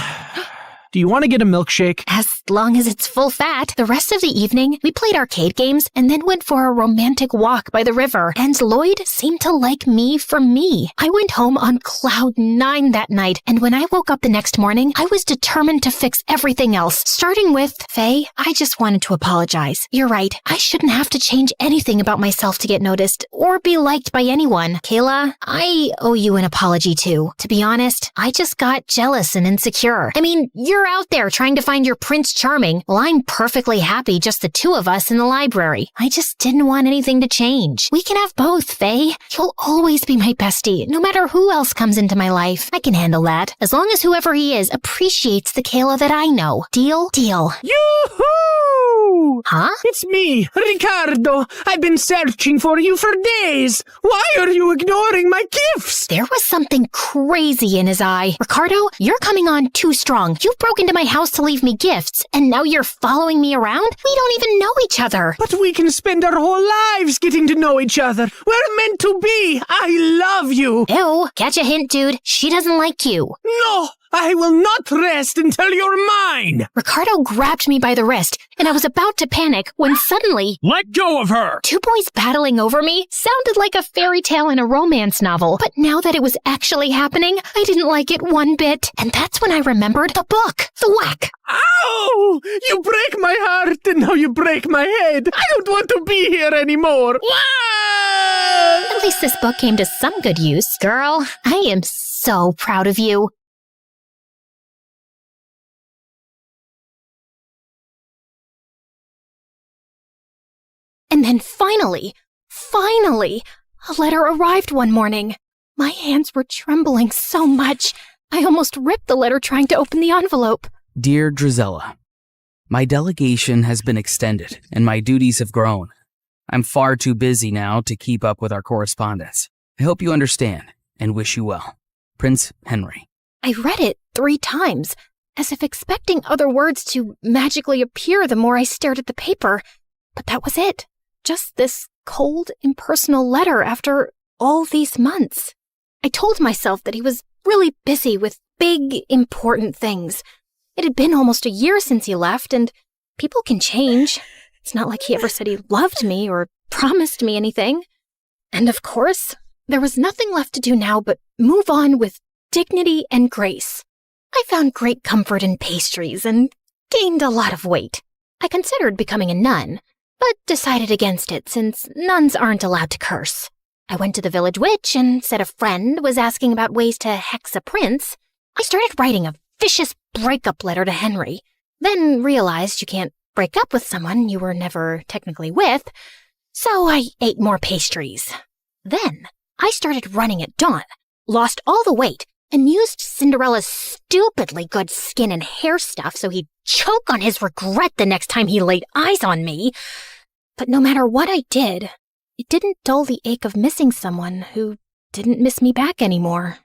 Do you want to get a milkshake? As long as it's full fat. The rest of the evening, we played arcade games and then went for a romantic walk by the river. And Lloyd seemed to like me for me. I went home on cloud 9 that night, and when I woke up the next morning, I was determined to fix everything else. Starting with, Faye, I just wanted to apologize. You're right. I shouldn't have to change anything about myself to get noticed or be liked by anyone. Kayla, I owe you an apology too. To be honest, I just got jealous and insecure. I mean, you're out there trying to find your Prince Charming, while I'm perfectly happy just the two of us in the library. I just didn't want anything to change. We can have both, Faye. You'll always be my bestie, no matter who else comes into my life. I can handle that, as long as whoever he is appreciates the Kayla that I know. Deal? Deal. Yoo-hoo! Huh? It's me, Ricardo. I've been searching for you for days. Why are you ignoring my gifts? There was something crazy in his eye. Ricardo, you're coming on too strong. You broke into my house to leave me gifts, and now you're following me around? We don't even know each other. But we can spend our whole lives getting to know each other. We're meant to be. I love you. Ew, catch a hint, dude. She doesn't like you. No, I will not rest until you're mine. Ricardo grabbed me by the wrist, and I was about to panic when suddenly... Let go of her! Two boys battling over me sounded like a fairy tale in a romance novel. But now that it was actually happening, I didn't like it one bit. And that's when I remembered the book. The whack. Ow! You break my heart, and now you break my head. I don't want to be here anymore. At least this book came to some good use. Girl, I am so proud of you. And then finally, a letter arrived one morning. My hands were trembling so much, I almost ripped the letter trying to open the envelope. Dear Drizella, my delegation has been extended and my duties have grown. I'm far too busy now to keep up with our correspondence. I hope you understand and wish you well. Prince Henry. I read it 3 times, as if expecting other words to magically appear the more I stared at the paper. But that was it. Just this cold, impersonal letter after all these months. I told myself that he was really busy with big, important things. It had been almost a year since he left, and people can change. It's not like he ever said he loved me or promised me anything. And of course, there was nothing left to do now but move on with dignity and grace. I found great comfort in pastries and gained a lot of weight. I considered becoming a nun, but decided against it since nuns aren't allowed to curse. I went to the village witch and said a friend was asking about ways to hex a prince. I started writing a vicious breakup letter to Henry, then realized you can't break up with someone you were never technically with, so I ate more pastries. Then I started running at dawn, lost all the weight, and used Cinderella's stupidly good skin and hair stuff so he'd choke on his regret the next time he laid eyes on me. But no matter what I did, it didn't dull the ache of missing someone who didn't miss me back anymore.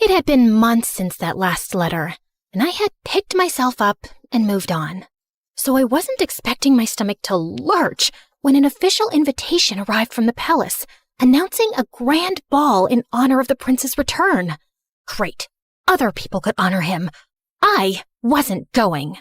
It had been months since that last letter, and I had picked myself up and moved on. So I wasn't expecting my stomach to lurch when an official invitation arrived from the palace, announcing a grand ball in honor of the prince's return. Great. Other people could honor him. I wasn't going.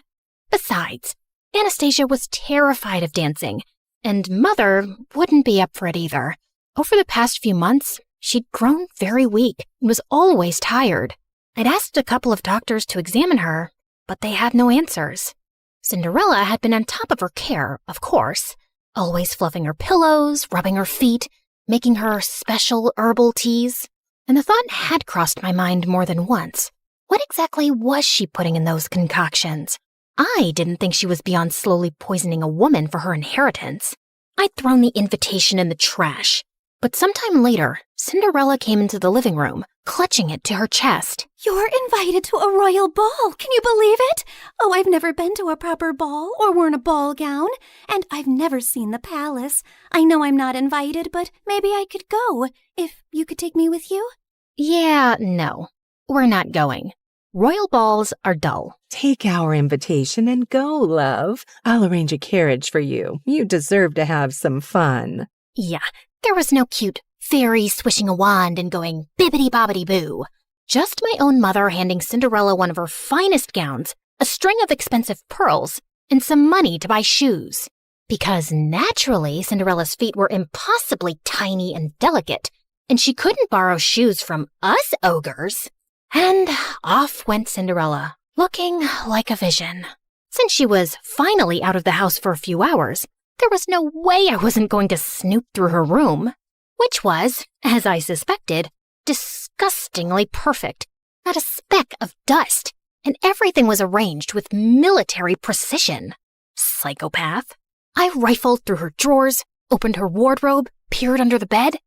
Besides, Anastasia was terrified of dancing, and Mother wouldn't be up for it either. Over the past few months, she'd grown very weak and was always tired. I'd asked a couple of doctors to examine her, but they had no answers. Cinderella had been on top of her care, of course, always fluffing her pillows, rubbing her feet, making her special herbal teas. And the thought had crossed my mind more than once. What exactly was she putting in those concoctions? I didn't think she was beyond slowly poisoning a woman for her inheritance. I'd thrown the invitation in the trash. But sometime later, Cinderella came into the living room, clutching it to her chest. You're invited to a royal ball. Can you believe it? Oh, I've never been to a proper ball or worn a ball gown, and I've never seen the palace. I know I'm not invited, but maybe I could go, if you could take me with you. Yeah, no. We're not going. Royal balls are dull. Take our invitation and go, love. I'll arrange a carriage for you. You deserve to have some fun. Yeah, there was no cute fairy swishing a wand and going bibbidi-bobbidi-boo. Just my own mother handing Cinderella one of her finest gowns, a string of expensive pearls, and some money to buy shoes. Because naturally, Cinderella's feet were impossibly tiny and delicate, and she couldn't borrow shoes from us ogres. And off went Cinderella, looking like a vision. Since she was finally out of the house for a few hours, there was no way I wasn't going to snoop through her room, which was, as I suspected, disgustingly perfect. Not a speck of dust, and everything was arranged with military precision. Psychopath. I rifled through her drawers, opened her wardrobe, peered under the bed.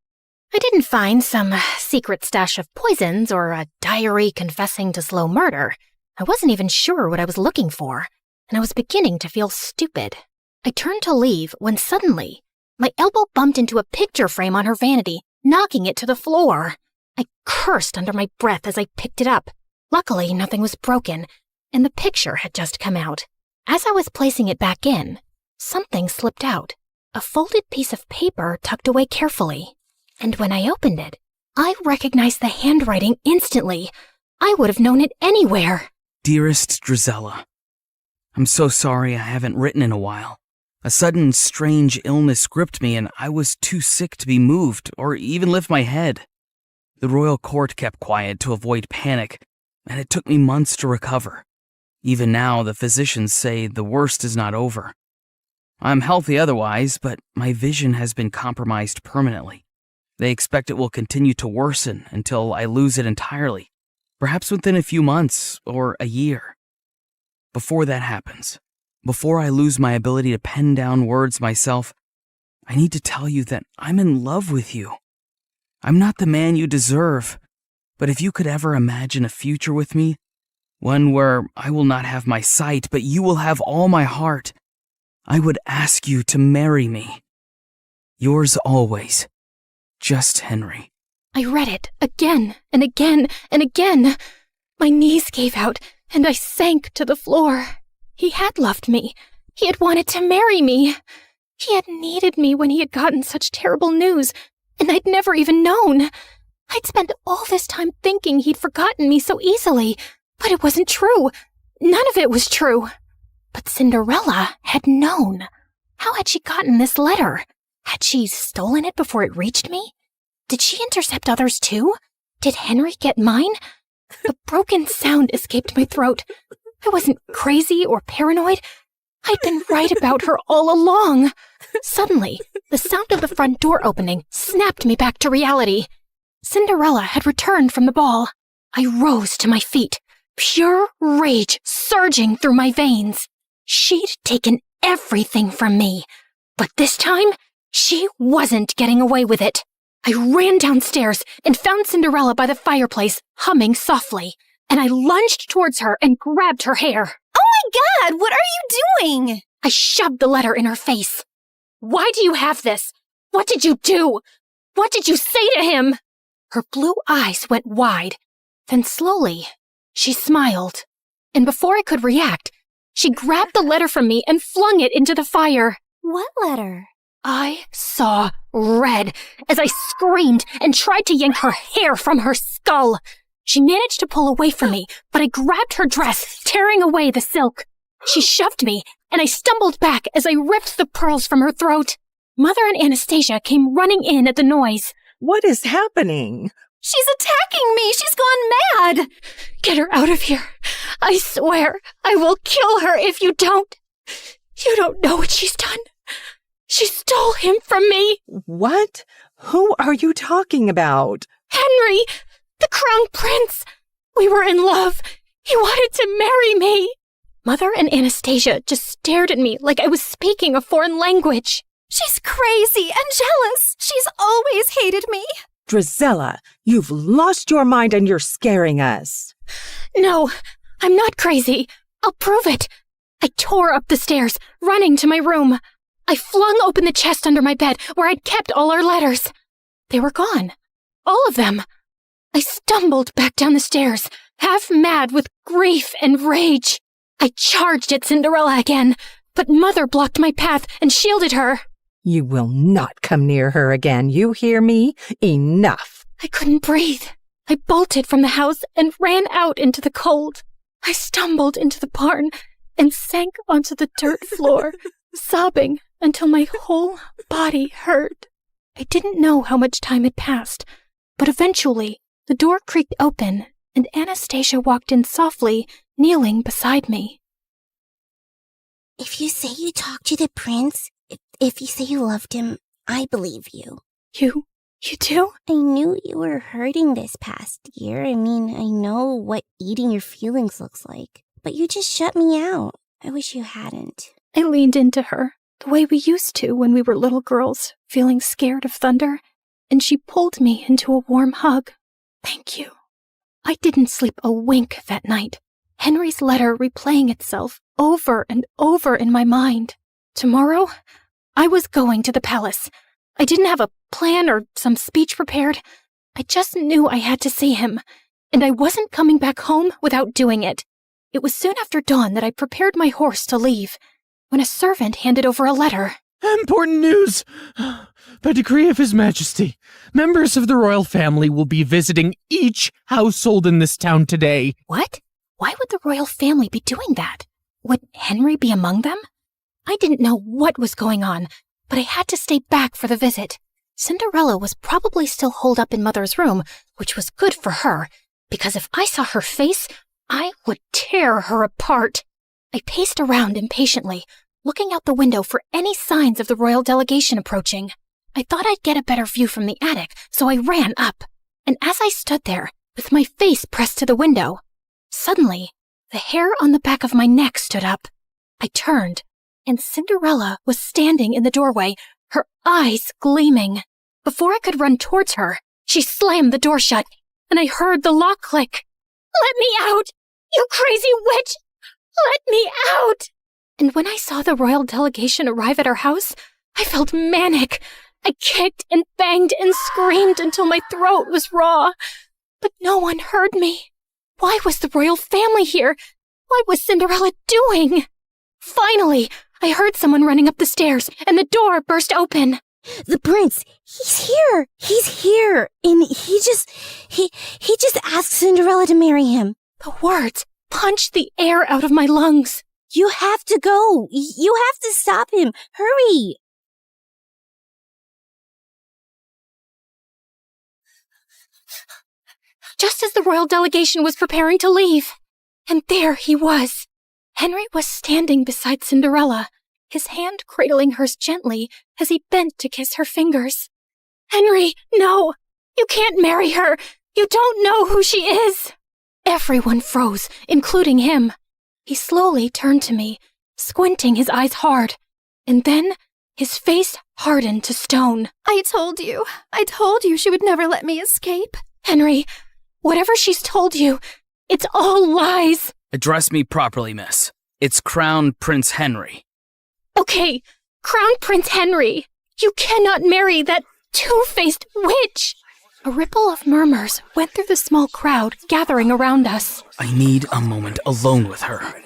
I didn't find some secret stash of poisons or a diary confessing to slow murder. I wasn't even sure what I was looking for, and I was beginning to feel stupid. I turned to leave when suddenly, my elbow bumped into a picture frame on her vanity, knocking it to the floor. I cursed under my breath as I picked it up. Luckily, nothing was broken, and the picture had just come out. As I was placing it back in, something slipped out, a folded piece of paper tucked away carefully. And when I opened it, I recognized the handwriting instantly. I would have known it anywhere. Dearest Drizella, I'm so sorry I haven't written in a while. A sudden, strange illness gripped me and I was too sick to be moved or even lift my head. The royal court kept quiet to avoid panic, and it took me months to recover. Even now, the physicians say the worst is not over. I'm healthy otherwise, but my vision has been compromised permanently. They expect it will continue to worsen until I lose it entirely, perhaps within a few months or a year. Before that happens, before I lose my ability to pen down words myself, I need to tell you that I'm in love with you. I'm not the man you deserve, but if you could ever imagine a future with me, one where I will not have my sight, but you will have all my heart, I would ask you to marry me. Yours always, Just Henry. I read it again and again and again. My knees gave out and I sank to the floor. He had loved me. He had wanted to marry me. He had needed me when he had gotten such terrible news, and I'd never even known. I'd spent all this time thinking he'd forgotten me so easily, but it wasn't true. None of it was true. But Cinderella had known. How had she gotten this letter? Had she stolen it before it reached me? Did she intercept others too? Did Henry get mine? A broken sound escaped my throat. I wasn't crazy or paranoid. I'd been right about her all along. Suddenly, the sound of the front door opening snapped me back to reality. Cinderella had returned from the ball. I rose to my feet, pure rage surging through my veins. She'd taken everything from me, but this time, she wasn't getting away with it. I ran downstairs and found Cinderella by the fireplace, humming softly, and I lunged towards her and grabbed her hair. Oh my God, what are you doing? I shoved the letter in her face. Why do you have this? What did you do? What did you say to him? Her blue eyes went wide. Then slowly, she smiled. And before I could react, she grabbed the letter from me and flung it into the fire. What letter? I saw red as I screamed and tried to yank her hair from her skull. She managed to pull away from me, but I grabbed her dress, tearing away the silk. She shoved me, and I stumbled back as I ripped the pearls from her throat. Mother and Anastasia came running in at the noise. What is happening? She's attacking me! She's gone mad! Get her out of here. I swear I will kill her if you don't. You don't know what she's done. She stole him from me. What? Who are you talking about? Henry, the crown prince. We were in love. He wanted to marry me. Mother and Anastasia just stared at me like I was speaking a foreign language. She's crazy and jealous. She's always hated me. Drizella, you've lost your mind and you're scaring us. No, I'm not crazy. I'll prove it. I tore up the stairs, running to my room. I flung open the chest under my bed where I'd kept all our letters. They were gone. All of them. I stumbled back down the stairs, half mad with grief and rage. I charged at Cinderella again, but Mother blocked my path and shielded her. You will not come near her again, you hear me? Enough. I couldn't breathe. I bolted from the house and ran out into the cold. I stumbled into the barn and sank onto the dirt floor, sobbing until my whole body hurt. I didn't know how much time had passed, but eventually the door creaked open and Anastasia walked in softly, kneeling beside me. If you say you talked to the prince, if you say you loved him, I believe you. You do? I knew you were hurting this past year. I mean, I know what eating your feelings looks like. But you just shut me out. I wish you hadn't. I leaned into her, the way we used to when we were little girls, feeling scared of thunder, and she pulled me into a warm hug. Thank you. I didn't sleep a wink that night. Henry's letter replaying itself over and over in my mind. Tomorrow, I was going to the palace. I didn't have a plan or some speech prepared. I just knew I had to see him, and I wasn't coming back home without doing it. It was soon after dawn that I prepared my horse to leave, when a servant handed over a letter. Important news! By decree of His Majesty, members of the royal family will be visiting each household in this town today. What? Why would the royal family be doing that? Would Henry be among them? I didn't know what was going on, but I had to stay back for the visit. Cinderella was probably still holed up in Mother's room, which was good for her, because if I saw her face, I would tear her apart. I paced around impatiently, looking out the window for any signs of the royal delegation approaching. I thought I'd get a better view from the attic, so I ran up. And as I stood there, with my face pressed to the window, suddenly, the hair on the back of my neck stood up. I turned, and Cinderella was standing in the doorway, her eyes gleaming. Before I could run towards her, she slammed the door shut, and I heard the lock click. "Let me out! You crazy witch! Let me out!" And when I saw the royal delegation arrive at our house, I felt manic. I kicked and banged and screamed until my throat was raw. But no one heard me. Why was the royal family here? What was Cinderella doing? Finally, I heard someone running up the stairs, and the door burst open. The prince, he's here. He's here. And he just asked Cinderella to marry him. The words punched the air out of my lungs. You have to go. You have to stop him. Hurry. Just as the royal delegation was preparing to leave. And there he was. Henry was standing beside Cinderella, his hand cradling hers gently as he bent to kiss her fingers. "Henry, no! You can't marry her! You don't know who she is!" Everyone froze, including him. He slowly turned to me, squinting his eyes hard, and then his face hardened to stone. I told you she would never let me escape. Henry, whatever she's told you, it's all lies. Address me properly, miss. It's Crown Prince Henry. Okay, Crown Prince Henry. You cannot marry that two-faced witch. A ripple of murmurs went through the small crowd gathering around us. I need a moment alone with her.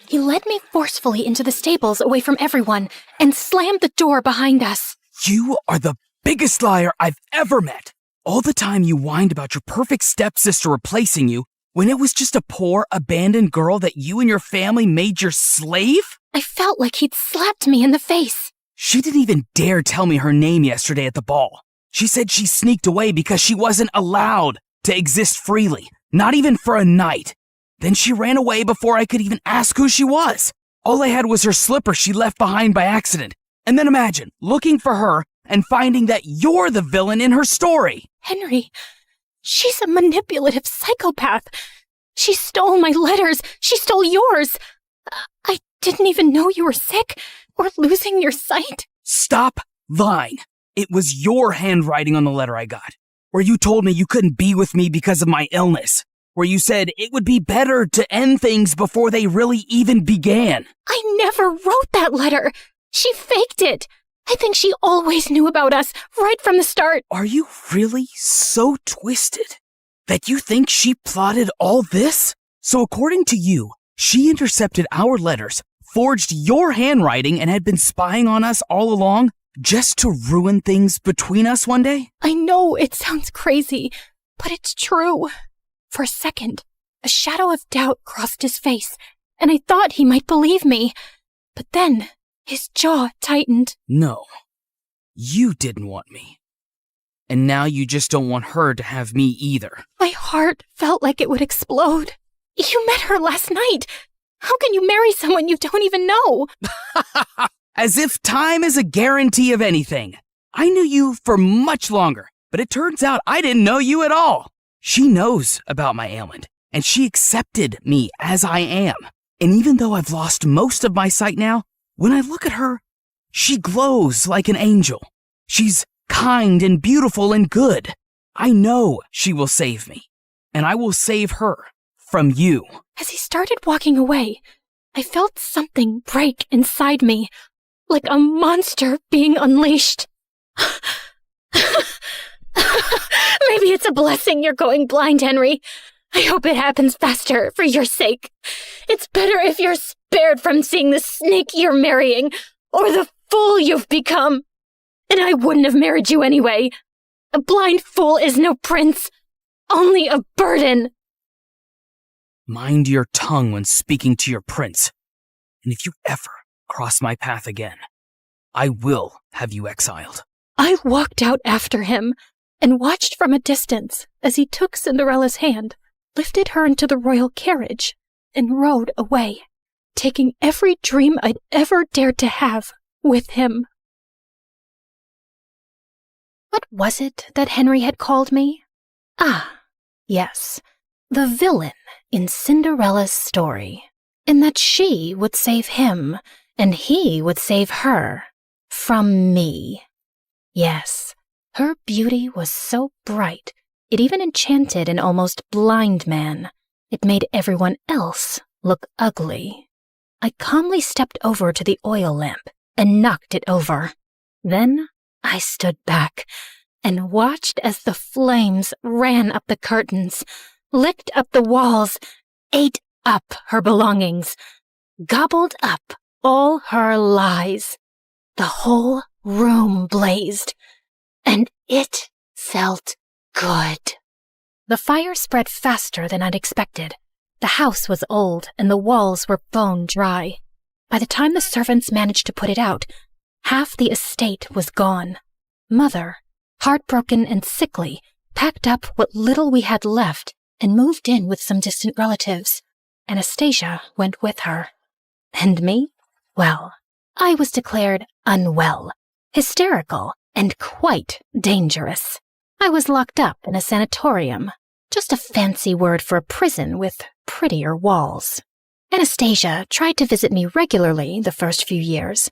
He led me forcefully into the stables away from everyone and slammed the door behind us. You are the biggest liar I've ever met. All the time you whined about your perfect stepsister replacing you when it was just a poor, abandoned girl that you and your family made your slave? I felt like he'd slapped me in the face. She didn't even dare tell me her name yesterday at the ball. She said she sneaked away because she wasn't allowed to exist freely, not even for a night. Then she ran away before I could even ask who she was. All I had was her slipper she left behind by accident. And then imagine looking for her and finding that you're the villain in her story. Henry, she's a manipulative psychopath. She stole my letters. She stole yours. I didn't even know you were sick or losing your sight. Stop lying. It was your handwriting on the letter I got, where you told me you couldn't be with me because of my illness, where you said it would be better to end things before they really even began. I never wrote that letter. She faked it. I think she always knew about us right from the start. Are you really so twisted that you think she plotted all this? So according to you, she intercepted our letters, forged your handwriting, and had been spying on us all along just to ruin things between us one day? I know it sounds crazy, but it's true. For a second, a shadow of doubt crossed his face, and I thought he might believe me. But then his jaw tightened. No, you didn't want me. And now you just don't want her to have me either. My heart felt like it would explode. You met her last night. How can you marry someone you don't even know? As if time is a guarantee of anything. I knew you for much longer, but it turns out I didn't know you at all. She knows about my ailment, and she accepted me as I am. And even though I've lost most of my sight now, when I look at her, she glows like an angel. She's kind and beautiful and good. I know she will save me, and I will save her from you. As he started walking away, I felt something break inside me, like a monster being unleashed. Maybe it's a blessing you're going blind, Henry. I hope it happens faster for your sake. It's better if you're spared from seeing the snake you're marrying or the fool you've become. And I wouldn't have married you anyway. A blind fool is no prince, only a burden. Mind your tongue when speaking to your prince. And if you ever cross my path again, I will have you exiled. I walked out after him and watched from a distance as he took Cinderella's hand, lifted her into the royal carriage, and rode away, taking every dream I'd ever dared to have with him. What was it that Henry had called me? Ah, yes, the villain in Cinderella's story, in that she would save him and he would save her from me. Yes, her beauty was so bright, it even enchanted an almost blind man. It made everyone else look ugly. I calmly stepped over to the oil lamp and knocked it over. Then I stood back and watched as the flames ran up the curtains, licked up the walls, ate up her belongings, gobbled up all her lies. The whole room blazed, and it felt good. The fire spread faster than I'd expected. The house was old, and the walls were bone dry. By the time the servants managed to put it out, half the estate was gone. Mother, heartbroken and sickly, packed up what little we had left and moved in with some distant relatives. Anastasia went with her. And me? Well, I was declared unwell, hysterical, and quite dangerous. I was locked up in a sanatorium, just a fancy word for a prison with prettier walls. Anastasia tried to visit me regularly the first few years,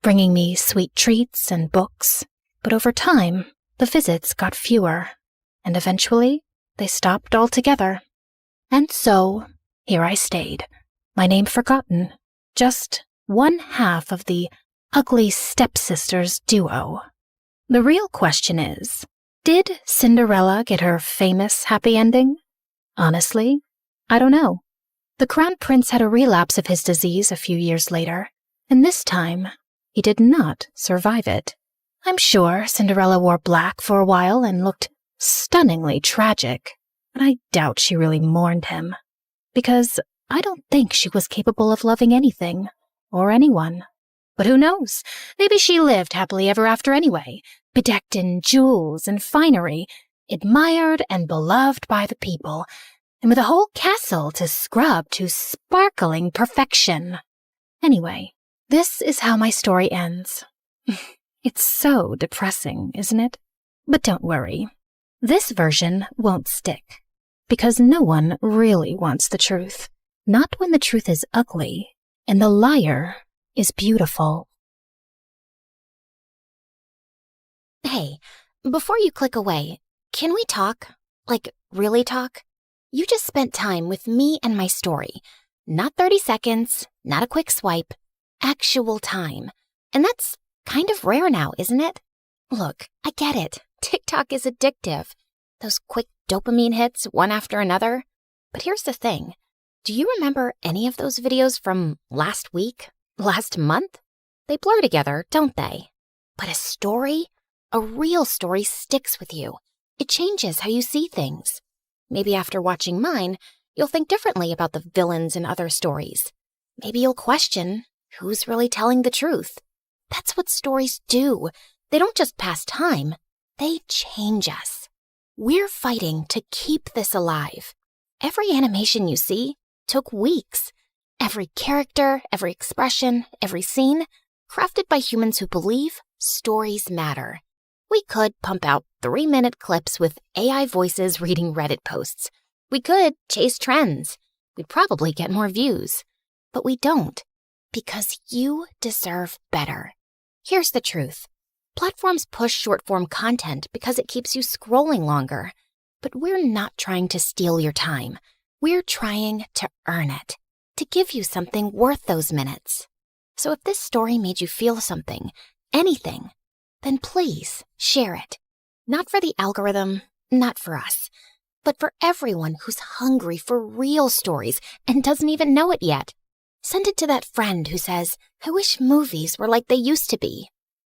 bringing me sweet treats and books, but over time, the visits got fewer, and eventually they stopped altogether. And so, here I stayed, my name forgotten, just one half of the ugly stepsisters duo. The real question is, did Cinderella get her famous happy ending? Honestly, I don't know. The Crown Prince had a relapse of his disease a few years later, and this time, he did not survive it. I'm sure Cinderella wore black for a while and looked stunningly tragic, but I doubt she really mourned him, because I don't think she was capable of loving anything or anyone. But who knows? Maybe she lived happily ever after anyway, bedecked in jewels and finery, admired and beloved by the people, and with a whole castle to scrub to sparkling perfection. Anyway, this is how my story ends. It's so depressing, isn't it? But don't worry. This version won't stick, because no one really wants the truth. Not when the truth is ugly and the liar is beautiful. Hey, before you click away, can we talk? Like, really talk? You just spent time with me and my story. Not 30 seconds, not a quick swipe, actual time. And that's kind of rare now, isn't it? Look, I get it. TikTok is addictive. Those quick dopamine hits, one after another. But here's the thing. Do you remember any of those videos from last week? Last month? They blur together, don't they? But a story? A real story sticks with you. It changes how you see things. Maybe after watching mine, you'll think differently about the villains in other stories. Maybe you'll question who's really telling the truth. That's what stories do. They don't just pass time. They change us. We're fighting to keep this alive. Every animation you see took weeks. Every character, every expression, every scene, crafted by humans who believe stories matter. We could pump out 3-minute clips with AI voices reading Reddit posts. We could chase trends. We'd probably get more views. But we don't, because you deserve better. Here's the truth. Platforms push short-form content because it keeps you scrolling longer. But we're not trying to steal your time. We're trying to earn it, to give you something worth those minutes. So if this story made you feel something, anything, then please share it. Not for the algorithm, not for us, but for everyone who's hungry for real stories and doesn't even know it yet. Send it to that friend who says, I wish movies were like they used to be.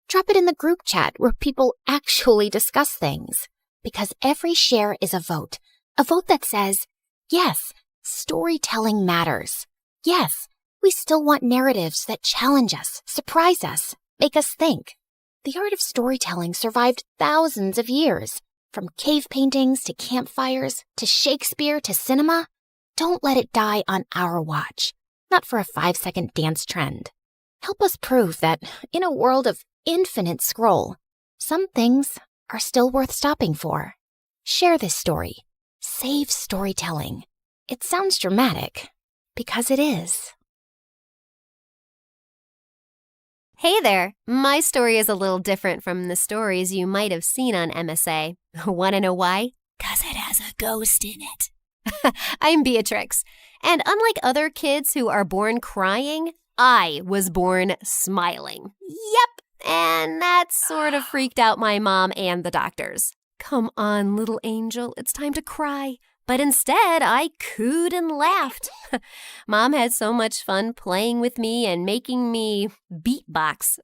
Drop it in the group chat where people actually discuss things. Because every share is a vote that says, yes, storytelling matters. Yes, we still want narratives that challenge us, surprise us, make us think. The art of storytelling survived thousands of years. From cave paintings to campfires to Shakespeare to cinema. Don't let it die on our watch. Not for a 5-second dance trend. Help us prove that in a world of infinite scroll, some things are still worth stopping for. Share this story. Save storytelling. It sounds dramatic, because it is. Hey there! My story is a little different from the stories you might have seen on MSA. Want to know why? 'Cause it has a ghost in it. I'm Beatrix, and unlike other kids who are born crying, I was born smiling. Yep, and that sort of freaked out my mom and the doctors. Come on, little angel, it's time to cry. But instead, I cooed and laughed. Mom had so much fun playing with me and making me beatbox.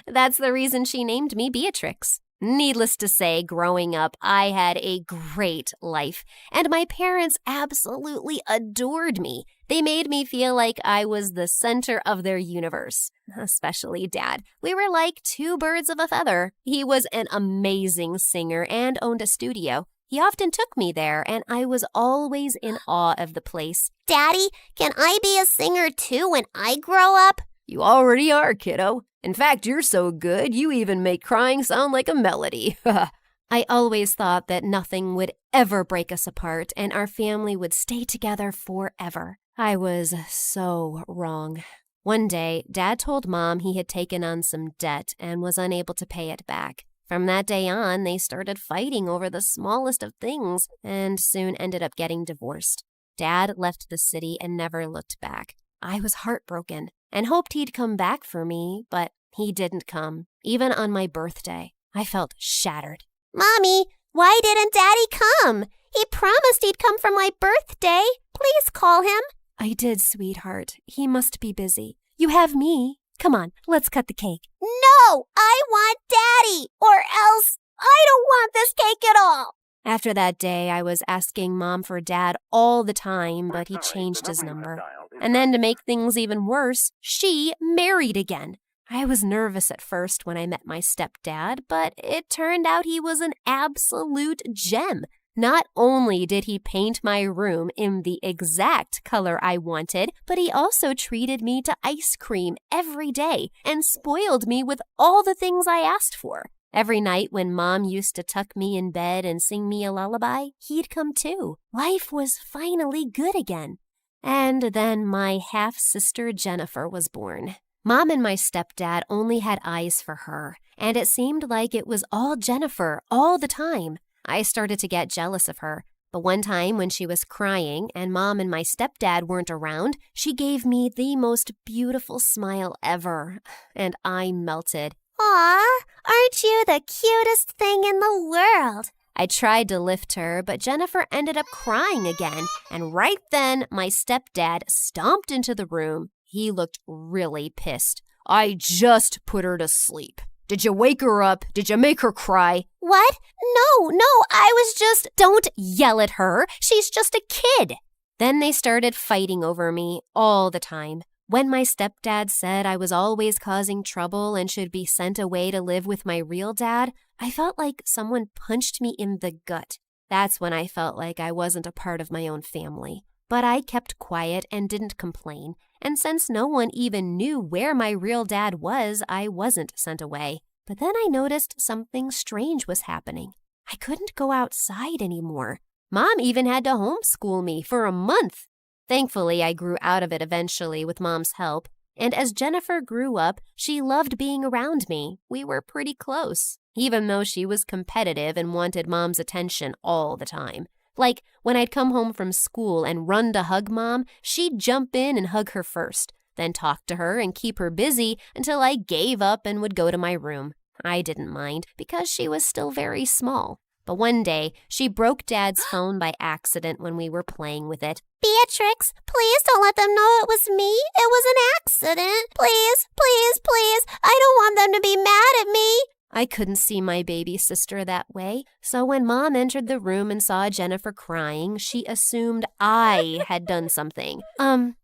That's the reason she named me Beatrix. Needless to say, growing up, I had a great life, and my parents absolutely adored me. They made me feel like I was the center of their universe, especially Dad. We were like two birds of a feather. He was an amazing singer and owned a studio. He often took me there, and I was always in awe of the place. Daddy, can I be a singer too when I grow up? You already are, kiddo. In fact, you're so good, you even make crying sound like a melody. I always thought that nothing would ever break us apart, and our family would stay together forever. I was so wrong. One day, Dad told Mom he had taken on some debt and was unable to pay it back. From that day on, they started fighting over the smallest of things and soon ended up getting divorced. Dad left the city and never looked back. I was heartbroken and hoped he'd come back for me, but he didn't come, even on my birthday. I felt shattered. Mommy, why didn't Daddy come? He promised he'd come for my birthday. Please call him. I did, sweetheart. He must be busy. You have me. Come on, let's cut the cake. No, I want Daddy, or else I don't want this cake at all. After that day, I was asking Mom for Dad all the time, but he changed his number. And then to make things even worse, she married again. I was nervous at first when I met my stepdad, but it turned out he was an absolute gem. Not only did he paint my room in the exact color I wanted, but he also treated me to ice cream every day and spoiled me with all the things I asked for. Every night when Mom used to tuck me in bed and sing me a lullaby, he'd come too. Life was finally good again. And then my half-sister Jennifer was born. Mom and my stepdad only had eyes for her, and it seemed like it was all Jennifer all the time. I started to get jealous of her, but one time when she was crying and Mom and my stepdad weren't around, she gave me the most beautiful smile ever, and I melted. Aw, aren't you the cutest thing in the world? I tried to lift her, but Jennifer ended up crying again, and right then my stepdad stomped into the room. He looked really pissed. I just put her to sleep. Did you wake her up? Did you make her cry? What? No, I was just... Don't yell at her. She's just a kid. Then they started fighting over me all the time. When my stepdad said I was always causing trouble and should be sent away to live with my real dad, I felt like someone punched me in the gut. That's when I felt like I wasn't a part of my own family. But I kept quiet and didn't complain. And since no one even knew where my real dad was, I wasn't sent away. But then I noticed something strange was happening. I couldn't go outside anymore. Mom even had to homeschool me for a month. Thankfully, I grew out of it eventually with Mom's help. And as Jennifer grew up, she loved being around me. We were pretty close, even though she was competitive and wanted Mom's attention all the time. Like, when I'd come home from school and run to hug Mom, she'd jump in and hug her first, then talk to her and keep her busy until I gave up and would go to my room. I didn't mind, because she was still very small. But one day, she broke Dad's phone by accident when we were playing with it. Beatrix, please don't let them know it was me. It was an accident. Please, please, please. I don't want them to be mad at me. I couldn't see my baby sister that way, so when Mom entered the room and saw Jennifer crying, she assumed I had done something.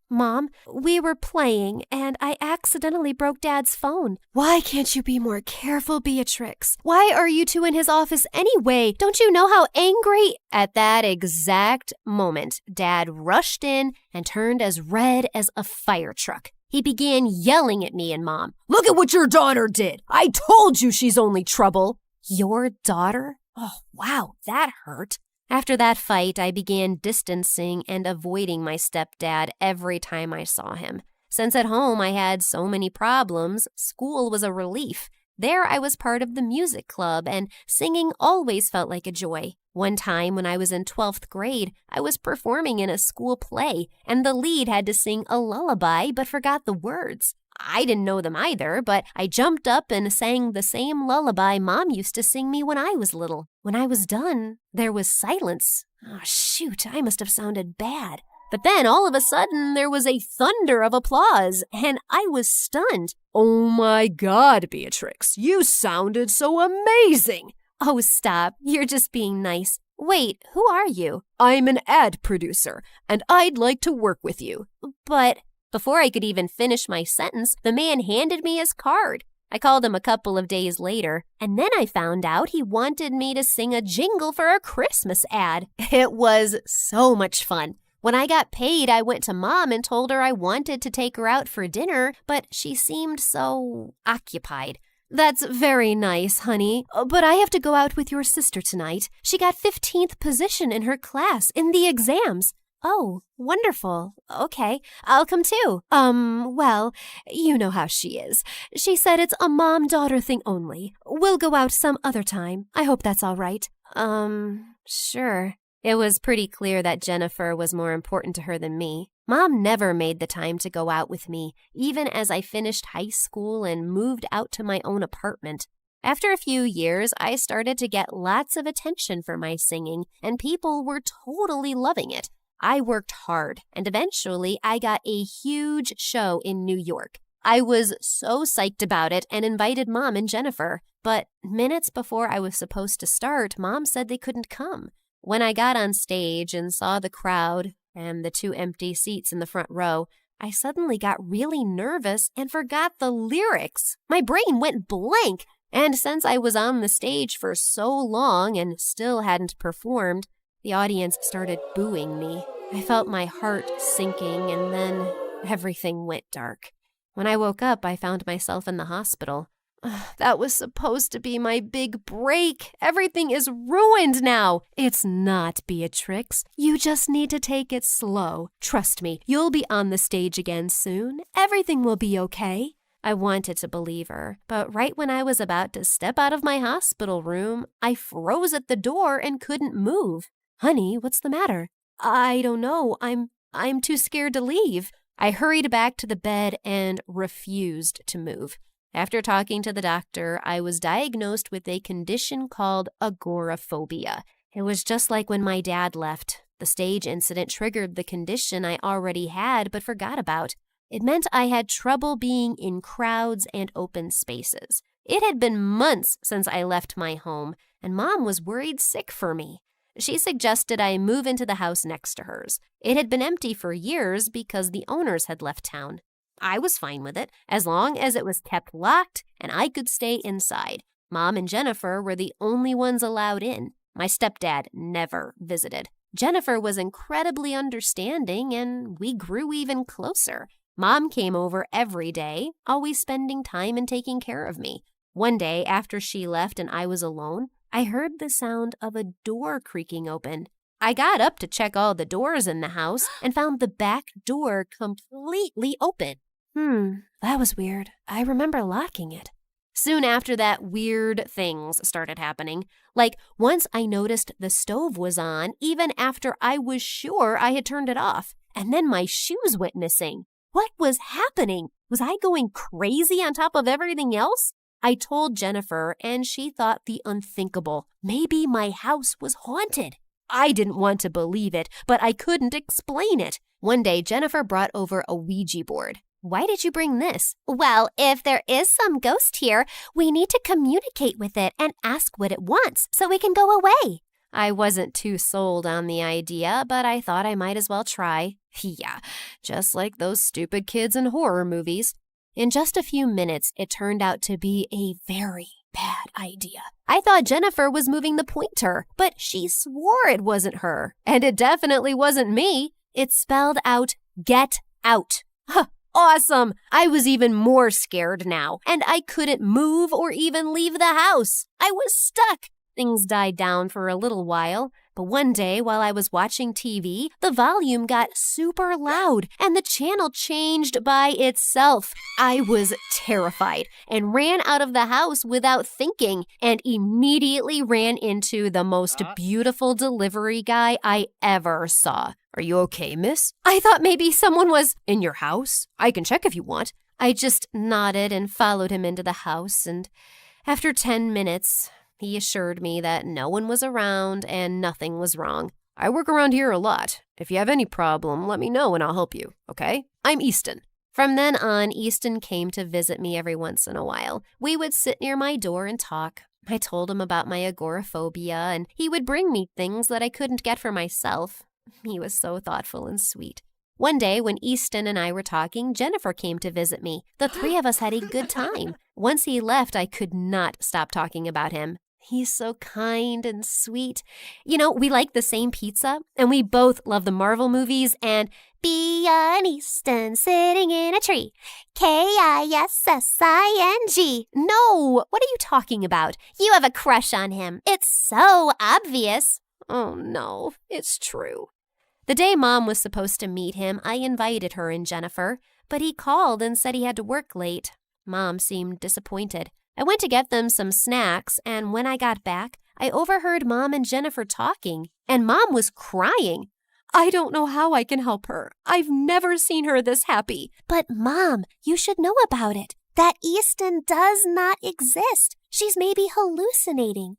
Mom, we were playing, and I accidentally broke Dad's phone. Why can't you be more careful, Beatrix? Why are you two in his office anyway? Don't you know how angry? At that exact moment, Dad rushed in and turned as red as a fire truck. He began yelling at me and Mom. Look at what your daughter did. I told you she's only trouble. Your daughter? Oh, wow, that hurt. After that fight, I began distancing and avoiding my stepdad every time I saw him. Since at home I had so many problems, school was a relief. There I was part of the music club, and singing always felt like a joy. One time when I was in 12th grade, I was performing in a school play, and the lead had to sing a lullaby but forgot the words. I didn't know them either, but I jumped up and sang the same lullaby Mom used to sing me when I was little. When I was done, there was silence. Oh, shoot, I must have sounded bad. But then, all of a sudden, there was a thunder of applause, and I was stunned. Oh my God, Beatrix, you sounded so amazing! Oh, stop, you're just being nice. Wait, who are you? I'm an ad producer, and I'd like to work with you. But before I could even finish my sentence, the man handed me his card. I called him a couple of days later, and then I found out he wanted me to sing a jingle for a Christmas ad. It was so much fun. When I got paid, I went to Mom and told her I wanted to take her out for dinner, but she seemed so occupied. That's very nice, honey, but I have to go out with your sister tonight. She got 15th position in her class in the exams. Oh, wonderful. Okay, I'll come too. Well, you know how she is. She said it's a mom-daughter thing only. We'll go out some other time. I hope that's all right. Sure. It was pretty clear that Jennifer was more important to her than me. Mom never made the time to go out with me, even as I finished high school and moved out to my own apartment. After a few years, I started to get lots of attention for my singing, and people were totally loving it. I worked hard, and eventually I got a huge show in New York. I was so psyched about it and invited Mom and Jennifer, but minutes before I was supposed to start, Mom said they couldn't come. When I got on stage and saw the crowd and the 2 empty seats in the front row, I suddenly got really nervous and forgot the lyrics. My brain went blank, and since I was on the stage for so long and still hadn't performed, The audience started booing me. I felt my heart sinking, and then everything went dark. When I woke up, I found myself in the hospital. That was supposed to be my big break. Everything is ruined now. It's not, Beatrix. You just need to take it slow. Trust me, you'll be on the stage again soon. Everything will be okay. I wanted to believe her, but right when I was about to step out of my hospital room, I froze at the door and couldn't move. Honey, what's the matter? I don't know. I'm too scared to leave. I hurried back to the bed and refused to move. After talking to the doctor, I was diagnosed with a condition called agoraphobia. It was just like when my dad left. The stage incident triggered the condition I already had but forgot about. It meant I had trouble being in crowds and open spaces. It had been months since I left my home, and Mom was worried sick for me. She suggested I move into the house next to hers. It had been empty for years because the owners had left town. I was fine with it, as long as it was kept locked and I could stay inside. Mom and Jennifer were the only ones allowed in. My stepdad never visited. Jennifer was incredibly understanding, and we grew even closer. Mom came over every day, always spending time and taking care of me. One day, after she left and I was alone, I heard the sound of a door creaking open. I got up to check all the doors in the house and found the back door completely open. That was weird. I remember locking it. Soon after that, weird things started happening. Like, once I noticed the stove was on, even after I was sure I had turned it off. And then my shoes went missing. What was happening? Was I going crazy on top of everything else? I told Jennifer, and she thought the unthinkable. Maybe my house was haunted. I didn't want to believe it, but I couldn't explain it. One day, Jennifer brought over a Ouija board. Why did you bring this? Well, if there is some ghost here, we need to communicate with it and ask what it wants so we can go away. I wasn't too sold on the idea, but I thought I might as well try. Yeah, just like those stupid kids in horror movies. In just a few minutes, it turned out to be a very bad idea. I thought Jennifer was moving the pointer, but she swore it wasn't her. And it definitely wasn't me. It spelled out, "Get out." Huh. Awesome! I was even more scared now, and I couldn't move or even leave the house. I was stuck. Things died down for a little while, but one day while I was watching TV, the volume got super loud and the channel changed by itself. I was terrified and ran out of the house without thinking and immediately ran into the most beautiful delivery guy I ever saw. "Are you okay, miss? I thought maybe someone was in your house. I can check if you want." I just nodded and followed him into the house, and after 10 minutes, he assured me that no one was around and nothing was wrong. "I work around here a lot. If you have any problem, let me know and I'll help you, okay? I'm Easton." From then on, Easton came to visit me every once in a while. We would sit near my door and talk. I told him about my agoraphobia, and he would bring me things that I couldn't get for myself. He was so thoughtful and sweet. One day, when Easton and I were talking, Jennifer came to visit me. The three of us had a good time. Once he left, I could not stop talking about him. He's so kind and sweet. You know, we like the same pizza, and we both love the Marvel movies and Be an Easton sitting in a tree. Kissing. No, what are you talking about? You have a crush on him. It's so obvious. Oh no, it's true. The day Mom was supposed to meet him, I invited her and Jennifer, but he called and said he had to work late. Mom seemed disappointed. I went to get them some snacks, and when I got back, I overheard Mom and Jennifer talking, and Mom was crying. I don't know how I can help her. I've never seen her this happy. But Mom, you should know about it. That Easton does not exist. She's maybe hallucinating,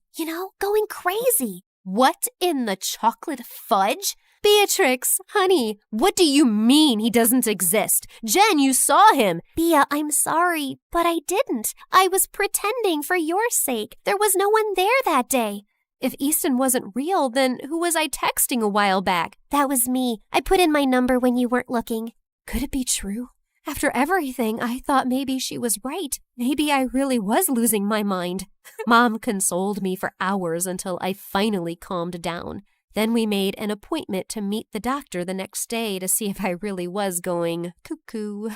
going crazy. What in the chocolate fudge? Beatrix, honey, what do you mean he doesn't exist? Jen, you saw him. Bea, I'm sorry, but I didn't. I was pretending for your sake. There was no one there that day. If Easton wasn't real, then who was I texting a while back? That was me. I put in my number when you weren't looking. Could it be true? After everything, I thought maybe she was right. Maybe I really was losing my mind. Mom consoled me for hours until I finally calmed down. Then we made an appointment to meet the doctor the next day to see if I really was going cuckoo.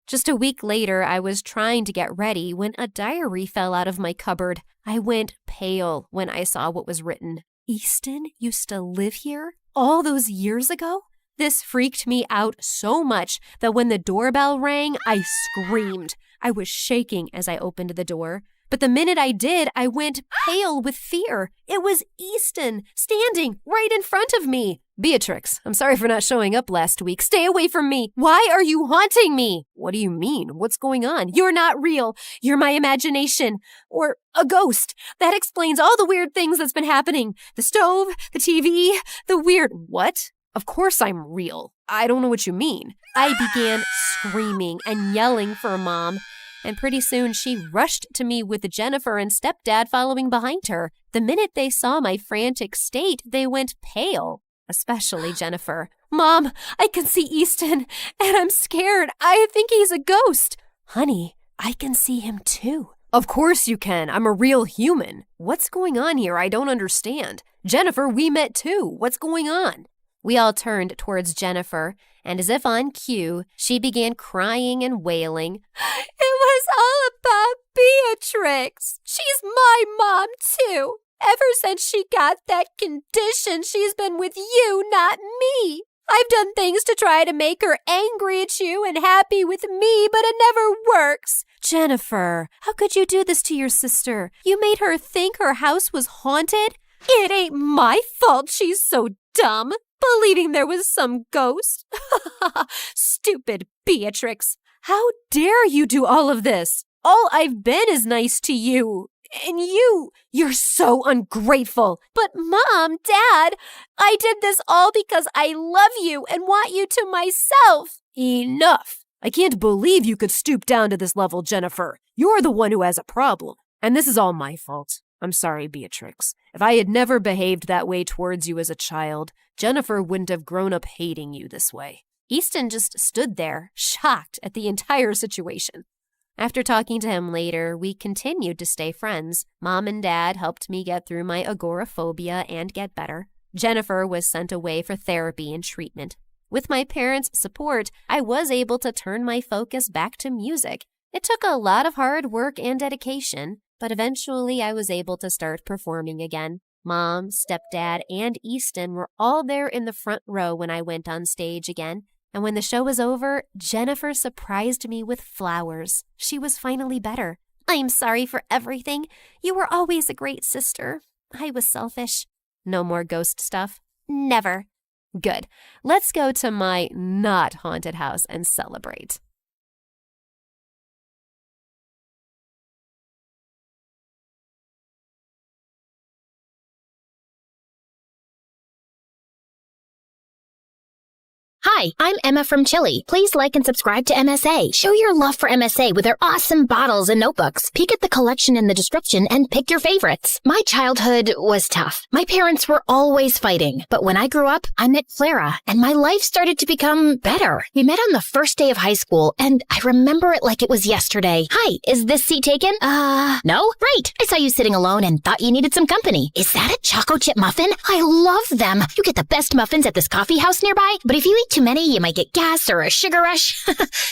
Just a week later, I was trying to get ready when a diary fell out of my cupboard. I went pale when I saw what was written. Easton used to live here all those years ago? This freaked me out so much that when the doorbell rang, I screamed. I was shaking as I opened the door. But the minute I did, I went pale with fear. It was Easton standing right in front of me. Beatrix, I'm sorry for not showing up last week. Stay away from me. Why are you haunting me? What do you mean? What's going on? You're not real. You're my imagination. Or a ghost. That explains all the weird things that's been happening. The stove, the TV, the weird... What? Of course I'm real. I don't know what you mean. I began screaming and yelling for Mom. And pretty soon she rushed to me with Jennifer and stepdad following behind her. The minute they saw my frantic state, they went pale, especially Jennifer. Mom, I can see Easton, and I'm scared. I think he's a ghost. Honey, I can see him too. Of course you can. I'm a real human. What's going on here? I don't understand. Jennifer, we met too. What's going on? We all turned towards Jennifer, and as if on cue, she began crying and wailing. It was all about Beatrix. She's my mom, too. Ever since she got that condition, she's been with you, not me. I've done things to try to make her angry at you and happy with me, but it never works. Jennifer, how could you do this to your sister? You made her think her house was haunted? It ain't my fault she's so dumb. Believing there was some ghost. Stupid Beatrix. How dare you do all of this? All I've been is nice to you. And you're so ungrateful. But Mom, Dad, I did this all because I love you and want you to myself. Enough. I can't believe you could stoop down to this level, Jennifer. You're the one who has a problem. And this is all my fault. I'm sorry, Beatrix. If I had never behaved that way towards you as a child, Jennifer wouldn't have grown up hating you this way. Easton just stood there, shocked at the entire situation. After talking to him later, we continued to stay friends. Mom and Dad helped me get through my agoraphobia and get better. Jennifer was sent away for therapy and treatment. With my parents' support, I was able to turn my focus back to music. It took a lot of hard work and dedication, but eventually I was able to start performing again. Mom, stepdad, and Easton were all there in the front row when I went on stage again. And when the show was over, Jennifer surprised me with flowers. She was finally better. I'm sorry for everything. You were always a great sister. I was selfish. No more ghost stuff? Never. Good. Let's go to my not haunted house and celebrate. Hi, I'm Emma from Chile. Please like and subscribe to MSA. Show your love for MSA with their awesome bottles and notebooks. Peek at the collection in the description and pick your favorites. My childhood was tough. My parents were always fighting. But when I grew up, I met Clara, and my life started to become better. We met on the first day of high school, and I remember it like it was yesterday. Hi, is this seat taken? No? Right. I saw you sitting alone and thought you needed some company. Is that a choco chip muffin? I love them. You get the best muffins at this coffee house nearby, but if you eat too many, you might get gas or a sugar rush.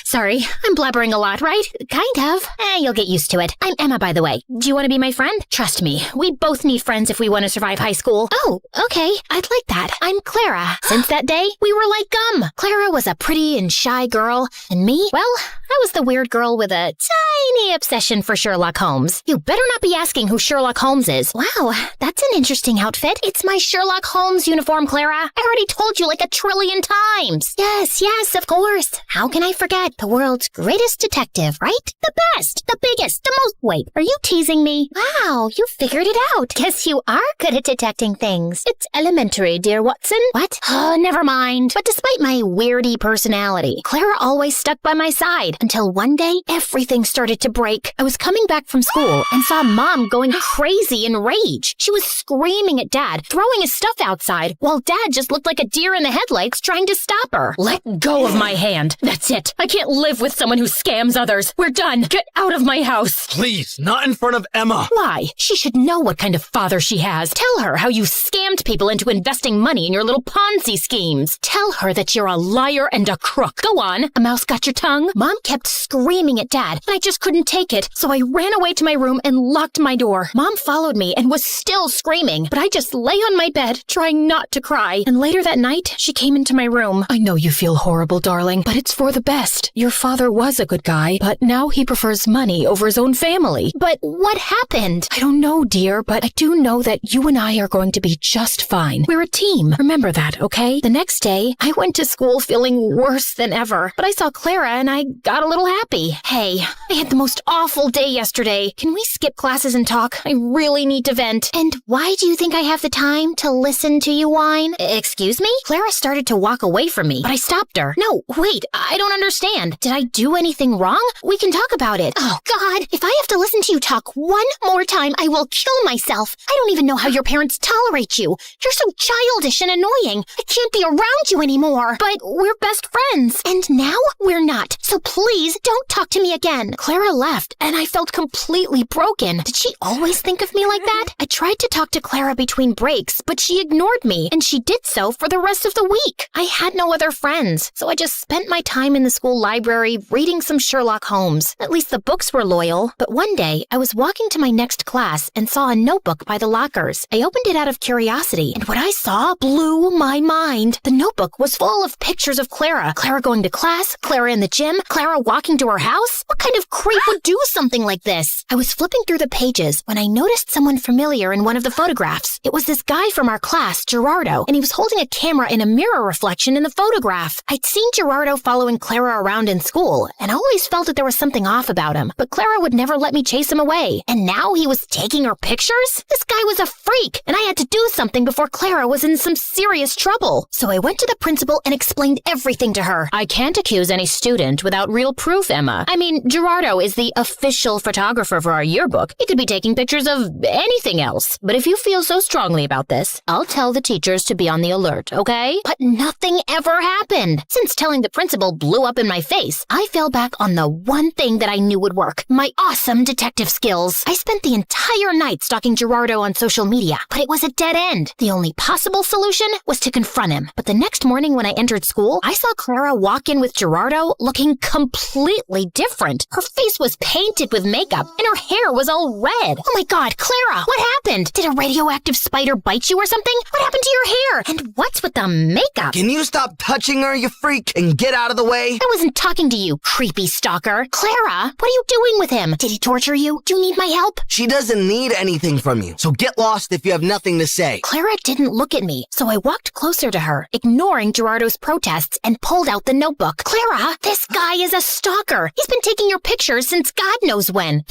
Sorry, I'm blabbering a lot, right? Kind of. You'll get used to it. I'm Emma, by the way. Do you want to be my friend? Trust me, we both need friends if we want to survive high school. Oh, okay. I'd like that. I'm Clara. Since that day, we were like gum. Clara was a pretty and shy girl, and me, well, I was the weird girl with a tiny obsession for Sherlock Holmes. You better not be asking who Sherlock Holmes is. Wow, that's an interesting outfit. It's my Sherlock Holmes uniform, Clara. I already told you like 1 trillion times. Yes, of course. How can I forget? The world's greatest detective, right? The best, the biggest, the most... Wait, are you teasing me? Wow, you figured it out. Guess you are good at detecting things. It's elementary, dear Watson. What? Oh, never mind. But despite my weirdy personality, Clara always stuck by my side until one day, everything started to break. I was coming back from school and saw Mom going crazy in rage. She was screaming at Dad, throwing his stuff outside, while Dad just looked like a deer in the headlights trying to stop stop her. Let go of my hand. That's it. I can't live with someone who scams others. We're done. Get out of my house. Please, not in front of Emma. Why? She should know what kind of father she has. Tell her how you scammed people into investing money in your little Ponzi schemes. Tell her that you're a liar and a crook. Go on. A mouse got your tongue? Mom kept screaming at Dad, and I just couldn't take it, so I ran away to my room and locked my door. Mom followed me and was still screaming, but I just lay on my bed, trying not to cry. And later that night, she came into my room. I know you feel horrible, darling, but it's for the best. Your father was a good guy, but now he prefers money over his own family. But what happened? I don't know, dear, but I do know that you and I are going to be just fine. We're a team. Remember that, okay? The next day, I went to school feeling worse than ever, but I saw Clara and I got a little happy. Hey, I had the most awful day yesterday. Can we skip classes and talk? I really need to vent. And why do you think I have the time to listen to you whine? Excuse me? Clara started to walk away from me, but I stopped her. No, wait, I don't understand. Did I do anything wrong? We can talk about it. Oh, God, if I have to listen to you talk one more time, I will kill myself. I don't even know how your parents tolerate you. You're so childish and annoying. I can't be around you anymore. But we're best friends. And now we're not. So please don't talk to me again. Clara left, and I felt completely broken. Did she always think of me like that? I tried to talk to Clara between breaks, but she ignored me, and she did so for the rest of the week. I had no other friends, so I just spent my time in the school library reading some Sherlock Holmes. At least the books were loyal. But one day, I was walking to my next class and saw a notebook by the lockers. I opened it out of curiosity, and what I saw blew my mind. The notebook was full of pictures of Clara. Clara going to class, Clara in the gym, Clara walking to her house. What kind of creep would do something like this? I was flipping through the pages when I noticed someone familiar in one of the photographs. It was this guy from our class, Gerardo, and he was holding a camera in a mirror reflection in the photograph. I'd seen Gerardo following Clara around in school, and I always felt that there was something off about him, but Clara would never let me chase him away. And now he was taking her pictures? This guy was a freak, and I had to do something before Clara was in some serious trouble. So I went to the principal and explained everything to her. I can't accuse any student without real proof, Emma. I mean, Gerardo is the official photographer for our yearbook. He could be taking pictures of anything else. But if you feel so strongly about this, I'll tell the teachers to be on the alert, okay? But nothing ever happened. Since telling the principal blew up in my face, I fell back on the one thing that I knew would work, my awesome detective skills. I spent the entire night stalking Gerardo on social media, but it was a dead end. The only possible solution was to confront him. But the next morning when I entered school, I saw Clara walk in with Gerardo looking completely different. Her face was painted with makeup, and her hair was all red. Oh my God, Clara, what happened? Did a radioactive spider bite you or something? What happened to your hair? And what's with the makeup? Can you stop touching her, you freak, and get out of the way? I wasn't talking to you, creepy stalker. Clara, what are you doing with him? Did he torture you? Do you need my help? She doesn't need anything from you, so get lost if you have nothing to say. Clara didn't look at me, so I walked closer to her, ignoring Gerardo's protests, and pulled out the notebook. Clara, this guy is a stalker. He's been taking your pictures since God knows when.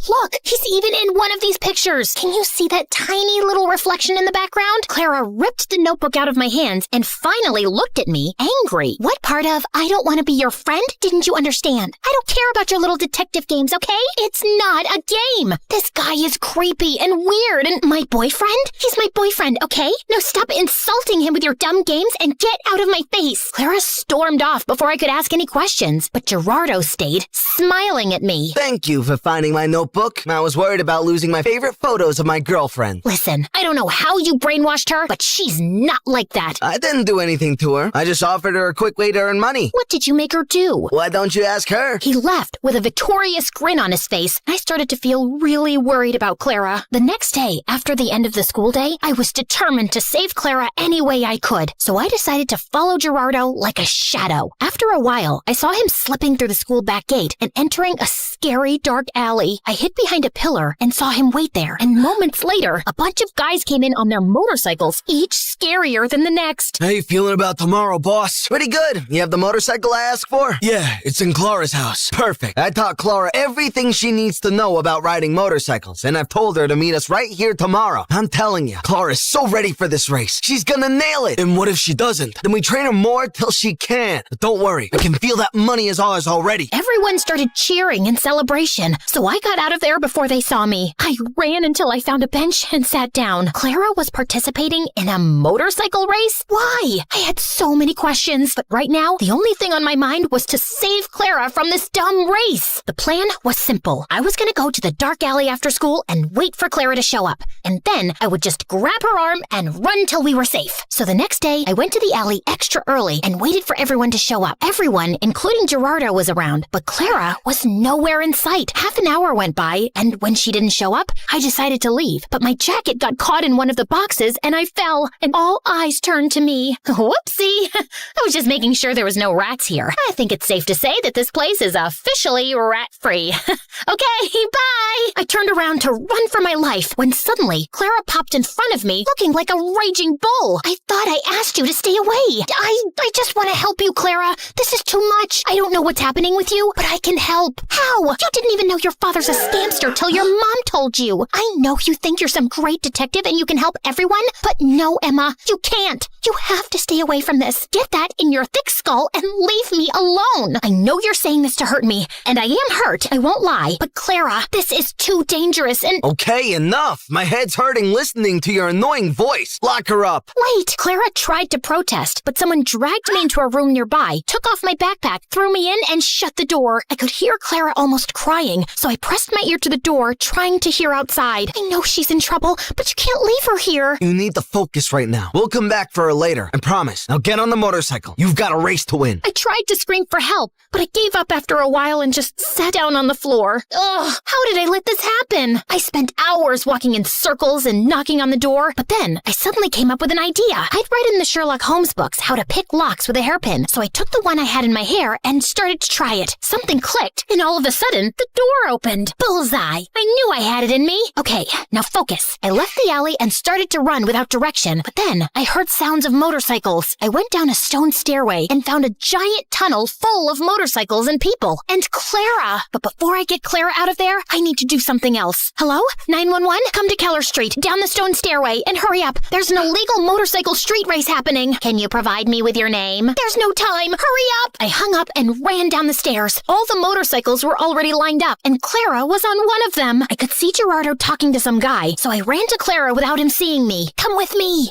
Look, he's even in one of these pictures. Can you see that tiny little reflection in the background? Clara ripped the notebook out of my hands and finally looked at me, angry. What part of I don't want to be your friend didn't you understand? I don't care about your little detective games, okay? It's not a game. This guy is creepy and weird, and my boyfriend? He's my boyfriend, okay? Now stop insulting him with your dumb games and get out of my face. Clara stormed off before I could ask any questions, but Gerardo stayed, smiling at me. Thank you for finding my notebook. I was worried about losing my favorite photos of my girlfriend. Listen, I don't know how you brainwashed her, but she's not like that. I didn't do anything to her. I just offered her a quick way to earn money. What did you make her do? Why don't you ask her? He left with a victorious grin on his face. I started to feel really worried about Clara. The next day, after the end of the school day, I was determined to save Clara any way I could, so I decided to follow Gerardo like a shadow. After a while, I saw him slipping through the school back gate and entering a scary dark alley. I hid behind a pillar and saw him wait there, and moments later, a bunch of guys came in on their motorcycles, each scarier than the next. How you feeling about tomorrow, boss? Pretty good. You have the motorcycle I asked for? Yeah, it's in Clara's house. Perfect. I taught Clara everything she needs to know about riding motorcycles, and I've told her to meet us right here tomorrow. I'm telling you, Clara's so ready for this race. She's gonna nail it. And what if she doesn't? Then we train her more till she can. But don't worry, I can feel that money is ours already. Everyone started cheering in celebration, so I got out of there before they saw me. I ran until I found a bench and sat down. Clara was participating in a motorcycle race? Why? I had so many questions, but right now, the only thing on my mind was to save Clara from this dumb race. The plan was simple. I was gonna go to the dark alley after school and wait for Clara to show up. And then I would just grab her arm and run till we were safe. So the next day, I went to the alley extra early and waited for everyone to show up. Everyone, including Gerardo, was around, but Clara was nowhere in sight. Half an hour went by, and when she didn't show up, I decided to leave. But my jacket got caught in one of the boxes, and I fell, and all eyes turned to me. Whoopsie! I was just making sure there was no rats here. I think it's safe to say that this place is officially rat-free. Okay, bye! I turned around to run for my life when suddenly Clara popped in front of me looking like a raging bull. I thought I asked you to stay away. I just want to help you, Clara. This is too much. I don't know what's happening with you, but I can help. How? You didn't even know your father's a scamster till your mom told you. I know you think you're some great detective and you can help everyone, but no, Emma, you can't. You have to stay away from this. Get that in your thick skull and leave me alone. I know you're saying this to hurt me, and I am hurt, I won't lie. But Clara, this is too dangerous and— Okay, enough. My head's hurting listening to your annoying voice. Lock her up. Wait, Clara tried to protest, but someone dragged me into a room nearby, took off my backpack, threw me in, and shut the door. I could hear Clara almost crying, so I pressed my ear to the door, trying to hear outside. I know she's in trouble, but you can't leave her here. You need to focus right now. We'll come back for her later, I promise. Now get on the motorcycle. You've got a race to win. I tried to scream for help, but I gave up after a while and just sat down on the floor. Ugh, how did I let this happen? I spent hours walking in circles and knocking on the door, but then I suddenly came up with an idea. I'd read in the Sherlock Holmes books how to pick locks with a hairpin, so I took the one I had in my hair and started to try it. Something clicked, and all of a sudden, the door opened. Bullseye! I knew I had it in me. Okay, now focus. I left the alley and started to run without direction, but then I heard sounds of motorcycles. I went down a stone stairway and found a giant tunnel full of motorcycles and people. And Clara! But before I get Clara out of there, I need to do something else. Hello? 911? Come to Keller Street, down the stone stairway, and hurry up. There's an illegal motorcycle street race happening. Can you provide me with your name? There's no time. Hurry up! I hung up and ran down the stairs. All the motorcycles were already lined up, and Clara was on one of them. I could see Gerardo talking to some guy, so I ran to Clara without him seeing me. Come with me.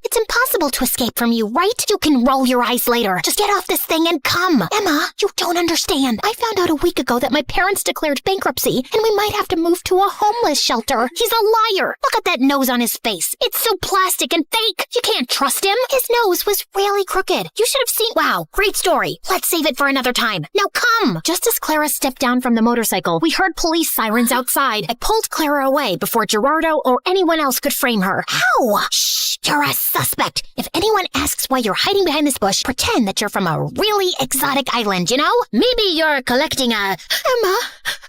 It's impossible to escape from you, right? You can roll your eyes later. Just get off this thing and come. Emma, you don't understand. I found out a week ago that my parents declared bankruptcy, and we might have to move to a homeless shelter. He's a liar. Look at that nose on his face. It's so plastic and fake. You can't trust him. His nose was really crooked. You should have seen— Wow, great story. Let's save it for another time. Now come. Just as Clara stepped down from the motorcycle, we heard police sirens outside. I pulled Clara away before Gerardo or anyone else could frame her. How? Shh, you're a suspect. If anyone asks why you're hiding behind this bush, pretend that you're from a really exotic island, you know? Maybe you're collecting a— Emma,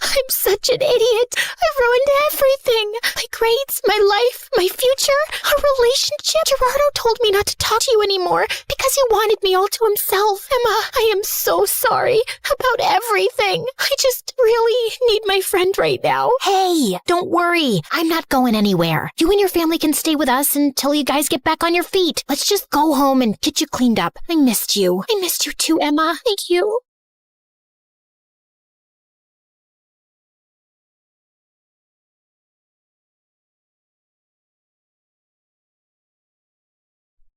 I'm such an idiot. I've ruined everything. My grades, my life, my future, our relationship. Gerardo told me not to talk to you anymore because he wanted me all to himself. Emma, I am so sorry about everything. I just really need my friend right now. Hey, don't worry. I'm not going anywhere. You and your family can stay with us until you guys get back on your feet. Let's just go home and get you cleaned up. I missed you. I missed you too, Emma. Thank you.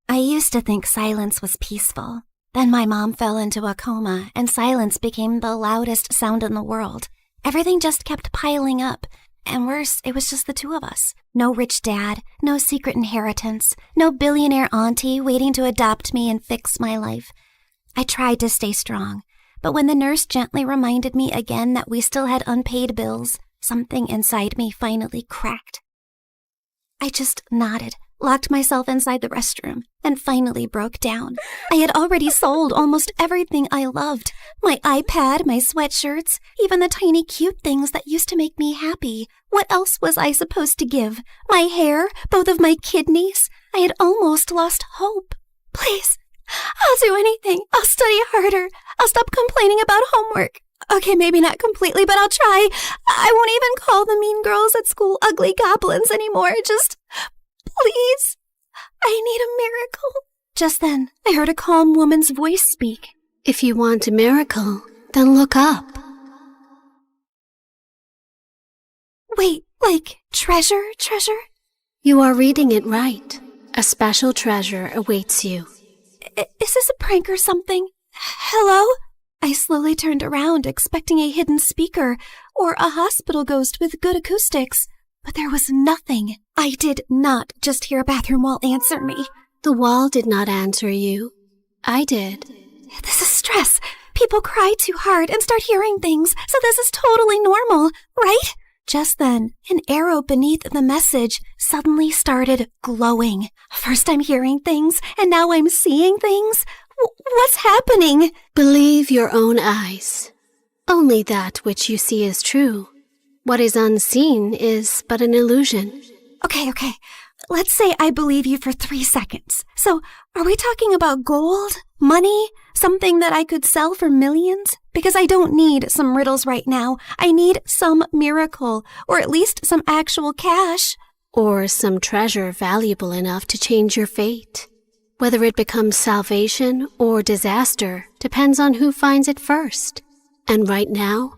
I used to think silence was peaceful. Then my mom fell into a coma, and silence became the loudest sound in the world. Everything just kept piling up. And worse, it was just the two of us. No rich dad, no secret inheritance, no billionaire auntie waiting to adopt me and fix my life. I tried to stay strong, but when the nurse gently reminded me again that we still had unpaid bills, something inside me finally cracked. I just nodded, locked myself inside the restroom, and finally broke down. I had already sold almost everything I loved. My iPad, my sweatshirts, even the tiny cute things that used to make me happy. What else was I supposed to give? My hair? Both of my kidneys? I had almost lost hope. Please, I'll do anything. I'll study harder. I'll stop complaining about homework. Okay, maybe not completely, but I'll try. I won't even call the mean girls at school ugly goblins anymore. Just, please, I need a miracle. Just then, I heard a calm woman's voice speak. If you want a miracle, then look up. Wait, like treasure? You are reading it right. A special treasure awaits you. Is this a prank or something? Hello? I slowly turned around, expecting a hidden speaker or a hospital ghost with good acoustics. But there was nothing. I did not just hear a bathroom wall answer me. The wall did not answer you. I did. This is stress. People cry too hard and start hearing things, so this is totally normal, right? Just then, an arrow beneath the message suddenly started glowing. First I'm hearing things, and now I'm seeing things. What's happening? Believe your own eyes. Only that which you see is true. What is unseen is but an illusion. Okay. Let's say I believe you for 3 seconds. So, are we talking about gold? Money? Something that I could sell for millions? Because I don't need some riddles right now. I need some miracle, or at least some actual cash. Or some treasure valuable enough to change your fate. Whether it becomes salvation or disaster depends on who finds it first. And right now,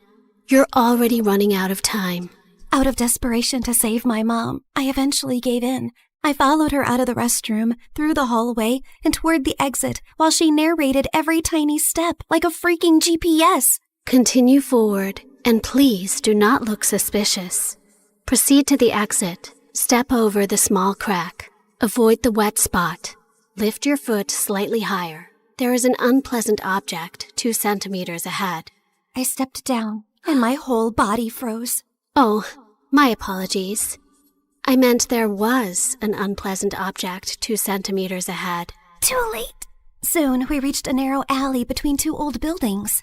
you're already running out of time. Out of desperation to save my mom, I eventually gave in. I followed her out of the restroom, through the hallway, and toward the exit while she narrated every tiny step like a freaking GPS. Continue forward, and please do not look suspicious. Proceed to the exit. Step over the small crack. Avoid the wet spot. Lift your foot slightly higher. There is an unpleasant object 2 centimeters ahead. I stepped down, and my whole body froze. Oh, my apologies. I meant there was an unpleasant object 2 centimeters ahead. Too late. Soon, we reached a narrow alley between 2 old buildings.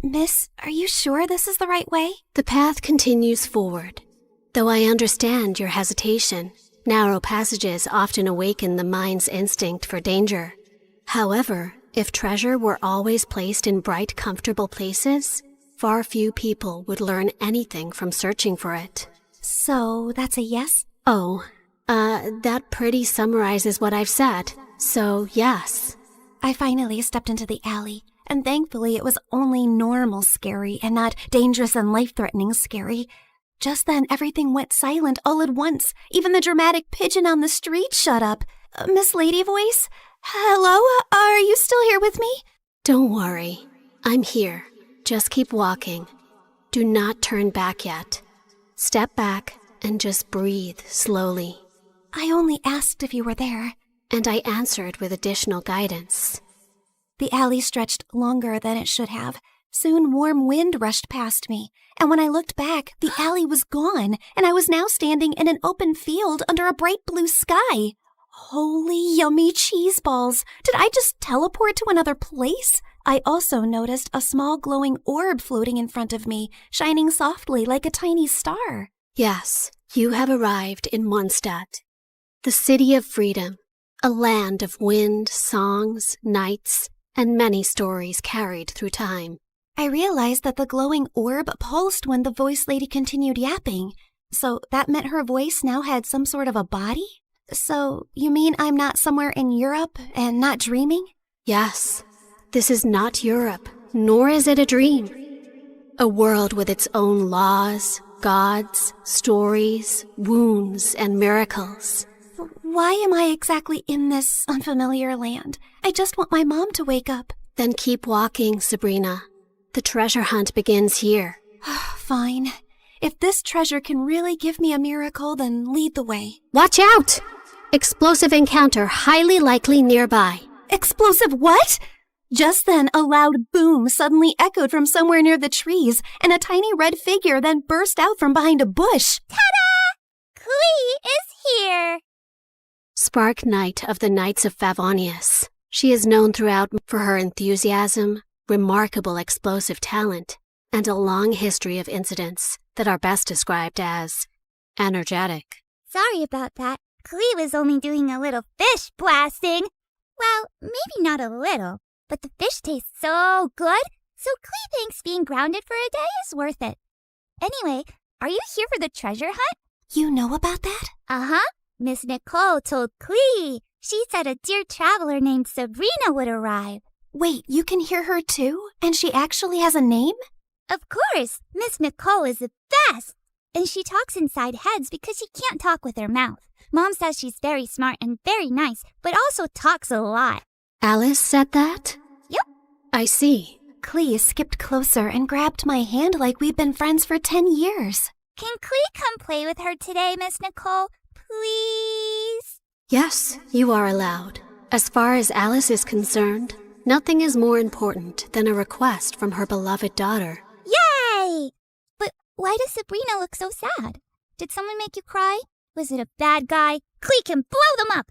Miss, are you sure this is the right way? The path continues forward. Though I understand your hesitation, narrow passages often awaken the mind's instinct for danger. However, if treasure were always placed in bright, comfortable places, far few people would learn anything from searching for it. So, that's a yes? Oh, that pretty summarizes what I've said. So, yes. I finally stepped into the alley, and thankfully it was only normal scary and not dangerous and life-threatening scary. Just then, everything went silent all at once. Even the dramatic pigeon on the street shut up. Miss Lady Voice? Hello? Are you still here with me? Don't worry. I'm here. Just keep walking. Do not turn back yet. Step back and just breathe slowly. I only asked if you were there. And I answered with additional guidance. The alley stretched longer than it should have. Soon warm wind rushed past me, and when I looked back, the alley was gone, and I was now standing in an open field under a bright blue sky. Holy yummy cheese balls! Did I just teleport to another place? I also noticed a small glowing orb floating in front of me, shining softly like a tiny star. Yes, you have arrived in Mondstadt, the city of freedom, a land of wind, songs, nights, and many stories carried through time. I realized that the glowing orb pulsed when the voice lady continued yapping. So that meant her voice now had some sort of a body? So you mean I'm not somewhere in Europe and not dreaming? Yes. This is not Europe, nor is it a dream. A world with its own laws, gods, stories, wounds, and miracles. Why am I exactly in this unfamiliar land? I just want my mom to wake up. Then keep walking, Sabrina. The treasure hunt begins here. Fine. If this treasure can really give me a miracle, then lead the way. Watch out! Explosive encounter highly likely nearby. Explosive what? Just then, a loud boom suddenly echoed from somewhere near the trees, and a tiny red figure then burst out from behind a bush. Ta-da! Clee is here! Spark Knight of the Knights of Favonius. She is known throughout for her enthusiasm, remarkable explosive talent, and a long history of incidents that are best described as energetic. Sorry about that. Clee was only doing a little fish blasting. Well, maybe not a little. But the fish tastes so good, so Clee thinks being grounded for a day is worth it. Anyway, are you here for the treasure hunt? You know about that? Uh-huh. Miss Nicole told Clee. She said a dear traveler named Sabrina would arrive. Wait, you can hear her too? And she actually has a name? Of course. Miss Nicole is the best. And she talks inside heads because she can't talk with her mouth. Mom says she's very smart and very nice, but also talks a lot. Alice said that? Yep. I see. Clee skipped closer and grabbed my hand like we've been friends for 10 years. Can Clee come play with her today, Miss Nicole? Please? Yes, you are allowed. As far as Alice is concerned, nothing is more important than a request from her beloved daughter. Yay! But why does Sabrina look so sad? Did someone make you cry? Was it a bad guy? Clee can blow them up!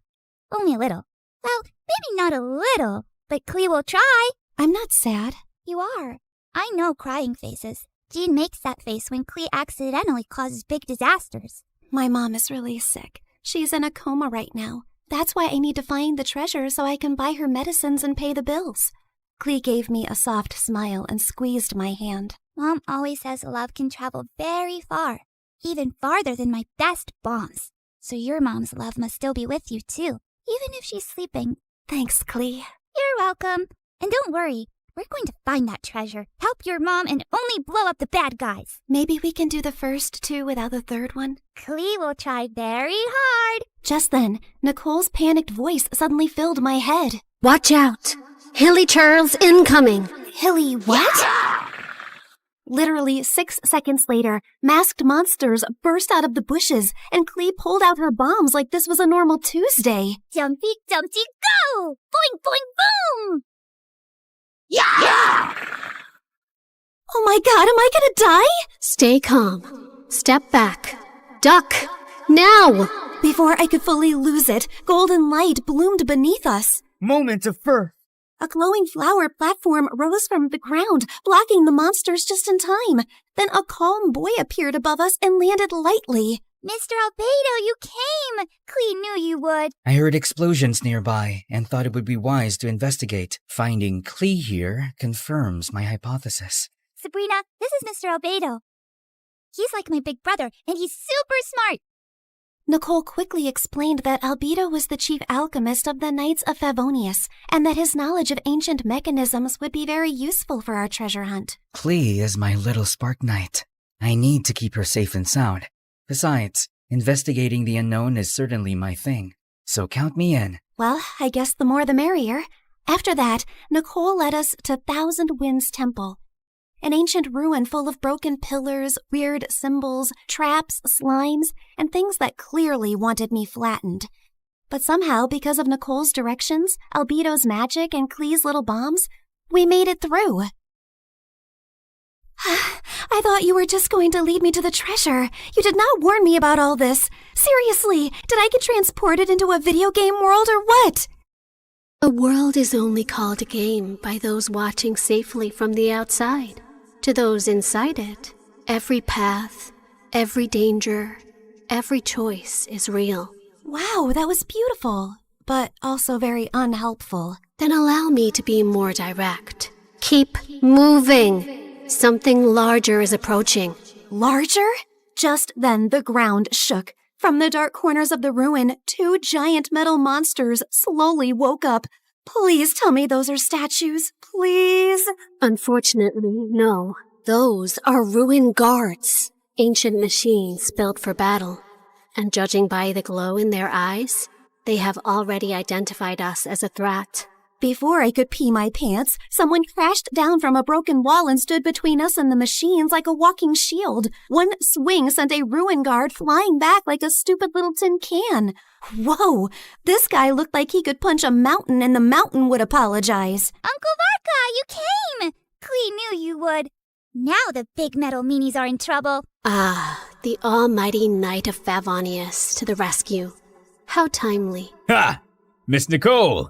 Only a little. Well, maybe not a little, but Clee will try. I'm not sad. You are. I know crying faces. Jean makes that face when Clee accidentally causes big disasters. My mom is really sick. She's in a coma right now. That's why I need to find the treasure so I can buy her medicines and pay the bills. Clee gave me a soft smile and squeezed my hand. Mom always says love can travel very far, even farther than my best bombs. So your mom's love must still be with you too, even if she's sleeping. Thanks, Clee. You're welcome. And don't worry, we're going to find that treasure, help your mom, and only blow up the bad guys. Maybe we can do the first two without the third one? Clee will try very hard. Just then, Nicole's panicked voice suddenly filled my head. Watch out! Hilly Charles incoming! Hilly what? Literally 6 seconds later, masked monsters burst out of the bushes, and Clee pulled out her bombs like this was a normal Tuesday. Jumpy, jumpy, go! Boing, boing, boom! Yeah! Oh my god, am I gonna die? Stay calm. Step back. Duck! Now! Before I could fully lose it, golden light bloomed beneath us. Moment of birth. A glowing flower platform rose from the ground, blocking the monsters just in time. Then a calm boy appeared above us and landed lightly. Mr. Albedo, you came! Clee knew you would. I heard explosions nearby and thought it would be wise to investigate. Finding Clee here confirms my hypothesis. Sabrina, this is Mr. Albedo. He's like my big brother, and he's super smart. Nicole quickly explained that Albedo was the chief alchemist of the Knights of Favonius, and that his knowledge of ancient mechanisms would be very useful for our treasure hunt. Clee is my little spark knight. I need to keep her safe and sound. Besides, investigating the unknown is certainly my thing, so count me in. Well, I guess the more the merrier. After that, Nicole led us to Thousand Winds Temple, an ancient ruin full of broken pillars, weird symbols, traps, slimes, and things that clearly wanted me flattened. But somehow, because of Nicole's directions, Albedo's magic, and Clee's little bombs, we made it through. I thought you were just going to lead me to the treasure. You did not warn me about all this. Seriously, did I get transported into a video game world or what? A world is only called a game by those watching safely from the outside. To those inside it, every path, every danger, every choice is real. Wow, that was beautiful, but also very unhelpful. Then allow me to be more direct. Keep moving. Something larger is approaching. Larger? Just then the ground shook. From the dark corners of the ruin, 2 giant metal monsters slowly woke up. Please tell me those are statues. Please? Unfortunately, no. Those are ruin guards. Ancient machines built for battle. And judging by the glow in their eyes, they have already identified us as a threat. Before I could pee my pants, someone crashed down from a broken wall and stood between us and the machines like a walking shield. One swing sent a ruin guard flying back like a stupid little tin can. Whoa, this guy looked like he could punch a mountain and the mountain would apologize. Uncle Varka, you came! Clee knew you would. Now the big metal meanies are in trouble. Ah, the almighty Knight of Favonius to the rescue. How timely. Ha! Miss Nicole!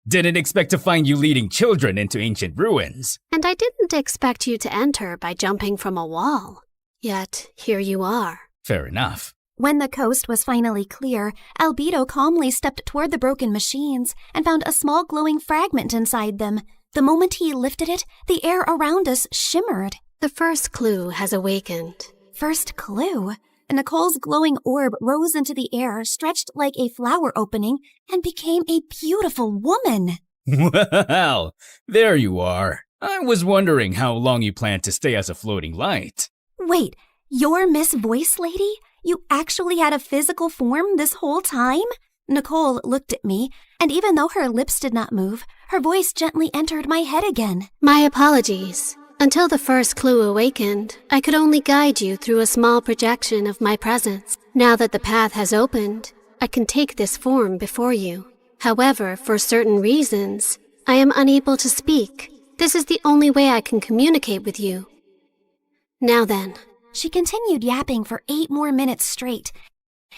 Didn't expect to find you leading children into ancient ruins. And I didn't expect you to enter by jumping from a wall. Yet, here you are. Fair enough. When the coast was finally clear, Albedo calmly stepped toward the broken machines and found a small glowing fragment inside them. The moment he lifted it, the air around us shimmered. The first clue has awakened. First clue? Nicole's glowing orb rose into the air, stretched like a flower opening, and became a beautiful woman. Well, there you are. I was wondering how long you planned to stay as a floating light. Wait, you're Miss Voice Lady? You actually had a physical form this whole time? Nicole looked at me, and even though her lips did not move, her voice gently entered my head again. My apologies. Until the first clue awakened, I could only guide you through a small projection of my presence. Now that the path has opened, I can take this form before you. However, for certain reasons, I am unable to speak. This is the only way I can communicate with you. Now then. She continued yapping for 8 more minutes straight.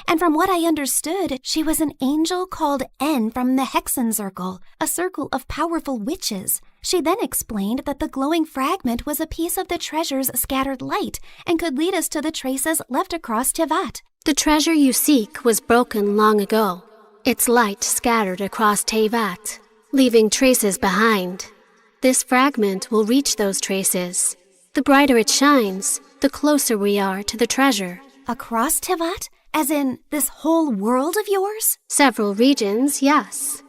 And from what I understood, she was an angel called N from the Hexen Circle, a circle of powerful witches. She then explained that the glowing fragment was a piece of the treasure's scattered light and could lead us to the traces left across Tivat. The treasure you seek was broken long ago. Its light scattered across Tivat, leaving traces behind. This fragment will reach those traces. The brighter it shines, the closer we are to the treasure. Across Tivat? As in, this whole world of yours? Several regions, yes.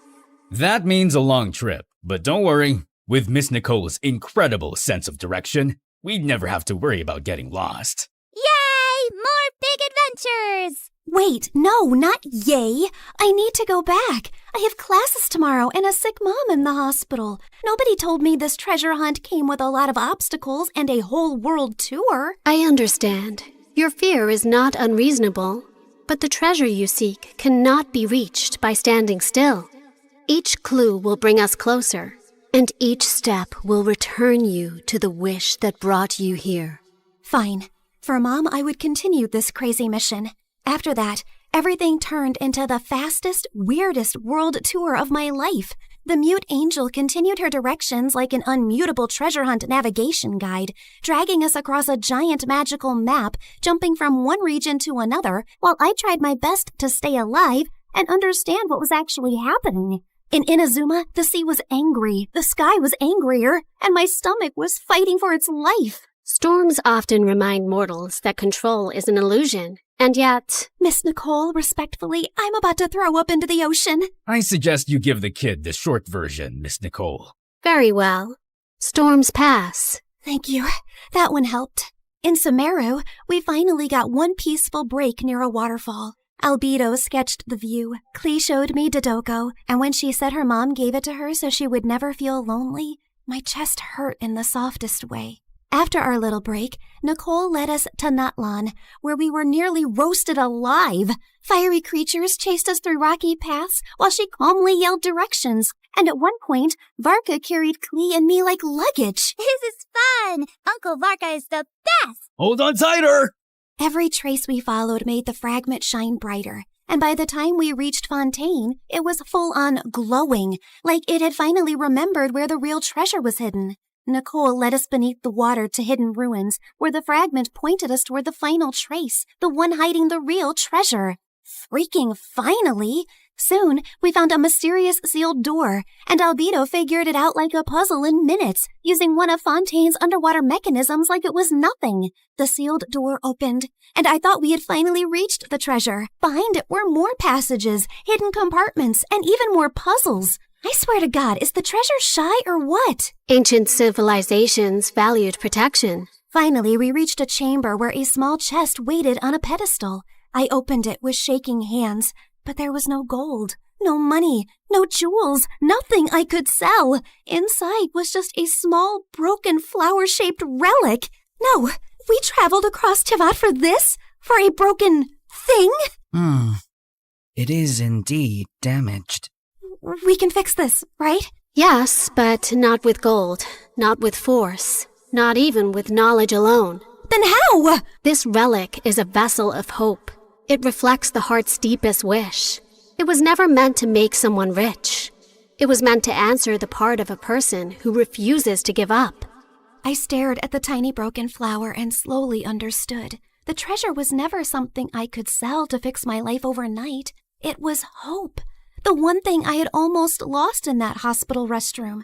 That means a long trip, but don't worry. With Miss Nicole's incredible sense of direction, we'd never have to worry about getting lost. Yay! More big adventures! Wait, no, not yay. I need to go back. I have classes tomorrow and a sick mom in the hospital. Nobody told me this treasure hunt came with a lot of obstacles and a whole world tour. I understand. Your fear is not unreasonable, but the treasure you seek cannot be reached by standing still. Each clue will bring us closer, and each step will return you to the wish that brought you here. Fine. For Mom, I would continue this crazy mission. After that, everything turned into the fastest, weirdest world tour of my life. The mute angel continued her directions like an unmutable treasure hunt navigation guide, dragging us across a giant magical map, jumping from one region to another, while I tried my best to stay alive and understand what was actually happening. In Inazuma, the sea was angry, the sky was angrier, and my stomach was fighting for its life. Storms often remind mortals that control is an illusion, and yet... Miss Nicole, respectfully, I'm about to throw up into the ocean. I suggest you give the kid the short version, Miss Nicole. Very well. Storms pass. Thank you. That one helped. In Sumeru, we finally got one peaceful break near a waterfall. Albedo sketched the view, Klee showed me Dodoko, and when she said her mom gave it to her so she would never feel lonely, my chest hurt in the softest way. After our little break, Nicole led us to Natlan, where we were nearly roasted alive. Fiery creatures chased us through rocky paths while she calmly yelled directions. And at one point, Varka carried Klee and me like luggage. This is fun! Uncle Varka is the best! Hold on tighter! Every trace we followed made the fragment shine brighter. And by the time we reached Fontaine, it was full-on glowing, like it had finally remembered where the real treasure was hidden. Nicole led us beneath the water to hidden ruins, where the fragment pointed us toward the final trace, the one hiding the real treasure. Freaking finally! Soon, we found a mysterious sealed door, and Albedo figured it out like a puzzle in minutes, using one of Fontaine's underwater mechanisms like it was nothing. The sealed door opened, and I thought we had finally reached the treasure. Behind it were more passages, hidden compartments, and even more puzzles. I swear to God, is the treasure shy or what? Ancient civilizations valued protection. Finally, we reached a chamber where a small chest waited on a pedestal. I opened it with shaking hands, but there was no gold, no money, no jewels, nothing I could sell. Inside was just a small, broken, flower-shaped relic. No, we traveled across Tivat for this? For a broken thing? It is indeed damaged. We can fix this, right? Yes, but not with gold, not with force, not even with knowledge alone. Then how? This relic is a vessel of hope. It reflects the heart's deepest wish. It was never meant to make someone rich. It was meant to answer the part of a person who refuses to give up. I stared at the tiny broken flower and slowly understood. The treasure was never something I could sell to fix my life overnight. It was hope. The one thing I had almost lost in that hospital restroom.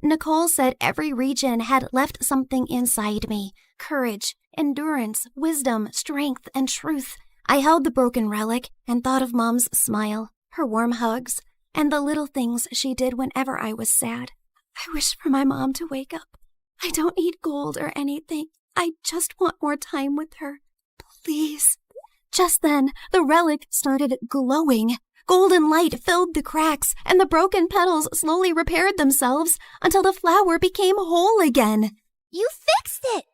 Nicole said every region had left something inside me. Courage, endurance, wisdom, strength, and truth. I held the broken relic and thought of Mom's smile, her warm hugs, and the little things she did whenever I was sad. I wish for my mom to wake up. I don't need gold or anything. I just want more time with her. Please. Just then, the relic started glowing. Golden light filled the cracks, and the broken petals slowly repaired themselves until the flower became whole again. You fixed it!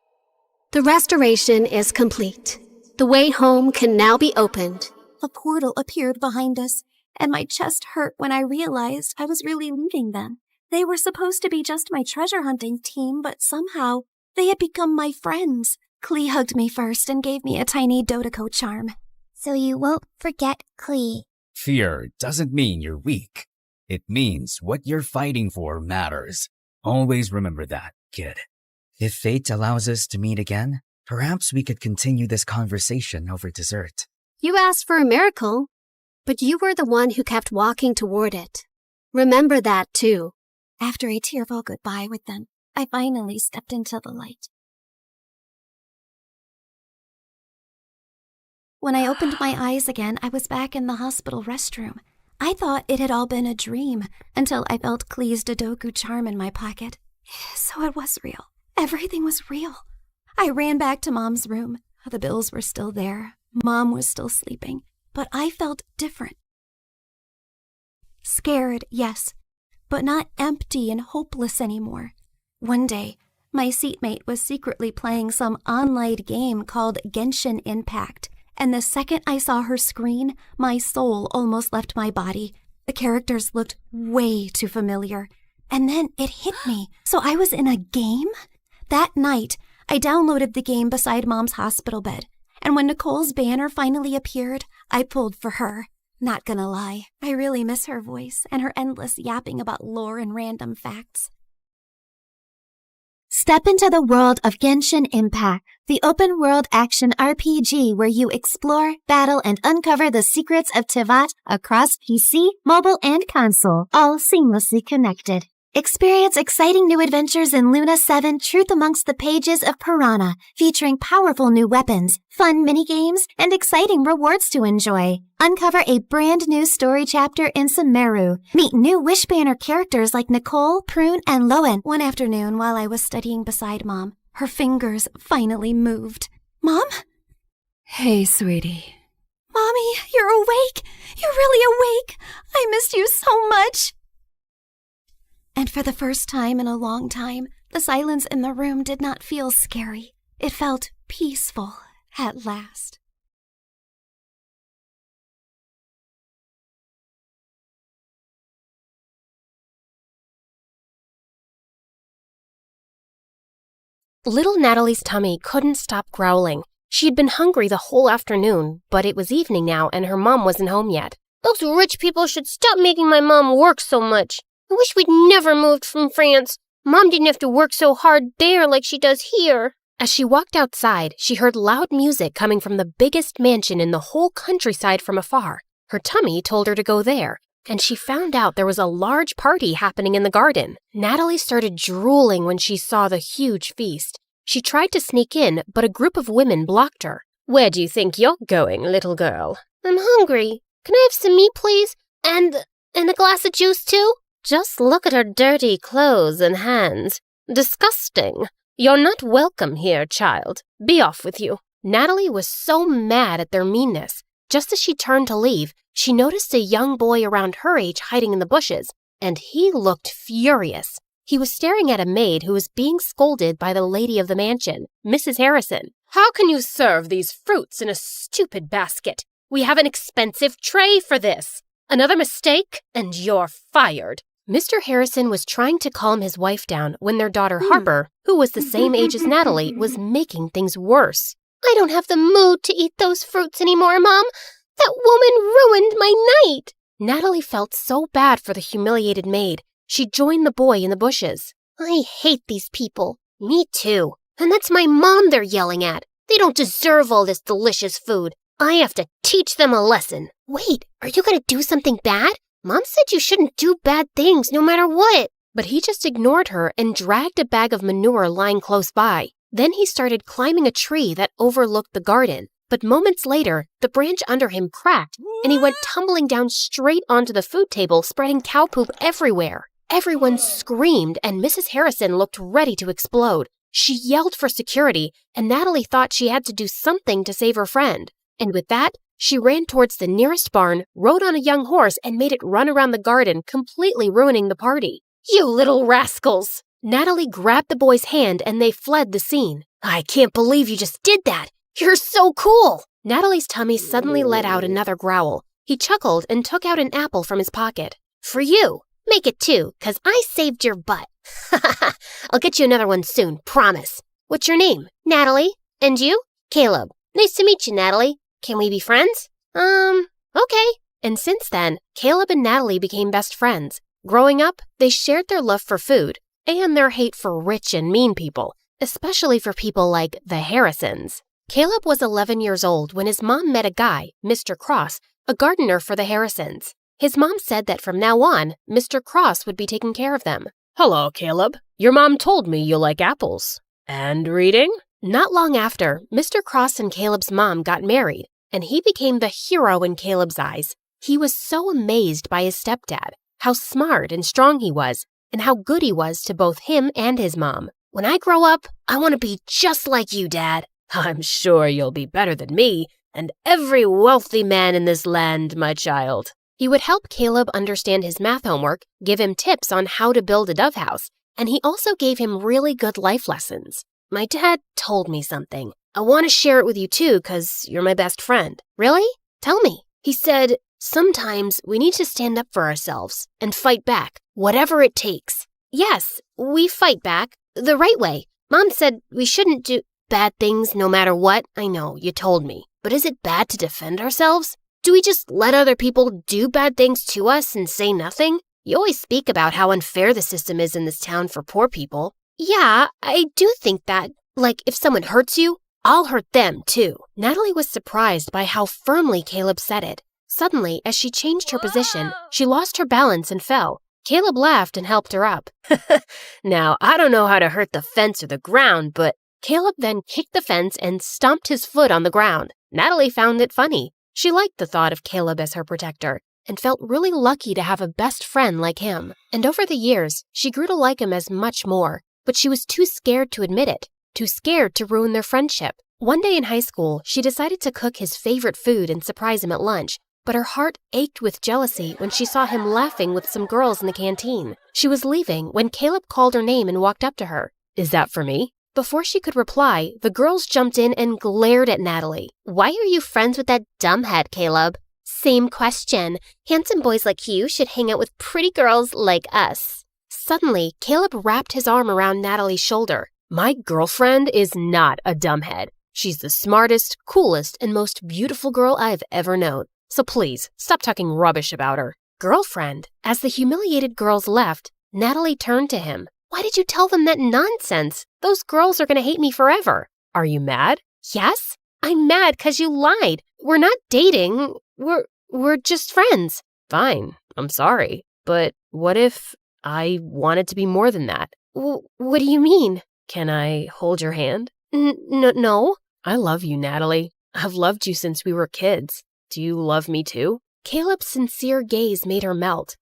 The restoration is complete. The way home can now be opened. A portal appeared behind us, and my chest hurt when I realized I was really leaving them. They were supposed to be just my treasure hunting team, but somehow they had become my friends. Klee hugged me first and gave me a tiny Dodoko charm. So you won't forget Klee. Fear doesn't mean you're weak. It means what you're fighting for matters. Always remember that, kid. If fate allows us to meet again, perhaps we could continue this conversation over dessert. You asked for a miracle, but you were the one who kept walking toward it. Remember that, too. After a tearful goodbye with them, I finally stepped into the light. When I opened my eyes again, I was back in the hospital restroom. I thought it had all been a dream until I felt Klee's Dodoku charm in my pocket. So it was real. Everything was real. I ran back to Mom's room. The bills were still there. Mom was still sleeping. But I felt different. Scared, yes, but not empty and hopeless anymore. One day, my seatmate was secretly playing some online game called Genshin Impact. And the second I saw her screen, my soul almost left my body. The characters looked way too familiar. And then it hit me. So I was in a game? That night, I downloaded the game beside Mom's hospital bed. And when Nicole's banner finally appeared, I pulled for her. Not gonna lie, I really miss her voice and her endless yapping about lore and random facts. Step into the world of Genshin Impact, the open-world action RPG where you explore, battle, and uncover the secrets of Tivat across PC, mobile, and console, all seamlessly connected. Experience exciting new adventures in Luna 7 Truth Amongst the Pages of Piranha, featuring powerful new weapons, fun minigames, and exciting rewards to enjoy. Uncover a brand new story chapter in Sumeru. Meet new Wishbanner characters like Nicole, Prune, and Lowen. One afternoon while I was studying beside Mom, her fingers finally moved. Mom? Hey, sweetie. Mommy, you're awake. You're really awake. I missed you so much. And for the first time in a long time, the silence in the room did not feel scary. It felt peaceful at last. Little Natalie's tummy couldn't stop growling. She had been hungry the whole afternoon, but it was evening now and her mom wasn't home yet. Those rich people should stop making my mom work so much. I wish we'd never moved from France. Mom didn't have to work so hard there like she does here. As she walked outside, she heard loud music coming from the biggest mansion in the whole countryside from afar. Her tummy told her to go there, and she found out there was a large party happening in the garden. Natalie started drooling when she saw the huge feast. She tried to sneak in, but a group of women blocked her. Where do you think you're going, little girl? I'm hungry. Can I have some meat, please? And a glass of juice, too? Just look at her dirty clothes and hands. Disgusting. You're not welcome here, child. Be off with you. Natalie was so mad at their meanness. Just as she turned to leave, she noticed a young boy around her age hiding in the bushes, and he looked furious. He was staring at a maid who was being scolded by the lady of the mansion, Mrs. Harrison. How can you serve these fruits in a stupid basket? We have an expensive tray for this. Another mistake, and you're fired. Mr. Harrison was trying to calm his wife down when their daughter Harper, who was the same age as Natalie, was making things worse. I don't have the mood to eat those fruits anymore, Mom. That woman ruined my night. Natalie felt so bad for the humiliated maid. She joined the boy in the bushes. I hate these people. Me too. And that's my mom they're yelling at. They don't deserve all this delicious food. I have to teach them a lesson. Wait, are you going to do something bad? Mom said you shouldn't do bad things no matter what. But he just ignored her and dragged a bag of manure lying close by. Then he started climbing a tree that overlooked the garden. But moments later, the branch under him cracked, and he went tumbling down straight onto the food table, spreading cow poop everywhere. Everyone screamed, and Mrs. Harrison looked ready to explode. She yelled for security, and Natalie thought she had to do something to save her friend. And with that, She ran towards the nearest barn, rode on a young horse, and made it run around the garden, completely ruining the party. You little rascals! Natalie grabbed the boy's hand and they fled the scene. I can't believe you just did that! You're so cool! Natalie's tummy suddenly let out another growl. He chuckled and took out an apple from his pocket. For you! Make it 2, 'cause I saved your butt. I'll get you another one soon, promise. What's your name? Natalie. And you? Caleb. Nice to meet you, Natalie. Can we be friends? Okay. And since then, Caleb and Natalie became best friends. Growing up, they shared their love for food and their hate for rich and mean people, especially for people like the Harrisons. Caleb was 11 years old when his mom met a guy, Mr. Cross, a gardener for the Harrisons. His mom said that from now on, Mr. Cross would be taking care of them. Hello, Caleb. Your mom told me you like apples. And reading? Not long after, Mr. Cross and Caleb's mom got married, and he became the hero in Caleb's eyes. He was so amazed by his stepdad, how smart and strong he was, and how good he was to both him and his mom. When I grow up, I want to be just like you, Dad. I'm sure you'll be better than me and every wealthy man in this land, my child. He would help Caleb understand his math homework, give him tips on how to build a dove house, and he also gave him really good life lessons. My dad told me something. I want to share it with you too, 'cause you're my best friend. Really? Tell me. He said, sometimes we need to stand up for ourselves and fight back, whatever it takes. Yes, we fight back the right way. Mom said we shouldn't do bad things no matter what. I know, you told me. But is it bad to defend ourselves? Do we just let other people do bad things to us and say nothing? You always speak about how unfair the system is in this town for poor people. Yeah, I do think that. Like, if someone hurts you, I'll hurt them too. Natalie was surprised by how firmly Caleb said it. Suddenly, as she changed her position, she lost her balance and fell. Caleb laughed and helped her up. Now, I don't know how to hurt the fence or the ground, but Caleb then kicked the fence and stomped his foot on the ground. Natalie found it funny. She liked the thought of Caleb as her protector and felt really lucky to have a best friend like him. And over the years, she grew to like him as much more, but she was too scared to admit it, too scared to ruin their friendship. One day in high school, she decided to cook his favorite food and surprise him at lunch, but her heart ached with jealousy when she saw him laughing with some girls in the canteen. She was leaving when Caleb called her name and walked up to her. Is that for me? Before she could reply, the girls jumped in and glared at Natalie. Why are you friends with that dumbhead, Caleb? Same question. Handsome boys like you should hang out with pretty girls like us. Suddenly, Caleb wrapped his arm around Natalie's shoulder. My girlfriend is not a dumbhead. She's the smartest, coolest, and most beautiful girl I've ever known. So please, stop talking rubbish about her. Girlfriend? As the humiliated girls left, Natalie turned to him. Why did you tell them that nonsense? Those girls are going to hate me forever. Are you mad? Yes, I'm mad because you lied. We're not dating. We're just friends. Fine, I'm sorry. But what if I wanted to be more than that? What do you mean? Can I hold your hand? No. I love you, Natalie. I've loved you since we were kids. Do you love me too? Caleb's sincere gaze made her melt.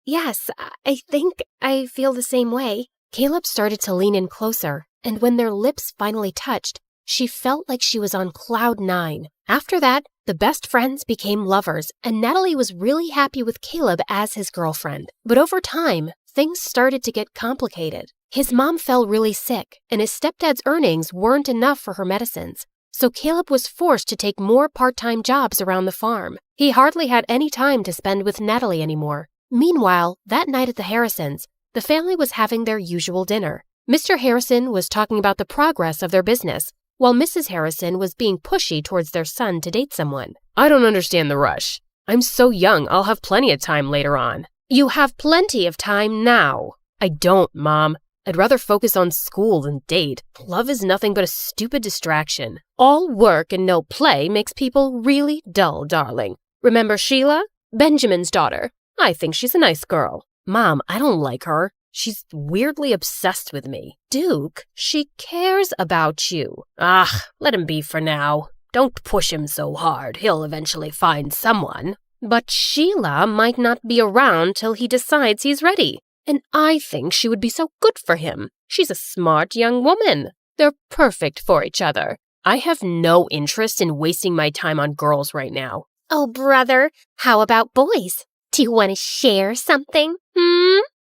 Yes, I think I feel the same way. Caleb started to lean in closer, and when their lips finally touched, she felt like she was on cloud 9. After that, the best friends became lovers, and Natalie was really happy with Caleb as his girlfriend. But over time, things started to get complicated. His mom fell really sick, and his stepdad's earnings weren't enough for her medicines. So Caleb was forced to take more part-time jobs around the farm. He hardly had any time to spend with Natalie anymore. Meanwhile, that night at the Harrisons, the family was having their usual dinner. Mr. Harrison was talking about the progress of their business, while Mrs. Harrison was being pushy towards their son to date someone. I don't understand the rush. I'm so young, I'll have plenty of time later on. You have plenty of time now. I don't, Mom. I'd rather focus on school than date. Love is nothing but a stupid distraction. All work and no play makes people really dull, darling. Remember Sheila? Benjamin's daughter. I think she's a nice girl. Mom, I don't like her. She's weirdly obsessed with me. Duke, she cares about you. Let him be for now. Don't push him so hard. He'll eventually find someone. But Sheila might not be around till he decides he's ready. And I think she would be so good for him. She's a smart young woman. They're perfect for each other. I have no interest in wasting my time on girls right now. Oh, brother, how about boys? Do you want to share something?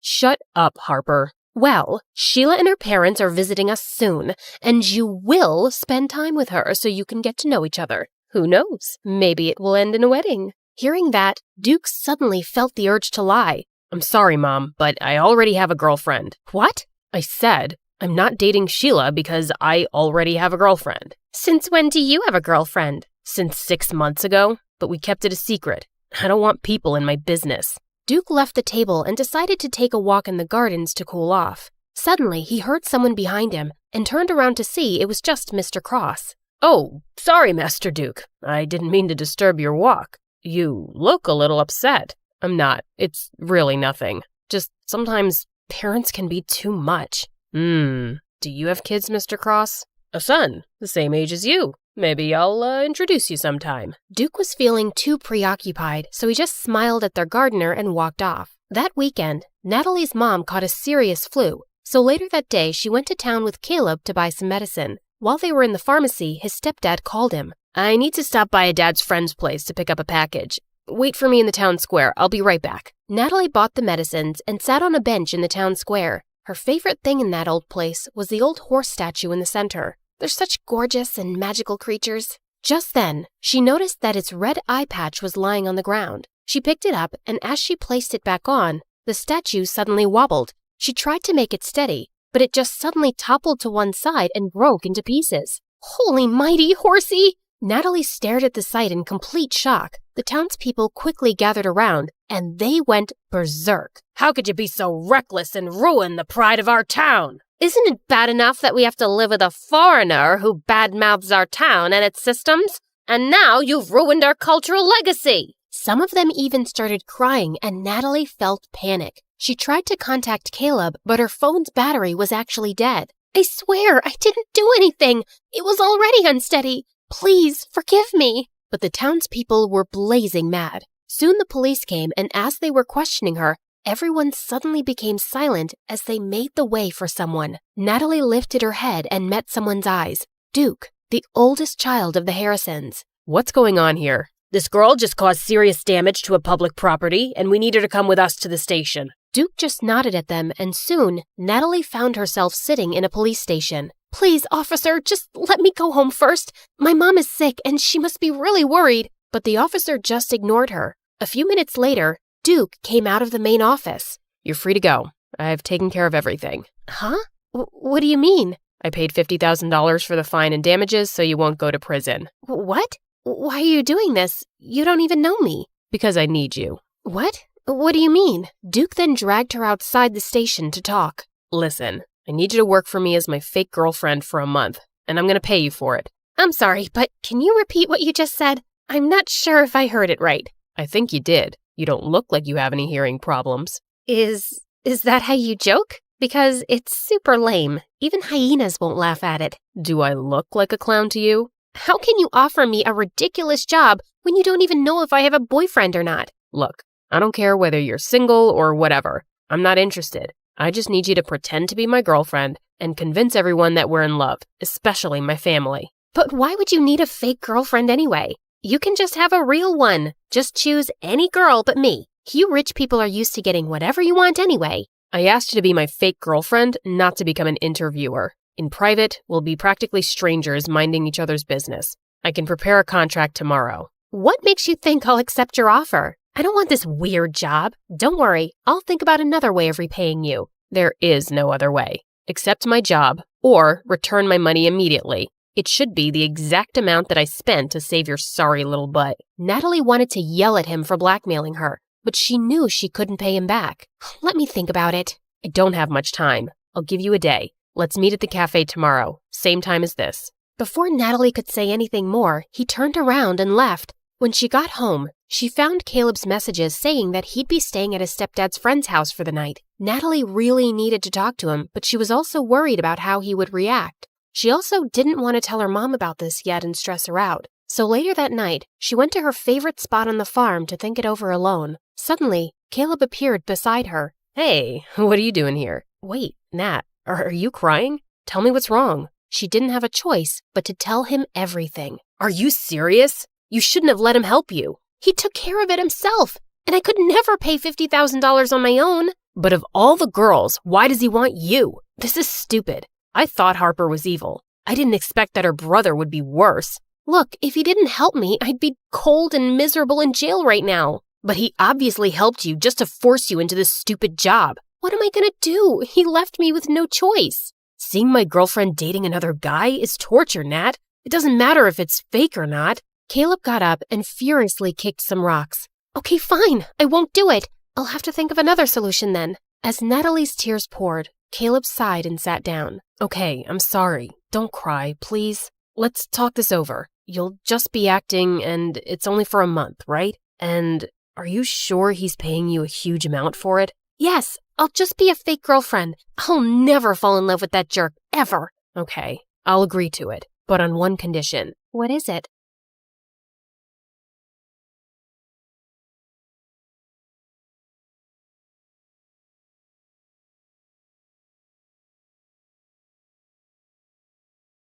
Shut up, Harper. Well, Sheila and her parents are visiting us soon, and you will spend time with her so you can get to know each other. Who knows? Maybe it will end in a wedding. Hearing that, Duke suddenly felt the urge to lie. I'm sorry, Mom, but I already have a girlfriend. What? I said I'm not dating Sheila because I already have a girlfriend. Since when do you have a girlfriend? Since 6 months ago, but we kept it a secret. I don't want people in my business. Duke left the table and decided to take a walk in the gardens to cool off. Suddenly, he heard someone behind him and turned around to see it was just Mr. Cross. Oh, sorry, Master Duke. I didn't mean to disturb your walk. You look a little upset. I'm not. It's really nothing. Just sometimes parents can be too much. Do you have kids, Mr. Cross? A son, the same age as you. Maybe I'll introduce you sometime. Duke was feeling too preoccupied, so he just smiled at their gardener and walked off. That weekend, Natalie's mom caught a serious flu, so later that day she went to town with Caleb to buy some medicine. While they were in the pharmacy, his stepdad called him. I need to stop by a dad's friend's place to pick up a package. Wait for me in the town square. I'll be right back. Natalie bought the medicines and sat on a bench in the town square. Her favorite thing in that old place was the old horse statue in the center. They're such gorgeous and magical creatures. Just then, she noticed that its red eye patch was lying on the ground. She picked it up, and as she placed it back on, the statue suddenly wobbled. She tried to make it steady, but it just suddenly toppled to one side and broke into pieces. Holy mighty, horsey! Natalie stared at the sight in complete shock. The townspeople quickly gathered around, and they went berserk. How could you be so reckless and ruin the pride of our town? Isn't it bad enough that we have to live with a foreigner who badmouths our town and its systems? And now you've ruined our cultural legacy! Some of them even started crying, and Natalie felt panic. She tried to contact Caleb, but her phone's battery was actually dead. I swear, I didn't do anything. It was already unsteady. Please, forgive me. But the townspeople were blazing mad. Soon the police came, and as they were questioning her, everyone suddenly became silent as they made the way for someone. Natalie lifted her head and met someone's eyes. Duke, the oldest child of the Harrisons. What's going on here? This girl just caused serious damage to a public property, and we need her to come with us to the station. Duke just nodded at them, and soon, Natalie found herself sitting in a police station. Please, officer, just let me go home first. My mom is sick, and she must be really worried. But the officer just ignored her. A few minutes later, Duke came out of the main office. You're free to go. I've taken care of everything. Huh? What do you mean? I paid $50,000 for the fine and damages so you won't go to prison. What? Why are you doing this? You don't even know me. Because I need you. What? What do you mean? Duke then dragged her outside the station to talk. Listen, I need you to work for me as my fake girlfriend for a month, and I'm going to pay you for it. I'm sorry, but can you repeat what you just said? I'm not sure if I heard it right. I think you did. You don't look like you have any hearing problems. Is that how you joke? Because it's super lame. Even hyenas won't laugh at it. Do I look like a clown to you? How can you offer me a ridiculous job when you don't even know if I have a boyfriend or not? Look, I don't care whether you're single or whatever. I'm not interested. I just need you to pretend to be my girlfriend and convince everyone that we're in love, especially my family. But why would you need a fake girlfriend anyway? You can just have a real one. Just choose any girl but me. You rich people are used to getting whatever you want anyway. I asked you to be my fake girlfriend, not to become an interviewer. In private, we'll be practically strangers minding each other's business. I can prepare a contract tomorrow. What makes you think I'll accept your offer? I don't want this weird job. Don't worry, I'll think about another way of repaying you. There is no other way. Accept my job, or return my money immediately. It should be the exact amount that I spent to save your sorry little butt. Natalie wanted to yell at him for blackmailing her, but she knew she couldn't pay him back. Let me think about it. I don't have much time. I'll give you a day. Let's meet at the cafe tomorrow, same time as this. Before Natalie could say anything more, he turned around and left. When she got home, she found Caleb's messages saying that he'd be staying at his stepdad's friend's house for the night. Natalie really needed to talk to him, but she was also worried about how he would react. She also didn't want to tell her mom about this yet and stress her out. So later that night, she went to her favorite spot on the farm to think it over alone. Suddenly, Caleb appeared beside her. Hey, what are you doing here? Wait, Nat, are you crying? Tell me what's wrong. She didn't have a choice but to tell him everything. Are you serious? You shouldn't have let him help you. He took care of it himself, and I could never pay $50,000 on my own. But of all the girls, why does he want you? This is stupid. I thought Harper was evil. I didn't expect that her brother would be worse. Look, if he didn't help me, I'd be cold and miserable in jail right now. But he obviously helped you just to force you into this stupid job. What am I gonna do? He left me with no choice. Seeing my girlfriend dating another guy is torture, Nat. It doesn't matter if it's fake or not. Caleb got up and furiously kicked some rocks. Okay, fine. I won't do it. I'll have to think of another solution then. As Natalie's tears poured, Caleb sighed and sat down. Okay, I'm sorry. Don't cry, please. Let's talk this over. You'll just be acting, and it's only for a month, right? And are you sure he's paying you a huge amount for it? Yes, I'll just be a fake girlfriend. I'll never fall in love with that jerk, ever. Okay, I'll agree to it, but on one condition. What is it?